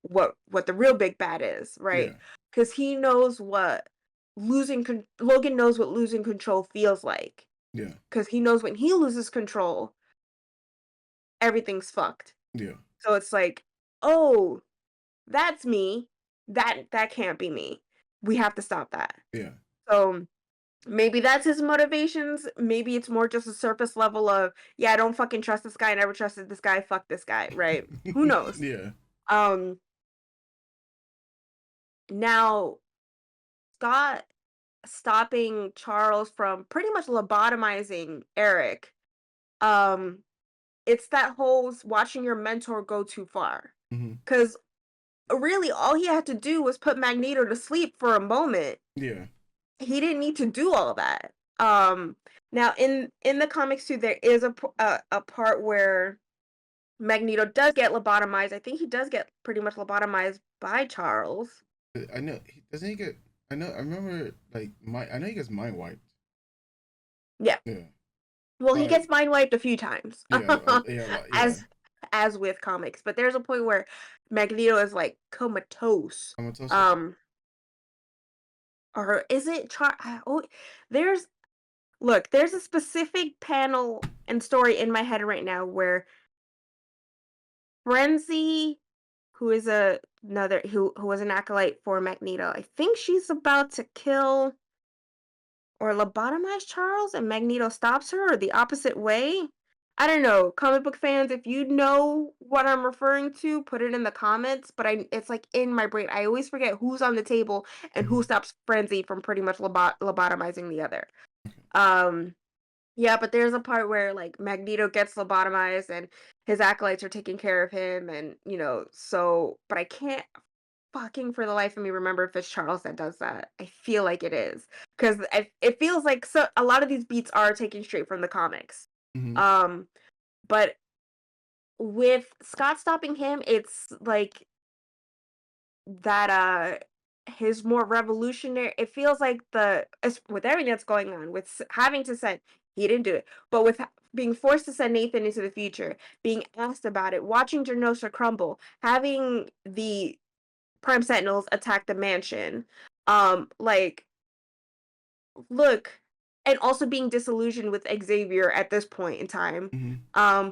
Speaker 2: what the real big bad is, right? Because he knows what Logan knows what losing control feels like.
Speaker 1: Yeah.
Speaker 2: Because he knows when he loses control, everything's fucked.
Speaker 1: Yeah.
Speaker 2: So it's like, oh, that's me. That can't be me. We have to stop that.
Speaker 1: Yeah.
Speaker 2: So maybe that's his motivations. Maybe it's more just a surface level of, yeah, I don't fucking trust this guy. I never trusted this guy. Fuck this guy, right? Who knows?
Speaker 1: Yeah.
Speaker 2: Now, Scott stopping Charles from pretty much lobotomizing Eric, um, it's that whole watching your mentor go too far.
Speaker 1: Mm-hmm.
Speaker 2: Because really, all he had to do was put Magneto to sleep for a moment.
Speaker 1: Yeah.
Speaker 2: He didn't need to do all that. Now in the comics too, there is a part where Magneto does get lobotomized. I think he does get pretty much lobotomized by Charles.
Speaker 1: I know. Doesn't he get? I know. I remember. Like I know he gets mind wiped.
Speaker 2: Yeah.
Speaker 1: Yeah.
Speaker 2: Well, he gets mind wiped a few times.
Speaker 1: Yeah. Yeah.
Speaker 2: As with comics, but there's a point where Magneto is like comatose.
Speaker 1: Comatose.
Speaker 2: Or is it oh, there's there's a specific panel and story in my head right now where Frenzy, who is another who was an acolyte for Magneto, I think she's about to kill or lobotomize Charles and Magneto stops her, or the opposite way. I don't know. Comic book fans, if you know what I'm referring to, put it in the comments, but it's like in my brain. I always forget who's on the table and who stops Frenzy from pretty much lobotomizing the other. Yeah, but there's a part where like Magneto gets lobotomized and his acolytes are taking care of him, and but I can't fucking for the life of me remember if it's Charles that does that. I feel like it is because it feels like a lot of these beats are taken straight from the comics.
Speaker 1: Mm-hmm.
Speaker 2: But with Scott stopping him, it's like that his more revolutionary, it feels like with everything that's going on with having to send, he didn't do it, but with being forced to send Nathan into the future, being asked about it, watching Genosha crumble, having the Prime Sentinels attack the mansion, like look, and also being disillusioned with Xavier at this point in time.
Speaker 1: Mm-hmm.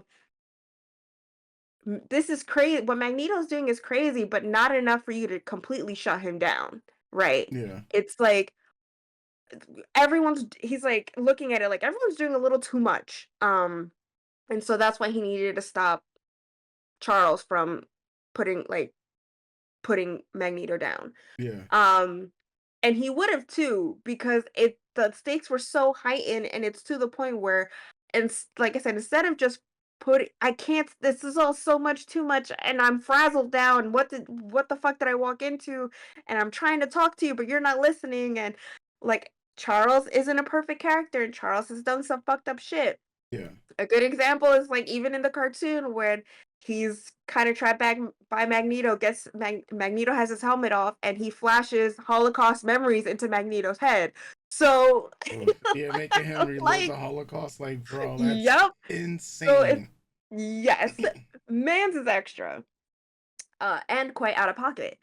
Speaker 2: This is crazy. What Magneto's doing is crazy, but not enough for you to completely shut him down, right?
Speaker 1: Yeah.
Speaker 2: It's like he's like looking at it like everyone's doing a little too much. And so that's why he needed to stop Charles from putting Magneto down.
Speaker 1: Yeah.
Speaker 2: And he would have too, because the stakes were so heightened, and it's to the point where, and like I said, instead of just I can't. This is all so much too much, and I'm frazzled down. What the fuck did I walk into? And I'm trying to talk to you, but you're not listening. And like Charles isn't a perfect character, and Charles has done some fucked up shit.
Speaker 1: Yeah.
Speaker 2: A good example is like even in the cartoon when he's kind of trapped back by Magneto, Magneto has his helmet off and he flashes Holocaust memories into Magneto's head. So
Speaker 1: yeah, making him relive
Speaker 2: like,
Speaker 1: the Holocaust, like bro, that's
Speaker 2: yep,
Speaker 1: insane.
Speaker 2: so yes, Mans is extra, and quite out of pocket.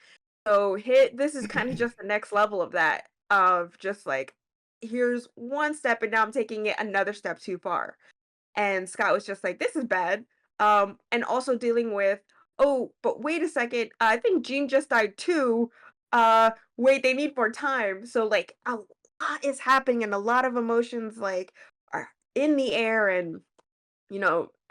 Speaker 2: So this is kind of just the next level of that, of just like here's one step and now I'm taking it another step too far. And Scott was just like, "This is bad." And also dealing with, "Oh, but wait a second, I think Jean just died too. Wait, they need more time." So like a lot is happening and a lot of emotions like are in the air, and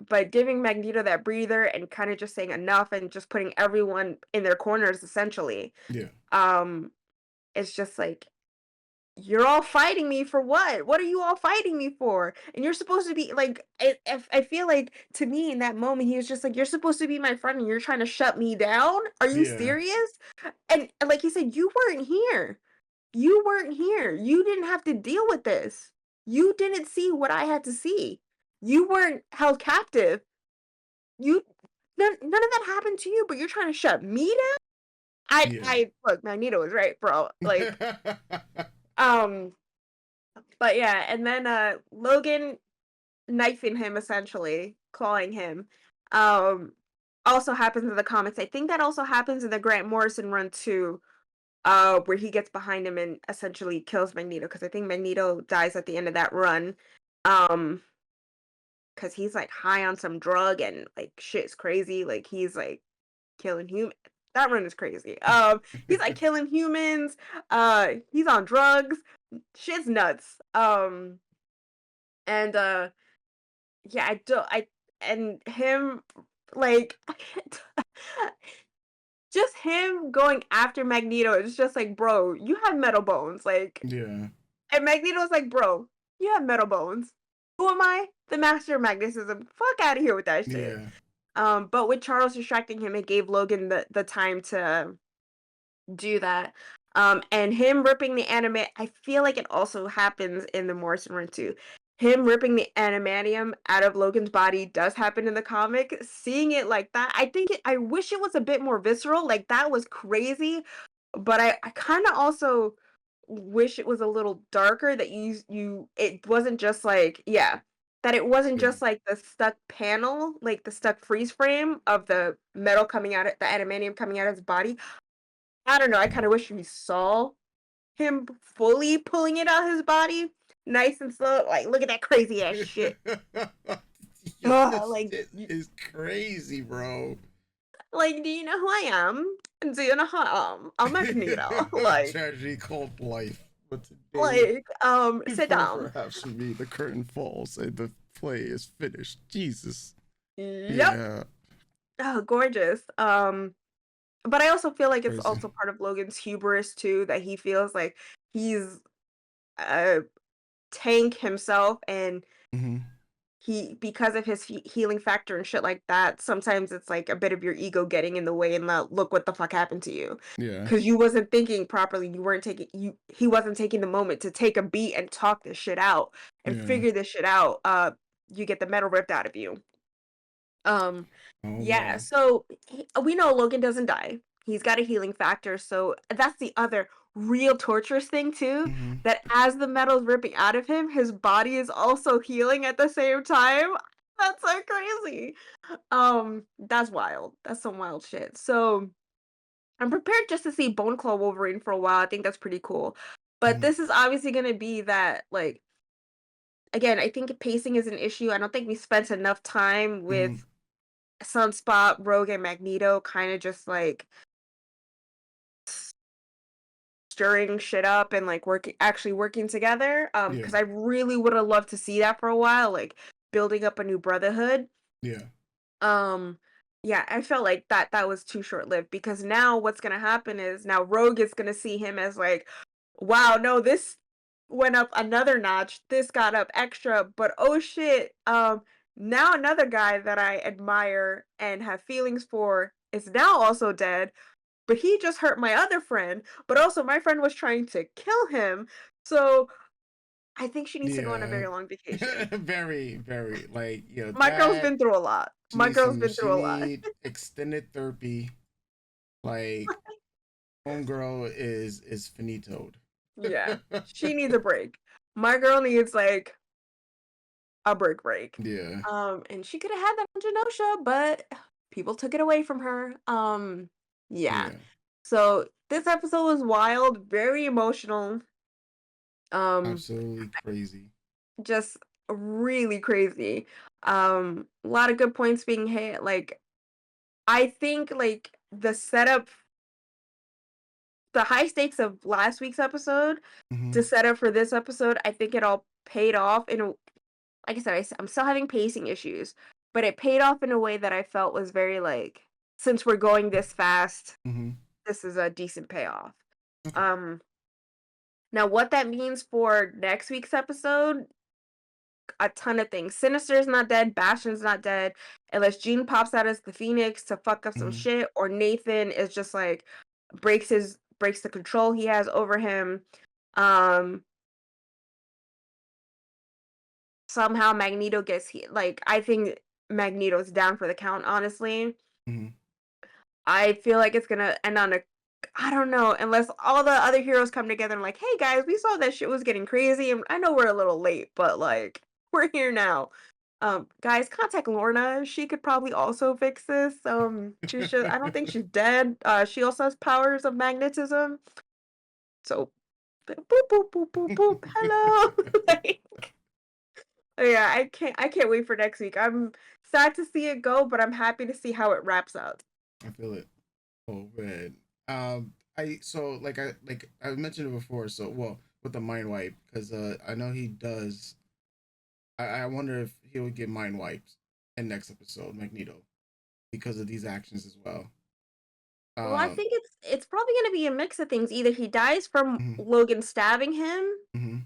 Speaker 2: but giving Magneto that breather and kind of just saying enough and just putting everyone in their corners essentially.
Speaker 1: Yeah.
Speaker 2: It's just like, you're all fighting me for what? What are you all fighting me for? And you're supposed to be like, I feel like to me in that moment, he was just like, you're supposed to be my friend and you're trying to shut me down? Are you serious? And like he said, you weren't here. You weren't here. You didn't have to deal with this. You didn't see what I had to see. You weren't held captive. None of that happened to you, but you're trying to shut me down? I look, Magneto was right, bro. Like, but yeah, and then Logan knifing him essentially, clawing him. Also happens in the comics. I think that also happens in the Grant Morrison run too, where he gets behind him and essentially kills Magneto, because I think Magneto dies at the end of that run. Because he's like high on some drug and like shit's crazy. Like he's like killing humans. That run is crazy. He's like killing humans. He's on drugs. Shit's nuts. And yeah, I don't. I and him like just him going after Magneto is just like, bro, you have metal bones. Like,
Speaker 1: Yeah.
Speaker 2: and Magneto's like, bro, you have metal bones. Who am I? The master of magnetism. Fuck out of here with that shit.
Speaker 1: Yeah.
Speaker 2: But with Charles distracting him, it gave Logan the time to do that. And him ripping the anime, I feel like it also happens in the Morrison run too. Him ripping the animanium out of Logan's body does happen in the comic. Seeing it like that, I wish it was a bit more visceral. Like that was crazy, but I kind of also wish it was a little darker. That it wasn't just like that it wasn't
Speaker 1: Yeah.
Speaker 2: just like the stuck panel, like the stuck freeze frame of the metal coming out of the animanium coming out of his body. I don't know, I kinda wish we saw him fully pulling it out his body, nice and slow, like, "Look at that crazy ass shit."
Speaker 1: Yo,
Speaker 2: Ugh,
Speaker 1: this
Speaker 2: like
Speaker 1: shit is crazy, bro.
Speaker 2: do you know who I am? Do you know how I'm Magneto? Like
Speaker 1: Tragedy called life. But today,
Speaker 2: sit
Speaker 1: before
Speaker 2: down.
Speaker 1: perhaps for me, the curtain falls and the play is finished. Jesus.
Speaker 2: Yep.
Speaker 1: Yeah.
Speaker 2: Oh, gorgeous. But I also feel like it's
Speaker 1: Crazy.
Speaker 2: also part of Logan's hubris too, that he feels like he's a tank himself and
Speaker 1: Mm-hmm.
Speaker 2: he because of his healing factor and shit like that, sometimes it's like a bit of your ego getting in the way and look what the fuck happened to you.
Speaker 1: Yeah.
Speaker 2: Because you wasn't thinking properly, you weren't taking he wasn't taking the moment to take a beat and talk this shit out and
Speaker 1: Yeah.
Speaker 2: figure this shit out. You get the metal ripped out of you.
Speaker 1: Oh,
Speaker 2: Yeah,
Speaker 1: wow.
Speaker 2: so we know Logan doesn't die. He's got a healing factor, so that's the other real torturous thing too,
Speaker 1: Mm-hmm.
Speaker 2: that as the metal's ripping out of him, his body is also healing at the same time. That's so crazy. That's wild. That's some wild shit. So I'm prepared just to see Bone Claw Wolverine for a while. I think that's pretty cool. But
Speaker 1: Mm-hmm.
Speaker 2: this is obviously gonna be that, like, again, I think pacing is an issue. I don't think we spent enough time
Speaker 1: Mm-hmm.
Speaker 2: with Sunspot, Rogue, and Magneto kind of just like stirring shit up and like actually working together.
Speaker 1: Yeah.
Speaker 2: Because I really would have loved to see that for a while, like building up a new brotherhood.
Speaker 1: Yeah.
Speaker 2: Um, yeah, I felt like that was too short-lived because now what's gonna happen is now Rogue is gonna see him as like, wow, no, this went up another notch. This got up extra, but oh shit, now another guy that I admire and have feelings for is now also dead, but he just hurt my other friend, but also my friend was trying to kill him. So I think she needs to go on a
Speaker 1: Yeah.
Speaker 2: very long vacation.
Speaker 1: Very, very. Like,
Speaker 2: My girl's
Speaker 1: that
Speaker 2: been through a lot.
Speaker 1: she
Speaker 2: My
Speaker 1: needs
Speaker 2: girl's
Speaker 1: some
Speaker 2: been
Speaker 1: she
Speaker 2: through a lot.
Speaker 1: need extended therapy. Like, homegirl is finitoed.
Speaker 2: Yeah, she needs a break. My girl needs like a break.
Speaker 1: Yeah.
Speaker 2: And she could have had that on Genosha, but people took it away from her. Yeah.
Speaker 1: Yeah.
Speaker 2: So this episode was wild, very emotional.
Speaker 1: Absolutely crazy.
Speaker 2: Just really crazy. A lot of good points being hit. Like I think like the setup, the high stakes of last week's episode
Speaker 1: Mm-hmm.
Speaker 2: to set up for this episode, I think it all paid off in a, like I said, I'm still having pacing issues, but it paid off in a way that I felt was very like, since we're going this fast,
Speaker 1: Mm-hmm.
Speaker 2: this is a decent payoff.
Speaker 1: Okay.
Speaker 2: Now what that means for next week's episode, a ton of things. Sinister's not dead, Bastion's not dead, unless Jean pops out as the Phoenix to fuck up some
Speaker 1: Mm-hmm.
Speaker 2: shit, or Nathan is just like breaks the control he has over him. Um Somehow Magneto gets like I think Magneto's down for the count, honestly.
Speaker 1: Mm-hmm.
Speaker 2: I feel like it's gonna end on a, I don't know, unless all the other heroes come together and like, hey guys, we saw that shit was getting crazy, and I know we're a little late, but like we're here now. Guys, contact Lorna. She could probably also fix this. She's just, I don't think she's dead. She also has powers of magnetism. So boop boop boop boop boop. Hello. Like, oh, yeah, I can't wait for next week. I'm sad to see it go, but I'm happy to see how it wraps up.
Speaker 1: I feel it. Oh man. I mentioned it before. So well with the mind wipe because I know he does. I wonder if he would get mind wiped in next episode, Magneto, because of these actions as well.
Speaker 2: Well, I think it's probably gonna be a mix of things. Either he dies from
Speaker 1: Mhm.
Speaker 2: Logan stabbing him,
Speaker 1: Mhm.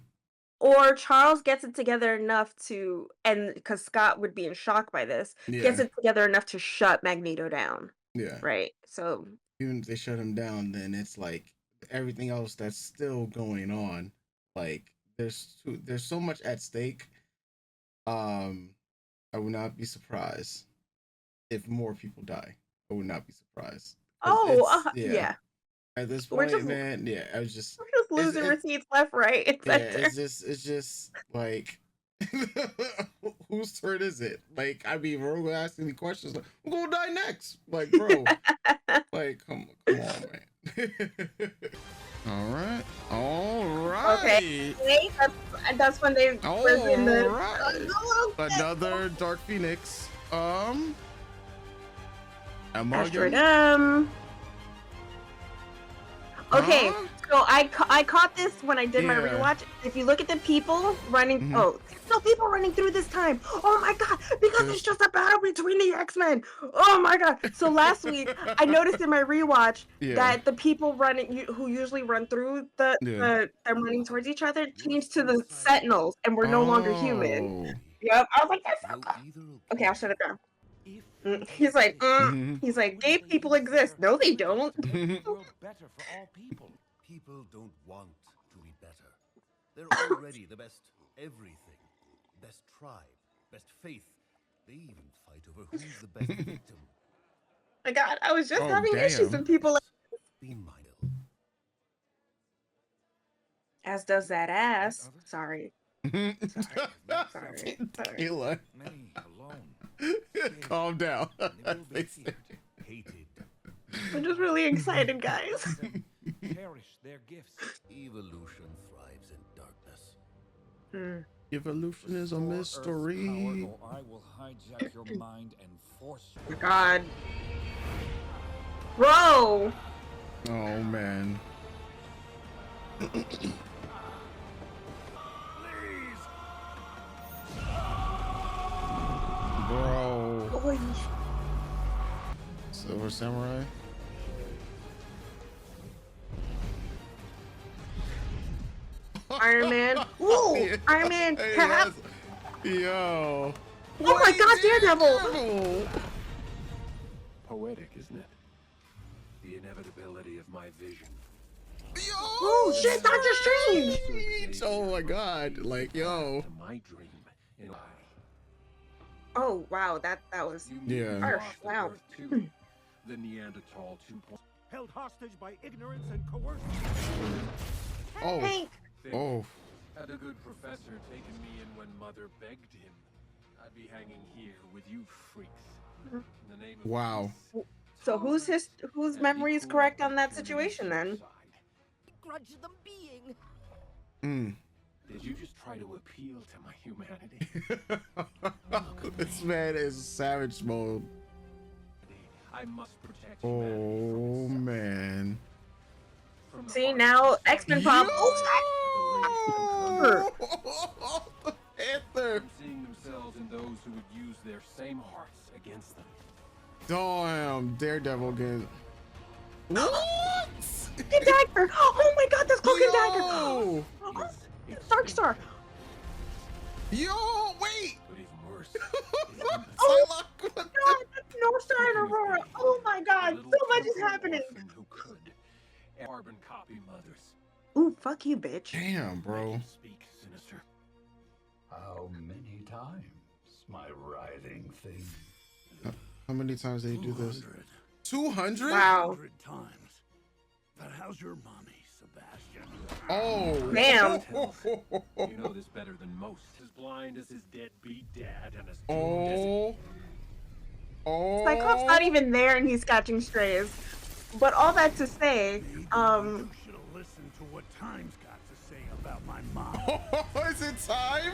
Speaker 2: or Charles gets it together enough to, and because Scott would be in shock by this, gets
Speaker 1: Yeah.
Speaker 2: it together enough to shut Magneto down.
Speaker 1: Yeah.
Speaker 2: Right. So
Speaker 1: Even if they shut him down, then it's like everything else that's still going on. Like there's so much at stake. I would not be surprised if more people die. I would not be surprised. 'Cause it's yeah.
Speaker 2: yeah.
Speaker 1: At this
Speaker 2: We're
Speaker 1: point,
Speaker 2: just
Speaker 1: man, yeah, I was just
Speaker 2: we're just
Speaker 1: it's
Speaker 2: losing
Speaker 1: it,
Speaker 2: receipts left, right, and
Speaker 1: yeah,
Speaker 2: center.
Speaker 1: it's just like whose turn is it? Like, I mean, we're gonna ask any questions. Like, who's gonna die next? Like, bro, like, come on, man. All right.
Speaker 2: Okay. Wait, that's when they were in the
Speaker 1: Another Dark Phoenix.
Speaker 2: Asteroid
Speaker 1: Amalgam.
Speaker 2: Okay,
Speaker 1: Huh?
Speaker 2: so I caught this when I did my
Speaker 1: Yeah.
Speaker 2: rewatch. If you look at the people running,
Speaker 1: Mhm.
Speaker 2: oh, there's no people running through this time. Oh my god, because it's just a battle between the X-Men. Oh my god. So last week I noticed in my rewatch
Speaker 1: Yeah.
Speaker 2: that the people who usually run through them running towards each other changed to the Sentinels and were no longer human.
Speaker 1: Oh.
Speaker 2: Yep, I was like, that's so cool. Okay, I'll shut it down. He's like,
Speaker 1: Mhm.
Speaker 2: he's like, gay people exist. No, they don't.
Speaker 4: world better for all people. People don't want to be better. They're already the best everything. Best tribe, best faith. They even fight over who's the best victim.
Speaker 2: My God, I was just
Speaker 1: Oh,
Speaker 2: having issues
Speaker 1: damn.
Speaker 2: with people like,
Speaker 4: Be mindful.
Speaker 2: as does that ass. Sorry. Sorry.
Speaker 1: Eli.
Speaker 14: Many alone.
Speaker 1: Calm down.
Speaker 4: Hated.
Speaker 2: I'm just really excited, guys.
Speaker 14: Cherish their gifts.
Speaker 4: Evolution thrives in darkness.
Speaker 1: Evolution is a mystery.
Speaker 14: I will hijack your mind and force you.
Speaker 2: God. Bro!
Speaker 1: Oh, man. Bro.
Speaker 2: Boy.
Speaker 1: Silver Samurai.
Speaker 2: Iron Man. Ooh! Iron Man.
Speaker 1: Hey,
Speaker 2: Cap.
Speaker 1: Yo.
Speaker 2: Oh my God, Daredevil!
Speaker 16: Poetic, isn't it? The inevitability of my vision.
Speaker 2: Oh shit, Doctor Strange!
Speaker 1: Oh my God. Like, yo.
Speaker 16: My dream in
Speaker 2: Oh wow, that was
Speaker 1: Yeah.
Speaker 2: harsh. Wow.
Speaker 16: the Neanderthal 2.0.
Speaker 6: Held hostage by ignorance and coercion.
Speaker 1: Oh.
Speaker 2: Hank.
Speaker 1: Oh.
Speaker 16: Had a good professor taken me in when Mother begged him, I'd be hanging here with you freaks. In the name of
Speaker 1: Wow.
Speaker 2: So whose memory is correct on that situation then?
Speaker 12: Grudge them being.
Speaker 16: Did you just try to appeal to my humanity?
Speaker 1: This man is savage mode.
Speaker 16: I must protect
Speaker 1: Oh, man.
Speaker 2: See now, X-Men problem.
Speaker 1: Oh, Panther.
Speaker 16: Seeing themselves in those who would use their same hearts against them.
Speaker 1: Damn, Daredevil again. What?
Speaker 2: Cloak Dagger! Oh my God, that's Cloak and Dagger! Dark Star!
Speaker 1: Yo, wait!
Speaker 16: But even worse.
Speaker 2: Oh my God, that's North Star and Aurora! Oh my God, so much is happening!
Speaker 16: Who could? Carbon copy mothers.
Speaker 2: Ooh, fuck you, bitch.
Speaker 1: Damn, bro.
Speaker 16: Speak, Sinister.
Speaker 9: How many times, my writhing thing?
Speaker 1: How many times did he do this? 200?
Speaker 2: Wow.
Speaker 7: 100 times. But how's your mommy, Sebastian?
Speaker 1: Oh.
Speaker 2: Damn.
Speaker 16: You know this better than most. As blind as his deadbeat dad and as
Speaker 1: Oh. Oh.
Speaker 2: Cyclops not even there and he's catching strays. But all that to say,
Speaker 7: You should have listened to what Time's got to say about my mom.
Speaker 1: Is it time?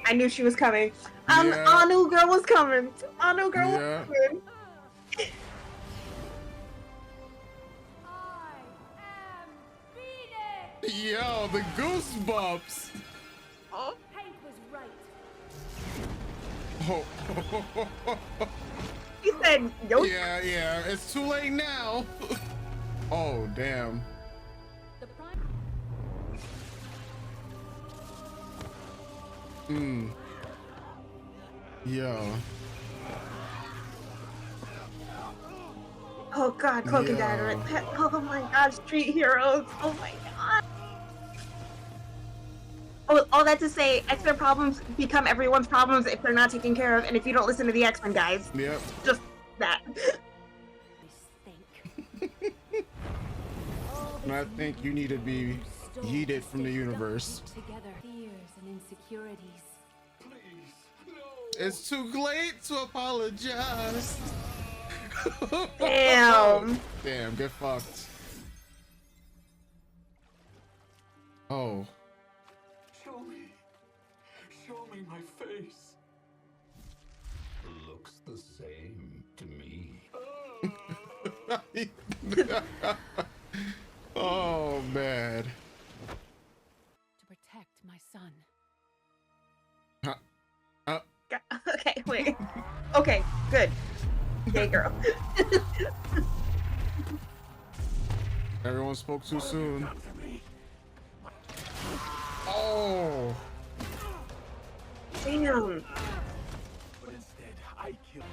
Speaker 2: I knew she was coming.
Speaker 1: Yeah.
Speaker 2: Anu girl was coming. Anu girl
Speaker 1: Yeah.
Speaker 2: was coming.
Speaker 1: Yo, the goosebumps.
Speaker 5: Hank was right.
Speaker 2: He said, said, yo.
Speaker 1: Yeah, it's too late now. Oh, damn. Yo.
Speaker 2: Oh god, Cloak and Dagger. Oh my god, Street Heroes. Oh my god. Oh, all that to say, X-Men problems become everyone's problems if they're not taken care of, and if you don't listen to the X-Men guys.
Speaker 1: Yep.
Speaker 2: Just that.
Speaker 1: And I think you need to be yeeted from the universe.
Speaker 5: Together, fears and insecurities.
Speaker 1: It's too late to apologize.
Speaker 2: Damn.
Speaker 1: Damn, get fucked. Oh.
Speaker 9: Show me my face. Looks the same to me.
Speaker 1: Oh, man.
Speaker 5: To protect my son.
Speaker 2: Okay, wait. Okay, good. Okay, girl.
Speaker 1: Everyone spoke too soon. Oh.
Speaker 2: Damn.
Speaker 9: But instead, I kill.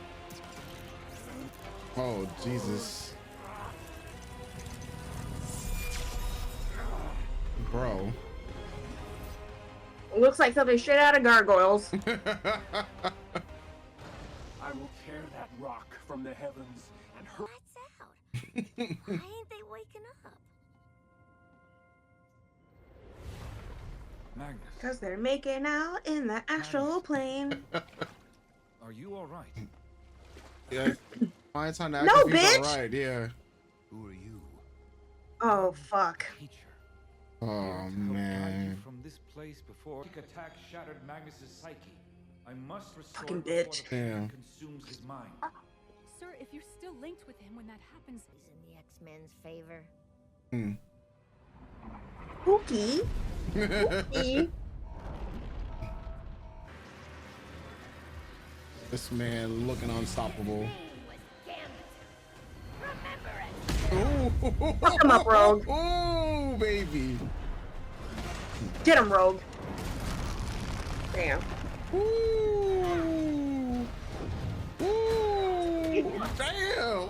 Speaker 1: Oh, Jesus. Bro.
Speaker 2: Looks like something straight out of Gargoyles.
Speaker 9: I will tear that rock from the heavens and hurl.
Speaker 13: Why ain't they waking up?
Speaker 14: Magnus,
Speaker 2: Because they're making out in the astral plane.
Speaker 14: are you all right?
Speaker 1: Yeah. Fine time to
Speaker 2: No,
Speaker 1: act if he's
Speaker 2: bitch!
Speaker 1: all right, yeah.
Speaker 4: Who are you?
Speaker 2: Oh, fuck.
Speaker 1: Oh, man.
Speaker 14: From this place before attack shattered Magnus's psyche. I must restore
Speaker 2: Fucking
Speaker 14: before
Speaker 2: bitch.
Speaker 14: the pain
Speaker 1: Damn.
Speaker 14: consumes his mind.
Speaker 5: Sir, if you're still linked with him when that happens,
Speaker 13: He's in the X-Men's favor.
Speaker 2: Spooky. Spooky.
Speaker 1: This man looking unstoppable.
Speaker 2: Fuck him up, Rogue.
Speaker 1: Oh, baby.
Speaker 2: Get him, Rogue. Damn.
Speaker 1: Ooh. Ooh. Damn.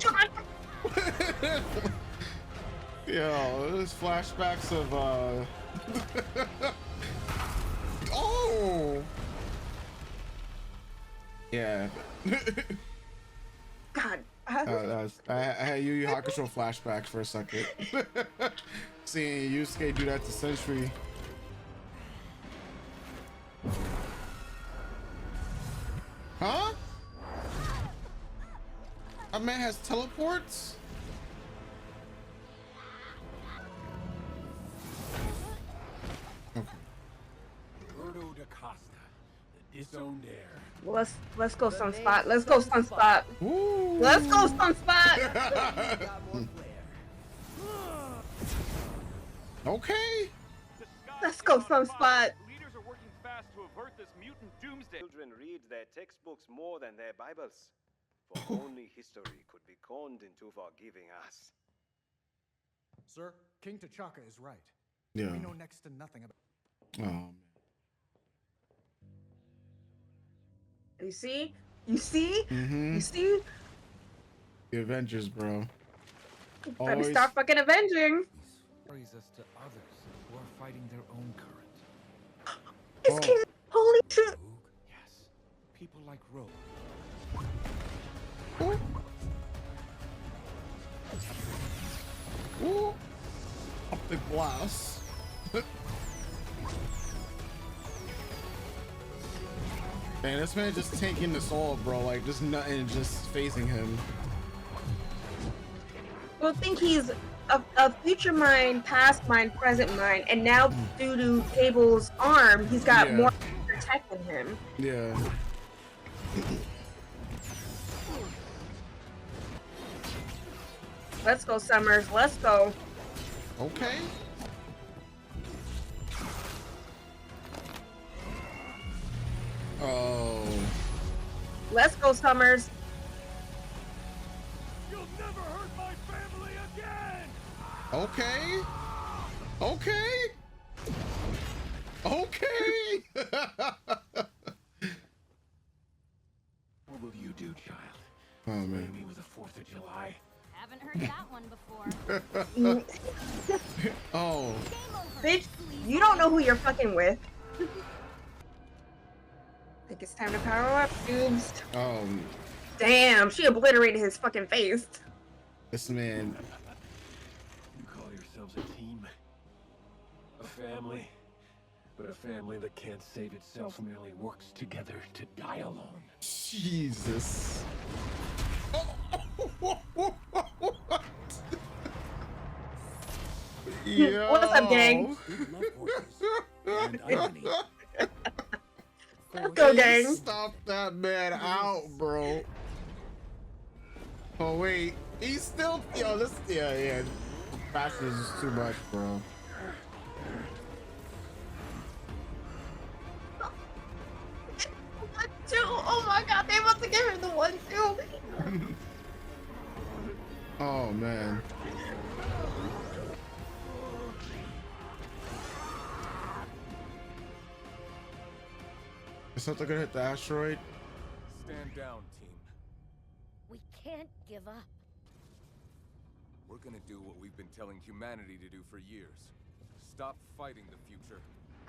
Speaker 1: Yo, there's flashbacks of oh. Yeah.
Speaker 2: God.
Speaker 1: I had Yu Yu Hakusho flashbacks for a second. Seeing Yusuke do that to Sentry. Huh? A man has teleports? Okay.
Speaker 9: Roberto da Costa, the disowned heir.
Speaker 2: Let's go Sunspot. Let's go Sunspot. Let's go Sunspot.
Speaker 1: Okay.
Speaker 2: Let's go Sunspot.
Speaker 7: Leaders are working fast to avert this mutant doomsday. Children read their textbooks more than their Bibles. For only history could be conned into forgiving us.
Speaker 6: Sir, King T'Chaka is right.
Speaker 1: Yeah.
Speaker 6: We know next to nothing about.
Speaker 1: Oh, man.
Speaker 2: You see? You see?
Speaker 1: Mm-hmm.
Speaker 2: You see?
Speaker 1: The Avengers, bro.
Speaker 2: Let me start fucking avenging.
Speaker 14: Carries us to others who are fighting their own current.
Speaker 2: It's King. Holy shit.
Speaker 14: Yes, people like Rogue.
Speaker 1: Ooh. Optic blast. Man, this man just taking this all, bro. Like, just nothing, just phasing him.
Speaker 2: Well, think he's a future mind, past mind, present mind, and now due to Cable's arm, he's got more protecting him.
Speaker 1: Yeah.
Speaker 2: Let's go, Summers. Let's go.
Speaker 1: Okay. Oh.
Speaker 2: Let's go, Summers.
Speaker 3: You'll never hurt my family again!
Speaker 1: Okay. Okay. Okay.
Speaker 3: What will you do, child?
Speaker 1: Oh man.
Speaker 3: Slay me with a 4th of July?
Speaker 5: Haven't heard that one before.
Speaker 1: Oh.
Speaker 2: Bitch, you don't know who you're fucking with. I think it's time to power up, dudes. Damn, she obliterated his fucking face.
Speaker 1: This man.
Speaker 3: You call yourselves a team? A family? But a family that can't save itself merely works together to die alone.
Speaker 1: Jesus. Yo.
Speaker 2: What's up, gang? Let's go, gang.
Speaker 1: Stop that man out, bro. Oh wait, he's still this yeah. Fashion is just too much, bro.
Speaker 2: Oh my god, they about to give her the 1-2.
Speaker 1: Oh man. Is something gonna hit the asteroid?
Speaker 14: Stand down, team.
Speaker 13: We can't give up.
Speaker 16: We're gonna do what we've been telling humanity to do for years. Stop fighting the future.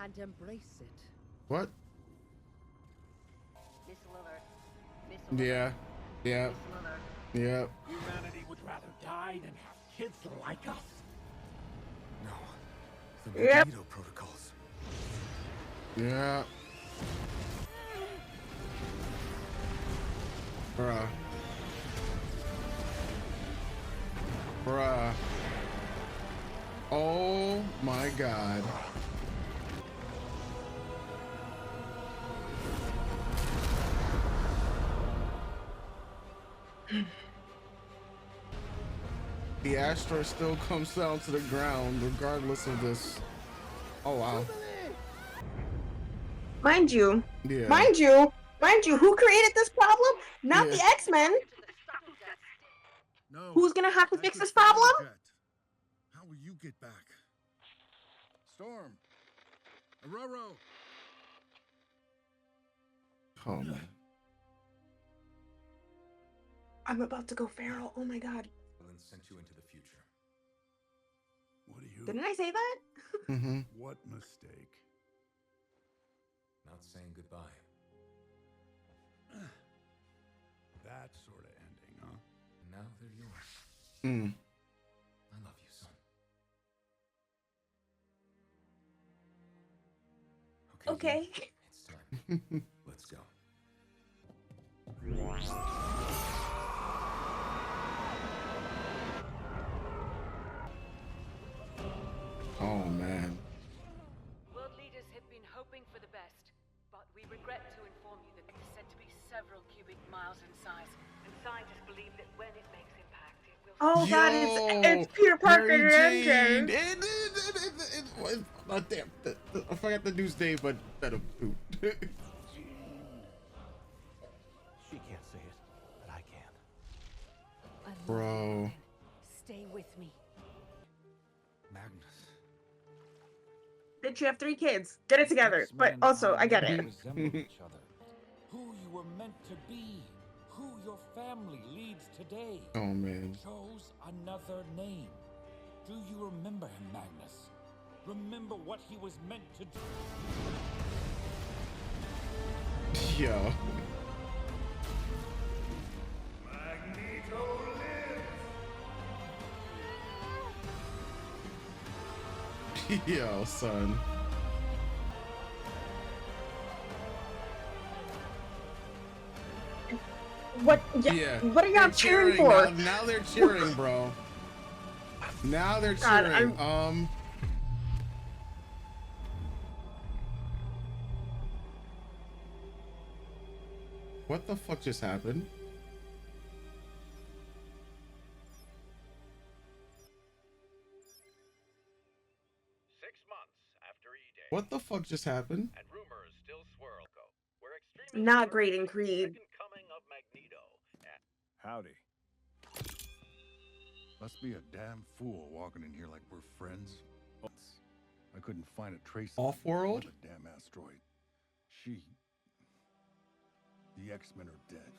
Speaker 10: And embrace it.
Speaker 1: What?
Speaker 12: Missile alert.
Speaker 1: Yeah. Yeah. Yeah.
Speaker 3: Humanity would rather die than have kids like us.
Speaker 16: No. The
Speaker 2: Yep.
Speaker 16: Magneto protocols.
Speaker 1: Yeah. Bruh. Bruh. Oh my god. The asteroid still comes down to the ground regardless of this. Oh wow.
Speaker 2: Mind you,
Speaker 1: Yeah.
Speaker 2: mind you, who created this problem? Not
Speaker 1: Yeah.
Speaker 2: the X-Men.
Speaker 6: No.
Speaker 2: Who's gonna have to
Speaker 6: I
Speaker 2: fix
Speaker 6: could
Speaker 2: this
Speaker 6: fly the
Speaker 2: problem?
Speaker 6: jet. How will you get back? Storm. Aurora.
Speaker 1: Oh man.
Speaker 2: I'm about to go feral. Oh my god.
Speaker 18: Sent you into the future.
Speaker 6: What are you?
Speaker 2: Didn't I say that?
Speaker 1: Mm-hmm.
Speaker 6: What mistake?
Speaker 18: Not saying goodbye.
Speaker 6: That sort of ending, huh?
Speaker 18: Now they're yours.
Speaker 1: Mm.
Speaker 18: I love you, son.
Speaker 2: Okay.
Speaker 18: It's time. Let's go.
Speaker 1: Oh man.
Speaker 17: World leaders have been hoping for the best, but we regret to inform you that it is said to be several cubic miles in size, and scientists believe that when it makes impact, it will...
Speaker 2: Oh god, it's Peter Parker
Speaker 1: Mary
Speaker 2: and
Speaker 1: Jane. Damn, I forgot the dude's name, but that dude.
Speaker 11: She can't say it, but I can.
Speaker 1: Bro.
Speaker 10: Stay with me.
Speaker 6: Magnus.
Speaker 2: Bitch, you have 3 kids. Get it together. But also, I get it.
Speaker 14: Resemble each other. Who you were meant to be, who your family leads today.
Speaker 1: Oh man.
Speaker 14: Chose another name. Do you remember him, Magnus? Remember what he was meant to do.
Speaker 1: Yo.
Speaker 3: Magneto lives!
Speaker 1: Yo, son.
Speaker 2: What?
Speaker 1: Yeah.
Speaker 2: What are y'all
Speaker 1: They're
Speaker 2: cheering for?
Speaker 1: Now they're cheering, bro. Now they're
Speaker 2: God,
Speaker 1: cheering. What the fuck just happened? What the fuck just happened?
Speaker 7: And rumors still swirl. We're extremely
Speaker 2: Not great in Creed.
Speaker 7: coming of Magneto.
Speaker 14: Howdy.
Speaker 18: Must be a damn fool walking in here like we're friends. I couldn't find a trace
Speaker 1: Off-world?
Speaker 18: of the damn asteroid. The X-Men are dead.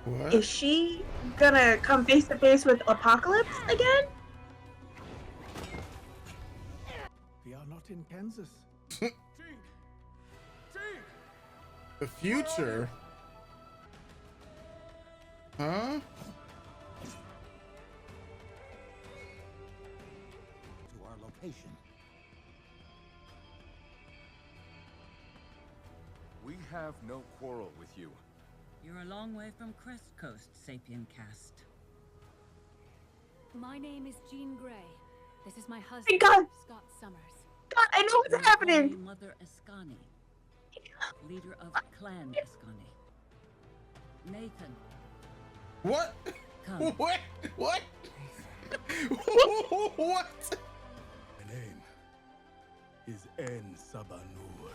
Speaker 1: What?
Speaker 2: Is she gonna come face to face with Apocalypse again?
Speaker 6: We are not in Kansas.
Speaker 1: The future? Huh?
Speaker 6: To our location.
Speaker 14: We have no quarrel with you.
Speaker 19: You're a long way from Crest Coast, Sapien Cast.
Speaker 5: My name is Jean Grey. This is my husband,
Speaker 2: God.
Speaker 5: Scott Summers.
Speaker 2: God, I know what's happening.
Speaker 19: Mother Ascani, leader of Clan Ascani. Nathan.
Speaker 1: What?
Speaker 19: Come.
Speaker 1: What? What? What?
Speaker 18: My name is En Sabanur.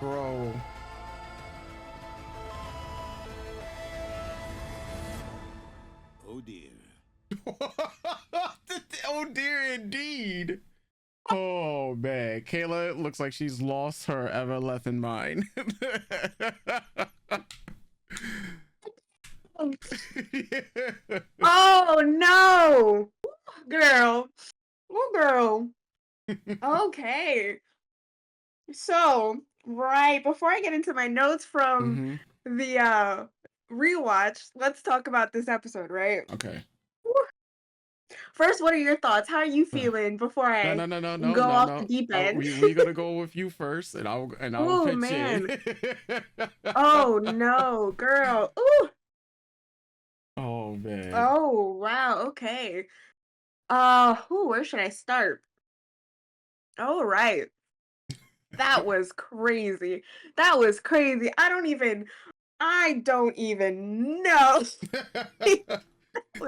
Speaker 1: Bro.
Speaker 4: Oh dear.
Speaker 1: Oh dear, indeed. Oh man, Kayla looks like she's lost her ever-lethin' mind.
Speaker 2: Oh no, girl. Oh girl. Okay. So, right before I get into my notes from the rewatch, let's talk about this episode, right?
Speaker 1: Okay.
Speaker 2: First, what are your thoughts? How are you feeling before I go off the deep end?
Speaker 1: We gotta go with you first, and I'll
Speaker 2: Oh
Speaker 1: pitch
Speaker 2: man.
Speaker 1: in.
Speaker 2: Oh no, girl. Ooh.
Speaker 1: Oh man.
Speaker 2: Oh wow. Okay. Where should I start? All right. That was crazy. That was crazy. I don't even know.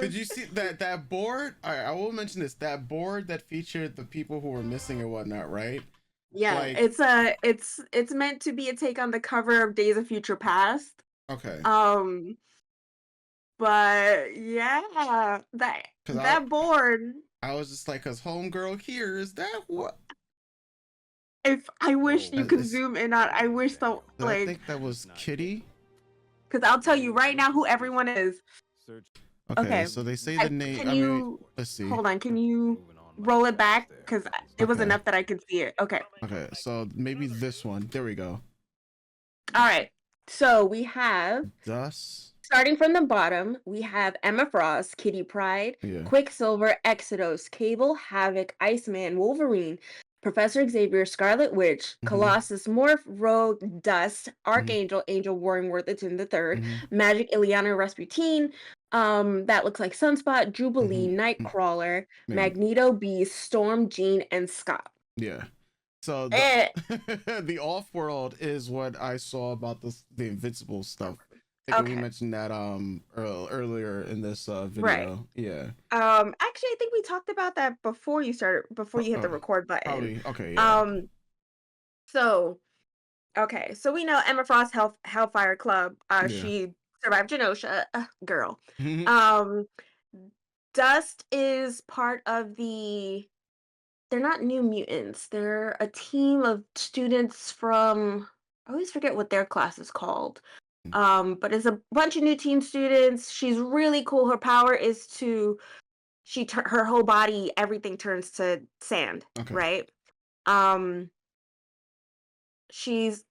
Speaker 1: Did you see that board? I will mention this. That board that featured the people who were missing and whatnot, right?
Speaker 2: Yeah,
Speaker 1: Like,
Speaker 2: it's meant to be a take on the cover of Days of Future Past.
Speaker 1: okay.
Speaker 2: But yeah, that board.
Speaker 1: I was just like, cause homegirl here, is that what?
Speaker 2: If I wish you could
Speaker 1: It's-
Speaker 2: zoom in on, I wish the
Speaker 1: I
Speaker 2: like,
Speaker 1: think that was Kitty.
Speaker 2: because I'll tell you right now who everyone is.
Speaker 1: Okay, so they say the name.
Speaker 2: Can
Speaker 1: I mean,
Speaker 2: you
Speaker 1: let's see.
Speaker 2: hold on? Can you roll it back? Because it was
Speaker 1: Okay.
Speaker 2: enough that I could see it. Okay.
Speaker 1: Okay, so maybe this one. There we go.
Speaker 2: All right. So we have,
Speaker 1: Thus.
Speaker 2: starting from the bottom, we have Emma Frost, Kitty Pryde,
Speaker 1: Yeah.
Speaker 2: Quicksilver, Exodus, Cable, Havoc, Iceman, Wolverine, Professor Xavier, Scarlet Witch, Colossus, Morph, Rogue, Dust, Archangel, Angel Warringworthington III, Magic, Ileana, Rasputin, that looks like Sunspot, Jubilee, Nightcrawler, Magneto, Beast, Storm, Jean, and Scott.
Speaker 1: Yeah. So the off-world is what I saw about the Invincible stuff. I think we mentioned that earlier in this video.
Speaker 2: Right.
Speaker 1: Yeah.
Speaker 2: Actually, I think we talked about that before you hit the record button.
Speaker 1: Probably. Okay. Yeah.
Speaker 2: So we know Emma Frost, Hellfire Club. She survived Genosha. Girl. Dust is part of they're not New Mutants. They're a team of students from, I always forget what their class is called. But it's a bunch of new teen students. She's really cool. Her power is her whole body, everything turns to sand, right? She's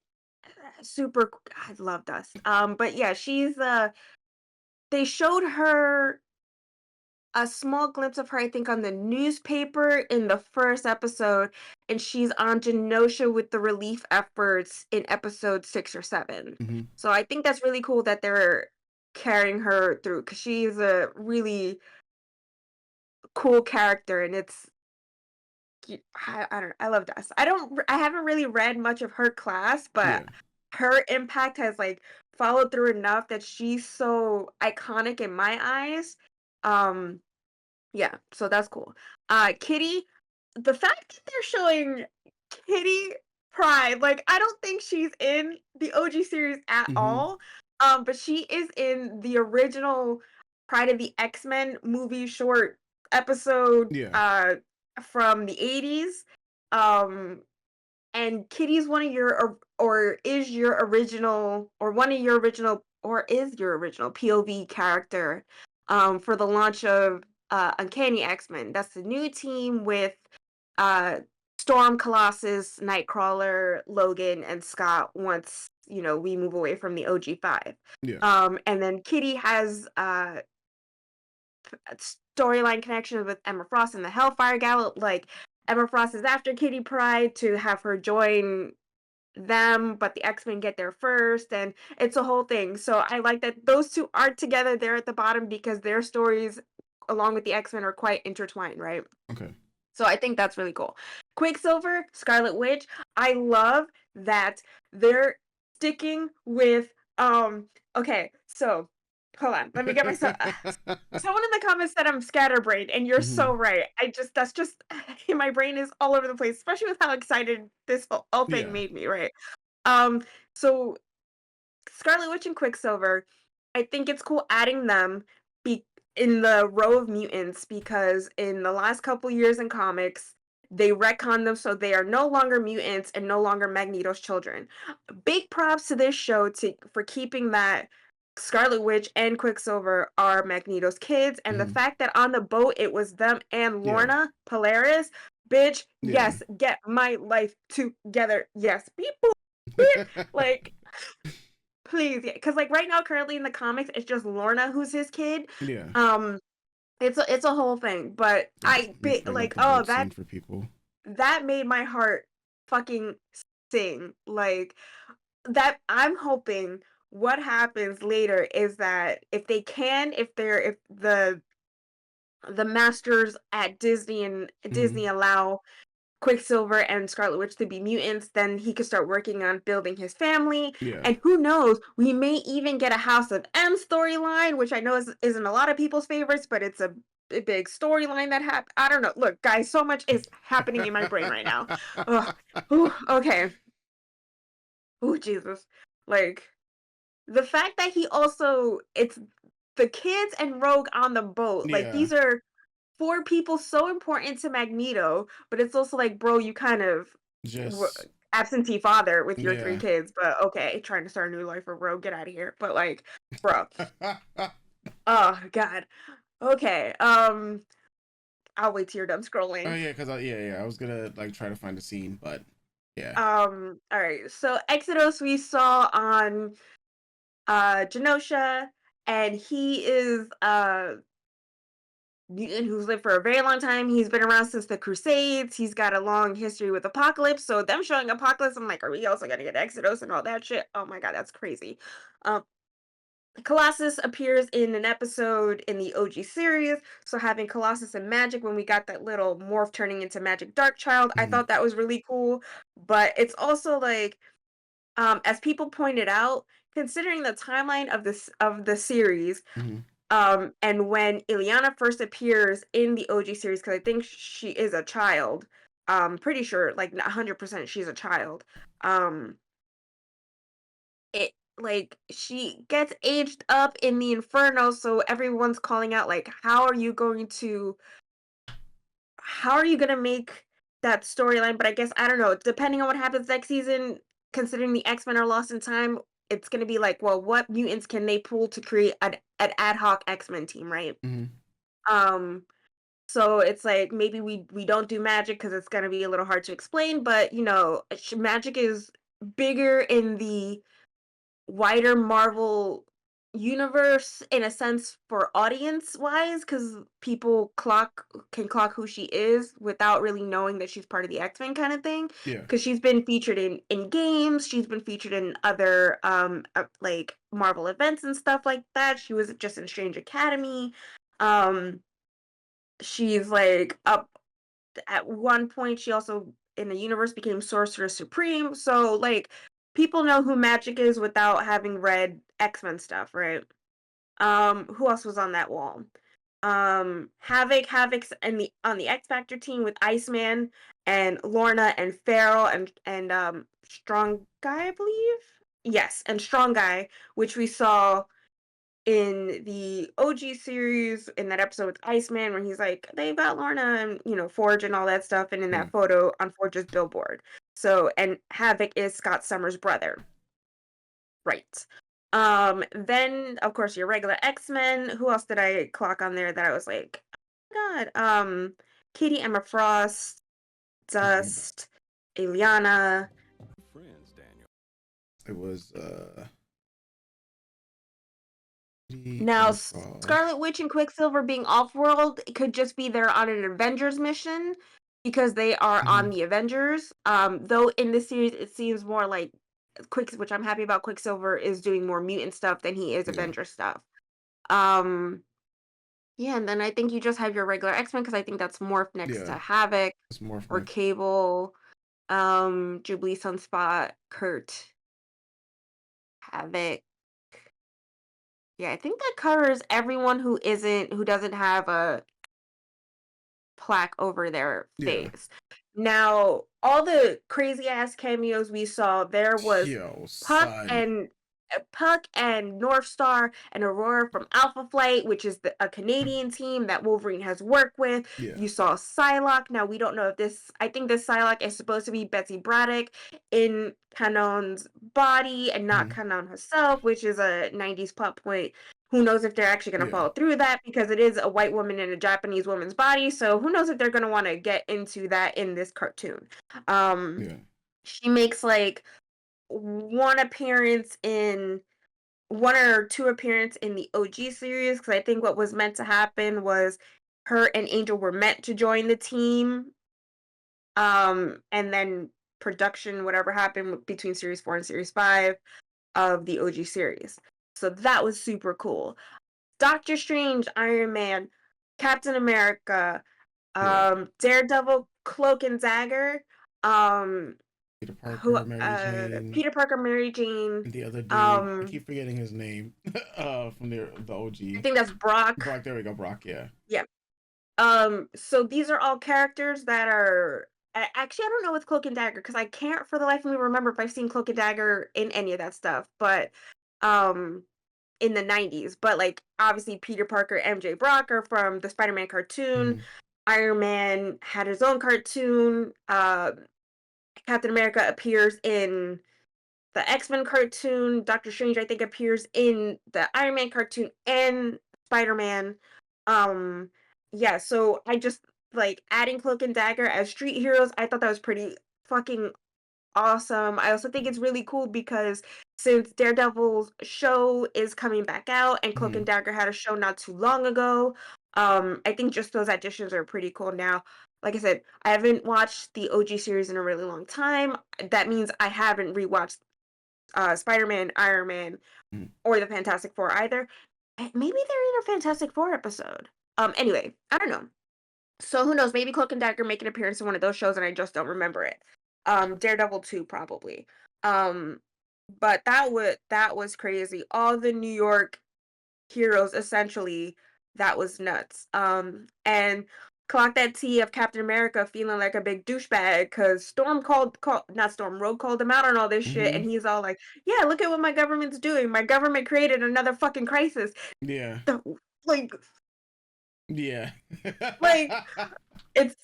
Speaker 2: super, I love Dust. But yeah, they showed her a small glimpse of her, I think, on the newspaper in the first episode, and she's on Genosha with the relief efforts in episode 6 or 7. So I think that's really cool that they're carrying her through, because she's a really cool character, and I don't know, I love Dust. I haven't really read much of her class, but her impact has like followed through enough that she's so iconic in my eyes. Yeah, so that's cool. Kitty, the fact that they're showing Kitty Pride. Like, I don't think she's in the OG series at all. But she is in the original Pride of the X-Men movie short episode from the 80s. And Kitty's one of your or is your original or one of your original or is your original POV character for the launch of Uncanny X-Men. That's the new team with uh Storm, Colossus, Nightcrawler, Logan, and Scott once, we move away from the OG5. And then Kitty has storyline connections with Emma Frost and the Hellfire Gala. Like, Emma Frost is after Kitty Pryde to have her join them, but the X-Men get there first, and it's a whole thing. So I like that those two aren't together there at the bottom because their stories, along with the X-Men, are quite intertwined, right?
Speaker 1: Okay.
Speaker 2: So I think that's really cool. Quicksilver, Scarlet Witch, I love that they're sticking with okay, so hold on, let me get myself someone in the comments said I'm scatterbrained, and you're so right. That's just my brain is all over the place, especially with how excited this whole thing made me, right? So Scarlet Witch and Quicksilver, I think it's cool adding them in the row of mutants because in the last couple years in comics, they retcon them so they are no longer mutants and no longer Magneto's children. Big props to this show for keeping that Scarlet Witch and Quicksilver are Magneto's kids, and the fact that on the boat it was them and Lorna Polaris, bitch, yes, get my life together, yes, beep, boop, beep. Like, please, because like right now, currently in the comics, it's just Lorna who's his kid. It's a whole thing, but
Speaker 1: that for people.
Speaker 2: That made my heart fucking sing. Like, that I'm hoping what happens later is that if the masters at Disney and Disney allow Quicksilver and Scarlet Witch to be mutants, then he could start working on building his family. And who knows, we may even get a House of M storyline, which I know isn't a lot of people's favorites, but it's a big storyline that happened. I don't know. Look, guys, so much is happening in my brain right now. Okay. Oh, Jesus. Like, the fact that it's the kids and Rogue on the boat. Like, these are 4 people so important to Magneto, but it's also like, bro, you kind of absentee father with your 3 kids, but okay, trying to start a new life for Rogue, get out of here. But like, bro. Oh, God. Okay, I'll wait till you're done scrolling.
Speaker 1: Oh yeah, because I was gonna like try to find a scene, but
Speaker 2: all right, so Exodus we saw on Genosha, and he is mutant who's lived for a very long time. He's been around since the Crusades. He's got a long history with Apocalypse. So them showing Apocalypse, I'm like, are we also gonna get Exodus and all that shit? Oh my god, that's crazy. Colossus appears in an episode in the OG series. So having Colossus and Magic when we got that little morph turning into Magic Darkchild, I thought that was really cool. But it's also like, as people pointed out, considering the timeline of the series, and when Ileana first appears in the OG series, because I think she is a child, pretty sure, like 100% she's a child. It like she gets aged up in the Inferno, so everyone's calling out like, how are you gonna make that storyline? But I guess I don't know. Depending on what happens next season, considering the X-Men are lost in time, it's gonna be like, well, what mutants can they pull to create an ad hoc X-Men team, right? So it's like maybe we don't do Magic because it's gonna be a little hard to explain, but Magic is bigger in the wider Marvel universe in a sense for audience wise, because people can clock who she is without really knowing that she's part of the X-Men kind of thing. Because she's been featured in games, she's been featured in other like Marvel events and stuff like that. She was just in Strange Academy. She's like up at one point, she also in the universe became Sorcerer Supreme. So like people know who Magic is without having read X-Men stuff, right? Who else was on that wall? Havoc's on the X Factor team with Iceman and Lorna and Farrell and Strong Guy, I believe. Yes, and Strong Guy, which we saw in the OG series in that episode with Iceman when he's like, they've got Lorna and, you know, Forge and all that stuff, and in that photo on Forge's billboard. So, and Havoc is Scott Summers' brother. Right. Then of course your regular X-Men. Who else did I clock on there that I was like, oh my god, Katie, Emma Frost, Dust, Ileana.
Speaker 16: Friends, Daniel.
Speaker 1: It was
Speaker 2: Now Scarlet Witch and Quicksilver being off-world, it could just be they're on an Avengers mission because they are on the Avengers. Though in this series it seems more like which I'm happy about, Quicksilver is doing more mutant stuff than he is Avenger stuff. Yeah, and then I think you just have your regular X-Men because I think that's Morph next to Havoc or Cable, Jubilee, Sunspot, Kurt, Havoc. Yeah, I think that covers everyone who doesn't have a plaque over their face. Now, all the crazy ass cameos we saw, there was Puck and North Star and Aurora from Alpha Flight, which is a Canadian team that Wolverine has worked with. You saw Psylocke. Now, we don't know if I think this Psylocke is supposed to be Betsy Braddock in Kanon's body and not Kanon herself, which is a 90s plot point. Who knows if they're actually going to follow through that, because it is a white woman in a Japanese woman's body. So who knows if they're going to want to get into that in this cartoon. She makes like one or two appearance in the OG series, because I think what was meant to happen was her and Angel were meant to join the team, and then production, whatever happened between series 4 and series 5 of the OG series. So that was super cool. Doctor Strange, Iron Man, Captain America, Daredevil, Cloak and Dagger,
Speaker 1: Peter Parker,
Speaker 2: Peter Parker, Mary Jane.
Speaker 1: And the other dude, I keep forgetting his name. From the OG.
Speaker 2: I think that's Brock.
Speaker 1: Brock, there we go, Brock. Yeah.
Speaker 2: Yeah. So these are all characters that are actually, I don't know with Cloak and Dagger because I can't for the life of me remember if I've seen Cloak and Dagger in any of that stuff. But in the 90s, but like obviously Peter Parker, MJ, Brock are from the Spider-Man cartoon. Iron Man had his own cartoon. Captain America appears in the X-Men cartoon. Doctor Strange, I think, appears in the Iron Man cartoon and Spider-Man. Yeah, so I just like adding Cloak and Dagger as street heroes. I thought that was pretty fucking awesome. I also think it's really cool because since Daredevil's show is coming back out and Cloak and Dagger had a show not too long ago, I think just those additions are pretty cool. Now, like I said, I haven't watched the OG series in a really long time. That means I haven't rewatched Spider-Man, Iron Man, or the Fantastic Four either. Maybe they're in a Fantastic Four episode. Anyway, I don't know. So who knows? Maybe Cloak and Dagger make an appearance in one of those shows and I just don't remember it. Daredevil 2 probably. But that was crazy. All the New York heroes, essentially, that was nuts. And clock that tea of Captain America feeling like a big douchebag because Rogue called him out on all this shit, and he's all like, yeah, look at what my government's doing. My government created another fucking crisis.
Speaker 1: Yeah.
Speaker 2: Like, it's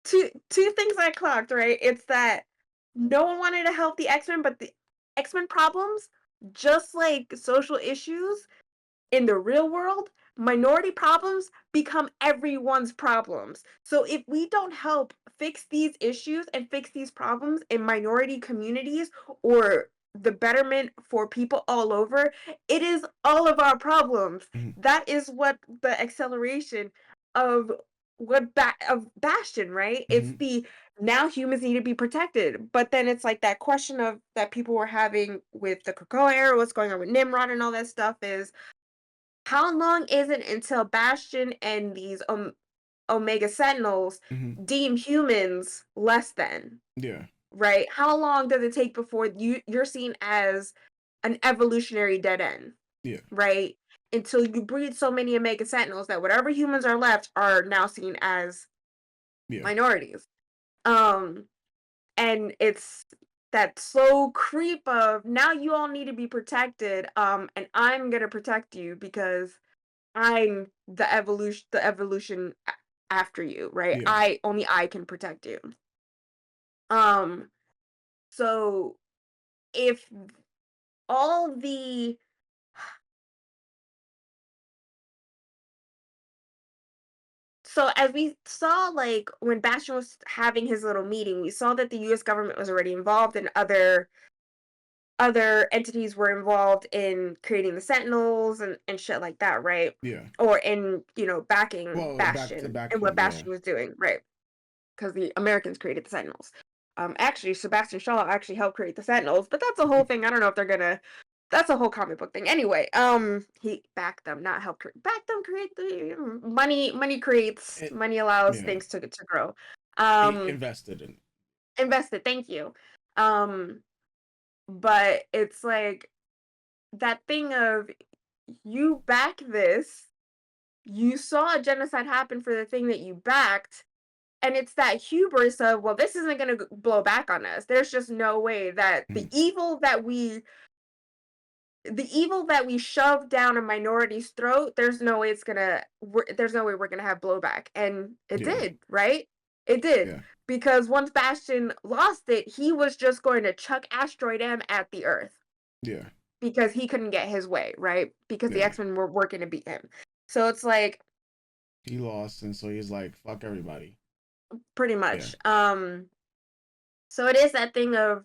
Speaker 2: two things I clocked, right? It's that no one wanted to help the X-Men, but the X-Men problems, just like social issues in the real world, minority problems become everyone's problems. So if we don't help fix these issues and fix these problems in minority communities or the betterment for people all over, it is all of our problems. That is what the acceleration of Bastion, right? It's the now humans need to be protected, but then it's like that question of that people were having with the Krakoa era, what's going on with Nimrod and all that stuff is how long is it until Bastion and these Omega Sentinels deem humans less than?
Speaker 1: Yeah.
Speaker 2: Right? How long does it take before you're seen as an evolutionary dead end?
Speaker 1: Yeah.
Speaker 2: Right? until you breed so many Omega Sentinels that whatever humans are left are now seen as minorities. And it's that slow creep of now you all need to be protected, and I'm gonna protect you because I'm the evolution after you, right?
Speaker 1: Yeah.
Speaker 2: Only I can protect you. Um, so if all the So as we saw, like when Bastion was having his little meeting, we saw that the U.S. government was already involved, and other entities were involved in creating the Sentinels and shit like that, right?
Speaker 1: Yeah.
Speaker 2: Or in backing
Speaker 1: Well, back to
Speaker 2: Bastion
Speaker 1: back
Speaker 2: and what
Speaker 1: him, yeah.
Speaker 2: Bastion was doing, right? Because the Americans created the Sentinels. Actually, Sebastian Shaw actually helped create the Sentinels, but that's a whole thing. I don't know if they're gonna. That's a whole comic book thing. Anyway, he backed them, not helped back them create the money. Money allows
Speaker 1: Yeah.
Speaker 2: things to grow.
Speaker 1: He invested in.
Speaker 2: Invested. Thank you. But it's like that thing of you back this, you saw a genocide happen for the thing that you backed, and it's that hubris of, well, this isn't going to blow back on us. There's just no way that the evil that we shove down a minority's throat, there's no way we're gonna have blowback. And it did, right? It did.
Speaker 1: Yeah.
Speaker 2: Because once Bastion lost it, he was just going to chuck Asteroid M at the Earth.
Speaker 1: Yeah.
Speaker 2: Because he couldn't get his way, right? Because the X-Men were working to beat him. So it's like
Speaker 1: he lost, and so he's like, fuck everybody.
Speaker 2: Pretty much. So it is that thing of,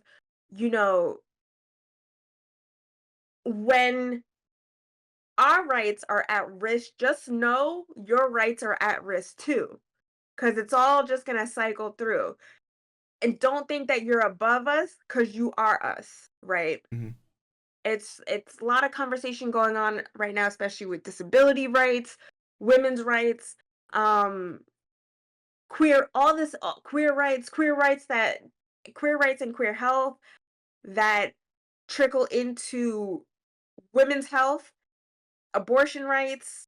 Speaker 2: when our rights are at risk, just know your rights are at risk too. Because it's all just going to cycle through. And don't think that you're above us, because you are us, right?
Speaker 1: Mm-hmm.
Speaker 2: It's a lot of conversation going on right now, especially with disability rights, women's rights, queer rights and queer health that trickle into women's health, abortion rights.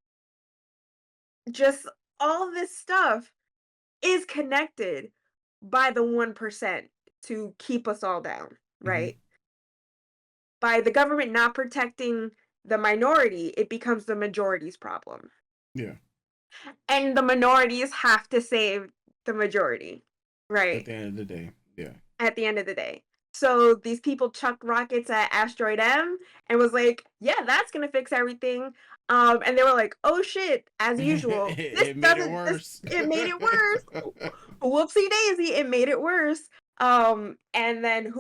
Speaker 2: Just all this stuff is connected by the 1% to keep us all down, right? By the government not protecting the minority, it becomes the majority's problem.
Speaker 1: Yeah.
Speaker 2: And the minorities have to save the majority, right?
Speaker 1: At the end of the day, yeah.
Speaker 2: At the end of the day. So these people chucked rockets at Asteroid M and was like, yeah, that's gonna fix everything. And they were like, oh shit, as usual.
Speaker 1: It made it worse.
Speaker 2: It made it worse. Whoopsie daisy, it made it worse. And then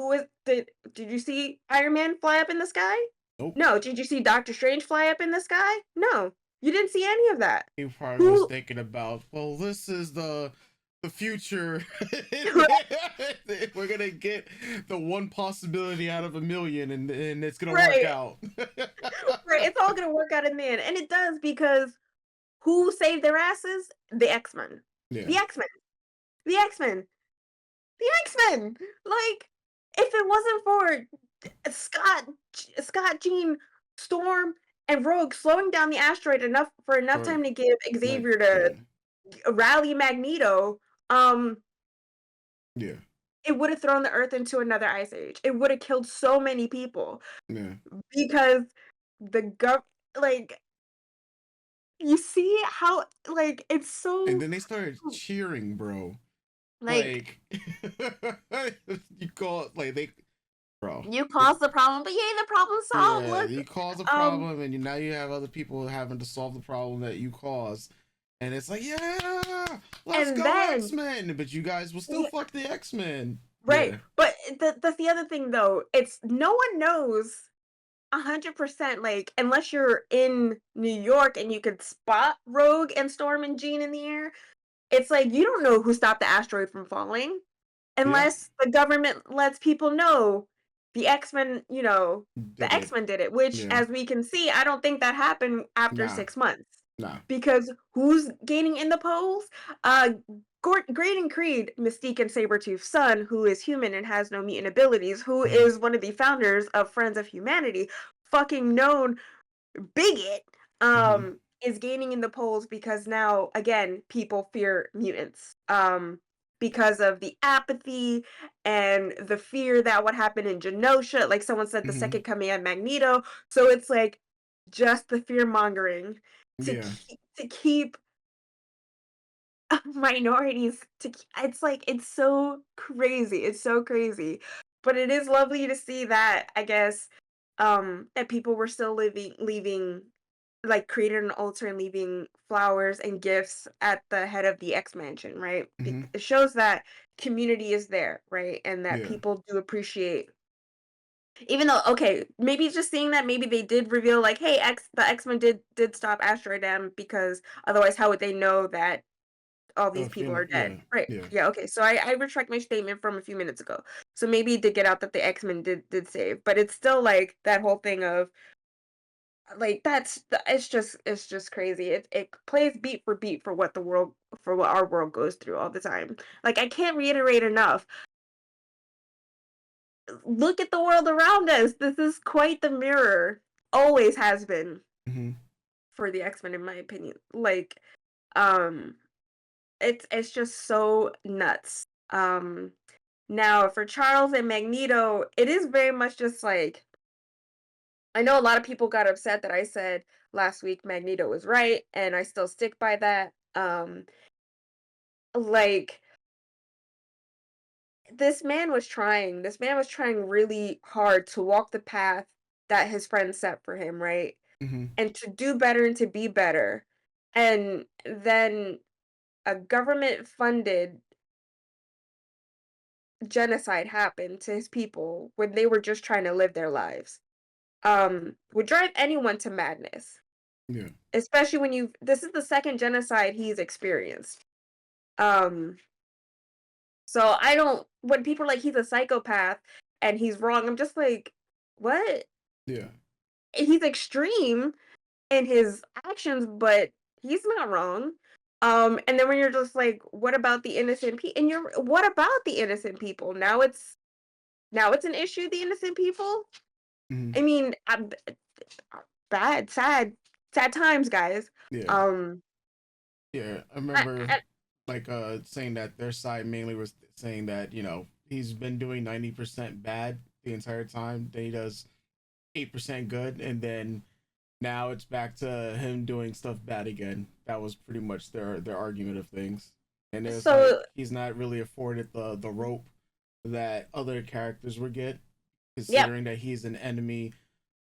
Speaker 2: did you see Iron Man fly up in the sky?
Speaker 1: Nope.
Speaker 2: No. Did you see Doctor Strange fly up in the sky? No. You didn't see any of that.
Speaker 1: He probably was thinking about, well, this is the future. We're gonna get the one possibility out of a million, and it's gonna work out.
Speaker 2: Right, it's all gonna work out in the end, and it does, because who saved their asses? The X-Men.
Speaker 1: Yeah.
Speaker 2: The X-Men. The X-Men. The X-Men. Like, if it wasn't for Scott, Jean, Storm, and Rogue slowing down the asteroid enough time to give Xavier to rally Magneto,
Speaker 1: yeah,
Speaker 2: it would have thrown the Earth into another ice age. It would have killed so many people.
Speaker 1: Yeah.
Speaker 2: Because you see how, it's so.
Speaker 1: And then they started cheering, bro. Like you call bro.
Speaker 2: You caused the problem, but yay, the problem solved.
Speaker 1: Yeah,
Speaker 2: Look,
Speaker 1: you caused a problem, and now you have other people having to solve the problem that you caused. And it's like, yeah, let's go X-Men, but you guys will still fuck the X-Men.
Speaker 2: Right.
Speaker 1: Yeah.
Speaker 2: But that's the other thing, though. It's no one knows 100%, unless you're in New York and you could spot Rogue and Storm and Jean in the air. It's like, you don't know who stopped the asteroid from falling unless the government lets people know the X-Men, the X-Men did it, which, as we can see, I don't think that happened after 6 months.
Speaker 1: No.
Speaker 2: Because who's gaining in the polls? Graydon Creed, Mystique and Sabretooth's son, who is human and has no mutant abilities, who is one of the founders of Friends of Humanity, fucking known bigot, is gaining in the polls because now, again, people fear mutants. Because of the apathy and the fear that what happened in Genosha, like someone said, the second coming of Magneto. So it's like just the fear mongering
Speaker 1: Yeah.
Speaker 2: to keep minorities it's like it's so crazy. It's so crazy. But it is lovely to see that, I guess, that people were still leaving like created an altar and leaving flowers and gifts at the head of the X Mansion, right? It shows that community is there, right? And that
Speaker 1: Yeah.
Speaker 2: people do appreciate, even though, okay, maybe just seeing that, maybe they did reveal like, hey, the X-Men did stop Asteroid M, because otherwise how would they know that all these people are
Speaker 1: Yeah.
Speaker 2: dead? Right.
Speaker 1: Yeah.
Speaker 2: Yeah, okay. So I retract my statement from a few minutes ago. So maybe it did get out that the X-Men did save, but it's still like that whole thing of like it's just crazy. It plays beat for beat for what our world goes through all the time. Like, I can't reiterate enough. Look at the world around us. This is quite the mirror. Always has been for the X-Men, in my opinion. Like, um it's just so nuts. Now for Charles and Magneto, it is very much just like, I know a lot of people got upset that I said last week Magneto was right, and I still stick by that. Like, this man was trying really hard to walk the path that his friends set for him, right? And to do better and to be better. And then a government funded genocide happened to his people when they were just trying to live their lives. Would drive anyone to madness.
Speaker 1: Yeah.
Speaker 2: Especially when this is the second genocide he's experienced. Um, so I don't, when people are like, he's a psychopath and he's wrong, I'm just like, what?
Speaker 1: Yeah.
Speaker 2: He's extreme in his actions, but he's not wrong. And then when you're just like, what about the innocent people? And what about the innocent people? Now it's an issue, the innocent people? I mean, bad, sad times, guys.
Speaker 1: Yeah.
Speaker 2: Um,
Speaker 1: Yeah. I
Speaker 2: I,
Speaker 1: remember
Speaker 2: I,
Speaker 1: like saying that their side mainly was saying that, he's been doing 90% bad the entire time. Then he does 8% good, and then now it's back to him doing stuff bad again. That was pretty much their argument of things. And it was like
Speaker 2: so
Speaker 1: he's not really afforded the rope that other characters would get,
Speaker 2: yep.
Speaker 1: considering that he's an enemy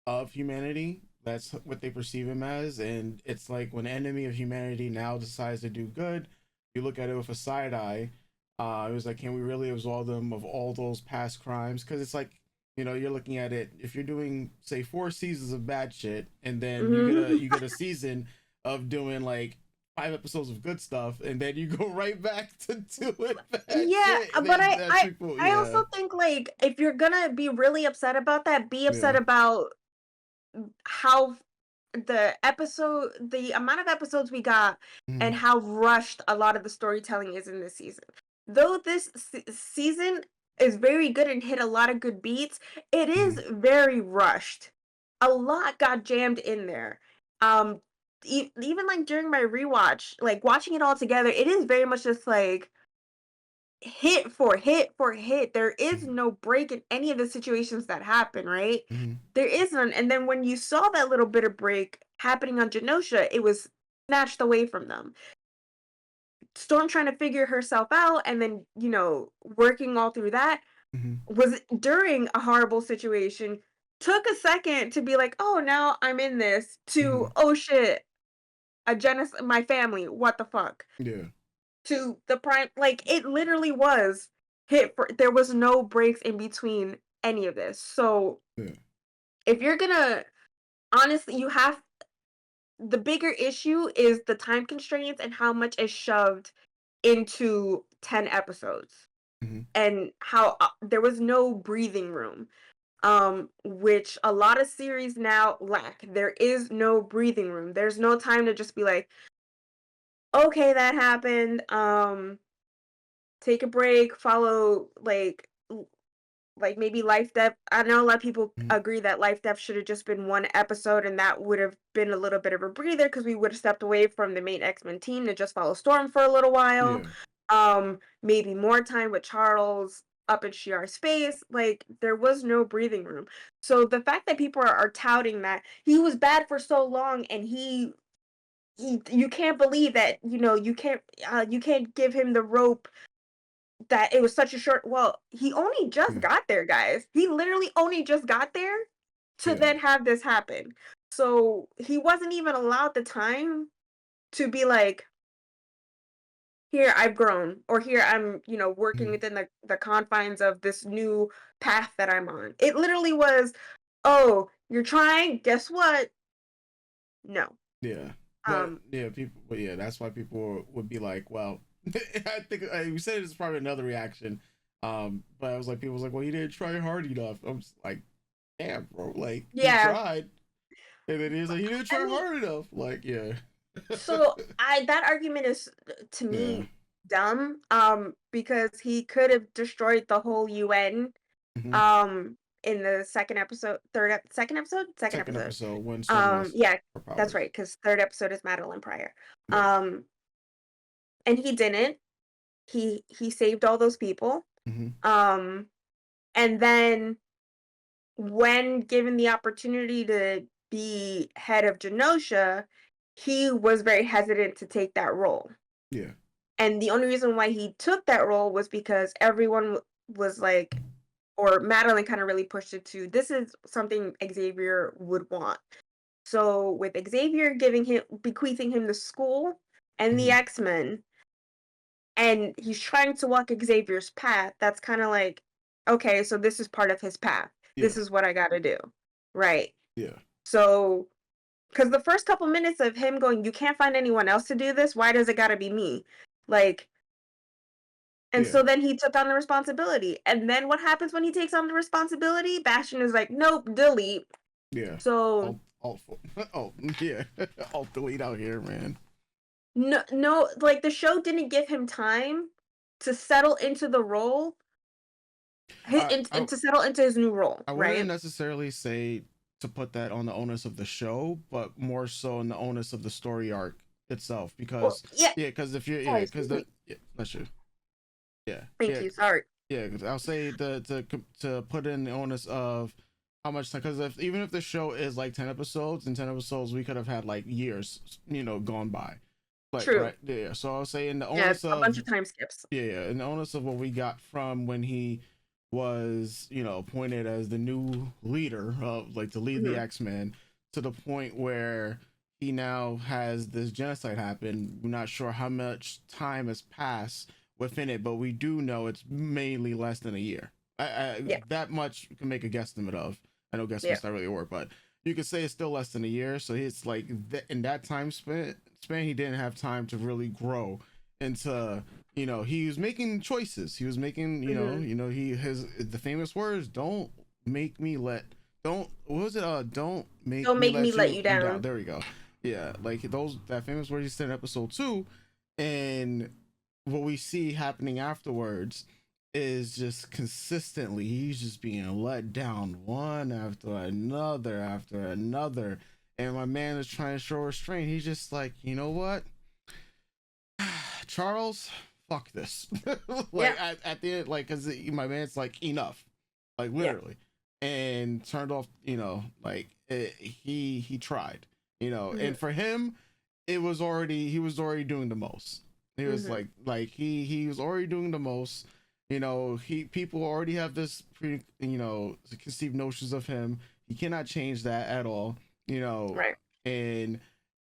Speaker 1: of humanity. That's what they perceive him as. And it's like when enemy of humanity now decides to do good, you look at it with a side eye. It was like, can we really absolve them of all those past crimes? Because it's like, you're looking at it. If you're doing, say, 4 seasons of bad shit, and then you get a season of doing like 5 episodes of good stuff, and then you go right back to doing bad
Speaker 2: Yeah,
Speaker 1: shit.
Speaker 2: but
Speaker 1: People,
Speaker 2: I also think, like, if you're gonna be really upset about that, be upset about how the amount of episodes we got and how rushed a lot of the storytelling is in this season. Though this season is very good and hit a lot of good beats, it is very rushed. A lot got jammed in there. Even like during my rewatch, like watching it all together, it is very much just like hit for hit for hit. There is no break in any of the situations that happen, right? There is none. And then when you saw that little bit of break happening on Genosha, it was snatched away from them. Storm trying to figure herself out and then, working all through that was during a horrible situation. Took a second to be like, oh, now I'm in this, to, oh shit, a genocide, my family, what the fuck?
Speaker 1: Yeah.
Speaker 2: To the prime, like, it literally was there was no breaks in between any of this. So if you're gonna, honestly, the bigger issue is the time constraints and how much is shoved into 10 episodes, and how there was no breathing room, which a lot of series now lack. There is no breathing room. There's no time to just be like, okay, that happened, take a break, follow, like, like maybe Life Death. I know a lot of people agree that Life Death should have just been one episode, and that would have been a little bit of a breather because we would have stepped away from the main X-Men team to just follow Storm for a little while. Maybe more time with Charles up in Shi'ar's space. Like there was no breathing room. So the fact that people are touting that he was bad for so long, and you can't believe that, you can't give him the rope, that it was such a short. Well, he only just got there, guys. He literally only just got there to then have this happen. So he wasn't even allowed the time to be like, here I've grown, or here I'm, working within the confines of this new path that I'm on. It literally was, oh, you're trying, guess what? No.
Speaker 1: Yeah. But yeah, that's why people would be like, well, I think you said it's probably another reaction. But I was like, people was like, well, you didn't try hard enough. I'm just like, damn, bro, like, you tried. And then he's like, you didn't try hard enough. Like, yeah.
Speaker 2: So that argument is, to me, dumb. Because he could have destroyed the whole UN. In the second episode, second episode
Speaker 1: when Storm
Speaker 2: yeah, that's right, because third episode is Madeline Pryor. And he didn't. He saved all those people. And then when given the opportunity to be head of Genosha, he was very hesitant to take that role.
Speaker 1: Yeah.
Speaker 2: And the only reason why he took that role was because everyone was like, or Madeline kind of really pushed it to, this is something Xavier would want. So with Xavier bequeathing him the school and the X-Men, and he's trying to walk Xavier's path, that's kind of like, okay, so this is part of his path. This is what I got to do. Right.
Speaker 1: Yeah.
Speaker 2: So, because the first couple minutes of him going, you can't find anyone else to do this, why does it got to be me? Like, and so then he took on the responsibility. And then what happens when he takes on the responsibility? Bastion is like, nope, delete.
Speaker 1: Yeah.
Speaker 2: So
Speaker 1: yeah. Alt delete out here, man.
Speaker 2: No, like the show didn't give him time to settle into the role, and to settle into his new role.
Speaker 1: I wouldn't necessarily say to put that on the onus of the show, but more so on the onus of the story arc itself. Because because if you're that's true. Yeah.
Speaker 2: Thank you. Sorry.
Speaker 1: Yeah, because I'll say to put in the onus of how much time, because even if the show is like 10 episodes, in 10 episodes we could have had like years, gone by. Like,
Speaker 2: true.
Speaker 1: Right? Yeah. So I'll say in the onus of
Speaker 2: a bunch of time skips.
Speaker 1: Yeah, in the onus of what we got from when he was, appointed as the new leader of to lead the X-Men, to the point where he now has this genocide happen. We're not sure how much time has passed within it, but we do know it's mainly less than a year. That much you can make a guesstimate of. I know guesstimate's not really a word, but you could say it's still less than a year. So it's like in that time span, he didn't have time to really grow into, he was making choices. He was making, the famous words, don't make me let you down. There we go. Yeah, like that famous word he said in episode 2, and what we see happening afterwards is just consistently he's just being let down one after another, and my man is trying to show restraint. He's just like, you know what, Charles, fuck this. At the end, like, because my man's like, enough, like literally, and turned off, he tried, and for him he was already doing the most. He was like he was already doing the most. People already have this conceived notions of him. He cannot change that at all.
Speaker 2: Right.
Speaker 1: And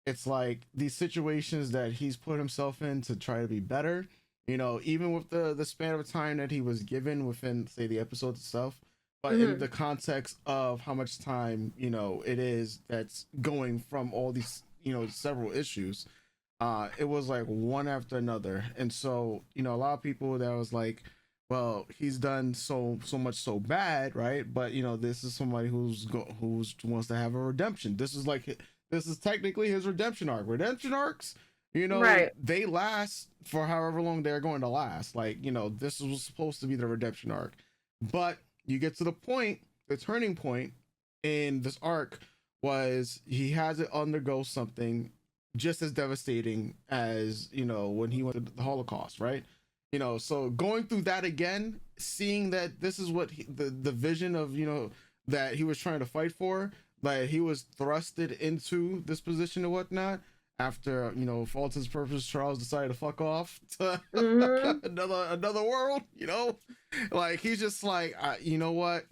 Speaker 1: it's like these situations that he's put himself in to try to be better. Even with the span of time that he was given within, say, the episode itself, but in the context of how much time it is that's going from all these several issues. It was like one after another, and so a lot of people that was like, well, he's done so much so bad, right? But this is somebody who's wants to have a redemption. This is technically his redemption arc. Redemption arcs, they last for however long they're going to last. Like, this was supposed to be the redemption arc, but you get to the point, the turning point in this arc was he has to undergo something just as devastating as, you know, when he went to the Holocaust, right? You know, so going through that again, seeing that this is what the vision of, you know, that he was trying to fight for, like he was thrusted into this position and whatnot after, you know, for all intents and purposes, Charles decided to fuck off to another world, you know, like he's just like, you know what,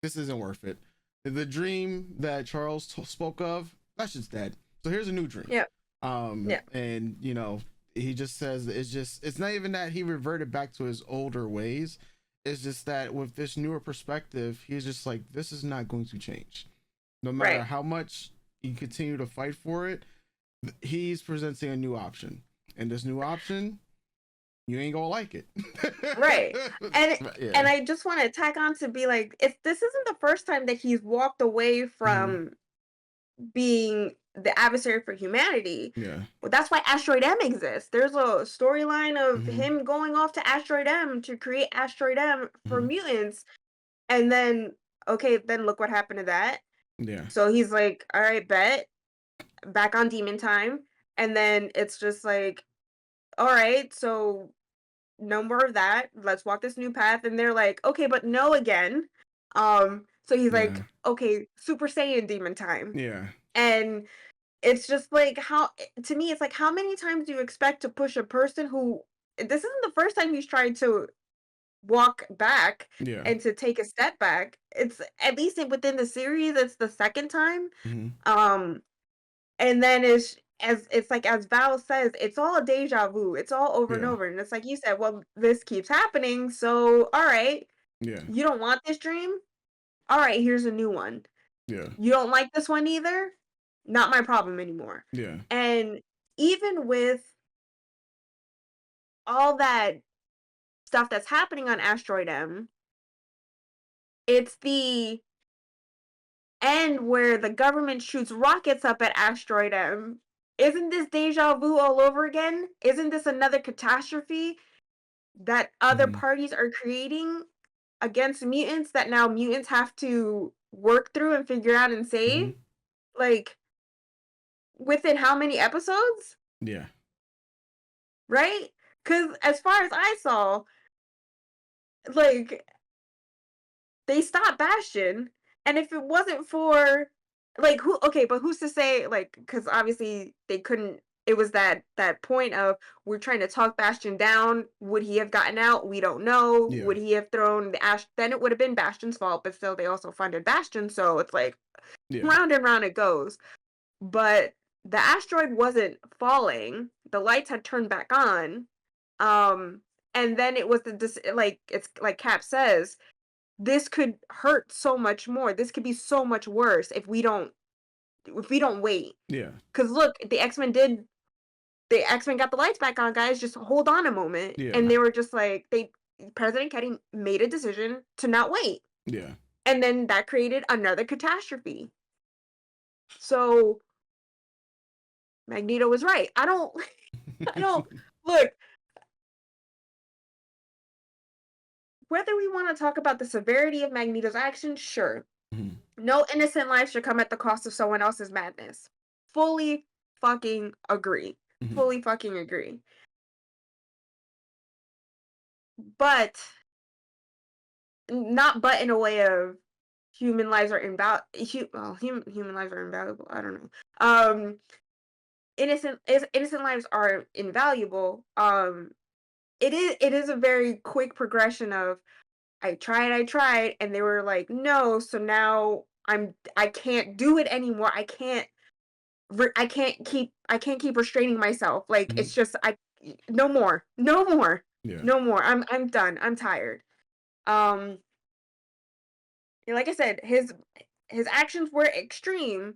Speaker 1: this isn't worth it. The dream that Charles spoke of, that's just dead. So here's a new dream.
Speaker 2: Yeah.
Speaker 1: And you know, he just says it's not even that he reverted back to his older ways. It's just that with this newer perspective, he's just like, this is not going to change. No matter how much you continue to fight for it, he's presenting a new option. And this new option, you ain't gonna like it.
Speaker 2: Right. And I just want to tack on to be like, if this isn't the first time that he's walked away from being the adversary for humanity.
Speaker 1: Yeah.
Speaker 2: Well, that's why Asteroid M exists. There's a storyline of him going off to Asteroid M to create Asteroid M for mutants. And then, okay, then look what happened to that.
Speaker 1: Yeah.
Speaker 2: So he's like, all right, bet. Back on Demon Time. And then it's just like, all right, so no more of that. Let's walk this new path. And they're like, okay, but no again. So he's like, okay, Super Saiyan Demon Time.
Speaker 1: Yeah.
Speaker 2: And it's just like, how, to me, it's like, how many times do you expect to push a person who, this isn't the first time he's tried to walk back and to take a step back. It's at least within the series, it's the second time. And then it's like, as Val says, it's all a deja vu. It's all over and over. And it's like you said, well, this keeps happening. So, all right.
Speaker 1: Yeah.
Speaker 2: You don't want this dream? All right, here's a new one.
Speaker 1: Yeah.
Speaker 2: You don't like this one either? Not my problem anymore.
Speaker 1: Yeah.
Speaker 2: And even with all that stuff that's happening on Asteroid M, it's the end where the government shoots rockets up at Asteroid M. Isn't this deja vu all over again? Isn't this another catastrophe that other parties are creating against mutants that now mutants have to work through and figure out and save? Like, within how many episodes?
Speaker 1: Yeah.
Speaker 2: Right? Because as far as I saw, like, they stopped Bastion, and if it wasn't for, like, but who's to say, like, because obviously they couldn't, it was that point of, we're trying to talk Bastion down. Would he have gotten out? We don't know. Would he have thrown the then it would have been Bastion's fault, but still they also funded Bastion, so it's like, round and round it goes. But the asteroid wasn't falling. The lights had turned back on. And then it was it's like Cap says, this could hurt so much more. This could be so much worse if we don't wait.
Speaker 1: Yeah.
Speaker 2: Because look, the X-Men got the lights back on, guys. Just hold on a moment.
Speaker 1: Yeah.
Speaker 2: And they were just like, President Kennedy made a decision to not wait.
Speaker 1: Yeah.
Speaker 2: And then that created another catastrophe. So Magneto was right. I don't look. Whether we want to talk about the severity of Magneto's actions, sure. No innocent life should come at the cost of someone else's madness. Fully fucking agree. Fully fucking agree. But not but in a way of human lives are invaluable. Human lives are invaluable. I don't know. Innocent lives are invaluable. It is a very quick progression of, I tried, and they were like, no, so now I can't do it anymore. I can't keep restraining myself. Like, it's just, no more.
Speaker 1: Yeah.
Speaker 2: No more. I'm done. I'm tired. Like I said, his actions were extreme,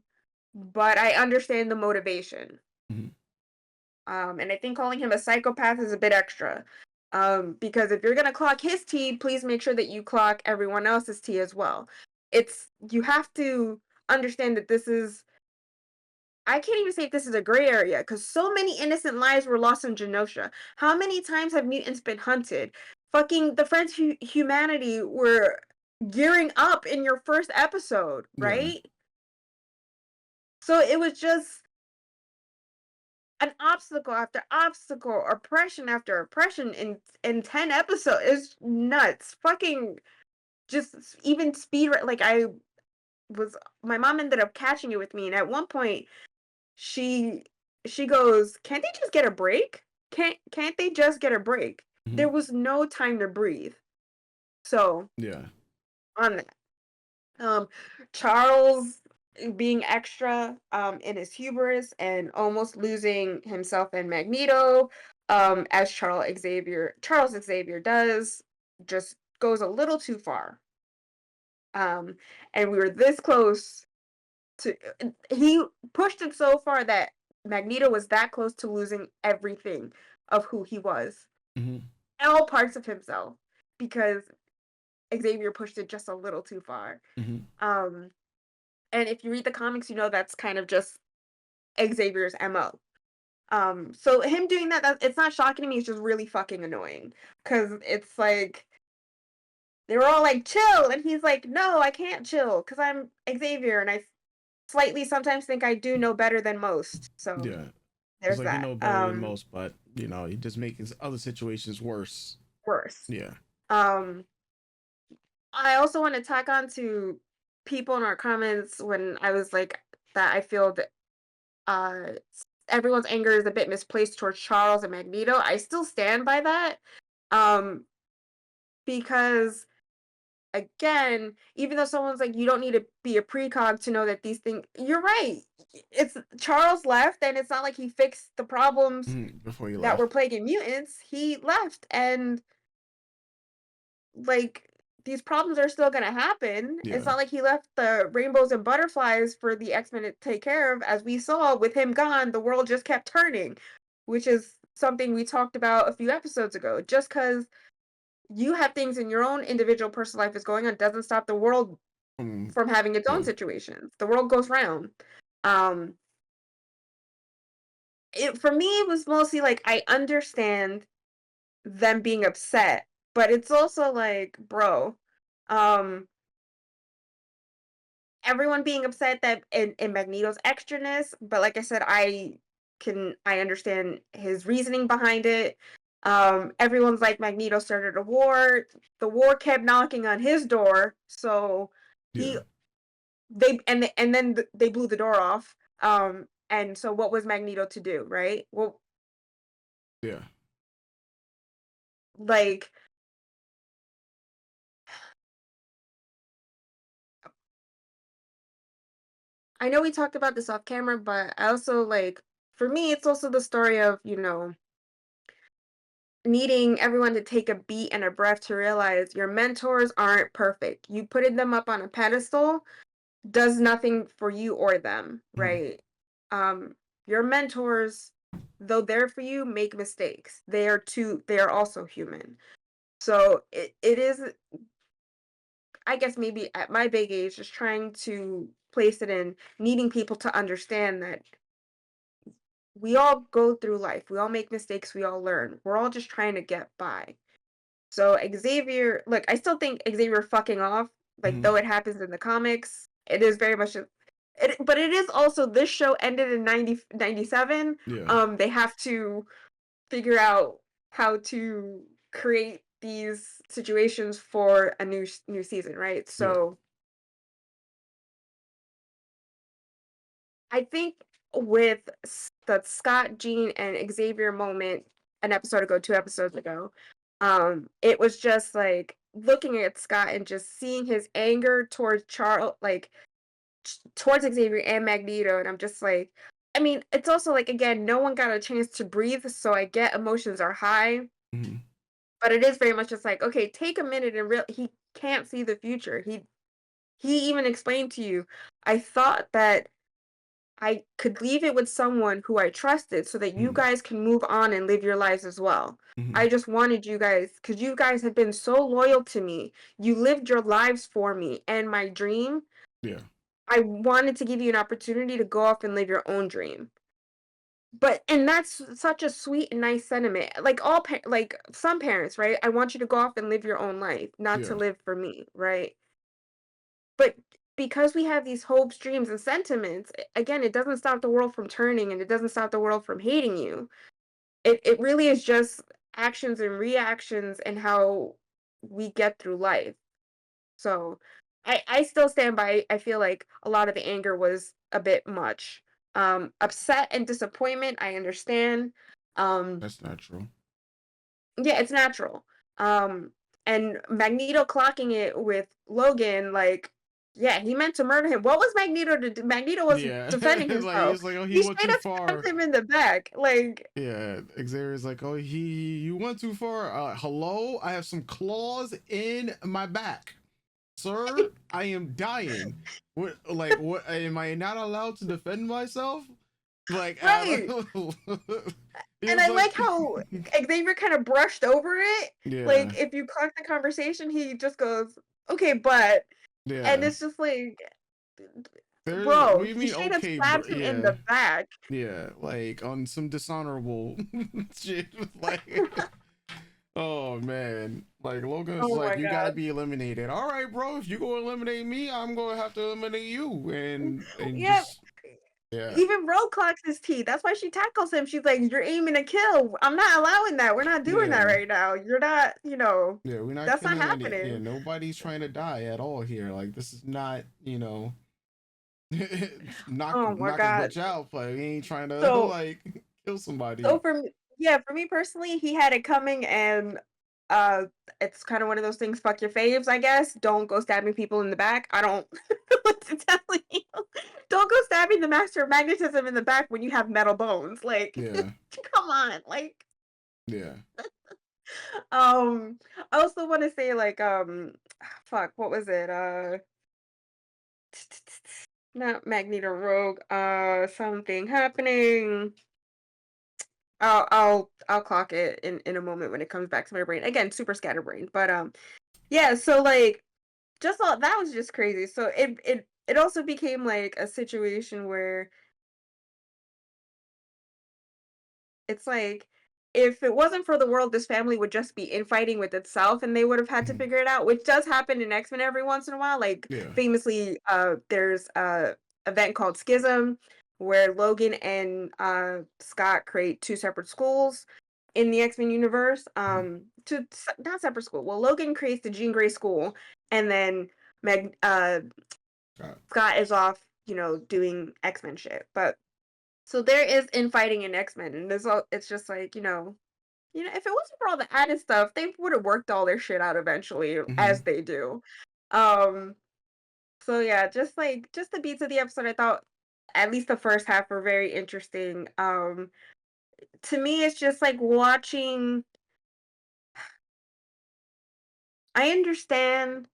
Speaker 2: but I understand the motivation. And I think calling him a psychopath is a bit extra. Because if you're gonna clock his T, please make sure that you clock everyone else's T as well. You have to understand that this is, I can't even say if this is a gray area, because so many innocent lives were lost in Genosha. How many times have mutants been hunted? Fucking the Friends of Humanity were gearing up in your first episode,
Speaker 1: Yeah.
Speaker 2: right? So it was just an obstacle after obstacle, oppression after oppression in 10 episodes. It's nuts. Fucking just even speed like was my mom ended up catching it with me, and at one point she goes, "Can't they just get a break? Can't they just get a break?" There was no time to breathe. So,
Speaker 1: Yeah.
Speaker 2: on that. Charles being extra in his hubris and almost losing himself and Magneto, as Charles Xavier does, just goes a little too far. And we were this close to he pushed it so far that Magneto was that close to losing everything of who he was. All parts of himself, because Xavier pushed it just a little too far. And if you read the comics, you know that's kind of just Xavier's MO. So him doing that, it's not shocking to me, it's just really fucking annoying. Cause it's like they were all like, chill, and he's like, no, I can't chill, because I'm Xavier, and I slightly sometimes think I do know better than most. So
Speaker 1: Yeah.
Speaker 2: there's
Speaker 1: It's like he
Speaker 2: that.
Speaker 1: know better than most, but you know, he just making other situations worse.
Speaker 2: Worse.
Speaker 1: Yeah.
Speaker 2: I also want to tack on to people in our comments when I was like that I feel that uh everyone's anger is a bit misplaced towards Charles and Magneto. I still stand by that. Because again, even though someone's like, you don't need to be a precog to know that these things, you're right. It's Charles left, and it's not like he fixed the problems
Speaker 1: Before he
Speaker 2: that
Speaker 1: left.
Speaker 2: were plaguing mutants. He left, and like these problems are still gonna happen. It's
Speaker 1: Yeah.
Speaker 2: not like he left the rainbows and butterflies for the X-Men to take care of. As we saw with him gone, the world just kept turning, which is something we talked about a few episodes ago. Just because you have things in your own individual personal life is going on doesn't stop the world from having its own situations. The world goes round. It for me it was mostly like I understand them being upset, but it's also like, bro, um everyone being upset that in Magneto's extraness, but like I said, I understand his reasoning behind it. Everyone's like Magneto started a war. The war kept knocking on his door, so he
Speaker 1: Yeah.
Speaker 2: and then they blew the door off. And so what was Magneto to do, right? Well,
Speaker 1: Yeah.
Speaker 2: like I know we talked about this off camera, but I also like for me it's also the story of, needing everyone to take a beat and a breath to realize your mentors aren't perfect. You putting them up on a pedestal does nothing for you or them, right? Your mentors, though they're for you, make mistakes. They are also human. So it is, I guess maybe at my big age, just trying to place it in needing people to understand that we all go through life. We all make mistakes. We all learn. We're all just trying to get by. So Xavier, look, I still think Xavier fucking off, like though it happens in the comics, it is very much but it is also this show ended in 97.
Speaker 1: Yeah.
Speaker 2: They have to figure out how to create these situations for a new season, right?
Speaker 1: Yeah.
Speaker 2: So I think with the Scott, Jean, and Xavier moment an episode ago, 2 episodes ago, it was just like looking at Scott and just seeing his anger towards Charles, like towards Xavier and Magneto, and I'm just like, I mean, it's also like again, no one got a chance to breathe, so I get emotions are high, but it is very much just like, okay, take a minute and he can't see the future. He even explained to you, I thought that I could leave it with someone who I trusted so that you guys can move on and live your lives as well. I just wanted you guys, because you guys have been so loyal to me. You lived your lives for me. And my dream,
Speaker 1: Yeah.
Speaker 2: I wanted to give you an opportunity to go off and live your own dream. And that's such a sweet and nice sentiment. Like like some parents, right? I want you to go off and live your own life, not to
Speaker 1: Yeah.
Speaker 2: live for me, right? but because we have these hopes, dreams, and sentiments, again, it doesn't stop the world from turning, and it doesn't stop the world from hating you. It really is just actions and reactions and how we get through life. So I still stand by. I feel like a lot of the anger was a bit much. Upset and disappointment, I understand.
Speaker 1: That's natural.
Speaker 2: Yeah, it's natural. Um, and Magneto clocking it with Logan, like, yeah, he meant to murder him. What was Magneto to do? Magneto was
Speaker 1: Yeah.
Speaker 2: defending
Speaker 1: Like
Speaker 2: himself.
Speaker 1: he's like, oh, he
Speaker 2: He
Speaker 1: went
Speaker 2: straight
Speaker 1: too
Speaker 2: up stabbed
Speaker 1: far.
Speaker 2: him in the back. Like,
Speaker 1: Yeah, Xavier's like, oh, you went too far. Hello, I have some claws in my back, sir. I am dying. What? Like, what? Am I not allowed to defend myself? Like,
Speaker 2: right. And I like how Xavier kind of brushed over it.
Speaker 1: Yeah.
Speaker 2: Like, if you clock the conversation, he just goes, "Okay, but," and
Speaker 1: Yeah.
Speaker 2: it's just like,
Speaker 1: What
Speaker 2: bro,
Speaker 1: do you
Speaker 2: he
Speaker 1: mean?
Speaker 2: straight up
Speaker 1: Okay,
Speaker 2: stabbed him in the back.
Speaker 1: Yeah, like on some dishonorable shit. Like, oh man, like Logan's
Speaker 2: Oh
Speaker 1: like,
Speaker 2: my
Speaker 1: you gotta
Speaker 2: god.
Speaker 1: be eliminated. All right, bro. If you go eliminate me, I'm gonna have to eliminate you, and
Speaker 2: Yeah.
Speaker 1: just yeah,
Speaker 2: Even Rogue clocks his teeth. That's why she tackles him. She's like, "You're aiming to kill. I'm not allowing that. We're not doing that
Speaker 1: yeah,
Speaker 2: right now. You're not,
Speaker 1: yeah. We're not
Speaker 2: that's not
Speaker 1: killing any. Yeah,
Speaker 2: happening."
Speaker 1: nobody's trying to die at all here. Like, this is not, knock
Speaker 2: Oh my
Speaker 1: knock a
Speaker 2: god.
Speaker 1: bitch out, but we ain't trying to
Speaker 2: So
Speaker 1: like kill somebody.
Speaker 2: so for me, yeah, for me personally, he had it coming, and uh it's kind of one of those things, fuck your faves, I guess. Don't go stabbing people in the back. I don't know what to tell you. Don't go stabbing the master of magnetism in the back when you have metal bones. Like,
Speaker 1: Yeah,
Speaker 2: come on. Like,
Speaker 1: yeah.
Speaker 2: I also want to say, like, fuck, what was it? Not Magneto Rogue. Something happening. I'll clock it in a moment when it comes back to my brain. Again, super scatterbrain. But yeah, so like, just all that was just crazy. So it also became like a situation where it's like, if it wasn't for the world, this family would just be infighting with itself, and they would have had to figure it out, which does happen in X-Men every once in a while. Like,
Speaker 1: Yeah.
Speaker 2: famously, there's a event called Schism, where Logan and Scott create two separate schools in the X-Men universe. Not separate school. Well, Logan creates the Jean Grey school, and then Scott is off, doing X-Men shit. But so there is infighting in X-Men, and it's just like, if it wasn't for all the added stuff, they would have worked all their shit out eventually, as they do. Um, so yeah, just the beats of the episode, I thought at least the first half were very interesting. To me, it's just like watching. I understand.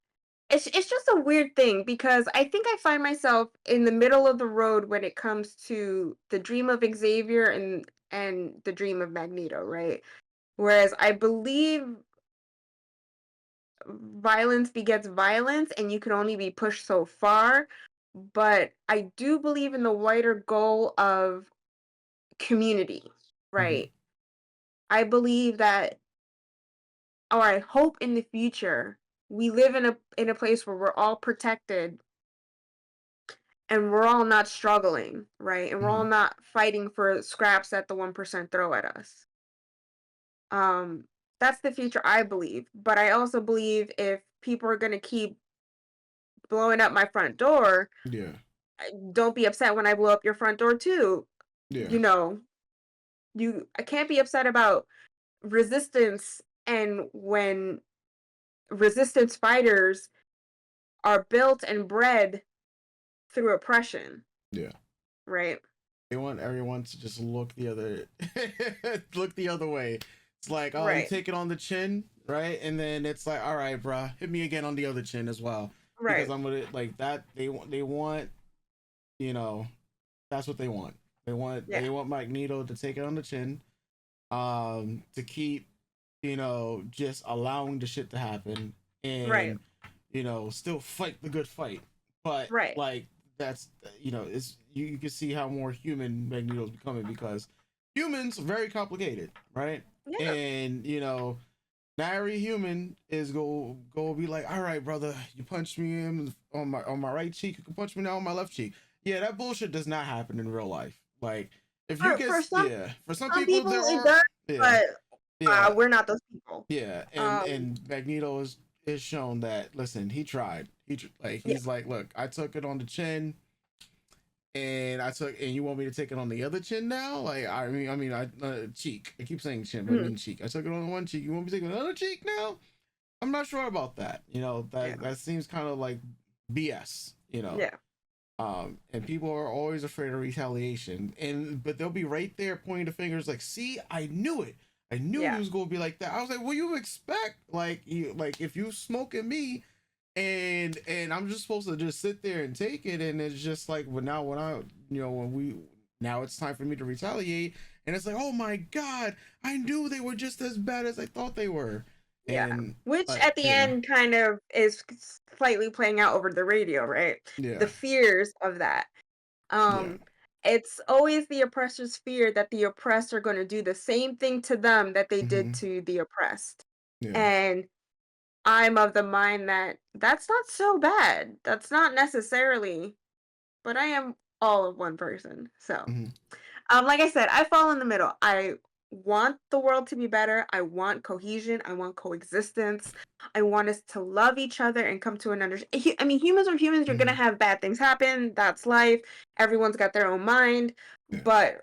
Speaker 2: It's just a weird thing, because I think I find myself in the middle of the road when it comes to the dream of Xavier and the dream of Magneto, right? Whereas I believe violence begets violence, and you can only be pushed so far. But I do believe in the wider goal of community, right? I believe that, or I hope in the future, we live in a place where we're all protected, and we're all not struggling, right? And we're all not fighting for scraps that the 1% throw at us. That's the future I believe. But I also believe if people are going to keep blowing up my front door,
Speaker 1: Yeah.
Speaker 2: don't be upset when I blow up your front door too.
Speaker 1: Yeah.
Speaker 2: I can't be upset about resistance, and when resistance fighters are built and bred through oppression.
Speaker 1: Yeah.
Speaker 2: Right.
Speaker 1: They want everyone to just look the other way. It's like, oh, you
Speaker 2: Right.
Speaker 1: take it on the chin, right? And then it's like, all right, bruh, hit me again on the other chin as well.
Speaker 2: Right.
Speaker 1: Because I'm gonna like that. They want, that's what they want. They want Magneto to take it on the chin, to keep, just allowing the shit to happen, and still fight the good fight. But like, that's it's you can see how more human Magneto's becoming, because humans are very complicated, right?
Speaker 2: Yeah.
Speaker 1: And Not every human is go be like, all right, brother, you punched me on my right cheek, you can punch me now on my left cheek. Yeah, that bullshit does not happen in real life. Like if you get
Speaker 2: For
Speaker 1: for some
Speaker 2: some
Speaker 1: people
Speaker 2: people
Speaker 1: there
Speaker 2: it
Speaker 1: are
Speaker 2: does,
Speaker 1: yeah
Speaker 2: but
Speaker 1: yeah
Speaker 2: we're not those people.
Speaker 1: yeah and Magneto is shown that listen he tried like
Speaker 2: Yeah.
Speaker 1: he's like look I took it on the chin and you want me to take it on the other chin now? Like I cheek. I keep saying chin, but I mean cheek. I took it on one cheek. You want me to take another cheek now? I'm not sure about that. You know that seems kind of like BS. You know.
Speaker 2: Yeah.
Speaker 1: And people are always afraid of retaliation, but they'll be right there pointing the fingers like, "See, I knew it. I knew he was going to be like that." I was like, "What you expect? Like if you smoking me." And I'm just supposed to just sit there and take it, and it's just like when now it's time for me to retaliate, and it's like, oh my god, I knew they were just as bad as I thought they were.
Speaker 2: Yeah,
Speaker 1: And
Speaker 2: which at the end kind of is slightly playing out over the radio, right?
Speaker 1: Yeah.
Speaker 2: The fears of that. It's always the oppressor's fear that the oppressed are going to do the same thing to them that they did to the oppressed. And I'm of the mind that that's not so bad. That's not necessarily, but I am all of one person. So, like I said, I fall in the middle. I want the world to be better. I want cohesion. I want coexistence. I want us to love each other and come to an understanding. I mean, humans are humans. You're gonna have bad things happen. That's life. Everyone's got their own mind. But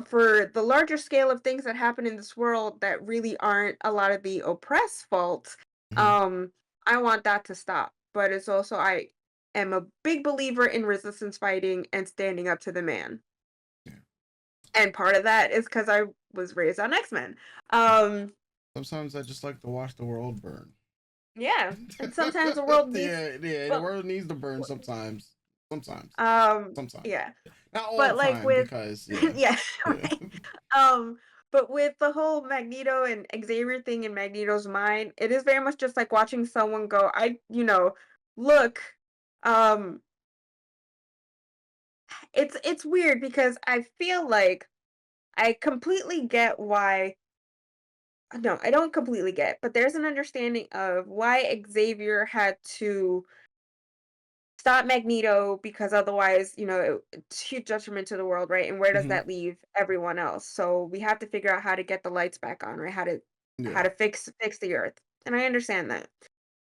Speaker 2: for the larger scale of things that happen in this world that really aren't a lot of the oppressed fault, I want that to stop. But it's also I am a big believer in resistance fighting and standing up to the man. And part of that is because I was raised on X-Men.
Speaker 1: Sometimes I just like to watch the world burn.
Speaker 2: Yeah, and sometimes the world needs
Speaker 1: the world needs to burn sometimes. Sometimes.
Speaker 2: Yeah.
Speaker 1: Not all
Speaker 2: but
Speaker 1: the
Speaker 2: like
Speaker 1: time
Speaker 2: with
Speaker 1: because
Speaker 2: but with the whole Magneto and Xavier thing in Magneto's mind, it is very much just like watching someone go, look, it's weird because I feel like I completely get why. No, I don't completely get, but there's an understanding of why Xavier had to stop Magneto because otherwise, it's huge detriment to the world, right? And where does that leave everyone else? So we have to figure out how to get the lights back on, right? How to fix the earth. And I understand that.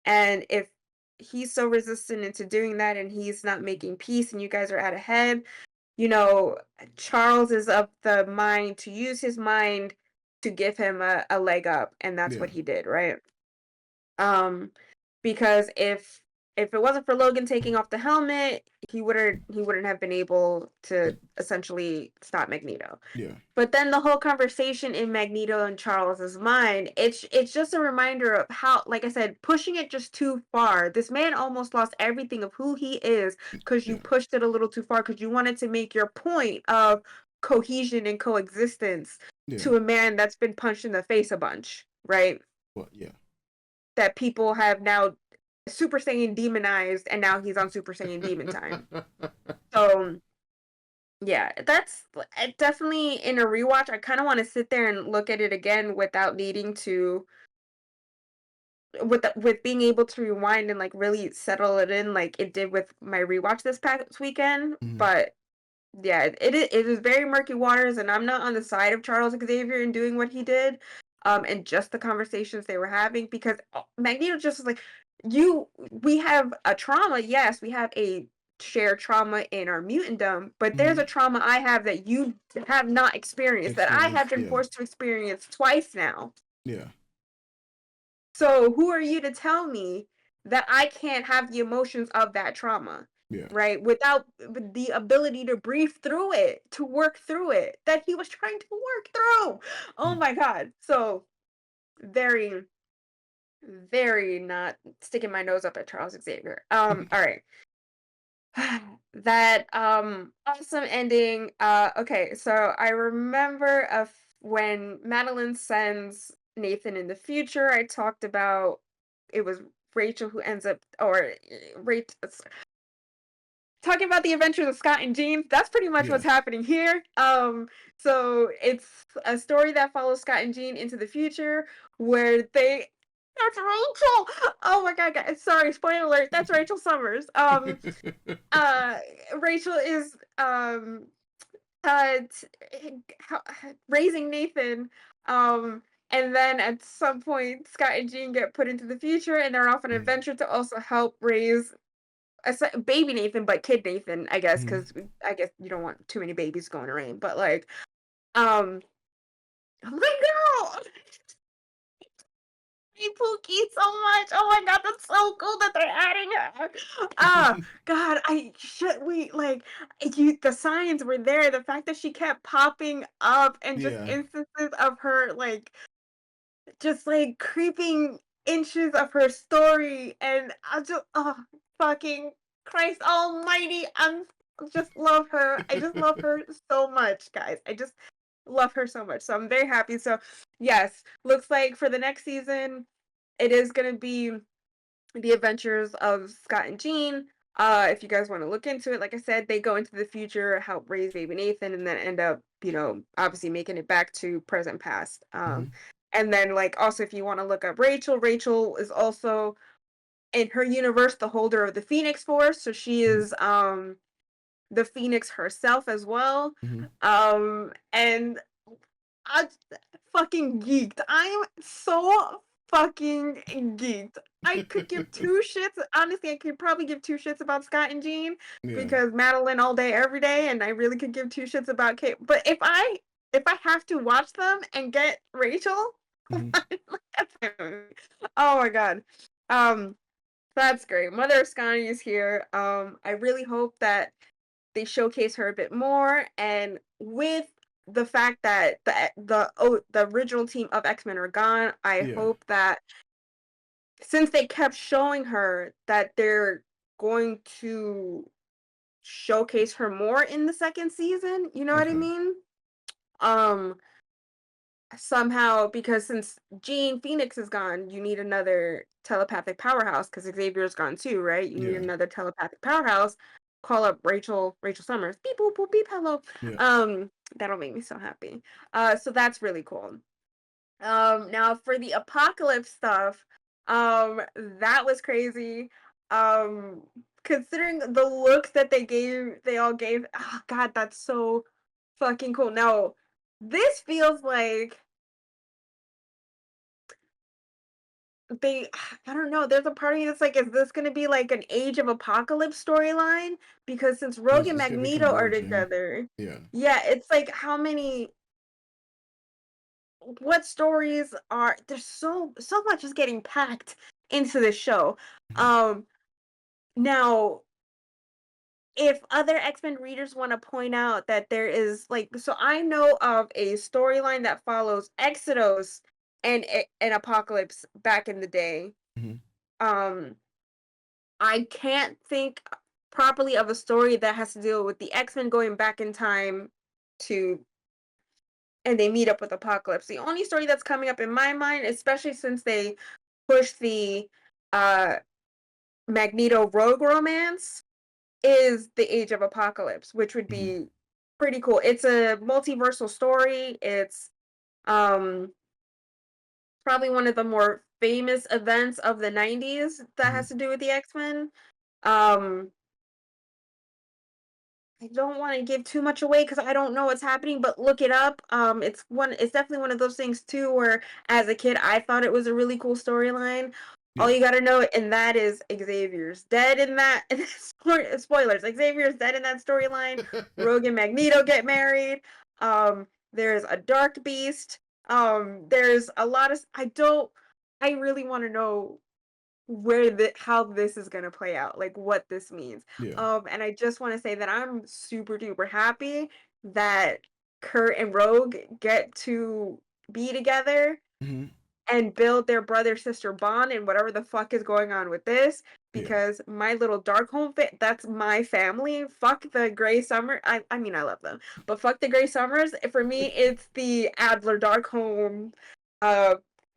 Speaker 2: And if he's so resistant into doing that and he's not making peace and you guys are out ahead, Charles is of the mind to use his mind to give him a leg up, and that's what he did, right? Because if it wasn't for Logan taking off the helmet, he wouldn't have been able to essentially stop Magneto.
Speaker 1: Yeah.
Speaker 2: But then the whole conversation in Magneto and Charles's mind, it's just a reminder of how, like I said, pushing it just too far. This man almost lost everything of who he is because you pushed it a little too far because you wanted to make your point of cohesion and coexistence to a man that's been punched in the face a bunch, right?
Speaker 1: Well, yeah.
Speaker 2: That people have now Super Saiyan demonized, and now he's on Super Saiyan demon time. So, yeah, that's definitely in a rewatch. I kind of want to sit there and look at it again without needing to, with being able to rewind and like really settle it in, like it did with my rewatch this past weekend. But yeah, it is very murky waters, and I'm not on the side of Charles Xavier in doing what he did, and just the conversations they were having because Magneto just was like, we have a trauma, yes, we have a shared trauma in our mutantdom, but there's a trauma I have that you have not experienced that I have been forced to experience twice now.
Speaker 1: Yeah.
Speaker 2: So who are you to tell me that I can't have the emotions of that trauma?
Speaker 1: Yeah.
Speaker 2: Right? Without the ability to breathe through it, to work through it, that he was trying to work through. Oh my God. So very, very not sticking my nose up at Charles Xavier. All right. That awesome ending. Okay, so I remember when Madeline sends Nathan in the future, I talked about it was Rachel who ends up, or Rachel talking about the adventures of Scott and Jean. That's pretty much what's happening here. So it's a story that follows Scott and Jean into the future where they That's Rachel. Oh my god, guys. Sorry, spoiler alert. That's Rachel Summers. Rachel is uh raising Nathan. And then at some point, Scott and Jean get put into the future, and they're off on an adventure to also help raise baby Nathan, but kid Nathan, I guess, because I guess you don't want too many babies going around. But like, my girl, Pookie so much. Oh my god, that's so cool that they're adding her. God, the signs were there. The fact that she kept popping up and just
Speaker 1: Yeah.
Speaker 2: instances of her just creeping inches of her story, and I just fucking Christ Almighty, just love her. I just love her so much, guys. I just love her so much. So I'm very happy. So yes, looks like for the next season, it is gonna be the adventures of Scott and Jean. If you guys want to look into it, like I said, they go into the future, help raise baby Nathan, and then end up, obviously making it back to present past. And then also if you want to look up Rachel is also in her universe the holder of the Phoenix Force, so she is the Phoenix herself as well. And I fucking geeked. I'm so fucking geeked. I could give two shits. Honestly, I could probably give two shits about Scott and Jean because Madeline all day, every day, and I really could give two shits about Kate. But if I have to watch them and get Rachel, oh my god, that's great. Mother of Scotty is here. I really hope that they showcase her a bit more, and with the fact that the original team of X-Men are gone, I hope that since they kept showing her, that they're going to showcase her more in the second season. You know what I mean? Somehow, because since Jean Phoenix is gone, you need another telepathic powerhouse because Xavier's gone too, right? You need another telepathic powerhouse. Call up Rachel Summers. Beep boop boop beep hello. That'll make me so happy. So that's really cool. Now for the apocalypse stuff, that was crazy. Considering the looks that they all gave, oh god, that's so fucking cool. Now, this feels like I don't know, there's a part of me that's like, is this gonna be like an Age of Apocalypse storyline? Because since Rogue and
Speaker 1: It's gonna be
Speaker 2: Magneto are
Speaker 1: converging.
Speaker 2: together,
Speaker 1: Yeah.
Speaker 2: it's like what stories are there's so much is getting packed into the show. Now, if other X-Men readers want to point out that there is so I know of a storyline that follows Exodus and Apocalypse back in the day. I can't think properly of a story that has to deal with the X-Men going back in time and they meet up with Apocalypse. The only story that's coming up in my mind, especially since they pushed the Magneto Rogue romance, is the Age of Apocalypse, which would be pretty cool. It's a multiversal story. It's probably one of the more famous events of the 90s that has to do with the X-Men. I don't want to give too much away because I don't know what's happening, but look it up. It's definitely one of those things too where as a kid I thought it was a really cool storyline. All you gotta know, and that is Xavier's dead in that. Spoilers: Xavier's dead in that storyline. Rogue and Magneto get married. There's a Dark Beast. There's a lot of. I really want to know how this is gonna play out, like what this means. And I just want to say that I'm super duper happy that Kurt and Rogue get to be together and build their brother sister bond and whatever the fuck is going on with this, because my little Darkhold that's my family. Fuck the Grey Summer. I mean I love them, but fuck the Grey Summers. For me, it's the Adler Darkhold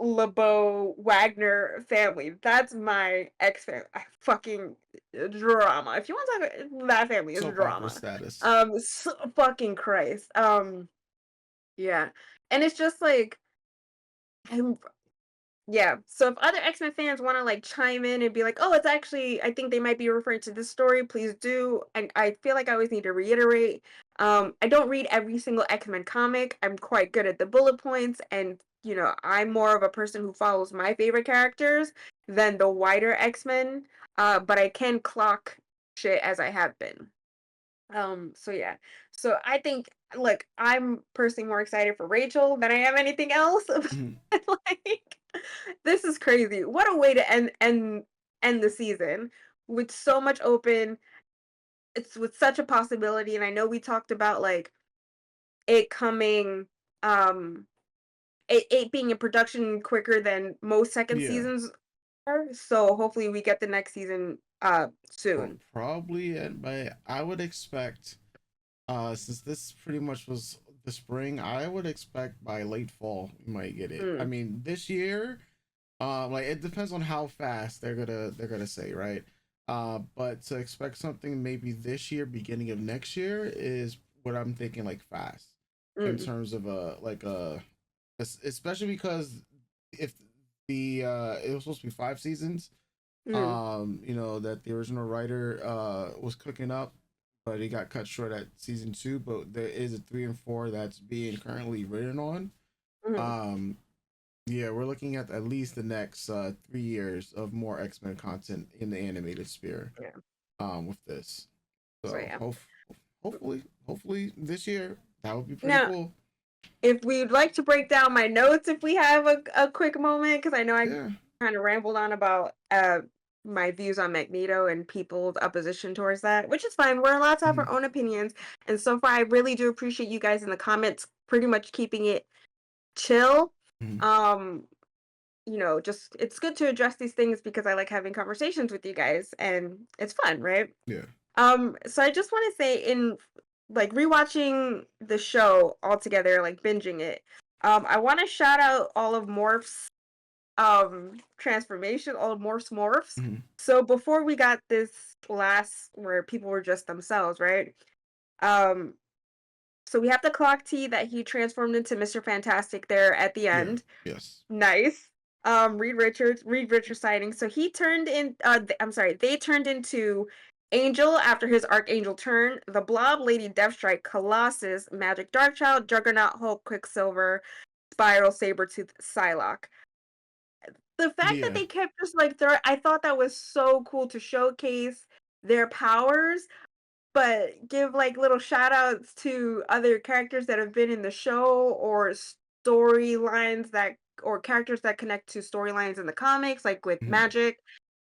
Speaker 2: LeBeau Wagner family. That's my ex family. Fucking drama. If you want to talk about that family, is
Speaker 1: Soap
Speaker 2: drama.
Speaker 1: opera status.
Speaker 2: Fucking Christ. Yeah, and it's just like Yeah. So if other X-Men fans want to like chime in and be like, "Oh, it's actually I think they might be referring to this story," please do. And I feel like I always need to reiterate, I don't read every single X-Men comic. I'm quite good at the bullet points, and I'm more of a person who follows my favorite characters than the wider X-Men. But I can clock shit as I have been. So yeah. So I think, look, I'm personally more excited for Rachel than I am anything else.
Speaker 1: Mhm.
Speaker 2: Like, this is crazy. What a way to end the season with so much open. It's with such a possibility, and I know we talked about like it coming, um, it being in production quicker than most second
Speaker 1: Yeah.
Speaker 2: seasons are. So hopefully we get the next season soon.
Speaker 1: Probably, but I would expect, since this pretty much was the spring, I would expect by late fall we might get it. I
Speaker 2: Mm.
Speaker 1: mean, this year, like it depends on how fast they're gonna say, right? But to expect something maybe this year, beginning of next year, is what I'm thinking, like fast in
Speaker 2: Mm.
Speaker 1: terms of especially because if it was supposed to be 5 seasons,
Speaker 2: Mm.
Speaker 1: that the original writer was cooking up, but it got cut short at season 2. But there is a 3 and 4 that's being currently written on.
Speaker 2: Mm.
Speaker 1: um yeah, we're looking at least the next 3 years of more X-Men content in the animated sphere,
Speaker 2: Yeah.
Speaker 1: with this.
Speaker 2: So
Speaker 1: So
Speaker 2: yeah.
Speaker 1: hopefully this year that would be pretty
Speaker 2: Now,
Speaker 1: cool.
Speaker 2: if we'd like to break down my notes, if we have a quick moment, because I know I
Speaker 1: Yeah.
Speaker 2: kind of rambled on about my views on Magneto and people's opposition towards that, which is fine. We're allowed to have our
Speaker 1: Mhm.
Speaker 2: own opinions, and so far, I really do appreciate you guys in the comments, pretty much keeping it chill.
Speaker 1: Mhm.
Speaker 2: Um, just it's good to address these things because I like having conversations with you guys, and it's fun, right?
Speaker 1: Yeah.
Speaker 2: So I just want to say, in like rewatching the show all together, like binging it, I want to shout out all of Morph's transformation, all of Morph's.
Speaker 1: Mhm.
Speaker 2: So before we got this last where people were just themselves, right? Um, so we have the clock T that he transformed into Mr. Fantastic there at the
Speaker 1: Yeah.
Speaker 2: end.
Speaker 1: Yes.
Speaker 2: Nice. Reed Richards sighting. So he turned in I'm sorry, they turned into Angel after his Archangel turn, the Blob, Lady Deathstrike, Colossus, Magic Darkchild, Juggernaut, Hulk, Quicksilver, Spiral, Sabretooth, Psylocke. The fact that
Speaker 1: Yeah.
Speaker 2: they kept just like I thought that was so cool to showcase their powers, but give like little shout outs to other characters that have been in the show or storylines that or characters that connect to storylines in the comics, like with
Speaker 1: Mhm.
Speaker 2: Magic.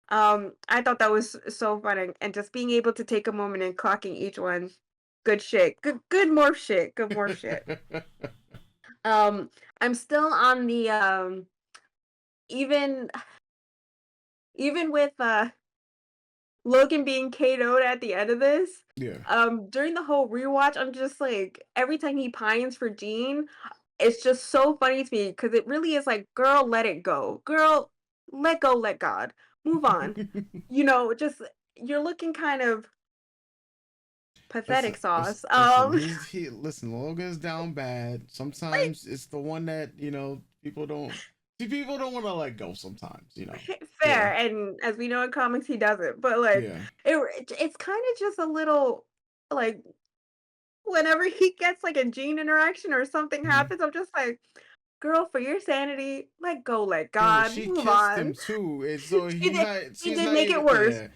Speaker 2: I thought that was so fun, and just being able to take a moment and clocking each one. Good shit. Good morph shit. Good morph shit. Um, I'm still on the even even with Logan being KO'd at the end of this,
Speaker 1: Yeah.
Speaker 2: during the whole rewatch, I'm just like, every time he pines for Jean, it's just so funny to me because it really is like, girl, let it go. Girl, let go, let God. Move on. Just you're looking kind of
Speaker 1: Listen,
Speaker 2: pathetic sauce.
Speaker 1: listen. Logan's down bad.
Speaker 2: Like,
Speaker 1: Sometimes it's the one that people don't want to let go. Sometimes, Yeah.
Speaker 2: fair, and as we know in comics, he doesn't. But like,
Speaker 1: Yeah.
Speaker 2: it's kind of just a little like whenever he gets like a Jean interaction or something
Speaker 1: Mhm.
Speaker 2: happens, I'm just like, girl, for your sanity, let go, let
Speaker 1: Yo,
Speaker 2: God,
Speaker 1: she
Speaker 2: move
Speaker 1: kissed
Speaker 2: on.
Speaker 1: him too, and so
Speaker 2: She did. She
Speaker 1: she's
Speaker 2: did
Speaker 1: not
Speaker 2: make it
Speaker 1: even.
Speaker 2: worse.
Speaker 1: Yeah.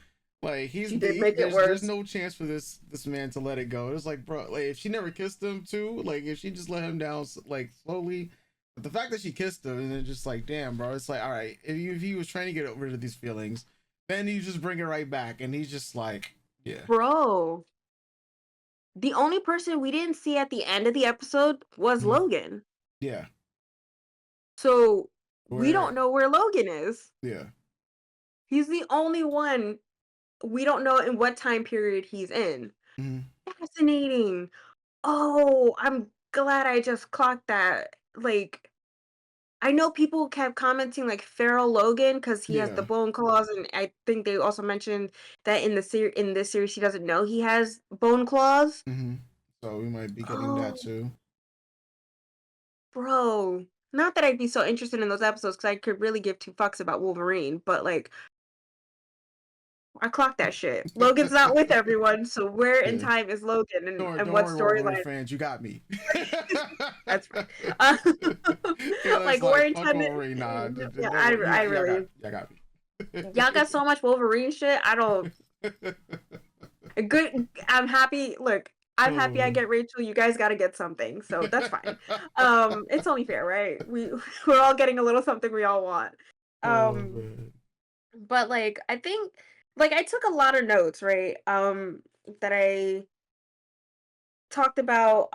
Speaker 1: Like
Speaker 2: She did make it
Speaker 1: there's
Speaker 2: worse.
Speaker 1: no chance for this man to let it go. It's like, bro, like if she never kissed him too, like if she just let him down like slowly, but the fact that she kissed him and then just like, damn, bro, it's like, all right, if he was trying to get rid of these feelings, then you just bring it right back, and he's just like, yeah.
Speaker 2: Bro, the only person we didn't see at the end of the episode was
Speaker 1: Mhm.
Speaker 2: Logan.
Speaker 1: Yeah.
Speaker 2: So we don't
Speaker 1: Where,
Speaker 2: know where Logan is.
Speaker 1: yeah.
Speaker 2: He's the only one we don't know in what time period he's in.
Speaker 1: Mhm.
Speaker 2: Fascinating. Oh, I'm glad I just clocked that. Like, I know people kept commenting like Feral Logan because he has the
Speaker 1: Yeah.
Speaker 2: bone claws, and I think they also mentioned that in this series he doesn't know he has bone claws.
Speaker 1: So we might be getting that
Speaker 2: Oh,
Speaker 1: too.
Speaker 2: bro, not that I'd be so interested in those episodes because I could really give two fucks about Wolverine, but like I clocked that shit. Logan's not with everyone, so where in
Speaker 1: Yeah.
Speaker 2: time is Logan and
Speaker 1: Don't
Speaker 2: what
Speaker 1: worry, Wolverine
Speaker 2: storyline?
Speaker 1: fans, you got me.
Speaker 2: That's right.
Speaker 1: Taylor's
Speaker 2: Like where
Speaker 1: like,
Speaker 2: in
Speaker 1: fuck
Speaker 2: time?
Speaker 1: Wolverine, nah.
Speaker 2: Yeah,
Speaker 1: Don't worry.
Speaker 2: I
Speaker 1: Y'all
Speaker 2: really.
Speaker 1: got me.
Speaker 2: Y'all got so much Wolverine shit. I don't. Good. I'm happy. Look, I'm happy I get Rachel. You guys got to get something, so that's fine. It's only fair, right? We're all getting a little something we all want.
Speaker 1: Man.
Speaker 2: But like I think like I took a lot of notes, right? That I talked about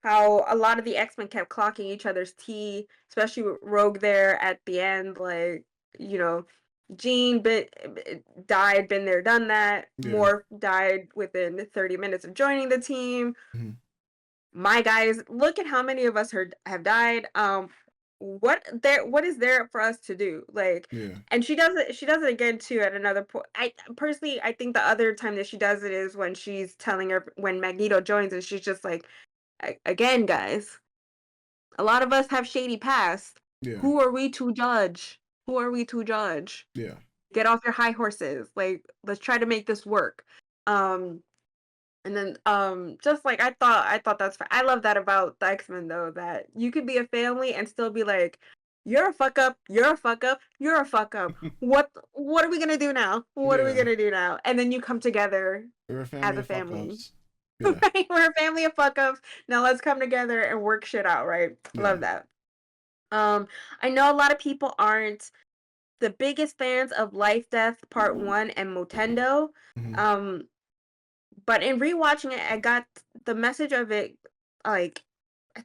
Speaker 2: how a lot of the X-Men kept clocking each other's tea, especially with Rogue there at the end, like, you know, Jean died, been there, done that.
Speaker 1: Yeah.
Speaker 2: Morph died within 30 minutes of joining the team.
Speaker 1: Mhm.
Speaker 2: My guys, look at how many of us have died. What is there for us to do? Like,
Speaker 1: Yeah.
Speaker 2: and she does it again too at another point. I personally, I think the other time that she does it is when she's telling her when Magneto joins and she's just like, again, guys, a lot of us have shady past.
Speaker 1: Yeah.
Speaker 2: Who are we to judge? Who are we to judge?
Speaker 1: Yeah.
Speaker 2: Get off your high horses. Like, let's try to make this work. And then just like I thought I love that about the X-Men though, that you could be a family and still be like, you're a fuck up, you're a fuck up, you're a fuck up. What are we gonna do now? What are we
Speaker 1: Yeah.
Speaker 2: gonna do now? And then you come together
Speaker 1: We're a
Speaker 2: as
Speaker 1: family
Speaker 2: a
Speaker 1: of fuck
Speaker 2: family.
Speaker 1: ups. Yeah.
Speaker 2: Right? We're a family of fuck ups. Now let's come together and work shit out, right? Love that. I know a lot of people aren't the biggest fans of Life Death Part 1 and Motendo.
Speaker 1: Mhm.
Speaker 2: But in rewatching it, I got the message of it, like,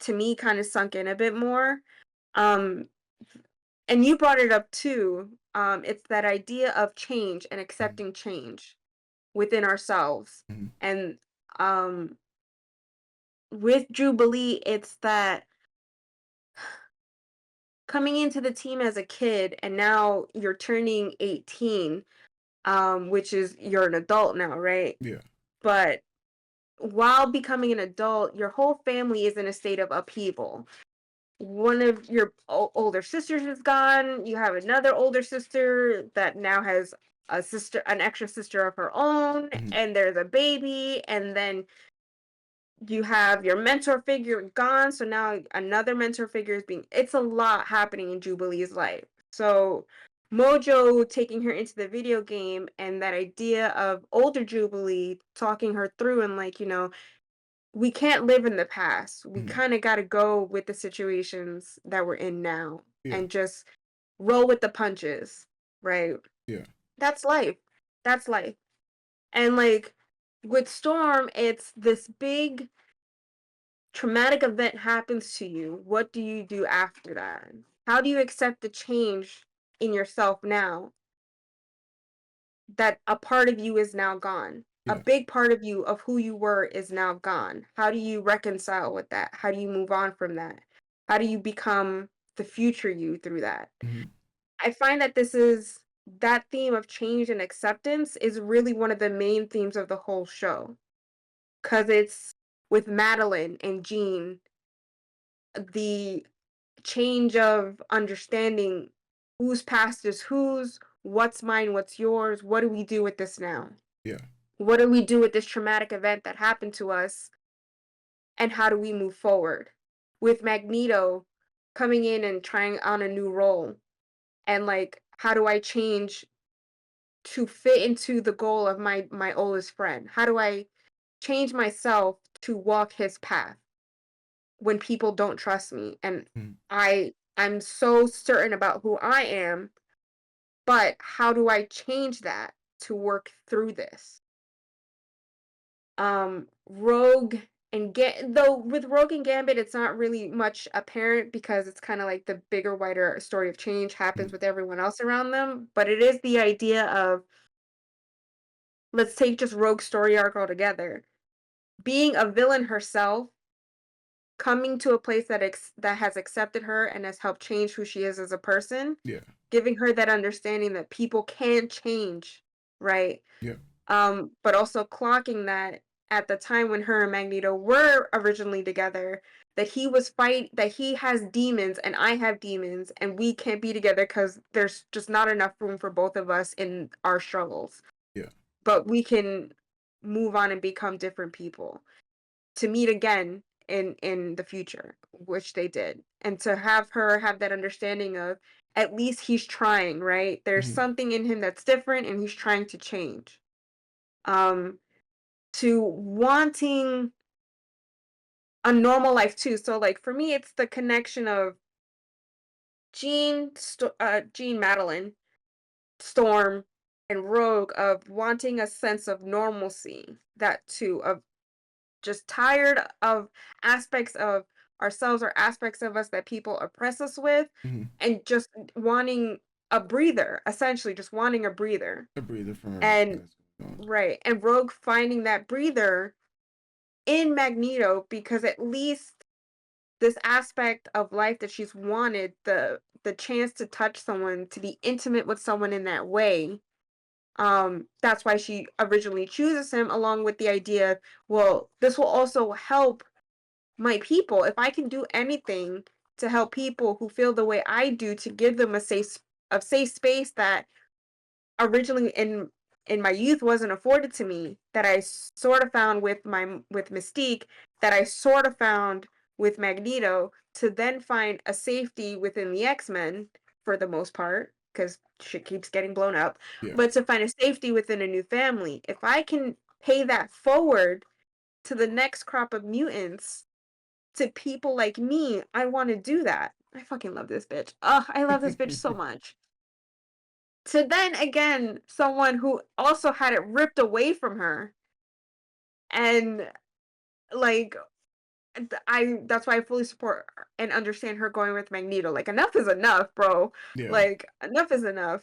Speaker 2: to me, kind of sunk in a bit more. And you brought it up too. It's that idea of change and accepting change within ourselves.
Speaker 1: Mhm.
Speaker 2: And with Jubilee, it's that coming into the team as a kid and now you're turning 18, which is you're an adult now, right?
Speaker 1: Yeah.
Speaker 2: But while becoming an adult, your whole family is in a state of upheaval. One of your older sisters is gone. You have another older sister that now has an extra sister of her own, and there's a baby, and then you have your mentor figure gone. So now another mentor figure is it's a lot happening in Jubilee's life. So Mojo taking her into the video game and that idea of older Jubilee talking her through and like, we can't live in the past. We kind of got to go with the situations that we're in now and just roll with the punches, right?
Speaker 1: Yeah.
Speaker 2: That's life. That's life. And like with Storm, it's this big traumatic event happens to you. What do you do after that? How do you accept the change in yourself now that a part of you is now gone? A big part of you of who you were is now gone. How do you reconcile with that? How do you move on from that? How do you become the future you through that? I find that that theme of change and acceptance is really one of the main themes of the whole show. Because it's with Madeline and Jean, the change of understanding whose past is whose, what's mine, what's yours, what do we do with this now?
Speaker 1: Yeah.
Speaker 2: What do we do with this traumatic event that happened to us? And how do we move forward? With Magneto coming in and trying on a new role. And like, how do I change to fit into the goal of my oldest friend? How do I change myself to walk his path when people don't trust me? And I'm so certain about who I am, but how do I change that to work through this? Rogue and though with Rogue and Gambit, it's not really much apparent because it's kind of like the bigger, wider story of change happens with everyone else around them. But it is the idea of, let's take just Rogue's story arc altogether. Being a villain herself, coming to a place that has accepted her and has helped change who she is as a person.
Speaker 1: Yeah.
Speaker 2: Giving her that understanding that people can change, right?
Speaker 1: Yeah.
Speaker 2: But also clocking that at the time when her and Magneto were originally together, that he has demons and I have demons, and we can't be together because there's just not enough room for both of us in our struggles.
Speaker 1: Yeah.
Speaker 2: But we can move on and become different people to meet again in the future, which they did. And to have her have that understanding of, at least he's trying, right? There's something in him that's different and he's trying to change. To wanting a normal life too. So like for me, it's the connection of Jean, Madeline, Storm, and Rogue, of wanting a sense of normalcy. That too, of just tired of aspects of ourselves or aspects of us that people oppress us with, and just wanting a breather, essentially just wanting a breather.
Speaker 1: A breather from her.
Speaker 2: And right, and Rogue finding that breather in Magneto, because at least this aspect of life that she's wanted, the chance to touch someone, to be intimate with someone in that way, that's why she originally chooses him, along with the idea, well, this will also help my people. If I can do anything to help people who feel the way I do, to give them a safe space that originally in my youth wasn't afforded to me, that I sort of found with Mystique, that I sort of found with Magneto, to then find a safety within the X-Men for the most part, because shit keeps getting blown up, but to find a safety within a new family. If I can pay that forward to the next crop of mutants, to people like me, I want to do that. I fucking love this bitch. Oh, I love this bitch so much. To then again, someone who also had it ripped away from her, and like, that's why I fully support and understand her going with Magneto. Like, enough is enough, bro.
Speaker 1: Yeah.
Speaker 2: Like, enough is enough.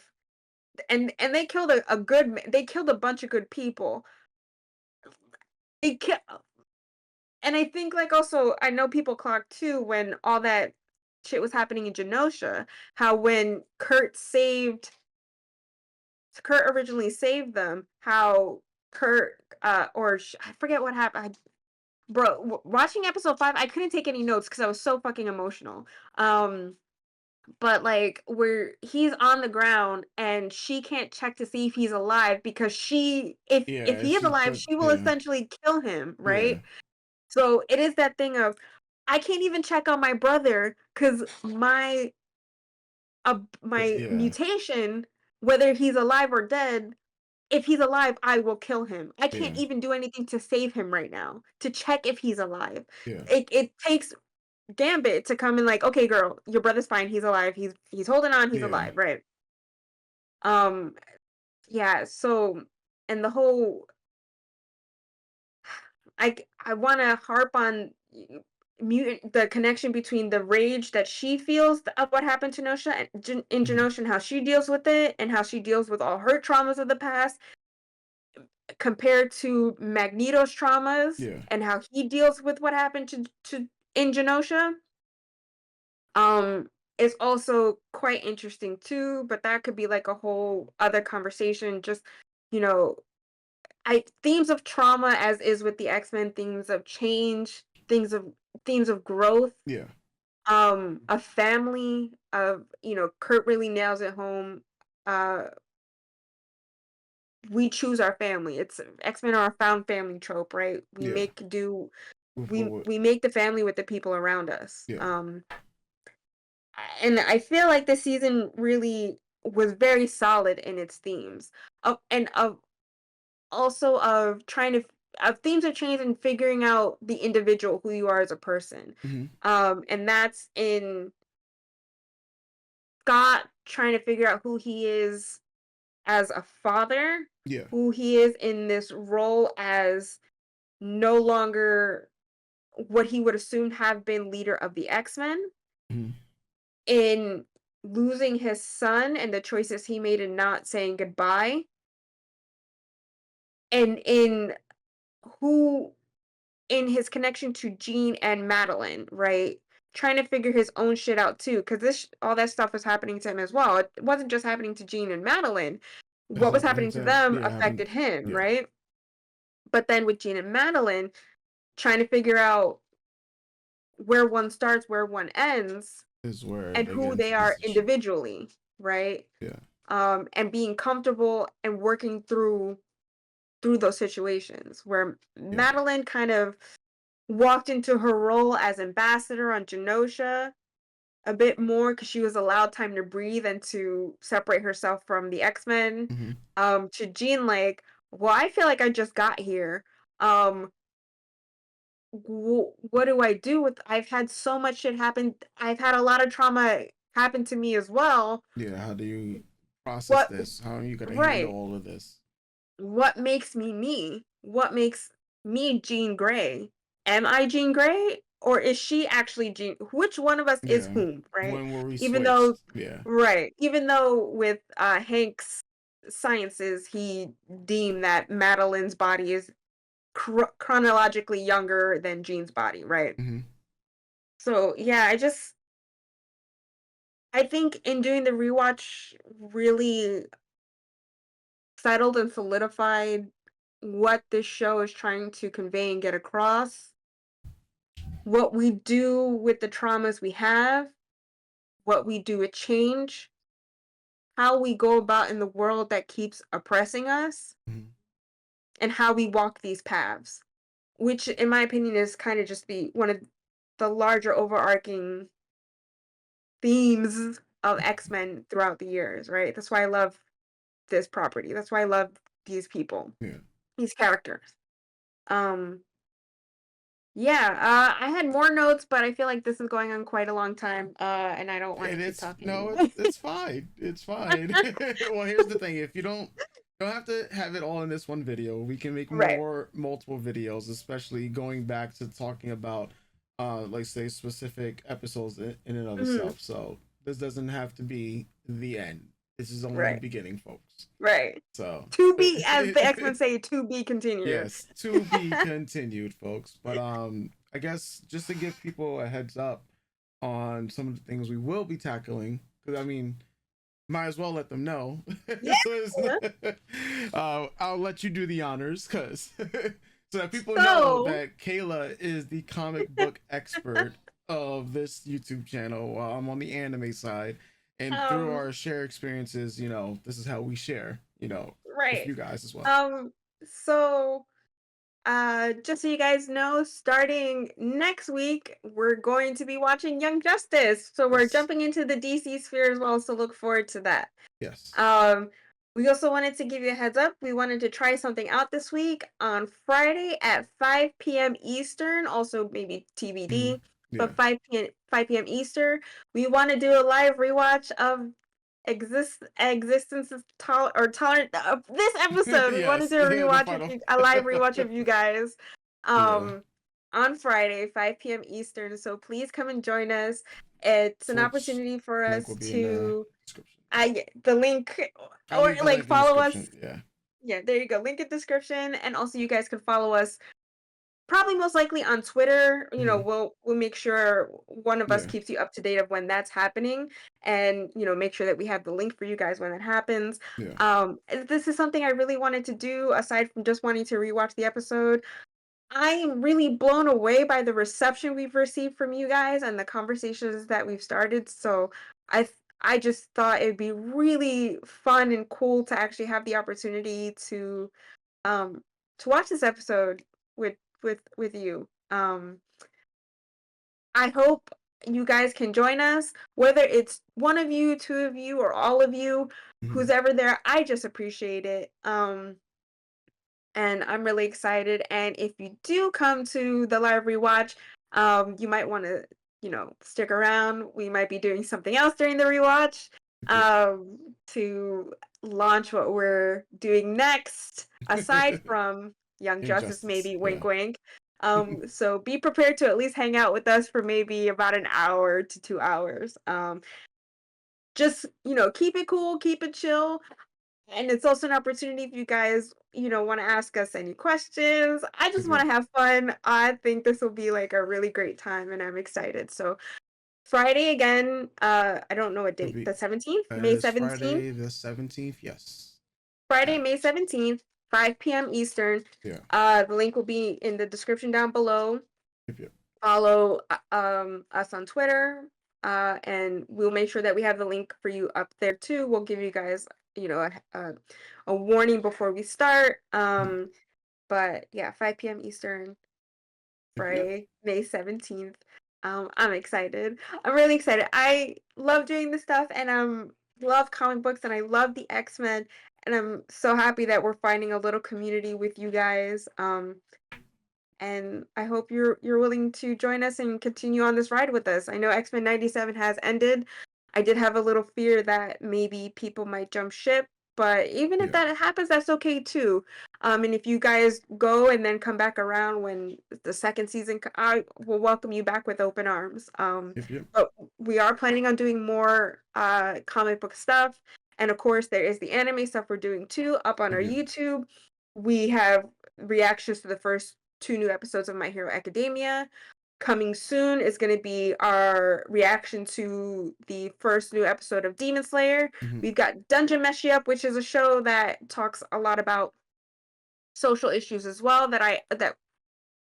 Speaker 2: And they killed they killed a bunch of good people. And I think, like, also, I know people clocked too when all that shit was happening in Genosha, how when Kurt originally saved them, how Kurt, I forget what happened. Bro, watching episode 5, I couldn't take any notes because I was so fucking emotional. But like, where he's on the ground and she can't check to see if he's alive, because if he is alive, she will essentially kill him, right? So it is that thing of, I can't even check on my brother because my mutation, whether he's alive or dead, if he's alive, I will kill him. I can't even do anything to save him right now, to check if he's alive. It takes Gambit to come in, like, okay, girl, your brother's fine. He's alive. He's holding on. He's alive, right? Yeah. So, and the whole, I want to harp on the connection between the rage that she feels of what happened to Genosha in Genosha, and how she deals with it, and how she deals with all her traumas of the past, compared to Magneto's traumas, and how he deals with what happened to in Genosha. Is also quite interesting too, but that could be like a whole other conversation. Just, you know, themes of trauma, as is with the X-Men, themes of change, themes of growth.
Speaker 1: Yeah.
Speaker 2: A family of, Kurt really nails it home. We choose our family. It's X-Men are a found family trope, right? We make do. We make the family with the people around us. And I feel like this season really was very solid in its themes, also of trying to of themes of change and figuring out the individual, who you are as a person. And that's in Scott trying to figure out who he is as a father, who he is in this role as no longer what he would assume have been leader of the X-Men, in losing his son and the choices he made in not saying goodbye, and in his connection to Jean and Madeline, right? Trying to figure his own shit out too, because all that stuff was happening to him as well. It wasn't just happening to Jean and Madeline. What was happening to them affected him, right? But then with Jean and Madeline, trying to figure out where one starts, where one ends,
Speaker 1: is where
Speaker 2: and
Speaker 1: they get
Speaker 2: who
Speaker 1: into
Speaker 2: they
Speaker 1: these
Speaker 2: are
Speaker 1: issues.
Speaker 2: individually, right?
Speaker 1: Yeah.
Speaker 2: And being comfortable and working through those situations where Madeline kind of walked into her role as ambassador on Genosha a bit more because she was allowed time to breathe and to separate herself from the X-Men. To Jean, like, well, I feel like I just got here. What do I do with? I've had so much shit happen. I've had a lot of trauma happen to me as well.
Speaker 1: Yeah, how do you process
Speaker 2: What?
Speaker 1: this? How are you gonna handle
Speaker 2: Right.
Speaker 1: all of this?
Speaker 2: What makes me me? What makes me Jean Grey? Am I Jean Grey? Or is she actually Jean? Which one of us is
Speaker 1: Yeah.
Speaker 2: whom, right?
Speaker 1: When were we
Speaker 2: Even
Speaker 1: switched?
Speaker 2: though,
Speaker 1: Yeah.
Speaker 2: right. Even though with Hank's sciences, he deemed that Madeline's body is chronologically younger than Jean's body, right? So, yeah, I think in doing the rewatch really settled and solidified what this show is trying to convey and get across, what we do with the traumas we have, what we do with change, how we go about in the world that keeps oppressing us, and how we walk these paths, which in my opinion is kind of just one of the larger overarching themes of X-Men throughout the years, right? That's why I love this property. That's why I love these people.
Speaker 1: Yeah.
Speaker 2: These characters. Yeah, I had more notes, but I feel like this is going on quite a long time, and I don't want to keep talking.
Speaker 1: No, it's fine. It's fine. Well, here's the thing: if you don't have to have it all in this one video. We can make multiple videos, especially going back to talking about, like say specific episodes in and of itself. So this doesn't have to be the end. This is only the beginning, folks.
Speaker 2: Right.
Speaker 1: So
Speaker 2: to be, as the X-Men say, to be continued.
Speaker 1: Yes, to be continued, folks. But I guess just to give people a heads up on some of the things we will be tackling, because I mean, might as well let them know. I'll let you do the honors, because so that people know that Kayla is the comic book expert of this YouTube channel while I'm on the anime side. And through our share experiences, you know, this is how we share, you know, with you guys as well.
Speaker 2: So just so you guys know, starting next week, we're going to be watching Young Justice. So we're jumping into the DC sphere as well, so look forward to that.
Speaker 1: Yes.
Speaker 2: We also wanted to give you a heads up. We wanted to try something out this week on Friday at 5 p.m. Eastern, also maybe TBD, but 5 p.m. Eastern. We want to do a live rewatch of existence is tolerant of this episode. We want to do a rewatch a live rewatch of you guys on Friday 5 p.m. Eastern, so please come and join us. It's an opportunity for us to the link or like follow us. Yeah, there you go, link in description. And also you guys can follow us probably most likely on Twitter. You know, we'll make sure one of us keeps you up to date of when that's happening, and you know, make sure that we have the link for you guys when that happens. This is something I really wanted to do aside from just wanting to rewatch the episode. I am really blown away by the reception we've received from you guys and the conversations that we've started. So I just thought it'd be really fun and cool to actually have the opportunity to watch this episode with you. I hope you guys can join us, whether it's one of you, two of you, or all of you, who's ever there. I just appreciate it. And I'm really excited. And if you do come to the live rewatch, you might want to, you know, stick around. We might be doing something else during the rewatch to launch what we're doing next, aside from Young Justice, maybe wink wink. So be prepared to at least hang out with us for maybe about an hour to 2 hours. Just, you know, keep it cool, keep it chill. And it's also an opportunity if you guys, you know, want to ask us any questions. I just want to have fun. I think this will be like a really great time, and I'm excited. So Friday again, I don't know what date, the 17th? May 17th?
Speaker 1: Friday the 17th, yes.
Speaker 2: Friday, May 17th, 5 p.m. Eastern.
Speaker 1: Yeah.
Speaker 2: The link will be in the description down below.
Speaker 1: Yep.
Speaker 2: Follow us on Twitter, and we'll make sure that we have the link for you up there too. We'll give you guys, a warning before we start. But yeah, 5 p.m. Eastern, Friday, May 17th. I'm excited. I'm really excited. I love doing this stuff, and love comic books, and I love the X-Men, and I'm so happy that we're finding a little community with you guys. And I hope you're willing to join us and continue on this ride with us. I know X-Men 97 has ended. I did have a little fear that maybe people might jump ship, but even if that happens, that's okay too. And if you guys go and then come back around when the second season, I will welcome you back with open arms. But we are planning on doing more comic book stuff. And of course, there is the anime stuff we're doing too up on our YouTube. We have reactions to the first 2 new episodes of My Hero Academia. Coming soon is going to be our reaction to the first new episode of Demon Slayer. We've got Dungeon Meshi Up, which is a show that talks a lot about social issues as well. That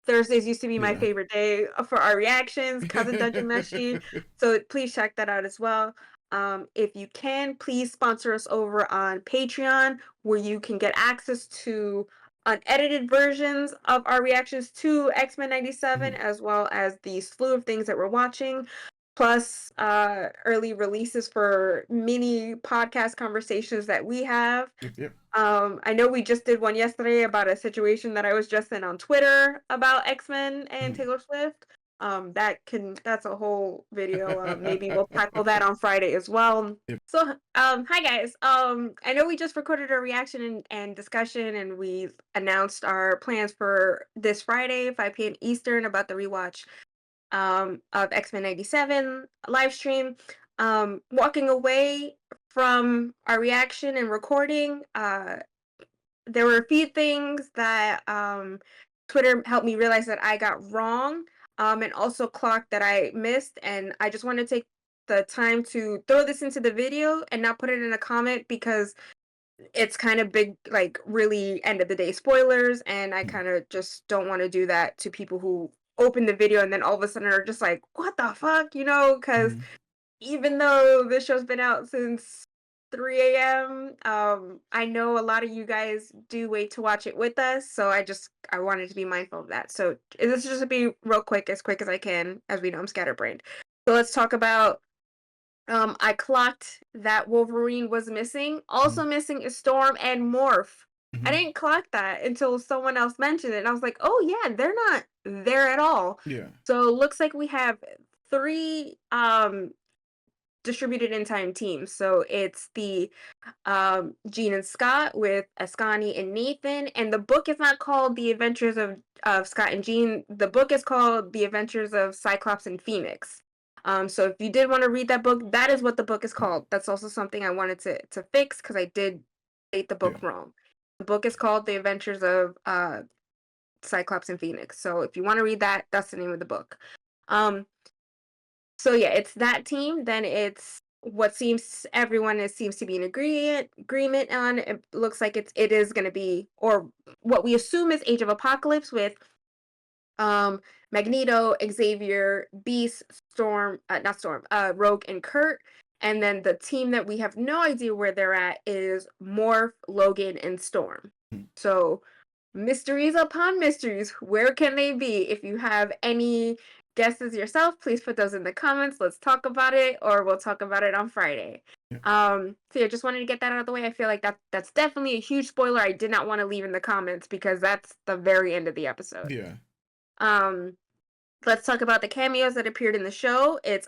Speaker 2: Thursdays used to be my favorite day for our reactions, Cousin Dungeon Meshi. So please check that out as well. If you can, please sponsor us over on Patreon, where you can get access to unedited versions of our reactions to X-Men 97, as well as the slew of things that we're watching, plus early releases for mini podcast conversations that we have. I know we just did one yesterday about a situation that I was just in on Twitter about X-Men and Taylor Swift. That's a whole video. Maybe we'll tackle that on Friday as well. So, hi guys. I know we just recorded a reaction and discussion, and we announced our plans for this Friday, 5 p.m. Eastern, about the rewatch of X-Men 97 live stream. Walking away from our reaction and recording, there were a few things that Twitter helped me realize that I got wrong, and also clocked that I missed, and I just want to take the time to throw this into the video and not put it in a comment, because it's kind of big, like really end of the day spoilers, and I kind of just don't want to do that to people who open the video and then all of a sudden are just like, what the fuck, because even though this show's been out since 3 a.m., I know a lot of you guys do wait to watch it with us, so I wanted to be mindful of that. So this is just to be real quick as I can, as we know I'm scatterbrained. So let's talk about, I clocked that Wolverine was missing. Also missing is Storm and Morph. I didn't clock that until someone else mentioned it, and I was like, oh yeah, they're not there at all. So it looks like we have 3 distributed in time teams. So it's the Jean and Scott with Ascani and Nathan, and the book is not called The Adventures of Scott and Jean. The book is called The Adventures of Cyclops and Phoenix. So if you did want to read that book, that is what the book is called. That's also something I wanted to fix, because I did state the book wrong. The book is called The Adventures of Cyclops and Phoenix. So if you want to read that, that's the name of the book. So yeah, it's that team. Then it's what everyone seems to be in agreement on. It looks like it is going to be, or what we assume is, Age of Apocalypse with Magneto, Xavier, Beast, Rogue, and Kurt. And then the team that we have no idea where they're at is Morph, Logan, and Storm. So mysteries upon mysteries. Where can they be? If you have any guesses yourself, please put those in the comments. Let's talk about it, or we'll talk about it on Friday. So yeah, just wanted to get that out of the way. I feel like that's definitely a huge spoiler I did not want to leave in the comments, because that's the very end of the episode. Let's talk about the cameos that appeared in the show. It's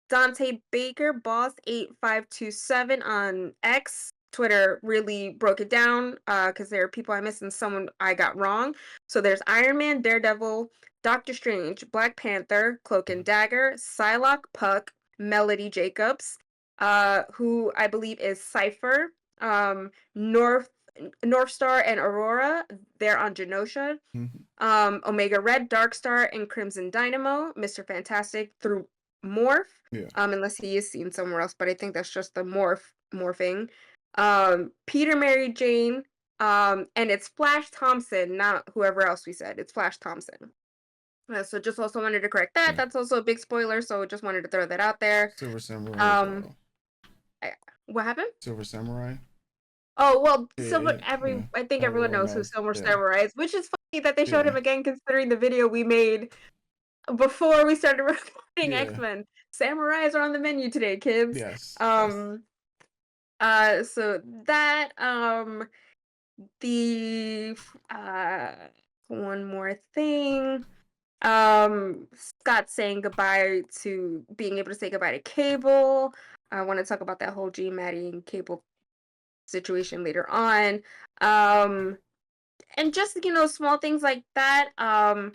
Speaker 2: Dante Baker, Boss8527 on X. Twitter really broke it down, because there are people I missed and someone I got wrong. So there's Iron Man, Daredevil, Doctor Strange, Black Panther, Cloak and Dagger, Psylocke, Puck, Melody Jacobs, who I believe is Cypher, North Star and Aurora, they're on Genosha, Omega Red, Darkstar, and Crimson Dynamo, Mr. Fantastic through Morph, unless he is seen somewhere else, but I think that's just the morphing. Peter married Jane, and it's Flash Thompson, not whoever else we said. It's Flash Thompson. So just also wanted to correct that.
Speaker 1: Yeah.
Speaker 2: That's also a big spoiler, so just wanted to throw that out there.
Speaker 1: Silver Samurai as well.
Speaker 2: What happened?
Speaker 1: Silver Samurai.
Speaker 2: Oh well,
Speaker 1: Yeah,
Speaker 2: I think everyone knows who Silver
Speaker 1: Yeah.
Speaker 2: Samurai is, which is funny that they showed
Speaker 1: Yeah.
Speaker 2: him again, considering the video we made before we started recording
Speaker 1: Yeah.
Speaker 2: X-Men. Samurais are on the menu today, kids.
Speaker 1: Yes.
Speaker 2: So that the one more thing. Scott saying goodbye to being able to say goodbye to Cable. I want to talk about that whole Jean, Maddie, and Cable situation later on. And just, small things like that. I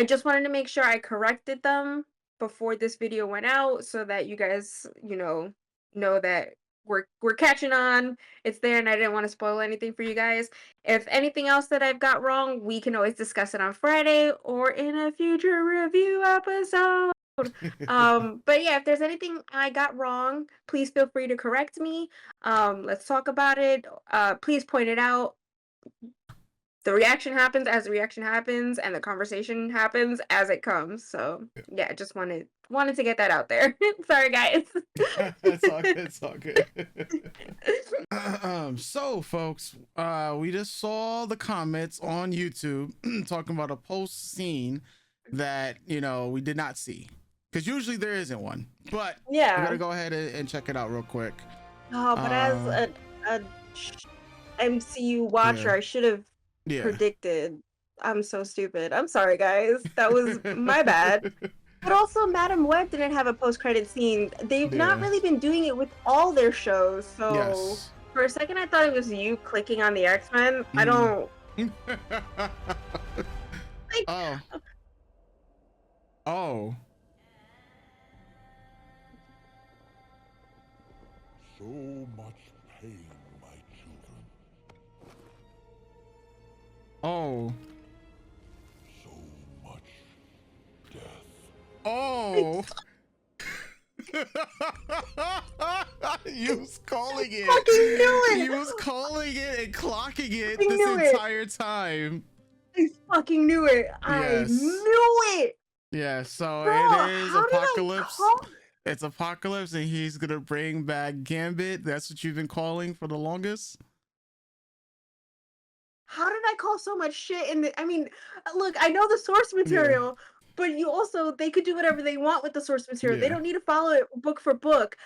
Speaker 2: just wanted to make sure I corrected them before this video went out so that you guys, know that we're catching on. It's there, and I didn't want to spoil anything for you guys. If anything else that I've got wrong, we can always discuss it on Friday or in a future review episode. But yeah, if there's anything I got wrong, please feel free to correct me. Let's talk about it. Please point it out. The reaction happens as the reaction happens, and the conversation happens as it comes. So yeah, just wanted to get that out there. Sorry, guys.
Speaker 1: It's all good. It's all good. So, folks, we just saw the comments on YouTube talking about a post scene that we did not see, because usually there isn't one. But
Speaker 2: yeah,
Speaker 1: we're gonna go ahead and check it out real quick.
Speaker 2: Oh, but as a MCU watcher, I should have predicted. I'm so stupid. I'm sorry, guys. That was my bad. But also, Madam Web didn't have a post-credit scene. They've not really been doing it with all their shows. So for a second, I thought it was you clicking on the X-Men. I don't.
Speaker 1: Oh.
Speaker 20: So much pain, my children.
Speaker 1: Oh.
Speaker 20: So much death.
Speaker 1: Oh. You was calling it.
Speaker 2: Fucking knew it.
Speaker 1: You was calling it and clocking it this entire time.
Speaker 2: I fucking knew it. I knew it.
Speaker 1: Yeah, so
Speaker 2: Bro,
Speaker 1: it is
Speaker 2: how did I
Speaker 1: Apocalypse.
Speaker 2: call-
Speaker 1: It's Apocalypse, and he's gonna bring back Gambit. That's what you've been calling for the longest.
Speaker 2: How did I call so much shit in the? I mean, look, I know the source material, but they could do whatever they want with the source material. They
Speaker 1: Yeah.
Speaker 2: don't need to follow it book for book.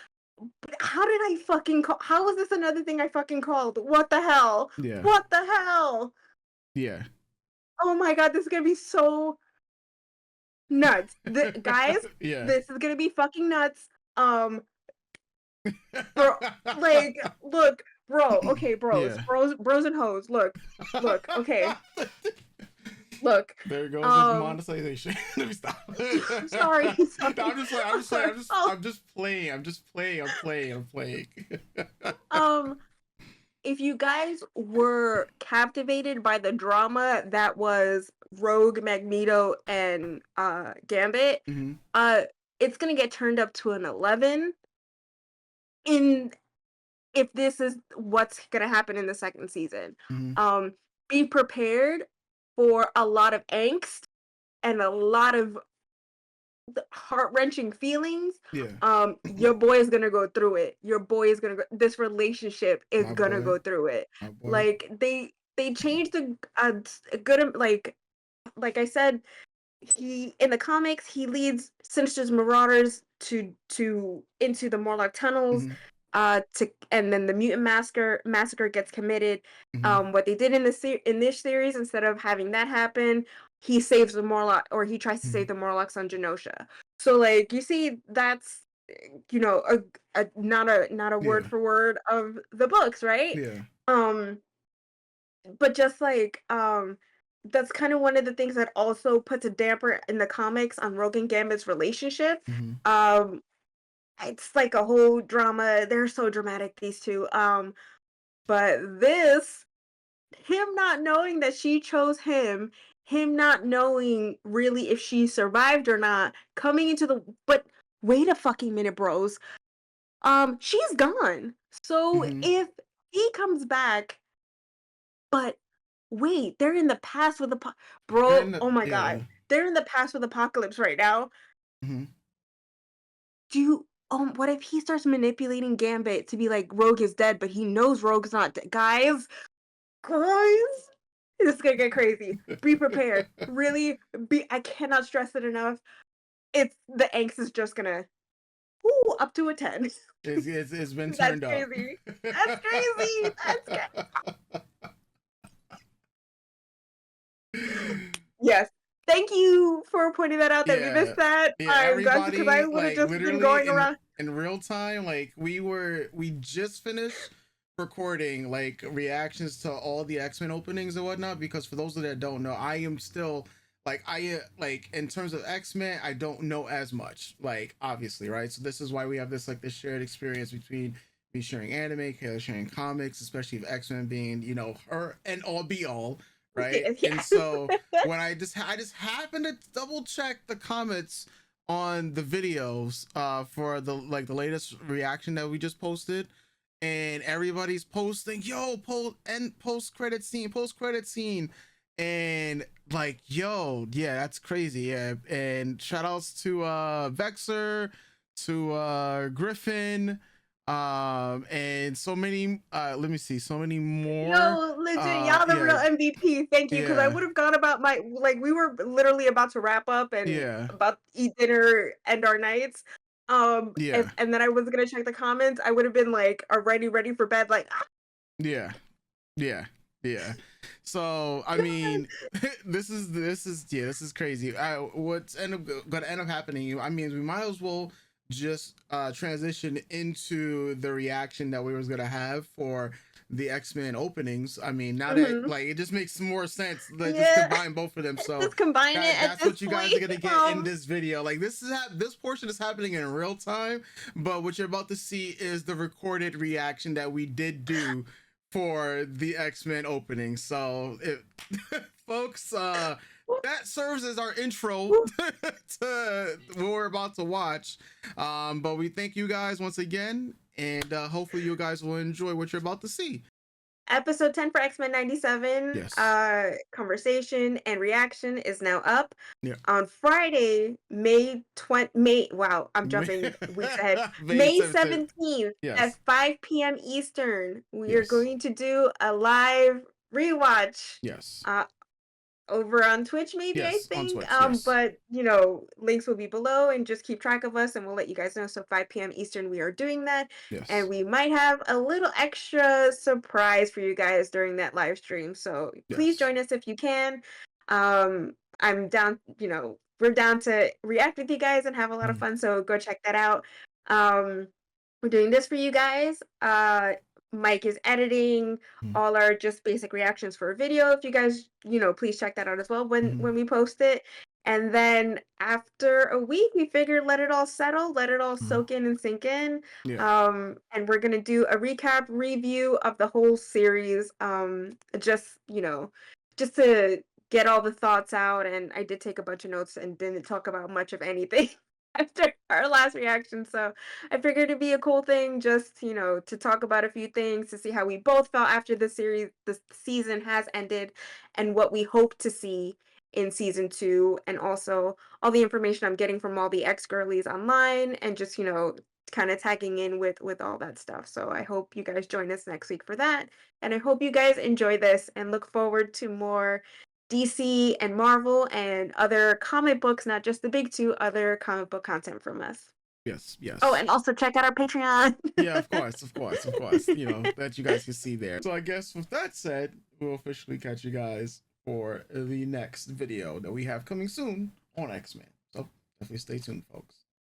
Speaker 2: But how did I fucking call? How was this another thing I fucking called? What the hell?
Speaker 1: Yeah.
Speaker 2: What the hell?
Speaker 1: Yeah.
Speaker 2: Oh my god, this is gonna be so nuts. Guys,
Speaker 1: Yeah.
Speaker 2: this is gonna be fucking nuts. Bro, like, look, bro, okay, bros,
Speaker 1: Yeah.
Speaker 2: bros and hoes, look, okay. Look.
Speaker 1: There goes the monetization. Let me stop.
Speaker 2: Sorry.
Speaker 1: No, I'm just playing.
Speaker 2: If you guys were captivated by the drama that was Rogue, Magneto, and Gambit, it's gonna get turned up to an 11 if this is what's gonna happen in the second season. Be prepared for a lot of angst and a lot of heart-wrenching feelings. Your boy is gonna go through it. This relationship is gonna go through it. Like they changed a good, like I said, he in the comics he leads Sinister's Marauders into the Morlock tunnels. And then the mutant massacre gets committed. What they did in this series, instead of having that happen, he saves the Morlock, or he tries to save the Morlocks on Genosha. So like you see, that's a not a word for word of the books, right? But just like that's kind of one of the things that also puts a damper in the comics on Rogue and Gambit's relationship. It's like a whole drama. They're so dramatic, these two. But him not knowing that she chose him not knowing really if she survived or not, but wait a fucking minute, bros. She's gone. So if he comes back, but wait, they're in the past with
Speaker 1: They're
Speaker 2: bro.
Speaker 1: in the,
Speaker 2: Oh my
Speaker 1: yeah.
Speaker 2: god, they're in the past with Apocalypse right now.
Speaker 1: Hmm.
Speaker 2: Do you? What if he starts manipulating Gambit to be like Rogue is dead, but he knows Rogue's not dead, guys? Guys, this is gonna get crazy. Be prepared. Really, be. I cannot stress it enough. It's the angst is just gonna up to a 10.
Speaker 1: It's been
Speaker 2: That's
Speaker 1: turned up.
Speaker 2: crazy. That's crazy. That's crazy. Yes. Thank you for pointing that out that we
Speaker 1: Yeah,
Speaker 2: missed that.
Speaker 1: yeah.
Speaker 2: I'm glad because I
Speaker 1: Everybody,
Speaker 2: would have
Speaker 1: like
Speaker 2: just been
Speaker 1: literally
Speaker 2: going around.
Speaker 1: in real time, like we just finished recording like reactions to all the X-Men openings and whatnot. Because for those that don't know, I am still like like in terms of X-Men, I don't know as much. Like obviously, right? So this is why we have this shared experience between me sharing anime, Kayla sharing comics, especially if X-Men being her and all be all. Right.
Speaker 2: Yeah.
Speaker 1: And so when I just happened to double check the comments on the videos for the latest reaction that we just posted, and everybody's posting post credit scene, and like yo, yeah, that's crazy. Yeah. And shout outs to Vexer, to Griffin, and so many let me see, so many more.
Speaker 2: Yo, legit, y'all the real MVP. Thank you, because I
Speaker 1: Yeah.
Speaker 2: would have gone about my we were literally about to wrap up and
Speaker 1: Yeah.
Speaker 2: about to eat dinner, end our nights.
Speaker 1: Yeah.
Speaker 2: And then I was gonna check the comments. I would have been like already ready for bed, like
Speaker 1: Yeah. Yeah. So I mean, this is crazy. What's gonna end up happening? I mean, we might as well just transition into the reaction that we was gonna have for the X-Men openings. I mean, now that like it just makes more sense. Like just combine both of them. So
Speaker 2: just combine it.
Speaker 1: That's what you guys are gonna get in
Speaker 2: this.
Speaker 1: this video. Like this portion is happening in real time, but what you're about to see is the recorded reaction that we did do for the X-Men opening. So folks, that serves as our intro to what we're about to watch. But we thank you guys once again, and hopefully you guys will enjoy what you're about to see.
Speaker 2: Episode 10 for X-Men 97 conversation and reaction is now up. On Friday, May wow, I'm jumping weeks ahead. May 17th at 5 p.m. Eastern, we are going to do a live rewatch. Over on Twitch, maybe, I think.
Speaker 1: On Twitch,
Speaker 2: but links will be below, and just keep track of us and we'll let you guys know. So 5 p.m. Eastern, we are doing that. And we might have a little extra surprise for you guys during that live stream. So please join us if you can. I'm down, we're down to react with you guys and have a lot of fun. So go check that out. We're doing this for you guys. Mike is editing all our just basic reactions for a video. If you guys, please check that out as well when we post it. And then after a week, we figured let it all settle, let it all soak in and sink in. And we're gonna do a recap review of the whole series. Just to get all the thoughts out. And I did take a bunch of notes and didn't talk about much of anything after our last reaction. So I figured it'd be a cool thing just, to talk about a few things, to see how we both felt after the season has ended, and what we hope to see in season 2, and also all the information I'm getting from all the ex-girlies online, and just, kind of tagging in with all that stuff. So I hope you guys join us next week for that. And I hope you guys enjoy this and look forward to more DC and Marvel and other comic books, not just the big two, other comic book content from us.
Speaker 1: Yes.
Speaker 2: Oh, and also check out our Patreon.
Speaker 1: Yeah, of course. That you guys can see there. So I guess with that said, we'll officially catch you guys for the next video that we have coming soon on X-Men. So definitely stay tuned, folks.